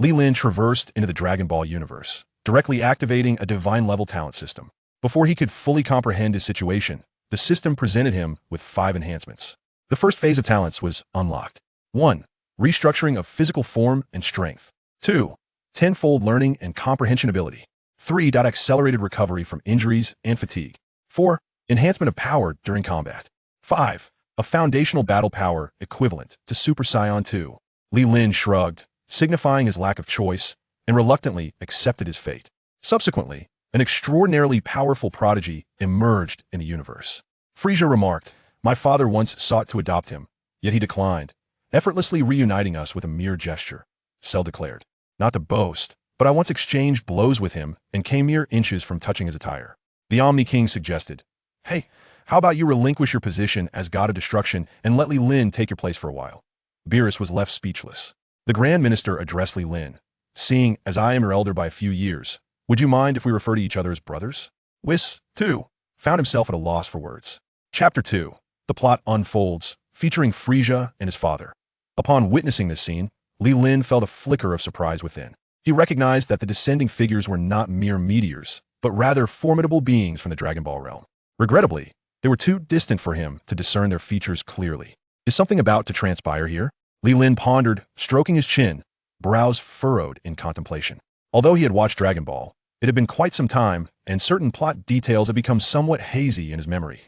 Li Lin traversed into the Dragon Ball universe, directly activating a divine-level talent system. Before he could fully comprehend his situation, the system presented him with 5 enhancements. The first phase of talents was unlocked. 1. Restructuring of physical form and strength. 2. Tenfold learning and comprehension ability. 3. Accelerated recovery from injuries and fatigue. 4. Enhancement of power during combat. 5. A foundational battle power equivalent to Super Saiyan 2. Li Lin shrugged, signifying his lack of choice, and reluctantly accepted his fate. Subsequently, an extraordinarily powerful prodigy emerged in the universe. Frieza remarked, "My father once sought to adopt him, yet he declined, effortlessly reuniting us with a mere gesture." Cell declared, "Not to boast, but I once exchanged blows with him and came mere inches from touching his attire." The Omni King suggested, "Hey, how about you relinquish your position as God of Destruction and let Li Lin take your place for a while?" Beerus was left speechless. The Grand Minister addressed Li Lin, "Seeing as I am your elder by a few years, would you mind if we refer to each other as brothers?" Whis, too, found himself at a loss for words. Chapter 2. The plot unfolds, featuring Frieza and his father. Upon witnessing this scene, Li Lin felt a flicker of surprise within. He recognized that the descending figures were not mere meteors, but rather formidable beings from the Dragon Ball realm. Regrettably, they were too distant for him to discern their features clearly. Is something about to transpire here? Li Lin pondered, stroking his chin, brows furrowed in contemplation. Although he had watched Dragon Ball, it had been quite some time, and certain plot details had become somewhat hazy in his memory.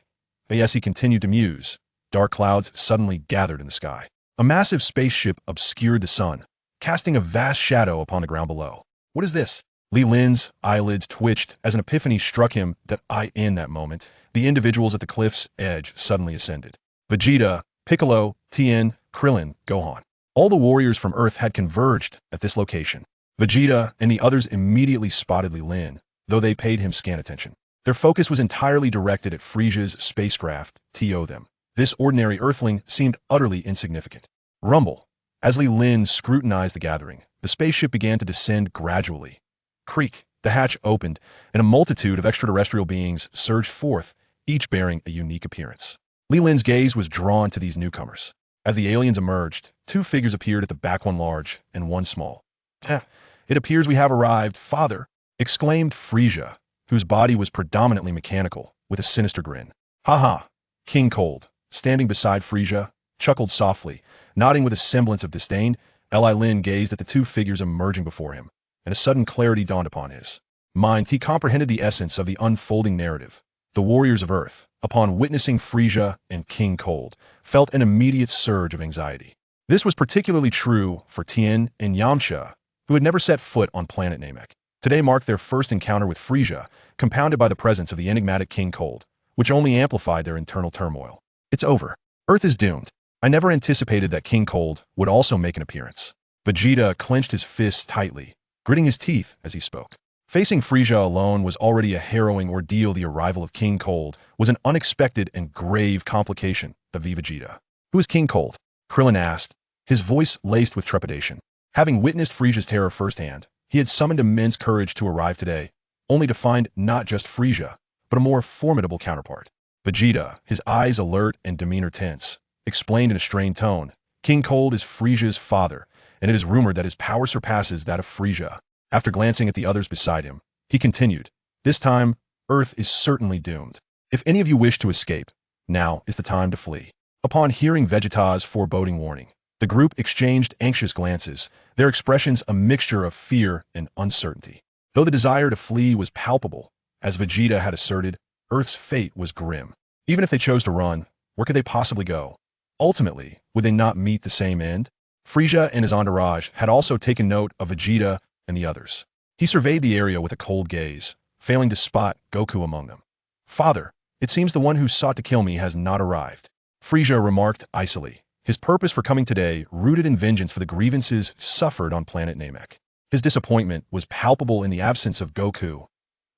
As he continued to muse, dark clouds suddenly gathered in the sky. A massive spaceship obscured the sun, casting a vast shadow upon the ground below. "What is this?" Li Lin's eyelids twitched as an epiphany struck him that in that moment, the individuals at the cliff's edge suddenly ascended. Vegeta, Piccolo, Tien, Krillin, Gohan. All the warriors from Earth had converged at this location. Vegeta and the others immediately spotted Li Lin, though they paid him scant attention. Their focus was entirely directed at Frieza's spacecraft, TO them. This ordinary Earthling seemed utterly insignificant. Rumble. As Li Lin scrutinized the gathering, the spaceship began to descend gradually. Creak. The hatch opened, and a multitude of extraterrestrial beings surged forth, each bearing a unique appearance. Li Lin's gaze was drawn to these newcomers. As the aliens emerged, 2 figures appeared at the back, one large and one small. "It appears we have arrived, father," exclaimed Frieza, whose body was predominantly mechanical, with a sinister grin. "Ha!" King Cold, standing beside Frieza, chuckled softly, nodding with a semblance of disdain. Li Lin gazed at the 2 figures emerging before him, and a sudden clarity dawned upon his mind. He comprehended the essence of the unfolding narrative. The warriors of Earth, upon witnessing Frieza and King Cold, felt an immediate surge of anxiety. This was particularly true for Tien and Yamcha, who had never set foot on planet Namek. Today marked their first encounter with Frieza, compounded by the presence of the enigmatic King Cold, which only amplified their internal turmoil. "It's over. Earth is doomed." I never anticipated that King Cold would also make an appearance. Vegeta clenched his fists tightly, gritting his teeth as he spoke. Facing Frieza alone was already a harrowing ordeal. The arrival of King Cold was an unexpected and grave complication of Vegeta. "Who is King Cold?" Krillin asked, his voice laced with trepidation. Having witnessed Frieza's terror firsthand, he had summoned immense courage to arrive today, only to find not just Frieza, but a more formidable counterpart. Vegeta, his eyes alert and demeanor tense, explained in a strained tone, "King Cold is Frieza's father, and it is rumored that his power surpasses that of Frieza." After glancing at the others beside him, he continued, "This time, Earth is certainly doomed. If any of you wish to escape, now is the time to flee." Upon hearing Vegeta's foreboding warning, the group exchanged anxious glances, their expressions a mixture of fear and uncertainty. Though the desire to flee was palpable, as Vegeta had asserted, Earth's fate was grim. Even if they chose to run, where could they possibly go? Ultimately, would they not meet the same end? Frieza and his entourage had also taken note of Vegeta and the others. He surveyed the area with a cold gaze, failing to spot Goku among them. "Father, it seems the one who sought to kill me has not arrived," Frieza remarked icily, his purpose for coming today rooted in vengeance for the grievances suffered on planet Namek. His disappointment was palpable in the absence of Goku.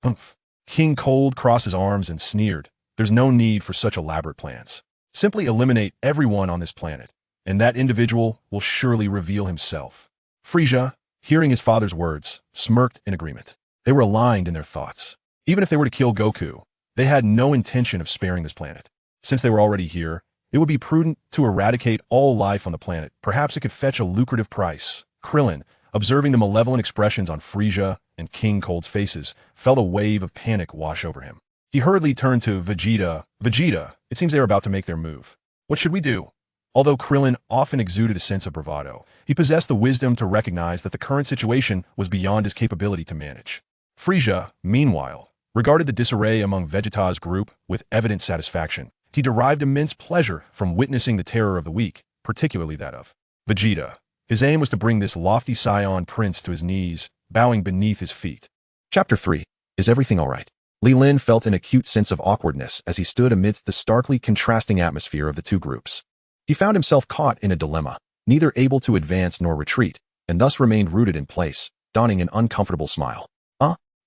"Humph." King Cold crossed his arms and sneered, "There's no need for such elaborate plans. Simply eliminate everyone on this planet, and that individual will surely reveal himself." Frieza, hearing his father's words, smirked in agreement. They were aligned in their thoughts. Even if they were to kill Goku, they had no intention of sparing this planet. Since they were already here, it would be prudent to eradicate all life on the planet. Perhaps it could fetch a lucrative price. Krillin, Observing the malevolent expressions on Frieza and King Cold's faces, felt a wave of panic wash over him. He hurriedly turned to Vegeta. Vegeta, it seems they are about to make their move. What should we do? Although Krillin often exuded a sense of bravado, he possessed the wisdom to recognize that the current situation was beyond his capability to manage. Frieza, meanwhile, regarded the disarray among Vegeta's group with evident satisfaction. He derived immense pleasure from witnessing the terror of the weak, particularly that of Vegeta. His aim was to bring this lofty Saiyan prince to his knees, bowing beneath his feet. Chapter 3. Is everything alright? Li Lin felt an acute sense of awkwardness as he stood amidst the starkly contrasting atmosphere of the two groups. He found himself caught in a dilemma, neither able to advance nor retreat, and thus remained rooted in place, donning an uncomfortable smile.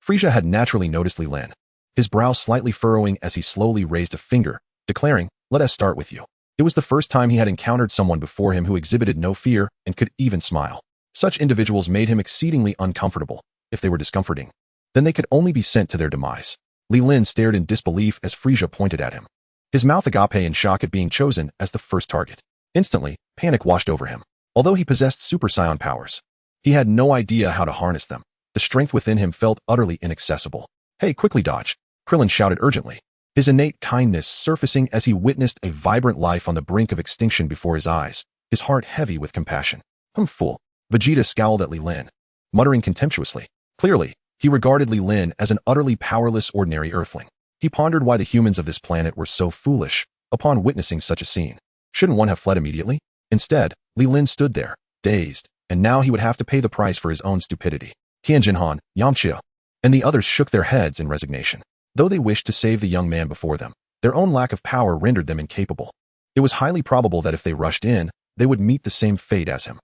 Frieza had naturally noticed Li Lin, his brow slightly furrowing as he slowly raised a finger, declaring, "Let us start with you." It was the first time he had encountered someone before him who exhibited no fear and could even smile. Such individuals made him exceedingly uncomfortable. If they were discomforting, then they could only be sent to their demise. Li Lin stared in disbelief as Frieza pointed at him, his mouth agape in shock at being chosen as the first target. Instantly, panic washed over him. Although he possessed Super Saiyan powers, he had no idea how to harness them. The strength within him felt utterly inaccessible. "Hey, quickly dodge!" Krillin shouted urgently, his innate kindness surfacing as he witnessed a vibrant life on the brink of extinction before his eyes, his heart heavy with compassion. Fool." Vegeta scowled at Li Lin, muttering contemptuously. Clearly, he regarded Li Lin as an utterly powerless ordinary earthling. He pondered why the humans of this planet were so foolish upon witnessing such a scene. Shouldn't one have fled immediately? Instead, Li Lin stood there, dazed, and now he would have to pay the price for his own stupidity. Tianjinhan, Yamcha, and the others shook their heads in resignation. Though they wished to save the young man before them, their own lack of power rendered them incapable. It was highly probable that if they rushed in, they would meet the same fate as him.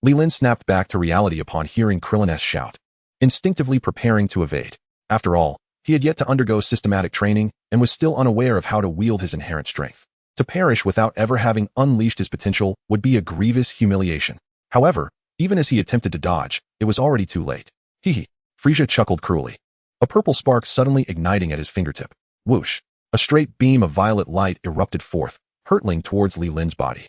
Li Lin snapped back to reality upon hearing Krillin's shout, instinctively preparing to evade. After all, he had yet to undergo systematic training and was still unaware of how to wield his inherent strength. To perish without ever having unleashed his potential would be a grievous humiliation. However, even as he attempted to dodge, it was already too late. Frieza chuckled cruelly, a purple spark suddenly igniting at his fingertip. Whoosh! A straight beam of violet light erupted forth, hurtling towards Li Lin's body.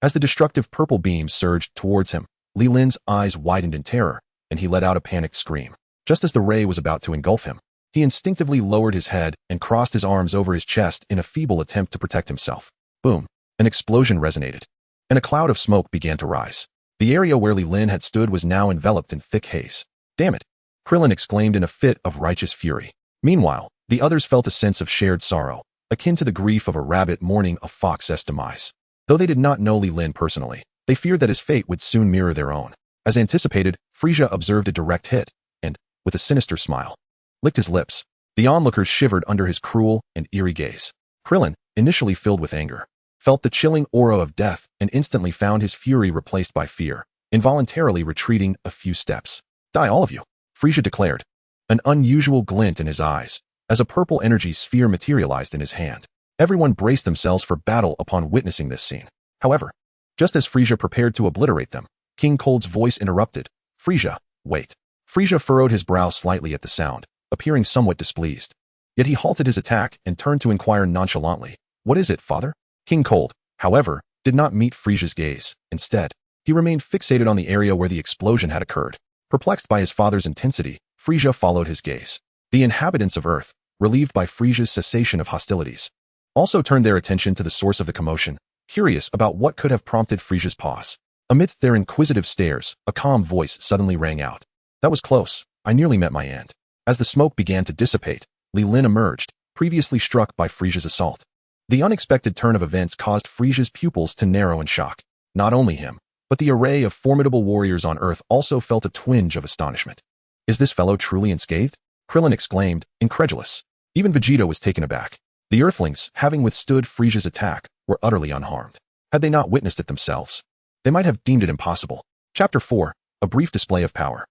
As the destructive purple beam surged towards him, Li Lin's eyes widened in terror, and he let out a panicked scream. Just as the ray was about to engulf him, he instinctively lowered his head and crossed his arms over his chest in a feeble attempt to protect himself. Boom! An explosion resonated, and a cloud of smoke began to rise. The area where Li Lin had stood was now enveloped in thick haze. "Damn it!" Krillin exclaimed in a fit of righteous fury. Meanwhile, the others felt a sense of shared sorrow, akin to the grief of a rabbit mourning a fox's demise. Though they did not know Li Lin personally, they feared that his fate would soon mirror their own. As anticipated, Frieza observed a direct hit, and, with a sinister smile, licked his lips. The onlookers shivered under his cruel and eerie gaze. Krillin, initially filled with anger, felt the chilling aura of death and instantly found his fury replaced by fear, involuntarily retreating a few steps. "Die all of you," Frieza declared, an unusual glint in his eyes, as a purple energy sphere materialized in his hand. Everyone braced themselves for battle upon witnessing this scene. However, just as Frieza prepared to obliterate them, King Cold's voice interrupted. "Frieza, wait." Frieza furrowed his brow slightly at the sound, appearing somewhat displeased. Yet he halted his attack and turned to inquire nonchalantly, "What is it, father?" King Cold, however, did not meet Frieza's gaze. Instead, he remained fixated on the area where the explosion had occurred. Perplexed by his father's intensity, Frieza followed his gaze. The inhabitants of Earth, relieved by Frieza's cessation of hostilities, also turned their attention to the source of the commotion, curious about what could have prompted Frieza's pause. Amidst their inquisitive stares, a calm voice suddenly rang out. "That was close. I nearly met my end." As the smoke began to dissipate, Li Lin emerged, previously struck by Frieza's assault. The unexpected turn of events caused Frieza's pupils to narrow in shock. Not only him, but the array of formidable warriors on Earth also felt a twinge of astonishment. "Is this fellow truly unscathed?" Krillin exclaimed, incredulous. Even Vegeta was taken aback. The Earthlings, having withstood Frieza's attack, were utterly unharmed. Had they not witnessed it themselves, they might have deemed it impossible. Chapter 4. A brief display of power.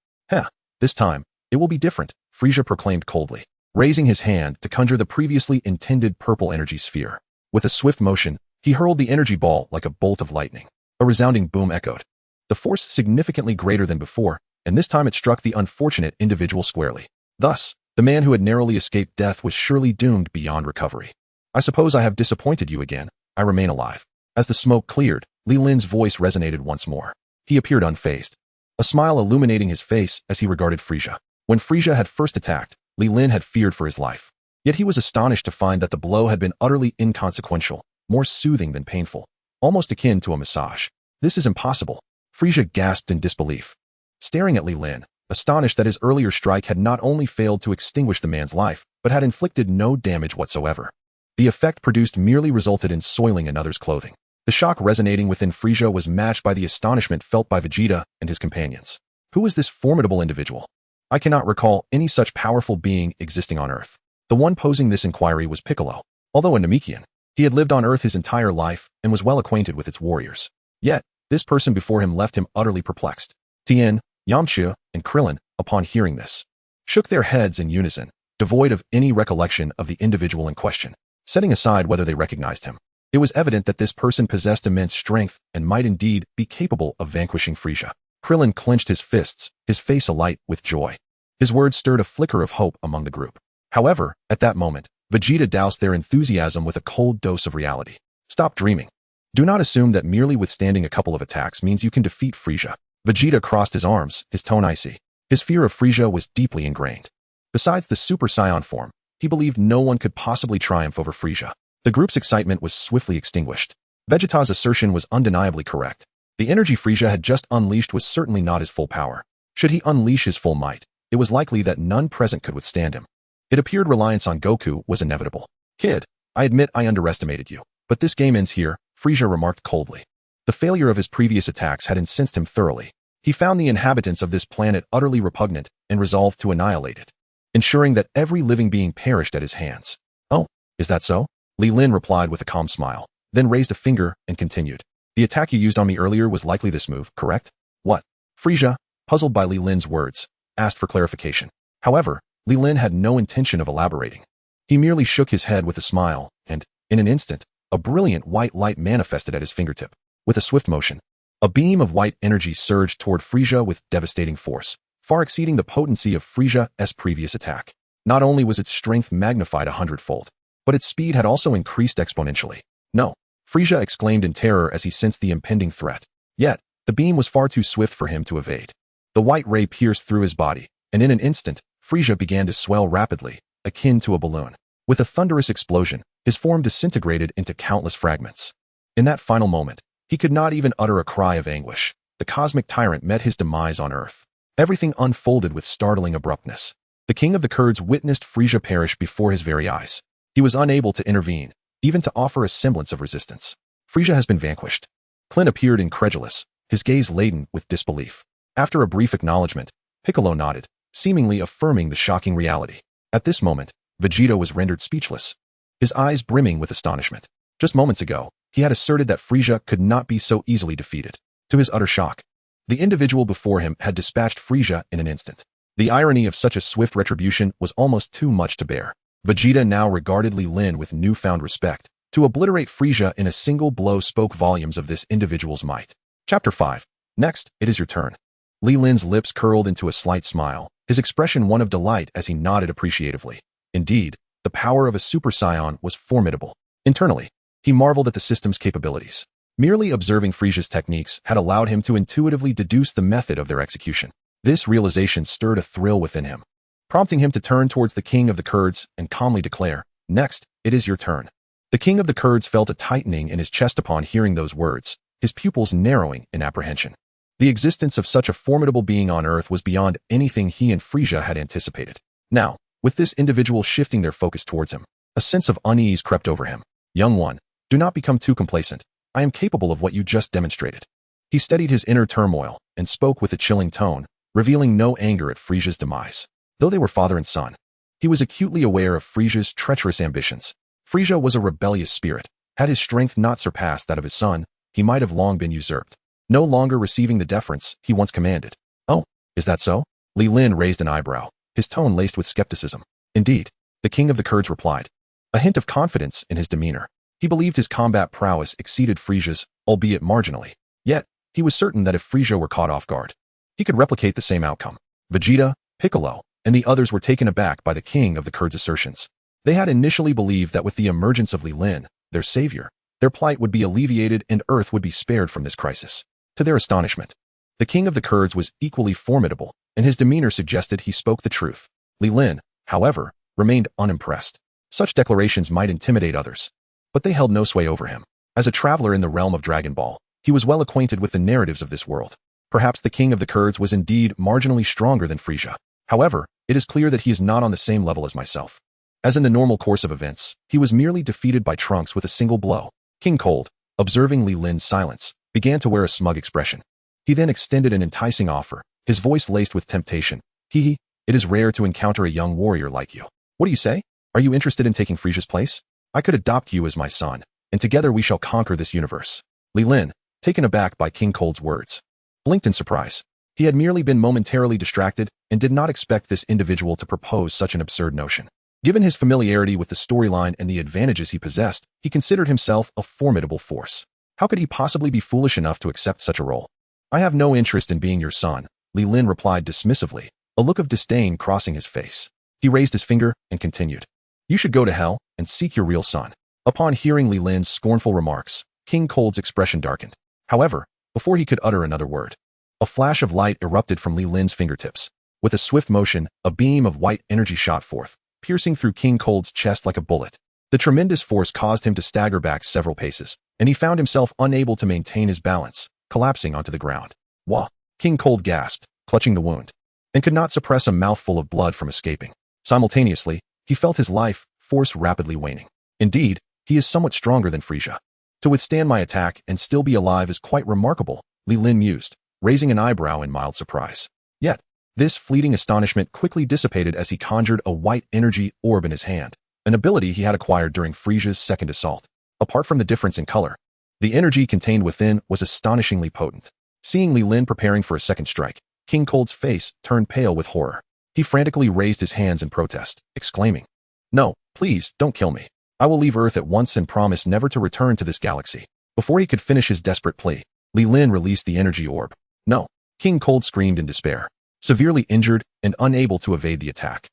This time, it will be different, Frieza proclaimed coldly, raising his hand to conjure the previously intended purple energy sphere. With a swift motion, he hurled the energy ball like a bolt of lightning. A resounding boom echoed. The force significantly greater than before, and this time it struck the unfortunate individual squarely. Thus, the man who had narrowly escaped death was surely doomed beyond recovery. "I suppose I have disappointed you again. I remain alive." As the smoke cleared, Li Lin's voice resonated once more. He appeared unfazed. a smile illuminating his face as he regarded Frieza. When Frieza had first attacked, Li Lin had feared for his life. Yet he was astonished to find that the blow had been utterly inconsequential, more soothing than painful, almost akin to a massage. This is impossible. Frieza gasped in disbelief, staring at Li Lin, astonished that his earlier strike had not only failed to extinguish the man's life, but had inflicted no damage whatsoever. The effect produced merely resulted in soiling another's clothing. The shock resonating within Frieza was matched by the astonishment felt by Vegeta and his companions. Who was this formidable individual? I cannot recall any such powerful being existing on Earth. The one posing this inquiry was Piccolo. Although a Namekian, he had lived on Earth his entire life and was well acquainted with its warriors. Yet, this person before him left him utterly perplexed. Tien, Yamcha, and Krillin, upon hearing this, shook their heads in unison, devoid of any recollection of the individual in question. Setting aside whether they recognized him, it was evident that this person possessed immense strength and might indeed be capable of vanquishing Frieza. Krillin clenched his fists, his face alight with joy. His words stirred a flicker of hope among the group. However, at that moment, Vegeta doused their enthusiasm with a cold dose of reality. Stop dreaming. Do not assume that merely withstanding a couple of attacks means you can defeat Frieza. Vegeta crossed his arms, his tone icy. His fear of Frieza was deeply ingrained. Besides the Super Saiyan form, he believed no one could possibly triumph over Frieza. The group's excitement was swiftly extinguished. Vegeta's assertion was undeniably correct. The energy Frieza had just unleashed was certainly not his full power. Should he unleash his full might, it was likely that none present could withstand him. It appeared reliance on Goku was inevitable. Kid, I admit I underestimated you, but this game ends here, Frieza remarked coldly. The failure of his previous attacks had incensed him thoroughly. He found the inhabitants of this planet utterly repugnant and resolved to annihilate it, ensuring that every living being perished at his hands. Oh, is that so? Li Lin replied with a calm smile, then raised a finger and continued. The attack you used on me earlier was likely this move, correct? What? Frieza, puzzled by Li Lin's words, asked for clarification. However, Li Lin had no intention of elaborating. He merely shook his head with a smile, and, in an instant, a brilliant white light manifested at his fingertip. With a swift motion, a beam of white energy surged toward Frieza with devastating force, far exceeding the potency of Frieza's previous attack. Not only was its strength magnified 100-fold, but its speed had also increased exponentially. No, Frieza exclaimed in terror as he sensed the impending threat. Yet, the beam was far too swift for him to evade. The white ray pierced through his body, and in an instant, Frieza began to swell rapidly, akin to a balloon. With a thunderous explosion, his form disintegrated into countless fragments. In that final moment, he could not even utter a cry of anguish. The cosmic tyrant met his demise on Earth. Everything unfolded with startling abruptness. The king of the Kurds witnessed Frieza perish before his very eyes. He was unable to intervene, even to offer a semblance of resistance. Frieza has been vanquished. Clint appeared incredulous, his gaze laden with disbelief. After a brief acknowledgement, Piccolo nodded, seemingly affirming the shocking reality. At this moment, Vegeta was rendered speechless, his eyes brimming with astonishment. Just moments ago, he had asserted that Frieza could not be so easily defeated. To his utter shock, the individual before him had dispatched Frieza in an instant. The irony of such a swift retribution was almost too much to bear. Vegeta now regarded Li Lin with newfound respect. To obliterate Frieza in a single blow spoke volumes of this individual's might. Chapter 5. Next, it is your turn. Li Lin's lips curled into a slight smile, his expression one of delight as he nodded appreciatively. Indeed, the power of a Super Saiyan was formidable. Internally, he marveled at the system's capabilities. Merely observing Frieza's techniques had allowed him to intuitively deduce the method of their execution. This realization stirred a thrill within him, prompting him to turn towards the king of the Kurds and calmly declare, "Next, it is your turn." The king of the Kurds felt a tightening in his chest upon hearing those words, his pupils narrowing in apprehension. The existence of such a formidable being on Earth was beyond anything he and Frieza had anticipated. Now, with this individual shifting their focus towards him, a sense of unease crept over him. "Young one, do not become too complacent. I am capable of what you just demonstrated." He steadied his inner turmoil and spoke with a chilling tone, revealing no anger at Frieza's demise. Though they were father and son, he was acutely aware of Frieza's treacherous ambitions. Frieza was a rebellious spirit. Had his strength not surpassed that of his son, he might have long been usurped, no longer receiving the deference he once commanded. "Oh, is that so?" Li Lin raised an eyebrow, his tone laced with skepticism. "Indeed," the king of the Kurds replied, a hint of confidence in his demeanor. He believed his combat prowess exceeded Frieza's, albeit marginally. Yet, he was certain that if Frieza were caught off guard, he could replicate the same outcome. Vegeta, Piccolo, and the others were taken aback by the king of the Kurds' assertions. They had initially believed that with the emergence of Li Lin, their savior, their plight would be alleviated and Earth would be spared from this crisis. To their astonishment, The king of the Kurds was equally formidable, and his demeanor suggested he spoke the truth. Li Lin, however, remained unimpressed. Such declarations might intimidate others, but they held no sway over him. As a traveler in the realm of Dragon Ball, he was well acquainted with the narratives of this world. Perhaps the king of the Kurds was indeed marginally stronger than Frieza. However, it is clear that he is not on the same level as myself. As in the normal course of events, he was merely defeated by Trunks with a single blow. King Cold, observing Li Lin's silence, began to wear a smug expression. He then extended an enticing offer, his voice laced with temptation. It is rare to encounter a young warrior like you. What do you say? Are you interested in taking Frieza's place? I could adopt you as my son, and together we shall conquer this universe. Li Lin, taken aback by King Cold's words, blinked in surprise. He had merely been momentarily distracted and did not expect this individual to propose such an absurd notion. Given his familiarity with the storyline and the advantages he possessed, he considered himself a formidable force. How could he possibly be foolish enough to accept such a role? I have no interest in being your son, Li Lin replied dismissively, a look of disdain crossing his face. He raised his finger and continued. You should go to hell and seek your real son. Upon hearing Li Lin's scornful remarks, King Cold's expression darkened. However, before he could utter another word, a flash of light erupted from Li Lin's fingertips. With a swift motion, a beam of white energy shot forth, piercing through King Cold's chest like a bullet. The tremendous force caused him to stagger back several paces, and he found himself unable to maintain his balance, collapsing onto the ground. Wah! King Cold gasped, clutching the wound, and could not suppress a mouthful of blood from escaping. Simultaneously, he felt his life force rapidly waning. Indeed, he is somewhat stronger than Frieza. To withstand my attack and still be alive is quite remarkable, Li Lin mused, raising an eyebrow in mild surprise. Yet, this fleeting astonishment quickly dissipated as he conjured a white energy orb in his hand, an ability he had acquired during Frieza's second assault. Apart from the difference in color, the energy contained within was astonishingly potent. Seeing Li Lin preparing for a second strike, King Cold's face turned pale with horror. He frantically raised his hands in protest, exclaiming, No, please, don't kill me. I will leave Earth at once and promise never to return to this galaxy. Before he could finish his desperate plea, Li Lin released the energy orb. No, King Cold screamed in despair, severely injured and unable to evade the attack.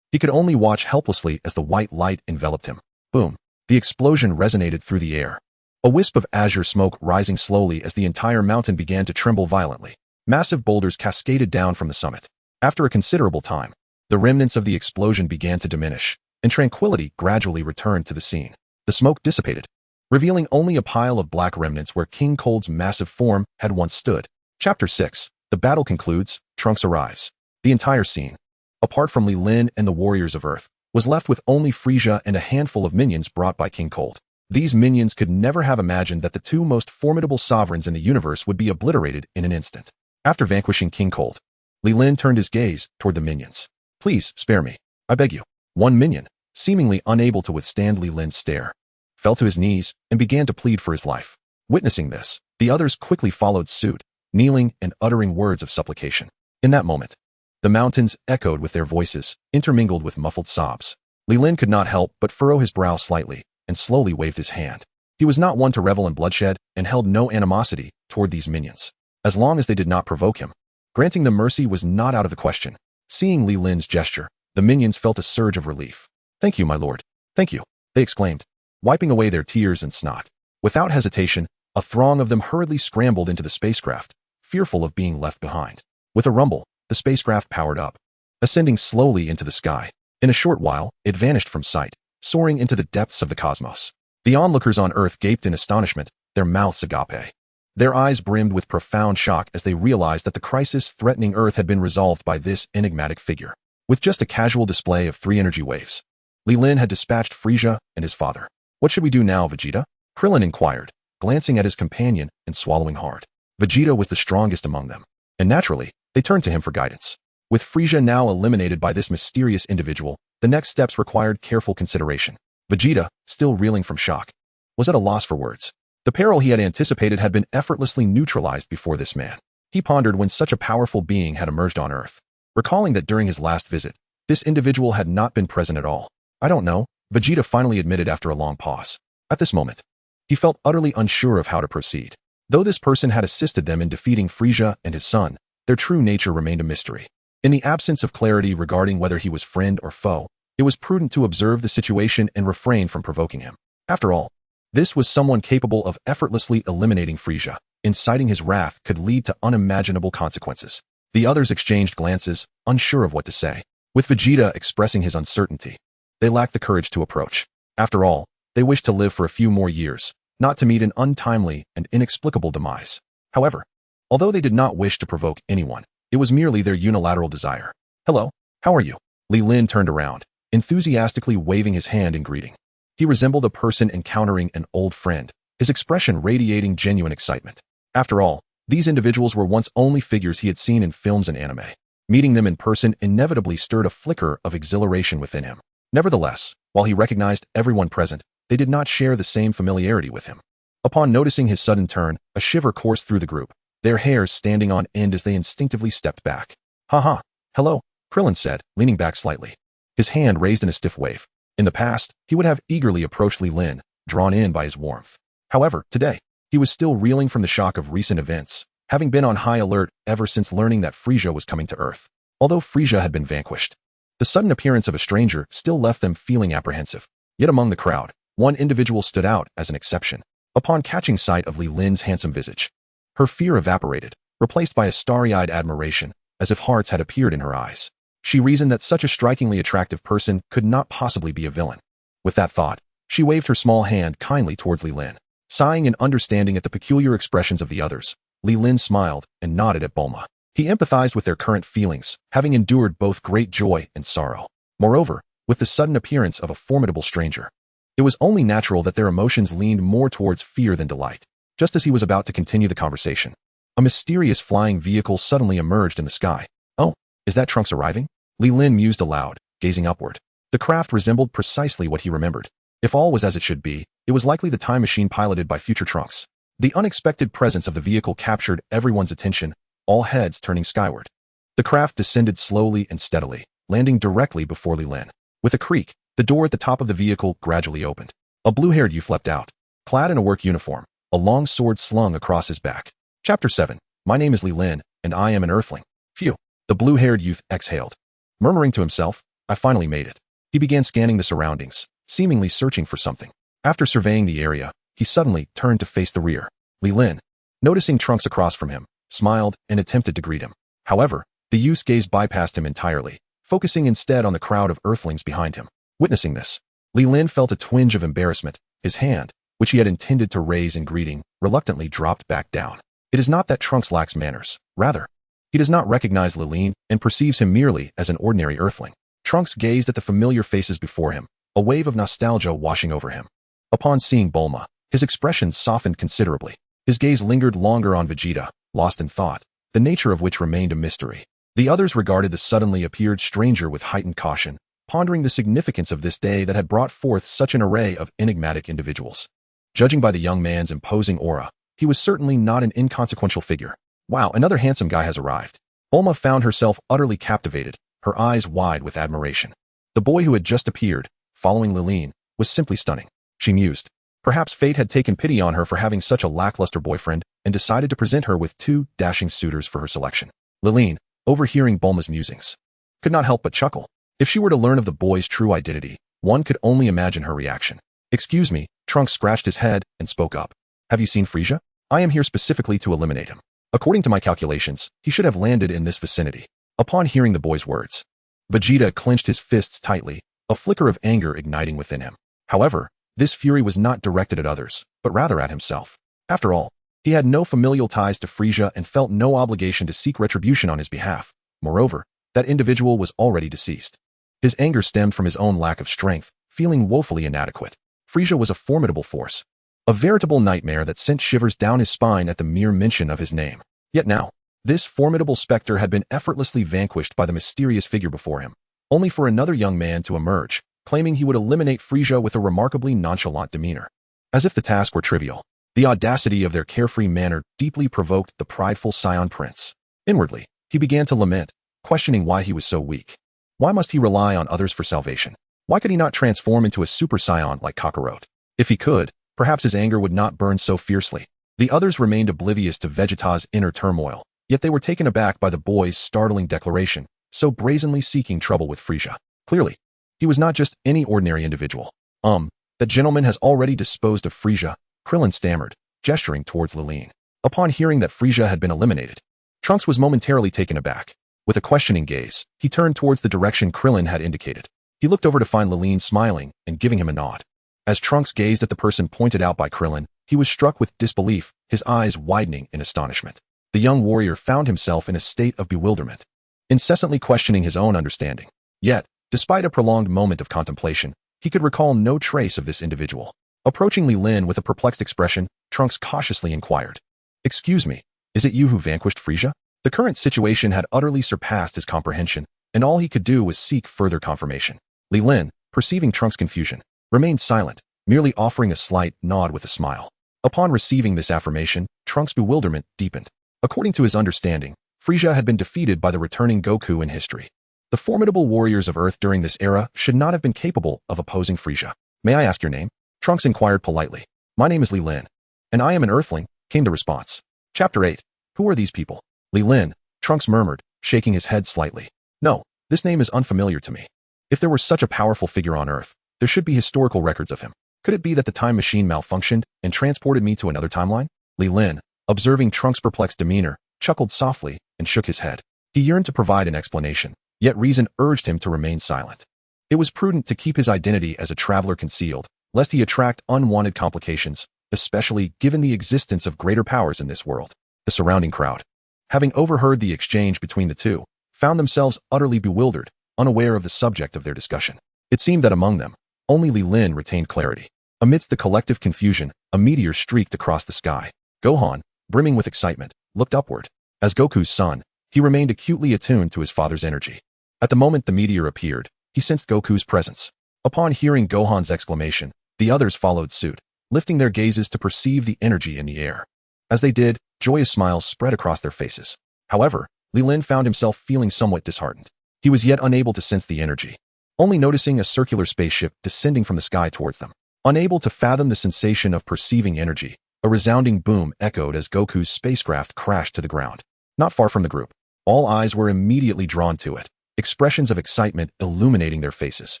He could only watch helplessly as the white light enveloped him. Boom! The explosion resonated through the air. A wisp of azure smoke rising slowly as the entire mountain began to tremble violently. Massive boulders cascaded down from the summit. After a considerable time, the remnants of the explosion began to diminish, and tranquility gradually returned to the scene. The smoke dissipated, revealing only a pile of black remnants where King Cold's massive form had once stood. Chapter 6. The battle concludes, Trunks arrives. The entire scene, apart from Li Lin and the warriors of Earth, was left with only Frieza and a handful of minions brought by King Cold. These minions could never have imagined that the two most formidable sovereigns in the universe would be obliterated in an instant. After vanquishing King Cold, Li Lin turned his gaze toward the minions. Please, spare me. I beg you. One minion, seemingly unable to withstand Li Lin's stare, fell to his knees and began to plead for his life. Witnessing this, the others quickly followed suit, kneeling and uttering words of supplication. In that moment, the mountains echoed with their voices, intermingled with muffled sobs. Li Lin could not help but furrow his brow slightly and slowly waved his hand. He was not one to revel in bloodshed and held no animosity toward these minions, as long as they did not provoke him. Granting them mercy was not out of the question. Seeing Li Lin's gesture, the minions felt a surge of relief. Thank you, my lord. Thank you, they exclaimed, wiping away their tears and snot. Without hesitation, a throng of them hurriedly scrambled into the spacecraft, fearful of being left behind. With a rumble, the spacecraft powered up, ascending slowly into the sky. In a short while, it vanished from sight, soaring into the depths of the cosmos. The onlookers on Earth gaped in astonishment, their mouths agape. Their eyes brimmed with profound shock as they realized that the crisis threatening Earth had been resolved by this enigmatic figure. With just a casual display of 3 energy waves, Li Lin had dispatched Frieza and his father. What should we do now, Vegeta? Krillin inquired, glancing at his companion and swallowing hard. Vegeta was the strongest among them, and naturally, they turned to him for guidance. With Frieza now eliminated by this mysterious individual, the next steps required careful consideration. Vegeta, still reeling from shock, was at a loss for words. The peril he had anticipated had been effortlessly neutralized before this man. He pondered when such a powerful being had emerged on Earth, recalling that during his last visit, this individual had not been present at all. I don't know, Vegeta finally admitted after a long pause. At this moment, he felt utterly unsure of how to proceed. Though this person had assisted them in defeating Frieza and his son, their true nature remained a mystery. In the absence of clarity regarding whether he was friend or foe, it was prudent to observe the situation and refrain from provoking him. After all, this was someone capable of effortlessly eliminating Frieza. inciting his wrath could lead to unimaginable consequences. The others exchanged glances, unsure of what to say. With Vegeta expressing his uncertainty, they lacked the courage to approach. After all, they wished to live for a few more years, not to meet an untimely and inexplicable demise. However, although they did not wish to provoke anyone, it was merely their unilateral desire. "Hello, how are you?" Li Lin turned around, enthusiastically waving his hand in greeting. He resembled a person encountering an old friend, his expression radiating genuine excitement. After all, these individuals were once only figures he had seen in films and anime. Meeting them in person inevitably stirred a flicker of exhilaration within him. Nevertheless, while he recognized everyone present, they did not share the same familiarity with him. Upon noticing his sudden turn, a shiver coursed through the group, their hairs standing on end as they instinctively stepped back. "Haha, hello," Krillin said, leaning back slightly. His hand raised in a stiff wave. In the past, he would have eagerly approached Li Lin, drawn in by his warmth. However, today, he was still reeling from the shock of recent events, having been on high alert ever since learning that Frieza was coming to Earth. Although Frieza had been vanquished, the sudden appearance of a stranger still left them feeling apprehensive. Yet among the crowd, one individual stood out as an exception. Upon catching sight of Li Lin's handsome visage, her fear evaporated, replaced by a starry-eyed admiration, as if hearts had appeared in her eyes. She reasoned that such a strikingly attractive person could not possibly be a villain. With that thought, she waved her small hand kindly towards Li Lin. Sighing in understanding at the peculiar expressions of the others, Li Lin smiled and nodded at Bulma. He empathized with their current feelings, having endured both great joy and sorrow. Moreover, with the sudden appearance of a formidable stranger, it was only natural that their emotions leaned more towards fear than delight. Just as he was about to continue the conversation, a mysterious flying vehicle suddenly emerged in the sky. "Oh, is that Trunks arriving?" Li Lin mused aloud, gazing upward. The craft resembled precisely what he remembered. If all was as it should be, it was likely the time machine piloted by future Trunks. The unexpected presence of the vehicle captured everyone's attention, all heads turning skyward. The craft descended slowly and steadily, landing directly before Li Lin. With a creak, the door at the top of the vehicle gradually opened. A blue-haired youth leapt out, clad in a work uniform, a long sword slung across his back. Chapter 7. My name is Li Lin, and I am an Earthling. Phew. The blue-haired youth exhaled. Murmuring to himself, "I finally made it." He began scanning the surroundings, seemingly searching for something. After surveying the area, he suddenly turned to face the rear. Li Lin, noticing Trunks across from him, smiled and attempted to greet him. However, the youth's gaze bypassed him entirely, focusing instead on the crowd of Earthlings behind him. Witnessing this, Li Lin felt a twinge of embarrassment. His hand, which he had intended to raise in greeting, reluctantly dropped back down. It is not that Trunks lacks manners. Rather, he does not recognize Li Lin and perceives him merely as an ordinary Earthling. Trunks gazed at the familiar faces before him, a wave of nostalgia washing over him. Upon seeing Bulma, his expression softened considerably. His gaze lingered longer on Vegeta, lost in thought, the nature of which remained a mystery. The others regarded the suddenly appeared stranger with heightened caution, pondering the significance of this day that had brought forth such an array of enigmatic individuals. Judging by the young man's imposing aura, he was certainly not an inconsequential figure. Wow, another handsome guy has arrived. Bulma found herself utterly captivated, her eyes wide with admiration. The boy who had just appeared, following Li Lin, was simply stunning. She mused. Perhaps fate had taken pity on her for having such a lackluster boyfriend and decided to present her with two dashing suitors for her selection. Li Lin, overhearing Bulma's musings, could not help but chuckle. If she were to learn of the boy's true identity, one could only imagine her reaction. "Excuse me," Trunks scratched his head and spoke up. "Have you seen Frieza? I am here specifically to eliminate him. According to my calculations, he should have landed in this vicinity." Upon hearing the boy's words, Vegeta clenched his fists tightly, a flicker of anger igniting within him. However, this fury was not directed at others, but rather at himself. After all, he had no familial ties to Frieza and felt no obligation to seek retribution on his behalf. Moreover, that individual was already deceased. His anger stemmed from his own lack of strength, feeling woefully inadequate. Frieza was a formidable force, a veritable nightmare that sent shivers down his spine at the mere mention of his name. Yet now, this formidable specter had been effortlessly vanquished by the mysterious figure before him, only for another young man to emerge, claiming he would eliminate Frieza with a remarkably nonchalant demeanor. As if the task were trivial, the audacity of their carefree manner deeply provoked the prideful Saiyan prince. Inwardly, he began to lament, questioning why he was so weak. Why must he rely on others for salvation? Why could he not transform into a Super Saiyan like Kakarot? If he could, perhaps his anger would not burn so fiercely. The others remained oblivious to Vegeta's inner turmoil, yet they were taken aback by the boy's startling declaration, so brazenly seeking trouble with Frieza. Clearly, he was not just any ordinary individual. That gentleman has already disposed of Frieza, Krillin stammered, gesturing towards Li Lin. Upon hearing that Frieza had been eliminated, Trunks was momentarily taken aback. With a questioning gaze, he turned towards the direction Krillin had indicated. He looked over to find Li Lin smiling and giving him a nod. As Trunks gazed at the person pointed out by Krillin, he was struck with disbelief, his eyes widening in astonishment. The young warrior found himself in a state of bewilderment, incessantly questioning his own understanding. Yet, despite a prolonged moment of contemplation, he could recall no trace of this individual. Approaching Li Lin with a perplexed expression, Trunks cautiously inquired, "Excuse me, is it you who vanquished Frieza?" The current situation had utterly surpassed his comprehension, and all he could do was seek further confirmation. Li Lin, perceiving Trunks' confusion, remained silent, merely offering a slight nod with a smile. Upon receiving this affirmation, Trunks' bewilderment deepened. According to his understanding, Frieza had been defeated by the returning Goku in history. The formidable warriors of Earth during this era should not have been capable of opposing Frieza. "May I ask your name?" Trunks inquired politely. "My name is Li Lin, and I am an Earthling," came the response. Chapter 8. Who are these people? Li Lin, Trunks murmured, shaking his head slightly. "No, this name is unfamiliar to me. If there were such a powerful figure on Earth, there should be historical records of him. Could it be that the time machine malfunctioned and transported me to another timeline?" Li Lin, observing Trunks' perplexed demeanor, chuckled softly and shook his head. He yearned to provide an explanation, yet reason urged him to remain silent. It was prudent to keep his identity as a traveler concealed, lest he attract unwanted complications, especially given the existence of greater powers in this world. The surrounding crowd, having overheard the exchange between the two, found themselves utterly bewildered, unaware of the subject of their discussion. It seemed that among them, only Li Lin retained clarity. Amidst the collective confusion, a meteor streaked across the sky. Gohan, brimming with excitement, looked upward. As Goku's son, he remained acutely attuned to his father's energy. At the moment the meteor appeared, he sensed Goku's presence. Upon hearing Gohan's exclamation, the others followed suit, lifting their gazes to perceive the energy in the air. As they did, joyous smiles spread across their faces. However, Li Lin found himself feeling somewhat disheartened. He was yet unable to sense the energy, only noticing a circular spaceship descending from the sky towards them. Unable to fathom the sensation of perceiving energy, a resounding boom echoed as Goku's spacecraft crashed to the ground. Not far from the group, all eyes were immediately drawn to it, expressions of excitement illuminating their faces.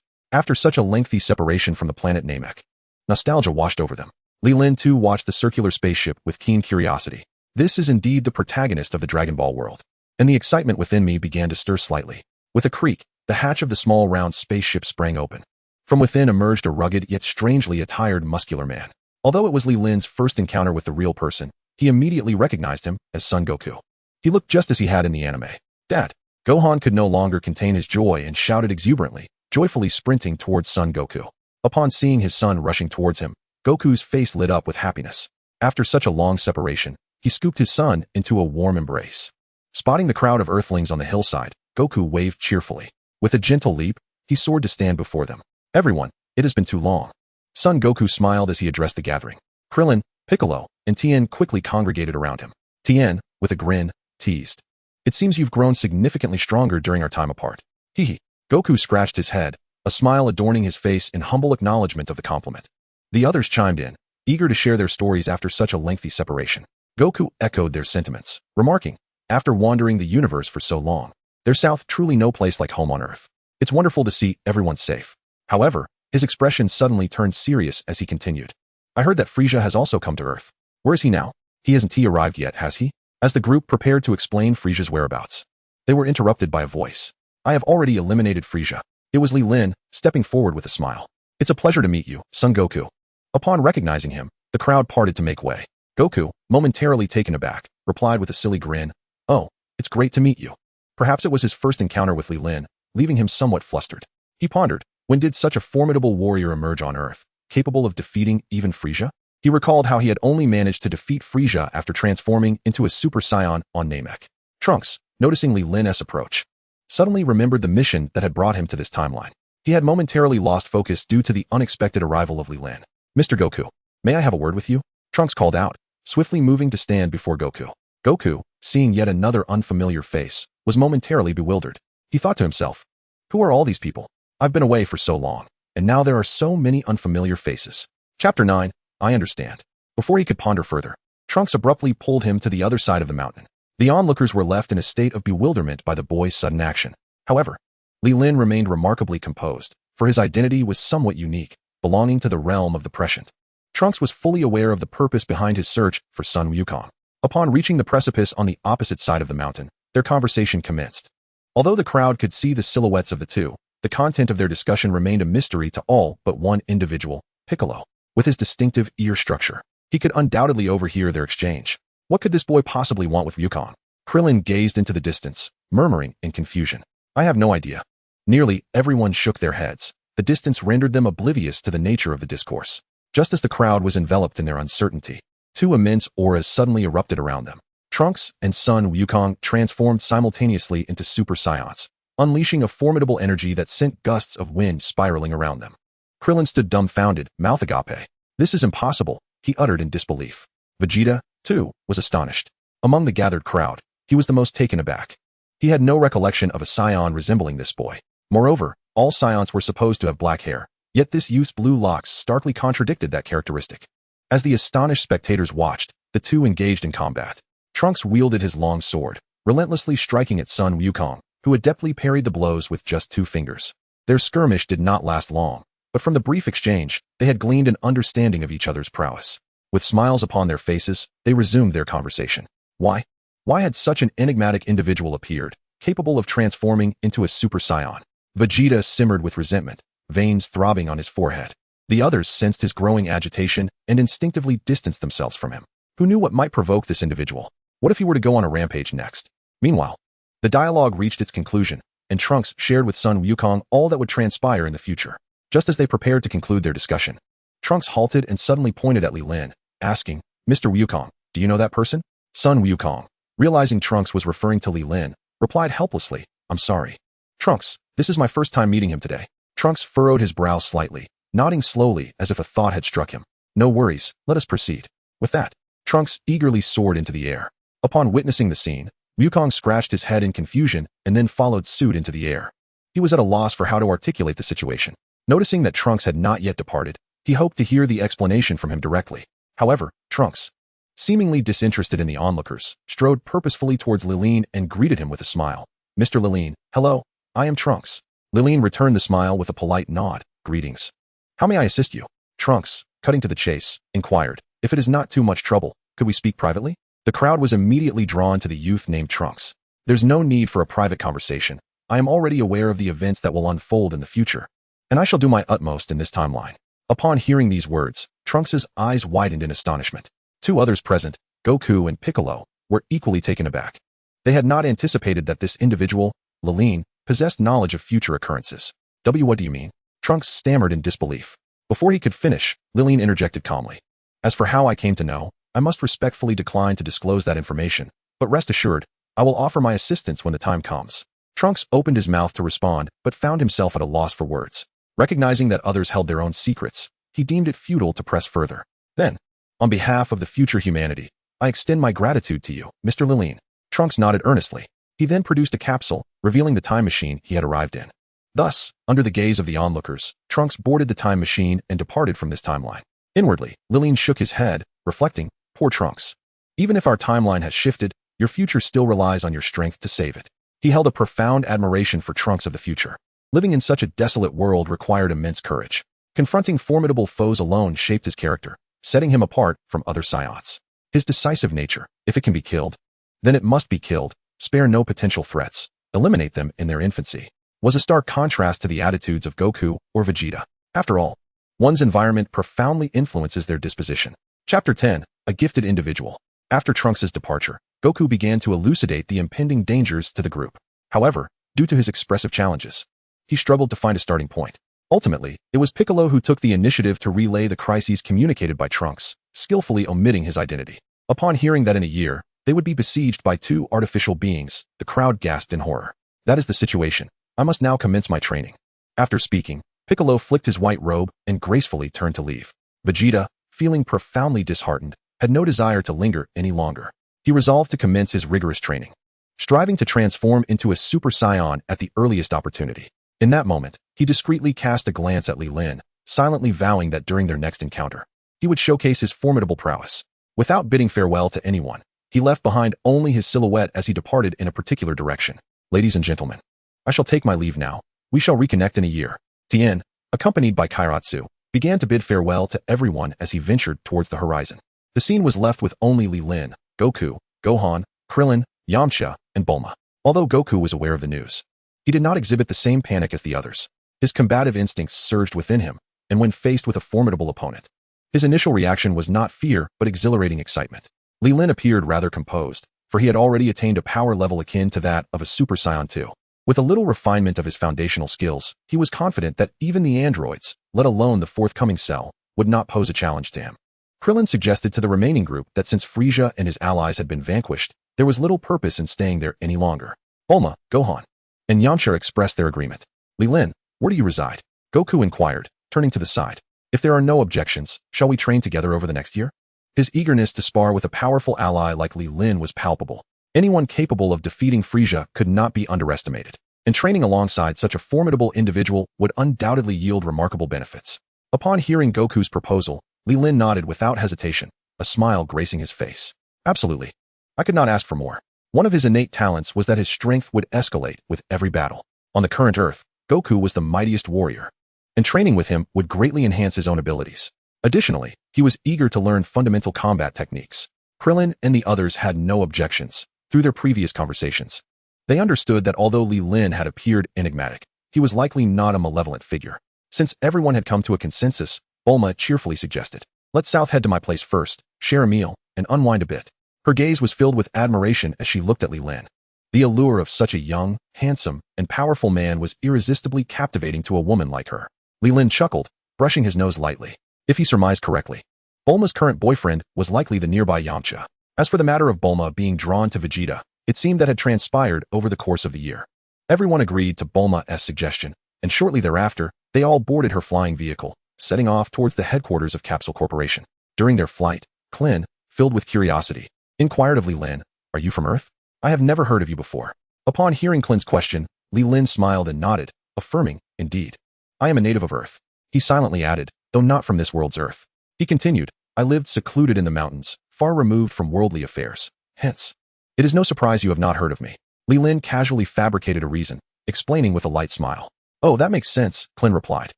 After such a lengthy separation from the planet Namek, nostalgia washed over them. Li Lin too watched the circular spaceship with keen curiosity. This is indeed the protagonist of the Dragon Ball world. And the excitement within me began to stir slightly. With a creak, the hatch of the small round spaceship sprang open. From within emerged a rugged yet strangely attired muscular man. Although it was Li Lin's first encounter with the real person, he immediately recognized him as Son Goku. He looked just as he had in the anime. "Dad!" Gohan could no longer contain his joy and shouted exuberantly, joyfully sprinting towards Son Goku. Upon seeing his son rushing towards him, Goku's face lit up with happiness. After such a long separation, he scooped his son into a warm embrace. Spotting the crowd of Earthlings on the hillside, Goku waved cheerfully. With a gentle leap, he soared to stand before them. "Everyone, it has been too long." Son Goku smiled as he addressed the gathering. Krillin, Piccolo, and Tien quickly congregated around him. Tien, with a grin, teased, "It seems you've grown significantly stronger during our time apart." Hee. Goku scratched his head, a smile adorning his face in humble acknowledgement of the compliment. The others chimed in, eager to share their stories after such a lengthy separation. Goku echoed their sentiments, remarking, "After wandering the universe for so long, there's truly no place like home on Earth. It's wonderful to see everyone safe." However, his expression suddenly turned serious as he continued. "I heard that Frieza has also come to Earth. Where is he now? He hasn't arrived yet, has he?" As the group prepared to explain Frieza's whereabouts, they were interrupted by a voice. "I have already eliminated Frieza." It was Li Lin, stepping forward with a smile. "It's a pleasure to meet you, Son Goku." Upon recognizing him, the crowd parted to make way. Goku, momentarily taken aback, replied with a silly grin, "Oh, it's great to meet you." Perhaps it was his first encounter with Li Lin, leaving him somewhat flustered. He pondered, when did such a formidable warrior emerge on Earth, capable of defeating even Frieza? He recalled how he had only managed to defeat Frieza after transforming into a Super Saiyan on Namek. Trunks, noticing Li Lin's approach, suddenly remembered the mission that had brought him to this timeline. He had momentarily lost focus due to the unexpected arrival of Li Lin. "Mr. Goku, may I have a word with you?" Trunks called out, swiftly moving to stand before Goku. Goku, seeing yet another unfamiliar face, was momentarily bewildered. He thought to himself, "Who are all these people? I've been away for so long, and now there are so many unfamiliar faces." Chapter 9. I understand. Before he could ponder further, Trunks abruptly pulled him to the other side of the mountain. The onlookers were left in a state of bewilderment by the boy's sudden action. However, Li Lin remained remarkably composed, for his identity was somewhat unique, belonging to the realm of the prescient. Trunks was fully aware of the purpose behind his search for Sun Wukong. Upon reaching the precipice on the opposite side of the mountain, their conversation commenced. Although the crowd could see the silhouettes of the two, the content of their discussion remained a mystery to all but one individual, Piccolo. With his distinctive ear structure, he could undoubtedly overhear their exchange. What could this boy possibly want with Yukong? Krillin gazed into the distance, murmuring in confusion. I have no idea. Nearly everyone shook their heads. The distance rendered them oblivious to the nature of the discourse. Just as the crowd was enveloped in their uncertainty, two immense auras suddenly erupted around them. Trunks and Son Wukong transformed simultaneously into Super Saiyans, unleashing a formidable energy that sent gusts of wind spiraling around them. Krillin stood dumbfounded, mouth agape. This is impossible, he uttered in disbelief. Vegeta, too, was astonished. Among the gathered crowd, he was the most taken aback. He had no recollection of a Saiyan resembling this boy. Moreover, all Saiyans were supposed to have black hair, yet this youth's blue locks starkly contradicted that characteristic. As the astonished spectators watched, the two engaged in combat. Trunks wielded his long sword, relentlessly striking at Son Wukong, who adeptly parried the blows with just 2 fingers. Their skirmish did not last long, but from the brief exchange, they had gleaned an understanding of each other's prowess. With smiles upon their faces, they resumed their conversation. Why? Why had such an enigmatic individual appeared, capable of transforming into a Super Saiyan? Vegeta simmered with resentment, veins throbbing on his forehead. The others sensed his growing agitation and instinctively distanced themselves from him. Who knew what might provoke this individual? What if he were to go on a rampage next? Meanwhile, the dialogue reached its conclusion, and Trunks shared with Son Wukong all that would transpire in the future. Just as they prepared to conclude their discussion, Trunks halted and suddenly pointed at Li Lin, asking, Mr. Wukong, do you know that person? Son Wukong, realizing Trunks was referring to Li Lin, replied helplessly, I'm sorry. Trunks, this is my first time meeting him today. Trunks furrowed his brow slightly, nodding slowly as if a thought had struck him. No worries, let us proceed. With that, Trunks eagerly soared into the air. Upon witnessing the scene, Wukong scratched his head in confusion and then followed suit into the air. He was at a loss for how to articulate the situation. Noticing that Trunks had not yet departed, he hoped to hear the explanation from him directly. However, Trunks, seemingly disinterested in the onlookers, strode purposefully towards Leelyn and greeted him with a smile. Mr. Leelyn, hello, I am Trunks. Leelyn returned the smile with a polite nod. Greetings. How may I assist you? Trunks, cutting to the chase, inquired. If it is not too much trouble, could we speak privately? The crowd was immediately drawn to the youth named Trunks. There's no need for a private conversation. I am already aware of the events that will unfold in the future, and I shall do my utmost in this timeline. Upon hearing these words, Trunks's eyes widened in astonishment. 2 others present, Goku and Piccolo, were equally taken aback. They had not anticipated that this individual, Li Lin, possessed knowledge of future occurrences. What do you mean? Trunks stammered in disbelief. Before he could finish, Li Lin interjected calmly. As for how I came to know, I must respectfully decline to disclose that information, but rest assured, I will offer my assistance when the time comes. Trunks opened his mouth to respond, but found himself at a loss for words. Recognizing that others held their own secrets, he deemed it futile to press further. Then, on behalf of the future humanity, I extend my gratitude to you, Mr. Li Lin. Trunks nodded earnestly. He then produced a capsule, revealing the time machine he had arrived in. Thus, under the gaze of the onlookers, Trunks boarded the time machine and departed from this timeline. Inwardly, Li Lin shook his head, reflecting, poor Trunks. Even if our timeline has shifted, your future still relies on your strength to save it. He held a profound admiration for Trunks of the future. Living in such a desolate world required immense courage. Confronting formidable foes alone shaped his character, setting him apart from other Saiyans. His decisive nature, if it can be killed, then it must be killed, spare no potential threats, eliminate them in their infancy, was a stark contrast to the attitudes of Goku or Vegeta. After all, one's environment profoundly influences their disposition. Chapter 10, A Gifted Individual. After Trunks' departure, Goku began to elucidate the impending dangers to the group. However, due to his expressive challenges, he struggled to find a starting point. Ultimately, it was Piccolo who took the initiative to relay the crises communicated by Trunks, skillfully omitting his identity. Upon hearing that in a year, they would be besieged by 2 artificial beings, the crowd gasped in horror. That is the situation. I must now commence my training. After speaking, Piccolo flicked his white robe and gracefully turned to leave. Vegeta, feeling profoundly disheartened, had no desire to linger any longer. He resolved to commence his rigorous training, striving to transform into a Super Saiyan at the earliest opportunity. In that moment, he discreetly cast a glance at Li Lin, silently vowing that during their next encounter, he would showcase his formidable prowess. Without bidding farewell to anyone, he left behind only his silhouette as he departed in a particular direction. Ladies and gentlemen, I shall take my leave now. We shall reconnect in a year. Tien, accompanied by Kairatsu, began to bid farewell to everyone as he ventured towards the horizon. The scene was left with only Li Lin, Goku, Gohan, Krillin, Yamcha, and Bulma. Although Goku was aware of the news, he did not exhibit the same panic as the others. His combative instincts surged within him, and when faced with a formidable opponent, his initial reaction was not fear but exhilarating excitement. Li Lin appeared rather composed, for he had already attained a power level akin to that of a Super Saiyan 2. With a little refinement of his foundational skills, he was confident that even the androids, let alone the forthcoming Cell, would not pose a challenge to him. Krillin suggested to the remaining group that since Frieza and his allies had been vanquished, there was little purpose in staying there any longer. Bulma, Gohan, and Yamcha expressed their agreement. Li Lin, where do you reside? Goku inquired, turning to the side. If there are no objections, shall we train together over the next year? His eagerness to spar with a powerful ally like Li Lin was palpable. Anyone capable of defeating Frieza could not be underestimated, and training alongside such a formidable individual would undoubtedly yield remarkable benefits. Upon hearing Goku's proposal, Li Lin nodded without hesitation, a smile gracing his face. Absolutely. I could not ask for more. One of his innate talents was that his strength would escalate with every battle. On the current Earth, Goku was the mightiest warrior, and training with him would greatly enhance his own abilities. Additionally, he was eager to learn fundamental combat techniques. Krillin and the others had no objections. Through their previous conversations, they understood that although Li Lin had appeared enigmatic, he was likely not a malevolent figure. Since everyone had come to a consensus, Bulma cheerfully suggested, "Let's south head to my place first, share a meal, and unwind a bit." Her gaze was filled with admiration as she looked at Li Lin. The allure of such a young, handsome, and powerful man was irresistibly captivating to a woman like her. Li Lin chuckled, brushing his nose lightly. If he surmised correctly, Bulma's current boyfriend was likely the nearby Yamcha. As for the matter of Bulma being drawn to Vegeta, it seemed that had transpired over the course of the year. Everyone agreed to Bulma's suggestion, and shortly thereafter, they all boarded her flying vehicle, setting off towards the headquarters of Capsule Corporation. During their flight, Klin, filled with curiosity, inquired of Li Lin, "Are you from Earth? I have never heard of you before." Upon hearing Klin's question, Li Lin smiled and nodded, affirming, "Indeed. I am a native of Earth." He silently added, "Though not from this world's Earth." He continued, "I lived secluded in the mountains, far removed from worldly affairs. Hence, it is no surprise you have not heard of me." Li Lin casually fabricated a reason, explaining with a light smile. "Oh, that makes sense," Klin replied,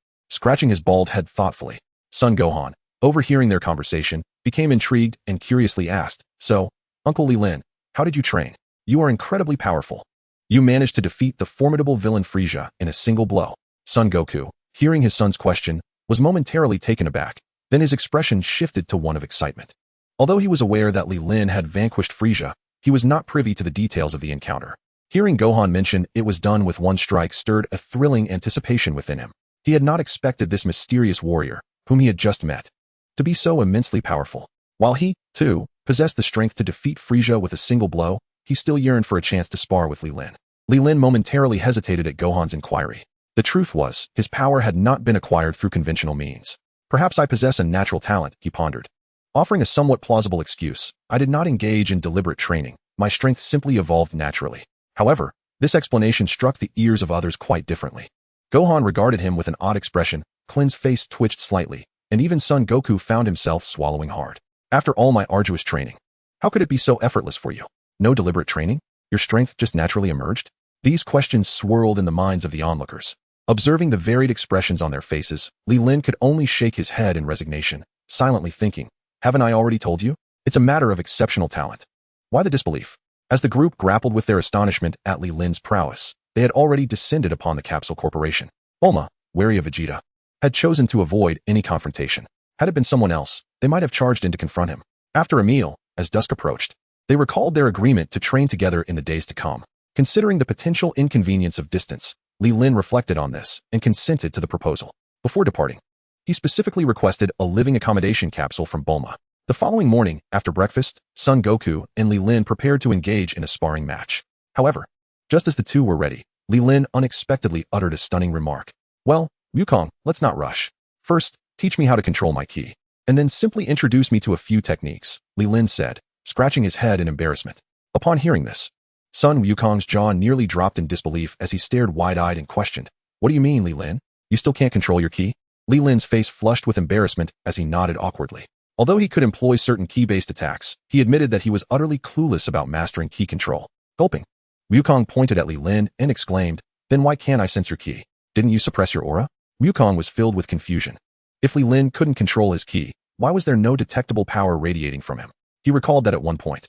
scratching his bald head thoughtfully. Son Gohan, overhearing their conversation, became intrigued and curiously asked, "So, Uncle Li Lin, how did you train? You are incredibly powerful. You managed to defeat the formidable villain Frieza in a single blow." Son Goku, hearing his son's question, was momentarily taken aback. Then his expression shifted to one of excitement. Although he was aware that Li Lin had vanquished Frieza, he was not privy to the details of the encounter. Hearing Gohan mention it was done with one strike stirred a thrilling anticipation within him. He had not expected this mysterious warrior, whom he had just met, to be so immensely powerful. While he, too, possessed the strength to defeat Frieza with a single blow, he still yearned for a chance to spar with Li Lin. Li Lin momentarily hesitated at Gohan's inquiry. The truth was, his power had not been acquired through conventional means. "Perhaps I possess a natural talent," he pondered. Offering a somewhat plausible excuse, "I did not engage in deliberate training. My strength simply evolved naturally." However, this explanation struck the ears of others quite differently. Gohan regarded him with an odd expression, Klin's face twitched slightly, and even Son Goku found himself swallowing hard. "After all my arduous training, how could it be so effortless for you? No deliberate training? Your strength just naturally emerged?" These questions swirled in the minds of the onlookers. Observing the varied expressions on their faces, Li Lin could only shake his head in resignation, silently thinking, "Haven't I already told you? It's a matter of exceptional talent." Why the disbelief? As the group grappled with their astonishment at Li Lin's prowess, they had already descended upon the Capsule Corporation. Bulma, wary of Vegeta, had chosen to avoid any confrontation. Had it been someone else, they might have charged in to confront him. After a meal, as dusk approached, they recalled their agreement to train together in the days to come. Considering the potential inconvenience of distance, Li Lin reflected on this and consented to the proposal. Before departing, he specifically requested a living accommodation capsule from Bulma. The following morning, after breakfast, Son Goku and Li Lin prepared to engage in a sparring match. However, just as the two were ready, Li Lin unexpectedly uttered a stunning remark. "Well, Wukong, let's not rush. First, teach me how to control my ki, and then simply introduce me to a few techniques," Li Lin said, scratching his head in embarrassment. Upon hearing this, Son Wukong's jaw nearly dropped in disbelief as he stared wide-eyed and questioned, "What do you mean, Li Lin? You still can't control your ki?" Li Lin's face flushed with embarrassment as he nodded awkwardly. Although he could employ certain ki-based attacks, he admitted that he was utterly clueless about mastering ki control. Gulping, Wukong pointed at Li Lin and exclaimed, "Then why can't I sense your ki? Didn't you suppress your aura?" Wukong was filled with confusion. If Li Lin couldn't control his ki, why was there no detectable power radiating from him? He recalled that at one point,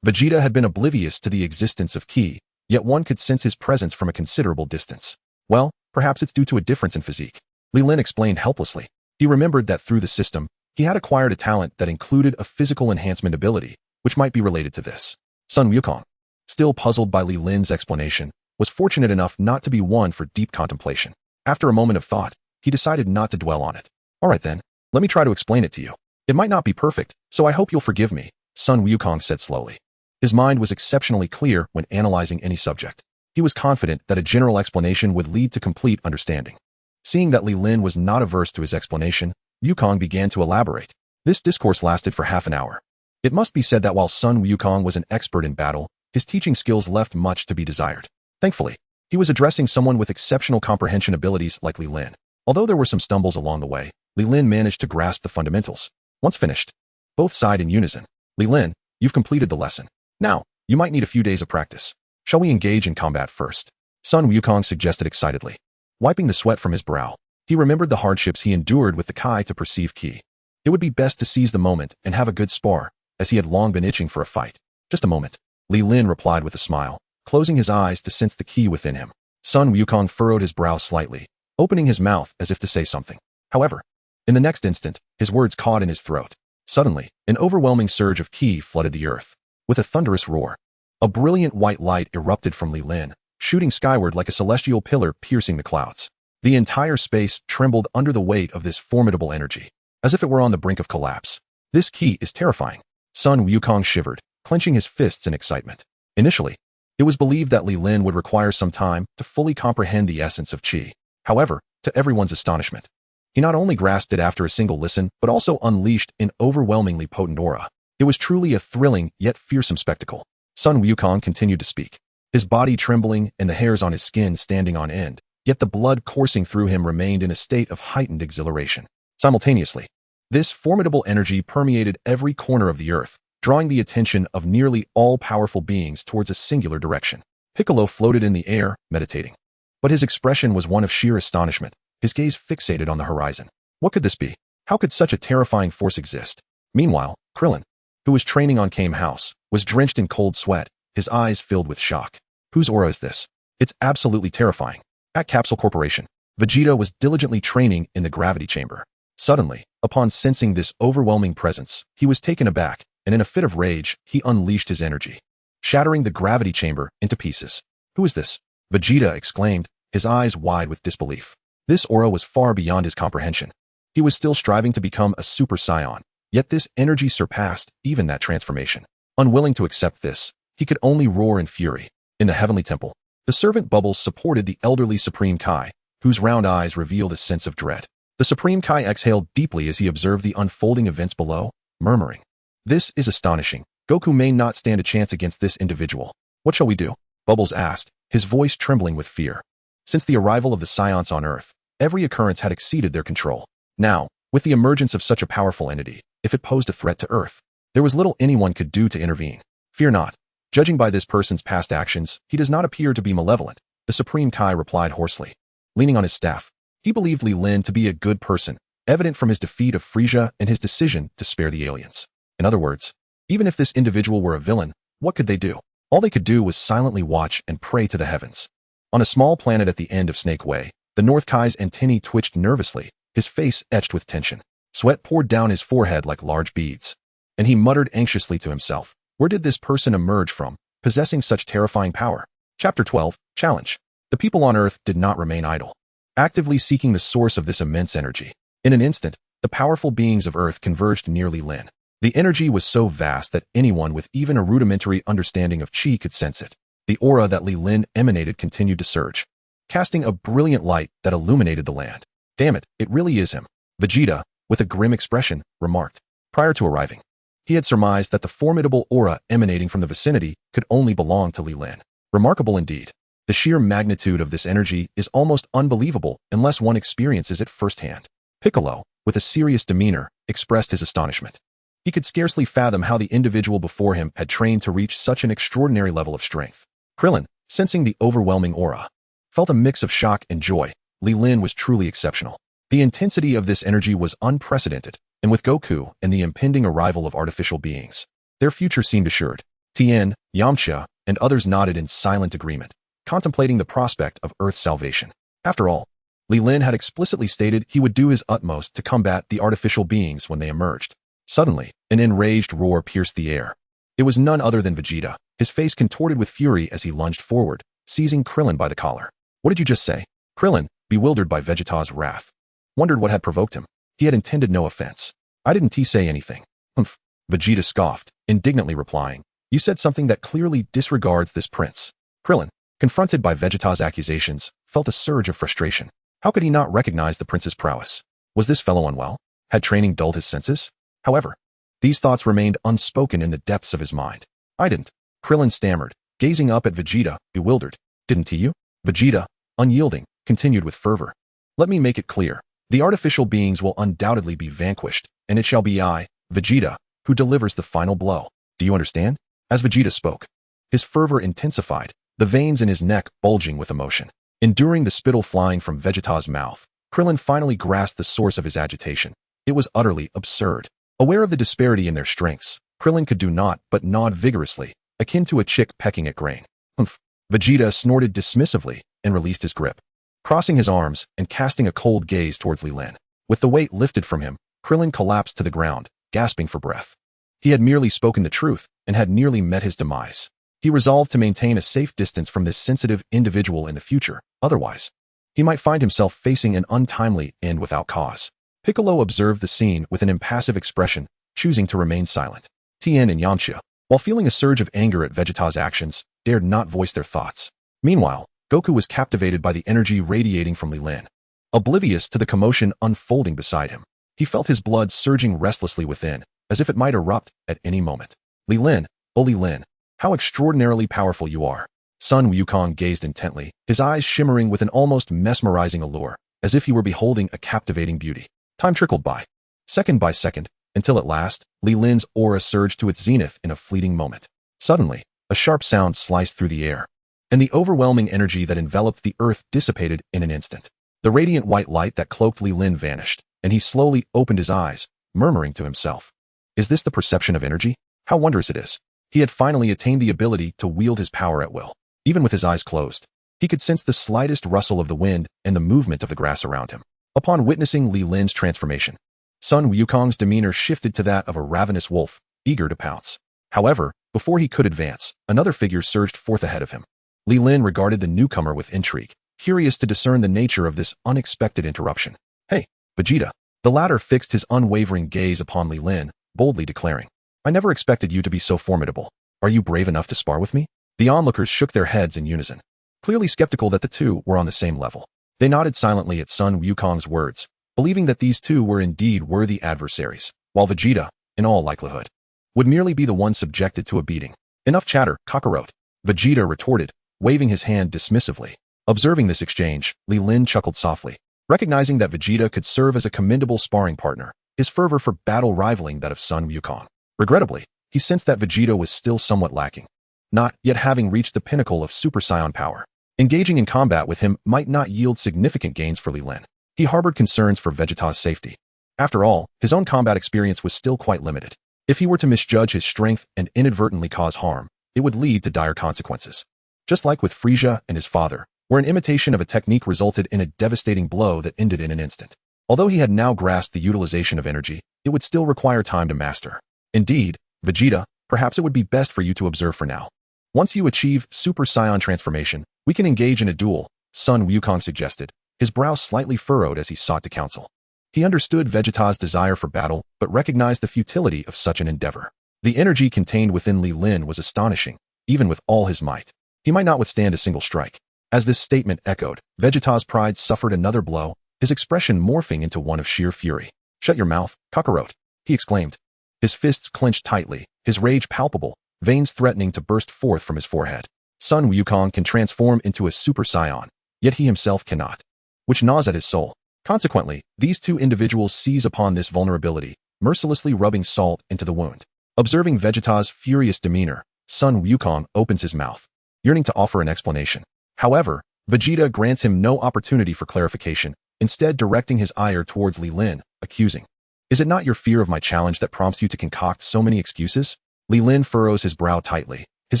Vegeta had been oblivious to the existence of Ki, yet one could sense his presence from a considerable distance. Well, perhaps it's due to a difference in physique. Leelyn explained helplessly. He remembered that through the system, he had acquired a talent that included a physical enhancement ability, which might be related to this. Sun Wukong, still puzzled by Li Lin's explanation, was fortunate enough not to be one for deep contemplation. After a moment of thought, he decided not to dwell on it. All right then, let me try to explain it to you. It might not be perfect, so I hope you'll forgive me, Sun Wukong said slowly. His mind was exceptionally clear when analyzing any subject. He was confident that a general explanation would lead to complete understanding. Seeing that Li Lin was not averse to his explanation, Wukong began to elaborate. This discourse lasted for half an hour. It must be said that while Sun Wukong was an expert in battle, his teaching skills left much to be desired. Thankfully, he was addressing someone with exceptional comprehension abilities like Li Lin. Although there were some stumbles along the way, Li Lin managed to grasp the fundamentals. Once finished, both sighed in unison. Li Lin, you've completed the lesson. Now, you might need a few days of practice. Shall we engage in combat first? Sun Wukong suggested excitedly. Wiping the sweat from his brow, he remembered the hardships he endured with the Kai to perceive Ki. It would be best to seize the moment and have a good spar, as he had long been itching for a fight. Just a moment, Li Lin replied with a smile, closing his eyes to sense the Ki within him. Sun Wukong furrowed his brow slightly, opening his mouth as if to say something. However, in the next instant, his words caught in his throat. Suddenly, an overwhelming surge of Ki flooded the earth. With a thunderous roar, a brilliant white light erupted from Li Lin, shooting skyward like a celestial pillar piercing the clouds. The entire space trembled under the weight of this formidable energy, as if it were on the brink of collapse. This Ki is terrifying. Sun Wukong shivered, clenching his fists in excitement. Initially, it was believed that Li Lin would require some time to fully comprehend the essence of Qi. However, to everyone's astonishment, he not only grasped it after a single listen, but also unleashed an overwhelmingly potent aura. It was truly a thrilling yet fearsome spectacle. Sun Wukong continued to speak, his body trembling and the hairs on his skin standing on end, yet the blood coursing through him remained in a state of heightened exhilaration. Simultaneously, this formidable energy permeated every corner of the earth, drawing the attention of nearly all powerful beings towards a singular direction. Piccolo floated in the air, meditating. But his expression was one of sheer astonishment, his gaze fixated on the horizon. What could this be? How could such a terrifying force exist? Meanwhile, Krillin, who was training on Kame House, was drenched in cold sweat, his eyes filled with shock. Whose aura is this? It's absolutely terrifying. At Capsule Corporation, Vegeta was diligently training in the gravity chamber. Suddenly, upon sensing this overwhelming presence, he was taken aback, and in a fit of rage, he unleashed his energy, shattering the gravity chamber into pieces. Who is this? Vegeta exclaimed, his eyes wide with disbelief. This aura was far beyond his comprehension. He was still striving to become a Super Saiyan, yet this energy surpassed even that transformation. Unwilling to accept this, he could only roar in fury. In the heavenly temple, the servant Bubbles supported the elderly Supreme Kai, whose round eyes revealed a sense of dread. The Supreme Kai exhaled deeply as he observed the unfolding events below, murmuring, "This is astonishing. Goku may not stand a chance against this individual. What shall we do?" Bubbles asked, his voice trembling with fear. Since the arrival of the Saiyans on Earth, every occurrence had exceeded their control. Now, with the emergence of such a powerful entity, if it posed a threat to Earth, there was little anyone could do to intervene. "Fear not. Judging by this person's past actions, he does not appear to be malevolent," the Supreme Kai replied hoarsely. Leaning on his staff, he believed Li Lin to be a good person, evident from his defeat of Frieza and his decision to spare the aliens. In other words, even if this individual were a villain, what could they do? All they could do was silently watch and pray to the heavens. On a small planet at the end of Snake Way, the North Kai's antennae twitched nervously, his face etched with tension. Sweat poured down his forehead like large beads. And he muttered anxiously to himself, where did this person emerge from, possessing such terrifying power? Chapter 12, Challenge. The people on Earth did not remain idle, actively seeking the source of this immense energy. In an instant, the powerful beings of Earth converged near Li Lin. The energy was so vast that anyone with even a rudimentary understanding of Qi could sense it. The aura that Li Lin emanated continued to surge, casting a brilliant light that illuminated the land. "Damn it, it really is him," Vegeta, with a grim expression, remarked. Prior to arriving, he had surmised that the formidable aura emanating from the vicinity could only belong to Li Lin. Remarkable indeed. The sheer magnitude of this energy is almost unbelievable unless one experiences it firsthand. Piccolo, with a serious demeanor, expressed his astonishment. He could scarcely fathom how the individual before him had trained to reach such an extraordinary level of strength. Krillin, sensing the overwhelming aura, felt a mix of shock and joy. Li Lin was truly exceptional. The intensity of this energy was unprecedented, and with Goku and the impending arrival of artificial beings, their future seemed assured. Tien, Yamcha, and others nodded in silent agreement, contemplating the prospect of Earth's salvation. After all, Li Lin had explicitly stated he would do his utmost to combat the artificial beings when they emerged. Suddenly, an enraged roar pierced the air. It was none other than Vegeta, his face contorted with fury as he lunged forward, seizing Krillin by the collar. What did you just say? Krillin, bewildered by Vegeta's wrath, wondered what had provoked him. He had intended no offense. I didn't say anything. Humph. Vegeta scoffed, indignantly replying. You said something that clearly disregards this prince. Krillin, confronted by Vegeta's accusations, felt a surge of frustration. How could he not recognize the prince's prowess? Was this fellow unwell? Had training dulled his senses? However, these thoughts remained unspoken in the depths of his mind. I didn't. Krillin stammered, gazing up at Vegeta, bewildered. Didn't you? Vegeta, unyielding, continued with fervor. Let me make it clear. The artificial beings will undoubtedly be vanquished, and it shall be I, Vegeta, who delivers the final blow. Do you understand? As Vegeta spoke, his fervor intensified, the veins in his neck bulging with emotion. Enduring the spittle flying from Vegeta's mouth, Krillin finally grasped the source of his agitation. It was utterly absurd. Aware of the disparity in their strengths, Krillin could do naught but nod vigorously, akin to a chick pecking at grain. Humph. Vegeta snorted dismissively and released his grip, crossing his arms and casting a cold gaze towards Li Lin. With the weight lifted from him, Krillin collapsed to the ground, gasping for breath. He had merely spoken the truth and had nearly met his demise. He resolved to maintain a safe distance from this sensitive individual in the future, otherwise, he might find himself facing an untimely end without cause. Piccolo observed the scene with an impassive expression, choosing to remain silent. Tien and Yamcha, while feeling a surge of anger at Vegeta's actions, dared not voice their thoughts. Meanwhile, Goku was captivated by the energy radiating from Li Lin. Oblivious to the commotion unfolding beside him, he felt his blood surging restlessly within, as if it might erupt at any moment. Li Lin, oh Li Lin, how extraordinarily powerful you are. Sun Wukong gazed intently, his eyes shimmering with an almost mesmerizing allure, as if he were beholding a captivating beauty. Time trickled by second, until at last, Li Lin's aura surged to its zenith in a fleeting moment. Suddenly, a sharp sound sliced through the air, and the overwhelming energy that enveloped the earth dissipated in an instant. The radiant white light that cloaked Li Lin vanished, and he slowly opened his eyes, murmuring to himself. Is this the perception of energy? How wondrous it is. He had finally attained the ability to wield his power at will. Even with his eyes closed, he could sense the slightest rustle of the wind and the movement of the grass around him. Upon witnessing Li Lin's transformation, Sun Wukong's demeanor shifted to that of a ravenous wolf, eager to pounce. However, before he could advance, another figure surged forth ahead of him. Li Lin regarded the newcomer with intrigue, curious to discern the nature of this unexpected interruption. Hey, Vegeta. The latter fixed his unwavering gaze upon Li Lin, boldly declaring, I never expected you to be so formidable. Are you brave enough to spar with me? The onlookers shook their heads in unison, clearly skeptical that the two were on the same level. They nodded silently at Sun Wukong's words, believing that these two were indeed worthy adversaries, while Vegeta, in all likelihood, would merely be the one subjected to a beating. Enough chatter, cockroach, Vegeta retorted, waving his hand dismissively. Observing this exchange, Li Lin chuckled softly. Recognizing that Vegeta could serve as a commendable sparring partner, his fervor for battle rivaling that of Sun Wukong. Regrettably, he sensed that Vegeta was still somewhat lacking, not yet having reached the pinnacle of Super Saiyan power. Engaging in combat with him might not yield significant gains for Li Lin. He harbored concerns for Vegeta's safety. After all, his own combat experience was still quite limited. If he were to misjudge his strength and inadvertently cause harm, it would lead to dire consequences. Just like with Frieza and his father, where an imitation of a technique resulted in a devastating blow that ended in an instant. Although he had now grasped the utilization of energy, it would still require time to master. Indeed, Vegeta, perhaps it would be best for you to observe for now. Once you achieve Super Saiyan transformation, we can engage in a duel, Sun Wukong suggested, his brow slightly furrowed as he sought to counsel. He understood Vegeta's desire for battle, but recognized the futility of such an endeavor. The energy contained within Li Lin was astonishing, even with all his might. He might not withstand a single strike. As this statement echoed, Vegeta's pride suffered another blow, his expression morphing into one of sheer fury. Shut your mouth, cockroach, he exclaimed. His fists clenched tightly, his rage palpable, veins threatening to burst forth from his forehead. Sun Wukong can transform into a Super Saiyan, yet he himself cannot, which gnaws at his soul. Consequently, these two individuals seize upon this vulnerability, mercilessly rubbing salt into the wound. Observing Vegeta's furious demeanor, Sun Wukong opens his mouth, yearning to offer an explanation. However, Vegeta grants him no opportunity for clarification, instead directing his ire towards Li Lin, accusing. Is it not your fear of my challenge that prompts you to concoct so many excuses? Li Lin furrows his brow tightly, his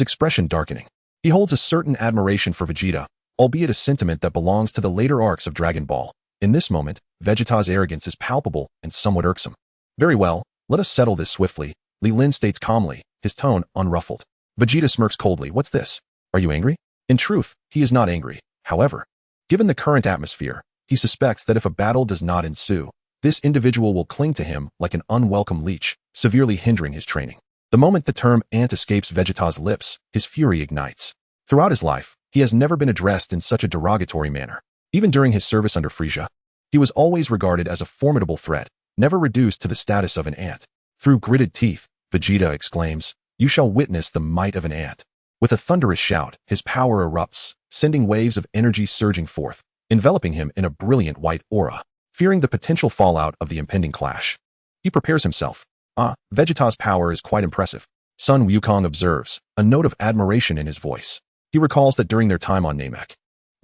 expression darkening. He holds a certain admiration for Vegeta, albeit a sentiment that belongs to the later arcs of Dragon Ball. In this moment, Vegeta's arrogance is palpable and somewhat irksome. Very well, let us settle this swiftly, Li Lin states calmly, his tone unruffled. Vegeta smirks coldly. What's this? Are you angry? In truth, he is not angry. However, given the current atmosphere, he suspects that if a battle does not ensue, this individual will cling to him like an unwelcome leech, severely hindering his training. The moment the term ant escapes Vegeta's lips, his fury ignites. Throughout his life, he has never been addressed in such a derogatory manner. Even during his service under Frieza, he was always regarded as a formidable threat, never reduced to the status of an ant. Through gritted teeth, Vegeta exclaims, "You shall witness the might of an ant." With a thunderous shout, his power erupts, sending waves of energy surging forth, enveloping him in a brilliant white aura. Fearing the potential fallout of the impending clash, he prepares himself. Vegeta's power is quite impressive. Sun Wukong observes, a note of admiration in his voice. He recalls that during their time on Namek,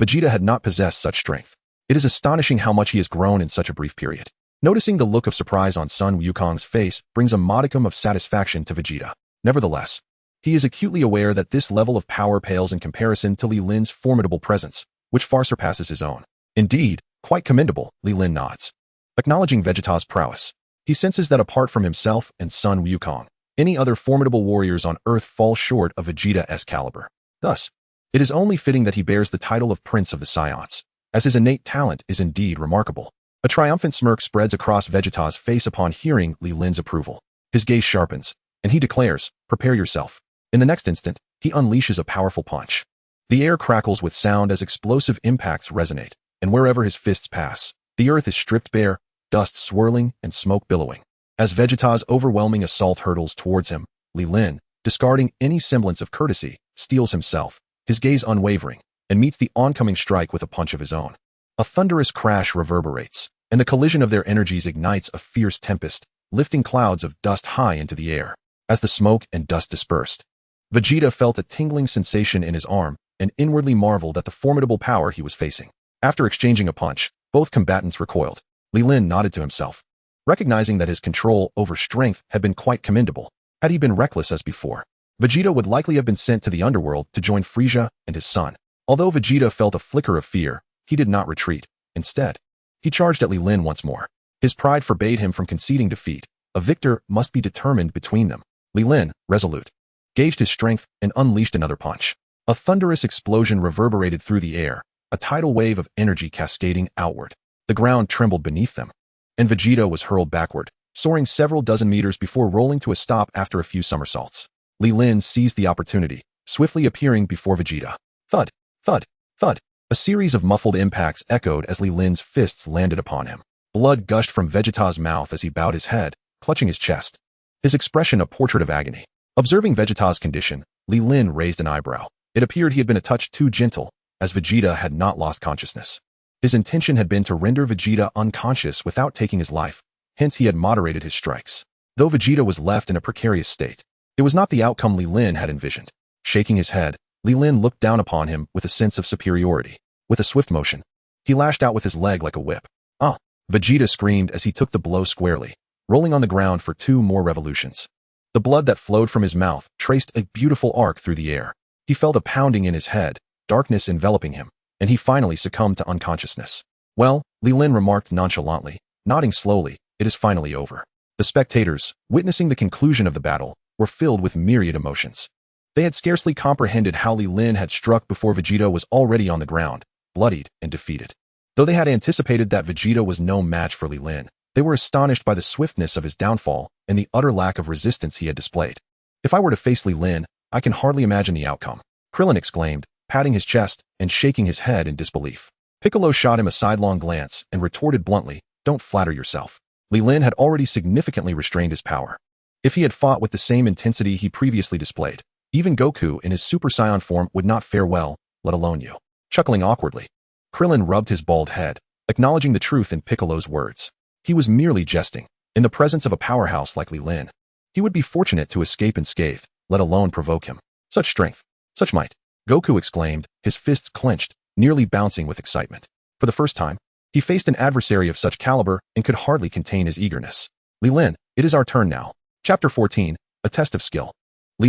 Vegeta had not possessed such strength. It is astonishing how much he has grown in such a brief period. Noticing the look of surprise on Sun Wukong's face brings a modicum of satisfaction to Vegeta. Nevertheless, he is acutely aware that this level of power pales in comparison to Li Lin's formidable presence, which far surpasses his own. Indeed, quite commendable, Li Lin nods. Acknowledging Vegeta's prowess, he senses that apart from himself and Sun Wukong, any other formidable warriors on Earth fall short of Vegeta's caliber. Thus, it is only fitting that he bears the title of Prince of the Saiyans, as his innate talent is indeed remarkable. A triumphant smirk spreads across Vegeta's face upon hearing Li Lin's approval. His gaze sharpens, and he declares, "Prepare yourself." In the next instant, he unleashes a powerful punch. The air crackles with sound as explosive impacts resonate, and wherever his fists pass, the earth is stripped bare, dust swirling and smoke billowing. As Vegeta's overwhelming assault hurtles towards him, Li Lin, discarding any semblance of courtesy, steels himself, his gaze unwavering, and meets the oncoming strike with a punch of his own. A thunderous crash reverberates, and the collision of their energies ignites a fierce tempest, lifting clouds of dust high into the air. As the smoke and dust dispersed, Vegeta felt a tingling sensation in his arm and inwardly marveled at the formidable power he was facing. After exchanging a punch, both combatants recoiled. Li Lin nodded to himself, recognizing that his control over strength had been quite commendable. Had he been reckless as before, Vegeta would likely have been sent to the underworld to join Frieza and his son. Although Vegeta felt a flicker of fear, he did not retreat. Instead, he charged at Li Lin once more. His pride forbade him from conceding defeat. A victor must be determined between them. Li Lin, resolute, gauged his strength and unleashed another punch. A thunderous explosion reverberated through the air, a tidal wave of energy cascading outward. The ground trembled beneath them, and Vegeta was hurled backward, soaring several dozen meters before rolling to a stop after a few somersaults. Li Lin seized the opportunity, swiftly appearing before Vegeta. Thud, thud, thud. A series of muffled impacts echoed as Li Lin's fists landed upon him. Blood gushed from Vegeta's mouth as he bowed his head, clutching his chest, his expression a portrait of agony. Observing Vegeta's condition, Li Lin raised an eyebrow. It appeared he had been a touch too gentle, as Vegeta had not lost consciousness. His intention had been to render Vegeta unconscious without taking his life, hence he had moderated his strikes. Though Vegeta was left in a precarious state, it was not the outcome Li Lin had envisioned. Shaking his head, Li Lin looked down upon him with a sense of superiority. With a swift motion, he lashed out with his leg like a whip. "Ah!" Vegeta screamed as he took the blow squarely, rolling on the ground for 2 more revolutions. The blood that flowed from his mouth traced a beautiful arc through the air. He felt a pounding in his head, darkness enveloping him, and he finally succumbed to unconsciousness. "Well," Li Lin remarked nonchalantly, nodding slowly, "it is finally over." The spectators, witnessing the conclusion of the battle, were filled with myriad emotions. They had scarcely comprehended how Li Lin had struck before Vegeta was already on the ground, bloodied and defeated. Though they had anticipated that Vegeta was no match for Li Lin, they were astonished by the swiftness of his downfall and the utter lack of resistance he had displayed. "If I were to face Li Lin, I can hardly imagine the outcome," Krillin exclaimed, patting his chest and shaking his head in disbelief. Piccolo shot him a sidelong glance and retorted bluntly, "Don't flatter yourself." Li Lin had already significantly restrained his power. If he had fought with the same intensity he previously displayed, even Goku in his Super Saiyan form would not fare well, let alone you. Chuckling awkwardly, Krillin rubbed his bald head, acknowledging the truth in Piccolo's words. He was merely jesting. In the presence of a powerhouse like Li Lin, he would be fortunate to escape unscathed, let alone provoke him. Such strength, such might, Goku exclaimed, his fists clenched, nearly bouncing with excitement. For the first time, he faced an adversary of such caliber and could hardly contain his eagerness. "Li Lin, it is our turn now." Chapter 14, A Test of Skill.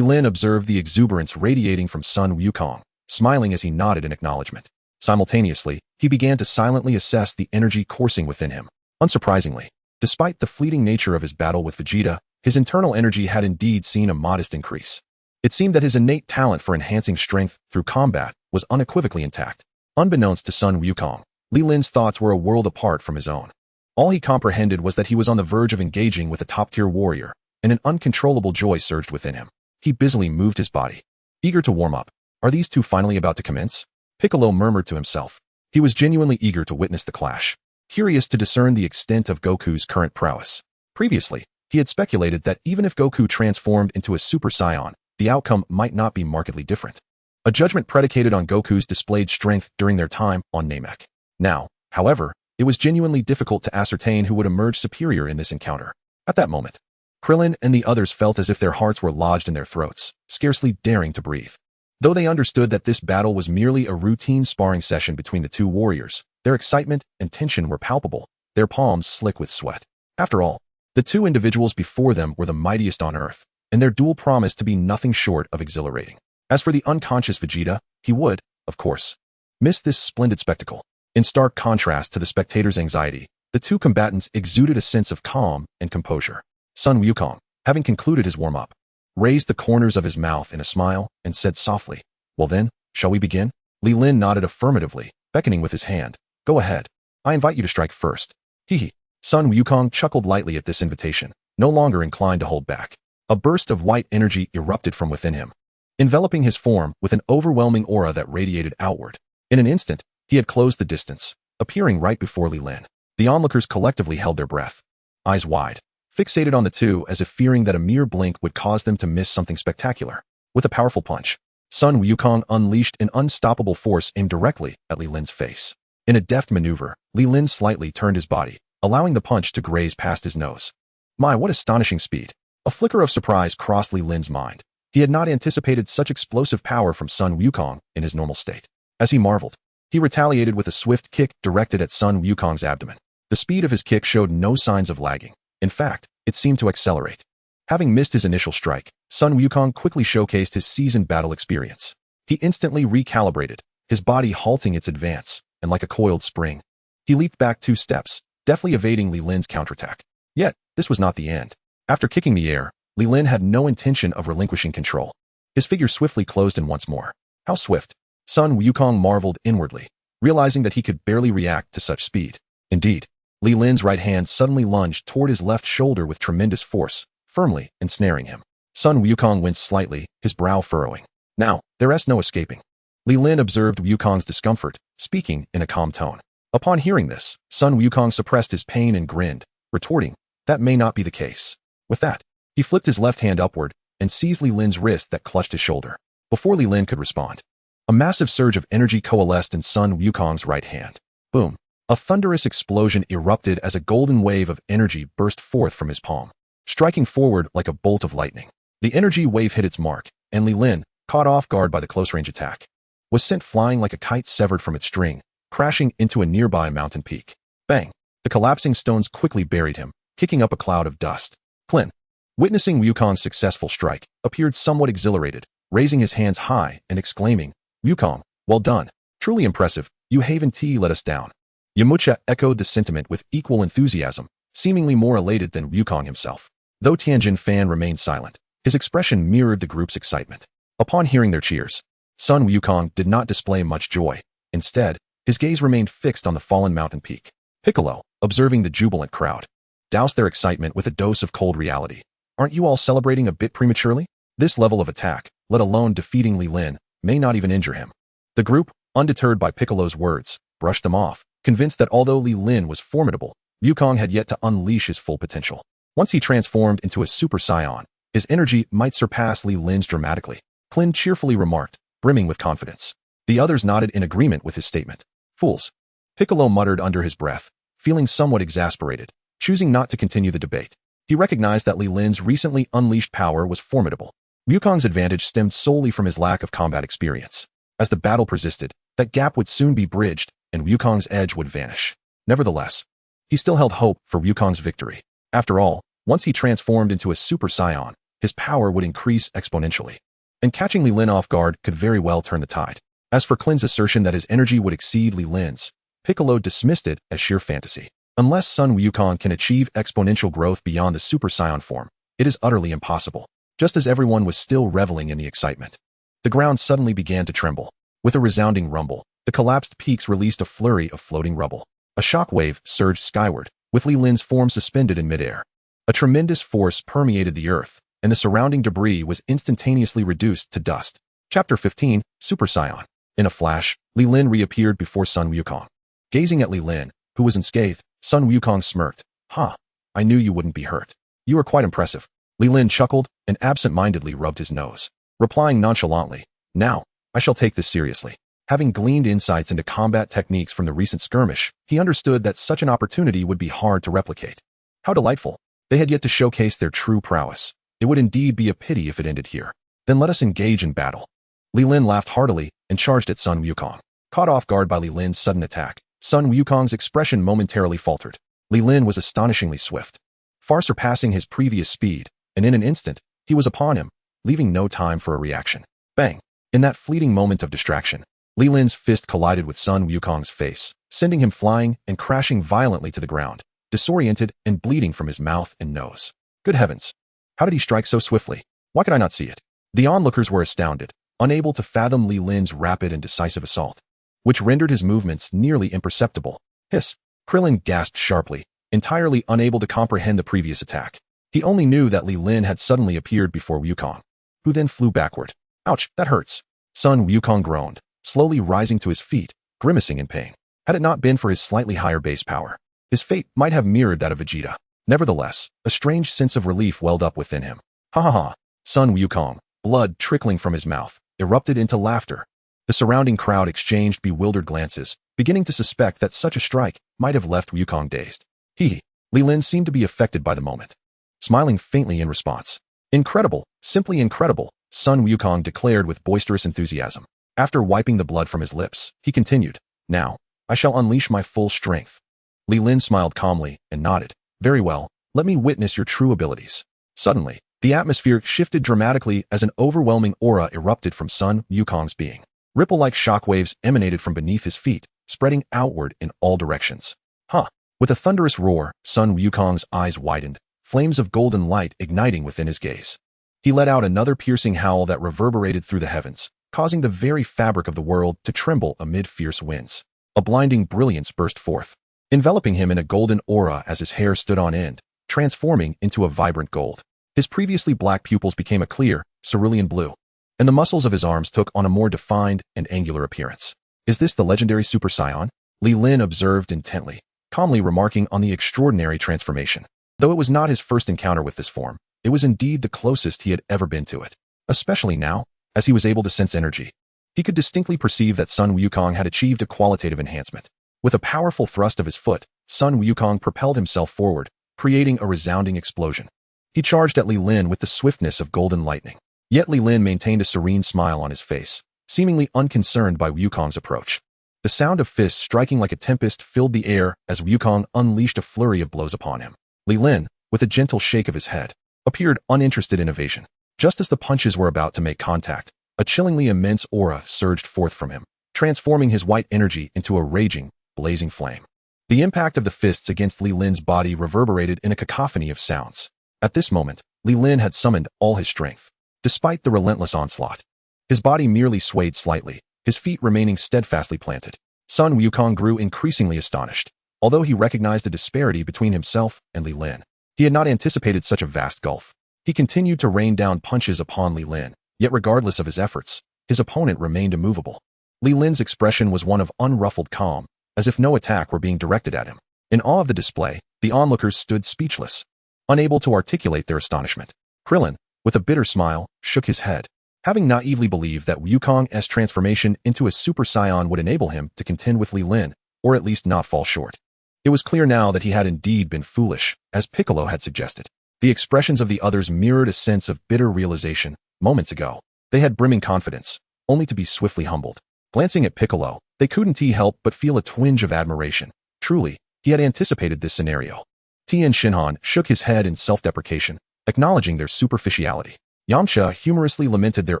Lin observed the exuberance radiating from Sun Wukong, smiling as he nodded in acknowledgement. Simultaneously, he began to silently assess the energy coursing within him. Unsurprisingly, despite the fleeting nature of his battle with Vegeta, his internal energy had indeed seen a modest increase. It seemed that his innate talent for enhancing strength through combat was unequivocally intact. Unbeknownst to Sun Wukong, Li Lin's thoughts were a world apart from his own. All he comprehended was that he was on the verge of engaging with a top-tier warrior, and an uncontrollable joy surged within him. He busily moved his body, eager to warm up. Are these two finally about to commence? Piccolo murmured to himself. He was genuinely eager to witness the clash, curious to discern the extent of Goku's current prowess. Previously, he had speculated that even if Goku transformed into a Super Saiyan, the outcome might not be markedly different. A judgment predicated on Goku's displayed strength during their time on Namek. Now, however, it was genuinely difficult to ascertain who would emerge superior in this encounter. At that moment, Krillin and the others felt as if their hearts were lodged in their throats, scarcely daring to breathe. Though they understood that this battle was merely a routine sparring session between the two warriors, their excitement and tension were palpable, their palms slick with sweat. After all, the two individuals before them were the mightiest on Earth, and their duel promised to be nothing short of exhilarating. As for the unconscious Vegeta, he would, of course, miss this splendid spectacle. In stark contrast to the spectators' anxiety, the two combatants exuded a sense of calm and composure. Sun Wukong, having concluded his warm-up, raised the corners of his mouth in a smile and said softly, "Well then, shall we begin?" Li Lin nodded affirmatively, beckoning with his hand. "Go ahead. I invite you to strike first." Hee. Sun Wukong chuckled lightly at this invitation, no longer inclined to hold back. A burst of white energy erupted from within him, enveloping his form with an overwhelming aura that radiated outward. In an instant, he had closed the distance, appearing right before Li Lin. The onlookers collectively held their breath, eyes wide, fixated on the two as if fearing that a mere blink would cause them to miss something spectacular. With a powerful punch, Sun Wukong unleashed an unstoppable force aimed directly at Li Lin's face. In a deft maneuver, Li Lin slightly turned his body, allowing the punch to graze past his nose. My, what astonishing speed! A flicker of surprise crossed Li Lin's mind. He had not anticipated such explosive power from Sun Wukong in his normal state. As he marveled, he retaliated with a swift kick directed at Sun Wukong's abdomen. The speed of his kick showed no signs of lagging. In fact, it seemed to accelerate. Having missed his initial strike, Sun Wukong quickly showcased his seasoned battle experience. He instantly recalibrated, his body halting its advance, and like a coiled spring, he leaped back 2 steps, deftly evading Li Lin's counterattack. Yet, this was not the end. After kicking the air, Li Lin had no intention of relinquishing control. His figure swiftly closed in once more. How swift! Sun Wukong marveled inwardly, realizing that he could barely react to such speed. Indeed, Li Lin's right hand suddenly lunged toward his left shoulder with tremendous force, firmly ensnaring him. Sun Wukong winced slightly, his brow furrowing. Now, there's no escaping. Li Lin observed Wukong's discomfort, speaking in a calm tone. Upon hearing this, Sun Wukong suppressed his pain and grinned, retorting, "That may not be the case." With that, he flipped his left hand upward and seized Li Lin's wrist that clutched his shoulder. Before Li Lin could respond, a massive surge of energy coalesced in Sun Wukong's right hand. Boom! A thunderous explosion erupted as a golden wave of energy burst forth from his palm, striking forward like a bolt of lightning. The energy wave hit its mark, and Li Lin, caught off guard by the close-range attack, was sent flying like a kite severed from its string, crashing into a nearby mountain peak. Bang! The collapsing stones quickly buried him, kicking up a cloud of dust. Klin, witnessing Wukong's successful strike, appeared somewhat exhilarated, raising his hands high and exclaiming, "Wukong, well done. Truly impressive. You haven't let us down." Yamcha echoed the sentiment with equal enthusiasm, seemingly more elated than Wukong himself. Though Tianjin Fan remained silent, his expression mirrored the group's excitement. Upon hearing their cheers, Sun Wukong did not display much joy. Instead, his gaze remained fixed on the fallen mountain peak. Piccolo, observing the jubilant crowd, doused their excitement with a dose of cold reality. Aren't you all celebrating a bit prematurely? This level of attack, let alone defeating Li Lin, may not even injure him. The group, undeterred by Piccolo's words, brushed them off, convinced that although Li Lin was formidable, Wukong had yet to unleash his full potential. Once he transformed into a Super Saiyan, his energy might surpass Li Lin's dramatically, Klin cheerfully remarked, brimming with confidence. The others nodded in agreement with his statement. Fools! Piccolo muttered under his breath, feeling somewhat exasperated, choosing not to continue the debate. He recognized that Li Lin's recently unleashed power was formidable. Wukong's advantage stemmed solely from his lack of combat experience. As the battle persisted, that gap would soon be bridged, and Wukong's edge would vanish. Nevertheless, he still held hope for Wukong's victory. After all, once he transformed into a Super Saiyan, his power would increase exponentially. And catching Li Lin off guard could very well turn the tide. As for Klin's assertion that his energy would exceed Li Lin's, Piccolo dismissed it as sheer fantasy. Unless Sun Wukong can achieve exponential growth beyond the Super Saiyan form, it is utterly impossible. Just as everyone was still reveling in the excitement, the ground suddenly began to tremble. With a resounding rumble, the collapsed peaks released a flurry of floating rubble. A shock wave surged skyward, with Li Lin's form suspended in midair. A tremendous force permeated the earth, and the surrounding debris was instantaneously reduced to dust. Chapter 15, Super Saiyan. In a flash, Li Lin reappeared before Sun Wukong. Gazing at Li Lin, who was unscathed, Sun Wukong smirked. "Huh, I knew you wouldn't be hurt. You are quite impressive." Li Lin chuckled and absent-mindedly rubbed his nose, replying nonchalantly, "Now, I shall take this seriously." Having gleaned insights into combat techniques from the recent skirmish, he understood that such an opportunity would be hard to replicate. How delightful. They had yet to showcase their true prowess. It would indeed be a pity if it ended here. Then let us engage in battle. Li Lin laughed heartily and charged at Sun Wukong. Caught off guard by Li Lin's sudden attack, Sun Wukong's expression momentarily faltered. Li Lin was astonishingly swift, far surpassing his previous speed, and in an instant, he was upon him, leaving no time for a reaction. Bang! In that fleeting moment of distraction, Li Lin's fist collided with Sun Wukong's face, sending him flying and crashing violently to the ground, disoriented and bleeding from his mouth and nose. Good heavens! How did he strike so swiftly? Why could I not see it? The onlookers were astounded, unable to fathom Li Lin's rapid and decisive assault, which rendered his movements nearly imperceptible. Hiss! Krillin gasped sharply, entirely unable to comprehend the previous attack. He only knew that Li Lin had suddenly appeared before Wukong, who then flew backward. Ouch, that hurts. Sun Wukong groaned, slowly rising to his feet, grimacing in pain. Had it not been for his slightly higher base power, his fate might have mirrored that of Vegeta. Nevertheless, a strange sense of relief welled up within him. Ha ha ha! Sun Wukong, blood trickling from his mouth, erupted into laughter. The surrounding crowd exchanged bewildered glances, beginning to suspect that such a strike might have left Wukong dazed. Li Lin seemed to be affected by the moment, smiling faintly in response. Incredible, simply incredible, Sun Wukong declared with boisterous enthusiasm. After wiping the blood from his lips, he continued, "Now, I shall unleash my full strength." Li Lin smiled calmly and nodded. "Very well, let me witness your true abilities." Suddenly, the atmosphere shifted dramatically as an overwhelming aura erupted from Sun Wukong's being. Ripple-like shockwaves emanated from beneath his feet, spreading outward in all directions. Huh! With a thunderous roar, Sun Wukong's eyes widened, flames of golden light igniting within his gaze. He let out another piercing howl that reverberated through the heavens, causing the very fabric of the world to tremble amid fierce winds. A blinding brilliance burst forth, enveloping him in a golden aura as his hair stood on end, transforming into a vibrant gold. His previously black pupils became a clear, cerulean blue, and the muscles of his arms took on a more defined and angular appearance. "Is this the legendary Super Saiyan?" Li Lin observed intently, calmly remarking on the extraordinary transformation. Though it was not his first encounter with this form, it was indeed the closest he had ever been to it. Especially now, as he was able to sense energy. He could distinctly perceive that Sun Wukong had achieved a qualitative enhancement. With a powerful thrust of his foot, Sun Wukong propelled himself forward, creating a resounding explosion. He charged at Li Lin with the swiftness of golden lightning. Yet Li Lin maintained a serene smile on his face, seemingly unconcerned by Wukong's approach. The sound of fists striking like a tempest filled the air as Wukong unleashed a flurry of blows upon him. Li Lin, with a gentle shake of his head, appeared uninterested in evasion. Just as the punches were about to make contact, a chillingly immense aura surged forth from him, transforming his white energy into a raging, blazing flame. The impact of the fists against Li Lin's body reverberated in a cacophony of sounds. At this moment, Li Lin had summoned all his strength. Despite the relentless onslaught, his body merely swayed slightly, his feet remaining steadfastly planted. Sun Wukong grew increasingly astonished, although he recognized a disparity between himself and Li Lin. He had not anticipated such a vast gulf. He continued to rain down punches upon Li Lin, yet regardless of his efforts, his opponent remained immovable. Li Lin's expression was one of unruffled calm, as if no attack were being directed at him. In awe of the display, the onlookers stood speechless, unable to articulate their astonishment. Krillin, with a bitter smile, shook his head. Having naively believed that Wukong's transformation into a Super Saiyan would enable him to contend with Li Lin, or at least not fall short. It was clear now that he had indeed been foolish, as Piccolo had suggested. The expressions of the others mirrored a sense of bitter realization. Moments ago, they had brimming confidence, only to be swiftly humbled. Glancing at Piccolo, they couldn't help but feel a twinge of admiration. Truly, he had anticipated this scenario. Tien Shinhan shook his head in self-deprecation, acknowledging their superficiality. Yamcha humorously lamented their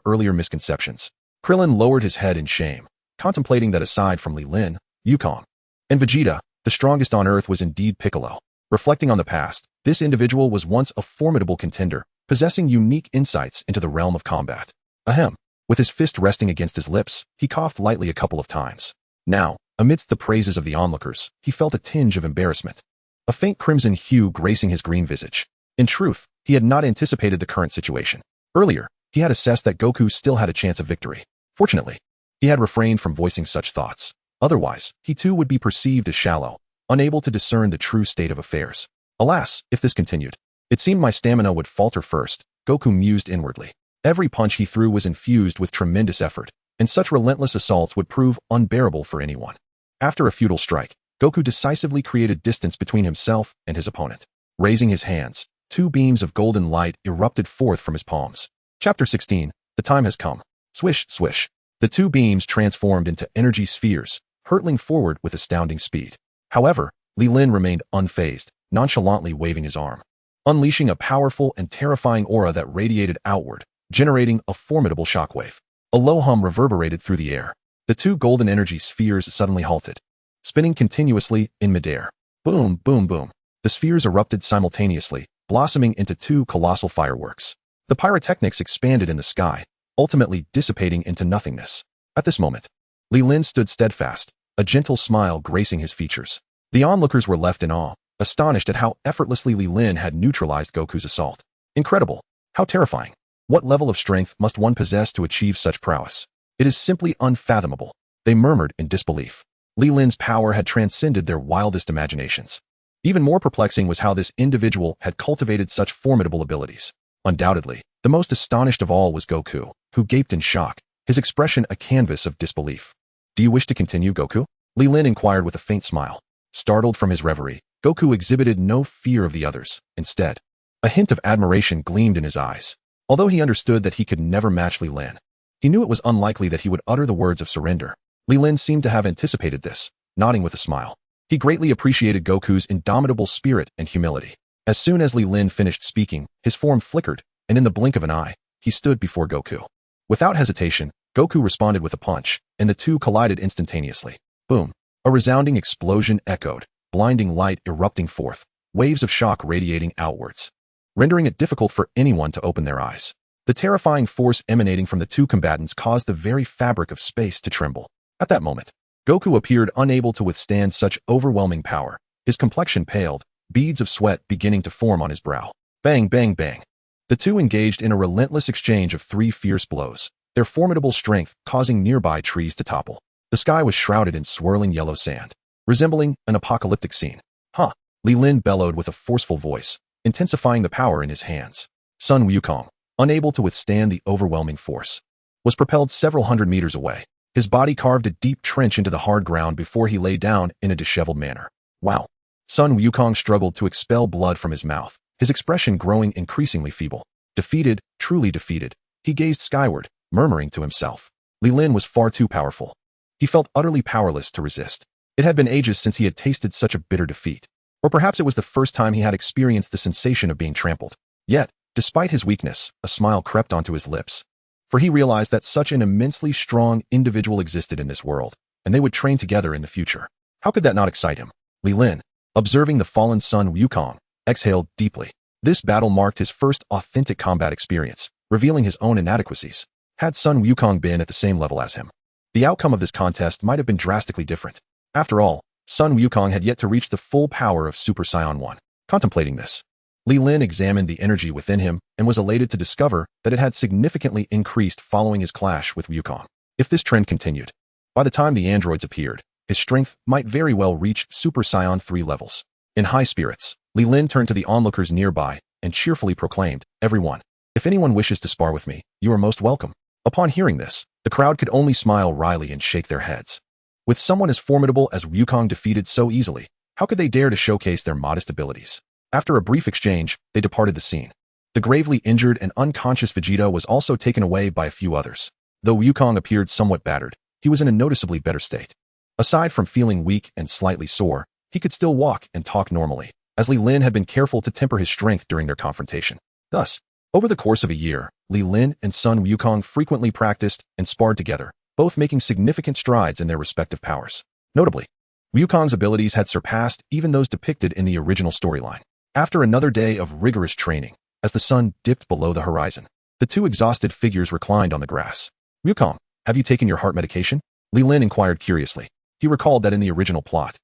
earlier misconceptions. Krillin lowered his head in shame, contemplating that aside from Li Lin, Yukong, and Vegeta, the strongest on Earth was indeed Piccolo. Reflecting on the past, this individual was once a formidable contender, possessing unique insights into the realm of combat. Ahem. With his fist resting against his lips, he coughed lightly a couple of times. Now, amidst the praises of the onlookers, he felt a tinge of embarrassment. A faint crimson hue gracing his green visage. In truth, he had not anticipated the current situation. Earlier, he had assessed that Goku still had a chance of victory. Fortunately, he had refrained from voicing such thoughts. Otherwise, he too would be perceived as shallow, unable to discern the true state of affairs. Alas, if this continued, it seemed my stamina would falter first, Goku mused inwardly. Every punch he threw was infused with tremendous effort, and such relentless assaults would prove unbearable for anyone. After a futile strike, Goku decisively created distance between himself and his opponent. Raising his hands, 2 beams of golden light erupted forth from his palms. Chapter 16, The Time Has Come. Swish, swish. The 2 beams transformed into energy spheres, hurtling forward with astounding speed. However, Li Lin remained unfazed, nonchalantly waving his arm, unleashing a powerful and terrifying aura that radiated outward, generating a formidable shockwave. A low hum reverberated through the air. The 2 golden energy spheres suddenly halted, spinning continuously in midair. Boom, boom, boom. The spheres erupted simultaneously, blossoming into 2 colossal fireworks. The pyrotechnics expanded in the sky, ultimately dissipating into nothingness. At this moment, Li Lin stood steadfast, a gentle smile gracing his features. The onlookers were left in awe, astonished at how effortlessly Li Lin had neutralized Goku's assault. Incredible! How terrifying! What level of strength must one possess to achieve such prowess? It is simply unfathomable, they murmured in disbelief. Li Lin's power had transcended their wildest imaginations. Even more perplexing was how this individual had cultivated such formidable abilities. Undoubtedly, the most astonished of all was Goku, who gaped in shock, his expression a canvas of disbelief. Do you wish to continue, Goku? Li Lin inquired with a faint smile. Startled from his reverie, Goku exhibited no fear of the others. Instead, a hint of admiration gleamed in his eyes. Although he understood that he could never match Li Lin, he knew it was unlikely that he would utter the words of surrender. Li Lin seemed to have anticipated this, nodding with a smile. He greatly appreciated Goku's indomitable spirit and humility. As soon as Li Lin finished speaking, his form flickered, and in the blink of an eye, he stood before Goku. Without hesitation, Goku responded with a punch, and the 2 collided instantaneously. Boom. A resounding explosion echoed, blinding light erupting forth, waves of shock radiating outwards, rendering it difficult for anyone to open their eyes. The terrifying force emanating from the 2 combatants caused the very fabric of space to tremble. At that moment, Goku appeared unable to withstand such overwhelming power. His complexion paled, beads of sweat beginning to form on his brow. Bang, bang, bang. The 2 engaged in a relentless exchange of 3 fierce blows, their formidable strength causing nearby trees to topple. The sky was shrouded in swirling yellow sand, resembling an apocalyptic scene. Huh! Li Lin bellowed with a forceful voice, intensifying the power in his hands. Sun Wukong, unable to withstand the overwhelming force, was propelled several hundred meters away. His body carved a deep trench into the hard ground before he lay down in a disheveled manner. Wow! Sun Wukong struggled to expel blood from his mouth, his expression growing increasingly feeble. Defeated, truly defeated, he gazed skyward, murmuring to himself. Li Lin was far too powerful. He felt utterly powerless to resist. It had been ages since he had tasted such a bitter defeat. Or perhaps it was the first time he had experienced the sensation of being trampled. Yet, despite his weakness, a smile crept onto his lips. For he realized that such an immensely strong individual existed in this world, and they would train together in the future. How could that not excite him? Li Lin, observing the fallen Sun Wukong, exhaled deeply. This battle marked his first authentic combat experience, revealing his own inadequacies. Had Sun Wukong been at the same level as him, the outcome of this contest might have been drastically different. After all, Sun Wukong had yet to reach the full power of Super Saiyan 1. Contemplating this, Li Lin examined the energy within him and was elated to discover that it had significantly increased following his clash with Wukong. If this trend continued, by the time the androids appeared, his strength might very well reach Super Saiyan 3 levels. In high spirits, Li Lin turned to the onlookers nearby and cheerfully proclaimed, "Everyone, if anyone wishes to spar with me, you are most welcome." Upon hearing this, the crowd could only smile wryly and shake their heads. With someone as formidable as Wukong defeated so easily, how could they dare to showcase their modest abilities? After a brief exchange, they departed the scene. The gravely injured and unconscious Vegeta was also taken away by a few others. Though Wukong appeared somewhat battered, he was in a noticeably better state. Aside from feeling weak and slightly sore, he could still walk and talk normally, as Li Lin had been careful to temper his strength during their confrontation. Thus, over the course of a year, Li Lin and son Wukong frequently practiced and sparred together, both making significant strides in their respective powers. Notably, Wukong's abilities had surpassed even those depicted in the original storyline. After another day of rigorous training, as the sun dipped below the horizon, the two exhausted figures reclined on the grass. Wukong, have you taken your heart medication? Li Lin inquired curiously. He recalled that in the original plot,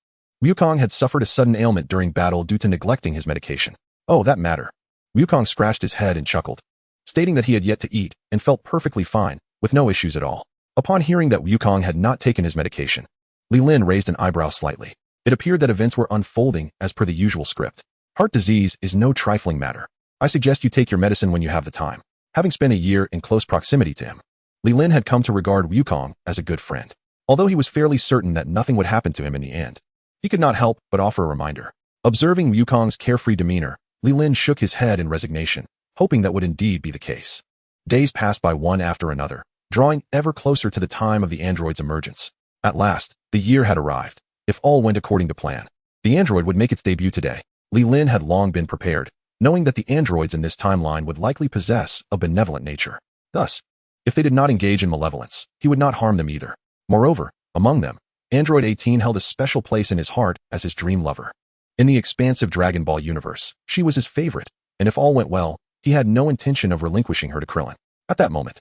Wukong had suffered a sudden ailment during battle due to neglecting his medication. Oh, that matter. Wukong scratched his head and chuckled, stating that he had yet to eat and felt perfectly fine, with no issues at all. Upon hearing that Wukong had not taken his medication, Li Lin raised an eyebrow slightly. It appeared that events were unfolding as per the usual script. Heart disease is no trifling matter. I suggest you take your medicine when you have the time. Having spent a year in close proximity to him, Li Lin had come to regard Wukong as a good friend. Although he was fairly certain that nothing would happen to him in the end, he could not help but offer a reminder. Observing Wukong's carefree demeanor, Li Lin shook his head in resignation, hoping that would indeed be the case. Days passed by one after another, drawing ever closer to the time of the android's emergence. At last, the year had arrived. If all went according to plan, the android would make its debut today. Li Lin had long been prepared, knowing that the androids in this timeline would likely possess a benevolent nature. Thus, if they did not engage in malevolence, he would not harm them either. Moreover, among them, Android 18 held a special place in his heart as his dream lover. In the expansive Dragon Ball universe, she was his favorite, and if all went well, he had no intention of relinquishing her to Krillin. At that moment,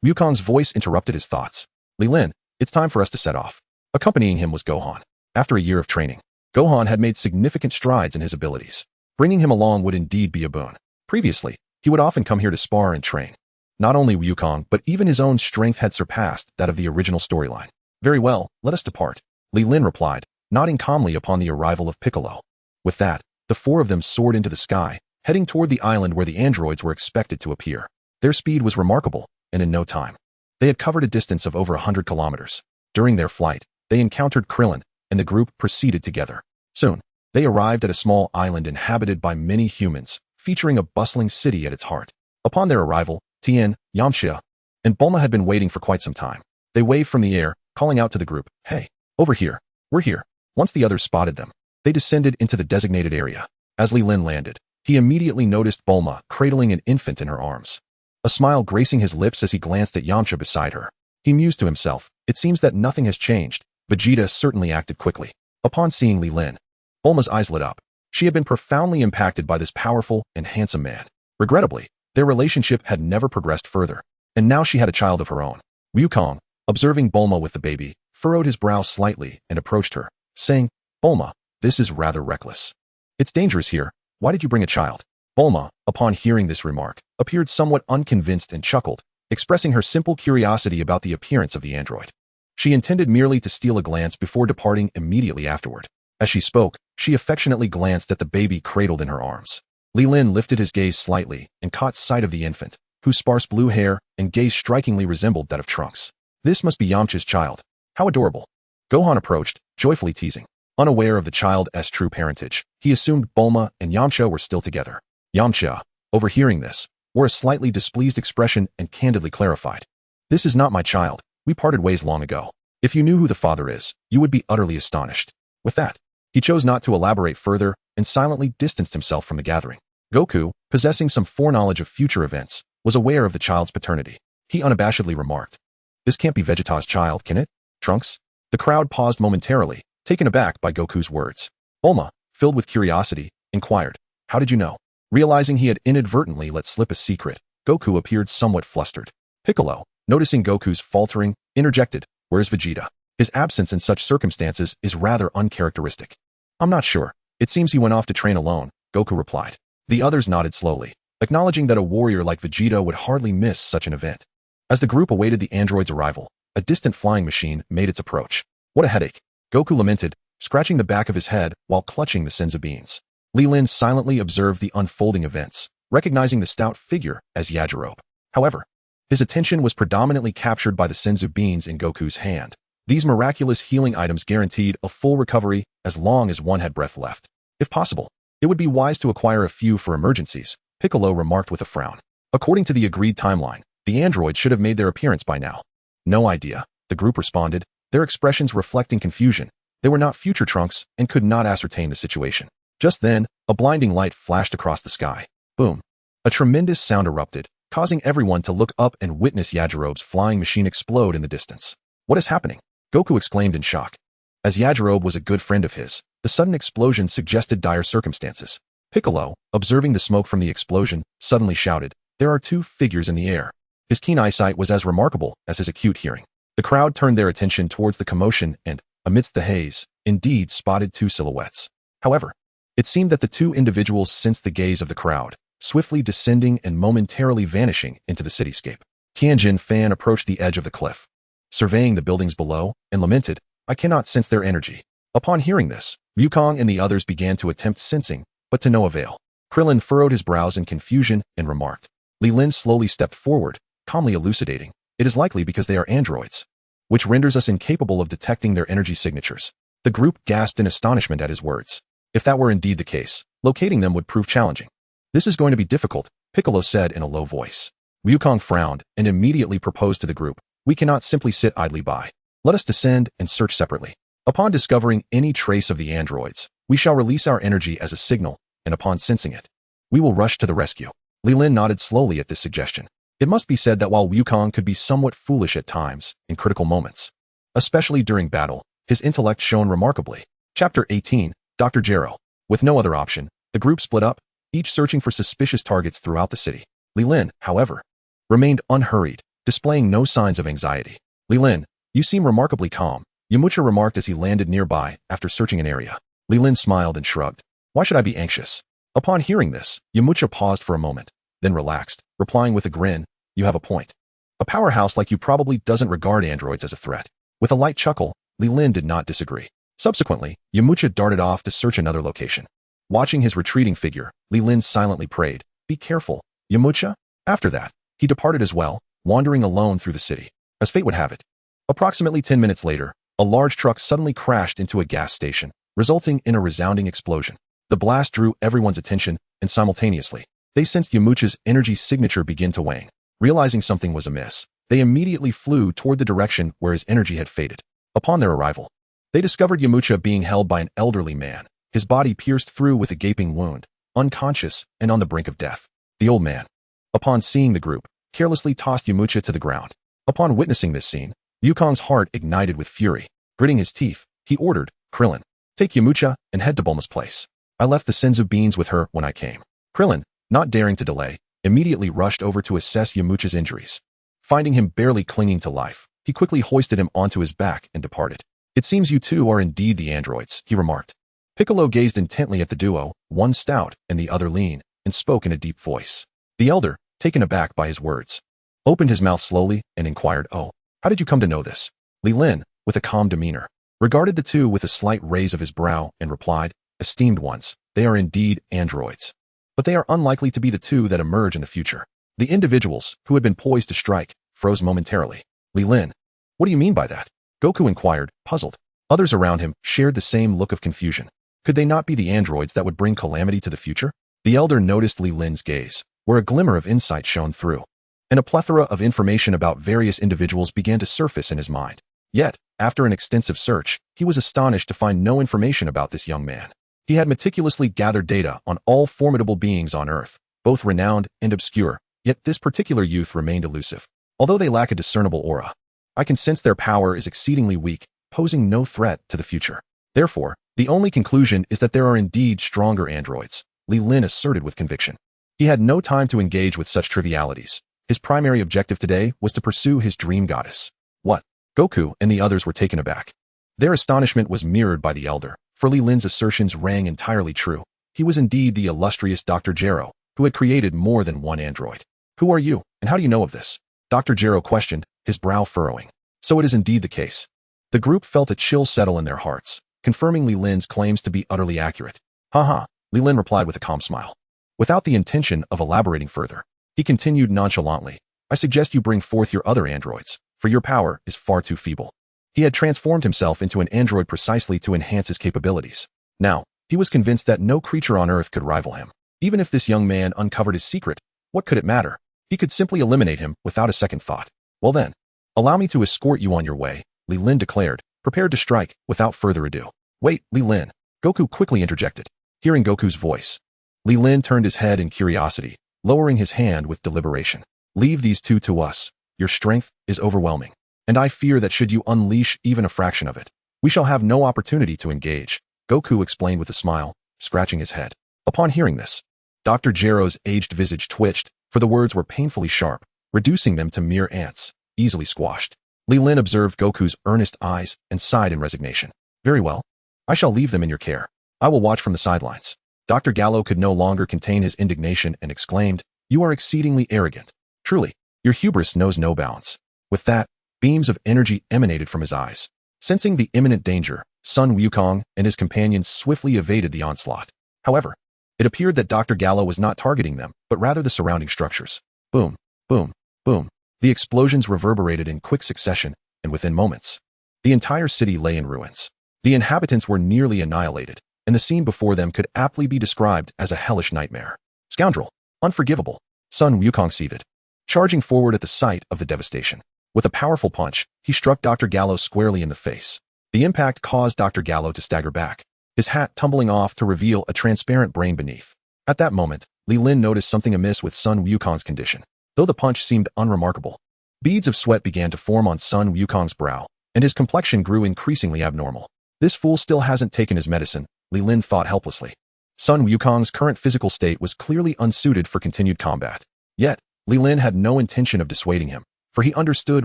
Wukong's voice interrupted his thoughts. Li Lin, it's time for us to set off. Accompanying him was Gohan. After a year of training, Gohan had made significant strides in his abilities. Bringing him along would indeed be a boon. Previously, he would often come here to spar and train. Not only Wukong, but even his own strength had surpassed that of the original storyline. Very well, let us depart, Li Lin replied, nodding calmly upon the arrival of Piccolo. With that, the four of them soared into the sky, heading toward the island where the androids were expected to appear. Their speed was remarkable, and in no time, they had covered a distance of over 100 kilometers. During their flight, they encountered Krillin, and the group proceeded together. Soon, they arrived at a small island inhabited by many humans, featuring a bustling city at its heart. Upon their arrival, Tien, Yamcha, and Bulma had been waiting for quite some time. They waved from the air, calling out to the group, "Hey, over here, we're here." Once the others spotted them, they descended into the designated area. As Li Lin landed, he immediately noticed Bulma cradling an infant in her arms. A smile gracing his lips as he glanced at Yamcha beside her. He mused to himself, it seems that nothing has changed. Vegeta certainly acted quickly. Upon seeing Li Lin, Bulma's eyes lit up. She had been profoundly impacted by this powerful and handsome man. Regrettably, their relationship had never progressed further, and now she had a child of her own. Wukong, observing Bulma with the baby, furrowed his brow slightly and approached her, saying, "Bulma, this is rather reckless. It's dangerous here. Why did you bring a child?" Bulma, upon hearing this remark, appeared somewhat unconvinced and chuckled, expressing her simple curiosity about the appearance of the android. She intended merely to steal a glance before departing immediately afterward. As she spoke, she affectionately glanced at the baby cradled in her arms. Li Lin lifted his gaze slightly and caught sight of the infant, whose sparse blue hair and gaze strikingly resembled that of Trunks. This must be Yamcha's child. How adorable. Gohan approached, joyfully teasing. Unaware of the child's true parentage, he assumed Bulma and Yamcha were still together. Yamcha, overhearing this, wore a slightly displeased expression and candidly clarified, "This is not my child. We parted ways long ago. If you knew who the father is, you would be utterly astonished." With that, he chose not to elaborate further and silently distanced himself from the gathering. Goku, possessing some foreknowledge of future events, was aware of the child's paternity. He unabashedly remarked, "This can't be Vegeta's child, can it, Trunks?" The crowd paused momentarily, taken aback by Goku's words. Bulma, filled with curiosity, inquired, "How did you know?" Realizing he had inadvertently let slip a secret, Goku appeared somewhat flustered. Piccolo, noticing Goku's faltering, interjected, "Where's Vegeta? His absence in such circumstances is rather uncharacteristic." "I'm not sure. It seems he went off to train alone," Goku replied. The others nodded slowly, acknowledging that a warrior like Vegeta would hardly miss such an event. As the group awaited the android's arrival, a distant flying machine made its approach. "What a headache," Goku lamented, scratching the back of his head while clutching the senzu beans. Li Lin silently observed the unfolding events, recognizing the stout figure as Yajirobe. However, his attention was predominantly captured by the senzu beans in Goku's hand. These miraculous healing items guaranteed a full recovery as long as one had breath left. If possible, it would be wise to acquire a few for emergencies, Piccolo remarked with a frown. According to the agreed timeline, the androids should have made their appearance by now. "No idea," the group responded, their expressions reflecting confusion. They were not future Trunks and could not ascertain the situation. Just then, a blinding light flashed across the sky. Boom. A tremendous sound erupted, causing everyone to look up and witness Yajirobe's flying machine explode in the distance. What is happening? Goku exclaimed in shock. As Yajirobe was a good friend of his, the sudden explosion suggested dire circumstances. Piccolo, observing the smoke from the explosion, suddenly shouted, "There are two figures in the air." His keen eyesight was as remarkable as his acute hearing. The crowd turned their attention towards the commotion and, amidst the haze, indeed spotted two silhouettes. However, it seemed that the two individuals sensed the gaze of the crowd, swiftly descending and momentarily vanishing into the cityscape. Tianjin Fan approached the edge of the cliff, surveying the buildings below, and lamented, "I cannot sense their energy." Upon hearing this, Wukong and the others began to attempt sensing, but to no avail. Krillin furrowed his brows in confusion and remarked. Leelyn slowly stepped forward, calmly elucidating, "It is likely because they are androids, which renders us incapable of detecting their energy signatures." The group gasped in astonishment at his words. If that were indeed the case, locating them would prove challenging. "This is going to be difficult," Piccolo said in a low voice. Wukong frowned and immediately proposed to the group, "We cannot simply sit idly by. Let us descend and search separately. Upon discovering any trace of the androids, we shall release our energy as a signal, and upon sensing it, we will rush to the rescue." Leelyn nodded slowly at this suggestion. It must be said that while Wukong could be somewhat foolish at times, in critical moments, especially during battle, his intellect shone remarkably. Chapter 18, Dr. Gero. With no other option, the group split up, each searching for suspicious targets throughout the city. Leelyn, however, remained unhurried, displaying no signs of anxiety. "Leelyn, you seem remarkably calm," Yamcha remarked as he landed nearby after searching an area. Leelyn smiled and shrugged. "Why should I be anxious?" Upon hearing this, Yamcha paused for a moment, then relaxed, replying with a grin, "You have a point. A powerhouse like you probably doesn't regard androids as a threat." With a light chuckle, Leelyn did not disagree. Subsequently, Yamcha darted off to search another location. Watching his retreating figure, Leelyn silently prayed, "Be careful, Yamcha." After that, he departed as well, wandering alone through the city. As fate would have it, approximately 10 minutes later, a large truck suddenly crashed into a gas station, resulting in a resounding explosion. The blast drew everyone's attention, and simultaneously, they sensed Yamcha's energy signature begin to wane. Realizing something was amiss, they immediately flew toward the direction where his energy had faded. Upon their arrival, they discovered Yamcha being held by an elderly man, his body pierced through with a gaping wound, unconscious and on the brink of death. The old man, upon seeing the group, carelessly tossed Yamcha to the ground. Upon witnessing this scene, Wukong's heart ignited with fury. Gritting his teeth, he ordered, "Krillin, take Yamcha and head to Bulma's place. I left the senzu beans with her when I came." Krillin, not daring to delay, immediately rushed over to assess Yamcha's injuries. Finding him barely clinging to life, he quickly hoisted him onto his back and departed. "It seems you two are indeed the androids," he remarked. Piccolo gazed intently at the duo, one stout and the other lean, and spoke in a deep voice. The elder, taken aback by his words, opened his mouth slowly and inquired, "Oh, how did you come to know this?" Leelyn, with a calm demeanor, regarded the two with a slight raise of his brow and replied, "Esteemed ones, they are indeed androids. But they are unlikely to be the two that emerge in the future." The individuals, who had been poised to strike, froze momentarily. "Leelyn, what do you mean by that?" Goku inquired, puzzled. Others around him shared the same look of confusion. Could they not be the androids that would bring calamity to the future? The elder noticed Leelyn's gaze, where a glimmer of insight shone through, and a plethora of information about various individuals began to surface in his mind. Yet, after an extensive search, he was astonished to find no information about this young man. He had meticulously gathered data on all formidable beings on Earth, both renowned and obscure, yet this particular youth remained elusive. Although they lack a discernible aura, I can sense their power is exceedingly weak, posing no threat to the future. Therefore, the only conclusion is that there are indeed stronger androids, Leelyn asserted with conviction. He had no time to engage with such trivialities. His primary objective today was to pursue his dream goddess. What? Goku and the others were taken aback. Their astonishment was mirrored by the elder, for Leelyn's assertions rang entirely true. He was indeed the illustrious Dr. Gero, who had created more than one android. "Who are you, and how do you know of this?" Dr. Gero questioned, his brow furrowing. So it is indeed the case. The group felt a chill settle in their hearts, confirming Leelyn's claims to be utterly accurate. "Ha," Leelyn replied with a calm smile. Without the intention of elaborating further, he continued nonchalantly, "I suggest you bring forth your other androids, for your power is far too feeble." He had transformed himself into an android precisely to enhance his capabilities. Now, he was convinced that no creature on Earth could rival him. Even if this young man uncovered his secret, what could it matter? He could simply eliminate him without a second thought. "Well then, allow me to escort you on your way," Leelyn declared, prepared to strike without further ado. "Wait, Leelyn," Goku quickly interjected. Hearing Goku's voice, Leelyn turned his head in curiosity, lowering his hand with deliberation. Leave these two to us. Your strength is overwhelming, and I fear that should you unleash even a fraction of it, we shall have no opportunity to engage, Goku explained with a smile, scratching his head. Upon hearing this, Dr. Gero's aged visage twitched, for the words were painfully sharp, reducing them to mere ants, easily squashed. Li Lin observed Goku's earnest eyes and sighed in resignation. Very well. I shall leave them in your care. I will watch from the sidelines. Dr. Gallo could no longer contain his indignation and exclaimed, You are exceedingly arrogant. Truly, your hubris knows no bounds. With that, beams of energy emanated from his eyes. Sensing the imminent danger, Sun Wukong and his companions swiftly evaded the onslaught. However, it appeared that Dr. Gallo was not targeting them, but rather the surrounding structures. Boom, boom, boom. The explosions reverberated in quick succession, and within moments, the entire city lay in ruins. The inhabitants were nearly annihilated, and the scene before them could aptly be described as a hellish nightmare. Scoundrel! Unforgivable! Sun Wukong seethed, charging forward at the sight of the devastation. With a powerful punch, he struck Dr. Gallo squarely in the face. The impact caused Dr. Gallo to stagger back, his hat tumbling off to reveal a transparent brain beneath. At that moment, Li Lin noticed something amiss with Sun Wukong's condition. Though the punch seemed unremarkable, beads of sweat began to form on Sun Wukong's brow, and his complexion grew increasingly abnormal. This fool still hasn't taken his medicine, Li Lin thought helplessly. Sun Wukong's current physical state was clearly unsuited for continued combat. Yet, Li Lin had no intention of dissuading him, for he understood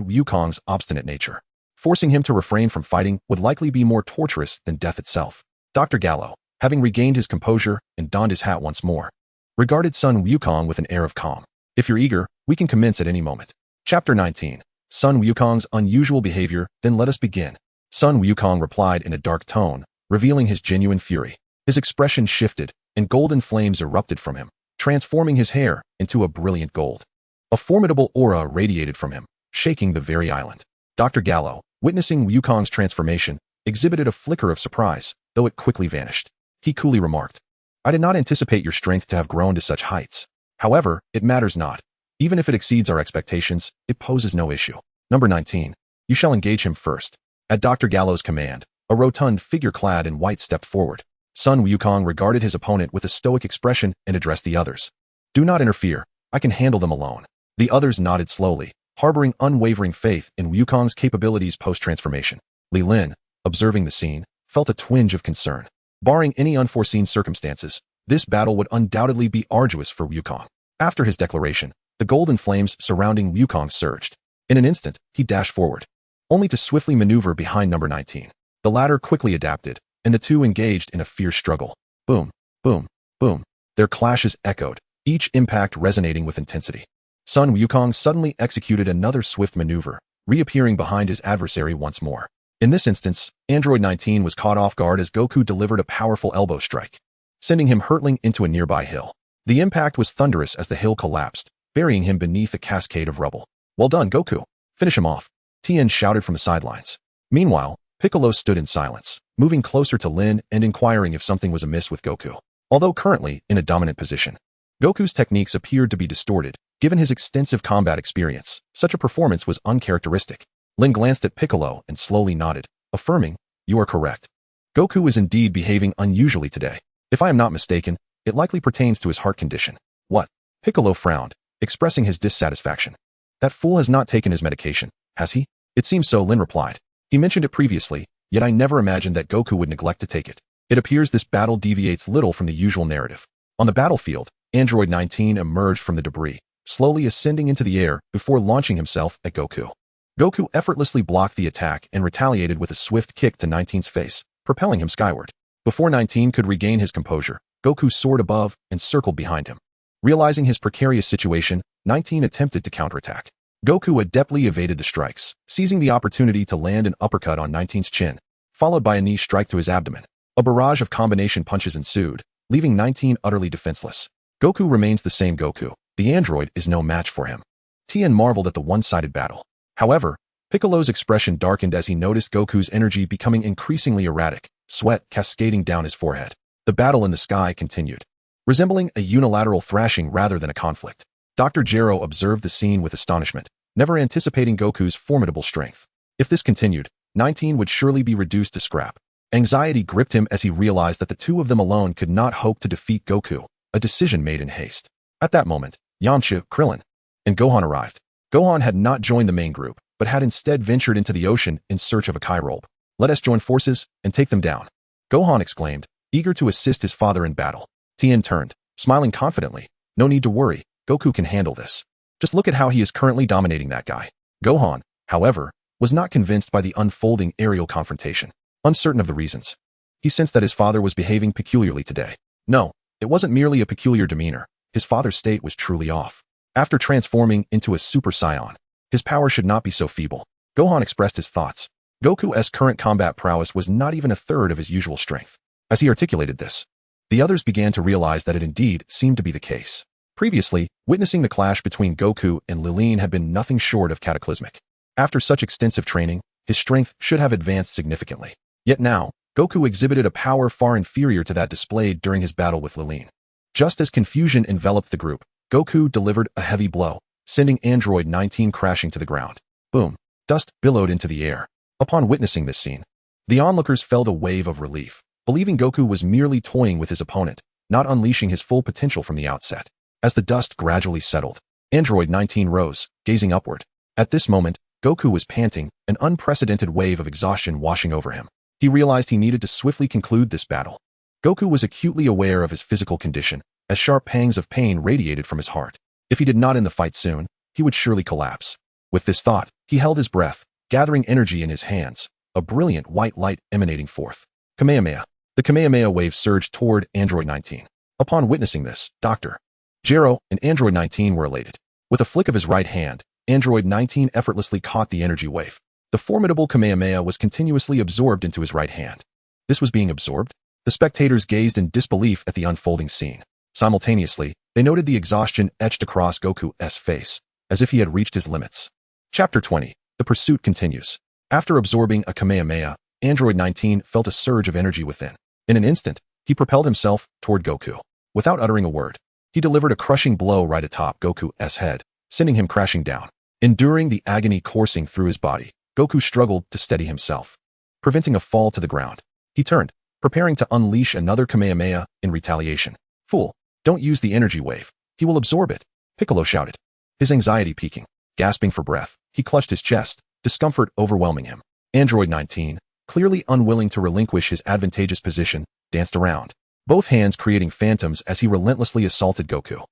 Wukong's obstinate nature. Forcing him to refrain from fighting would likely be more torturous than death itself. Dr. Gallo, having regained his composure and donned his hat once more, regarded Sun Wukong with an air of calm. If you're eager, we can commence at any moment. Chapter 19. Sun Wukong's unusual behavior, then let us begin. Sun Wukong replied in a dark tone, revealing his genuine fury. His expression shifted, and golden flames erupted from him, transforming his hair into a brilliant gold. A formidable aura radiated from him, shaking the very island. Dr. Gallo, witnessing Wukong's transformation, exhibited a flicker of surprise, though it quickly vanished. He coolly remarked, I did not anticipate your strength to have grown to such heights. However, it matters not. Even if it exceeds our expectations, it poses no issue. Number 19. You shall engage him first. At Dr. Gallo's command, a rotund figure clad in white stepped forward. Sun Wukong regarded his opponent with a stoic expression and addressed the others. Do not interfere. I can handle them alone. The others nodded slowly, harboring unwavering faith in Wukong's capabilities post-transformation. Li Lin, observing the scene, felt a twinge of concern. Barring any unforeseen circumstances, this battle would undoubtedly be arduous for Wukong. After his declaration, the golden flames surrounding Wukong surged. In an instant, he dashed forward, only to swiftly maneuver behind number 19. The latter quickly adapted, and the two engaged in a fierce struggle. Boom, boom, boom. Their clashes echoed, each impact resonating with intensity. Sun Wukong suddenly executed another swift maneuver, reappearing behind his adversary once more. In this instance, Android 19 was caught off guard as Goku delivered a powerful elbow strike, sending him hurtling into a nearby hill. The impact was thunderous as the hill collapsed, burying him beneath a cascade of rubble. Well done, Goku. Finish him off, Tien shouted from the sidelines. Meanwhile, Piccolo stood in silence, moving closer to Lin and inquiring if something was amiss with Goku. Although currently in a dominant position, Goku's techniques appeared to be distorted. Given his extensive combat experience, such a performance was uncharacteristic. Lin glanced at Piccolo and slowly nodded, affirming, You are correct. Goku is indeed behaving unusually today. If I am not mistaken, it likely pertains to his heart condition. What? Piccolo frowned, expressing his dissatisfaction. That fool has not taken his medication, has he? It seems so, Lin replied. He mentioned it previously, yet I never imagined that Goku would neglect to take it. It appears this battle deviates little from the usual narrative. On the battlefield, Android 19 emerged from the debris, slowly ascending into the air before launching himself at Goku. Goku effortlessly blocked the attack and retaliated with a swift kick to 19's face, propelling him skyward. Before 19 could regain his composure, Goku soared above and circled behind him. Realizing his precarious situation, 19 attempted to counterattack. Goku adeptly evaded the strikes, seizing the opportunity to land an uppercut on 19's chin, followed by a knee strike to his abdomen. A barrage of combination punches ensued, leaving 19 utterly defenseless. Goku remains the same Goku. The android is no match for him. Tien marveled at the one-sided battle. However, Piccolo's expression darkened as he noticed Goku's energy becoming increasingly erratic, sweat cascading down his forehead. The battle in the sky continued, resembling a unilateral thrashing rather than a conflict. Dr. Gero observed the scene with astonishment, never anticipating Goku's formidable strength. If this continued, 19 would surely be reduced to scrap. Anxiety gripped him as he realized that the two of them alone could not hope to defeat Goku, a decision made in haste. At that moment, Yamcha, Krillin, and Gohan arrived. Gohan had not joined the main group, but had instead ventured into the ocean in search of a Kairobe. Let us join forces and take them down, Gohan exclaimed, eager to assist his father in battle. Tien turned, smiling confidently. No need to worry, Goku can handle this. Just look at how he is currently dominating that guy. Gohan, however, was not convinced by the unfolding aerial confrontation. Uncertain of the reasons, he sensed that his father was behaving peculiarly today. No, it wasn't merely a peculiar demeanor. His father's state was truly off. After transforming into a Super Saiyan, his power should not be so feeble. Gohan expressed his thoughts. Goku's current combat prowess was not even a third of his usual strength. As he articulated this, the others began to realize that it indeed seemed to be the case. Previously, witnessing the clash between Goku and Leelyn had been nothing short of cataclysmic. After such extensive training, his strength should have advanced significantly. Yet now, Goku exhibited a power far inferior to that displayed during his battle with Leelyn. Just as confusion enveloped the group, Goku delivered a heavy blow, sending Android 19 crashing to the ground. Boom! Dust billowed into the air. Upon witnessing this scene, the onlookers felt a wave of relief, believing Goku was merely toying with his opponent, not unleashing his full potential from the outset. As the dust gradually settled, Android 19 rose, gazing upward. At this moment, Goku was panting, an unprecedented wave of exhaustion washing over him. He realized he needed to swiftly conclude this battle. Goku was acutely aware of his physical condition, as sharp pangs of pain radiated from his heart. If he did not end the fight soon, he would surely collapse. With this thought, he held his breath, gathering energy in his hands, a brilliant white light emanating forth. Kamehameha. The Kamehameha wave surged toward Android 19. Upon witnessing this, Dr. Gero and Android 19 were elated. With a flick of his right hand, Android 19 effortlessly caught the energy wave. The formidable Kamehameha was continuously absorbed into his right hand. This was being absorbed? The spectators gazed in disbelief at the unfolding scene. Simultaneously, they noted the exhaustion etched across Goku's face, as if he had reached his limits. Chapter 20. The pursuit continues. After absorbing a Kamehameha, Android 19 felt a surge of energy within. In an instant, he propelled himself toward Goku. Without uttering a word, he delivered a crushing blow right atop Goku's head, sending him crashing down. Enduring the agony coursing through his body, Goku struggled to steady himself, preventing a fall to the ground. He turned, preparing to unleash another Kamehameha in retaliation. Fool, don't use the energy wave. He will absorb it, Piccolo shouted, his anxiety peaking. Gasping for breath, he clutched his chest, discomfort overwhelming him. Android 19, clearly unwilling to relinquish his advantageous position, danced around, both hands creating phantoms as he relentlessly assaulted Goku.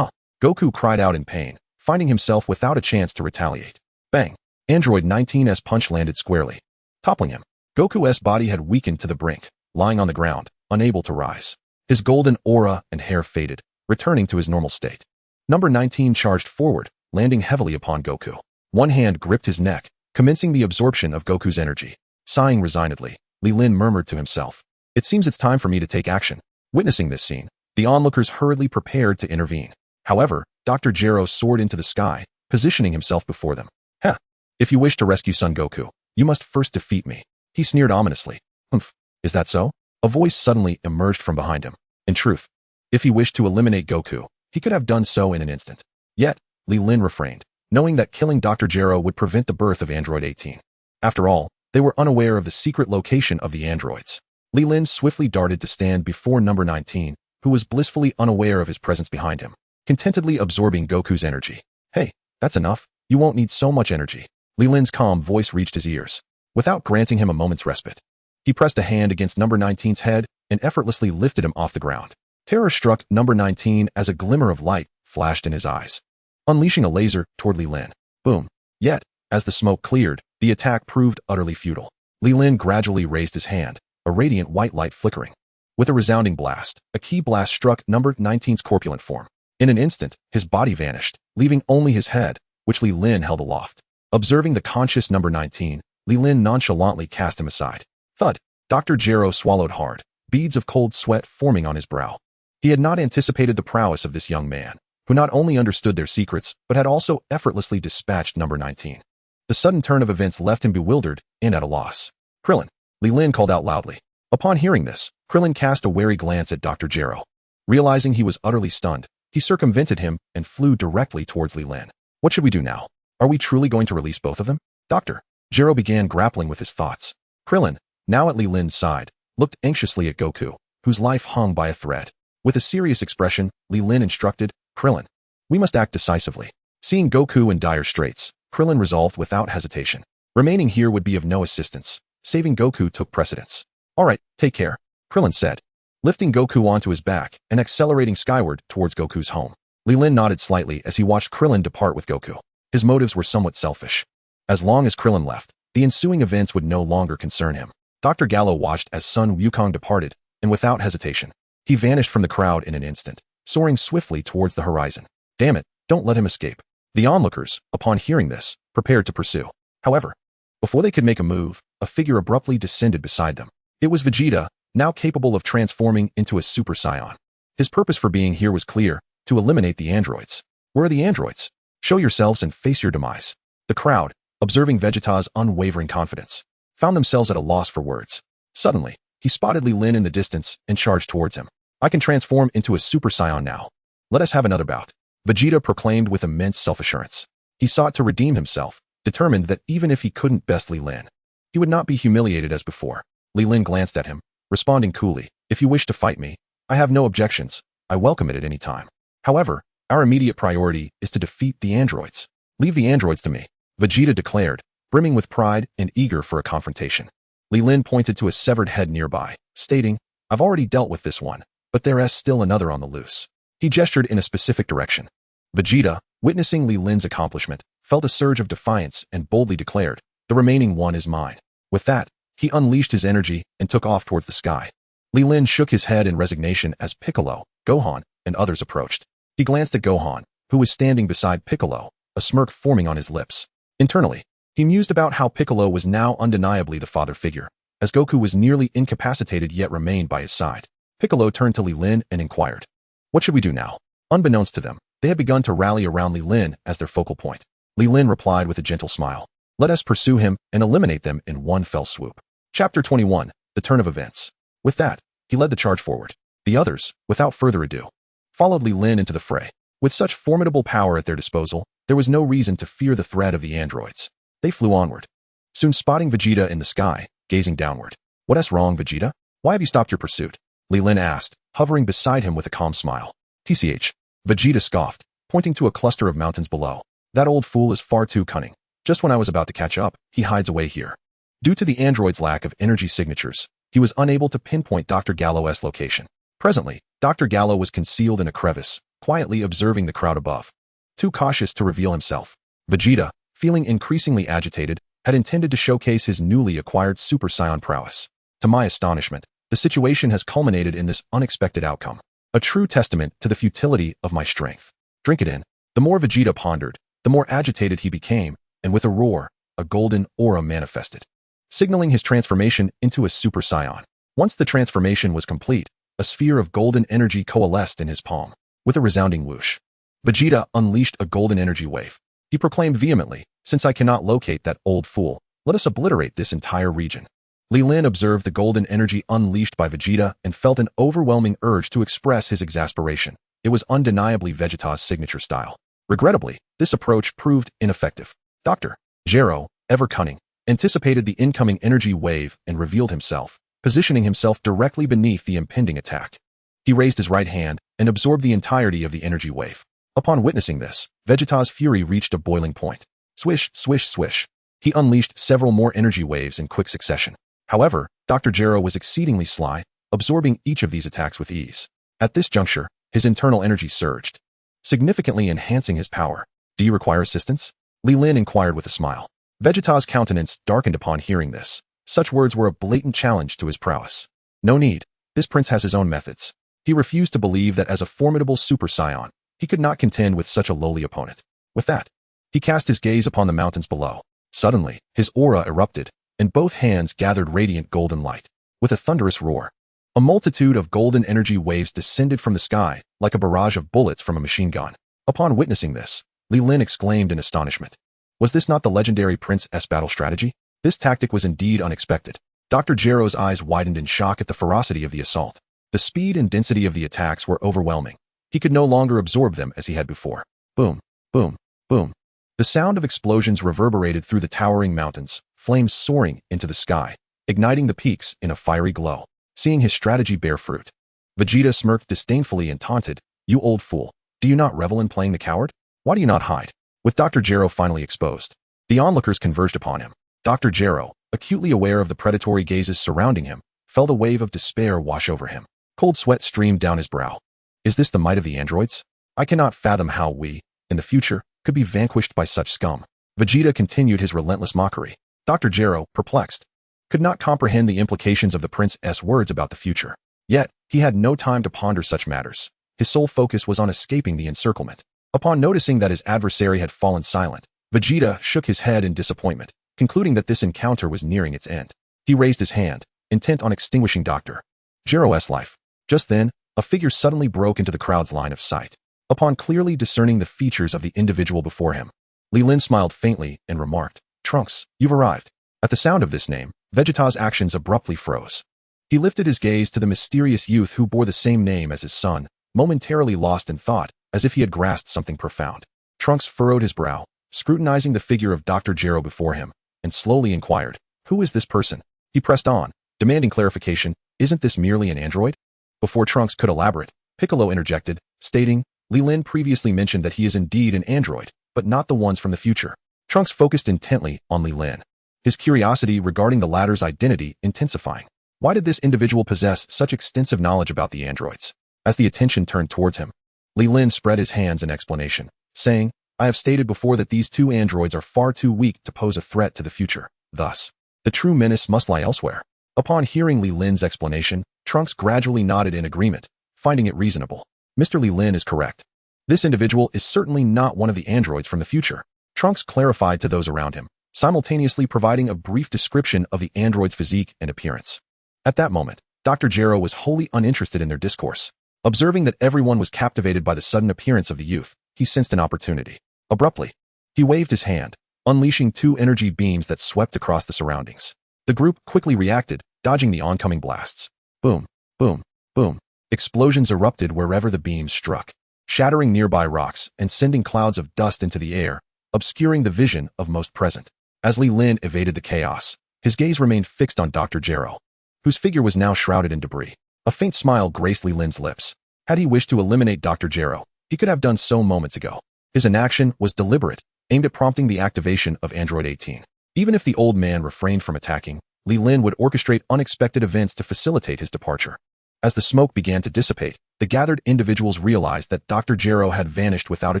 Goku cried out in pain, finding himself without a chance to retaliate. Bang! Android 19's punch landed squarely, toppling him. Goku's body had weakened to the brink, lying on the ground, unable to rise. His golden aura and hair faded, returning to his normal state. Number 19 charged forward, landing heavily upon Goku. One hand gripped his neck, commencing the absorption of Goku's energy. Sighing resignedly, Li Lin murmured to himself, "It seems it's time for me to take action." Witnessing this scene, the onlookers hurriedly prepared to intervene. However, Dr. Gero soared into the sky, positioning himself before them. "Heh! If you wish to rescue Son Goku, you must first defeat me," he sneered ominously. "Humph, is that so?" A voice suddenly emerged from behind him. In truth, if he wished to eliminate Goku, he could have done so in an instant. Yet, Li Lin refrained, knowing that killing Dr. Gero would prevent the birth of Android 18. After all, they were unaware of the secret location of the androids. Li Lin swiftly darted to stand before number 19, who was blissfully unaware of his presence behind him, contentedly absorbing Goku's energy. "Hey, that's enough. You won't need so much energy." Li Lin's calm voice reached his ears. Without granting him a moment's respite, he pressed a hand against number 19's head and effortlessly lifted him off the ground. Terror struck number 19 as a glimmer of light flashed in his eyes, unleashing a laser toward Li Lin. Boom. Yet, as the smoke cleared, the attack proved utterly futile. Li Lin gradually raised his hand, a radiant white light flickering. With a resounding blast, a key blast struck number 19's corpulent form. In an instant, his body vanished, leaving only his head, which Li Lin held aloft. Observing the conscious number 19, Li Lin nonchalantly cast him aside. Thud! Dr. Gero swallowed hard, beads of cold sweat forming on his brow. He had not anticipated the prowess of this young man, who not only understood their secrets, but had also effortlessly dispatched number 19. The sudden turn of events left him bewildered and at a loss. "Krillin!" Li Lin called out loudly. Upon hearing this, Krillin cast a wary glance at Dr. Gero. Realizing he was utterly stunned, he circumvented him and flew directly towards Li Lin. "What should we do now? Are we truly going to release both of them?" Dr. Gero began grappling with his thoughts. Krillin, now at Li Lin's side, looked anxiously at Goku, whose life hung by a thread. With a serious expression, Li Lin instructed, "Krillin, We must act decisively. Seeing Goku in dire straits, Krillin resolved without hesitation. Remaining here would be of no assistance. Saving Goku took precedence. All right, take care, Krillin said, lifting Goku onto his back and accelerating skyward towards Goku's home. Leelyn nodded slightly as he watched Krillin depart with Goku. His motives were somewhat selfish. As long as Krillin left, the ensuing events would no longer concern him. Dr. Gallo watched as Sun Wukong departed, and without hesitation, he vanished from the crowd in an instant, soaring swiftly towards the horizon. Damn it, don't let him escape. The onlookers, upon hearing this, prepared to pursue. However, before they could make a move, a figure abruptly descended beside them. It was Vegeta, now capable of transforming into a Super Saiyan. His purpose for being here was clear: to eliminate the androids. Where are the androids? Show yourselves and face your demise. The crowd, observing Vegeta's unwavering confidence, found themselves at a loss for words. Suddenly, he spotted Li Lin in the distance and charged towards him. I can transform into a Super Saiyan now. Let us have another bout, Vegeta proclaimed with immense self-assurance. He sought to redeem himself, determined that even if he couldn't best Li Lin, he would not be humiliated as before. Li Lin glanced at him, responding coolly, if you wish to fight me, I have no objections. I welcome it at any time. However, our immediate priority is to defeat the androids. Leave the androids to me, Vegeta declared, brimming with pride and eager for a confrontation. Li Lin pointed to a severed head nearby, stating, I've already dealt with this one, but there's still another on the loose. He gestured in a specific direction. Vegeta, witnessing Li Lin's accomplishment, felt a surge of defiance and boldly declared, the remaining one is mine. With that, he unleashed his energy and took off towards the sky. Li Lin shook his head in resignation as Piccolo, Gohan, and others approached. He glanced at Gohan, who was standing beside Piccolo, a smirk forming on his lips. Internally, he mused about how Piccolo was now undeniably the father figure, as Goku was nearly incapacitated yet remained by his side. Piccolo turned to Li Lin and inquired, what should we do now? Unbeknownst to them, they had begun to rally around Li Lin as their focal point. Li Lin replied with a gentle smile, let us pursue him and eliminate them in one fell swoop. Chapter 21, The Turn of Events. With that, he led the charge forward. The others, without further ado, followed Li Lin into the fray. With such formidable power at their disposal, there was no reason to fear the threat of the androids. They flew onward, soon spotting Vegeta in the sky, gazing downward. What's wrong, Vegeta? Why have you stopped your pursuit? Li Lin asked, hovering beside him with a calm smile. TCH. Vegeta scoffed, pointing to a cluster of mountains below. That old fool is far too cunning. Just when I was about to catch up, he hides away here. Due to the android's lack of energy signatures, he was unable to pinpoint Dr. Gallo's location. Presently, Dr. Gallo was concealed in a crevice, quietly observing the crowd above. Too cautious to reveal himself, Vegeta, feeling increasingly agitated, had intended to showcase his newly acquired Super Saiyan prowess. To my astonishment, the situation has culminated in this unexpected outcome. A true testament to the futility of my strength. Drink it in. The more Vegeta pondered, the more agitated he became, and with a roar, a golden aura manifested, signaling his transformation into a Super Saiyan. Once the transformation was complete, a sphere of golden energy coalesced in his palm. With a resounding whoosh, Vegeta unleashed a golden energy wave. He proclaimed vehemently, since I cannot locate that old fool, let us obliterate this entire region. Li Lin observed the golden energy unleashed by Vegeta and felt an overwhelming urge to express his exasperation. It was undeniably Vegeta's signature style. Regrettably, this approach proved ineffective. Dr. Gero, ever cunning, anticipated the incoming energy wave and revealed himself, positioning himself directly beneath the impending attack. He raised his right hand and absorbed the entirety of the energy wave. Upon witnessing this, Vegeta's fury reached a boiling point. Swish, swish, swish. He unleashed several more energy waves in quick succession. However, Dr. Gero was exceedingly sly, absorbing each of these attacks with ease. At this juncture, his internal energy surged, significantly enhancing his power. Do you require assistance? Li Lin inquired with a smile. Vegeta's countenance darkened upon hearing this. Such words were a blatant challenge to his prowess. No need. This prince has his own methods. He refused to believe that as a formidable Super Saiyan, he could not contend with such a lowly opponent. With that, he cast his gaze upon the mountains below. Suddenly, his aura erupted, and both hands gathered radiant golden light. With a thunderous roar, a multitude of golden energy waves descended from the sky, like a barrage of bullets from a machine gun. Upon witnessing this, Li Lin exclaimed in astonishment. Was this not the legendary Prince's battle strategy? This tactic was indeed unexpected. Dr. Gero's eyes widened in shock at the ferocity of the assault. The speed and density of the attacks were overwhelming. He could no longer absorb them as he had before. Boom, boom, boom. The sound of explosions reverberated through the towering mountains, flames soaring into the sky, igniting the peaks in a fiery glow. Seeing his strategy bear fruit, Vegeta smirked disdainfully and taunted, "You old fool, Do you not revel in playing the coward? Why do you not hide? With Dr. Gero finally exposed, the onlookers converged upon him. Dr. Gero, acutely aware of the predatory gazes surrounding him, felt a wave of despair wash over him. Cold sweat streamed down his brow. Is this the might of the androids? I cannot fathom how we, in the future, could be vanquished by such scum. Vegeta continued his relentless mockery. Dr. Gero, perplexed, could not comprehend the implications of the prince's words about the future. Yet, he had no time to ponder such matters. His sole focus was on escaping the encirclement. Upon noticing that his adversary had fallen silent, Vegeta shook his head in disappointment, concluding that this encounter was nearing its end. He raised his hand, intent on extinguishing Dr. Gero's life. Just then, a figure suddenly broke into the crowd's line of sight. Upon clearly discerning the features of the individual before him, Li Lin smiled faintly and remarked, "Trunks, you've arrived." At the sound of this name, Vegeta's actions abruptly froze. He lifted his gaze to the mysterious youth who bore the same name as his son, momentarily lost in thought, as if he had grasped something profound. Trunks furrowed his brow, scrutinizing the figure of Dr. Gero before him, and slowly inquired, "Who is this person?" He pressed on, demanding clarification, "Isn't this merely an android?" Before Trunks could elaborate, Piccolo interjected, stating, "Li Lin previously mentioned that he is indeed an android, but not the ones from the future." Trunks focused intently on Li Lin, his curiosity regarding the latter's identity intensifying. Why did this individual possess such extensive knowledge about the androids? As the attention turned towards him, Li Lin spread his hands in explanation, saying, "I have stated before that these two androids are far too weak to pose a threat to the future. Thus, the true menace must lie elsewhere." Upon hearing Li Lin's explanation, Trunks gradually nodded in agreement, finding it reasonable. Mr. Li Lin is correct. This individual is certainly not one of the androids from the future. Trunks clarified to those around him, simultaneously providing a brief description of the android's physique and appearance. At that moment, Dr. Gero was wholly uninterested in their discourse. Observing that everyone was captivated by the sudden appearance of the youth, he sensed an opportunity. Abruptly, he waved his hand, unleashing two energy beams that swept across the surroundings. The group quickly reacted, dodging the oncoming blasts. Boom, boom, boom. Explosions erupted wherever the beams struck, shattering nearby rocks and sending clouds of dust into the air, obscuring the vision of most present. As Li Lin evaded the chaos, his gaze remained fixed on Dr. Gero, whose figure was now shrouded in debris. A faint smile graced Li Lin's lips. Had he wished to eliminate Dr. Gero, he could have done so moments ago. His inaction was deliberate, aimed at prompting the activation of Android 18. Even if the old man refrained from attacking, Li Lin would orchestrate unexpected events to facilitate his departure. As the smoke began to dissipate, the gathered individuals realized that Dr. Gero had vanished without a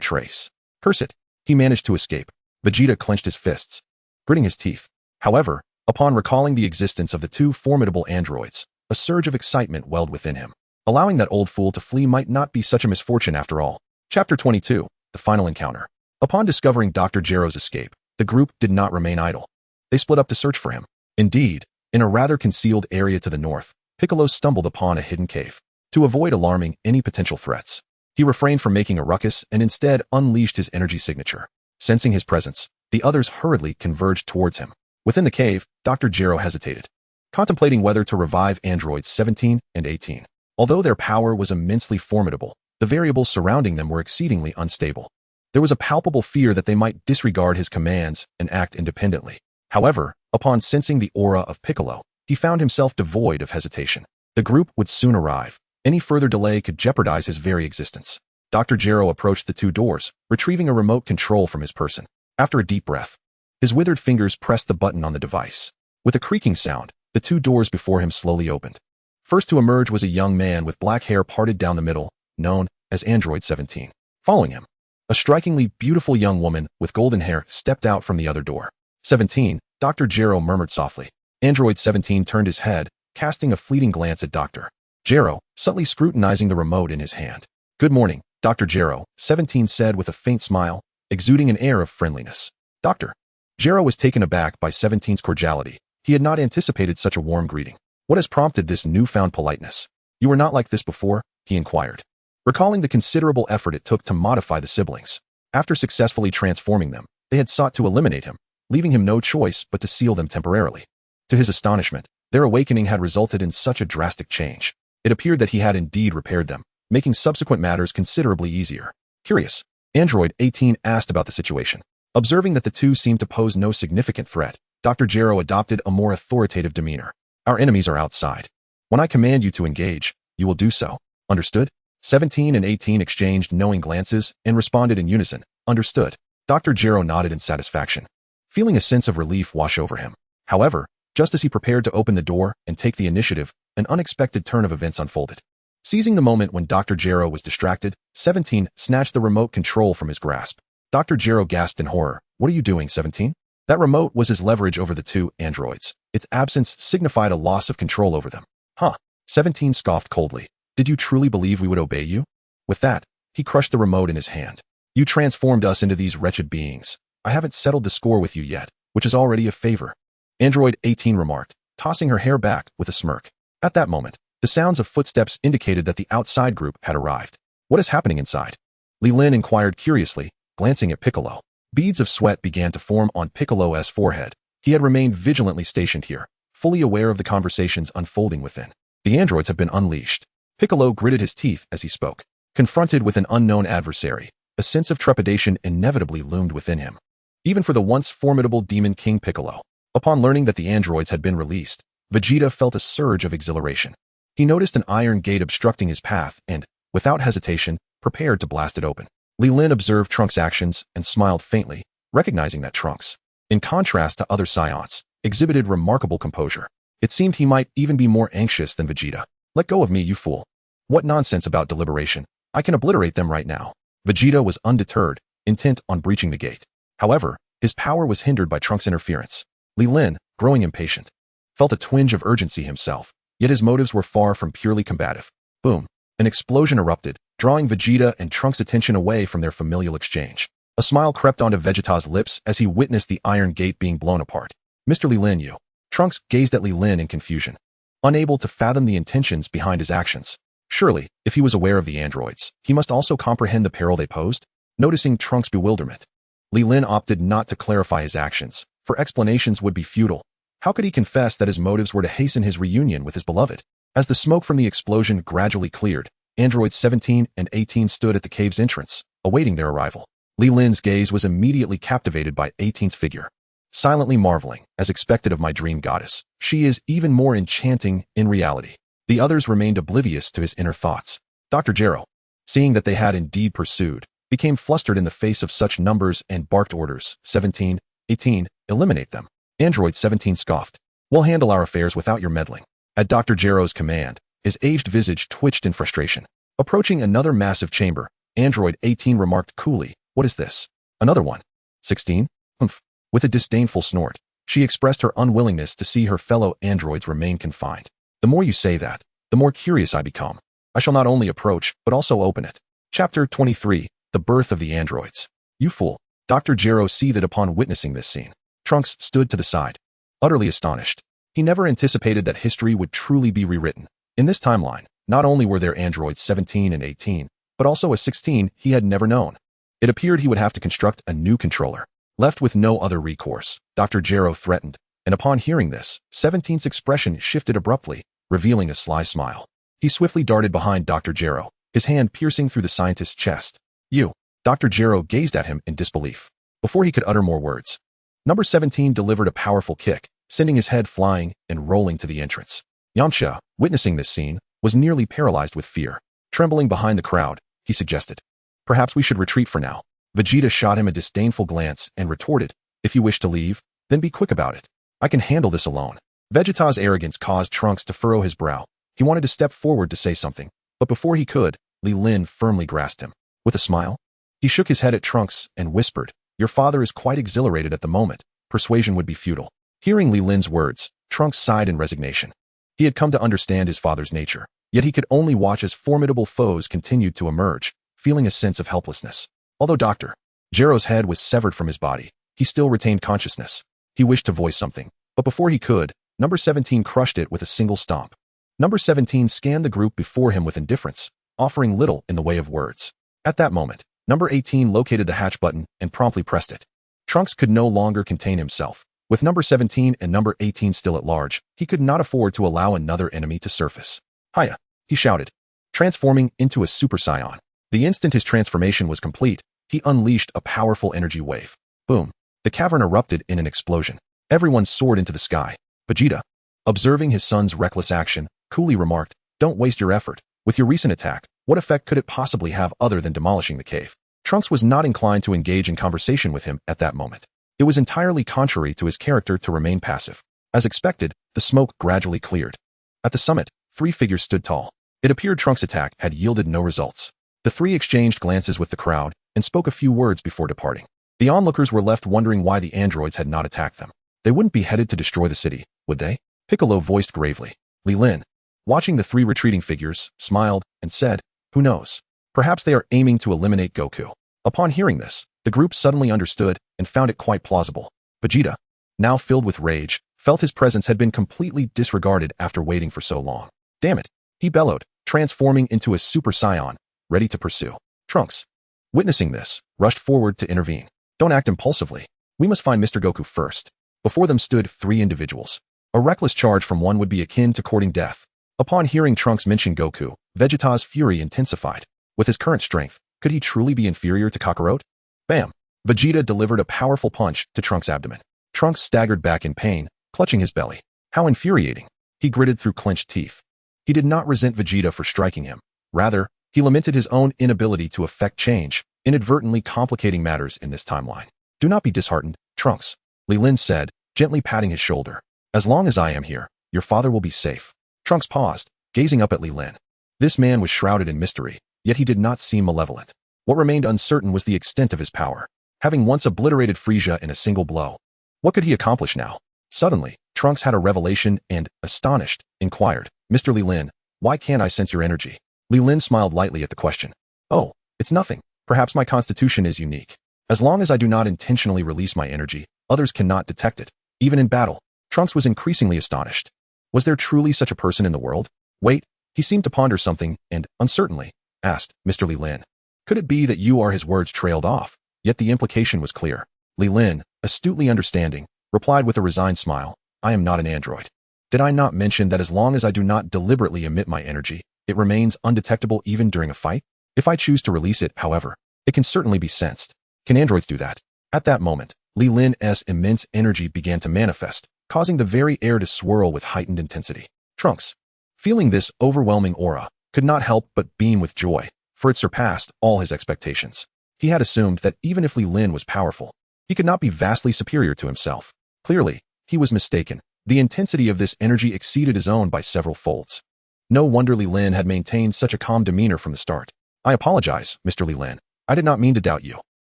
trace. Curse it! He managed to escape. Vegeta clenched his fists, gritting his teeth. However, upon recalling the existence of the two formidable androids, a surge of excitement welled within him. Allowing that old fool to flee might not be such a misfortune after all. Chapter 22, The Final Encounter. Upon discovering Dr. Gero's escape, the group did not remain idle. They split up to search for him. Indeed, in a rather concealed area to the north, Piccolo stumbled upon a hidden cave. To avoid alarming any potential threats, he refrained from making a ruckus and instead unleashed his energy signature. Sensing his presence, the others hurriedly converged towards him. Within the cave, Dr. Gero hesitated, contemplating whether to revive androids 17 and 18. Although their power was immensely formidable, the variables surrounding them were exceedingly unstable. There was a palpable fear that they might disregard his commands and act independently. However, upon sensing the aura of Piccolo, he found himself devoid of hesitation. The group would soon arrive. Any further delay could jeopardize his very existence. Dr. Gero approached the two doors, retrieving a remote control from his person. After a deep breath, his withered fingers pressed the button on the device. With a creaking sound, the two doors before him slowly opened. First to emerge was a young man with black hair parted down the middle, known as Android 17. Following him, a strikingly beautiful young woman with golden hair stepped out from the other door. 17, Dr. Gero murmured softly. Android 17 turned his head, casting a fleeting glance at Dr. Gero, subtly scrutinizing the remote in his hand. "Good morning, Dr. Gero," 17 said with a faint smile, exuding an air of friendliness. Dr. Gero was taken aback by 17's cordiality. He had not anticipated such a warm greeting. "What has prompted this newfound politeness? You were not like this before?" he inquired, recalling the considerable effort it took to modify the siblings. After successfully transforming them, they had sought to eliminate him, leaving him no choice but to seal them temporarily. To his astonishment, their awakening had resulted in such a drastic change. It appeared that he had indeed repaired them, making subsequent matters considerably easier. Curious, Android 18 asked about the situation. Observing that the two seemed to pose no significant threat, Dr. Gero adopted a more authoritative demeanor. "Our enemies are outside. When I command you to engage, you will do so. Understood?" 17 and 18 exchanged knowing glances and responded in unison. Understood. Dr. Gero nodded in satisfaction, feeling a sense of relief wash over him. However, just as he prepared to open the door and take the initiative, an unexpected turn of events unfolded. Seizing the moment when Dr. Gero was distracted, 17 snatched the remote control from his grasp. Dr. Gero gasped in horror. What are you doing, 17? That remote was his leverage over the two androids. Its absence signified a loss of control over them. Huh? 17 scoffed coldly. Did you truly believe we would obey you? With that, he crushed the remote in his hand. You transformed us into these wretched beings. I haven't settled the score with you yet, which is already a favor. Android 18 remarked, tossing her hair back with a smirk. At that moment, the sounds of footsteps indicated that the outside group had arrived. What is happening inside? Leelyn inquired curiously, glancing at Piccolo. Beads of sweat began to form on Piccolo's forehead. He had remained vigilantly stationed here, fully aware of the conversations unfolding within. The androids have been unleashed. Piccolo gritted his teeth as he spoke. Confronted with an unknown adversary, a sense of trepidation inevitably loomed within him. Even for the once formidable Demon King Piccolo. Upon learning that the androids had been released, Vegeta felt a surge of exhilaration. He noticed an iron gate obstructing his path and, without hesitation, prepared to blast it open. Li Lin observed Trunks' actions and smiled faintly, recognizing that Trunks, in contrast to other Saiyans, exhibited remarkable composure. It seemed he might even be more anxious than Vegeta. Let go of me, you fool. What nonsense about deliberation. I can obliterate them right now. Vegeta was undeterred, intent on breaching the gate. However, his power was hindered by Trunks' interference. Li Lin, growing impatient, felt a twinge of urgency himself, yet his motives were far from purely combative. Boom. An explosion erupted, drawing Vegeta and Trunks' attention away from their familial exchange. A smile crept onto Vegeta's lips as he witnessed the iron gate being blown apart. Mr. Li Lin, you. Trunks gazed at Li Lin in confusion, unable to fathom the intentions behind his actions. Surely, if he was aware of the androids, he must also comprehend the peril they posed. Noticing Trunks' bewilderment, Li Lin opted not to clarify his actions, for explanations would be futile. How could he confess that his motives were to hasten his reunion with his beloved? As the smoke from the explosion gradually cleared, androids 17 and 18 stood at the cave's entrance, awaiting their arrival. Li Lin's gaze was immediately captivated by 18's figure. Silently marveling, as expected of my dream goddess, she is even more enchanting in reality. The others remained oblivious to his inner thoughts. Dr. Gero, seeing that they had indeed pursued, became flustered in the face of such numbers and barked orders. 17, 18, eliminate them. Android 17 scoffed. We'll handle our affairs without your meddling. At Dr. Gero's command, his aged visage twitched in frustration. Approaching another massive chamber, Android 18 remarked coolly, what is this? Another one. 16? Humph. With a disdainful snort, she expressed her unwillingness to see her fellow androids remain confined. The more you say that, the more curious I become. I shall not only approach, but also open it. Chapter 23, The Birth of the Androids. You fool. Dr. Gero seethed upon witnessing this scene. Trunks stood to the side, utterly astonished. He never anticipated that history would truly be rewritten. In this timeline, not only were there androids 17 and 18, but also a 16 he had never known. It appeared he would have to construct a new controller. Left with no other recourse, Dr. Gero threatened, and upon hearing this, 17's expression shifted abruptly, revealing a sly smile. He swiftly darted behind Dr. Gero, his hand piercing through the scientist's chest. You. Dr. Gero gazed at him in disbelief. Before he could utter more words, Number 17 delivered a powerful kick, sending his head flying and rolling to the entrance. Yamcha, witnessing this scene, was nearly paralyzed with fear. Trembling behind the crowd, he suggested, perhaps we should retreat for now. Vegeta shot him a disdainful glance and retorted, if you wish to leave, then be quick about it. I can handle this alone. Vegeta's arrogance caused Trunks to furrow his brow. He wanted to step forward to say something, but before he could, Li Lin firmly grasped him. With a smile, he shook his head at Trunks and whispered, your father is quite exhilarated at the moment. Persuasion would be futile. Hearing Li Lin's words, Trunks sighed in resignation. He had come to understand his father's nature, yet he could only watch as formidable foes continued to emerge, feeling a sense of helplessness. Although Dr. Gero's head was severed from his body, he still retained consciousness. He wished to voice something, but before he could, Number 17 crushed it with a single stomp. Number 17 scanned the group before him with indifference, offering little in the way of words. At that moment, Number 18 located the hatch button and promptly pressed it. Trunks could no longer contain himself. With Number 17 and Number 18 still at large, he could not afford to allow another enemy to surface. Hiya! He shouted, transforming into a Super Saiyan. The instant his transformation was complete, he unleashed a powerful energy wave. Boom! The cavern erupted in an explosion. Everyone soared into the sky. Vegeta, observing his son's reckless action, coolly remarked, don't waste your effort. With your recent attack, what effect could it possibly have other than demolishing the cave? Trunks was not inclined to engage in conversation with him at that moment. It was entirely contrary to his character to remain passive. As expected, the smoke gradually cleared. At the summit, 3 figures stood tall. It appeared Trunks' attack had yielded no results. The 3 exchanged glances with the crowd and spoke a few words before departing. The onlookers were left wondering why the androids had not attacked them. They wouldn't be headed to destroy the city, would they? Piccolo voiced gravely. Li Lin, watching the 3 retreating figures, smiled and said, "Who knows? Perhaps they are aiming to eliminate Goku." Upon hearing this, the group suddenly understood and found it quite plausible. Vegeta, now filled with rage, felt his presence had been completely disregarded after waiting for so long. Damn it, he bellowed, transforming into a Super Saiyan, ready to pursue. Trunks, witnessing this, rushed forward to intervene. Don't act impulsively. We must find Mr. Goku first. Before them stood 3 individuals. A reckless charge from one would be akin to courting death. Upon hearing Trunks mention Goku, Vegeta's fury intensified. With his current strength, could he truly be inferior to Kakarot? Bam! Vegeta delivered a powerful punch to Trunks' abdomen. Trunks staggered back in pain, clutching his belly. How infuriating! He gritted through clenched teeth. He did not resent Vegeta for striking him. Rather, he lamented his own inability to effect change, inadvertently complicating matters in this timeline. Do not be disheartened, Trunks, Li Lin said, gently patting his shoulder. As long as I am here, your father will be safe. Trunks paused, gazing up at Li Lin. This man was shrouded in mystery, yet he did not seem malevolent. What remained uncertain was the extent of his power. Having once obliterated Frieza in a single blow, what could he accomplish now? Suddenly, Trunks had a revelation and, astonished, inquired, "Mr. Li Lin, why can't I sense your energy?" Li Lin smiled lightly at the question. "Oh, it's nothing. Perhaps my constitution is unique. As long as I do not intentionally release my energy, others cannot detect it, even in battle." Trunks was increasingly astonished. Was there truly such a person in the world? Wait, he seemed to ponder something and, uncertainly, asked, "Mr. Li Lin, could it be that you are?" His words trailed off, yet the implication was clear. Li Lin, astutely understanding, replied with a resigned smile, "I am not an android. Did I not mention that as long as I do not deliberately emit my energy, it remains undetectable even during a fight? If I choose to release it, however, it can certainly be sensed. Can androids do that?" At that moment, Li Lin's immense energy began to manifest, causing the very air to swirl with heightened intensity. Trunks, feeling this overwhelming aura, could not help but beam with joy, for it surpassed all his expectations. He had assumed that even if Li Lin was powerful, he could not be vastly superior to himself. Clearly, he was mistaken. The intensity of this energy exceeded his own by several folds. No wonder Li Lin had maintained such a calm demeanor from the start. "I apologize, Mr. Li Lin. I did not mean to doubt you."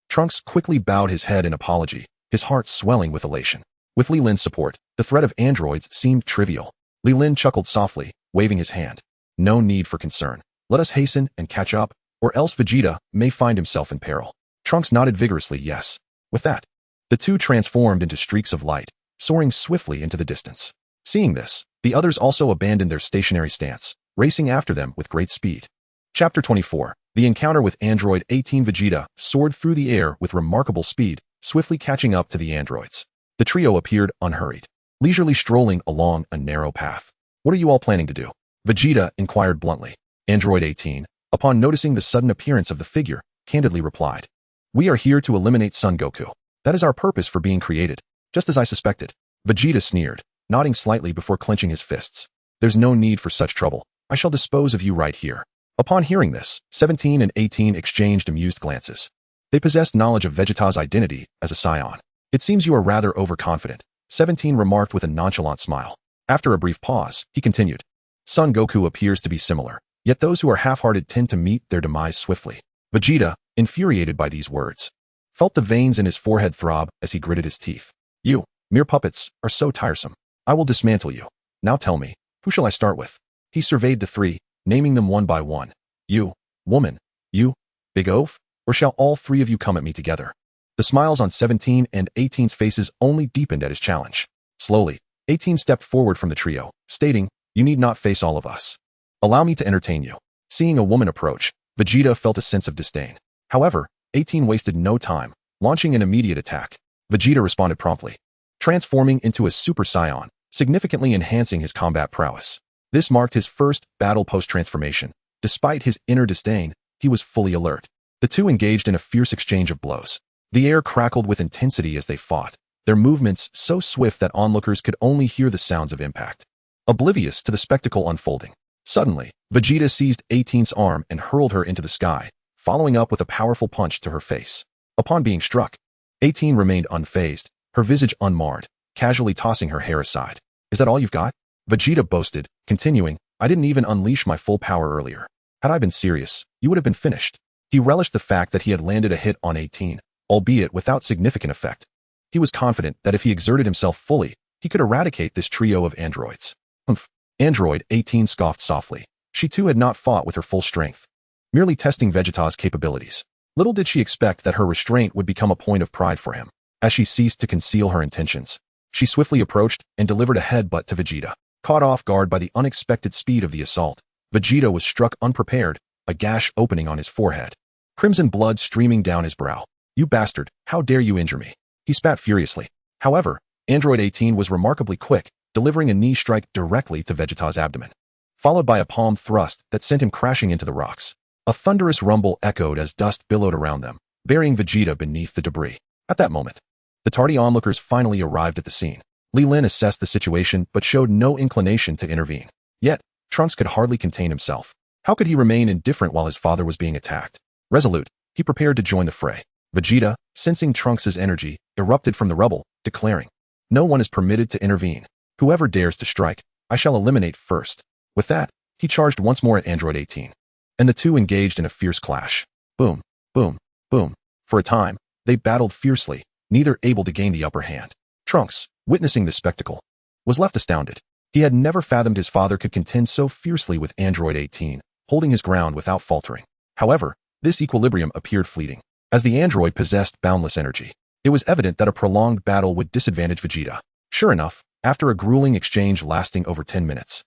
Trunks quickly bowed his head in apology, his heart swelling with elation. With Li Lin's support, the threat of androids seemed trivial. Li Lin chuckled softly, waving his hand. "No need for concern. Let us hasten and catch up, or else Vegeta may find himself in peril." Trunks nodded vigorously yes. With that, the 2 transformed into streaks of light, soaring swiftly into the distance. Seeing this, the others also abandoned their stationary stance, racing after them with great speed. Chapter 24. The encounter with Android 18. Vegeta soared through the air with remarkable speed, swiftly catching up to the androids. The trio appeared unhurried, leisurely strolling along a narrow path. "What are you all planning to do?" Vegeta inquired bluntly. Android 18, upon noticing the sudden appearance of the figure, candidly replied, "We are here to eliminate Son Goku. That is our purpose for being created, just as I suspected." Vegeta sneered, nodding slightly before clenching his fists. "There's no need for such trouble. I shall dispose of you right here." Upon hearing this, 17 and 18 exchanged amused glances. They possessed knowledge of Vegeta's identity as a Saiyan. "It seems you are rather overconfident," 17 remarked with a nonchalant smile. After a brief pause, he continued, "Son Goku appears to be similar, yet those who are half-hearted tend to meet their demise swiftly." Vegeta, infuriated by these words, felt the veins in his forehead throb as he gritted his teeth. "You, mere puppets, are so tiresome. I will dismantle you. Now tell me, who shall I start with?" He surveyed the 3, naming them one by one. "You, woman, you, big oaf, or shall all 3 of you come at me together?" The smiles on 17 and 18's faces only deepened at his challenge. Slowly, 18 stepped forward from the trio, stating, "You need not face all of us. Allow me to entertain you." Seeing a woman approach, Vegeta felt a sense of disdain. However, 18 wasted no time, launching an immediate attack. Vegeta responded promptly, transforming into a Super Saiyan, significantly enhancing his combat prowess. This marked his first battle post-transformation. Despite his inner disdain, he was fully alert. The 2 engaged in a fierce exchange of blows. The air crackled with intensity as they fought, their movements so swift that onlookers could only hear the sounds of impact, oblivious to the spectacle unfolding. Suddenly, Vegeta seized 18's arm and hurled her into the sky, following up with a powerful punch to her face. Upon being struck, 18 remained unfazed, her visage unmarred, casually tossing her hair aside. Is that all you've got? Vegeta boasted, continuing, I didn't even unleash my full power earlier. Had I been serious, you would have been finished. He relished the fact that he had landed a hit on 18, albeit without significant effect. He was confident that if he exerted himself fully, he could eradicate this trio of androids. Humph. Android 18 scoffed softly. She too had not fought with her full strength, merely testing Vegeta's capabilities. Little did she expect that her restraint would become a point of pride for him. As she ceased to conceal her intentions, she swiftly approached and delivered a headbutt to Vegeta. Caught off guard by the unexpected speed of the assault, Vegeta was struck unprepared, a gash opening on his forehead. Crimson blood streaming down his brow. You bastard, how dare you injure me? He spat furiously. However, Android 18 was remarkably quick, delivering a knee strike directly to Vegeta's abdomen, followed by a palm thrust that sent him crashing into the rocks. A thunderous rumble echoed as dust billowed around them, burying Vegeta beneath the debris. At that moment, the tardy onlookers finally arrived at the scene. Li Lin assessed the situation but showed no inclination to intervene. Yet, Trunks could hardly contain himself. How could he remain indifferent while his father was being attacked? Resolute, he prepared to join the fray. Vegeta, sensing Trunks' energy, erupted from the rubble, declaring, no one is permitted to intervene. Whoever dares to strike, I shall eliminate first. With that, he charged once more at Android 18. And the two engaged in a fierce clash. Boom, boom, boom. For a time, they battled fiercely, neither able to gain the upper hand. Trunks, witnessing this spectacle, was left astounded. He had never fathomed his father could contend so fiercely with Android 18, holding his ground without faltering. However, this equilibrium appeared fleeting, as the android possessed boundless energy. It was evident that a prolonged battle would disadvantage Vegeta. Sure enough, after a grueling exchange lasting over 10 minutes,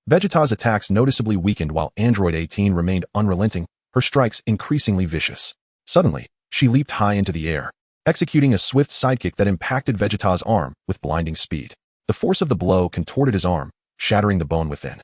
Vegeta's attacks noticeably weakened while Android 18 remained unrelenting, her strikes increasingly vicious. Suddenly, she leaped high into the air, executing a swift sidekick that impacted Vegeta's arm with blinding speed. The force of the blow contorted his arm, shattering the bone within.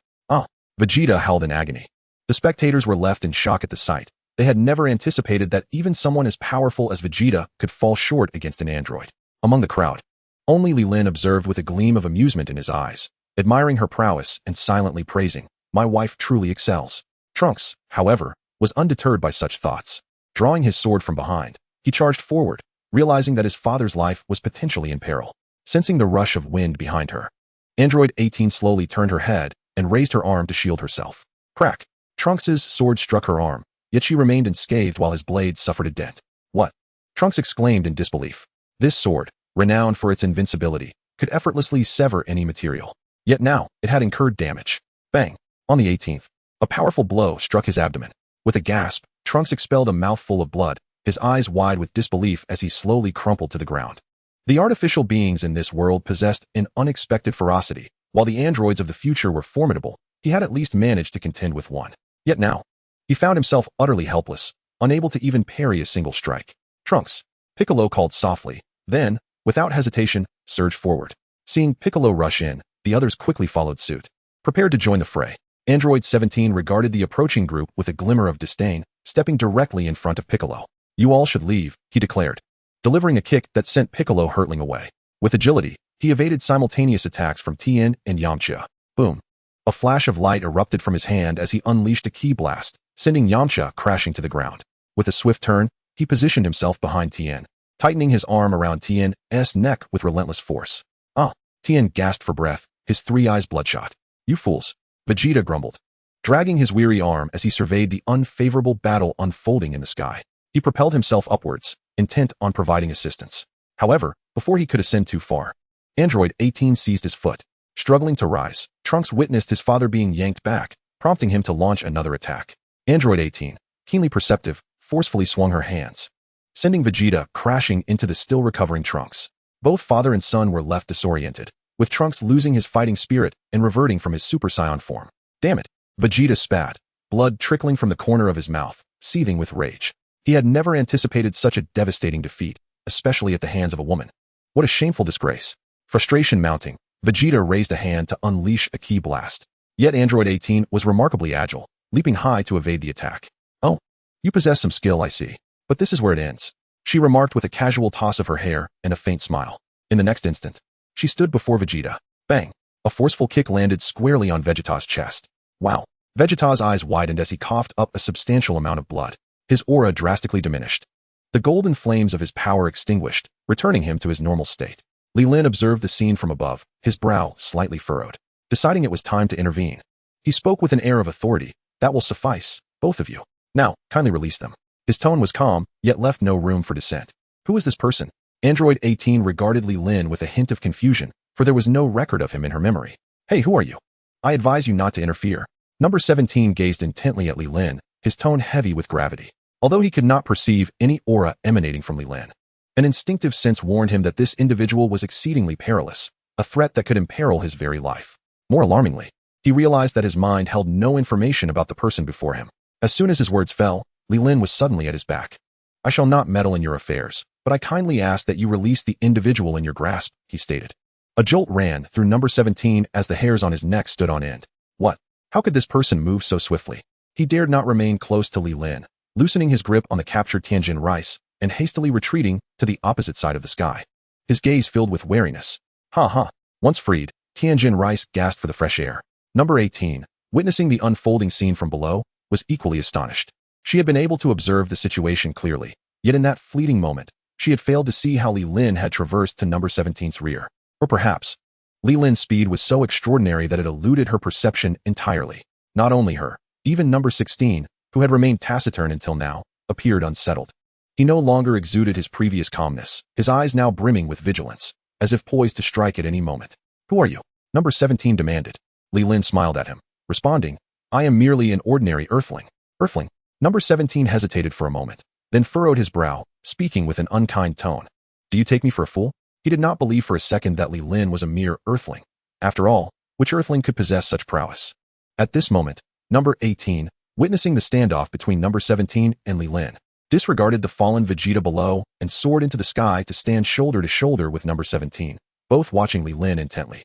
Vegeta howled in agony. The spectators were left in shock at the sight. They had never anticipated that even someone as powerful as Vegeta could fall short against an android. Among the crowd, only Li Lin observed with a gleam of amusement in his eyes, admiring her prowess and silently praising, my wife truly excels. Trunks, however, was undeterred by such thoughts. Drawing his sword from behind, he charged forward, realizing that his father's life was potentially in peril. Sensing the rush of wind behind her, Android 18 slowly turned her head and raised her arm to shield herself. Crack! Trunks' sword struck her arm, yet she remained unscathed while his blade suffered a dent. What? Trunks exclaimed in disbelief. This sword, renowned for its invincibility, could effortlessly sever any material. Yet now, it had incurred damage. Bang! On the 18th, a powerful blow struck his abdomen. With a gasp, Trunks expelled a mouthful of blood, his eyes wide with disbelief as he slowly crumpled to the ground. The artificial beings in this world possessed an unexpected ferocity. While the androids of the future were formidable, he had at least managed to contend with one. Yet now, he found himself utterly helpless, unable to even parry a single strike. Trunks, Piccolo called softly, then, without hesitation, surged forward. Seeing Piccolo rush in, the others quickly followed suit, prepared to join the fray. Android 17 regarded the approaching group with a glimmer of disdain, stepping directly in front of Piccolo. You all should leave, he declared, delivering a kick that sent Piccolo hurtling away. With agility, he evaded simultaneous attacks from Tien and Yamcha. Boom. A flash of light erupted from his hand as he unleashed a ki blast, sending Yamcha crashing to the ground. With a swift turn, he positioned himself behind Tien, tightening his arm around Tien's neck with relentless force. Tien gasped for breath, his three eyes bloodshot. You fools, Vegeta grumbled, dragging his weary arm as he surveyed the unfavorable battle unfolding in the sky. He propelled himself upwards, intent on providing assistance. However, before he could ascend too far, Android 18 seized his foot. Struggling to rise, Trunks witnessed his father being yanked back, prompting him to launch another attack. Android 18, keenly perceptive, forcefully swung her hands, sending Vegeta crashing into the still recovering Trunks. Both father and son were left disoriented, with Trunks losing his fighting spirit and reverting from his Super Saiyan form. Damn it! Vegeta spat, blood trickling from the corner of his mouth, seething with rage. He had never anticipated such a devastating defeat, especially at the hands of a woman. What a shameful disgrace. Frustration mounting, Vegeta raised a hand to unleash a ki blast. Yet Android 18 was remarkably agile, leaping high to evade the attack. Oh, you possess some skill, I see. But this is where it ends, she remarked with a casual toss of her hair and a faint smile. In the next instant, she stood before Vegeta. Bang! A forceful kick landed squarely on Vegeta's chest. Wow, Vegeta's eyes widened as he coughed up a substantial amount of blood. His aura drastically diminished. The golden flames of his power extinguished, returning him to his normal state. Leelyn observed the scene from above, his brow slightly furrowed. Deciding it was time to intervene, he spoke with an air of authority. That will suffice, both of you. Now, kindly release them. His tone was calm, yet left no room for dissent. Who is this person? Android 18 regarded Li Lin with a hint of confusion, for there was no record of him in her memory. Hey, who are you? I advise you not to interfere. Number 17 gazed intently at Li Lin, his tone heavy with gravity. Although he could not perceive any aura emanating from Li Lin, an instinctive sense warned him that this individual was exceedingly perilous, a threat that could imperil his very life. More alarmingly, he realized that his mind held no information about the person before him. As soon as his words fell, Li Lin was suddenly at his back. I shall not meddle in your affairs, but I kindly ask that you release the individual in your grasp, he stated. A jolt ran through number 17 as the hairs on his neck stood on end. What? How could this person move so swiftly? He dared not remain close to Li Lin, loosening his grip on the captured Tianjin rice and hastily retreating to the opposite side of the sky. His gaze filled with wariness. Once freed, Tianjin rice gasped for the fresh air. Number 18, witnessing the unfolding scene from below, was equally astonished. She had been able to observe the situation clearly, yet in that fleeting moment, she had failed to see how Li Lin had traversed to number 17's rear. Or perhaps, Li Lin's speed was so extraordinary that it eluded her perception entirely. Not only her, even number 16, who had remained taciturn until now, appeared unsettled. He no longer exuded his previous calmness, his eyes now brimming with vigilance, as if poised to strike at any moment. Who are you? Number 17 demanded. Li Lin smiled at him, responding, I am merely an ordinary earthling. Earthling? Number 17 hesitated for a moment, then furrowed his brow, speaking with an unkind tone. Do you take me for a fool? He did not believe for a second that Li Lin was a mere earthling. After all, which earthling could possess such prowess? At this moment, number 18, witnessing the standoff between number 17 and Li Lin, disregarded the fallen Vegeta below and soared into the sky to stand shoulder to shoulder with number 17, both watching Li Lin intently.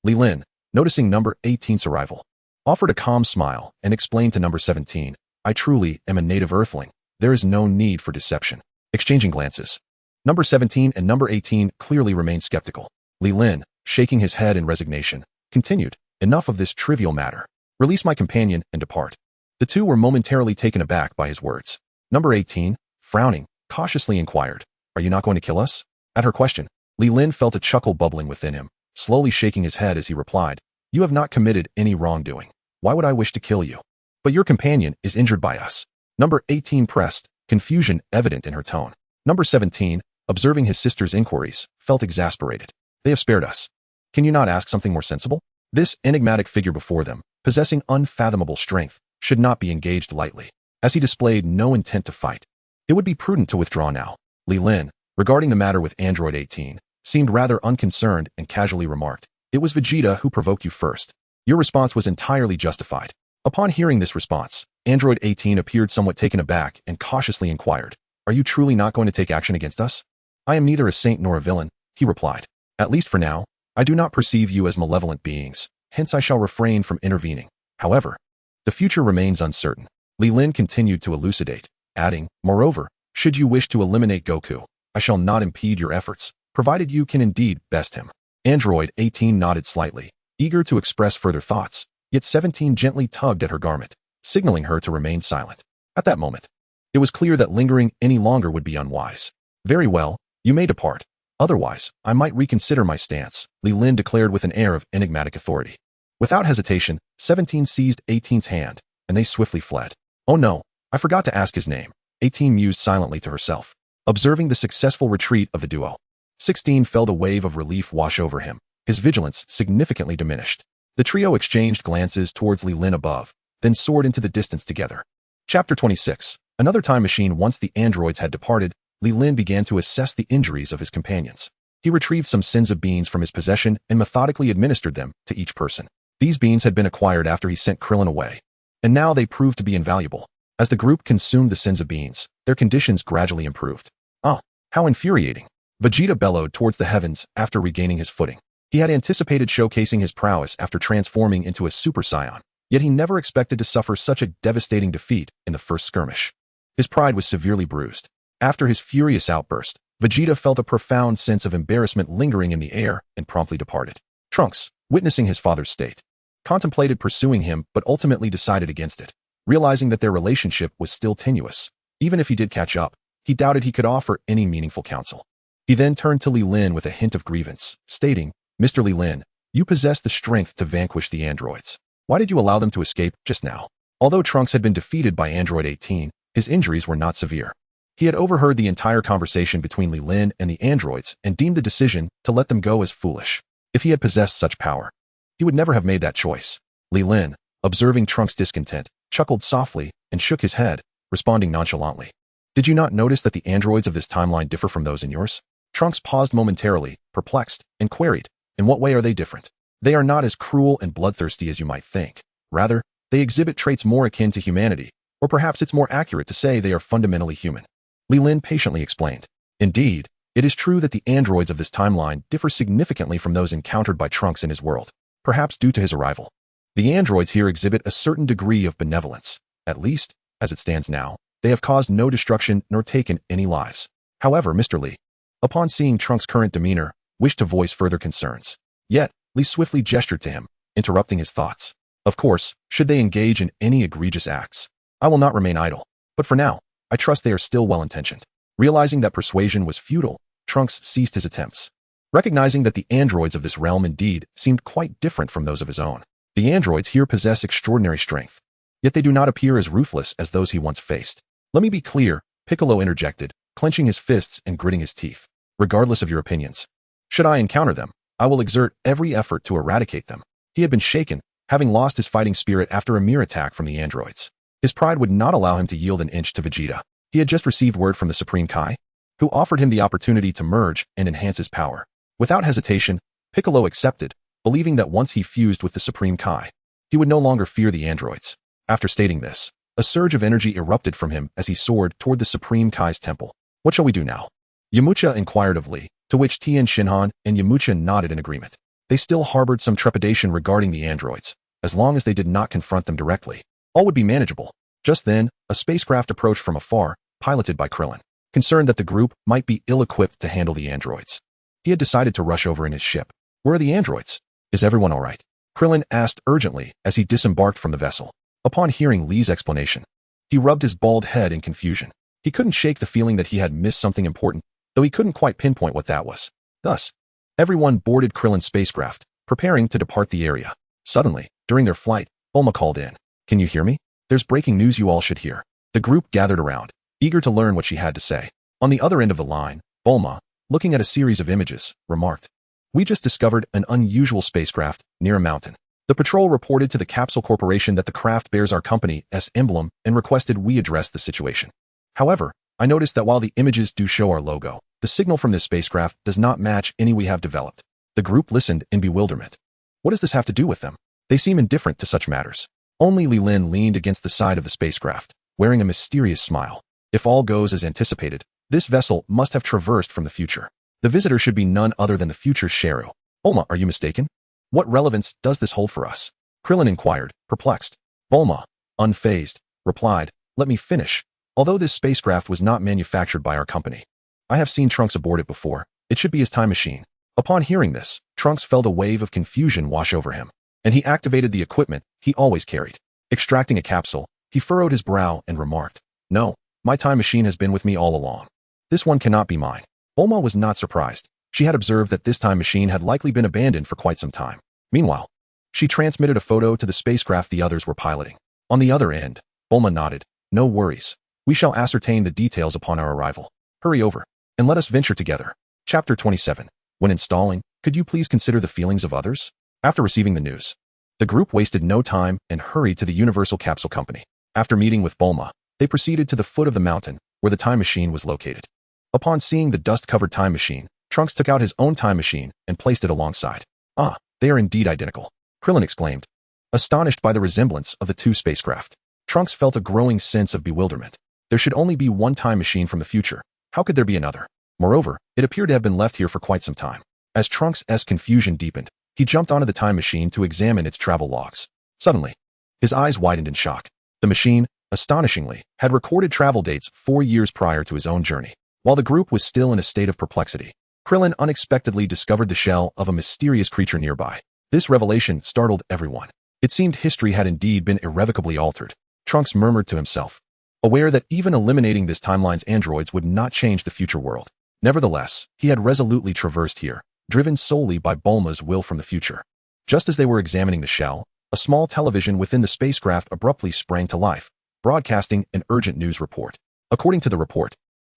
Li Lin, noticing number 18's arrival, offered a calm smile and explained to number 17, I truly am a native earthling. There is no need for deception. Exchanging glances, number 17 and number 18 clearly remained skeptical. Li Lin, shaking his head in resignation, continued, enough of this trivial matter. Release my companion and depart. The two were momentarily taken aback by his words. Number 18, frowning, cautiously inquired, Are you not going to kill us? At her question, Li Lin felt a chuckle bubbling within him, slowly shaking his head as he replied, You have not committed any wrongdoing. Why would I wish to kill you? But your companion is injured by us. Number 18 pressed, confusion evident in her tone. Number 17, observing his sister's inquiries, felt exasperated. They have spared us. Can you not ask something more sensible? This enigmatic figure before them, possessing unfathomable strength, should not be engaged lightly, as he displayed no intent to fight. It would be prudent to withdraw now. Li Lin, regarding the matter with Android 18, seemed rather unconcerned and casually remarked, It was Vegeta who provoked you first. Your response was entirely justified. Upon hearing this response, Android 18 appeared somewhat taken aback and cautiously inquired, Are you truly not going to take action against us? I am neither a saint nor a villain, he replied. At least for now, I do not perceive you as malevolent beings, hence I shall refrain from intervening. However, the future remains uncertain. Li Lin continued to elucidate, adding, Moreover, should you wish to eliminate Goku, I shall not impede your efforts, provided you can indeed best him. Android 18 nodded slightly, eager to express further thoughts, yet 17 gently tugged at her garment, signaling her to remain silent. At that moment, it was clear that lingering any longer would be unwise. Very well, you may depart. Otherwise, I might reconsider my stance, Li Lin declared with an air of enigmatic authority. Without hesitation, 17 seized 18's hand, and they swiftly fled. Oh no, I forgot to ask his name, 18 mused silently to herself, observing the successful retreat of the duo. 16 felt a wave of relief wash over him, his vigilance significantly diminished. The trio exchanged glances towards Li Lin above, then soared into the distance together. Chapter 26. Another time machine. Once the androids had departed, Li Lin began to assess the injuries of his companions. He retrieved some Senza beans from his possession and methodically administered them to each person. These beans had been acquired after he sent Krillin away, and now they proved to be invaluable. As the group consumed the Senza beans, their conditions gradually improved. Ah, how infuriating! Vegeta bellowed towards the heavens after regaining his footing. He had anticipated showcasing his prowess after transforming into a Super Saiyan, yet he never expected to suffer such a devastating defeat in the first skirmish. His pride was severely bruised. After his furious outburst, Vegeta felt a profound sense of embarrassment lingering in the air and promptly departed. Trunks, witnessing his father's state, contemplated pursuing him but ultimately decided against it, realizing that their relationship was still tenuous. Even if he did catch up, he doubted he could offer any meaningful counsel. He then turned to Li Lin with a hint of grievance, stating, "Mr. Li Lin, you possess the strength to vanquish the androids. Why did you allow them to escape just now?" Although Trunks had been defeated by Android 18, his injuries were not severe. He had overheard the entire conversation between Li Lin and the androids and deemed the decision to let them go as foolish. If he had possessed such power, he would never have made that choice. Li Lin, observing Trunks' discontent, chuckled softly and shook his head, responding nonchalantly. "Did you not notice that the androids of this timeline differ from those in yours?" Trunks paused momentarily, perplexed, and queried, "In what way are they different?" "They are not as cruel and bloodthirsty as you might think. Rather, they exhibit traits more akin to humanity, or perhaps it's more accurate to say they are fundamentally human." Li Lin patiently explained. "Indeed, it is true that the androids of this timeline differ significantly from those encountered by Trunks in his world, perhaps due to his arrival. The androids here exhibit a certain degree of benevolence. At least, as it stands now, they have caused no destruction nor taken any lives. However, Mr. Li, upon seeing Trunks' current demeanor, wished to voice further concerns. Yet, Li swiftly gestured to him, interrupting his thoughts. Of course, should they engage in any egregious acts, I will not remain idle. But for now, I trust they are still well-intentioned. Realizing that persuasion was futile, Trunks ceased his attempts. Recognizing that the androids of this realm indeed seemed quite different from those of his own. The androids here possess extraordinary strength, yet they do not appear as ruthless as those he once faced. "Let me be clear," Piccolo interjected, clenching his fists and gritting his teeth. "Regardless of your opinions, should I encounter them, I will exert every effort to eradicate them." He had been shaken, having lost his fighting spirit after a mere attack from the androids. His pride would not allow him to yield an inch to Vegeta. He had just received word from the Supreme Kai, who offered him the opportunity to merge and enhance his power. Without hesitation, Piccolo accepted, believing that once he fused with the Supreme Kai, he would no longer fear the androids. After stating this, a surge of energy erupted from him as he soared toward the Supreme Kai's temple. "What shall we do now?" Yamcha inquired of Li, to which Tien Shinhan and Yamcha nodded in agreement. They still harbored some trepidation regarding the androids. As long as they did not confront them directly, all would be manageable. Just then, a spacecraft approached from afar, piloted by Krillin. Concerned that the group might be ill-equipped to handle the androids, he had decided to rush over in his ship. "Where are the androids? Is everyone all right?" Krillin asked urgently as he disembarked from the vessel. Upon hearing Li's explanation, he rubbed his bald head in confusion. He couldn't shake the feeling that he had missed something important, though he couldn't quite pinpoint what that was. Thus, everyone boarded Krillin's spacecraft, preparing to depart the area. Suddenly, during their flight, Bulma called in. "Can you hear me? There's breaking news you all should hear." The group gathered around, eager to learn what she had to say. On the other end of the line, Bulma, looking at a series of images, remarked, "We just discovered an unusual spacecraft near a mountain. The patrol reported to the Capsule Corporation that the craft bears our company's emblem and requested we address the situation. However, I noticed that while the images do show our logo, the signal from this spacecraft does not match any we have developed." The group listened in bewilderment. What does this have to do with them? They seem indifferent to such matters. Only Li Lin leaned against the side of the spacecraft, wearing a mysterious smile. If all goes as anticipated, this vessel must have traversed from the future. The visitor should be none other than the future's Sheru. "Bulma, are you mistaken? What relevance does this hold for us?" Krillin inquired, perplexed. Bulma, unfazed, replied, "Let me finish. Although this spacecraft was not manufactured by our company, I have seen Trunks aboard it before. It should be his time machine." Upon hearing this, Trunks felt a wave of confusion wash over him, and he activated the equipment he always carried. Extracting a capsule, he furrowed his brow and remarked, "No, my time machine has been with me all along. This one cannot be mine." Bulma was not surprised. She had observed that this time machine had likely been abandoned for quite some time. Meanwhile, she transmitted a photo to the spacecraft the others were piloting. On the other end, Bulma nodded, "No worries. We shall ascertain the details upon our arrival. Hurry over, and let us venture together." Chapter 27. When installing, could you please consider the feelings of others? After receiving the news, the group wasted no time and hurried to the Universal Capsule Company. After meeting with Bulma, they proceeded to the foot of the mountain where the time machine was located. Upon seeing the dust-covered time machine, Trunks took out his own time machine and placed it alongside. "Ah, they are indeed identical," Krillin exclaimed, astonished by the resemblance of the two spacecraft. Trunks felt a growing sense of bewilderment. There should only be one time machine from the future. How could there be another? Moreover, it appeared to have been left here for quite some time. As Trunks' confusion deepened, he jumped onto the time machine to examine its travel logs. Suddenly, his eyes widened in shock. The machine, astonishingly, had recorded travel dates 4 years prior to his own journey. While the group was still in a state of perplexity, Krillin unexpectedly discovered the shell of a mysterious creature nearby. This revelation startled everyone. It seemed history had indeed been irrevocably altered. Trunks murmured to himself, aware that even eliminating this timeline's androids would not change the future world. Nevertheless, he had resolutely traversed here, driven solely by Bulma's will from the future. Just as they were examining the shell, a small television within the spacecraft abruptly sprang to life, broadcasting an urgent news report. According to the report,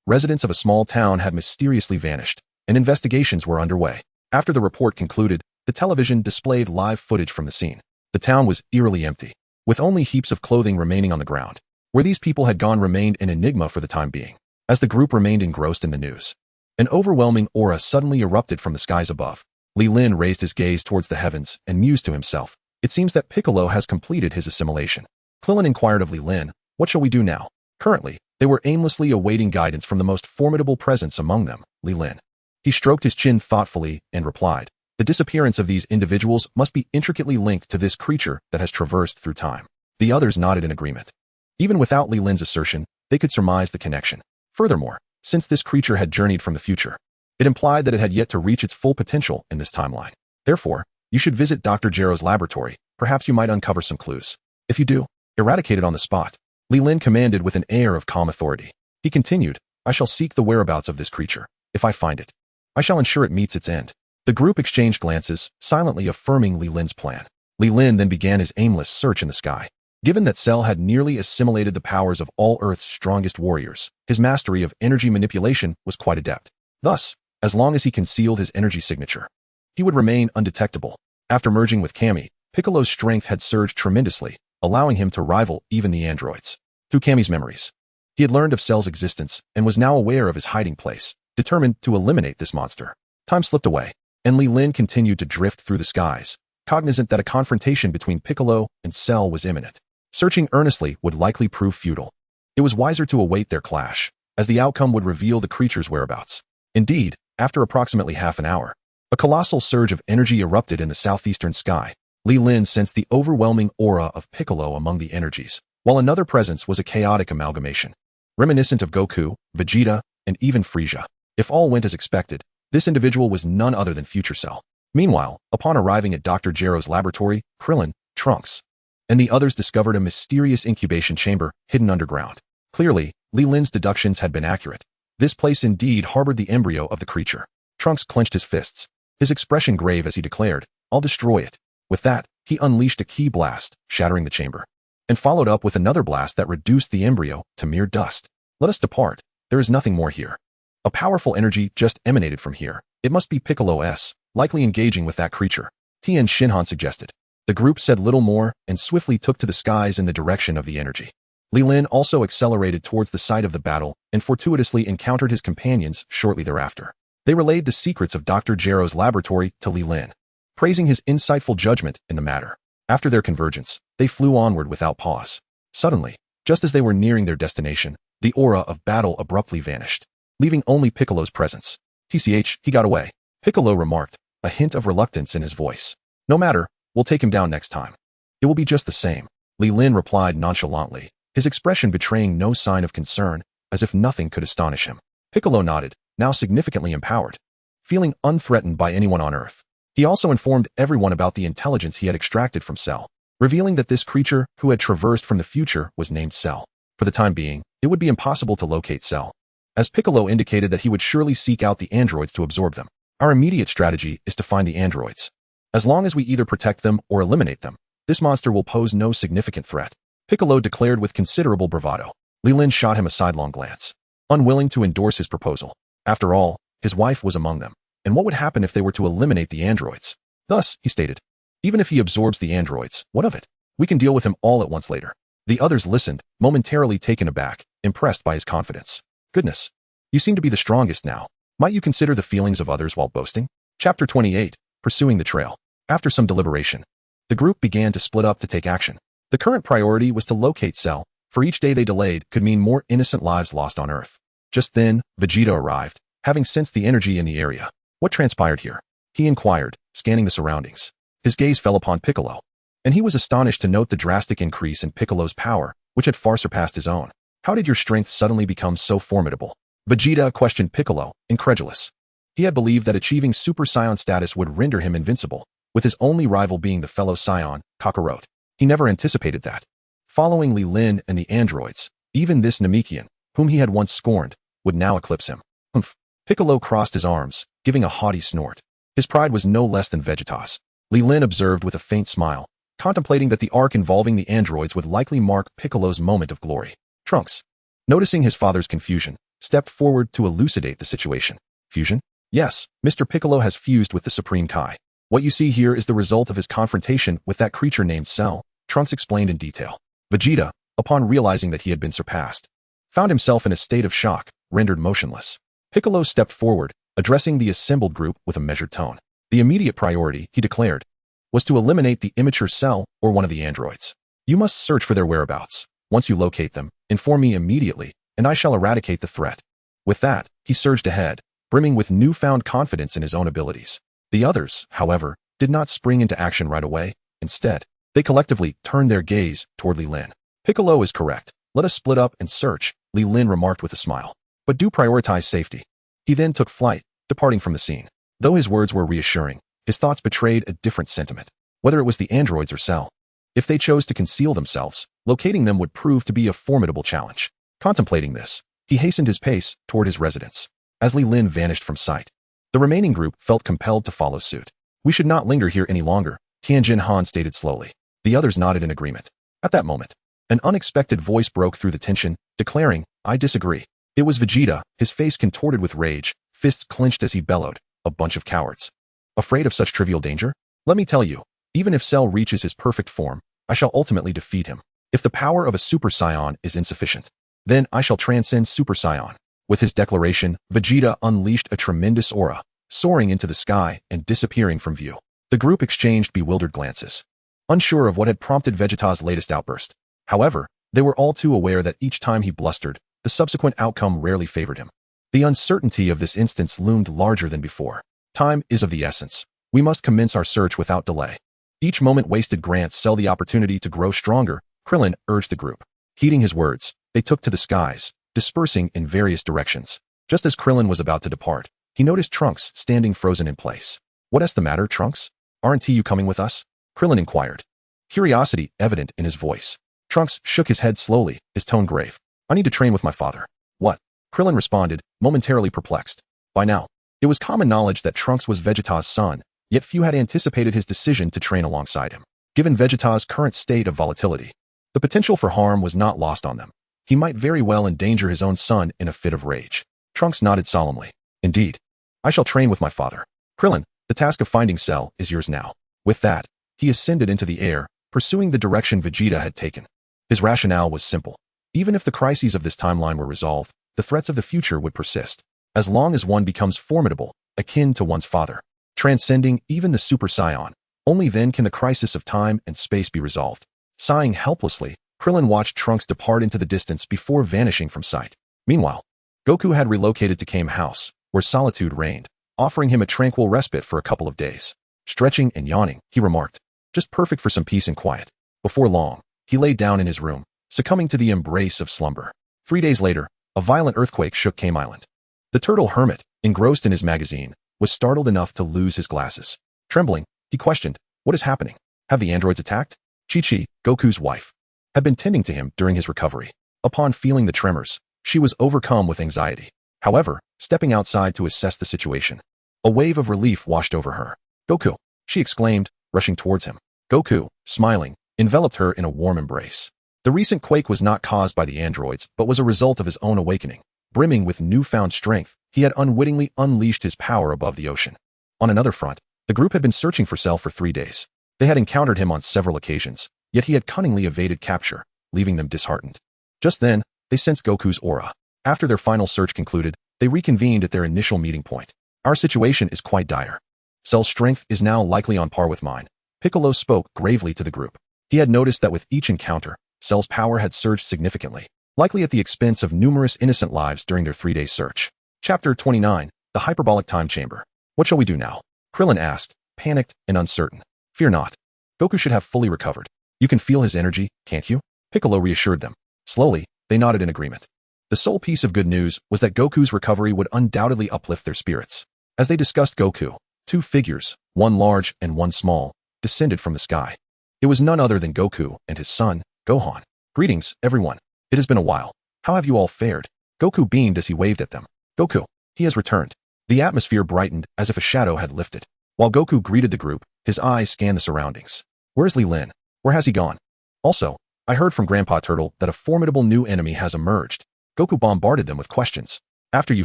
residents of a small town had mysteriously vanished, and investigations were underway. After the report concluded, the television displayed live footage from the scene. The town was eerily empty, with only heaps of clothing remaining on the ground. Where these people had gone remained an enigma for the time being. As the group remained engrossed in the news, an overwhelming aura suddenly erupted from the skies above. Li Lin raised his gaze towards the heavens and mused to himself. It seems that Piccolo has completed his assimilation. Leelyn inquired of Li Lin, what shall we do now? Currently, they were aimlessly awaiting guidance from the most formidable presence among them, Li Lin. He stroked his chin thoughtfully and replied, the disappearance of these individuals must be intricately linked to this creature that has traversed through time. The others nodded in agreement. Even without Li Lin's assertion, they could surmise the connection. Furthermore, since this creature had journeyed from the future, it implied that it had yet to reach its full potential in this timeline. Therefore, you should visit Dr. Gero's laboratory. Perhaps you might uncover some clues. If you do, eradicate it on the spot. Li Lin commanded with an air of calm authority. He continued, I shall seek the whereabouts of this creature. If I find it, I shall ensure it meets its end. The group exchanged glances, silently affirming Li Lin's plan. Li Lin then began his aimless search in the sky. Given that Cell had nearly assimilated the powers of all Earth's strongest warriors, his mastery of energy manipulation was quite adept. Thus, as long as he concealed his energy signature, he would remain undetectable. After merging with Kami, Piccolo's strength had surged tremendously, allowing him to rival even the androids. Through Kami's memories, he had learned of Cell's existence and was now aware of his hiding place, determined to eliminate this monster. Time slipped away, and Li Lin continued to drift through the skies, cognizant that a confrontation between Piccolo and Cell was imminent. Searching earnestly would likely prove futile. It was wiser to await their clash, as the outcome would reveal the creature's whereabouts. Indeed, after approximately half an hour, a colossal surge of energy erupted in the southeastern sky. Li Lin sensed the overwhelming aura of Piccolo among the energies, while another presence was a chaotic amalgamation, reminiscent of Goku, Vegeta, and even Frieza. If all went as expected, this individual was none other than Future Cell. Meanwhile, upon arriving at Dr. Gero's laboratory, Krillin, Trunks, and the others discovered a mysterious incubation chamber hidden underground. Clearly, Li Lin's deductions had been accurate. This place indeed harbored the embryo of the creature. Trunks clenched his fists, his expression grave as he declared, I'll destroy it. With that, he unleashed a ki blast, shattering the chamber, and followed up with another blast that reduced the embryo to mere dust. Let us depart. There is nothing more here. A powerful energy just emanated from here. It must be Piccolo-S, likely engaging with that creature, Tien Shinhan suggested. The group said little more and swiftly took to the skies in the direction of the energy. Li Lin also accelerated towards the site of the battle and fortuitously encountered his companions shortly thereafter. They relayed the secrets of Dr. Gero's laboratory to Li Lin, praising his insightful judgment in the matter. After their convergence, they flew onward without pause. Suddenly, just as they were nearing their destination, the aura of battle abruptly vanished, leaving only Piccolo's presence. TCH, he got away, Piccolo remarked, a hint of reluctance in his voice. No matter, we'll take him down next time. It will be just the same, Li Lin replied nonchalantly, his expression betraying no sign of concern, as if nothing could astonish him. Piccolo nodded, now significantly empowered, feeling unthreatened by anyone on Earth. He also informed everyone about the intelligence he had extracted from Cell, revealing that this creature who had traversed from the future was named Cell. For the time being, it would be impossible to locate Cell, as Piccolo indicated that he would surely seek out the androids to absorb them. Our immediate strategy is to find the androids. As long as we either protect them or eliminate them, this monster will pose no significant threat, Piccolo declared with considerable bravado. Li Lin shot him a sidelong glance, unwilling to endorse his proposal. After all, his wife was among them, and what would happen if they were to eliminate the androids? Thus, he stated, even if he absorbs the androids, what of it? We can deal with him all at once later. The others listened, momentarily taken aback, impressed by his confidence. Goodness, you seem to be the strongest now. Might you consider the feelings of others while boasting? Chapter 28, Pursuing the Trail. After some deliberation, the group began to split up to take action. The current priority was to locate Cell, for each day they delayed could mean more innocent lives lost on Earth. Just then, Vegeta arrived, having sensed the energy in the area. What transpired here? He inquired, scanning the surroundings. His gaze fell upon Piccolo, and he was astonished to note the drastic increase in Piccolo's power, which had far surpassed his own. How did your strength suddenly become so formidable? Vegeta questioned Piccolo, incredulous. He had believed that achieving Super Saiyan status would render him invincible, with his only rival being the fellow Saiyan, Kakarot. He never anticipated that. Following Li Lin and the androids, even this Namekian, whom he had once scorned, would now eclipse him. Humph. Piccolo crossed his arms, giving a haughty snort. His pride was no less than Vegetas. Li Lin observed with a faint smile, contemplating that the arc involving the androids would likely mark Piccolo's moment of glory. Trunks, noticing his father's confusion, stepped forward to elucidate the situation. Fusion? Yes, Mr. Piccolo has fused with the Supreme Kai. What you see here is the result of his confrontation with that creature named Cell, Trunks explained in detail. Vegeta, upon realizing that he had been surpassed, found himself in a state of shock, rendered motionless. Piccolo stepped forward, addressing the assembled group with a measured tone. The immediate priority, he declared, was to eliminate the immature Cell or one of the androids. You must search for their whereabouts. Once you locate them, inform me immediately, and I shall eradicate the threat. With that, he surged ahead, brimming with newfound confidence in his own abilities. The others, however, did not spring into action right away. Instead, they collectively turned their gaze toward Li Lin. Piccolo is correct. Let us split up and search, Li Lin remarked with a smile. But do prioritize safety. He then took flight, departing from the scene. Though his words were reassuring, his thoughts betrayed a different sentiment. Whether it was the androids or Cell, if they chose to conceal themselves, locating them would prove to be a formidable challenge. Contemplating this, he hastened his pace toward his residence. As Li Lin vanished from sight, the remaining group felt compelled to follow suit. We should not linger here any longer, Tianjin Han stated slowly. The others nodded in agreement. At that moment, an unexpected voice broke through the tension, declaring, I disagree. It was Vegeta, his face contorted with rage, fists clenched as he bellowed, a bunch of cowards. Afraid of such trivial danger? Let me tell you, even if Cell reaches his perfect form, I shall ultimately defeat him. If the power of a Super Saiyan is insufficient, then I shall transcend Super Saiyan. With his declaration, Vegeta unleashed a tremendous aura, soaring into the sky and disappearing from view. The group exchanged bewildered glances, unsure of what had prompted Vegeta's latest outburst. However, they were all too aware that each time he blustered, the subsequent outcome rarely favored him. The uncertainty of this instance loomed larger than before. Time is of the essence. We must commence our search without delay. Each moment wasted grants Cell the opportunity to grow stronger, Krillin urged the group. Heeding his words, they took to the skies, dispersing in various directions. Just as Krillin was about to depart, he noticed Trunks standing frozen in place. What's the matter, Trunks? Aren't you coming with us? Krillin inquired, curiosity evident in his voice. Trunks shook his head slowly, his tone grave. I need to train with my father. What? Krillin responded, momentarily perplexed. By now, it was common knowledge that Trunks was Vegeta's son, yet few had anticipated his decision to train alongside him. Given Vegeta's current state of volatility, the potential for harm was not lost on them. He might very well endanger his own son in a fit of rage. Trunks nodded solemnly. Indeed. I shall train with my father. Krillin, the task of finding Cell is yours now. With that, he ascended into the air, pursuing the direction Vegeta had taken. His rationale was simple. Even if the crises of this timeline were resolved, the threats of the future would persist. As long as one becomes formidable, akin to one's father, transcending even the Super Saiyan, only then can the crisis of time and space be resolved. Sighing helplessly, Krillin watched Trunks depart into the distance before vanishing from sight. Meanwhile, Goku had relocated to Kame House, where solitude reigned, offering him a tranquil respite for a couple of days. Stretching and yawning, he remarked, just perfect for some peace and quiet. Before long, he lay down in his room, succumbing to the embrace of slumber. 3 days later, a violent earthquake shook Kame Island. The turtle hermit, engrossed in his magazine, was startled enough to lose his glasses. Trembling, he questioned, what is happening? Have the androids attacked? Chi-Chi, Goku's wife, had been tending to him during his recovery. Upon feeling the tremors, she was overcome with anxiety. However, stepping outside to assess the situation, a wave of relief washed over her. Goku, she exclaimed, rushing towards him. Goku, smiling, enveloped her in a warm embrace. The recent quake was not caused by the androids, but was a result of his own awakening. Brimming with newfound strength, he had unwittingly unleashed his power above the ocean. On another front, the group had been searching for Cell for 3 days. They had encountered him on several occasions, yet he had cunningly evaded capture, leaving them disheartened. Just then, they sensed Goku's aura. After their final search concluded, they reconvened at their initial meeting point. Our situation is quite dire. Cell's strength is now likely on par with mine. Piccolo spoke gravely to the group. He had noticed that with each encounter, Cell's power had surged significantly, likely at the expense of numerous innocent lives during their 3-day search. Chapter 29, The Hyperbolic Time Chamber. What shall we do now? Krillin asked, panicked and uncertain. Fear not. Goku should have fully recovered. You can feel his energy, can't you? Piccolo reassured them. Slowly, they nodded in agreement. The sole piece of good news was that Goku's recovery would undoubtedly uplift their spirits. As they discussed Goku, 2 figures, one large and one small, descended from the sky. It was none other than Goku and his son, Gohan. Greetings, everyone. It has been a while. How have you all fared? Goku beamed as he waved at them. Goku, he has returned. The atmosphere brightened as if a shadow had lifted. While Goku greeted the group, his eyes scanned the surroundings. Where's Li Lin? Where has he gone? Also, I heard from Grandpa Turtle that a formidable new enemy has emerged. Goku bombarded them with questions. After you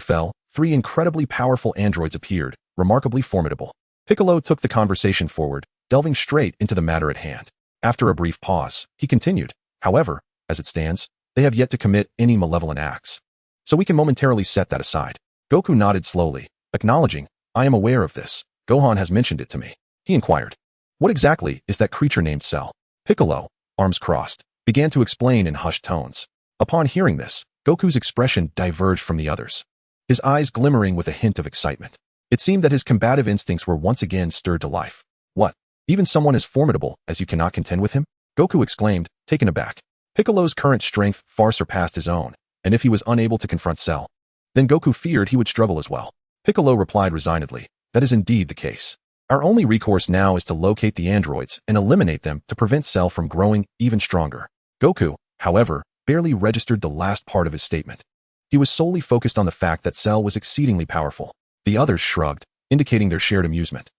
fell, 3 incredibly powerful androids appeared, remarkably formidable. Piccolo took the conversation forward, delving straight into the matter at hand. After a brief pause, he continued. However, as it stands, they have yet to commit any malevolent acts. So we can momentarily set that aside. Goku nodded slowly, acknowledging, I am aware of this. Gohan has mentioned it to me. He inquired, what exactly is that creature named Cell? Piccolo, arms crossed, began to explain in hushed tones. Upon hearing this, Goku's expression diverged from the others, his eyes glimmering with a hint of excitement. It seemed that his combative instincts were once again stirred to life. What? Even someone as formidable as you cannot contend with him? Goku exclaimed, taken aback. Piccolo's current strength far surpassed his own, and if he was unable to confront Cell, then Goku feared he would struggle as well. Piccolo replied resignedly, that is indeed the case. Our only recourse now is to locate the androids and eliminate them to prevent Cell from growing even stronger. Goku, however, barely registered the last part of his statement. He was solely focused on the fact that Cell was exceedingly powerful. The others shrugged, indicating their shared amusement.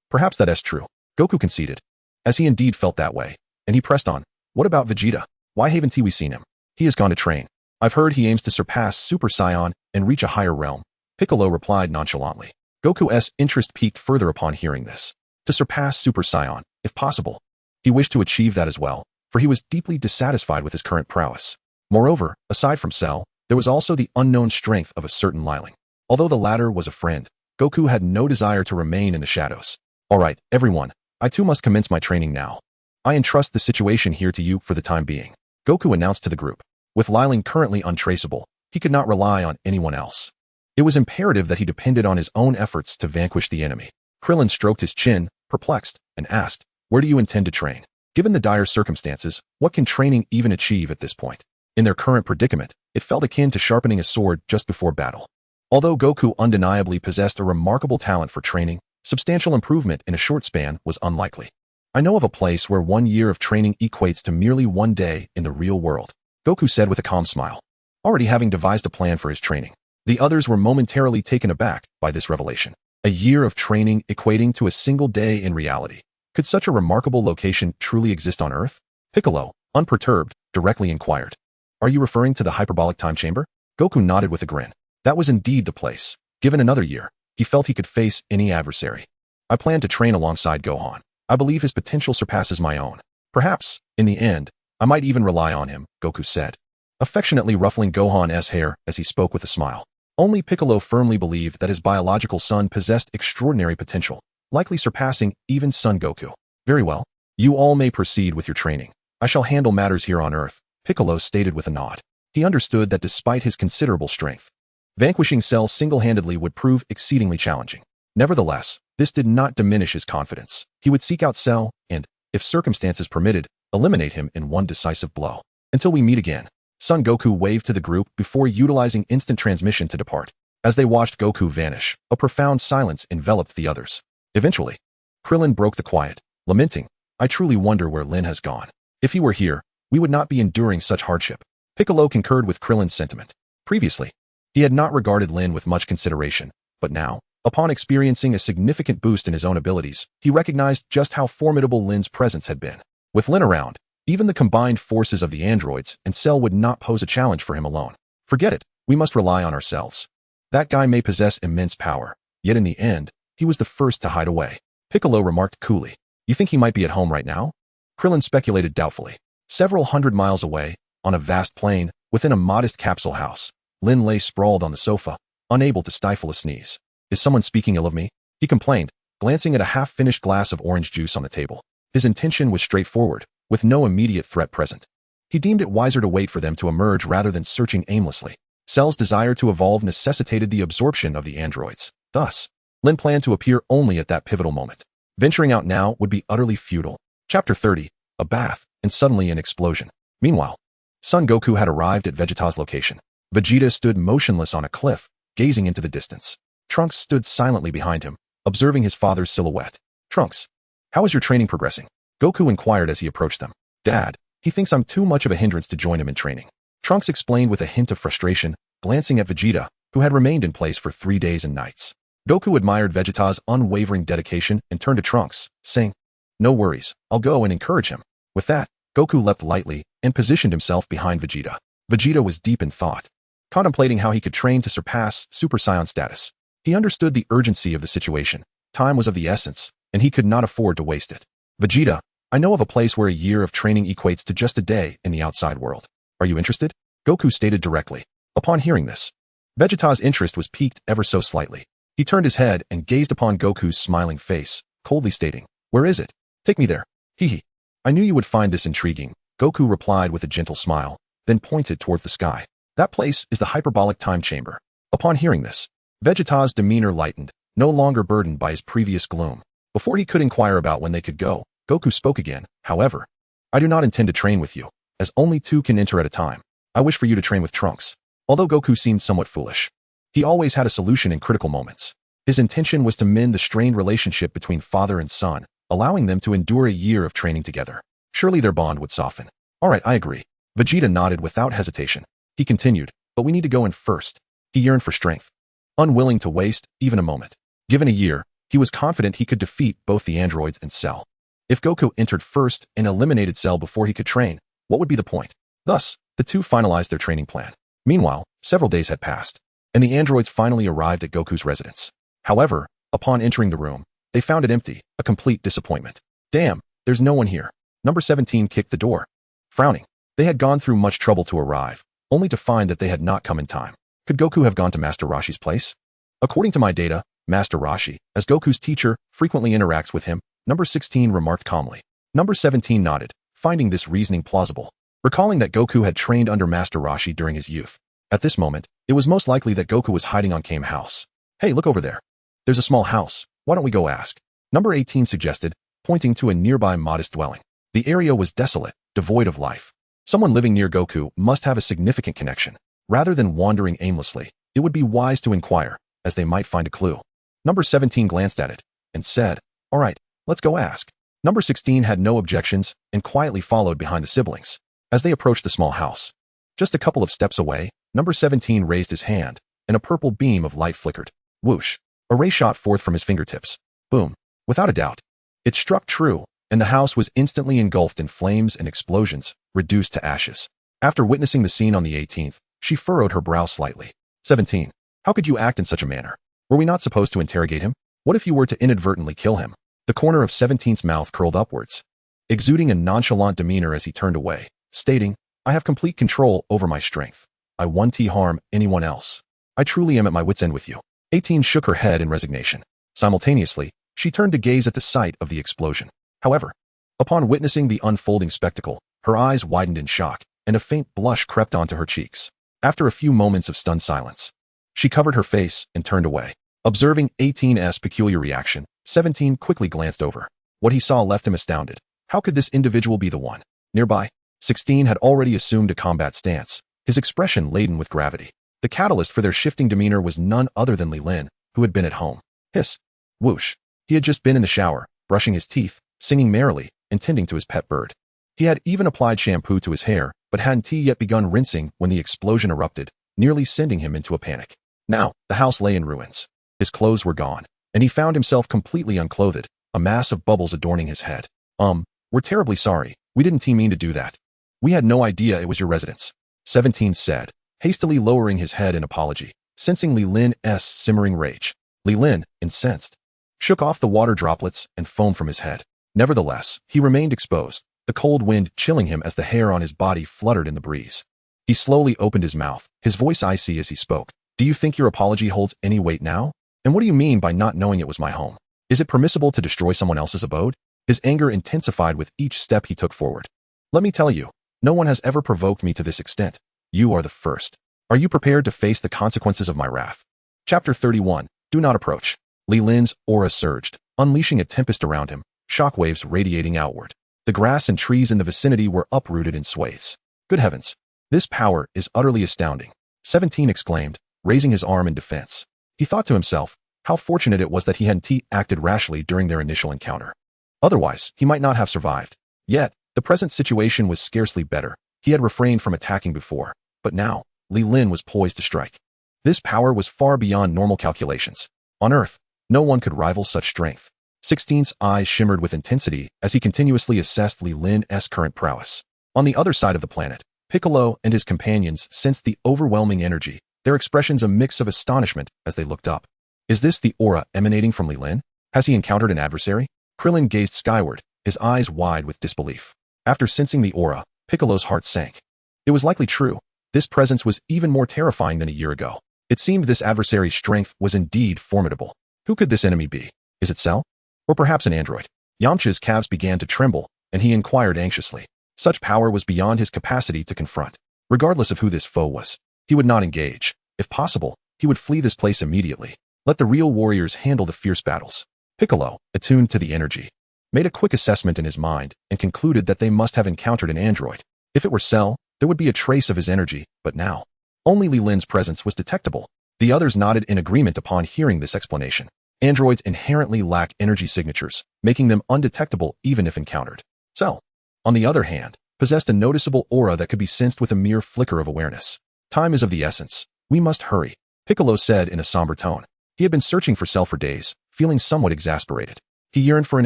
Perhaps that is true. Goku conceded, as he indeed felt that way, and he pressed on. What about Vegeta? Why haven't we seen him? He has gone to train. I've heard he aims to surpass Super Saiyan and reach a higher realm. Piccolo replied nonchalantly. Goku's interest peaked further upon hearing this. To surpass Super Saiyan, if possible. He wished to achieve that as well, for he was deeply dissatisfied with his current prowess. Moreover, aside from Cell, there was also the unknown strength of a certain Leelyn. Although the latter was a friend, Goku had no desire to remain in the shadows. All right, everyone, I too must commence my training now. I entrust the situation here to you for the time being. Goku announced to the group. With Leelyn currently untraceable, he could not rely on anyone else. It was imperative that he depended on his own efforts to vanquish the enemy. Krillin stroked his chin, perplexed, and asked, where do you intend to train? Given the dire circumstances, what can training even achieve at this point? In their current predicament, it felt akin to sharpening a sword just before battle. Although Goku undeniably possessed a remarkable talent for training, substantial improvement in a short span was unlikely. I know of a place where 1 year of training equates to merely 1 day in the real world, Goku said with a calm smile, already having devised a plan for his training. The others were momentarily taken aback by this revelation. A year of training equating to a single day in reality. Could such a remarkable location truly exist on Earth? Piccolo, unperturbed, directly inquired. Are you referring to the hyperbolic time chamber? Goku nodded with a grin. That was indeed the place. Given another year, he felt he could face any adversary. I plan to train alongside Gohan. I believe his potential surpasses my own. Perhaps, in the end, I might even rely on him, Goku said, affectionately ruffling Gohan's hair as he spoke with a smile. Only Piccolo firmly believed that his biological son possessed extraordinary potential, likely surpassing even Son Goku. Very well. You all may proceed with your training. I shall handle matters here on Earth, Piccolo stated with a nod. He understood that despite his considerable strength, vanquishing Cell single-handedly would prove exceedingly challenging. Nevertheless, this did not diminish his confidence. He would seek out Cell and, if circumstances permitted, eliminate him in one decisive blow. Until we meet again. Son Goku waved to the group before utilizing instant transmission to depart. As they watched Goku vanish, a profound silence enveloped the others. Eventually, Krillin broke the quiet, lamenting, I truly wonder where Lin has gone. If he were here, we would not be enduring such hardship. Piccolo concurred with Krillin's sentiment. Previously, he had not regarded Lin with much consideration, but now, upon experiencing a significant boost in his own abilities, he recognized just how formidable Lin's presence had been. With Lin around, even the combined forces of the androids and Cell would not pose a challenge for him alone. Forget it, we must rely on ourselves. That guy may possess immense power, yet in the end, he was the first to hide away. Piccolo remarked coolly, you think he might be at home right now? Krillin speculated doubtfully. Several hundred miles away, on a vast plain, within a modest capsule house, Lin lay sprawled on the sofa, unable to stifle a sneeze. Is someone speaking ill of me? He complained, glancing at a half-finished glass of orange juice on the table. His intention was straightforward, with no immediate threat present. He deemed it wiser to wait for them to emerge rather than searching aimlessly. Cell's desire to evolve necessitated the absorption of the androids. Thus, Lin planned to appear only at that pivotal moment. Venturing out now would be utterly futile. Chapter 30, a bath, and suddenly an explosion. Meanwhile, Son Goku had arrived at Vegeta's location. Vegeta stood motionless on a cliff, gazing into the distance. Trunks stood silently behind him, observing his father's silhouette. Trunks, how is your training progressing? Goku inquired as he approached them. Dad, he thinks I'm too much of a hindrance to join him in training. Trunks explained with a hint of frustration, glancing at Vegeta, who had remained in place for 3 days and nights. Goku admired Vegeta's unwavering dedication and turned to Trunks, saying, "No worries, I'll go and encourage him." With that, Goku leapt lightly and positioned himself behind Vegeta. Vegeta was deep in thought, contemplating how he could train to surpass Super Saiyan status. He understood the urgency of the situation. Time was of the essence, and he could not afford to waste it. "Vegeta, I know of a place where a year of training equates to just a day in the outside world. Are you interested?" Goku stated directly. Upon hearing this, Vegeta's interest was piqued ever so slightly. He turned his head and gazed upon Goku's smiling face, coldly stating, "Where is it? Take me there." Hee. "I knew you would find this intriguing," Goku replied with a gentle smile, then pointed towards the sky. "That place is the hyperbolic time chamber." Upon hearing this, Vegeta's demeanor lightened, no longer burdened by his previous gloom. Before he could inquire about when they could go, Goku spoke again. "However, I do not intend to train with you, as only 2 can enter at a time. I wish for you to train with Trunks." Although Goku seemed somewhat foolish, he always had a solution in critical moments. His intention was to mend the strained relationship between father and son, allowing them to endure a year of training together. Surely their bond would soften. "All right, I agree." Vegeta nodded without hesitation. He continued, "But we need to go in first." He yearned for strength, unwilling to waste even a moment. Given a year, he was confident he could defeat both the androids and Cell. If Goku entered first and eliminated Cell before he could train, what would be the point? Thus, the two finalized their training plan. Meanwhile, several days had passed, and the androids finally arrived at Goku's residence. However, upon entering the room, they found it empty, a complete disappointment. "Damn, there's no one here." Number 17 kicked the door. Frowning, they had gone through much trouble to arrive, only to find that they had not come in time. Could Goku have gone to Master Roshi's place? According to my data, Master Roshi, as Goku's teacher, frequently interacts with him, Number 16 remarked calmly. Number 17 nodded, finding this reasoning plausible. Recalling that Goku had trained under Master Roshi during his youth. At this moment, it was most likely that Goku was hiding on Kame's house. "Hey, look over there. There's a small house. Why don't we go ask?" Number 18 suggested, pointing to a nearby modest dwelling. The area was desolate, devoid of life. Someone living near Goku must have a significant connection. Rather than wandering aimlessly, it would be wise to inquire, as they might find a clue. Number 17 glanced at it and said, "All right, let's go ask." Number 16 had no objections and quietly followed behind the siblings. As they approached the small house, just a couple of steps away, Number 17 raised his hand, and a purple beam of light flickered. Whoosh! A ray shot forth from his fingertips. Boom! Without a doubt, it struck true, and the house was instantly engulfed in flames and explosions, reduced to ashes. After witnessing the scene on the 18th, she furrowed her brow slightly. 17. How could you act in such a manner? Were we not supposed to interrogate him? What if you were to inadvertently kill him? The corner of 17's mouth curled upwards, exuding a nonchalant demeanor as he turned away, stating, "I have complete control over my strength. I won't harm anyone else. I truly am at my wit's end with you." 18 shook her head in resignation. Simultaneously, she turned to gaze at the site of the explosion. However, upon witnessing the unfolding spectacle, her eyes widened in shock, and a faint blush crept onto her cheeks. After a few moments of stunned silence, she covered her face and turned away. Observing 18's peculiar reaction, 17 quickly glanced over. What he saw left him astounded. How could this individual be the one? Nearby, 16 had already assumed a combat stance, his expression laden with gravity. The catalyst for their shifting demeanor was none other than Li Lin, who had been at home. Hiss. Whoosh. He had just been in the shower, brushing his teeth, singing merrily, and tending to his pet bird. He had even applied shampoo to his hair, but hadn't yet begun rinsing when the explosion erupted, nearly sending him into a panic. Now, the house lay in ruins. His clothes were gone, and he found himself completely unclothed, a mass of bubbles adorning his head. We're terribly sorry. We didn't mean to do that. We had no idea it was your residence," 17 said, hastily lowering his head in apology, sensing Li Lin's simmering rage. Li Lin, incensed, shook off the water droplets and foam from his head. Nevertheless, he remained exposed, the cold wind chilling him as the hair on his body fluttered in the breeze. He slowly opened his mouth, his voice icy as he spoke. "Do you think your apology holds any weight now? And what do you mean by not knowing it was my home? Is it permissible to destroy someone else's abode?" His anger intensified with each step he took forward. "Let me tell you, no one has ever provoked me to this extent. You are the first. Are you prepared to face the consequences of my wrath?" Chapter 31. Do not approach. Li Lin's aura surged, unleashing a tempest around him, shockwaves radiating outward. The grass and trees in the vicinity were uprooted in swathes. "Good heavens! This power is utterly astounding," 17 exclaimed, raising his arm in defense. He thought to himself, how fortunate it was that he hadn't acted rashly during their initial encounter. Otherwise, he might not have survived. Yet, the present situation was scarcely better. He had refrained from attacking before, but now, Li Lin was poised to strike. This power was far beyond normal calculations. On Earth, no one could rival such strength. 16's eyes shimmered with intensity as he continuously assessed Li Lin's current prowess. On the other side of the planet, Piccolo and his companions sensed the overwhelming energy, their expressions a mix of astonishment as they looked up. Is this the aura emanating from Li Lin? Has he encountered an adversary? Krillin gazed skyward, his eyes wide with disbelief. After sensing the aura, Piccolo's heart sank. It was likely true. This presence was even more terrifying than a year ago. It seemed this adversary's strength was indeed formidable. Who could this enemy be? Is it Cell? Or perhaps an android? Yamcha's calves began to tremble, and he inquired anxiously. Such power was beyond his capacity to confront. Regardless of who this foe was, he would not engage. If possible, he would flee this place immediately. Let the real warriors handle the fierce battles. Piccolo, attuned to the energy, made a quick assessment in his mind and concluded that they must have encountered an android. If it were Cell, there would be a trace of his energy, but now, only Li Lin's presence was detectable. The others nodded in agreement upon hearing this explanation. Androids inherently lack energy signatures, making them undetectable even if encountered. Cell, on the other hand, possessed a noticeable aura that could be sensed with a mere flicker of awareness. Time is of the essence. We must hurry, Piccolo said in a somber tone. He had been searching for Cell for days, feeling somewhat exasperated. He yearned for an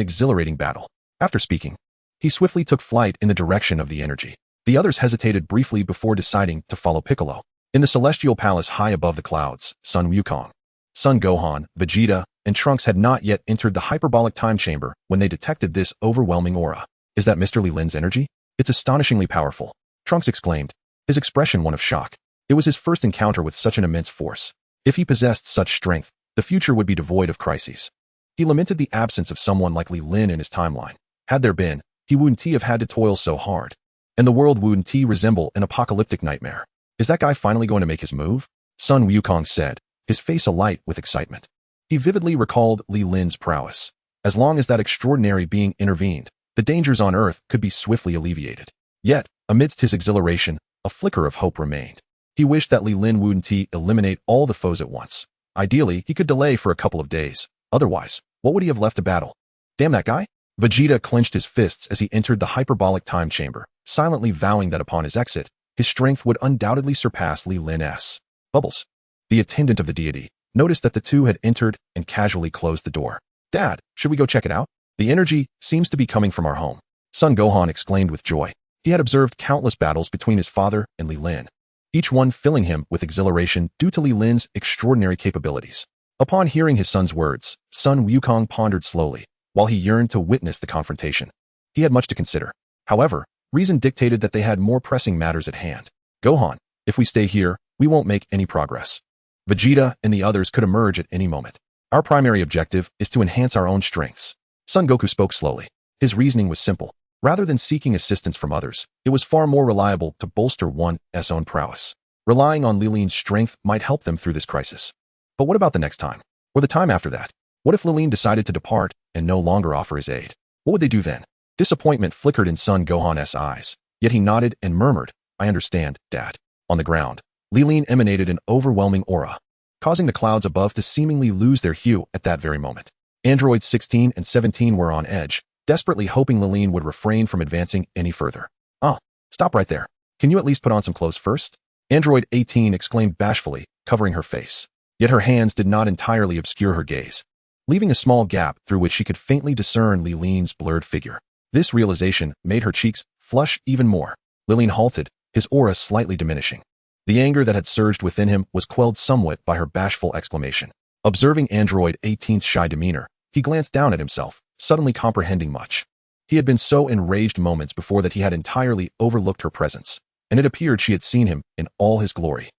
exhilarating battle. After speaking, he swiftly took flight in the direction of the energy. The others hesitated briefly before deciding to follow Piccolo. In the celestial palace high above the clouds, Sun Wukong, Son Gohan, Vegeta, and Trunks had not yet entered the hyperbolic time chamber when they detected this overwhelming aura. Is that Mr. Li Lin's energy? It's astonishingly powerful, Trunks exclaimed, his expression one of shock. It was his first encounter with such an immense force. If he possessed such strength, the future would be devoid of crises. He lamented the absence of someone like Li Lin in his timeline. Had there been, he wouldn't have had to toil so hard. And the world wouldn't resemble an apocalyptic nightmare. Is that guy finally going to make his move? Sun Wukong said, his face alight with excitement. He vividly recalled Li Lin's prowess. As long as that extraordinary being intervened, the dangers on Earth could be swiftly alleviated. Yet, amidst his exhilaration, a flicker of hope remained. He wished that Li Lin wouldn't eliminate all the foes at once. Ideally, he could delay for a couple of days. Otherwise, what would he have left to battle? Damn that guy? Vegeta clenched his fists as he entered the hyperbolic time chamber, silently vowing that upon his exit, his strength would undoubtedly surpass Li Lin's. Bubbles, the attendant of the deity, noticed that the two had entered and casually closed the door. Dad, should we go check it out? The energy seems to be coming from our home. Son Gohan exclaimed with joy. He had observed countless battles between his father and Li Lin, each one filling him with exhilaration due to Li Lin's extraordinary capabilities. Upon hearing his son's words, Sun Wukong pondered slowly, while he yearned to witness the confrontation. He had much to consider. However, reason dictated that they had more pressing matters at hand. Gohan, if we stay here, we won't make any progress. Vegeta and the others could emerge at any moment. Our primary objective is to enhance our own strengths. Son Goku spoke slowly. His reasoning was simple. Rather than seeking assistance from others, it was far more reliable to bolster one's own prowess. Relying on Leelyn's strength might help them through this crisis. But what about the next time? Or the time after that? What if Leelyn decided to depart and no longer offer his aid? What would they do then? Disappointment flickered in Son Gohan's eyes, yet he nodded and murmured, I understand, Dad. On the ground, Leelyn emanated an overwhelming aura, causing the clouds above to seemingly lose their hue at that very moment. Androids 16 and 17 were on edge, desperately hoping Leelyn would refrain from advancing any further. Stop right there. Can you at least put on some clothes first? Android 18 exclaimed bashfully, covering her face. Yet her hands did not entirely obscure her gaze, leaving a small gap through which she could faintly discern Leelyn's blurred figure. This realization made her cheeks flush even more. Leelyn halted, his aura slightly diminishing. The anger that had surged within him was quelled somewhat by her bashful exclamation. Observing Android 18's shy demeanor, he glanced down at himself, suddenly comprehending much. He had been so enraged moments before that he had entirely overlooked her presence, and it appeared she had seen him in all his glory.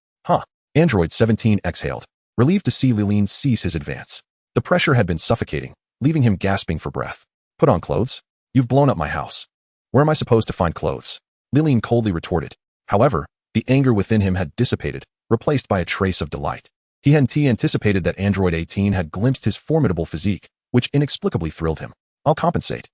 Android 17 exhaled, relieved to see Leelyn cease his advance. The pressure had been suffocating, leaving him gasping for breath. Put on clothes? You've blown up my house. Where am I supposed to find clothes? Leelyn coldly retorted. However, the anger within him had dissipated, replaced by a trace of delight. He hadn't anticipated that Android 18 had glimpsed his formidable physique, which inexplicably thrilled him. I'll compensate.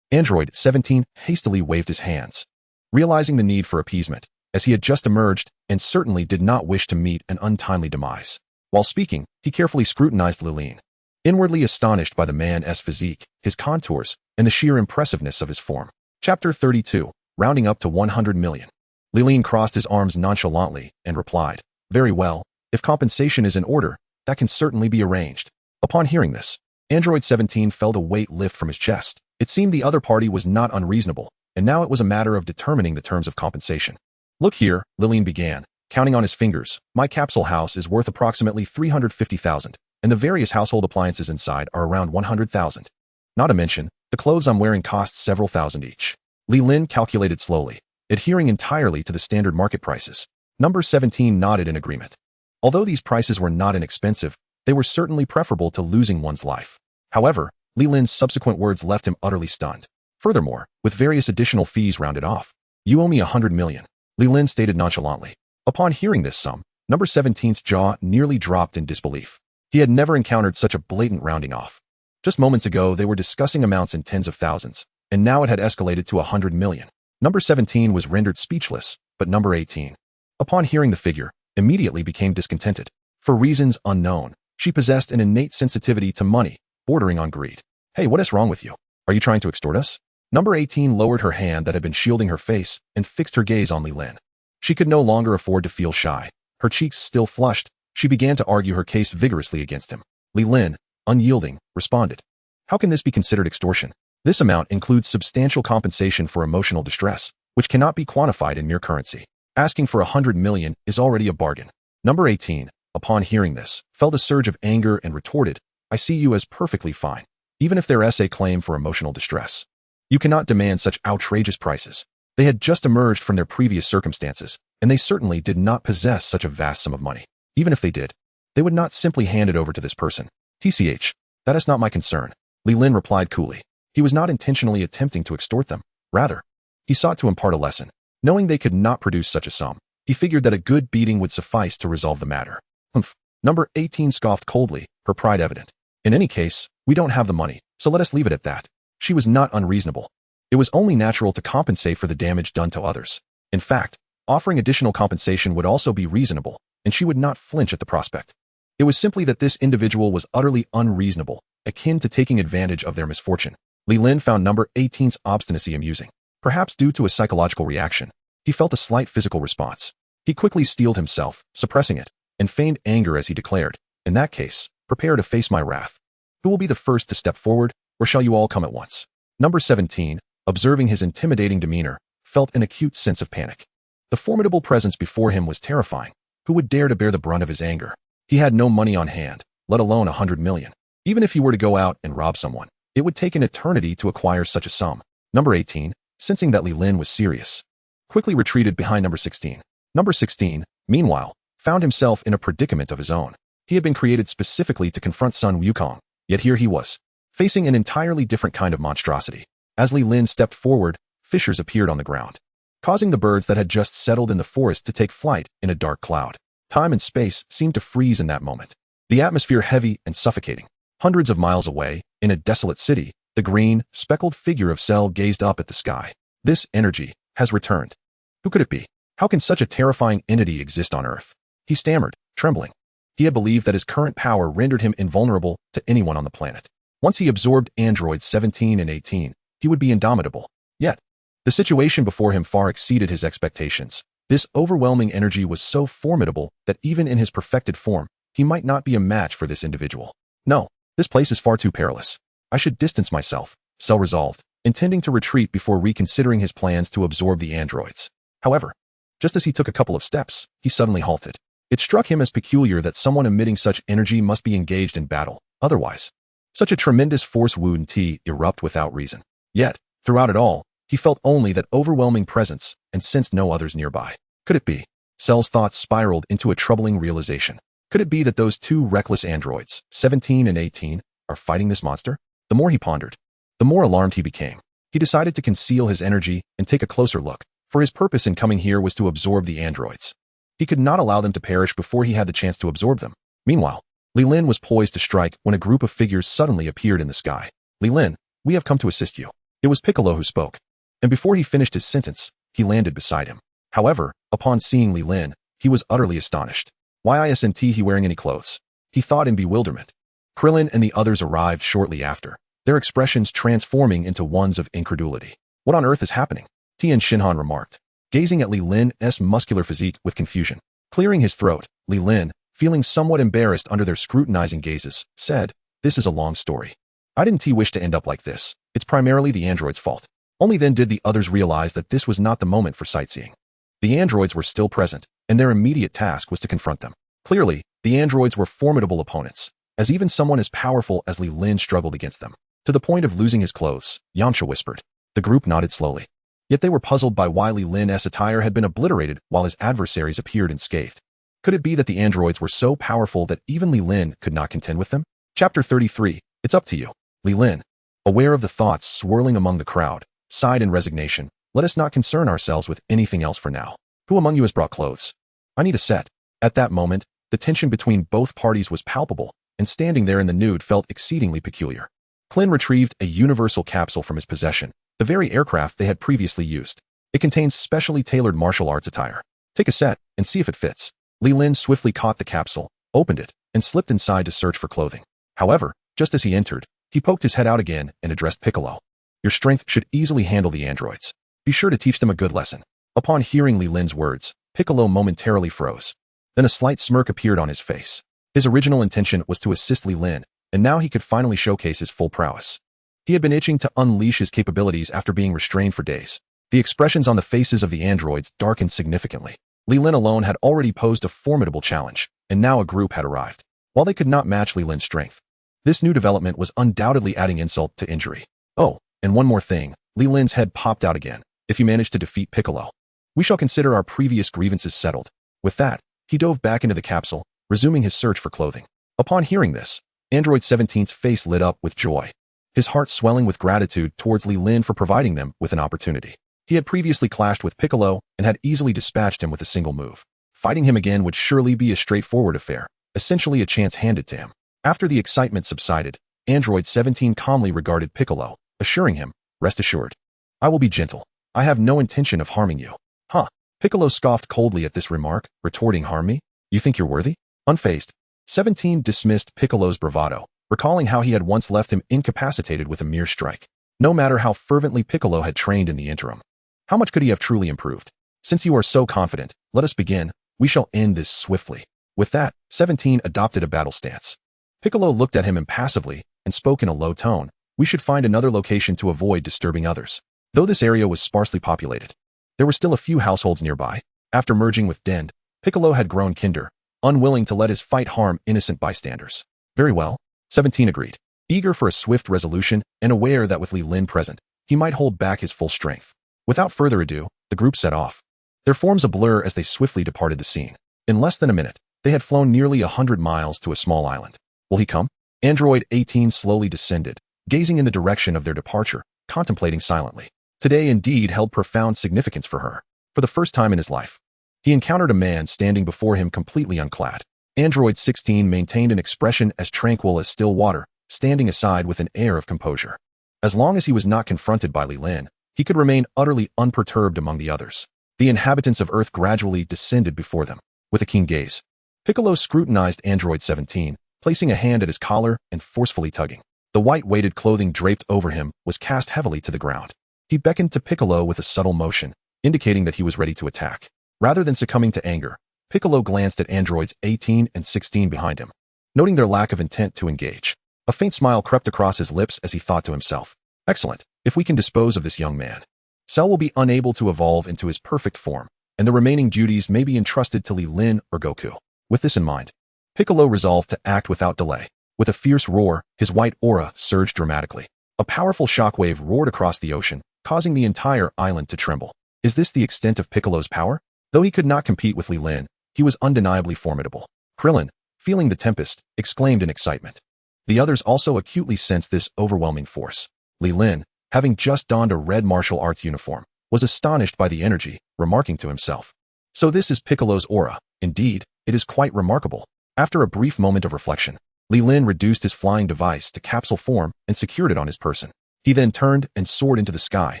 Android 17 hastily waved his hands, realizing the need for appeasement, as he had just emerged and certainly did not wish to meet an untimely demise. While speaking, he carefully scrutinized Leelyn. inwardly astonished by the man's physique, his contours, and the sheer impressiveness of his form. Chapter 32, rounding up to 100 million. Leelyn crossed his arms nonchalantly and replied, "Very well, if compensation is in order, that can certainly be arranged." Upon hearing this, Android 17 felt a weight lift from his chest. It seemed the other party was not unreasonable, and now it was a matter of determining the terms of compensation. "Look here," Leelyn began, counting on his fingers, "my capsule house is worth approximately 350,000, and the various household appliances inside are around 100,000. Not to mention, the clothes I'm wearing cost several thousand each." Li Lin calculated slowly, adhering entirely to the standard market prices. Number 17 nodded in agreement. Although these prices were not inexpensive, they were certainly preferable to losing one's life. However, Li Lin's subsequent words left him utterly stunned. Furthermore, with various additional fees rounded off, "You owe me 100 million, Li Lin stated nonchalantly. Upon hearing this sum, number 17's jaw nearly dropped in disbelief. He had never encountered such a blatant rounding off. Just moments ago, they were discussing amounts in tens of thousands, and now it had escalated to 100 million. Number 17 was rendered speechless, but number 18, upon hearing the figure, immediately became discontented. For reasons unknown, she possessed an innate sensitivity to money, bordering on greed. "Hey, what is wrong with you? Are you trying to extort us?" Number 18 lowered her hand that had been shielding her face and fixed her gaze on Li Lin. She could no longer afford to feel shy. Her cheeks still flushed, she began to argue her case vigorously against him. Li Lin, unyielding, responded, "How can this be considered extortion? This amount includes substantial compensation for emotional distress, which cannot be quantified in mere currency. Asking for 100 million is already a bargain." Number 18, upon hearing this, felt a surge of anger and retorted, "I see you as perfectly fine, even if there is a claim for emotional distress. You cannot demand such outrageous prices." They had just emerged from their previous circumstances, and they certainly did not possess such a vast sum of money. Even if they did, they would not simply hand it over to this person. "TCH, that is not my concern," Li Lin replied coolly. He was not intentionally attempting to extort them. Rather, he sought to impart a lesson. Knowing they could not produce such a sum, he figured that a good beating would suffice to resolve the matter. "Humph." Number 18 scoffed coldly, her pride evident. "In any case, we don't have the money, so let us leave it at that." She was not unreasonable. It was only natural to compensate for the damage done to others. In fact, offering additional compensation would also be reasonable, and she would not flinch at the prospect. It was simply that this individual was utterly unreasonable, akin to taking advantage of their misfortune. Li Lin found number 18's obstinacy amusing. Perhaps due to a psychological reaction, he felt a slight physical response. He quickly steeled himself, suppressing it, and feigned anger as he declared, "In that case, prepare to face my wrath. Who will be the first to step forward, or shall you all come at once?" Number 17, observing his intimidating demeanor, felt an acute sense of panic. The formidable presence before him was terrifying. Who would dare to bear the brunt of his anger? He had no money on hand, let alone 100 million. Even if he were to go out and rob someone, it would take an eternity to acquire such a sum. Number 18, sensing that Li Lin was serious, quickly retreated behind number 16. Number 16, meanwhile, found himself in a predicament of his own. He had been created specifically to confront Sun Wukong, yet here he was, facing an entirely different kind of monstrosity. As Li Lin stepped forward, fissures appeared on the ground, causing the birds that had just settled in the forest to take flight in a dark cloud. Time and space seemed to freeze in that moment, the atmosphere heavy and suffocating. Hundreds of miles away, in a desolate city, the green, speckled figure of Cell gazed up at the sky. "This energy has returned. Who could it be? How can such a terrifying entity exist on Earth?" He stammered, trembling. He had believed that his current power rendered him invulnerable to anyone on the planet. Once he absorbed androids 17 and 18, he would be indomitable. Yet, the situation before him far exceeded his expectations. This overwhelming energy was so formidable that even in his perfected form, he might not be a match for this individual. "No, this place is far too perilous. I should distance myself," Cell resolved, intending to retreat before reconsidering his plans to absorb the androids. However, just as he took a couple of steps, he suddenly halted. It struck him as peculiar that someone emitting such energy must be engaged in battle. Otherwise, such a tremendous force wouldn't erupt without reason. Yet, throughout it all, he felt only that overwhelming presence and sensed no others nearby. Could it be? Cell's thoughts spiraled into a troubling realization. Could it be that those two reckless androids, 17 and 18, are fighting this monster? The more he pondered, the more alarmed he became. He decided to conceal his energy and take a closer look, for his purpose in coming here was to absorb the androids. He could not allow them to perish before he had the chance to absorb them. Meanwhile, Li Lin was poised to strike when a group of figures suddenly appeared in the sky. "Li Lin, we have come to assist you." It was Piccolo who spoke, and before he finished his sentence, he landed beside him. However, upon seeing Li Lin, he was utterly astonished. Why isn't he wearing any clothes? He thought in bewilderment. Krillin and the others arrived shortly after, their expressions transforming into ones of incredulity. What on earth is happening? Tien Shinhan remarked, gazing at Li Lin's muscular physique with confusion. Clearing his throat, Li Lin, feeling somewhat embarrassed under their scrutinizing gazes, said, "This is a long story. I didn't wish to end up like this. It's primarily the android's fault." Only then did the others realize that this was not the moment for sightseeing. The androids were still present, and their immediate task was to confront them. Clearly, the androids were formidable opponents, as even someone as powerful as Li Lin struggled against them. To the point of losing his clothes, Yamcha whispered. The group nodded slowly. Yet they were puzzled by why Li Lin's attire had been obliterated while his adversaries appeared unscathed. Could it be that the androids were so powerful that even Li Lin could not contend with them? Chapter 33, It's up to you. Li Lin, aware of the thoughts swirling among the crowd, sighed in resignation. Let us not concern ourselves with anything else for now. Who among you has brought clothes? I need a set. At that moment, the tension between both parties was palpable, and standing there in the nude felt exceedingly peculiar. Klin retrieved a universal capsule from his possession, the very aircraft they had previously used. It contains specially tailored martial arts attire. Take a set and see if it fits. Li Lin swiftly caught the capsule, opened it, and slipped inside to search for clothing. However, just as he entered, he poked his head out again and addressed Piccolo. Your strength should easily handle the androids. Be sure to teach them a good lesson. Upon hearing Li Lin's words, Piccolo momentarily froze. Then a slight smirk appeared on his face. His original intention was to assist Li Lin, and now he could finally showcase his full prowess. He had been itching to unleash his capabilities after being restrained for days. The expressions on the faces of the androids darkened significantly. Li Lin alone had already posed a formidable challenge, and now a group had arrived. While they could not match Li Lin's strength, this new development was undoubtedly adding insult to injury. Oh, and one more thing, Li Lin's head popped out again. If you manage to defeat Piccolo, we shall consider our previous grievances settled. With that, he dove back into the capsule, resuming his search for clothing. Upon hearing this, Android 17's face lit up with joy, his heart swelling with gratitude towards Li Lin for providing them with an opportunity. He had previously clashed with Piccolo and had easily dispatched him with a single move. Fighting him again would surely be a straightforward affair, essentially a chance handed to him. After the excitement subsided, Android 17 calmly regarded Piccolo, assuring him, rest assured. I will be gentle. I have no intention of harming you. Huh? Piccolo scoffed coldly at this remark, retorting, harm me? You think you're worthy? Unfazed, 17 dismissed Piccolo's bravado, recalling how he had once left him incapacitated with a mere strike. No matter how fervently Piccolo had trained in the interim, how much could he have truly improved? Since you are so confident, let us begin. We shall end this swiftly. With that, 17 adopted a battle stance. Piccolo looked at him impassively and spoke in a low tone. We should find another location to avoid disturbing others. Though this area was sparsely populated, there were still a few households nearby. After merging with Dend, Piccolo had grown kinder, unwilling to let his fight harm innocent bystanders. Very well, 17 agreed, eager for a swift resolution and aware that with Li Lin present, he might hold back his full strength. Without further ado, the group set off, their forms a blur as they swiftly departed the scene. In less than a minute, they had flown nearly 100 miles to a small island. Will he come? Android 18 slowly descended, gazing in the direction of their departure, contemplating silently. Today indeed held profound significance for her. For the first time in his life, he encountered a man standing before him completely unclad. Android 16 maintained an expression as tranquil as still water, standing aside with an air of composure. As long as he was not confronted by Li Lin, he could remain utterly unperturbed among the others. The inhabitants of Earth gradually descended before them. With a keen gaze, Piccolo scrutinized Android 17, placing a hand at his collar and forcefully tugging. The white weighted clothing draped over him was cast heavily to the ground. He beckoned to Piccolo with a subtle motion, indicating that he was ready to attack. Rather than succumbing to anger, Piccolo glanced at androids 18 and 16 behind him, noting their lack of intent to engage. A faint smile crept across his lips as he thought to himself, excellent, if we can dispose of this young man, Cell will be unable to evolve into his perfect form, and the remaining duties may be entrusted to Li Lin or Goku. With this in mind, Piccolo resolved to act without delay. With a fierce roar, his white aura surged dramatically. A powerful shockwave roared across the ocean, causing the entire island to tremble. Is this the extent of Piccolo's power? Though he could not compete with Li Lin, he was undeniably formidable. Krillin, feeling the tempest, exclaimed in excitement. The others also acutely sensed this overwhelming force. Li Lin, having just donned a red martial arts uniform, was astonished by the energy, remarking to himself, so this is Piccolo's aura. Indeed, it is quite remarkable. After a brief moment of reflection, Li Lin reduced his flying device to capsule form and secured it on his person. He then turned and soared into the sky,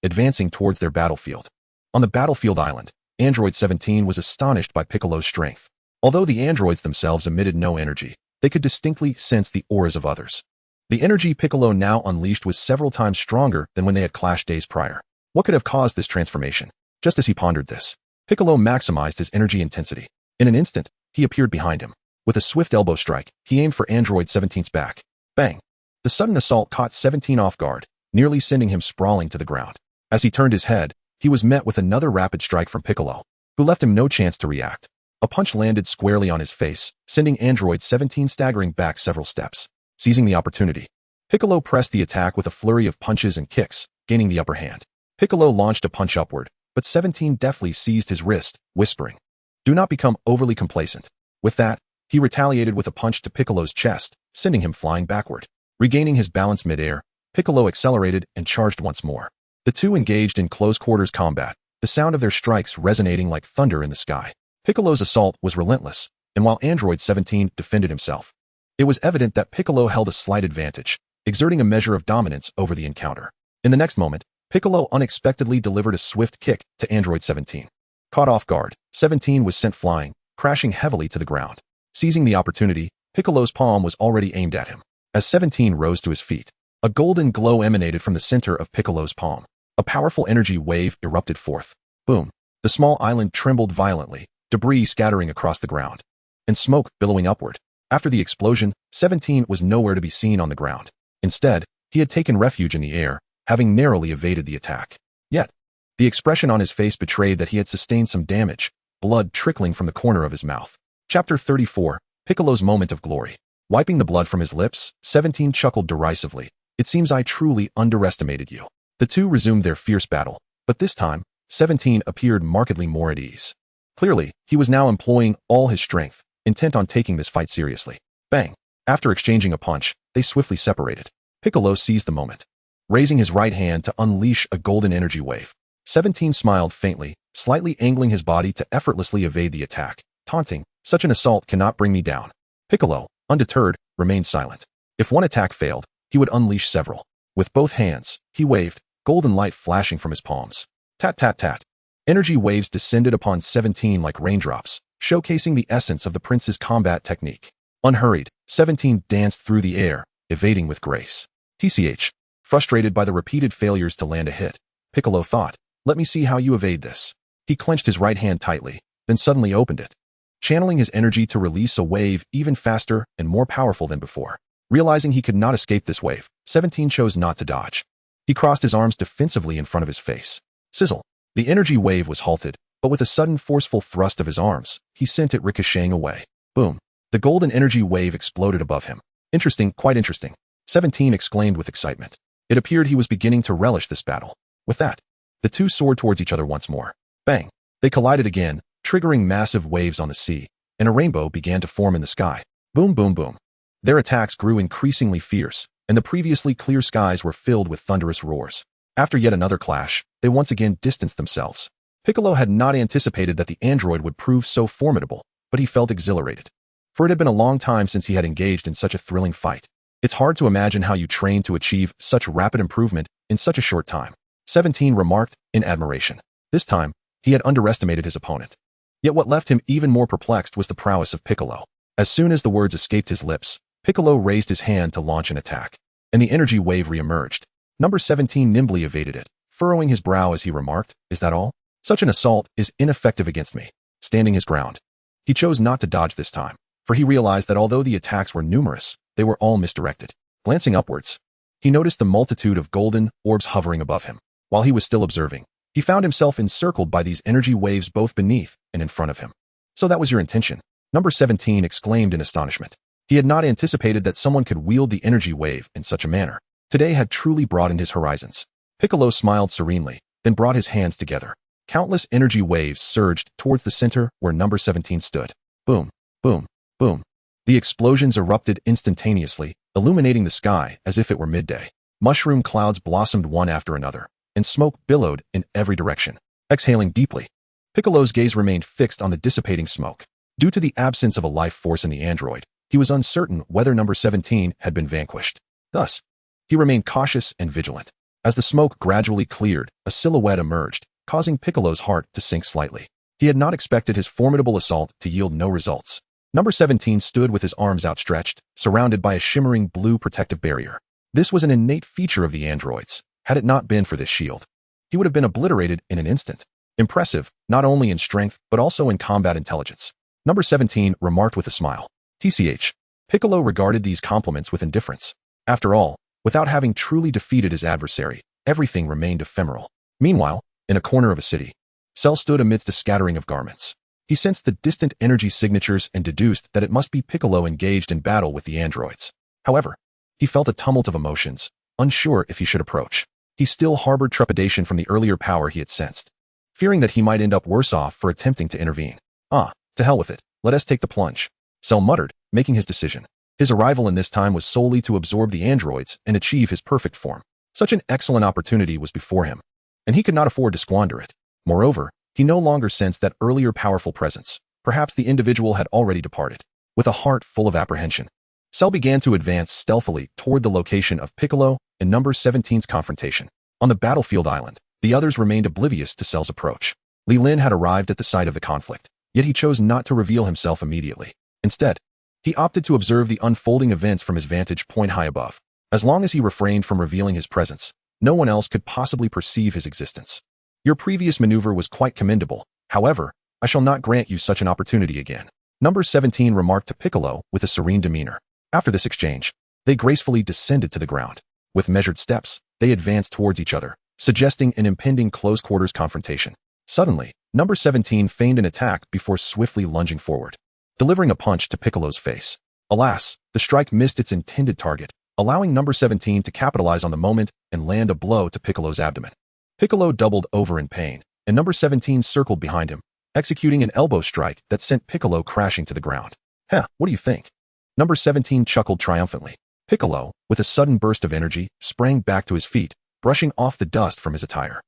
advancing towards their battlefield. On the battlefield island, Android 17 was astonished by Piccolo's strength. Although the androids themselves emitted no energy, They could distinctly sense the auras of others. The energy Piccolo now unleashed was several times stronger than when they had clashed days prior. What could have caused this transformation? Just as he pondered this, Piccolo maximized his energy intensity. In an instant, he appeared behind him. With a swift elbow strike, he aimed for Android 17's back. Bang! The sudden assault caught 17 off guard, nearly sending him sprawling to the ground. As he turned his head, he was met with another rapid strike from Piccolo, who left him no chance to react. A punch landed squarely on his face, sending Android 17 staggering back several steps. Seizing the opportunity, Piccolo pressed the attack with a flurry of punches and kicks, gaining the upper hand. Piccolo launched a punch upward, but 17 deftly seized his wrist, whispering, "Do not become overly complacent." With that, he retaliated with a punch to Piccolo's chest, sending him flying backward. Regaining his balance midair, Piccolo accelerated and charged once more. The two engaged in close-quarters combat, the sound of their strikes resonating like thunder in the sky. Piccolo's assault was relentless, and while Android 17 defended himself, it was evident that Piccolo held a slight advantage, exerting a measure of dominance over the encounter. In the next moment, Piccolo unexpectedly delivered a swift kick to Android 17. Caught off guard, 17 was sent flying, crashing heavily to the ground. Seizing the opportunity, Piccolo's palm was already aimed at him. As 17 rose to his feet, a golden glow emanated from the center of Piccolo's palm. A powerful energy wave erupted forth. Boom! The small island trembled violently, debris scattering across the ground, and smoke billowing upward. After the explosion, 17 was nowhere to be seen on the ground. Instead, he had taken refuge in the air, having narrowly evaded the attack. Yet, the expression on his face betrayed that he had sustained some damage, blood trickling from the corner of his mouth. Chapter 34, Piccolo's Moment of Glory. Wiping the blood from his lips, 17 chuckled derisively. "It seems I truly underestimated you." The two resumed their fierce battle, but this time, 17 appeared markedly more at ease. Clearly, he was now employing all his strength, intent on taking this fight seriously. Bang! After exchanging a punch, they swiftly separated. Piccolo seized the moment, raising his right hand to unleash a golden energy wave. 17 smiled faintly, slightly angling his body to effortlessly evade the attack, taunting, "Such an assault cannot bring me down." Piccolo, undeterred, remained silent. If one attack failed, he would unleash several. With both hands, he waved, golden light flashing from his palms. Tat tat tat. Energy waves descended upon 17 like raindrops, showcasing the essence of the prince's combat technique. Unhurried, 17 danced through the air, evading with grace. TCH. Frustrated by the repeated failures to land a hit, Piccolo thought, "Let me see how you evade this." He clenched his right hand tightly, then suddenly opened it, channeling his energy to release a wave even faster and more powerful than before. Realizing he could not escape this wave, 17 chose not to dodge. He crossed his arms defensively in front of his face. Sizzle. The energy wave was halted, but with a sudden forceful thrust of his arms, he sent it ricocheting away. Boom. The golden energy wave exploded above him. Interesting, quite interesting. 17 exclaimed with excitement. It appeared he was beginning to relish this battle. With that, the two soared towards each other once more. Bang! They collided again, triggering massive waves on the sea, and a rainbow began to form in the sky. Boom, boom, boom. Their attacks grew increasingly fierce, and the previously clear skies were filled with thunderous roars. After yet another clash, they once again distanced themselves. Piccolo had not anticipated that the android would prove so formidable, but he felt exhilarated. For it had been a long time since he had engaged in such a thrilling fight. It's hard to imagine how you train to achieve such rapid improvement in such a short time. 17 remarked in admiration. This time, he had underestimated his opponent. Yet what left him even more perplexed was the prowess of Piccolo. As soon as the words escaped his lips, Piccolo raised his hand to launch an attack, and the energy wave re-emerged. Number 17 nimbly evaded it, furrowing his brow as he remarked, "Is that all? Such an assault is ineffective against me." Standing his ground, he chose not to dodge this time, for he realized that although the attacks were numerous, they were all misdirected. Glancing upwards, he noticed the multitude of golden orbs hovering above him. While he was still observing, he found himself encircled by these energy waves both beneath and in front of him. "So that was your intention?" Number 17 exclaimed in astonishment. He had not anticipated that someone could wield the energy wave in such a manner. Today had truly broadened his horizons. Piccolo smiled serenely, then brought his hands together. Countless energy waves surged towards the center where number 17 stood. Boom, boom, boom. The explosions erupted instantaneously, illuminating the sky as if it were midday. Mushroom clouds blossomed one after another, and smoke billowed in every direction. Exhaling deeply, Piccolo's gaze remained fixed on the dissipating smoke. Due to the absence of a life force in the android, he was uncertain whether number 17 had been vanquished. Thus, he remained cautious and vigilant. As the smoke gradually cleared, a silhouette emerged, causing Piccolo's heart to sink slightly. He had not expected his formidable assault to yield no results. Number 17 stood with his arms outstretched, surrounded by a shimmering blue protective barrier. This was an innate feature of the androids. Had it not been for this shield, he would have been obliterated in an instant. Impressive, not only in strength, but also in combat intelligence. Number 17 remarked with a smile. TCH. Piccolo regarded these compliments with indifference. After all, without having truly defeated his adversary, everything remained ephemeral. Meanwhile, in a corner of a city, Cell stood amidst a scattering of garments. He sensed the distant energy signatures and deduced that it must be Piccolo engaged in battle with the androids. However, he felt a tumult of emotions, unsure if he should approach. He still harbored trepidation from the earlier power he had sensed, fearing that he might end up worse off for attempting to intervene. To hell with it, let us take the plunge, Cell muttered, making his decision. His arrival in this time was solely to absorb the androids and achieve his perfect form. Such an excellent opportunity was before him, and he could not afford to squander it. Moreover, he no longer sensed that earlier powerful presence. Perhaps the individual had already departed. With a heart full of apprehension, Cell began to advance stealthily toward the location of Piccolo and Number 17's confrontation. On the battlefield island, the others remained oblivious to Cell's approach. Li Lin had arrived at the site of the conflict, yet he chose not to reveal himself immediately. Instead, he opted to observe the unfolding events from his vantage point high above. As long as he refrained from revealing his presence, no one else could possibly perceive his existence. Your previous maneuver was quite commendable. However, I shall not grant you such an opportunity again. Number 17 remarked to Piccolo with a serene demeanor. After this exchange, they gracefully descended to the ground. With measured steps, they advanced towards each other, suggesting an impending close-quarters confrontation. Suddenly, Number 17 feigned an attack before swiftly lunging forward, delivering a punch to Piccolo's face. Alas, the strike missed its intended target, allowing Number 17 to capitalize on the moment and land a blow to Piccolo's abdomen. Piccolo doubled over in pain, and Number 17 circled behind him, executing an elbow strike that sent Piccolo crashing to the ground. What do you think? Number 17 chuckled triumphantly. Piccolo, with a sudden burst of energy, sprang back to his feet, brushing off the dust from his attire.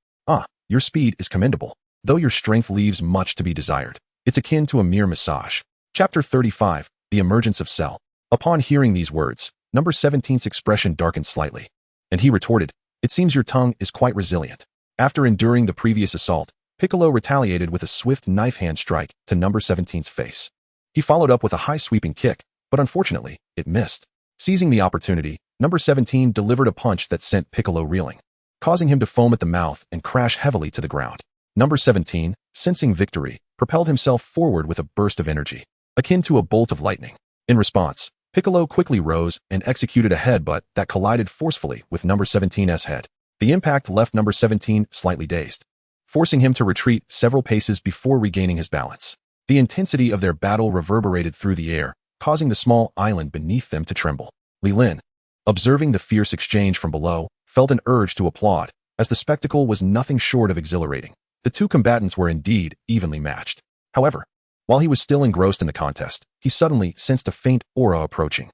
Your speed is commendable, though your strength leaves much to be desired. It's akin to a mere massage. Chapter 35, The Emergence of Cell. Upon hearing these words, Number 17's expression darkened slightly, and he retorted, "It seems your tongue is quite resilient." After enduring the previous assault, Piccolo retaliated with a swift knife hand strike to Number 17's face. He followed up with a high sweeping kick, but unfortunately, it missed. Seizing the opportunity, Number 17 delivered a punch that sent Piccolo reeling, causing him to foam at the mouth and crash heavily to the ground. Number 17, sensing victory, propelled himself forward with a burst of energy, akin to a bolt of lightning. In response, Piccolo quickly rose and executed a headbutt that collided forcefully with Number 17's head. The impact left Number 17 slightly dazed, forcing him to retreat several paces before regaining his balance. The intensity of their battle reverberated through the air, causing the small island beneath them to tremble. Li Lin, observing the fierce exchange from below, felt an urge to applaud, as the spectacle was nothing short of exhilarating. The two combatants were indeed evenly matched. However, while he was still engrossed in the contest, he suddenly sensed a faint aura approaching.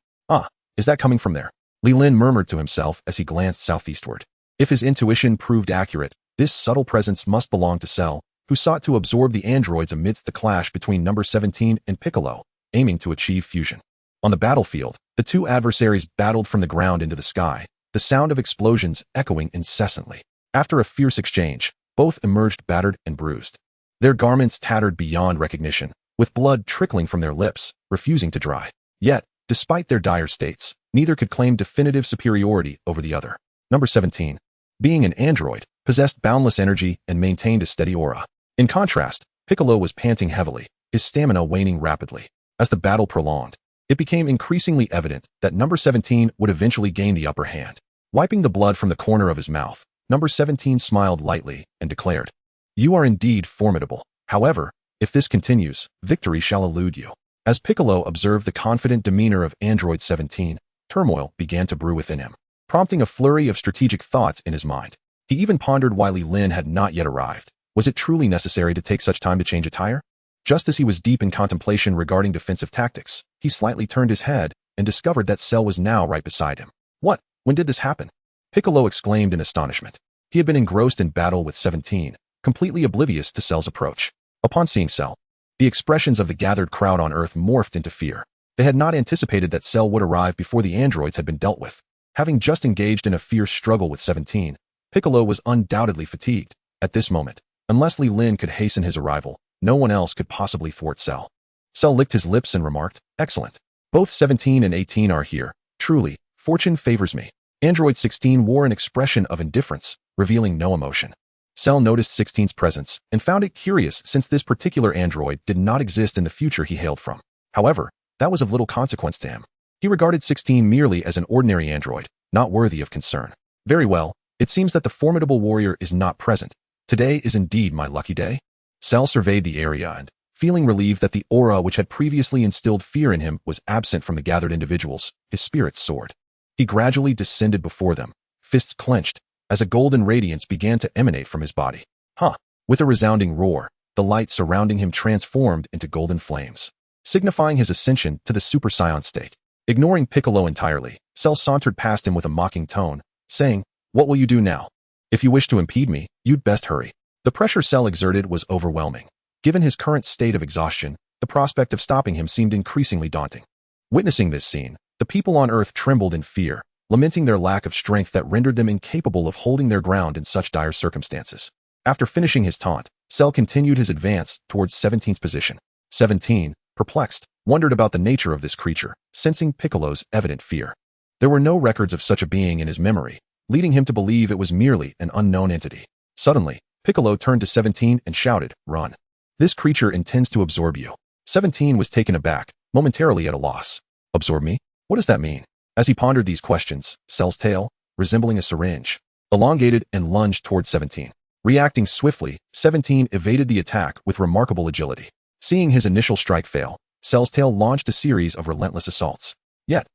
Is that coming from there? Li Lin murmured to himself as he glanced southeastward. If his intuition proved accurate, this subtle presence must belong to Cell, who sought to absorb the androids amidst the clash between Number 17 and Piccolo, aiming to achieve fusion. On the battlefield, the two adversaries battled from the ground into the sky, the sound of explosions echoing incessantly. After a fierce exchange, both emerged battered and bruised, their garments tattered beyond recognition, with blood trickling from their lips, refusing to dry. Yet, despite their dire states, neither could claim definitive superiority over the other. Number 17, being an android, possessed boundless energy and maintained a steady aura. In contrast, Piccolo was panting heavily, his stamina waning rapidly. As the battle prolonged, it became increasingly evident that Number 17 would eventually gain the upper hand. Wiping the blood from the corner of his mouth, Number 17 smiled lightly and declared, "You are indeed formidable. However, if this continues, victory shall elude you." As Piccolo observed the confident demeanor of Android 17, turmoil began to brew within him, prompting a flurry of strategic thoughts in his mind. He even pondered why Li Lin had not yet arrived. Was it truly necessary to take such time to change attire? Just as he was deep in contemplation regarding defensive tactics, he slightly turned his head and discovered that Cell was now right beside him. "What? When did this happen?" Piccolo exclaimed in astonishment. He had been engrossed in battle with 17, completely oblivious to Cell's approach. Upon seeing Cell, the expressions of the gathered crowd on Earth morphed into fear. They had not anticipated that Cell would arrive before the androids had been dealt with. Having just engaged in a fierce struggle with 17, Piccolo was undoubtedly fatigued. At this moment, unless Li Lin could hasten his arrival, no one else could possibly thwart Cell. Cell licked his lips and remarked, "Excellent. Both 17 and 18 are here. Truly, fortune favors me." Android 16 wore an expression of indifference, revealing no emotion. Cell noticed 16's presence and found it curious since this particular android did not exist in the future he hailed from. However, that was of little consequence to him. He regarded 16 merely as an ordinary android, not worthy of concern. "Very well, it seems that the formidable warrior is not present. Today is indeed my lucky day." Cell surveyed the area and, feeling relieved that the aura which had previously instilled fear in him was absent from the gathered individuals, his spirits soared. He gradually descended before them, fists clenched, as a golden radiance began to emanate from his body. With a resounding roar, the light surrounding him transformed into golden flames, signifying his ascension to the Super Saiyan state. Ignoring Piccolo entirely, Cell sauntered past him with a mocking tone, saying, "What will you do now? If you wish to impede me, you'd best hurry." The pressure Cell exerted was overwhelming. Given his current state of exhaustion, the prospect of stopping him seemed increasingly daunting. Witnessing this scene, the people on Earth trembled in fear, lamenting their lack of strength that rendered them incapable of holding their ground in such dire circumstances. After finishing his taunt, Cell continued his advance towards 17's position. 17, perplexed, wondered about the nature of this creature, sensing Piccolo's evident fear. There were no records of such a being in his memory, leading him to believe it was merely an unknown entity. Suddenly, Piccolo turned to 17 and shouted, "Run. This creature intends to absorb you." 17 was taken aback, momentarily at a loss. "Absorb me? What does that mean?" As he pondered these questions, Cell's tail, resembling a syringe, elongated and lunged toward 17. Reacting swiftly, 17 evaded the attack with remarkable agility. Seeing his initial strike fail, Cell's tail launched a series of relentless assaults. Yet,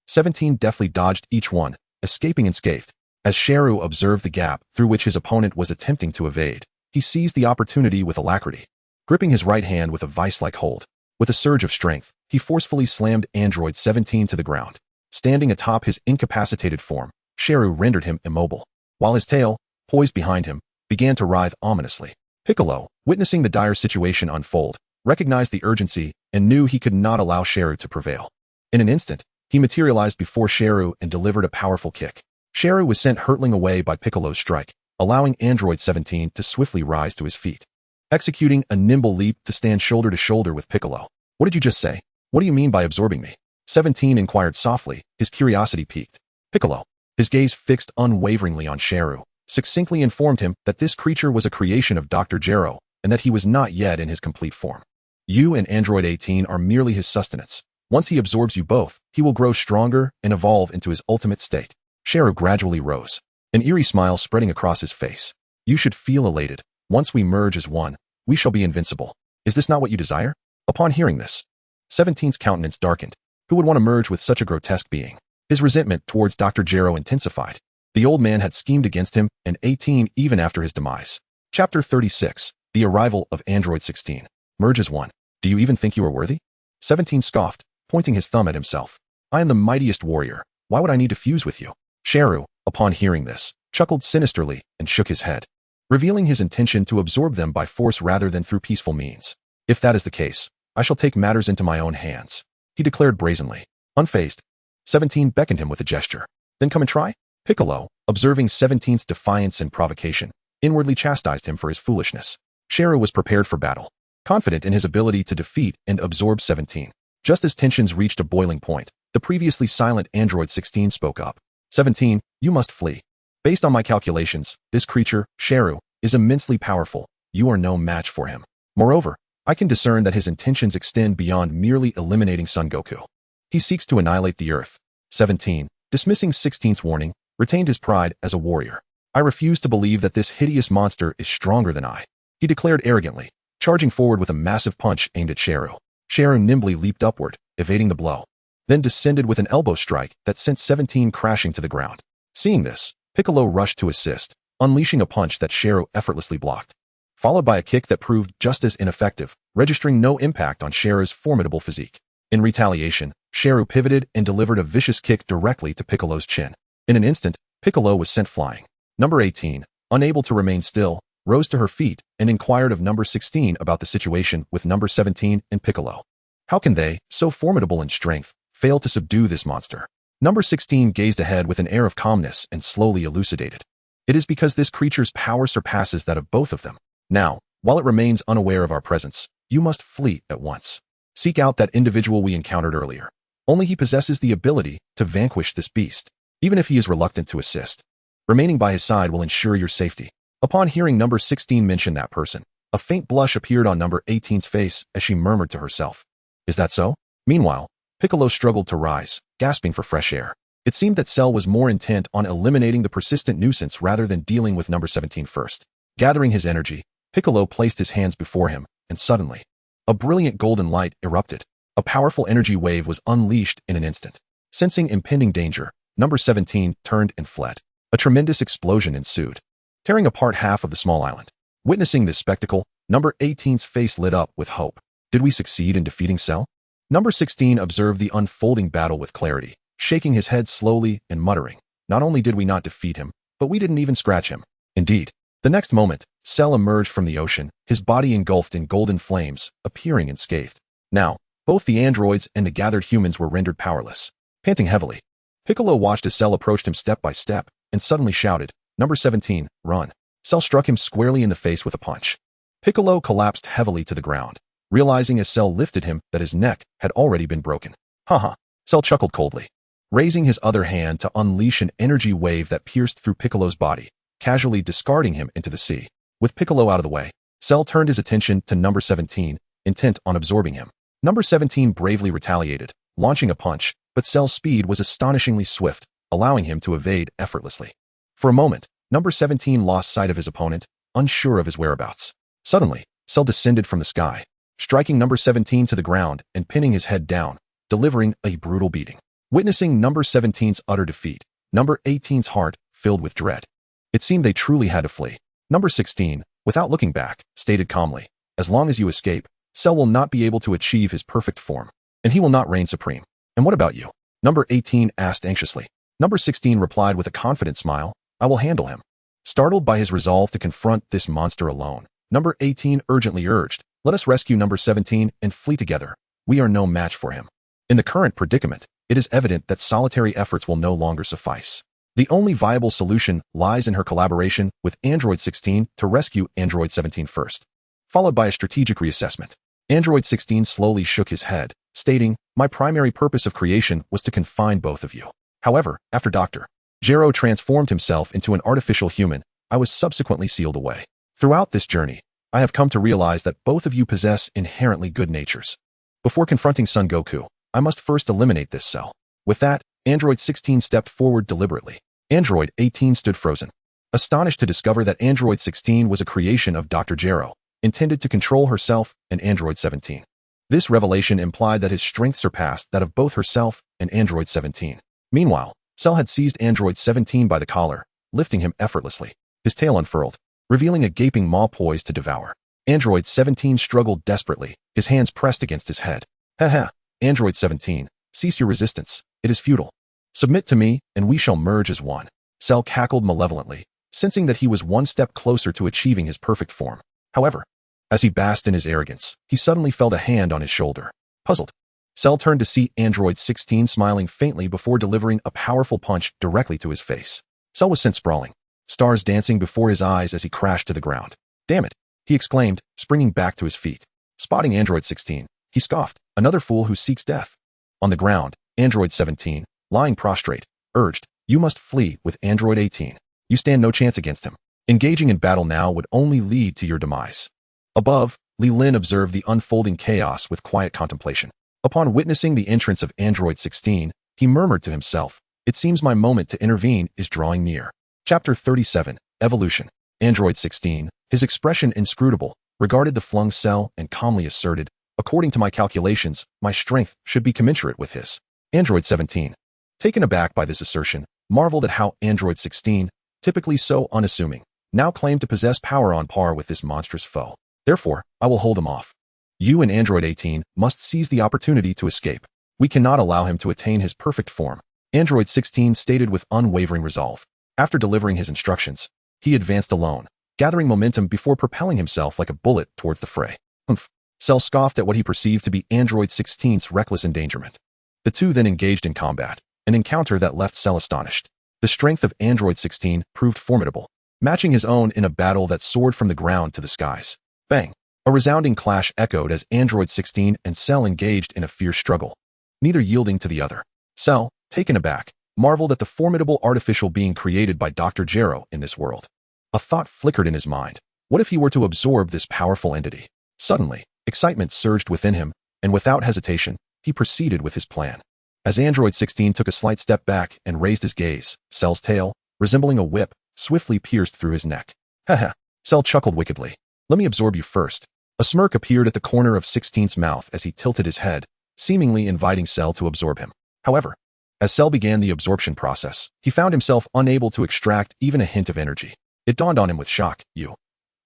17 deftly dodged each one, escaping unscathed. As Sheru observed the gap through which his opponent was attempting to evade, he seized the opportunity with alacrity. Gripping his right hand with a vice-like hold, with a surge of strength, he forcefully slammed Android 17 to the ground. Standing atop his incapacitated form, Sheru rendered him immobile, while his tail, poised behind him, began to writhe ominously. Piccolo, witnessing the dire situation unfold, recognized the urgency and knew he could not allow Sheru to prevail. In an instant, he materialized before Sheru and delivered a powerful kick. Sheru was sent hurtling away by Piccolo's strike, allowing Android 17 to swiftly rise to his feet, executing a nimble leap to stand shoulder to shoulder with Piccolo. "What did you just say? What do you mean by absorbing me?" 17 inquired softly, his curiosity piqued. Piccolo, his gaze fixed unwaveringly on Sheru, succinctly informed him that this creature was a creation of Dr. Gero, and that he was not yet in his complete form. "You and Android 18 are merely his sustenance. Once he absorbs you both, he will grow stronger and evolve into his ultimate state." Sheru gradually rose, an eerie smile spreading across his face. "You should feel elated. Once we merge as one, we shall be invincible. Is this not what you desire?" Upon hearing this, 17's countenance darkened. Who would want to merge with such a grotesque being? His resentment towards Dr. Gero intensified. The old man had schemed against him and 18 even after his demise. Chapter 36, The Arrival of Android 16. Merge as one. "Do you even think you are worthy?" 17 scoffed, pointing his thumb at himself. "I am the mightiest warrior. Why would I need to fuse with you?" Sheru, upon hearing this, chuckled sinisterly and shook his head, revealing his intention to absorb them by force rather than through peaceful means. "If that is the case, I shall take matters into my own hands," he declared brazenly. Unfazed, 17 beckoned him with a gesture. "Then come and try?" Piccolo, observing 17's defiance and provocation, inwardly chastised him for his foolishness. Sheru was prepared for battle, confident in his ability to defeat and absorb 17. Just as tensions reached a boiling point, the previously silent Android 16 spoke up. 17, you must flee. Based on my calculations, this creature, Sheru, is immensely powerful. You are no match for him. Moreover, I can discern that his intentions extend beyond merely eliminating Son Goku. He seeks to annihilate the Earth. 17, dismissing 16's warning, retained his pride as a warrior. I refuse to believe that this hideous monster is stronger than I, he declared arrogantly, charging forward with a massive punch aimed at Sheru. Sheru nimbly leaped upward, evading the blow, then descended with an elbow strike that sent 17 crashing to the ground. Seeing this, Piccolo rushed to assist, unleashing a punch that Sheru effortlessly blocked, followed by a kick that proved just as ineffective, registering no impact on Sheru's formidable physique. In retaliation, Sheru pivoted and delivered a vicious kick directly to Piccolo's chin. In an instant, Piccolo was sent flying. Number 18, unable to remain still, rose to her feet and inquired of number 16 about the situation with number 17 and Piccolo. How can they, so formidable in strength, fail to subdue this monster? Number 16 gazed ahead with an air of calmness and slowly elucidated. It is because this creature's power surpasses that of both of them. Now, while it remains unaware of our presence, you must flee at once. Seek out that individual we encountered earlier. Only he possesses the ability to vanquish this beast, even if he is reluctant to assist. Remaining by his side will ensure your safety. Upon hearing number 16 mention that person, a faint blush appeared on number 18's face as she murmured to herself. Is that so? Meanwhile, Piccolo struggled to rise, gasping for fresh air. It seemed that Cell was more intent on eliminating the persistent nuisance rather than dealing with number 17 first. Gathering his energy, Piccolo placed his hands before him, and suddenly, a brilliant golden light erupted. A powerful energy wave was unleashed in an instant. Sensing impending danger, number 17 turned and fled. A tremendous explosion ensued, tearing apart half of the small island. Witnessing this spectacle, number 18's face lit up with hope. Did we succeed in defeating Cell? Number 16 observed the unfolding battle with clarity, shaking his head slowly and muttering, not only did we not defeat him, but we didn't even scratch him. Indeed. The next moment, Cell emerged from the ocean, his body engulfed in golden flames, appearing unscathed. Now, both the androids and the gathered humans were rendered powerless. Panting heavily, Piccolo watched as Cell approached him step by step, and suddenly shouted, "Number 17, run." Cell struck him squarely in the face with a punch. Piccolo collapsed heavily to the ground, realizing as Cell lifted him that his neck had already been broken. Haha, Cell chuckled coldly, raising his other hand to unleash an energy wave that pierced through Piccolo's body, casually discarding him into the sea. With Piccolo out of the way, Cell turned his attention to number 17, intent on absorbing him. Number 17 bravely retaliated, launching a punch, but Cell's speed was astonishingly swift, allowing him to evade effortlessly. For a moment, number 17 lost sight of his opponent, unsure of his whereabouts. Suddenly, Cell descended from the sky, striking number 17 to the ground and pinning his head down, delivering a brutal beating. Witnessing number 17's utter defeat, number 18's heart filled with dread. It seemed they truly had to flee. Number 16, without looking back, stated calmly, "As long as you escape, Cell will not be able to achieve his perfect form, and he will not reign supreme." "And what about you?" Number 18 asked anxiously. Number 16 replied with a confident smile, "I will handle him." Startled by his resolve to confront this monster alone, number 18 urgently urged, "Let us rescue number 17 and flee together. We are no match for him." In the current predicament, it is evident that solitary efforts will no longer suffice. The only viable solution lies in her collaboration with Android 16 to rescue Android 17 first, followed by a strategic reassessment. Android 16 slowly shook his head, stating, "My primary purpose of creation was to confine both of you. However, after Dr. Zero transformed himself into an artificial human, I was subsequently sealed away. Throughout this journey, I have come to realize that both of you possess inherently good natures. Before confronting Son Goku, I must first eliminate this cell." With that, Android 16 stepped forward deliberately. Android 18 stood frozen, astonished to discover that Android 16 was a creation of Dr. Zero, intended to control herself and Android 17. This revelation implied that his strength surpassed that of both herself and Android 17. Meanwhile, Cell had seized Android 17 by the collar, lifting him effortlessly. His tail unfurled, revealing a gaping maw poised to devour. Android 17 struggled desperately, his hands pressed against his head. "Haha, Android 17, cease your resistance. It is futile. Submit to me, and we shall merge as one." Cell cackled malevolently, sensing that he was one step closer to achieving his perfect form. However, as he basked in his arrogance, he suddenly felt a hand on his shoulder. Puzzled, Cell turned to see Android 16 smiling faintly before delivering a powerful punch directly to his face. Cell was sent sprawling, stars dancing before his eyes as he crashed to the ground. "Damn it," he exclaimed, springing back to his feet. Spotting Android 16, he scoffed, "Another fool who seeks death." On the ground, Android 17, lying prostrate, urged, "You must flee with Android 18. You stand no chance against him. Engaging in battle now would only lead to your demise." Above, Li Lin observed the unfolding chaos with quiet contemplation. Upon witnessing the entrance of Android 16, he murmured to himself, "It seems my moment to intervene is drawing near." Chapter 37, Evolution. Android 16, his expression inscrutable, regarded the flung cell and calmly asserted, "According to my calculations, my strength should be commensurate with his." Android 17, taken aback by this assertion, marveled at how Android 16, typically so unassuming, now claimed to possess power on par with this monstrous foe. "Therefore, I will hold him off. You and Android 18 must seize the opportunity to escape. We cannot allow him to attain his perfect form." Android 16 stated with unwavering resolve. After delivering his instructions, he advanced alone, gathering momentum before propelling himself like a bullet towards the fray. "Humph." Cell scoffed at what he perceived to be Android 16's reckless endangerment. The two then engaged in combat, an encounter that left Cell astonished. The strength of Android 16 proved formidable, matching his own in a battle that soared from the ground to the skies. Bang! A resounding clash echoed as Android 16 and Cell engaged in a fierce struggle, neither yielding to the other. Cell, taken aback, marveled at the formidable artificial being created by Dr. Gero in this world. A thought flickered in his mind. What if he were to absorb this powerful entity? Suddenly, excitement surged within him, and without hesitation, he proceeded with his plan. As Android 16 took a slight step back and raised his gaze, Cell's tail, resembling a whip, swiftly pierced through his neck. Haha, Cell chuckled wickedly. Let me absorb you first. A smirk appeared at the corner of 16's mouth as he tilted his head, seemingly inviting Cell to absorb him. However, as Cell began the absorption process, he found himself unable to extract even a hint of energy. It dawned on him with shock. You're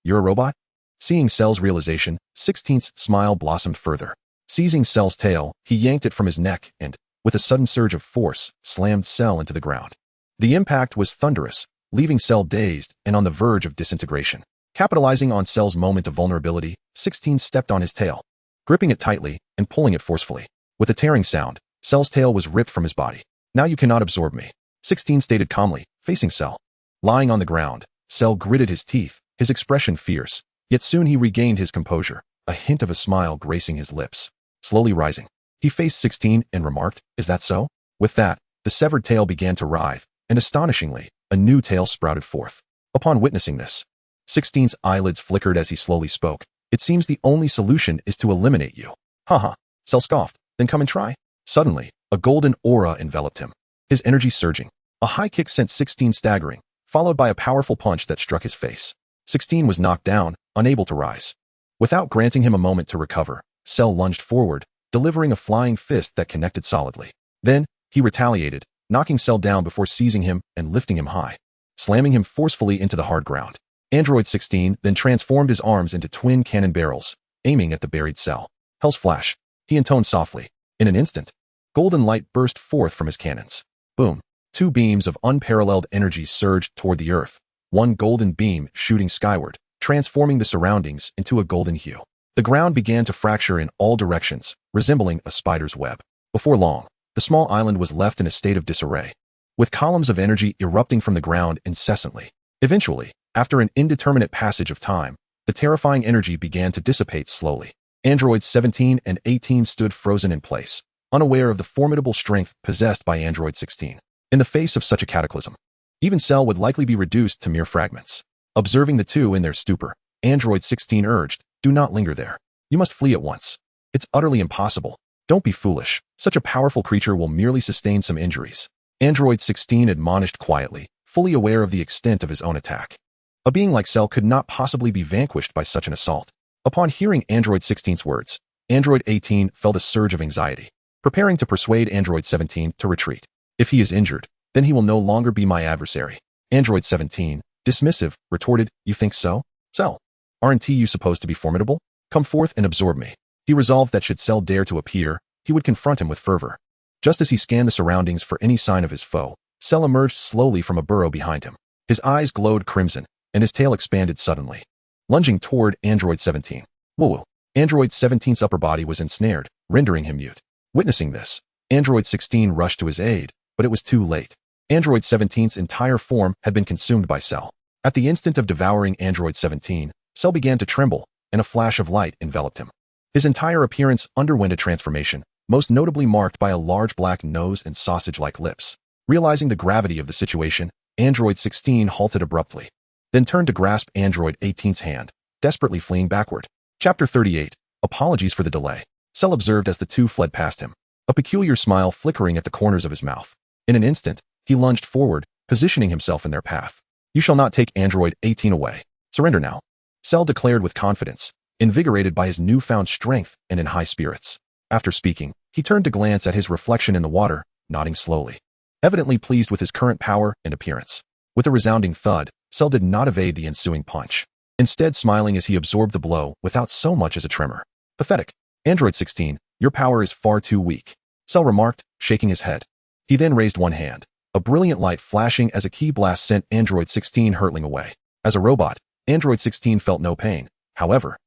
a robot? Seeing Cell's realization, 16's smile blossomed further. Seizing Cell's tail, he yanked it from his neck and, with a sudden surge of force, slammed Cell into the ground. The impact was thunderous, leaving Cell dazed and on the verge of disintegration. Capitalizing on Cell's moment of vulnerability, 16 stepped on his tail, gripping it tightly and pulling it forcefully. With a tearing sound, Cell's tail was ripped from his body. Now you cannot absorb me, 16 stated calmly, facing Cell. Lying on the ground, Cell gritted his teeth, his expression fierce, yet soon he regained his composure, a hint of a smile gracing his lips. Slowly rising, he faced 16 and remarked, "Is that so?" With that, the severed tail began to writhe, and astonishingly, a new tail sprouted forth. Upon witnessing this, 16's eyelids flickered as he slowly spoke. "It seems the only solution is to eliminate you." Haha, Cell scoffed, "Then come and try." Suddenly, a golden aura enveloped him, his energy surging. A high kick sent 16 staggering, followed by a powerful punch that struck his face. 16 was knocked down, unable to rise. Without granting him a moment to recover, Cell lunged forward, delivering a flying fist that connected solidly. Then, he retaliated, knocking Cell down before seizing him and lifting him high, slamming him forcefully into the hard ground. Android 16 then transformed his arms into twin cannon barrels, aiming at the buried Cell. "Hell's flash," he intoned softly. In an instant, golden light burst forth from his cannons. Boom. Two beams of unparalleled energy surged toward the earth, one golden beam shooting skyward, transforming the surroundings into a golden hue. The ground began to fracture in all directions, resembling a spider's web. Before long, the small island was left in a state of disarray, with columns of energy erupting from the ground incessantly. Eventually, after an indeterminate passage of time, the terrifying energy began to dissipate slowly. Androids 17 and 18 stood frozen in place, unaware of the formidable strength possessed by Android 16. In the face of such a cataclysm, even Cell would likely be reduced to mere fragments. Observing the two in their stupor, Android 16 urged, "Do not linger there. You must flee at once. It's utterly impossible. Don't be foolish. Such a powerful creature will merely sustain some injuries." Android 16 admonished quietly, fully aware of the extent of his own attack. A being like Cell could not possibly be vanquished by such an assault. Upon hearing Android 16's words, Android 18 felt a surge of anxiety, preparing to persuade Android 17 to retreat. "If he is injured, then he will no longer be my adversary." Android 17, dismissive, retorted, "You think so? Cell, aren't you supposed to be formidable? Come forth and absorb me." He resolved that should Cell dare to appear, he would confront him with fervor. Just as he scanned the surroundings for any sign of his foe, Cell emerged slowly from a burrow behind him. His eyes glowed crimson, and his tail expanded suddenly, lunging toward Android 17. Whoa! Android 17's upper body was ensnared, rendering him mute. Witnessing this, Android 16 rushed to his aid, but it was too late. Android 17's entire form had been consumed by Cell. At the instant of devouring Android 17, Cell began to tremble, and a flash of light enveloped him. His entire appearance underwent a transformation, most notably marked by a large black nose and sausage-like lips. Realizing the gravity of the situation, Android 16 halted abruptly, then turned to grasp Android 18's hand, desperately fleeing backward. Chapter 38. Apologies for the delay. Cell observed as the two fled past him, a peculiar smile flickering at the corners of his mouth. In an instant, he lunged forward, positioning himself in their path. "You shall not take Android 18 away. Surrender now," Cell declared with confidence, invigorated by his newfound strength and in high spirits. After speaking, he turned to glance at his reflection in the water, nodding slowly, evidently pleased with his current power and appearance. With a resounding thud, Cell did not evade the ensuing punch, instead smiling as he absorbed the blow without so much as a tremor. "Pathetic. Android 16, your power is far too weak," Cell remarked, shaking his head. He then raised one hand, a brilliant light flashing as a key blast sent Android 16 hurtling away. As a robot, Android 16 felt no pain. However,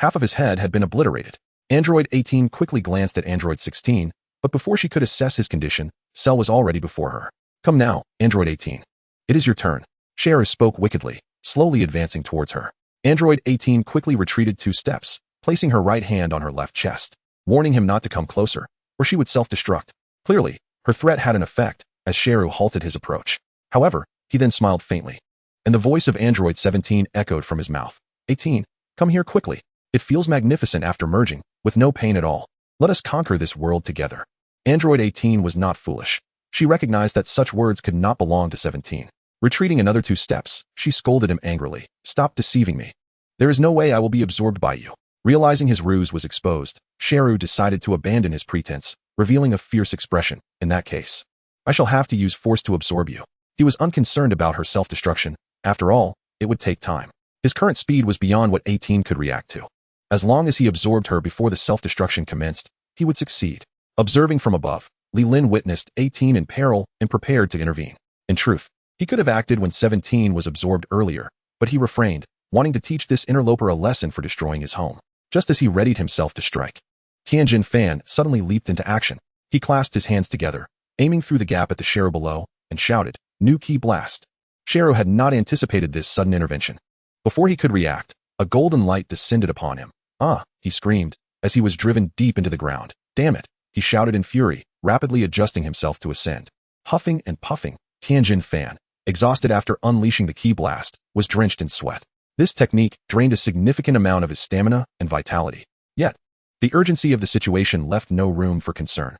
half of his head had been obliterated. Android 18 quickly glanced at Android 16, but before she could assess his condition, Cell was already before her. "Come now, Android 18. It is your turn." Cher spoke wickedly, slowly advancing towards her. Android 18 quickly retreated 2 steps, placing her right hand on her left chest, warning him not to come closer, or she would self-destruct. Clearly, her threat had an effect, as Sheru halted his approach. However, he then smiled faintly, and the voice of Android 17 echoed from his mouth. 18, come here quickly. It feels magnificent after merging, with no pain at all. Let us conquer this world together. Android 18 was not foolish. She recognized that such words could not belong to 17. Retreating another 2 steps, she scolded him angrily. Stop deceiving me. There is no way I will be absorbed by you. Realizing his ruse was exposed, Sheru decided to abandon his pretense, revealing a fierce expression. In that case, I shall have to use force to absorb you. He was unconcerned about her self-destruction. After all, it would take time. His current speed was beyond what 18 could react to. As long as he absorbed her before the self-destruction commenced, he would succeed. Observing from above, Leelyn witnessed 18 in peril and prepared to intervene. In truth, he could have acted when 17 was absorbed earlier, but he refrained, wanting to teach this interloper a lesson for destroying his home. Just as he readied himself to strike, Tianjin Fan suddenly leaped into action. He clasped his hands together, aiming through the gap at the Sheru below, and shouted, "New key blast." Sheru had not anticipated this sudden intervention. Before he could react, a golden light descended upon him. "Ah!" he screamed, as he was driven deep into the ground. "Damn it!" he shouted in fury, rapidly adjusting himself to ascend. Huffing and puffing, Tianjin Fan, exhausted after unleashing the key blast, was drenched in sweat. This technique drained a significant amount of his stamina and vitality. Yet, the urgency of the situation left no room for concern.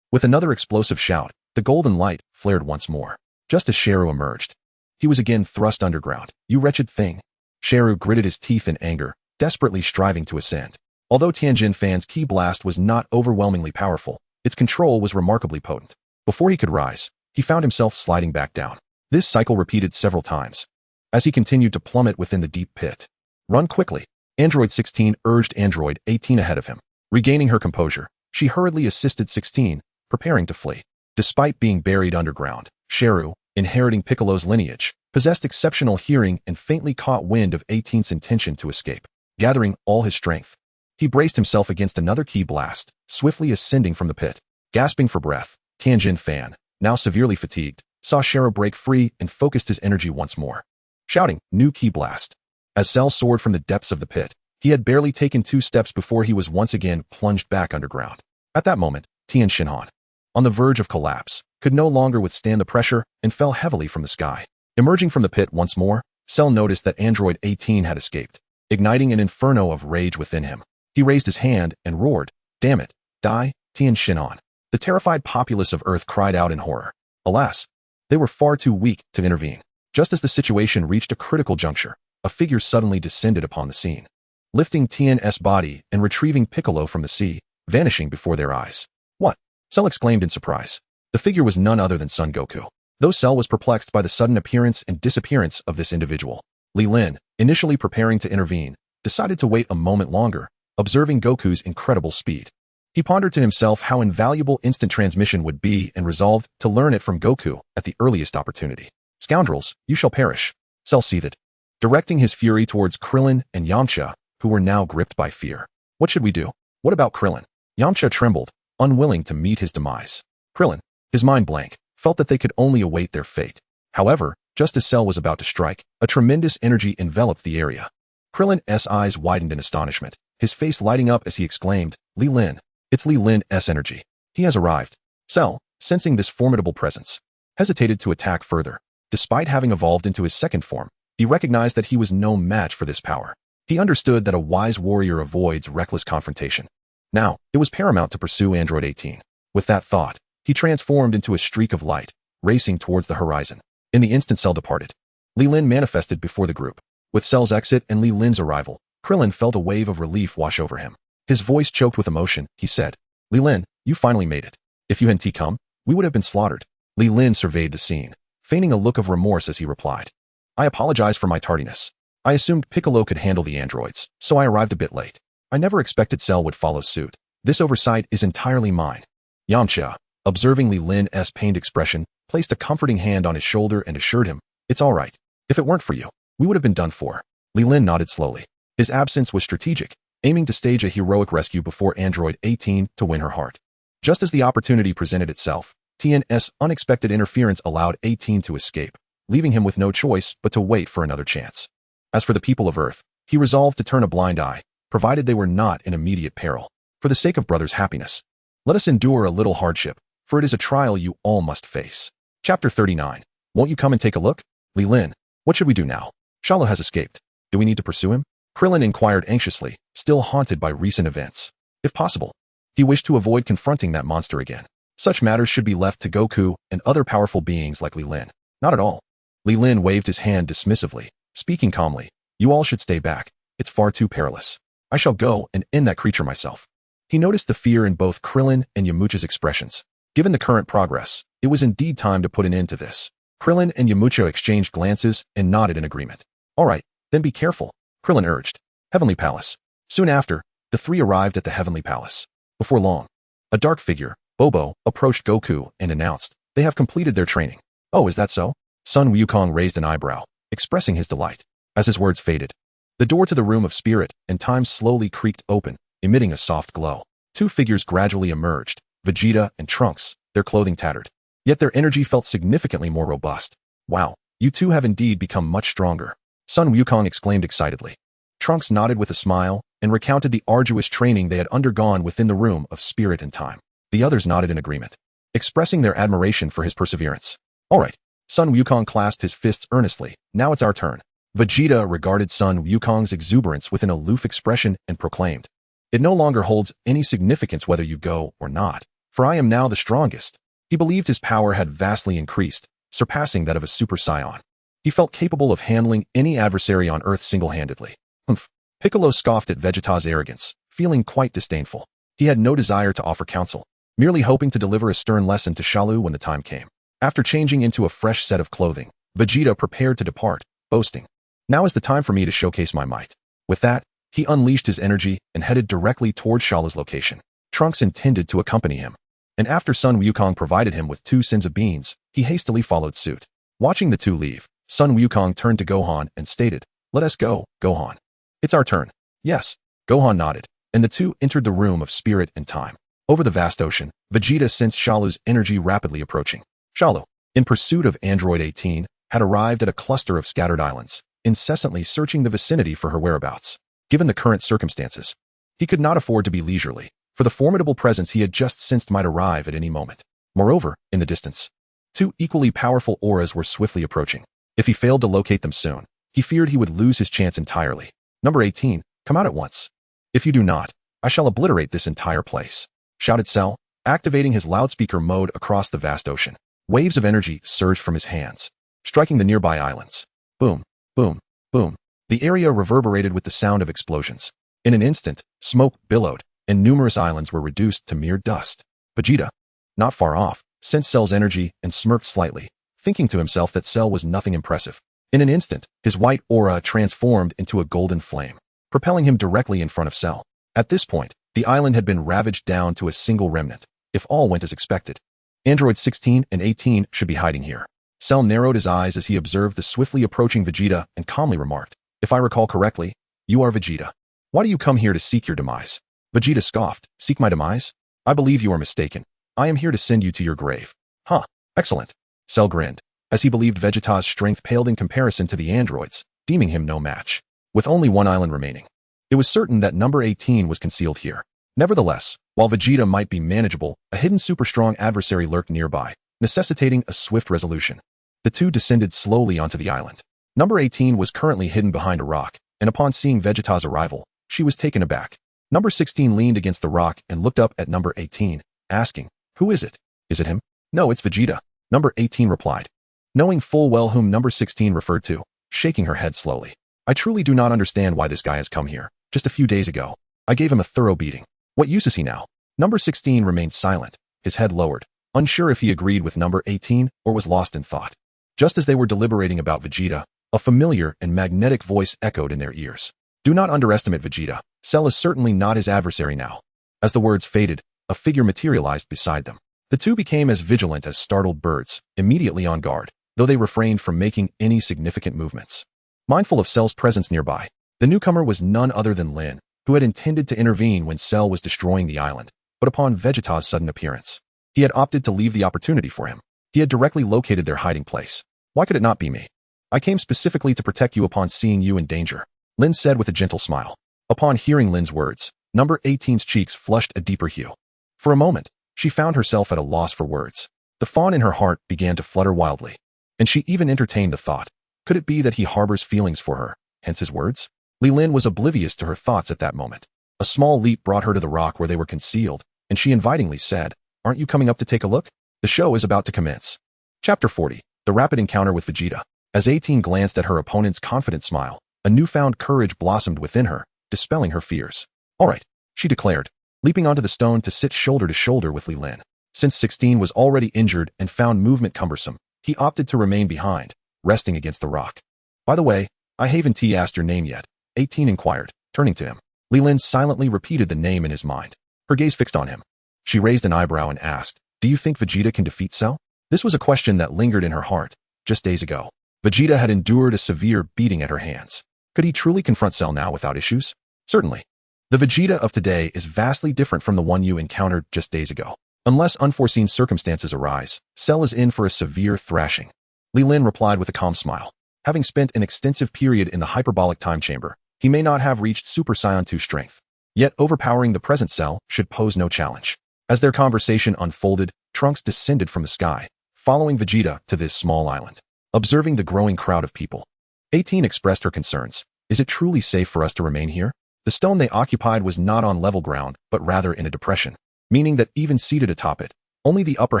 With another explosive shout, the golden light flared once more. Just as Sheru emerged, he was again thrust underground. "You wretched thing." Sheru gritted his teeth in anger, desperately striving to ascend. Although Tianjin Fan's key blast was not overwhelmingly powerful, its control was remarkably potent. Before he could rise, he found himself sliding back down. This cycle repeated several times, as he continued to plummet within the deep pit. "Run quickly." Android 16 urged Android 18 ahead of him. Regaining her composure, she hurriedly assisted 16, preparing to flee. Despite being buried underground, Sheru, inheriting Piccolo's lineage, possessed exceptional hearing and faintly caught wind of 18's intention to escape. Gathering all his strength, he braced himself against another key blast, swiftly ascending from the pit. Gasping for breath, Tianjin Fan, now severely fatigued, saw Sheru break free and focused his energy once more. Shouting, "New key blast." As Cell soared from the depths of the pit, he had barely taken 2 steps before he was once again plunged back underground. At that moment, Tian Shinhan, on the verge of collapse, could no longer withstand the pressure and fell heavily from the sky. Emerging from the pit once more, Cell noticed that Android 18 had escaped, igniting an inferno of rage within him. He raised his hand and roared, "Damn it, die, Tian Shinhan." The terrified populace of Earth cried out in horror. Alas, they were far too weak to intervene. Just as the situation reached a critical juncture, a figure suddenly descended upon the scene, lifting Tian's body and retrieving Piccolo from the sea, vanishing before their eyes. "What?" Cell exclaimed in surprise. The figure was none other than Son Goku. Though Cell was perplexed by the sudden appearance and disappearance of this individual, Li Lin, initially preparing to intervene, decided to wait a moment longer, observing Goku's incredible speed. He pondered to himself how invaluable instant transmission would be and resolved to learn it from Goku at the earliest opportunity. "Scoundrels, you shall perish," Cell seethed, directing his fury towards Krillin and Yamcha, who were now gripped by fear. "What should we do? What about Krillin?" Yamcha trembled, unwilling to meet his demise. Krillin, his mind blank, felt that they could only await their fate. However, just as Cell was about to strike, a tremendous energy enveloped the area. Krillin's eyes widened in astonishment, his face lighting up as he exclaimed, "Li Lin, it's Li Lin's energy. He has arrived." Cell, sensing this formidable presence, hesitated to attack further. Despite having evolved into his second form, he recognized that he was no match for this power. He understood that a wise warrior avoids reckless confrontation. Now, it was paramount to pursue Android 18. With that thought, he transformed into a streak of light, racing towards the horizon. In the instant Cell departed, Li Lin manifested before the group. With Cell's exit and Li Lin's arrival, Krillin felt a wave of relief wash over him. His voice choked with emotion, he said, "Li Lin, you finally made it. If you hadn't come, we would have been slaughtered." Li Lin surveyed the scene, feigning a look of remorse as he replied, "I apologize for my tardiness. I assumed Piccolo could handle the androids, so I arrived a bit late. I never expected Cell would follow suit. This oversight is entirely mine." Yamcha, observing Li Lin's pained expression, placed a comforting hand on his shoulder and assured him, "It's all right. If it weren't for you, we would have been done for." Li Lin nodded slowly. His absence was strategic, aiming to stage a heroic rescue before Android 18 to win her heart. Just as the opportunity presented itself, Tian's unexpected interference allowed 18 to escape, leaving him with no choice but to wait for another chance. As for the people of Earth, he resolved to turn a blind eye, provided they were not in immediate peril. For the sake of brothers' happiness, let us endure a little hardship, for it is a trial you all must face. Chapter 39. Won't you come and take a look? Li Lin, what should we do now? Shallow has escaped. Do we need to pursue him? Krillin inquired anxiously, still haunted by recent events. If possible, he wished to avoid confronting that monster again. Such matters should be left to Goku and other powerful beings like Li Lin. Not at all. Li Lin waved his hand dismissively, speaking calmly. You all should stay back. It's far too perilous. I shall go and end that creature myself. He noticed the fear in both Krillin and Yamcha's expressions. Given the current progress, it was indeed time to put an end to this. Krillin and Yamcha exchanged glances and nodded in agreement. All right, then be careful, Krillin urged. Heavenly Palace. Soon after, the three arrived at the Heavenly Palace. Before long, a dark figure, Bobo, approached Goku and announced, they have completed their training. Oh, is that so? Sun Wukong raised an eyebrow, expressing his delight. As his words faded, the door to the room of spirit and time slowly creaked open, emitting a soft glow. Two figures gradually emerged, Vegeta and Trunks, their clothing tattered. Yet their energy felt significantly more robust. Wow, you two have indeed become much stronger. Sun Wukong exclaimed excitedly. Trunks nodded with a smile and recounted the arduous training they had undergone within the room of spirit and time. The others nodded in agreement, expressing their admiration for his perseverance. All right. Sun Wukong clasped his fists earnestly. Now it's our turn. Vegeta regarded Sun Wukong's exuberance with an aloof expression and proclaimed, it no longer holds any significance whether you go or not, for I am now the strongest. He believed his power had vastly increased, surpassing that of a Super Saiyan. He felt capable of handling any adversary on Earth single-handedly. Humph. Piccolo scoffed at Vegeta's arrogance, feeling quite disdainful. He had no desire to offer counsel, merely hoping to deliver a stern lesson to Shalu when the time came. After changing into a fresh set of clothing, Vegeta prepared to depart, boasting, now is the time for me to showcase my might. With that, he unleashed his energy and headed directly toward Shalu's location. Trunks intended to accompany him, and after Sun Wukong provided him with 2 sins of beans, he hastily followed suit. Watching the two leave, Sun Wukong turned to Gohan and stated, let us go, Gohan. It's our turn. Yes, Gohan nodded, and the two entered the room of spirit and time. Over the vast ocean, Vegeta sensed Shalu's energy rapidly approaching. Shalu, in pursuit of Android 18, had arrived at a cluster of scattered islands, incessantly searching the vicinity for her whereabouts. Given the current circumstances, he could not afford to be leisurely, for the formidable presence he had just sensed might arrive at any moment. Moreover, in the distance, 2 equally powerful auras were swiftly approaching. If he failed to locate them soon, he feared he would lose his chance entirely. Number 18, come out at once. If you do not, I shall obliterate this entire place, shouted Cell, activating his loudspeaker mode across the vast ocean. Waves of energy surged from his hands, striking the nearby islands. Boom, boom, boom. The area reverberated with the sound of explosions. In an instant, smoke billowed, and numerous islands were reduced to mere dust. Vegeta, not far off, sensed Cell's energy and smirked slightly, thinking to himself that Cell was nothing impressive. In an instant, his white aura transformed into a golden flame, propelling him directly in front of Cell. At this point, the island had been ravaged down to a single remnant, if all went as expected. Androids 16 and 18 should be hiding here. Cell narrowed his eyes as he observed the swiftly approaching Vegeta and calmly remarked, if I recall correctly, you are Vegeta. Why do you come here to seek your demise? Vegeta scoffed, seek my demise? I believe you are mistaken. I am here to send you to your grave. Huh, excellent. Cell grinned, as he believed Vegeta's strength paled in comparison to the androids, deeming him no match. With only one island remaining, it was certain that number 18 was concealed here. Nevertheless, while Vegeta might be manageable, a hidden super-strong adversary lurked nearby, necessitating a swift resolution. The two descended slowly onto the island. Number 18 was currently hidden behind a rock, and upon seeing Vegeta's arrival, she was taken aback. Number 16 leaned against the rock and looked up at number 18, asking, who is it? Is it him? No, it's Vegeta, number 18 replied, knowing full well whom number 16 referred to, shaking her head slowly. I truly do not understand why this guy has come here. Just a few days ago, I gave him a thorough beating. What use is he now? Number 16 remained silent, his head lowered, unsure if he agreed with number 18 or was lost in thought. Just as they were deliberating about Vegeta, a familiar and magnetic voice echoed in their ears. Do not underestimate Vegeta. Cell is certainly not his adversary now. As the words faded, a figure materialized beside them. The two became as vigilant as startled birds, immediately on guard, though they refrained from making any significant movements. Mindful of Cell's presence nearby, the newcomer was none other than Lin, who had intended to intervene when Cell was destroying the island, but upon Vegeta's sudden appearance, he had opted to leave the opportunity for him. He had directly located their hiding place. Why could it not be me? I came specifically to protect you upon seeing you in danger, Lin said with a gentle smile. Upon hearing Lin's words, number 18's cheeks flushed a deeper hue. For a moment, she found herself at a loss for words. The fawn in her heart began to flutter wildly, and she even entertained the thought. Could it be that he harbors feelings for her, hence his words? Leelyn was oblivious to her thoughts at that moment. A small leap brought her to the rock where they were concealed, and she invitingly said, "Aren't you coming up to take a look? The show is about to commence." Chapter 40. The Rapid Encounter with Vegeta. As 18 glanced at her opponent's confident smile, a newfound courage blossomed within her, dispelling her fears. "All right," she declared, leaping onto the stone to sit shoulder to shoulder with Li Lin. Since 16 was already injured and found movement cumbersome, he opted to remain behind, resting against the rock. "By the way, I haven't asked your name yet," 18 inquired, turning to him. Li Lin silently repeated the name in his mind. Her gaze fixed on him. She raised an eyebrow and asked, "Do you think Vegeta can defeat Cell?" This was a question that lingered in her heart. Just days ago, Vegeta had endured a severe beating at her hands. Could he truly confront Cell now without issues? Certainly. The Vegeta of today is vastly different from the one you encountered just days ago. Unless unforeseen circumstances arise, Cell is in for a severe thrashing. Li Lin replied with a calm smile. Having spent an extensive period in the hyperbolic time chamber, he may not have reached Super Saiyan 2 strength. Yet overpowering the present Cell should pose no challenge. As their conversation unfolded, Trunks descended from the sky, following Vegeta to this small island. Observing the growing crowd of people, 18 expressed her concerns. Is it truly safe for us to remain here? The stone they occupied was not on level ground, but rather in a depression, meaning that even seated atop it, only the upper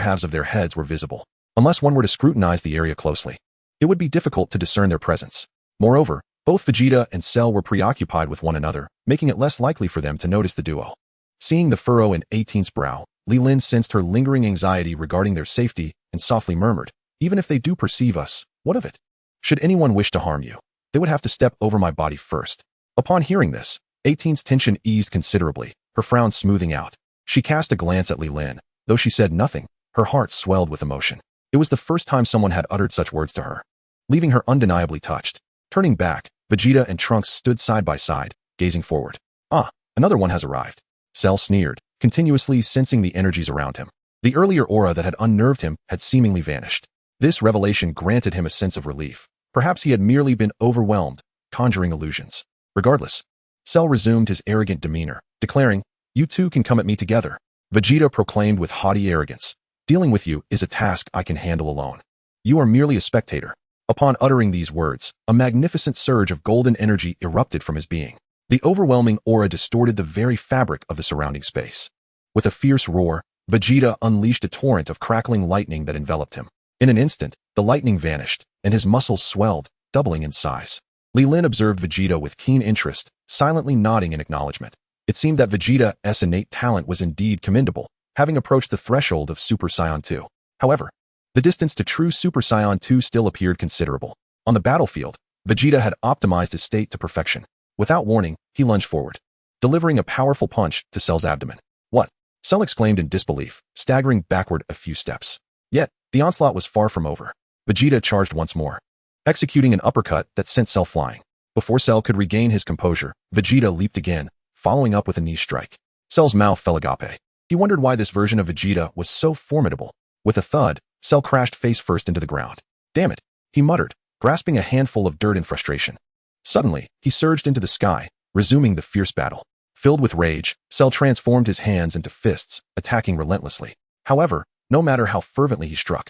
halves of their heads were visible. Unless one were to scrutinize the area closely, it would be difficult to discern their presence. Moreover, both Vegeta and Cell were preoccupied with one another, making it less likely for them to notice the duo. Seeing the furrow in 18's brow, Li Lin sensed her lingering anxiety regarding their safety and softly murmured, "Even if they do perceive us, what of it? Should anyone wish to harm you, they would have to step over my body first." Upon hearing this, 18's tension eased considerably, her frown smoothing out. She cast a glance at Li Lin. Though she said nothing, her heart swelled with emotion. It was the first time someone had uttered such words to her, leaving her undeniably touched. Turning back, Vegeta and Trunks stood side by side, gazing forward. "Ah, another one has arrived." Cell sneered, continuously sensing the energies around him. The earlier aura that had unnerved him had seemingly vanished. This revelation granted him a sense of relief. Perhaps he had merely been overwhelmed, conjuring illusions. Regardless, Cell resumed his arrogant demeanor, declaring, "You two can come at me together." Vegeta proclaimed with haughty arrogance, "Dealing with you is a task I can handle alone. You are merely a spectator." Upon uttering these words, a magnificent surge of golden energy erupted from his being. The overwhelming aura distorted the very fabric of the surrounding space. With a fierce roar, Vegeta unleashed a torrent of crackling lightning that enveloped him. In an instant, the lightning vanished, and his muscles swelled, doubling in size. Li Lin observed Vegeta with keen interest, silently nodding in acknowledgement. It seemed that Vegeta's innate talent was indeed commendable, having approached the threshold of Super Saiyan 2. However, the distance to true Super Saiyan 2 still appeared considerable. On the battlefield, Vegeta had optimized his state to perfection. Without warning, he lunged forward, delivering a powerful punch to Cell's abdomen. "What?" Cell exclaimed in disbelief, staggering backward a few steps. Yet, the onslaught was far from over. Vegeta charged once more, executing an uppercut that sent Cell flying. Before Cell could regain his composure, Vegeta leaped again, following up with a knee strike. Cell's mouth fell agape. He wondered why this version of Vegeta was so formidable. With a thud, Cell crashed face first into the ground. "Damn it," he muttered, grasping a handful of dirt in frustration. Suddenly, he surged into the sky, resuming the fierce battle. Filled with rage, Cell transformed his hands into fists, attacking relentlessly. However, no matter how fervently he struck,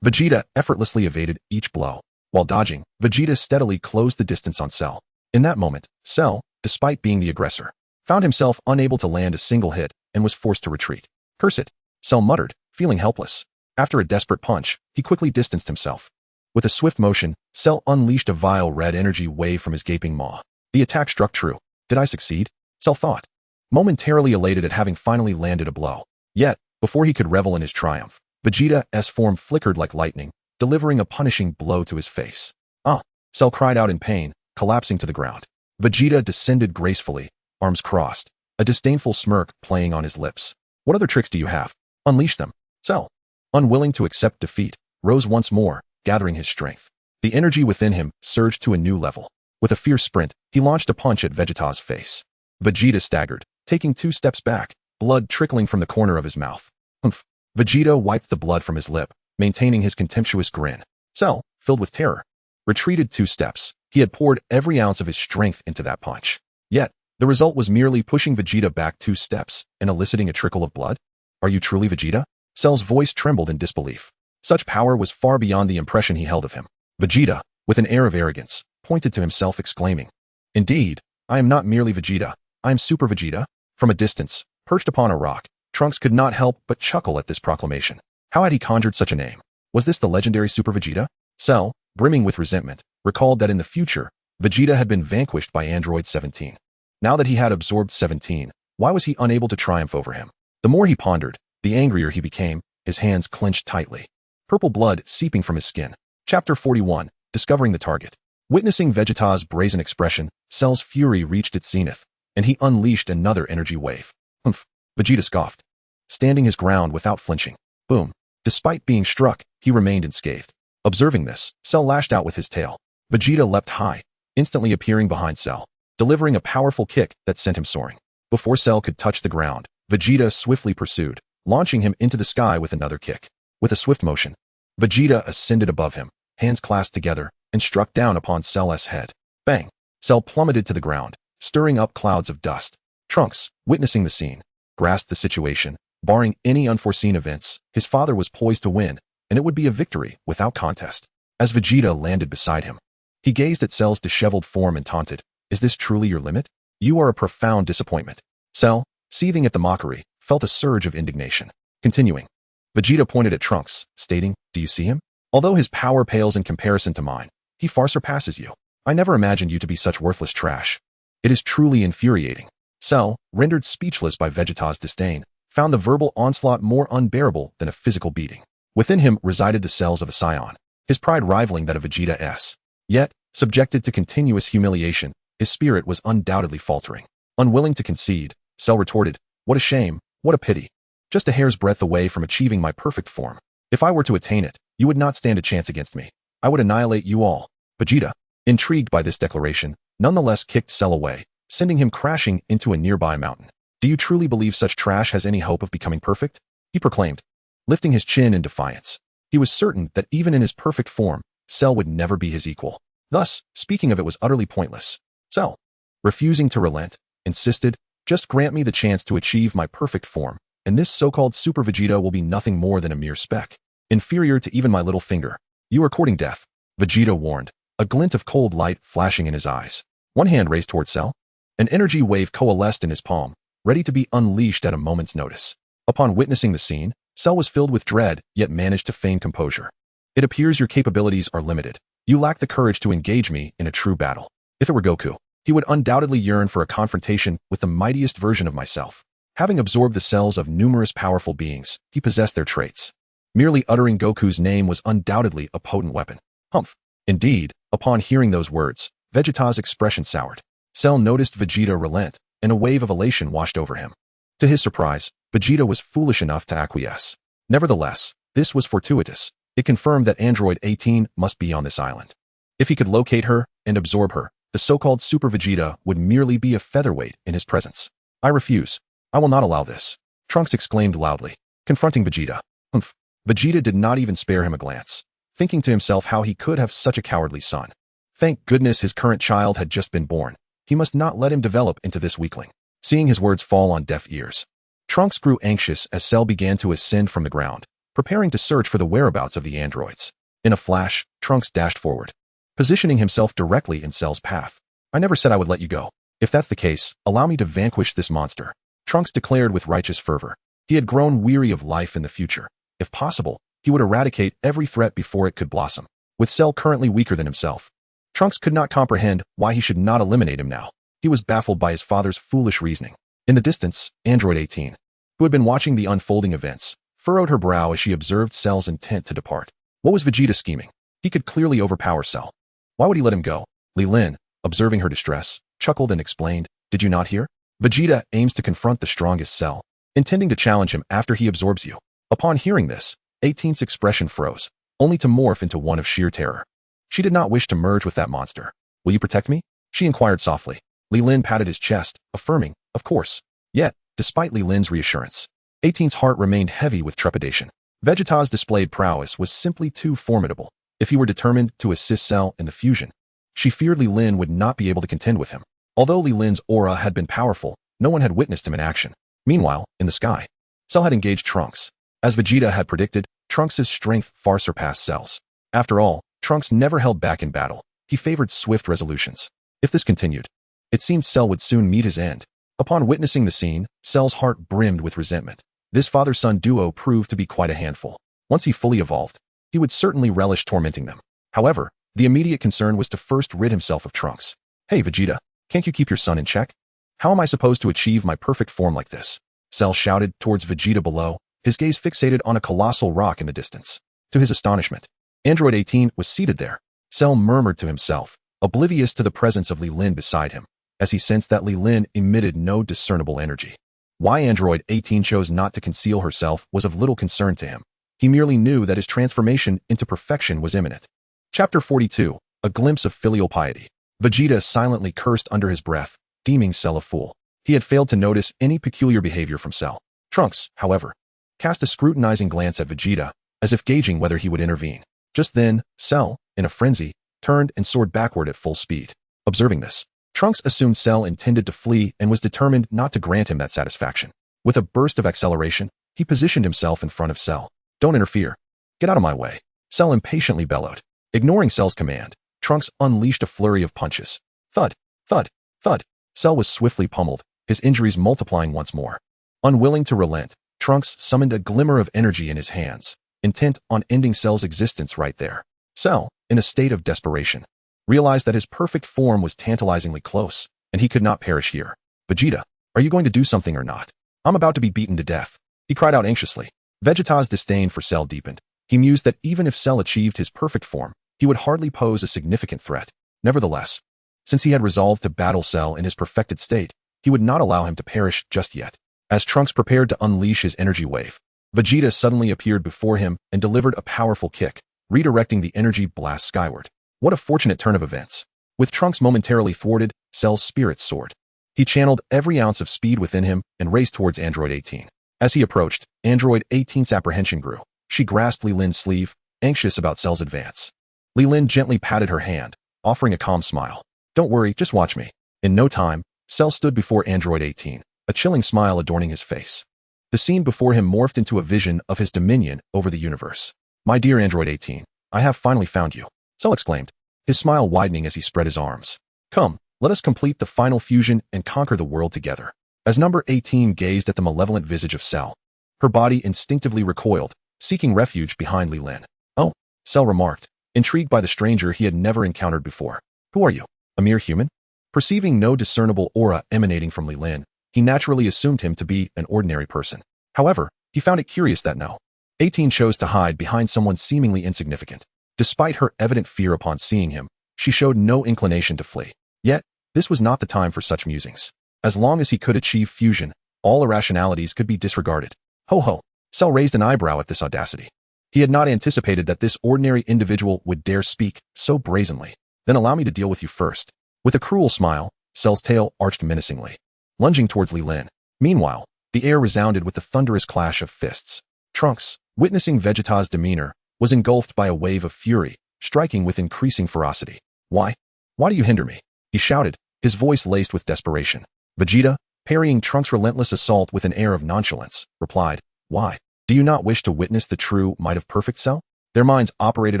Vegeta effortlessly evaded each blow. While dodging, Vegeta steadily closed the distance on Cell. In that moment, Cell, despite being the aggressor, found himself unable to land a single hit and was forced to retreat. "Curse it," Cell muttered, feeling helpless. After a desperate punch, he quickly distanced himself. With a swift motion, Cell unleashed a vile red energy wave from his gaping maw. The attack struck true. Did I succeed? Cell thought, momentarily elated at having finally landed a blow. Yet, before he could revel in his triumph, Vegeta's form flickered like lightning, delivering a punishing blow to his face. "Ah!" Cell cried out in pain, collapsing to the ground. Vegeta descended gracefully, arms crossed, a disdainful smirk playing on his lips. "What other tricks do you have? Unleash them." Cell, unwilling to accept defeat, rose once more, gathering his strength. The energy within him surged to a new level. With a fierce sprint, he launched a punch at Vegeta's face. Vegeta staggered, taking 2 steps back, blood trickling from the corner of his mouth. "Humph." Vegeta wiped the blood from his lip, maintaining his contemptuous grin. Cell, filled with terror, retreated 2 steps. He had poured every ounce of his strength into that punch. Yet, the result was merely pushing Vegeta back 2 steps and eliciting a trickle of blood. Are you truly Vegeta? Cell's voice trembled in disbelief. Such power was far beyond the impression he held of him. Vegeta, with an air of arrogance, pointed to himself exclaiming, "Indeed, I am not merely Vegeta, I am Super Vegeta." From a distance, perched upon a rock, Trunks could not help but chuckle at this proclamation. How had he conjured such a name? Was this the legendary Super Vegeta? Cell, brimming with resentment, recalled that in the future, Vegeta had been vanquished by Android 17. Now that he had absorbed 17, why was he unable to triumph over him? The more he pondered, the angrier he became, his hands clenched tightly. Purple blood seeping from his skin. Chapter 41, Discovering the Target. Witnessing Vegeta's brazen expression, Cell's fury reached its zenith, and he unleashed another energy wave. Humph, Vegeta scoffed, standing his ground without flinching. Boom. Despite being struck, he remained unscathed. Observing this, Cell lashed out with his tail. Vegeta leapt high, instantly appearing behind Cell, delivering a powerful kick that sent him soaring. Before Cell could touch the ground, Vegeta swiftly pursued, launching him into the sky with another kick. With a swift motion, Vegeta ascended above him, hands clasped together, and struck down upon Cell's head. Bang! Cell plummeted to the ground, stirring up clouds of dust. Trunks, witnessing the scene, grasped the situation. Barring any unforeseen events, his father was poised to win, and it would be a victory without contest. As Vegeta landed beside him, he gazed at Cell's disheveled form and taunted, "Is this truly your limit? You are a profound disappointment." Cell, seething at the mockery, felt a surge of indignation. Continuing, Vegeta pointed at Trunks, stating, "Do you see him? Although his power pales in comparison to mine, he far surpasses you. I never imagined you to be such worthless trash. It is truly infuriating." Cell, rendered speechless by Vegeta's disdain, found the verbal onslaught more unbearable than a physical beating. Within him resided the cells of a Saiyan, his pride rivaling that of Vegeta. Yet, subjected to continuous humiliation, his spirit was undoubtedly faltering. Unwilling to concede, Cell retorted, "What a shame, what a pity. Just a hair's breadth away from achieving my perfect form. If I were to attain it, you would not stand a chance against me. I would annihilate you all." Vegeta, intrigued by this declaration, nonetheless kicked Cell away, sending him crashing into a nearby mountain. "Do you truly believe such trash has any hope of becoming perfect?" he proclaimed, lifting his chin in defiance. He was certain that even in his perfect form, Cell would never be his equal. Thus, speaking of it was utterly pointless. Cell, refusing to relent, insisted, "Just grant me the chance to achieve my perfect form, and this so-called Super Vegeta will be nothing more than a mere speck, inferior to even my little finger. You are courting death," Vegeta warned, a glint of cold light flashing in his eyes. One hand raised toward Cell. An energy wave coalesced in his palm, ready to be unleashed at a moment's notice. Upon witnessing the scene, Cell was filled with dread, yet managed to feign composure. "It appears your capabilities are limited. You lack the courage to engage me in a true battle. If it were Goku, he would undoubtedly yearn for a confrontation with the mightiest version of myself. Having absorbed the cells of numerous powerful beings, he possessed their traits. Merely uttering Goku's name was undoubtedly a potent weapon." Humph. Indeed, upon hearing those words, Vegeta's expression soured. Cell noticed Vegeta relent, and a wave of elation washed over him. To his surprise, Vegeta was foolish enough to acquiesce. Nevertheless, this was fortuitous. It confirmed that Android 18 must be on this island. If he could locate her and absorb her, the so-called Super Vegeta would merely be a featherweight in his presence. "I refuse. I will not allow this," Trunks exclaimed loudly, confronting Vegeta. Humph. Vegeta did not even spare him a glance, thinking to himself how he could have such a cowardly son. Thank goodness his current child had just been born. He must not let him develop into this weakling. Seeing his words fall on deaf ears, Trunks grew anxious as Cell began to ascend from the ground, preparing to search for the whereabouts of the androids. In a flash, Trunks dashed forward, positioning himself directly in Cell's path. "I never said I would let you go. If that's the case, allow me to vanquish this monster," Trunks declared with righteous fervor. He had grown weary of life in the future. If possible, he would eradicate every threat before it could blossom. With Cell currently weaker than himself, Trunks could not comprehend why he should not eliminate him now. He was baffled by his father's foolish reasoning. In the distance, Android 18, who had been watching the unfolding events, furrowed her brow as she observed Cell's intent to depart. What was Vegeta scheming? He could clearly overpower Cell. Why would he let him go? Li Lin, observing her distress, chuckled and explained, "Did you not hear? Vegeta aims to confront the strongest Cell, intending to challenge him after he absorbs you." Upon hearing this, 18's expression froze, only to morph into one of sheer terror. She did not wish to merge with that monster. "Will you protect me?" she inquired softly. Li Lin patted his chest, affirming, "Of course." Yet, despite Li Lin's reassurance, 18's heart remained heavy with trepidation. Vegeta's displayed prowess was simply too formidable. If he were determined to assist Cell in the fusion, she feared Li Lin would not be able to contend with him. Although Li Lin's aura had been powerful, no one had witnessed him in action. Meanwhile, in the sky, Cell had engaged Trunks. As Vegeta had predicted, Trunks' strength far surpassed Cell's. After all, Trunks never held back in battle. He favored swift resolutions. If this continued, it seemed Cell would soon meet his end. Upon witnessing the scene, Cell's heart brimmed with resentment. This father-son duo proved to be quite a handful. Once he fully evolved, he would certainly relish tormenting them. However, the immediate concern was to first rid himself of Trunks. Hey Vegeta, can't you keep your son in check? How am I supposed to achieve my perfect form like this? Cell shouted towards Vegeta below, his gaze fixated on a colossal rock in the distance. To his astonishment, Android 18 was seated there. Cell murmured to himself, oblivious to the presence of Li Lin beside him, as he sensed that Li Lin emitted no discernible energy. Why Android 18 chose not to conceal herself was of little concern to him. He merely knew that his transformation into perfection was imminent. Chapter 42, A Glimpse of Filial Piety. Vegeta silently cursed under his breath, deeming Cell a fool. He had failed to notice any peculiar behavior from Cell. Trunks, however, cast a scrutinizing glance at Vegeta, as if gauging whether he would intervene. Just then, Cell, in a frenzy, turned and soared backward at full speed. Observing this, Trunks assumed Cell intended to flee and was determined not to grant him that satisfaction. With a burst of acceleration, he positioned himself in front of Cell. Don't interfere. Get out of my way. Cell impatiently bellowed. Ignoring Cell's command, Trunks unleashed a flurry of punches. Thud, thud, thud. Cell was swiftly pummeled, his injuries multiplying once more. Unwilling to relent, Trunks summoned a glimmer of energy in his hands, intent on ending Cell's existence right there. Cell, in a state of desperation, realized that his perfect form was tantalizingly close, and he could not perish here. Vegeta, are you going to do something or not? I'm about to be beaten to death, he cried out anxiously. Vegeta's disdain for Cell deepened. He mused that even if Cell achieved his perfect form, he would hardly pose a significant threat. Nevertheless, since he had resolved to battle Cell in his perfected state, he would not allow him to perish just yet. As Trunks prepared to unleash his energy wave, Vegeta suddenly appeared before him and delivered a powerful kick, redirecting the energy blast skyward. What a fortunate turn of events. With Trunks momentarily thwarted, Cell's spirits soared. He channeled every ounce of speed within him and raced towards Android 18. As he approached, Android 18's apprehension grew. She grasped Li Lin's sleeve, anxious about Cell's advance. Li Lin gently patted her hand, offering a calm smile. Don't worry, just watch me. In no time, Cell stood before Android 18, a chilling smile adorning his face. The scene before him morphed into a vision of his dominion over the universe. My dear Android 18, I have finally found you, Cell exclaimed, his smile widening as he spread his arms. Come, let us complete the final fusion and conquer the world together. As number 18 gazed at the malevolent visage of Cell, her body instinctively recoiled, seeking refuge behind Li Lin. Oh, Cell remarked, intrigued by the stranger he had never encountered before. Who are you? A mere human? Perceiving no discernible aura emanating from Li Lin, he naturally assumed him to be an ordinary person. However, he found it curious that no. 18 chose to hide behind someone seemingly insignificant. Despite her evident fear upon seeing him, she showed no inclination to flee. Yet, this was not the time for such musings. As long as he could achieve fusion, all irrationalities could be disregarded. Ho ho! Cell raised an eyebrow at this audacity. He had not anticipated that this ordinary individual would dare speak so brazenly. Then allow me to deal with you first. With a cruel smile, Cell's tail arched menacingly, lunging towards Li Lin. Meanwhile, the air resounded with the thunderous clash of fists. Trunks, witnessing Vegeta's demeanor, was engulfed by a wave of fury, striking with increasing ferocity. Why? Why do you hinder me? He shouted, his voice laced with desperation. Vegeta, parrying Trunks' relentless assault with an air of nonchalance, replied, Why? Do you not wish to witness the true might of perfect Cell? Their minds operated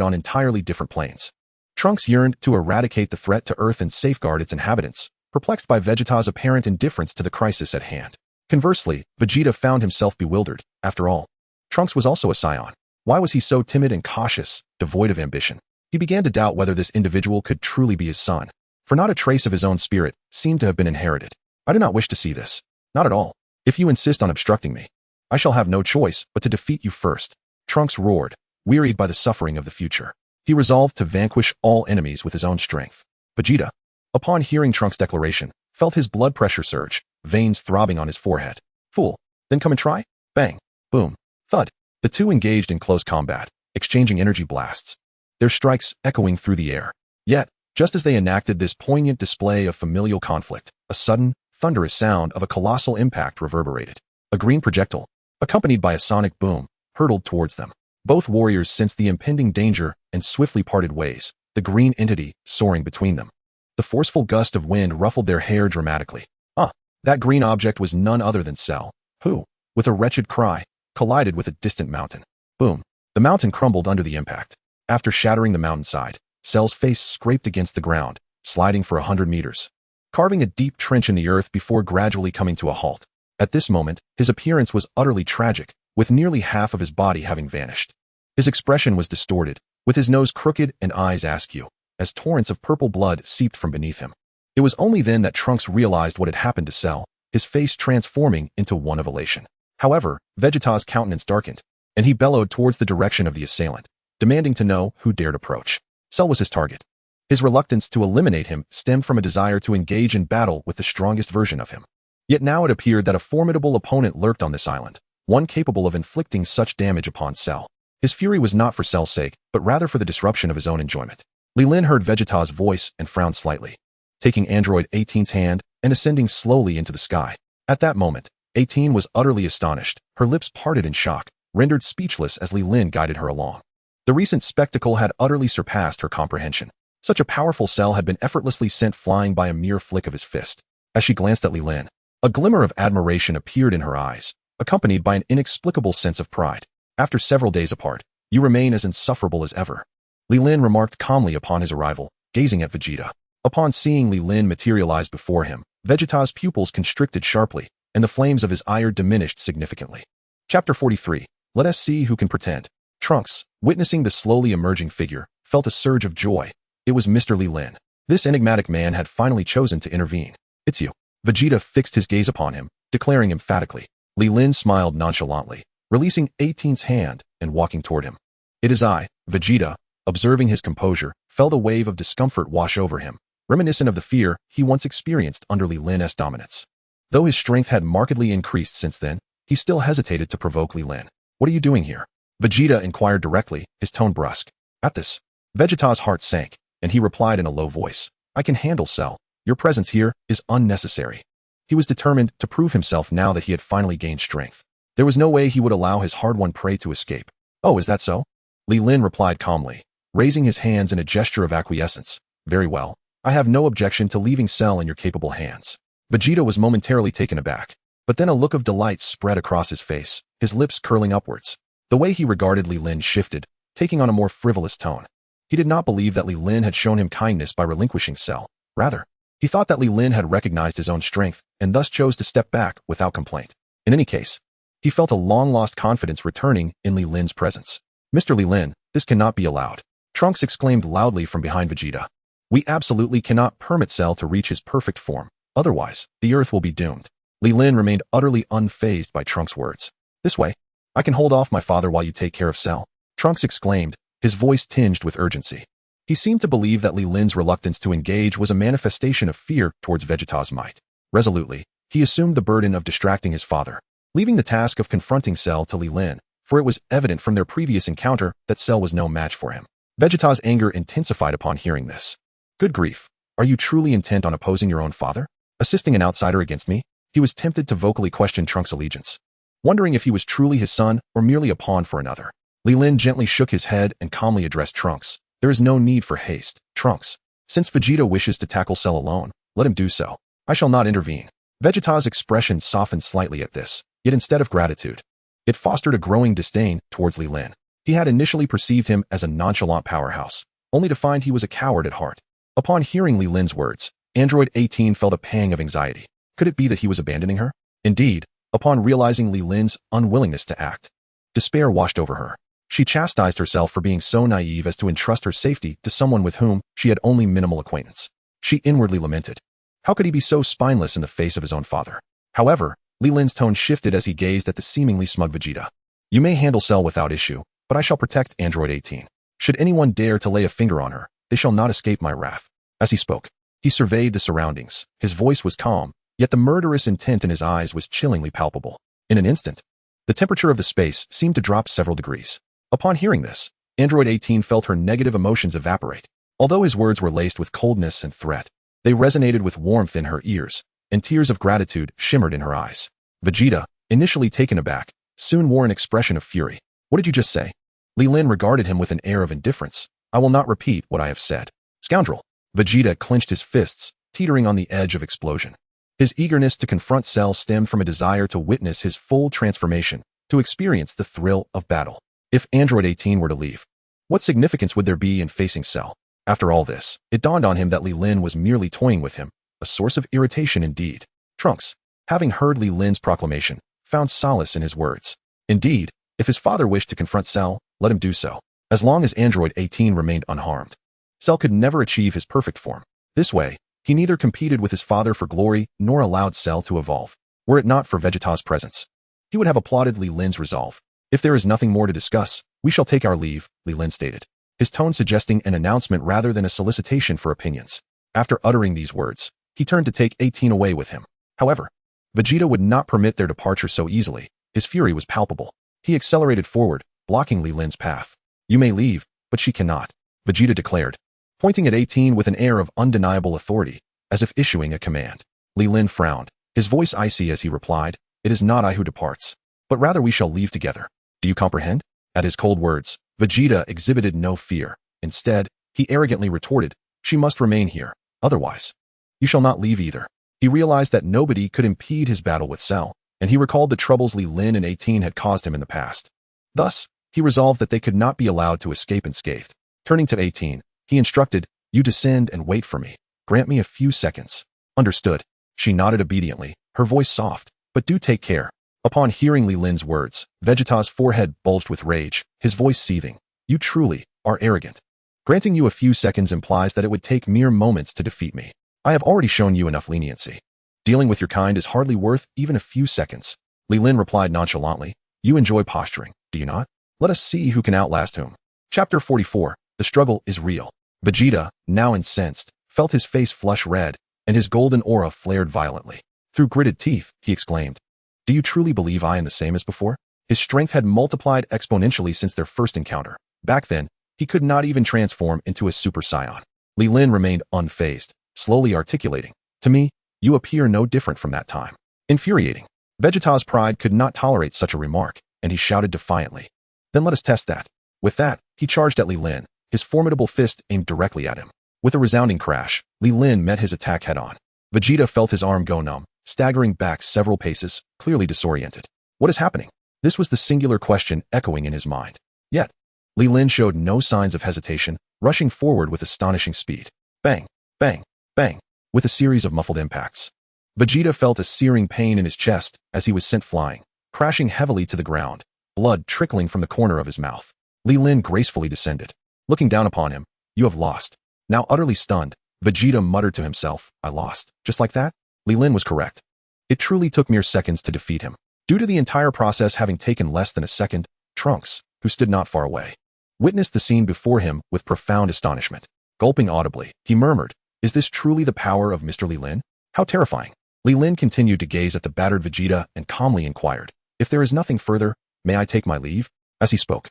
on entirely different planes. Trunks yearned to eradicate the threat to Earth and safeguard its inhabitants, perplexed by Vegeta's apparent indifference to the crisis at hand. Conversely, Vegeta found himself bewildered. After all, Trunks was also a Saiyan. Why was he so timid and cautious, devoid of ambition? He began to doubt whether this individual could truly be his son, for not a trace of his own spirit seemed to have been inherited. I do not wish to see this. Not at all. If you insist on obstructing me, I shall have no choice but to defeat you first. Trunks roared, wearied by the suffering of the future. He resolved to vanquish all enemies with his own strength. Vegeta, upon hearing Trunks' declaration, felt his blood pressure surge, veins throbbing on his forehead. Fool, then come and try? Bang, boom, thud. The two engaged in close combat, exchanging energy blasts, their strikes echoing through the air. Yet, just as they enacted this poignant display of familial conflict, a sudden, thunderous sound of a colossal impact reverberated. A green projectile, accompanied by a sonic boom, hurtled towards them. Both warriors sensed the impending danger and swiftly parted ways, the green entity soaring between them. The forceful gust of wind ruffled their hair dramatically. That green object was none other than Cell, who, with a wretched cry, collided with a distant mountain. Boom! The mountain crumbled under the impact. After shattering the mountainside, Cell's face scraped against the ground, sliding for 100 meters, carving a deep trench in the earth before gradually coming to a halt. At this moment, his appearance was utterly tragic, with nearly half of his body having vanished. His expression was distorted, with his nose crooked and eyes askew, as torrents of purple blood seeped from beneath him. It was only then that Trunks realized what had happened to Cell, his face transforming into one of elation. However, Vegeta's countenance darkened, and he bellowed towards the direction of the assailant, demanding to know who dared approach. Cell was his target. His reluctance to eliminate him stemmed from a desire to engage in battle with the strongest version of him. Yet now it appeared that a formidable opponent lurked on this island, one capable of inflicting such damage upon Cell. His fury was not for Cell's sake, but rather for the disruption of his own enjoyment. Leelyn heard Vegeta's voice and frowned slightly, taking Android 18's hand and ascending slowly into the sky. At that moment, 18 was utterly astonished, her lips parted in shock, rendered speechless as Li Lin guided her along. The recent spectacle had utterly surpassed her comprehension. Such a powerful Cell had been effortlessly sent flying by a mere flick of his fist. As she glanced at Li Lin, a glimmer of admiration appeared in her eyes, accompanied by an inexplicable sense of pride. After several days apart, you remain as insufferable as ever, Li Lin remarked calmly upon his arrival, gazing at Vegeta. Upon seeing Li Lin materialize before him, Vegeta's pupils constricted sharply, and the flames of his ire diminished significantly. Chapter 43. Let us see who can pretend. Trunks, witnessing the slowly emerging figure, felt a surge of joy. It was Mr. Li Lin. This enigmatic man had finally chosen to intervene. It's you. Vegeta fixed his gaze upon him, declaring emphatically. Li Lin smiled nonchalantly, releasing 18's hand and walking toward him. It is I, Vegeta. Observing his composure, felt a wave of discomfort wash over him, reminiscent of the fear he once experienced under Li Lin's dominance. Though his strength had markedly increased since then, he still hesitated to provoke Li Lin. What are you doing here? Vegeta inquired directly, his tone brusque. At this, Vegeta's heart sank, and he replied in a low voice. I can handle Cell. Your presence here is unnecessary. He was determined to prove himself now that he had finally gained strength. There was no way he would allow his hard-won prey to escape. Oh, is that so? Li Lin replied calmly, raising his hands in a gesture of acquiescence. Very well. I have no objection to leaving Cell in your capable hands. Vegeta was momentarily taken aback, but then a look of delight spread across his face, his lips curling upwards. The way he regarded Li Lin shifted, taking on a more frivolous tone. He did not believe that Li Lin had shown him kindness by relinquishing Cell. Rather, he thought that Li Lin had recognized his own strength and thus chose to step back without complaint. In any case, he felt a long-lost confidence returning in Li Lin's presence. Mr. Li Lin, this cannot be allowed. Trunks exclaimed loudly from behind Vegeta. We absolutely cannot permit Cell to reach his perfect form. Otherwise, the Earth will be doomed. Li Lin remained utterly unfazed by Trunks' words. This way, I can hold off my father while you take care of Cell. Trunks exclaimed, his voice tinged with urgency. He seemed to believe that Li Lin's reluctance to engage was a manifestation of fear towards Vegeta's might. Resolutely, he assumed the burden of distracting his father, leaving the task of confronting Cell to Li Lin, for it was evident from their previous encounter that Cell was no match for him. Vegeta's anger intensified upon hearing this. Good grief, are you truly intent on opposing your own father? Assisting an outsider against me? He was tempted to vocally question Trunks' allegiance, wondering if he was truly his son or merely a pawn for another. Li Lin gently shook his head and calmly addressed Trunks. There is no need for haste, Trunks. Since Vegeta wishes to tackle Cell alone, let him do so. I shall not intervene. Vegeta's expression softened slightly at this, yet instead of gratitude, it fostered a growing disdain towards Li Lin. He had initially perceived him as a nonchalant powerhouse, only to find he was a coward at heart. Upon hearing Li Lin's words, Android 18 felt a pang of anxiety. Could it be that he was abandoning her? Indeed, upon realizing Li Lin's unwillingness to act, despair washed over her. She chastised herself for being so naive as to entrust her safety to someone with whom she had only minimal acquaintance. She inwardly lamented. How could he be so spineless in the face of his own father? However, Li Lin's tone shifted as he gazed at the seemingly smug Vegeta. You may handle Cell without issue, but I shall protect Android 18. Should anyone dare to lay a finger on her, they shall not escape my wrath. As he spoke, he surveyed the surroundings. His voice was calm, yet the murderous intent in his eyes was chillingly palpable. In an instant, the temperature of the space seemed to drop several degrees. Upon hearing this, Android 18 felt her negative emotions evaporate. Although his words were laced with coldness and threat, they resonated with warmth in her ears, and tears of gratitude shimmered in her eyes. Vegeta, initially taken aback, soon wore an expression of fury. What did you just say? Lin regarded him with an air of indifference. I will not repeat what I have said. Scoundrel. Vegeta clenched his fists, teetering on the edge of explosion. His eagerness to confront Cell stemmed from a desire to witness his full transformation, to experience the thrill of battle. If Android 18 were to leave, what significance would there be in facing Cell? After all this, it dawned on him that Li Lin was merely toying with him, a source of irritation indeed. Trunks, having heard Li Lin's proclamation, found solace in his words. Indeed, if his father wished to confront Cell, let him do so. As long as Android 18 remained unharmed, Cell could never achieve his perfect form. This way, he neither competed with his father for glory nor allowed Cell to evolve. Were it not for Vegeta's presence, he would have applauded Li Lin's resolve. If there is nothing more to discuss, we shall take our leave, Li Lin stated, his tone suggesting an announcement rather than a solicitation for opinions. After uttering these words, he turned to take 18 away with him. However, Vegeta would not permit their departure so easily. His fury was palpable. He accelerated forward, blocking Li Lin's path. You may leave, but she cannot, Vegeta declared, pointing at 18 with an air of undeniable authority, as if issuing a command. Li Lin frowned, his voice icy as he replied, It is not I who departs, but rather we shall leave together. Do you comprehend? At his cold words, Vegeta exhibited no fear. Instead, he arrogantly retorted, She must remain here, otherwise, you shall not leave either. He realized that nobody could impede his battle with Cell, and he recalled the troubles Li Lin and 18 had caused him in the past. Thus, he resolved that they could not be allowed to escape unscathed. Turning to 18, he instructed, You descend and wait for me. Grant me a few seconds. Understood. She nodded obediently, her voice soft, but do take care. Upon hearing Li Lin's words, Vegeta's forehead bulged with rage, his voice seething. You truly are arrogant. Granting you a few seconds implies that it would take mere moments to defeat me. I have already shown you enough leniency. Dealing with your kind is hardly worth even a few seconds. Li Lin replied nonchalantly, You enjoy posturing, do you not? Let us see who can outlast whom. Chapter 44, The Struggle is Real. Vegeta, now incensed, felt his face flush red, and his golden aura flared violently. Through gritted teeth, he exclaimed, Do you truly believe I am the same as before? His strength had multiplied exponentially since their first encounter. Back then, he could not even transform into a Super Saiyan. Li Lin remained unfazed, slowly articulating, To me, you appear no different from that time. Infuriating. Vegeta's pride could not tolerate such a remark, and he shouted defiantly, Then let us test that. With that, he charged at Li Lin, his formidable fist aimed directly at him. With a resounding crash, Li Lin met his attack head-on. Vegeta felt his arm go numb, staggering back several paces, clearly disoriented. What is happening? This was the singular question echoing in his mind. Yet, Li Lin showed no signs of hesitation, rushing forward with astonishing speed. Bang, bang, bang, with a series of muffled impacts. Vegeta felt a searing pain in his chest as he was sent flying, crashing heavily to the ground, blood trickling from the corner of his mouth. Li Lin gracefully descended. Looking down upon him, You have lost. Now utterly stunned, Vegeta muttered to himself, I lost. Just like that? Li Lin was correct. It truly took mere seconds to defeat him. Due to the entire process having taken less than a second, Trunks, who stood not far away, witnessed the scene before him with profound astonishment. Gulping audibly, he murmured, Is this truly the power of Mr. Li Lin? How terrifying. Li Lin continued to gaze at the battered Vegeta and calmly inquired, If there is nothing further, may I take my leave? As he spoke,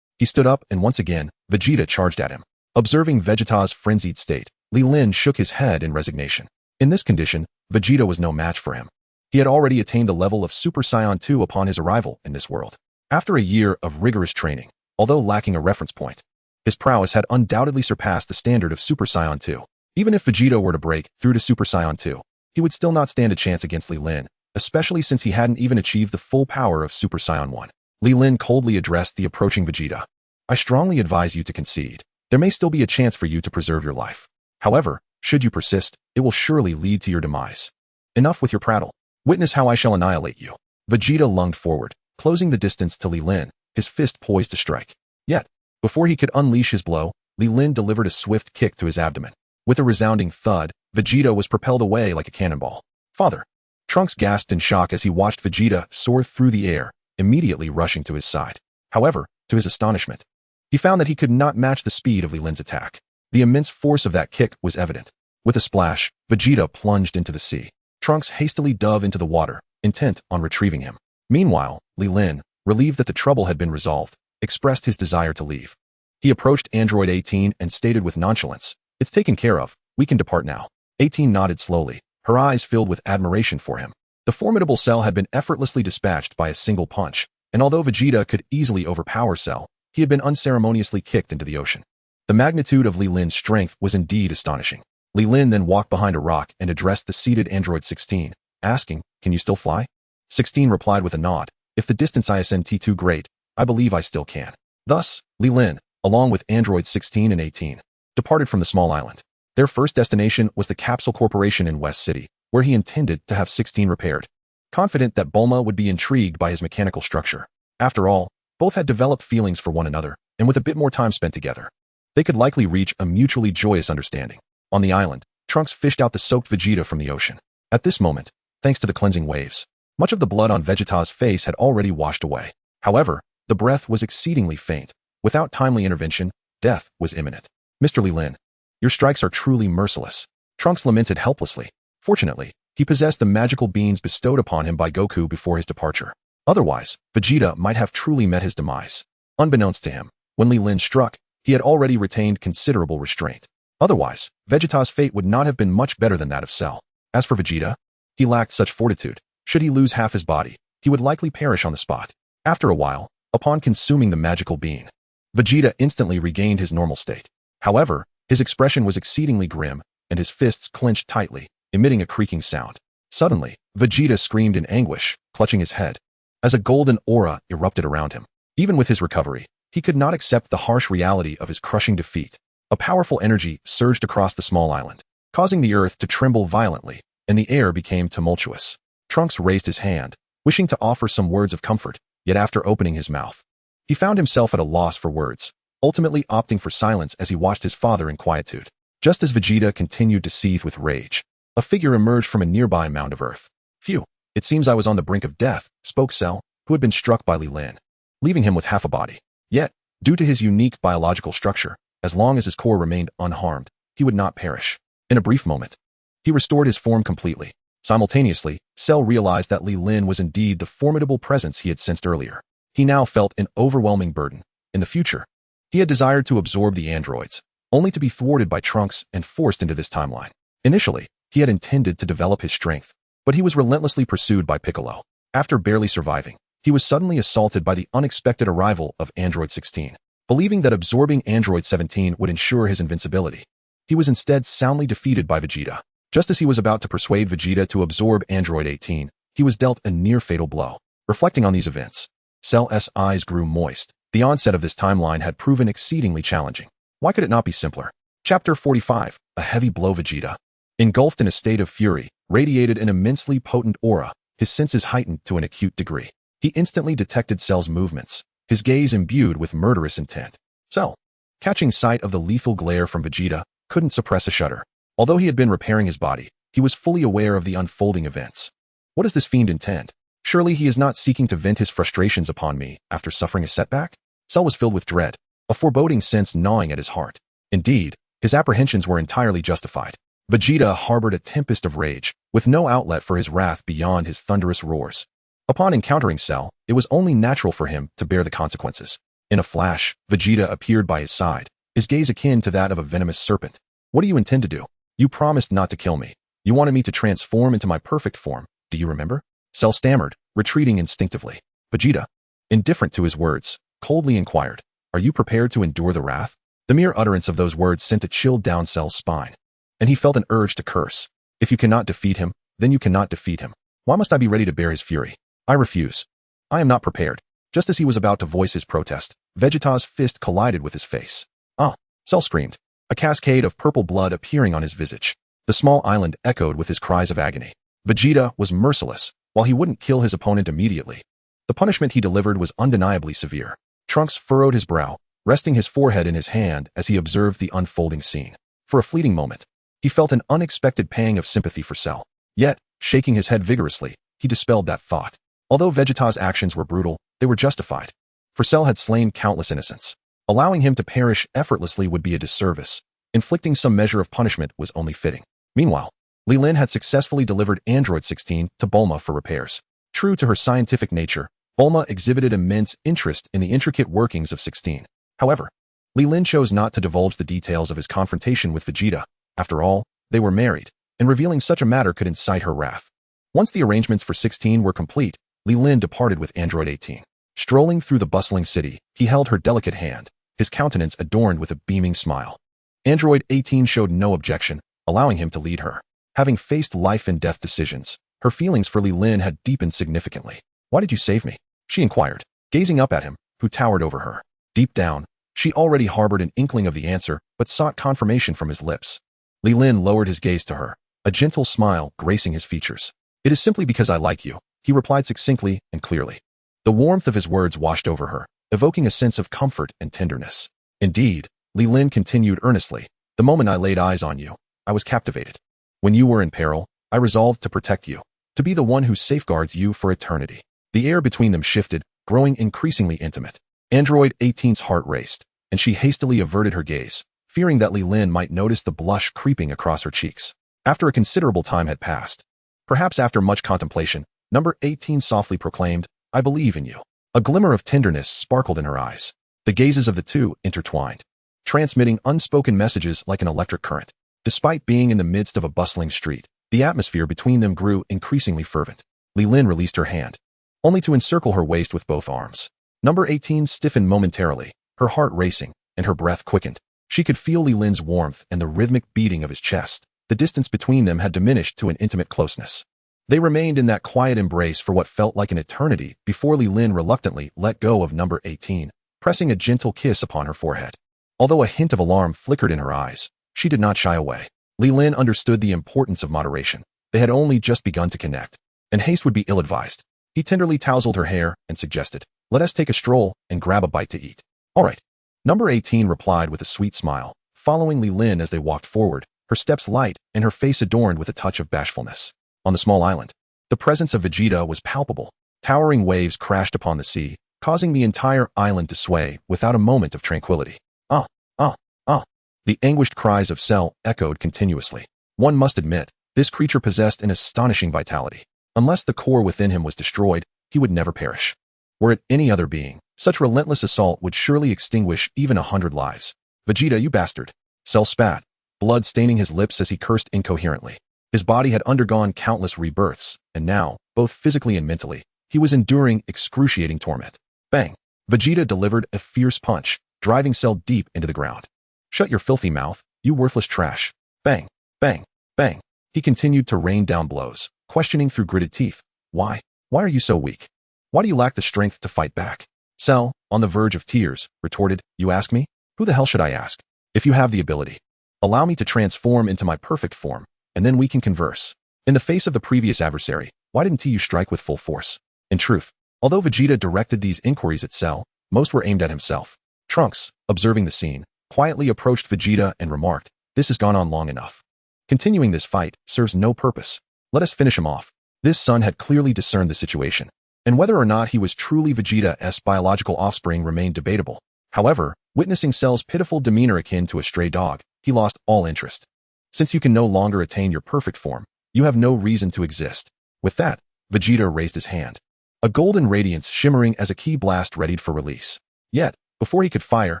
he stood up and once again, Vegeta charged at him. Observing Vegeta's frenzied state, Li Lin shook his head in resignation. In this condition, Vegeta was no match for him. He had already attained the level of Super Saiyan 2 upon his arrival in this world. After a year of rigorous training, although lacking a reference point, his prowess had undoubtedly surpassed the standard of Super Saiyan 2. Even if Vegeta were to break through to Super Saiyan 2, he would still not stand a chance against Li Lin, especially since he hadn't even achieved the full power of Super Saiyan 1. Li Lin coldly addressed the approaching Vegeta. I strongly advise you to concede. There may still be a chance for you to preserve your life. However, should you persist, it will surely lead to your demise. Enough with your prattle. Witness how I shall annihilate you. Vegeta lunged forward, closing the distance to Li Lin, his fist poised to strike. Yet, before he could unleash his blow, Li Lin delivered a swift kick to his abdomen. With a resounding thud, Vegeta was propelled away like a cannonball. Father! Trunks gasped in shock as he watched Vegeta soar through the air, immediately rushing to his side. However, to his astonishment, he found that he could not match the speed of Li Lin's attack. The immense force of that kick was evident. With a splash, Vegeta plunged into the sea. Trunks hastily dove into the water, intent on retrieving him. Meanwhile, Li Lin, relieved that the trouble had been resolved, expressed his desire to leave. He approached Android 18 and stated with nonchalance, It's taken care of, we can depart now. 18 nodded slowly, her eyes filled with admiration for him. The formidable Cell had been effortlessly dispatched by a single punch, and although Vegeta could easily overpower Cell, he had been unceremoniously kicked into the ocean. The magnitude of Li Lin's strength was indeed astonishing. Li Lin then walked behind a rock and addressed the seated android 16, asking, "Can you still fly?" 16 replied with a nod, "If the distance isn't too great, I believe I still can." Thus, Li Lin, along with androids 16 and 18, departed from the small island. Their first destination was the Capsule Corporation in West City, where he intended to have 16 repaired. Confident that Bulma would be intrigued by his mechanical structure. After all, both had developed feelings for one another, and with a bit more time spent together, they could likely reach a mutually joyous understanding. On the island, Trunks fished out the soaked Vegeta from the ocean. At this moment, thanks to the cleansing waves, much of the blood on Vegeta's face had already washed away. However, the breath was exceedingly faint. Without timely intervention, death was imminent. "Mr. Li Lin, your strikes are truly merciless," Trunks lamented helplessly. Fortunately, he possessed the magical beans bestowed upon him by Goku before his departure. Otherwise, Vegeta might have truly met his demise. Unbeknownst to him, when Li Lin struck, he had already retained considerable restraint. Otherwise, Vegeta's fate would not have been much better than that of Cell. As for Vegeta, he lacked such fortitude. Should he lose half his body, he would likely perish on the spot. After a while, upon consuming the magical bean, Vegeta instantly regained his normal state. However, his expression was exceedingly grim, and his fists clenched tightly, emitting a creaking sound. Suddenly, Vegeta screamed in anguish, clutching his head, as a golden aura erupted around him. Even with his recovery, he could not accept the harsh reality of his crushing defeat. A powerful energy surged across the small island, causing the earth to tremble violently, and the air became tumultuous. Trunks raised his hand, wishing to offer some words of comfort, yet after opening his mouth, he found himself at a loss for words, ultimately opting for silence as he watched his father in quietude. Just as Vegeta continued to seethe with rage, a figure emerged from a nearby mound of earth. "Phew, it seems I was on the brink of death," spoke Cell, who had been struck by Li Lin, leaving him with half a body. Yet, due to his unique biological structure, as long as his core remained unharmed, he would not perish. In a brief moment, he restored his form completely. Simultaneously, Cell realized that Li Lin was indeed the formidable presence he had sensed earlier. He now felt an overwhelming burden. In the future, he had desired to absorb the androids, only to be thwarted by Trunks and forced into this timeline. Initially, he had intended to develop his strength, but he was relentlessly pursued by Piccolo. After barely surviving, he was suddenly assaulted by the unexpected arrival of Android 16. Believing that absorbing Android 17 would ensure his invincibility, he was instead soundly defeated by Vegeta. Just as he was about to persuade Vegeta to absorb Android 18, he was dealt a near-fatal blow. Reflecting on these events, Cell's eyes grew moist. The onset of this timeline had proven exceedingly challenging. Why could it not be simpler? Chapter 45, A Heavy Blow. Vegeta, engulfed in a state of fury, radiated an immensely potent aura, his senses heightened to an acute degree. He instantly detected Cell's movements, his gaze imbued with murderous intent. Cell, catching sight of the lethal glare from Vegeta, couldn't suppress a shudder. Although he had been repairing his body, he was fully aware of the unfolding events. What does this fiend intend? Surely he is not seeking to vent his frustrations upon me after suffering a setback? Cell was filled with dread, a foreboding sense gnawing at his heart. Indeed, his apprehensions were entirely justified. Vegeta harbored a tempest of rage, with no outlet for his wrath beyond his thunderous roars. Upon encountering Cell, it was only natural for him to bear the consequences. In a flash, Vegeta appeared by his side, his gaze akin to that of a venomous serpent. "What do you intend to do? You promised not to kill me. You wanted me to transform into my perfect form, do you remember?" Cell stammered, retreating instinctively. Vegeta, indifferent to his words, coldly inquired, "Are you prepared to endure the wrath?" The mere utterance of those words sent a chill down Cell's spine, and he felt an urge to curse. If you cannot defeat him, then you cannot defeat him. Why must I be ready to bear his fury? I refuse. I am not prepared. Just as he was about to voice his protest, Vegeta's fist collided with his face. "Ah!" Cell screamed, a cascade of purple blood appearing on his visage. The small island echoed with his cries of agony. Vegeta was merciless. While he wouldn't kill his opponent immediately, the punishment he delivered was undeniably severe. Trunks furrowed his brow, resting his forehead in his hand as he observed the unfolding scene. For a fleeting moment, he felt an unexpected pang of sympathy for Cell. Yet, shaking his head vigorously, he dispelled that thought. Although Vegeta's actions were brutal, they were justified. For Cell had slain countless innocents. Allowing him to perish effortlessly would be a disservice. Inflicting some measure of punishment was only fitting. Meanwhile, Li Lin had successfully delivered Android 16 to Bulma for repairs. True to her scientific nature, Bulma exhibited immense interest in the intricate workings of 16. However, Li Lin chose not to divulge the details of his confrontation with Vegeta. After all, they were married, and revealing such a matter could incite her wrath. Once the arrangements for 16 were complete, Li Lin departed with Android 18. Strolling through the bustling city, he held her delicate hand, his countenance adorned with a beaming smile. Android 18 showed no objection, allowing him to lead her. Having faced life and death decisions, her feelings for Li Lin had deepened significantly. "Why did you save me?" she inquired, gazing up at him, who towered over her. Deep down, she already harbored an inkling of the answer, but sought confirmation from his lips. Li Lin lowered his gaze to her, a gentle smile gracing his features. "It is simply because I like you," he replied succinctly and clearly. The warmth of his words washed over her, evoking a sense of comfort and tenderness. "Indeed," Li Lin continued earnestly, "the moment I laid eyes on you, I was captivated. When you were in peril, I resolved to protect you, to be the one who safeguards you for eternity." The air between them shifted, growing increasingly intimate. Android 18's heart raced, and she hastily averted her gaze, fearing that Li Lin might notice the blush creeping across her cheeks. After a considerable time had passed, perhaps after much contemplation, number 18 softly proclaimed, "I believe in you." A glimmer of tenderness sparkled in her eyes. The gazes of the two intertwined, transmitting unspoken messages like an electric current. Despite being in the midst of a bustling street, the atmosphere between them grew increasingly fervent. Li Lin released her hand, only to encircle her waist with both arms. Number 18 stiffened momentarily, her heart racing, and her breath quickened. She could feel Li Lin's warmth and the rhythmic beating of his chest. The distance between them had diminished to an intimate closeness. They remained in that quiet embrace for what felt like an eternity before Li Lin reluctantly let go of number 18, pressing a gentle kiss upon her forehead. Although a hint of alarm flickered in her eyes, she did not shy away. Li Lin understood the importance of moderation. They had only just begun to connect, and haste would be ill-advised. He tenderly tousled her hair and suggested, "Let us take a stroll and grab a bite to eat." "All right." Number 18 replied with a sweet smile, following Li Lin as they walked forward, her steps light and her face adorned with a touch of bashfulness. On the small island, the presence of Vegeta was palpable. Towering waves crashed upon the sea, causing the entire island to sway without a moment of tranquility. "Ah, ah, ah." The anguished cries of Cell echoed continuously. One must admit, this creature possessed an astonishing vitality. Unless the core within him was destroyed, he would never perish. Were it any other being, such relentless assault would surely extinguish even 100 lives. "Vegeta, you bastard." Cell spat, blood staining his lips as he cursed incoherently. His body had undergone countless rebirths, and now, both physically and mentally, he was enduring excruciating torment. Bang! Vegeta delivered a fierce punch, driving Cell deep into the ground. "Shut your filthy mouth, you worthless trash." Bang! Bang! Bang! He continued to rain down blows, questioning through gritted teeth. Why are you so weak? Why do you lack the strength to fight back?" Cell, on the verge of tears, retorted, "You ask me? Who the hell should I ask? If you have the ability, allow me to transform into my perfect form, and then we can converse." In the face of the previous adversary, why didn't you strike with full force? In truth, although Vegeta directed these inquiries at Cell, most were aimed at himself. Trunks, observing the scene, quietly approached Vegeta and remarked, "This has gone on long enough. Continuing this fight serves no purpose. Let us finish him off." This son had clearly discerned the situation, and whether or not he was truly Vegeta's biological offspring remained debatable. However, witnessing Cell's pitiful demeanor akin to a stray dog, he lost all interest. Since you can no longer attain your perfect form, you have no reason to exist. With that, Vegeta raised his hand, a golden radiance shimmering as a key blast readied for release. Yet, before he could fire,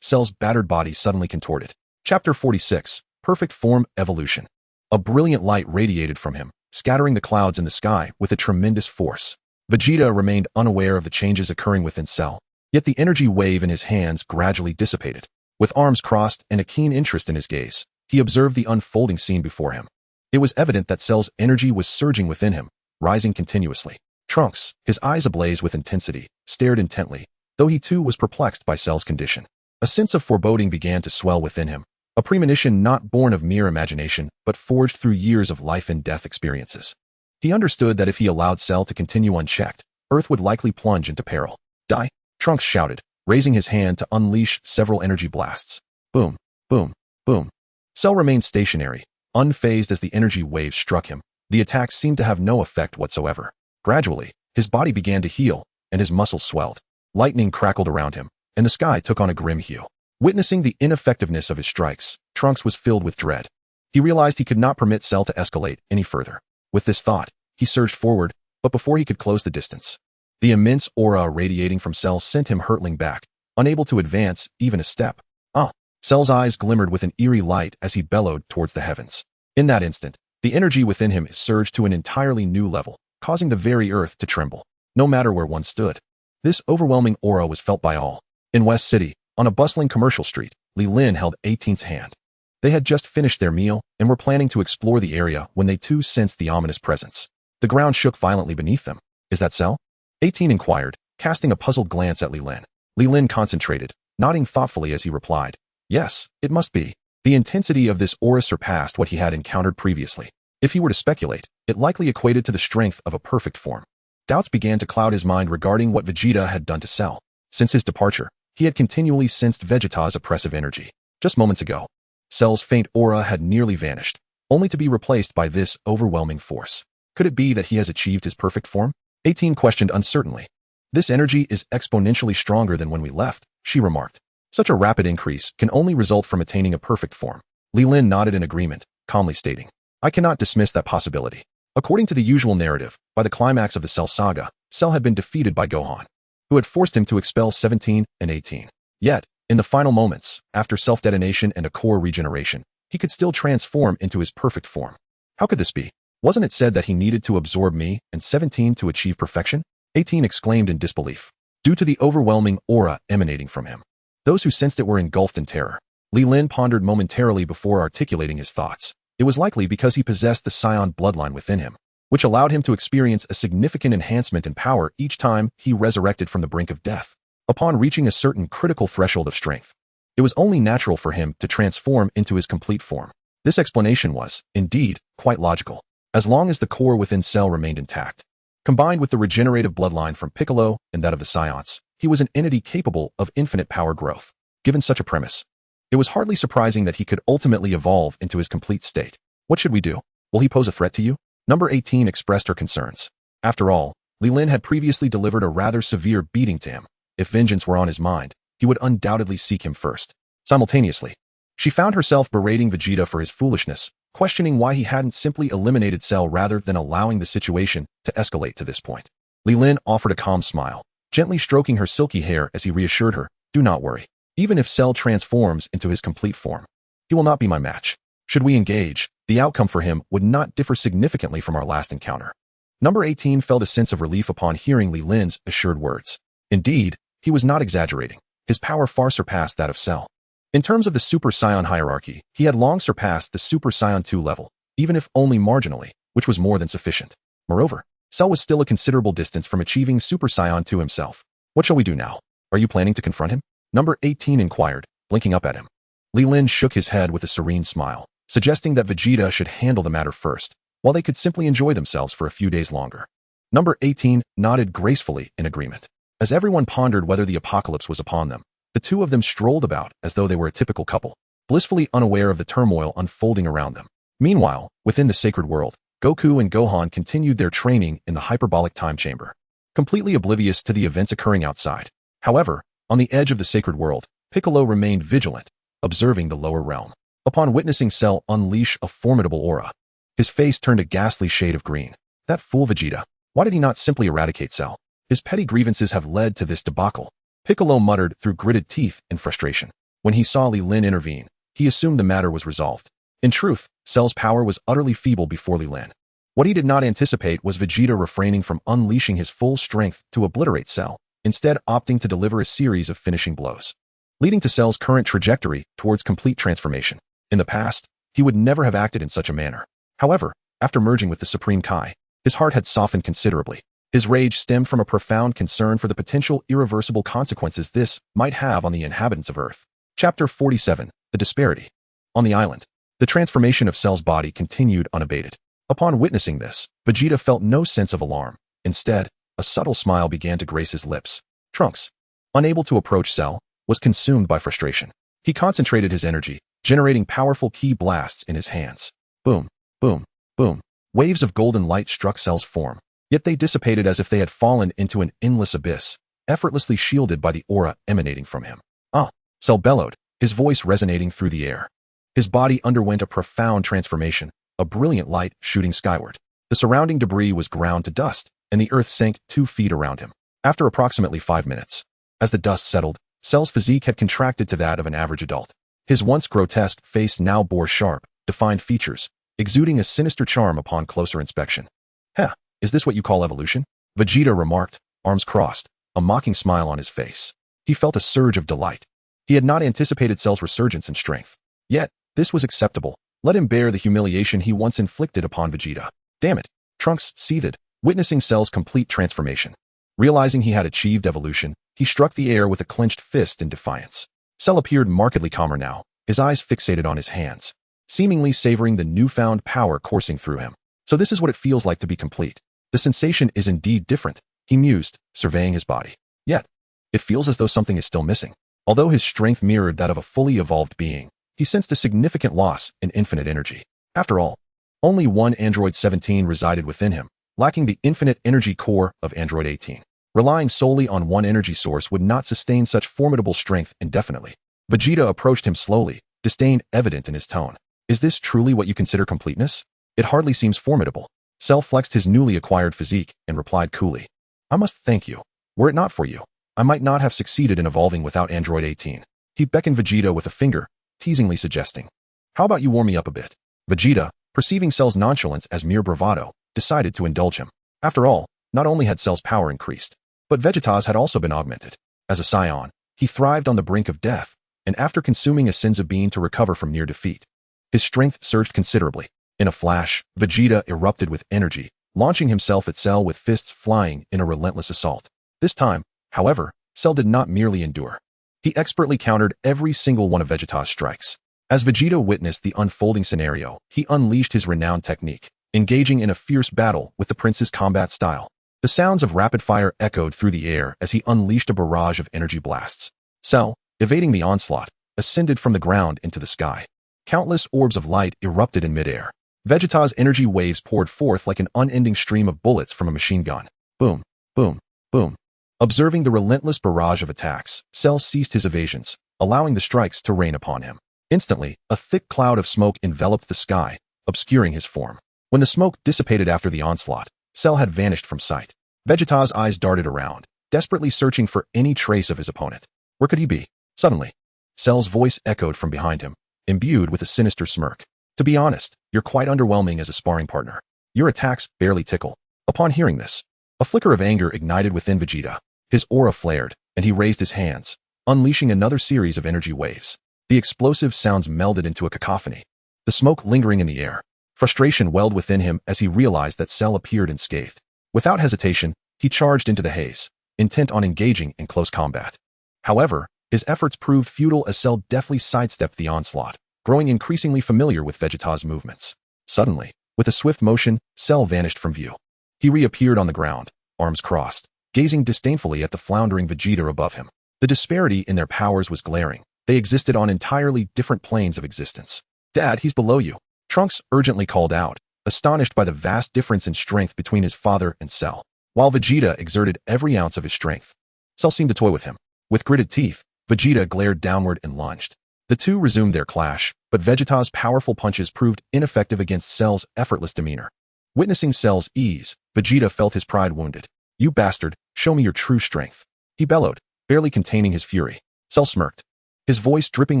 Cell's battered body suddenly contorted. Chapter 46, Perfect Form Evolution. A brilliant light radiated from him, scattering the clouds in the sky with a tremendous force. Vegeta remained unaware of the changes occurring within Cell, yet the energy wave in his hands gradually dissipated. With arms crossed and a keen interest in his gaze, he observed the unfolding scene before him. It was evident that Cell's energy was surging within him, rising continuously. Trunks, his eyes ablaze with intensity, stared intently, though he too was perplexed by Cell's condition. A sense of foreboding began to swell within him, a premonition not born of mere imagination, but forged through years of life and death experiences. He understood that if he allowed Cell to continue unchecked, Earth would likely plunge into peril. "Die!" Trunks shouted, raising his hand to unleash several energy blasts. Boom, boom, boom. Cell remained stationary, unfazed as the energy waves struck him. The attacks seemed to have no effect whatsoever. Gradually, his body began to heal, and his muscles swelled. Lightning crackled around him, and the sky took on a grim hue. Witnessing the ineffectiveness of his strikes, Trunks was filled with dread. He realized he could not permit Cell to escalate any further. With this thought, he surged forward, but before he could close the distance, the immense aura radiating from Cell sent him hurtling back, unable to advance even a step. "Ah!" Cell's eyes glimmered with an eerie light as he bellowed towards the heavens. In that instant, the energy within him surged to an entirely new level, causing the very earth to tremble. No matter where one stood, This overwhelming aura was felt by all. In West City, on a bustling commercial street, Li Lin held 18's hand. They had just finished their meal and were planning to explore the area when they too sensed the ominous presence. The ground shook violently beneath them. Is that Cell? 18 inquired, casting a puzzled glance at Li Lin. Li Lin concentrated, nodding thoughtfully as he replied, yes, it must be. The intensity of this aura surpassed what he had encountered previously. If he were to speculate, it likely equated to the strength of a perfect form. Doubts began to cloud his mind regarding what Vegeta had done to Cell. Since his departure, he had continually sensed Vegeta's oppressive energy. Just moments ago, Cell's faint aura had nearly vanished, only to be replaced by this overwhelming force. Could it be that he has achieved his perfect form? 18 questioned uncertainly. This energy is exponentially stronger than when we left, she remarked. Such a rapid increase can only result from attaining a perfect form. Li Lin nodded in agreement, calmly stating, I cannot dismiss that possibility. According to the usual narrative, by the climax of the Cell saga, Cell had been defeated by Gohan, who had forced him to expel 17 and 18. Yet, in the final moments, after self-detonation and a core regeneration, he could still transform into his perfect form. How could this be? Wasn't it said that he needed to absorb me and 17 to achieve perfection? 18 exclaimed in disbelief, due to the overwhelming aura emanating from him. Those who sensed it were engulfed in terror. Li Lin pondered momentarily before articulating his thoughts. It was likely because he possessed the Saiyan bloodline within him, which allowed him to experience a significant enhancement in power each time he resurrected from the brink of death. Upon reaching a certain critical threshold of strength, it was only natural for him to transform into his complete form. This explanation was, indeed, quite logical, as long as the core within Cell remained intact. Combined with the regenerative bloodline from Piccolo and that of the Saiyans, he was an entity capable of infinite power growth. Given such a premise, it was hardly surprising that he could ultimately evolve into his complete state. What should we do? Will he pose a threat to you? Number 18 expressed her concerns. After all, Li Lin had previously delivered a rather severe beating to him. If vengeance were on his mind, he would undoubtedly seek him first. Simultaneously, she found herself berating Vegeta for his foolishness, questioning why he hadn't simply eliminated Cell rather than allowing the situation to escalate to this point. Li Lin offered a calm smile, gently stroking her silky hair as he reassured her, do not worry. Even if Cell transforms into his complete form, he will not be my match. Should we engage, the outcome for him would not differ significantly from our last encounter. Number 18 felt a sense of relief upon hearing Li Lin's assured words. Indeed, he was not exaggerating. His power far surpassed that of Cell. In terms of the Super Saiyan hierarchy, he had long surpassed the Super Saiyan 2 level, even if only marginally, which was more than sufficient. Moreover, Cell was still a considerable distance from achieving Super Saiyan 2 himself. What shall we do now? Are you planning to confront him? Number 18 inquired, blinking up at him. Li Lin shook his head with a serene smile, suggesting that Vegeta should handle the matter first, while they could simply enjoy themselves for a few days longer. Number 18 nodded gracefully in agreement. As everyone pondered whether the apocalypse was upon them, the two of them strolled about as though they were a typical couple, blissfully unaware of the turmoil unfolding around them. Meanwhile, within the sacred world, Goku and Gohan continued their training in the hyperbolic time chamber, completely oblivious to the events occurring outside. However, on the edge of the sacred world, Piccolo remained vigilant, observing the lower realm. Upon witnessing Cell unleash a formidable aura, his face turned a ghastly shade of green. That fool Vegeta. Why did he not simply eradicate Cell? His petty grievances have led to this debacle. Piccolo muttered through gritted teeth in frustration. When he saw Li Lin intervene, he assumed the matter was resolved. In truth, Cell's power was utterly feeble before Li Lin. What he did not anticipate was Vegeta refraining from unleashing his full strength to obliterate Cell, instead opting to deliver a series of finishing blows, leading to Cell's current trajectory towards complete transformation. In the past, he would never have acted in such a manner. However, after merging with the Supreme Kai, his heart had softened considerably. His rage stemmed from a profound concern for the potential irreversible consequences this might have on the inhabitants of Earth. Chapter 47, The Disparity. On the island, the transformation of Cell's body continued unabated. Upon witnessing this, Vegeta felt no sense of alarm. Instead, a subtle smile began to grace his lips. Trunks, unable to approach Cell, was consumed by frustration. He concentrated his energy, generating powerful ki blasts in his hands. Boom, boom, boom. Waves of golden light struck Cell's form, yet they dissipated as if they had fallen into an endless abyss, effortlessly shielded by the aura emanating from him. Ah! Cell bellowed, his voice resonating through the air. His body underwent a profound transformation, a brilliant light shooting skyward. The surrounding debris was ground to dust, and the earth sank 2 feet around him. After approximately 5 minutes, as the dust settled, Cell's physique had contracted to that of an average adult. His once grotesque face now bore sharp, defined features, exuding a sinister charm upon closer inspection. Heh, is this what you call evolution? Vegeta remarked, arms crossed, a mocking smile on his face. He felt a surge of delight. He had not anticipated Cell's resurgence in strength. Yet, this was acceptable. Let him bear the humiliation he once inflicted upon Vegeta. Damn it! Trunks seethed, witnessing Cell's complete transformation. Realizing he had achieved evolution, he struck the air with a clenched fist in defiance. Cell appeared markedly calmer now, his eyes fixated on his hands, seemingly savoring the newfound power coursing through him. So this is what it feels like to be complete. The sensation is indeed different, he mused, surveying his body. Yet, it feels as though something is still missing. Although his strength mirrored that of a fully evolved being, he sensed a significant loss in infinite energy. After all, only one Android 17 resided within him, lacking the infinite energy core of Android 18. Relying solely on one energy source would not sustain such formidable strength indefinitely. Vegeta approached him slowly, disdain evident in his tone. Is this truly what you consider completeness? It hardly seems formidable. Cell flexed his newly acquired physique and replied coolly. I must thank you. Were it not for you, I might not have succeeded in evolving without Android 18. He beckoned Vegeta with a finger, teasingly suggesting. How about you warm me up a bit? Vegeta, perceiving Cell's nonchalance as mere bravado, decided to indulge him. After all, not only had Cell's power increased, but Vegeta's had also been augmented. As a Saiyan, he thrived on the brink of death, and after consuming a Senzu bean to recover from near defeat, his strength surged considerably. In a flash, Vegeta erupted with energy, launching himself at Cell with fists flying in a relentless assault. This time, however, Cell did not merely endure. He expertly countered every single one of Vegeta's strikes. As Vegeta witnessed the unfolding scenario, he unleashed his renowned technique, engaging in a fierce battle with the prince's combat style. The sounds of rapid fire echoed through the air as he unleashed a barrage of energy blasts. Cell, evading the onslaught, ascended from the ground into the sky. Countless orbs of light erupted in midair. Vegeta's energy waves poured forth like an unending stream of bullets from a machine gun. Boom, boom, boom. Observing the relentless barrage of attacks, Cell ceased his evasions, allowing the strikes to rain upon him. Instantly, a thick cloud of smoke enveloped the sky, obscuring his form. When the smoke dissipated after the onslaught, Cell had vanished from sight. Vegeta's eyes darted around, desperately searching for any trace of his opponent. Where could he be? Suddenly, Cell's voice echoed from behind him, imbued with a sinister smirk. To be honest, you're quite underwhelming as a sparring partner. Your attacks barely tickle. Upon hearing this, a flicker of anger ignited within Vegeta. His aura flared, and he raised his hands, unleashing another series of energy waves. The explosive sounds melded into a cacophony, the smoke lingering in the air. Frustration welled within him as he realized that Cell appeared unscathed. Without hesitation, he charged into the haze, intent on engaging in close combat. However, his efforts proved futile as Cell deftly sidestepped the onslaught, growing increasingly familiar with Vegeta's movements. Suddenly, with a swift motion, Cell vanished from view. He reappeared on the ground, arms crossed, gazing disdainfully at the floundering Vegeta above him. The disparity in their powers was glaring. They existed on entirely different planes of existence. Dad, he's below you. Trunks urgently called out, astonished by the vast difference in strength between his father and Cell. While Vegeta exerted every ounce of his strength, Cell seemed to toy with him. With gritted teeth, Vegeta glared downward and lunged. The two resumed their clash, but Vegeta's powerful punches proved ineffective against Cell's effortless demeanor. Witnessing Cell's ease, Vegeta felt his pride wounded. You bastard, show me your true strength. He bellowed, barely containing his fury. Cell smirked, his voice dripping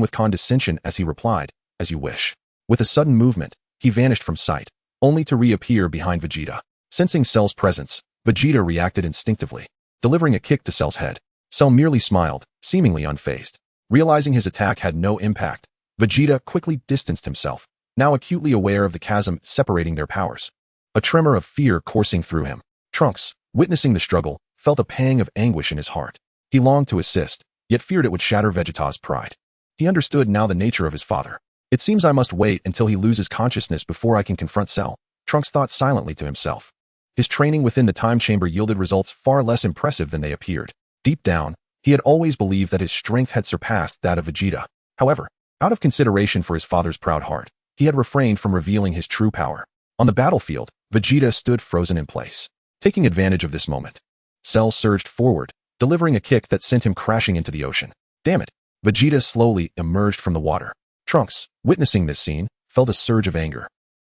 with condescension as he replied, as you wish. With a sudden movement, he vanished from sight, only to reappear behind Vegeta. Sensing Cell's presence, Vegeta reacted instinctively, delivering a kick to Cell's head. Cell merely smiled, seemingly unfazed. Realizing his attack had no impact, Vegeta quickly distanced himself, now acutely aware of the chasm separating their powers. A tremor of fear coursing through him. Trunks, witnessing the struggle, felt a pang of anguish in his heart. He longed to assist, yet feared it would shatter Vegeta's pride. He understood now the nature of his father. It seems I must wait until he loses consciousness before I can confront Cell, Trunks thought silently to himself. His training within the time chamber yielded results far less impressive than they appeared. Deep down, he had always believed that his strength had surpassed that of Vegeta. However, out of consideration for his father's proud heart, he had refrained from revealing his true power. On the battlefield, Vegeta stood frozen in place. Taking advantage of this moment, Cell surged forward, delivering a kick that sent him crashing into the ocean. Damn it! Vegeta slowly emerged from the water. Trunks, witnessing this scene, felt a surge of anger,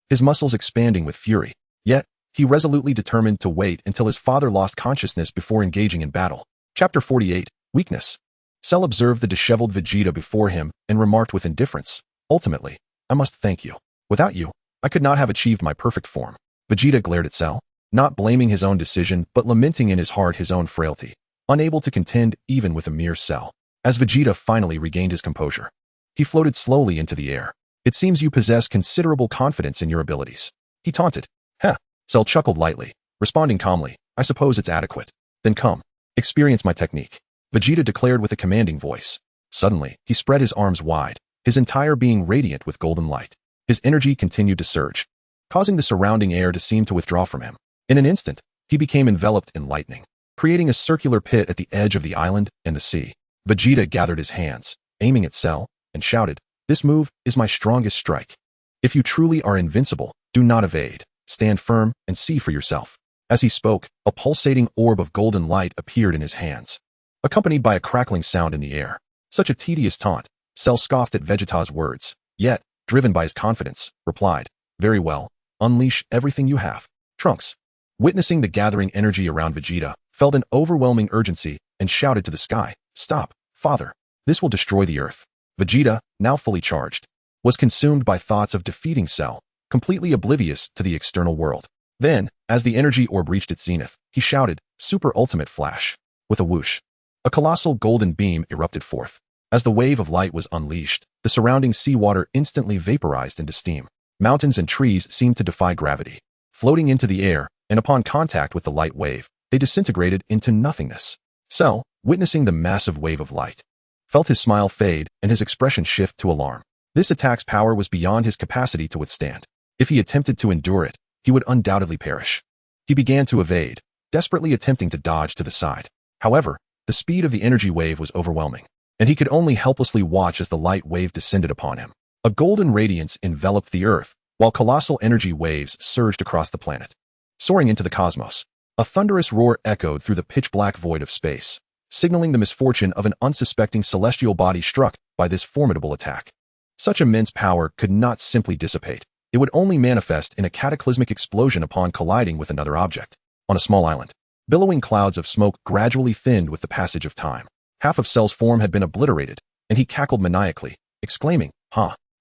his muscles expanding with fury. Yet, he resolutely determined to wait until his father lost consciousness before engaging in battle. Chapter 48, Weakness. Cell observed the disheveled Vegeta before him and remarked with indifference, ultimately, I must thank you. Without you, I could not have achieved my perfect form. Vegeta glared at Cell, not blaming his own decision but lamenting in his heart his own frailty. unable to contend even with a mere Cell. As Vegeta finally regained his composure, he floated slowly into the air. It seems you possess considerable confidence in your abilities, he taunted. Heh. Cell chuckled lightly, responding calmly, I suppose it's adequate. Then come, experience my technique, Vegeta declared with a commanding voice. Suddenly, he spread his arms wide, his entire being radiant with golden light. His energy continued to surge, causing the surrounding air to seem to withdraw from him. In an instant, he became enveloped in lightning, creating a circular pit at the edge of the island and the sea. Vegeta gathered his hands, aiming at Cell, and shouted, This move is my strongest strike. If you truly are invincible, do not evade. Stand firm and see for yourself. As he spoke, a pulsating orb of golden light appeared in his hands, accompanied by a crackling sound in the air. Such a tedious taunt. Cell scoffed at Vegeta's words, yet, driven by his confidence, replied, Very well, unleash everything you have. Trunks, witnessing the gathering energy around Vegeta, felt an overwhelming urgency and shouted to the sky, Stop, father. This will destroy the earth. Vegeta, now fully charged, was consumed by thoughts of defeating Cell, completely oblivious to the external world. Then, as the energy orb reached its zenith, he shouted, Super Ultimate Flash. With a whoosh, a colossal golden beam erupted forth. As the wave of light was unleashed, the surrounding seawater instantly vaporized into steam. Mountains and trees seemed to defy gravity, floating into the air, and upon contact with the light wave, they disintegrated into nothingness. Cell, witnessing the massive wave of light, felt his smile fade and his expression shift to alarm. This attack's power was beyond his capacity to withstand. If he attempted to endure it, he would undoubtedly perish. He began to evade, desperately attempting to dodge to the side. However, the speed of the energy wave was overwhelming, and he could only helplessly watch as the light wave descended upon him. A golden radiance enveloped the earth, while colossal energy waves surged across the planet. Soaring into the cosmos, a thunderous roar echoed through the pitch-black void of space, signaling the misfortune of an unsuspecting celestial body struck by this formidable attack. Such immense power could not simply dissipate. It would only manifest in a cataclysmic explosion upon colliding with another object. On a small island, billowing clouds of smoke gradually thinned with the passage of time. Half of Cell's form had been obliterated, and he cackled maniacally, exclaiming,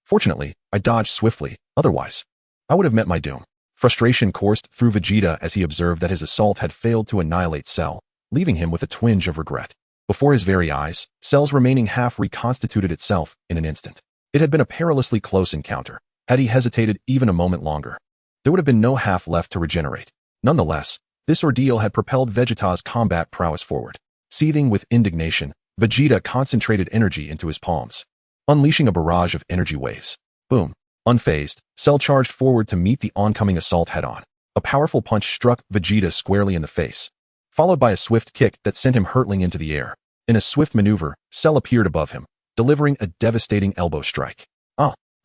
Fortunately, I dodged swiftly, otherwise, I would have met my doom. Frustration coursed through Vegeta as he observed that his assault had failed to annihilate Cell, leaving him with a twinge of regret. Before his very eyes, Cell's remaining half reconstituted itself in an instant. It had been a perilously close encounter. Had he hesitated even a moment longer, there would have been no half left to regenerate. Nonetheless, this ordeal had propelled Vegeta's combat prowess forward. Seething with indignation, Vegeta concentrated energy into his palms, unleashing a barrage of energy waves. Boom. Unfazed, Cell charged forward to meet the oncoming assault head-on. A powerful punch struck Vegeta squarely in the face, followed by a swift kick that sent him hurtling into the air. In a swift maneuver, Cell appeared above him, delivering a devastating elbow strike.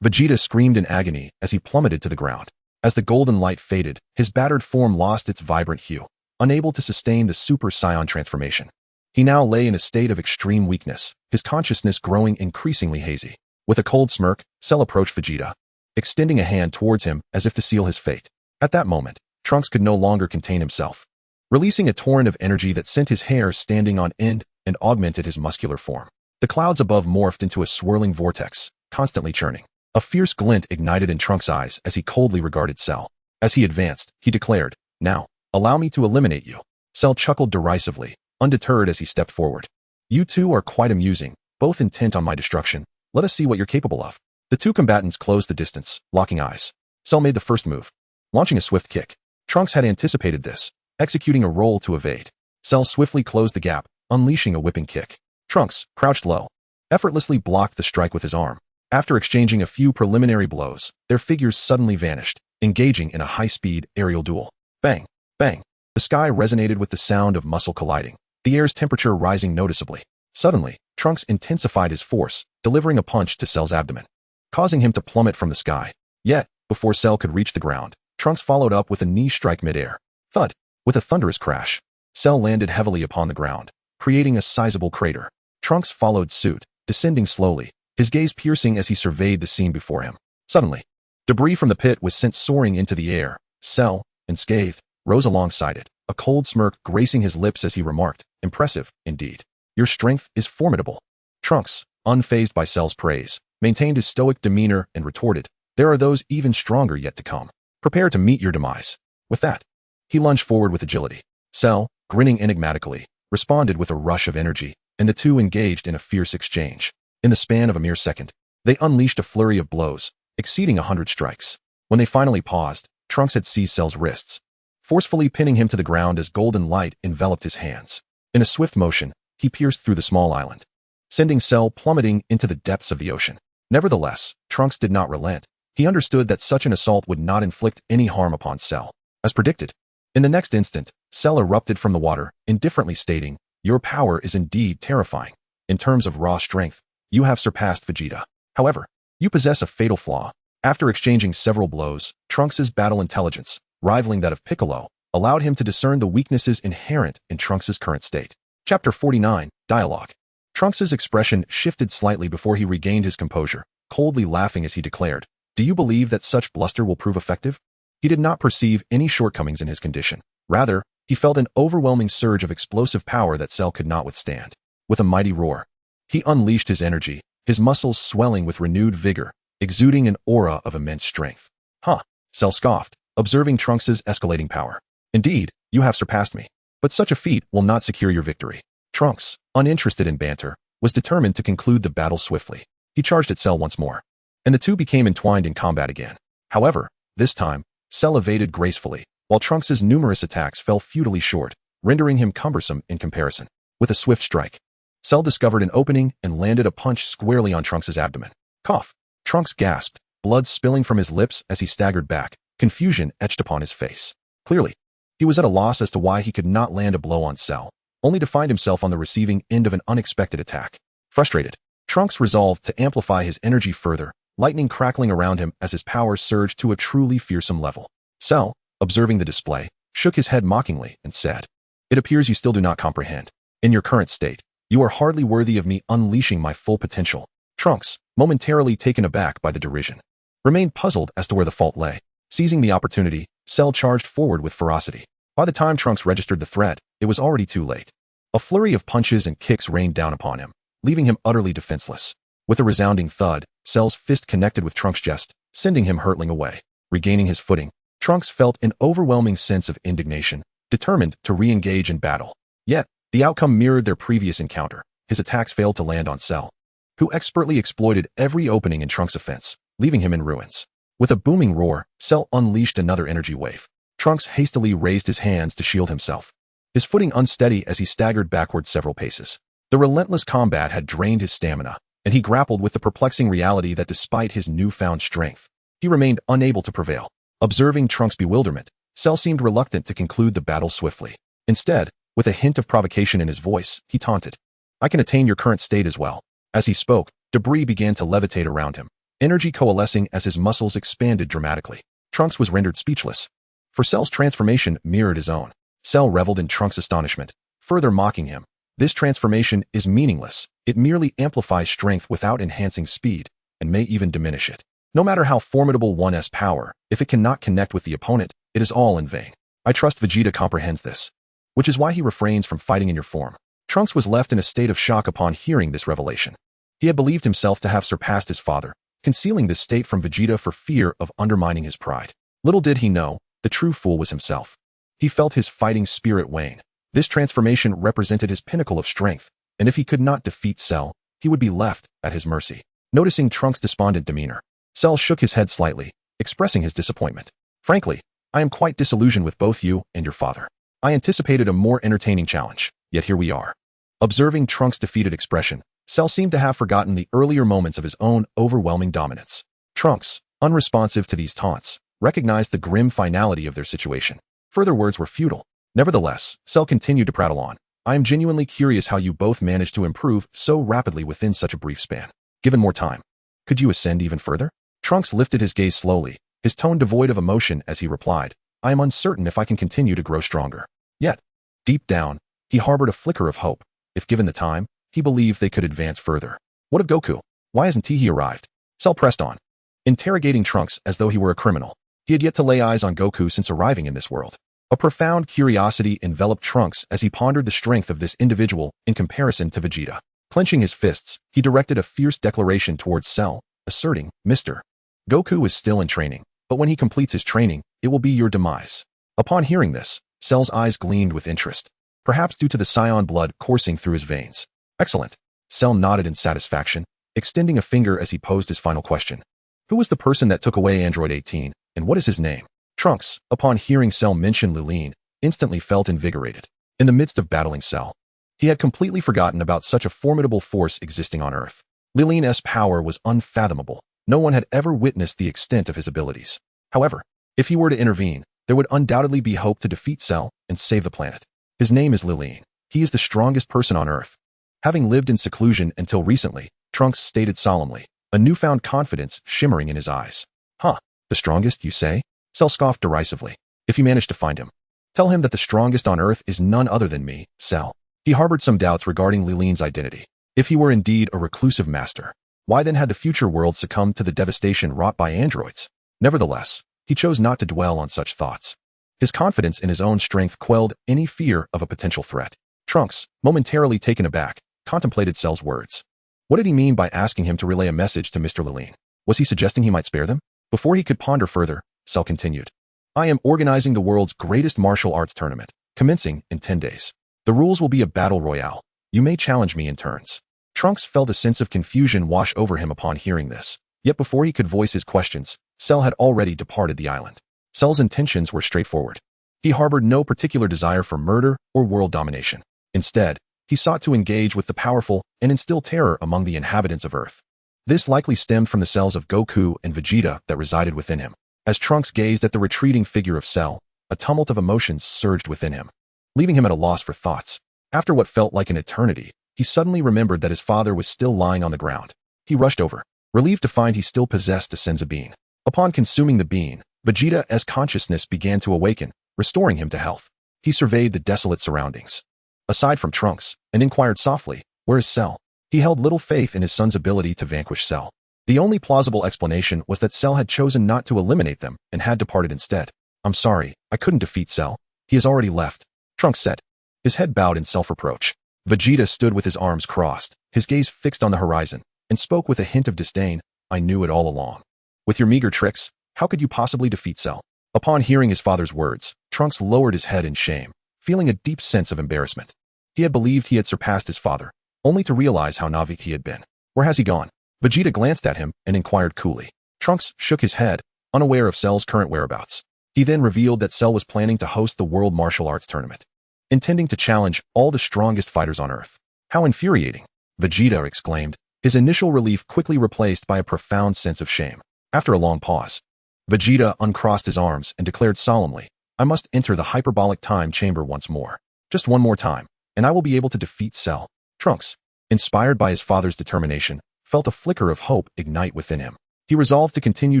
Vegeta screamed in agony as he plummeted to the ground. As the golden light faded, his battered form lost its vibrant hue, unable to sustain the Super Saiyan transformation. He now lay in a state of extreme weakness, his consciousness growing increasingly hazy. With a cold smirk, Cell approached Vegeta, extending a hand towards him as if to seal his fate. At that moment, Trunks could no longer contain himself, releasing a torrent of energy that sent his hair standing on end and augmented his muscular form. The clouds above morphed into a swirling vortex, constantly churning. A fierce glint ignited in Trunks' eyes as he coldly regarded Cell. As he advanced, he declared, Now, allow me to eliminate you. Cell chuckled derisively, undeterred as he stepped forward. You two are quite amusing, both intent on my destruction. Let us see what you're capable of. The two combatants closed the distance, locking eyes. Cell made the first move, launching a swift kick. Trunks had anticipated this, executing a roll to evade. Cell swiftly closed the gap, unleashing a whipping kick. Trunks, crouched low, effortlessly blocked the strike with his arm. After exchanging a few preliminary blows, their figures suddenly vanished, engaging in a high-speed aerial duel. Bang! Bang! The sky resonated with the sound of muscle colliding, the air's temperature rising noticeably. Suddenly, Trunks intensified his force, delivering a punch to Cell's abdomen, causing him to plummet from the sky. Yet, before Cell could reach the ground, Trunks followed up with a knee strike midair. Thud! With a thunderous crash, Cell landed heavily upon the ground, creating a sizable crater. Trunks followed suit, descending slowly, his gaze piercing as he surveyed the scene before him. Suddenly, debris from the pit was sent soaring into the air. Cell, unscathed, rose alongside it, a cold smirk gracing his lips as he remarked, Impressive, indeed. Your strength is formidable. Trunks, unfazed by Cell's praise, maintained his stoic demeanor and retorted, There are those even stronger yet to come. Prepare to meet your demise. With that, he lunged forward with agility. Cell, grinning enigmatically, responded with a rush of energy, and the two engaged in a fierce exchange. In the span of a mere second, they unleashed a flurry of blows, exceeding 100 strikes. When they finally paused, Trunks had seized Cell's wrists, forcefully pinning him to the ground as golden light enveloped his hands. In a swift motion, he pierced through the small island, sending Cell plummeting into the depths of the ocean. Nevertheless, Trunks did not relent. He understood that such an assault would not inflict any harm upon Cell. As predicted, in the next instant, Cell erupted from the water, indifferently stating, "Your power is indeed terrifying. In terms of raw strength, you have surpassed Vegeta. However, you possess a fatal flaw." After exchanging several blows, Trunks' battle intelligence, rivaling that of Piccolo, allowed him to discern the weaknesses inherent in Trunks' current state. Chapter 49, Dialogue. Trunks' expression shifted slightly before he regained his composure, coldly laughing as he declared, "Do you believe that such bluster will prove effective?" He did not perceive any shortcomings in his condition. Rather, he felt an overwhelming surge of explosive power that Cell could not withstand. With a mighty roar, he unleashed his energy, his muscles swelling with renewed vigor, exuding an aura of immense strength. "Huh," Cell scoffed, observing Trunks' escalating power. "Indeed, you have surpassed me. But such a feat will not secure your victory." Trunks, uninterested in banter, was determined to conclude the battle swiftly. He charged at Cell once more, and the two became entwined in combat again. However, this time, Cell evaded gracefully, while Trunks' numerous attacks fell futilely short, rendering him cumbersome in comparison. With a swift strike, Cell discovered an opening and landed a punch squarely on Trunks' abdomen. Cough! Trunks gasped, blood spilling from his lips as he staggered back, confusion etched upon his face. Clearly, he was at a loss as to why he could not land a blow on Cell, only to find himself on the receiving end of an unexpected attack. Frustrated, Trunks resolved to amplify his energy further, lightning crackling around him as his powers surged to a truly fearsome level. Cell, observing the display, shook his head mockingly and said, "It appears you still do not comprehend. In your current state, you are hardly worthy of me unleashing my full potential." Trunks, momentarily taken aback by the derision, remained puzzled as to where the fault lay. Seizing the opportunity, Cell charged forward with ferocity. By the time Trunks registered the threat, it was already too late. A flurry of punches and kicks rained down upon him, leaving him utterly defenseless. With a resounding thud, Cell's fist connected with Trunks' chest, sending him hurtling away. Regaining his footing, Trunks felt an overwhelming sense of indignation, determined to re-engage in battle. Yet, the outcome mirrored their previous encounter. His attacks failed to land on Cell, who expertly exploited every opening in Trunks' offense, leaving him in ruins. With a booming roar, Cell unleashed another energy wave. Trunks hastily raised his hands to shield himself, his footing unsteady as he staggered backward several paces. The relentless combat had drained his stamina, and he grappled with the perplexing reality that despite his newfound strength, he remained unable to prevail. Observing Trunks' bewilderment, Cell seemed reluctant to conclude the battle swiftly. Instead, with a hint of provocation in his voice, he taunted, "I can attain your current state as well." As he spoke, debris began to levitate around him, energy coalescing as his muscles expanded dramatically. Trunks was rendered speechless, for Cell's transformation mirrored his own. Cell reveled in Trunks' astonishment, further mocking him. "This transformation is meaningless. It merely amplifies strength without enhancing speed, and may even diminish it. No matter how formidable one's power, if it cannot connect with the opponent, it is all in vain. I trust Vegeta comprehends this, which is why he refrains from fighting in your form." Trunks was left in a state of shock upon hearing this revelation. He had believed himself to have surpassed his father, concealing this state from Vegeta for fear of undermining his pride. Little did he know, the true fool was himself. He felt his fighting spirit wane. This transformation represented his pinnacle of strength, and if he could not defeat Cell, he would be left at his mercy. Noticing Trunks' despondent demeanor, Cell shook his head slightly, expressing his disappointment. "Frankly, I am quite disillusioned with both you and your father. I anticipated a more entertaining challenge, yet here we are." Observing Trunks' defeated expression, Cell seemed to have forgotten the earlier moments of his own overwhelming dominance. Trunks, unresponsive to these taunts, recognized the grim finality of their situation. Further words were futile. Nevertheless, Cell continued to prattle on. "I am genuinely curious how you both managed to improve so rapidly within such a brief span. Given more time, could you ascend even further?" Trunks lifted his gaze slowly, his tone devoid of emotion as he replied, "I am uncertain if I can continue to grow stronger." Yet, deep down, he harbored a flicker of hope. If given the time, he believed they could advance further. What of Goku? Why hasn't he arrived? Cell pressed on, interrogating Trunks as though he were a criminal. He had yet to lay eyes on Goku since arriving in this world. A profound curiosity enveloped Trunks as he pondered the strength of this individual in comparison to Vegeta. Clenching his fists, he directed a fierce declaration towards Cell, asserting, "Mr. Goku is still in training, but when he completes his training, it will be your demise." Upon hearing this, Cell's eyes gleamed with interest. perhaps due to the Saiyan blood coursing through his veins. Excellent. Cell nodded in satisfaction, extending a finger as he posed his final question. Who was the person that took away Android 18, and what is his name? Trunks, upon hearing Cell mention Li Lin, instantly felt invigorated. In the midst of battling Cell, he had completely forgotten about such a formidable force existing on Earth. Li Lin's power was unfathomable. No one had ever witnessed the extent of his abilities. However, if he were to intervene, there would undoubtedly be hope to defeat Cell and save the planet. His name is Li Lin. He is the strongest person on Earth. Having lived in seclusion until recently, Trunks stated solemnly, a newfound confidence shimmering in his eyes. Huh, the strongest, you say? Cell scoffed derisively. If you manage to find him, tell him that the strongest on Earth is none other than me, Cell. He harbored some doubts regarding Li Lin's identity. If he were indeed a reclusive master, why then had the future world succumbed to the devastation wrought by androids? Nevertheless, he chose not to dwell on such thoughts. His confidence in his own strength quelled any fear of a potential threat. Trunks, momentarily taken aback, contemplated Cell's words. What did he mean by asking him to relay a message to Mr. Li Lin? Was he suggesting he might spare them? Before he could ponder further, Cell continued. I am organizing the world's greatest martial arts tournament, commencing in 10 days. The rules will be a battle royale. You may challenge me in turns. Trunks felt a sense of confusion wash over him upon hearing this. Yet before he could voice his questions, Cell had already departed the island. Cell's intentions were straightforward. He harbored no particular desire for murder or world domination. Instead, he sought to engage with the powerful and instill terror among the inhabitants of Earth. This likely stemmed from the cells of Goku and Vegeta that resided within him. As Trunks gazed at the retreating figure of Cell, a tumult of emotions surged within him, leaving him at a loss for thoughts. After what felt like an eternity, he suddenly remembered that his father was still lying on the ground. He rushed over, relieved to find he still possessed a senza bean. Upon consuming the bean, Vegeta's consciousness began to awaken, restoring him to health. He surveyed the desolate surroundings, aside from Trunks, and inquired softly, where is Cell? He held little faith in his son's ability to vanquish Cell. The only plausible explanation was that Cell had chosen not to eliminate them and had departed instead. I'm sorry, I couldn't defeat Cell. He has already left, Trunks said, his head bowed in self-reproach. Vegeta stood with his arms crossed, his gaze fixed on the horizon, and spoke with a hint of disdain. I knew it all along. With your meager tricks, how could you possibly defeat Cell? Upon hearing his father's words, Trunks lowered his head in shame, feeling a deep sense of embarrassment. He had believed he had surpassed his father, only to realize how naive he had been. Where has he gone? Vegeta glanced at him and inquired coolly. Trunks shook his head, unaware of Cell's current whereabouts. He then revealed that Cell was planning to host the World Martial Arts Tournament, intending to challenge all the strongest fighters on Earth. How infuriating! Vegeta exclaimed, his initial relief quickly replaced by a profound sense of shame. After a long pause, Vegeta uncrossed his arms and declared solemnly, I must enter the hyperbolic time chamber once more. Just one more time, and I will be able to defeat Cell. Trunks, inspired by his father's determination, felt a flicker of hope ignite within him. He resolved to continue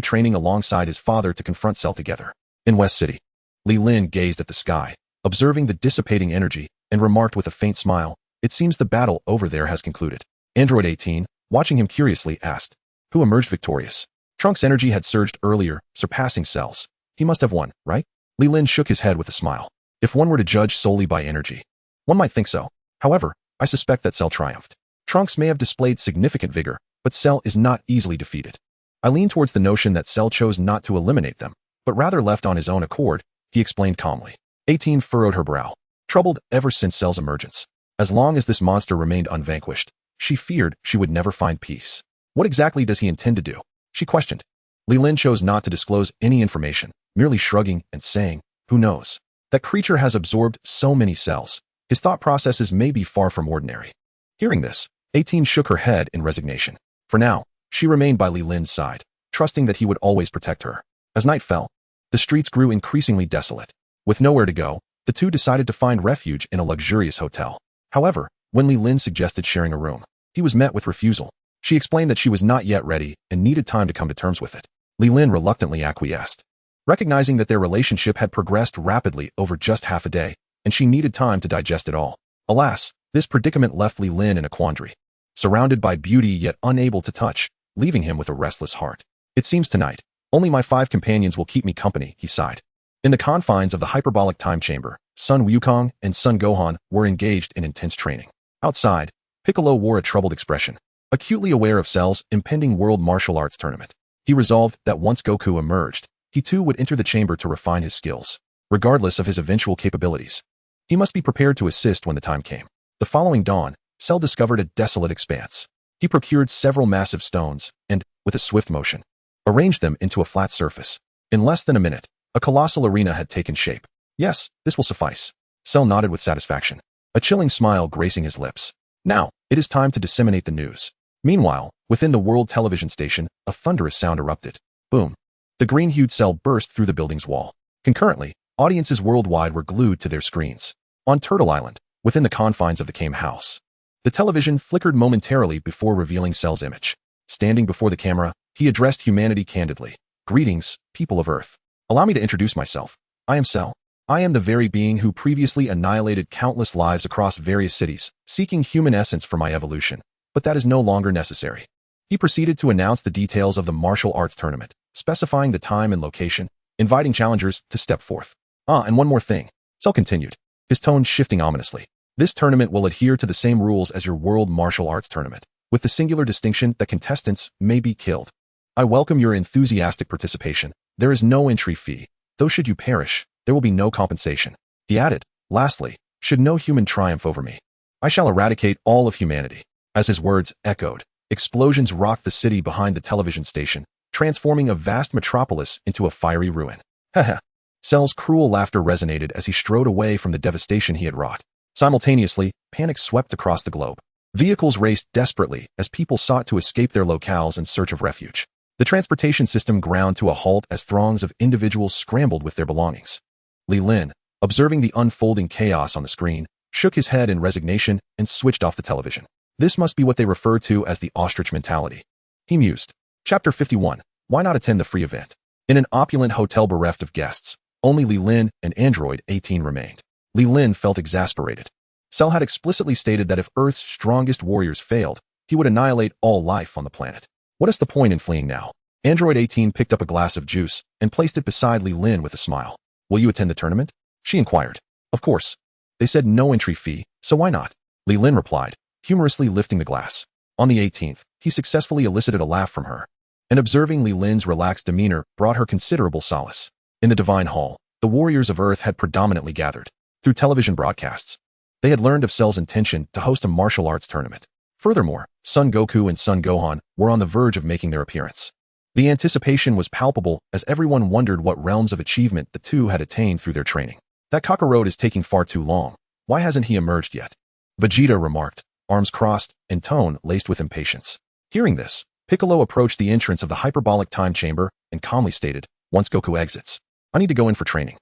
training alongside his father to confront Cell together. In West City, Leelyn gazed at the sky, observing the dissipating energy, and remarked with a faint smile, it seems the battle over there has concluded. Android 18, watching him curiously, asked, who emerged victorious? Trunks' energy had surged earlier, surpassing Cell's. He must have won, right? Leelyn shook his head with a smile. If one were to judge solely by energy, one might think so. However, I suspect that Cell triumphed. Trunks may have displayed significant vigor, but Cell is not easily defeated. I lean towards the notion that Cell chose not to eliminate them, but rather left on his own accord, he explained calmly. 18 furrowed her brow, troubled ever since Cell's emergence. As long as this monster remained unvanquished, she feared she would never find peace. What exactly does he intend to do? She questioned. Leelyn chose not to disclose any information, merely shrugging and saying, who knows? That creature has absorbed so many cells. His thought processes may be far from ordinary. Hearing this, 18 shook her head in resignation. For now, she remained by Leelyn's side, trusting that he would always protect her. As night fell, the streets grew increasingly desolate. With nowhere to go, the two decided to find refuge in a luxurious hotel. However, when Leelyn suggested sharing a room, he was met with refusal. She explained that she was not yet ready and needed time to come to terms with it. Leelyn reluctantly acquiesced, recognizing that their relationship had progressed rapidly over just half a day, and she needed time to digest it all. Alas, this predicament left Leelyn in a quandary, surrounded by beauty yet unable to touch, leaving him with a restless heart. It seems tonight, only my 5 companions will keep me company, he sighed. In the confines of the hyperbolic time chamber, Sun Wukong and Sun Gohan were engaged in intense training. Outside, Piccolo wore a troubled expression, acutely aware of Cell's impending world martial arts tournament. He resolved that once Goku emerged, he too would enter the chamber to refine his skills, regardless of his eventual capabilities. He must be prepared to assist when the time came. The following dawn, Cell discovered a desolate expanse. He procured several massive stones and, with a swift motion, arranged them into a flat surface. In less than a minute, a colossal arena had taken shape. Yes, this will suffice. Cell nodded with satisfaction, a chilling smile gracing his lips. Now, it is time to disseminate the news. Meanwhile, within the world television station, a thunderous sound erupted. Boom. The green-hued cell burst through the building's wall. Concurrently, audiences worldwide were glued to their screens. On Turtle Island, within the confines of the Kame house, the television flickered momentarily before revealing Cell's image. Standing before the camera, he addressed humanity candidly. Greetings, people of Earth. Allow me to introduce myself. I am Cell. I am the very being who previously annihilated countless lives across various cities, seeking human essence for my evolution. But that is no longer necessary. He proceeded to announce the details of the martial arts tournament, specifying the time and location, inviting challengers to step forth. And one more thing. Cell continued, his tone shifting ominously. This tournament will adhere to the same rules as your World Martial Arts Tournament, with the singular distinction that contestants may be killed. I welcome your enthusiastic participation. There is no entry fee, though should you perish, there will be no compensation. He added, lastly, should no human triumph over me, I shall eradicate all of humanity. As his words echoed, explosions rocked the city behind the television station, transforming a vast metropolis into a fiery ruin. Haha. Cell's cruel laughter resonated as he strode away from the devastation he had wrought. Simultaneously, panic swept across the globe. Vehicles raced desperately as people sought to escape their locales in search of refuge. The transportation system ground to a halt as throngs of individuals scrambled with their belongings. Li Lin, observing the unfolding chaos on the screen, shook his head in resignation and switched off the television. This must be what they refer to as the ostrich mentality. He mused. Chapter 51. Why not attend the free event? In an opulent hotel bereft of guests, only Li Lin and Android 18 remained. Li Lin felt exasperated. Cell had explicitly stated that if Earth's strongest warriors failed, he would annihilate all life on the planet. What is the point in fleeing now? Android 18 picked up a glass of juice and placed it beside Li Lin with a smile. Will you attend the tournament? She inquired. Of course. They said no entry fee, so why not? Li Lin replied, humorously lifting the glass. On the 18th, he successfully elicited a laugh from her, and observing Li Lin's relaxed demeanor brought her considerable solace. In the Divine Hall, the warriors of Earth had predominantly gathered. Through television broadcasts, they had learned of Cell's intention to host a martial arts tournament. Furthermore, Son Goku and Son Gohan were on the verge of making their appearance. The anticipation was palpable as everyone wondered what realms of achievement the two had attained through their training. That Kakarot is taking far too long. Why hasn't he emerged yet? Vegeta remarked, arms crossed and tone laced with impatience. Hearing this, Piccolo approached the entrance of the hyperbolic time chamber and calmly stated, once Goku exits, I need to go in for training.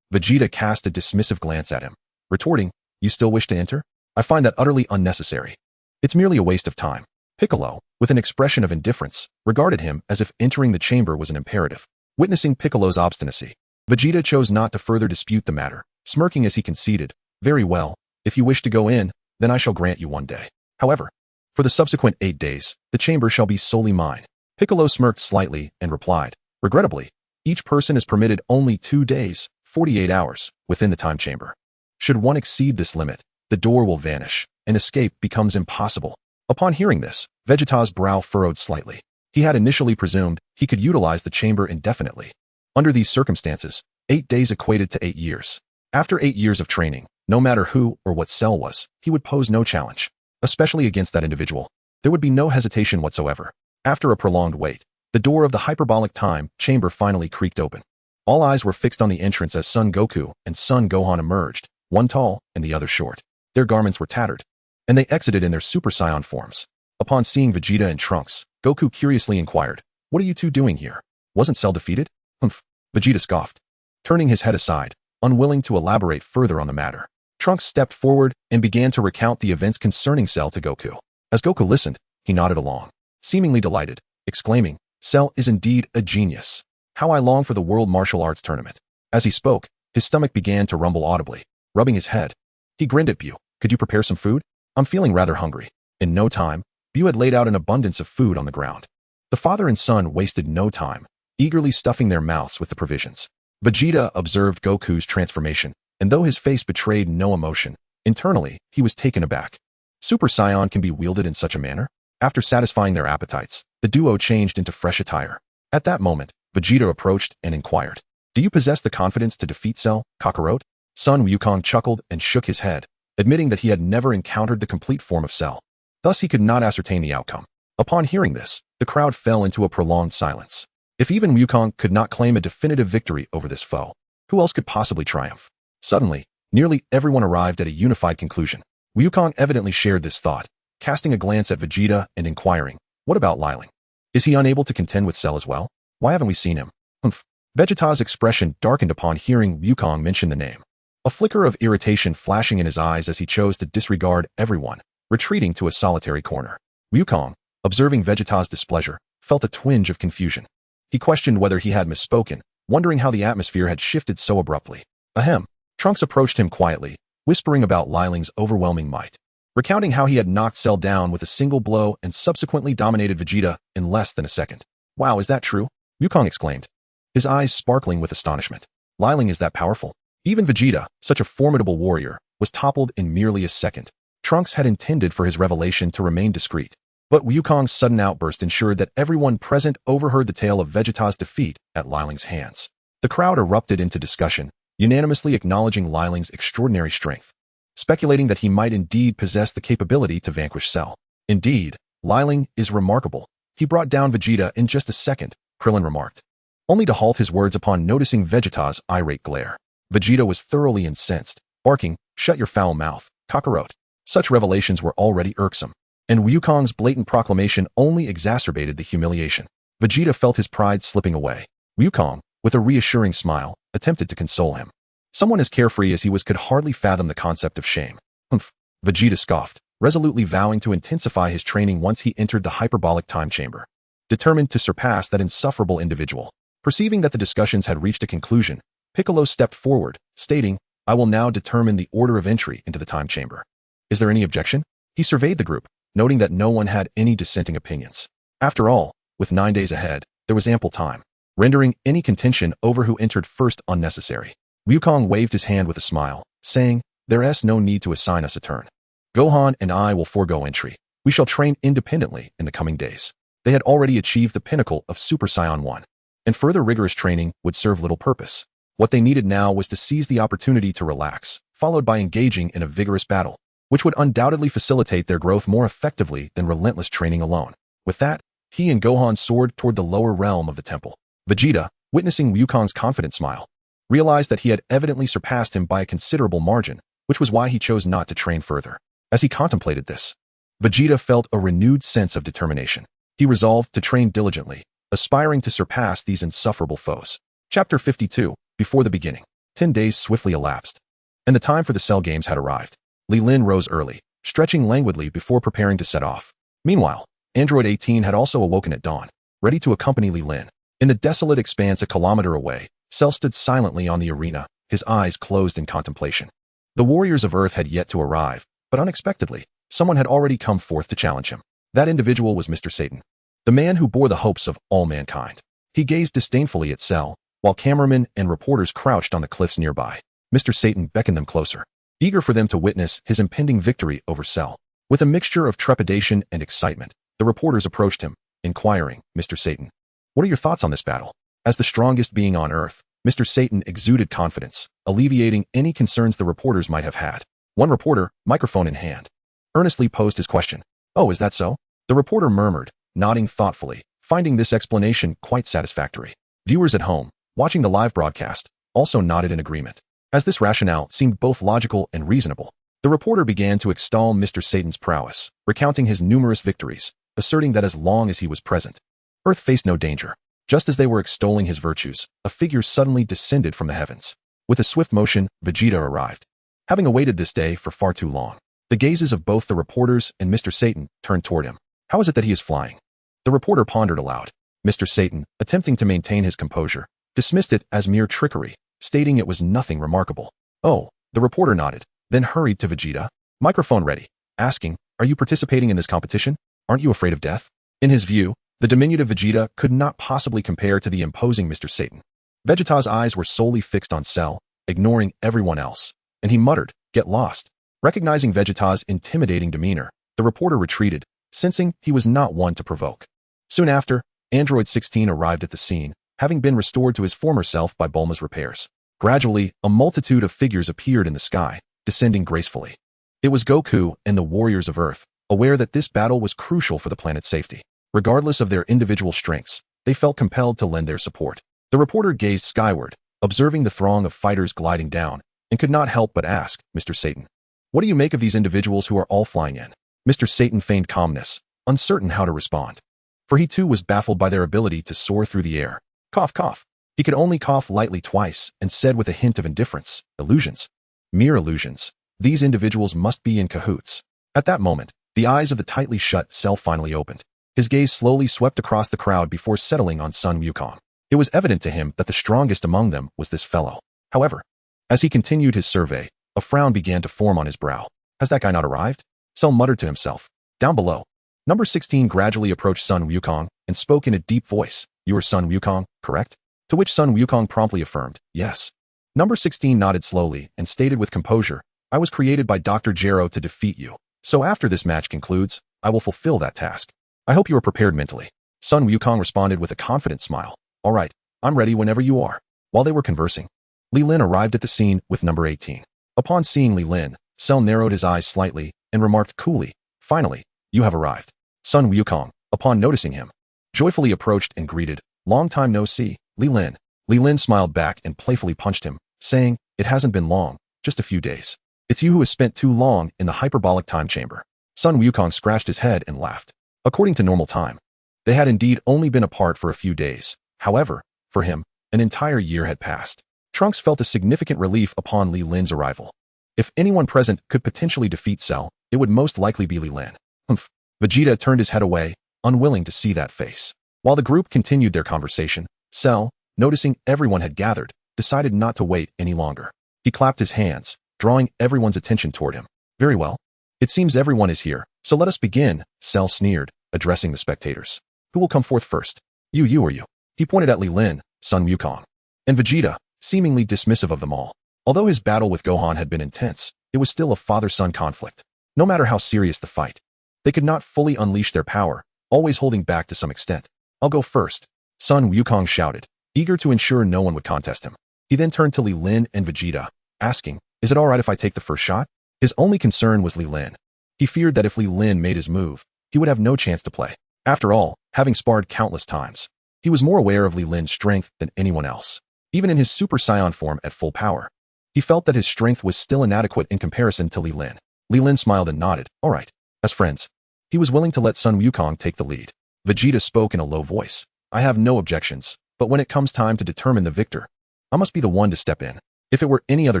Vegeta cast a dismissive glance at him, retorting, you still wish to enter? I find that utterly unnecessary. It's merely a waste of time. Piccolo, with an expression of indifference, regarded him as if entering the chamber was an imperative. Witnessing Piccolo's obstinacy, Vegeta chose not to further dispute the matter, smirking as he conceded, very well, if you wish to go in, then I shall grant you one day. However, for the subsequent 8 days, the chamber shall be solely mine. Piccolo smirked slightly and replied, regrettably, each person is permitted only 2 days, 48 hours, within the time chamber. Should one exceed this limit, the door will vanish, and escape becomes impossible. Upon hearing this, Vegeta's brow furrowed slightly. He had initially presumed he could utilize the chamber indefinitely. Under these circumstances, 8 days equated to 8 years. After 8 years of training, no matter who or what Cell was, he would pose no challenge, especially against that individual. There would be no hesitation whatsoever. After a prolonged wait, the door of the hyperbolic time chamber finally creaked open. All eyes were fixed on the entrance as Son Goku and Son Gohan emerged, one tall and the other short. Their garments were tattered, and they exited in their Super Saiyan forms. Upon seeing Vegeta and Trunks, Goku curiously inquired, what are you two doing here? Wasn't Cell defeated? Humph. Vegeta scoffed, turning his head aside, unwilling to elaborate further on the matter. Trunks stepped forward and began to recount the events concerning Cell to Goku. As Goku listened, he nodded along, seemingly delighted, exclaiming, Cell is indeed a genius. How I long for the World Martial Arts Tournament. As he spoke, his stomach began to rumble audibly. Rubbing his head, he grinned at Bu. Could you prepare some food? I'm feeling rather hungry. In no time, Bu had laid out an abundance of food on the ground. The father and son wasted no time, eagerly stuffing their mouths with the provisions. Vegeta observed Goku's transformation, and though his face betrayed no emotion, internally, he was taken aback. Super Saiyan can be wielded in such a manner? After satisfying their appetites, the duo changed into fresh attire. At that moment, Vegeta approached and inquired, do you possess the confidence to defeat Cell, Kakarot? Sun Wukong chuckled and shook his head, admitting that he had never encountered the complete form of Cell. Thus he could not ascertain the outcome. Upon hearing this, the crowd fell into a prolonged silence. If even Wukong could not claim a definitive victory over this foe, who else could possibly triumph? Suddenly, nearly everyone arrived at a unified conclusion. Wukong evidently shared this thought, casting a glance at Vegeta and inquiring, what about Li Lin? Is he unable to contend with Cell as well? Why haven't we seen him? Humph. Vegeta's expression darkened upon hearing Wukong mention the name. A flicker of irritation flashing in his eyes as he chose to disregard everyone, retreating to a solitary corner. Wukong, observing Vegeta's displeasure, felt a twinge of confusion. He questioned whether he had misspoken, wondering how the atmosphere had shifted so abruptly. Ahem. Trunks approached him quietly, whispering about Li Lin's overwhelming might, recounting how he had knocked Cell down with a single blow and subsequently dominated Vegeta in less than a second. Wow, is that true? Wukong exclaimed, his eyes sparkling with astonishment. Li Lin is that powerful? Even Vegeta, such a formidable warrior, was toppled in merely a second. Trunks had intended for his revelation to remain discreet, but Wukong's sudden outburst ensured that everyone present overheard the tale of Vegeta's defeat at Li Lin's hands. The crowd erupted into discussion, unanimously acknowledging Li Lin's extraordinary strength, speculating that he might indeed possess the capability to vanquish Cell. Indeed, Li Lin is remarkable. He brought down Vegeta in just a second, Krillin remarked, only to halt his words upon noticing Vegeta's irate glare. Vegeta was thoroughly incensed, barking, "Shut your foul mouth, Kakarot." Such revelations were already irksome, and Wukong's blatant proclamation only exacerbated the humiliation. Vegeta felt his pride slipping away. Wukong, with a reassuring smile, attempted to console him. Someone as carefree as he was could hardly fathom the concept of shame. Humph. Vegeta scoffed, resolutely vowing to intensify his training once he entered the hyperbolic time chamber, determined to surpass that insufferable individual. Perceiving that the discussions had reached a conclusion, Piccolo stepped forward, stating, "I will now determine the order of entry into the time chamber. Is there any objection?" He surveyed the group, noting that no one had any dissenting opinions. After all, with 9 days ahead, there was ample time, rendering any contention over who entered first unnecessary. Wukong waved his hand with a smile, saying, "There's no need to assign us a turn. Gohan and I will forego entry. We shall train independently in the coming days." They had already achieved the pinnacle of Super Saiyan 1, and further rigorous training would serve little purpose. What they needed now was to seize the opportunity to relax, followed by engaging in a vigorous battle, which would undoubtedly facilitate their growth more effectively than relentless training alone. With that, he and Gohan soared toward the lower realm of the temple. Vegeta, witnessing Wukong's confident smile, realized that he had evidently surpassed him by a considerable margin, which was why he chose not to train further. As he contemplated this, Vegeta felt a renewed sense of determination. He resolved to train diligently, aspiring to surpass these insufferable foes. Chapter 52, Before the Beginning. 10 days swiftly elapsed, and the time for the Cell Games had arrived. Leelyn rose early, stretching languidly before preparing to set off. Meanwhile, Android 18 had also awoken at dawn, ready to accompany Leelyn. In the desolate expanse a kilometer away, Cell stood silently on the arena, his eyes closed in contemplation. The warriors of Earth had yet to arrive, but unexpectedly, someone had already come forth to challenge him. That individual was Mr. Satan, the man who bore the hopes of all mankind. He gazed disdainfully at Cell, while cameramen and reporters crouched on the cliffs nearby. Mr. Satan beckoned them closer, eager for them to witness his impending victory over Cell. With a mixture of trepidation and excitement, the reporters approached him, inquiring, "Mr. Satan, what are your thoughts on this battle?" As the strongest being on Earth, Mr. Satan exuded confidence, alleviating any concerns the reporters might have had. One reporter, microphone in hand, earnestly posed his question. "Oh, is that so?" The reporter murmured, nodding thoughtfully, finding this explanation quite satisfactory. Viewers at home, watching the live broadcast, also nodded in agreement. As this rationale seemed both logical and reasonable, the reporter began to extol Mr. Satan's prowess, recounting his numerous victories, asserting that as long as he was present, Earth faced no danger. Just as they were extolling his virtues, a figure suddenly descended from the heavens. With a swift motion, Vegeta arrived. Having awaited this day for far too long, the gazes of both the reporters and Mr. Satan turned toward him. How is it that he is flying? The reporter pondered aloud. Mr. Satan, attempting to maintain his composure, dismissed it as mere trickery, stating it was nothing remarkable. "Oh," the reporter nodded, then hurried to Vegeta, microphone ready, asking, "Are you participating in this competition? Aren't you afraid of death?" In his view, the diminutive Vegeta could not possibly compare to the imposing Mr. Satan. Vegeta's eyes were solely fixed on Cell, ignoring everyone else, and he muttered, "Get lost." Recognizing Vegeta's intimidating demeanor, the reporter retreated, sensing he was not one to provoke. Soon after, Android 16 arrived at the scene, having been restored to his former self by Bulma's repairs. Gradually, a multitude of figures appeared in the sky, descending gracefully. It was Goku and the warriors of Earth, aware that this battle was crucial for the planet's safety. Regardless of their individual strengths, they felt compelled to lend their support. The reporter gazed skyward, observing the throng of fighters gliding down, and could not help but ask, Mr. Satan, what do you make of these individuals who are all flying in? Mr. Satan feigned calmness, uncertain how to respond. For he too was baffled by their ability to soar through the air. Cough, cough. He could only cough lightly twice and said with a hint of indifference, illusions. Mere illusions. These individuals must be in cahoots. At that moment, the eyes of the tightly shut Cell finally opened. His gaze slowly swept across the crowd before settling on Sun Wukong. It was evident to him that the strongest among them was this fellow. However, as he continued his survey, a frown began to form on his brow. Has that guy not arrived? Cell muttered to himself. Down below, number 16 gradually approached Sun Wukong and spoke in a deep voice. You are Sun Wukong, correct? To which Sun Wukong promptly affirmed, yes. Number 16 nodded slowly and stated with composure, I was created by Dr. Gero to defeat you. So after this match concludes, I will fulfill that task. I hope you are prepared mentally. Sun Wukong responded with a confident smile. All right, I'm ready whenever you are. While they were conversing, Li Lin arrived at the scene with number 18. Upon seeing Li Lin, Cell narrowed his eyes slightly and remarked coolly, finally, you have arrived. Sun Wukong, upon noticing him, joyfully approached and greeted, long time no see, Li Lin. Li Lin smiled back and playfully punched him, saying, it hasn't been long, just a few days. It's you who has spent too long in the hyperbolic time chamber. Sun Wukong scratched his head and laughed. According to normal time, they had indeed only been apart for a few days. However, for him, an entire year had passed. Trunks felt a significant relief upon Li Lin's arrival. If anyone present could potentially defeat Cell, it would most likely be Li Lin. Humph. Vegeta turned his head away, unwilling to see that face. While the group continued their conversation, Cell, noticing everyone had gathered, decided not to wait any longer. He clapped his hands, drawing everyone's attention toward him. Very well. It seems everyone is here, so let us begin, Cell sneered, addressing the spectators. Who will come forth first? You or you? He pointed at Li Lin, Sun Wukong, and Vegeta, seemingly dismissive of them all. Although his battle with Gohan had been intense, it was still a father-son conflict. No matter how serious the fight, they could not fully unleash their power, always holding back to some extent. I'll go first, Sun Wukong shouted, eager to ensure no one would contest him. He then turned to Li Lin and Vegeta, asking, is it alright if I take the first shot? His only concern was Li Lin. He feared that if Li Lin made his move, he would have no chance to play. After all, having sparred countless times, he was more aware of Li Lin's strength than anyone else. Even in his Super Saiyan form at full power, he felt that his strength was still inadequate in comparison to Li Lin. Li Lin smiled and nodded. All right. As friends, he was willing to let Sun Wukong take the lead. Vegeta spoke in a low voice. I have no objections, but when it comes time to determine the victor, I must be the one to step in. If it were any other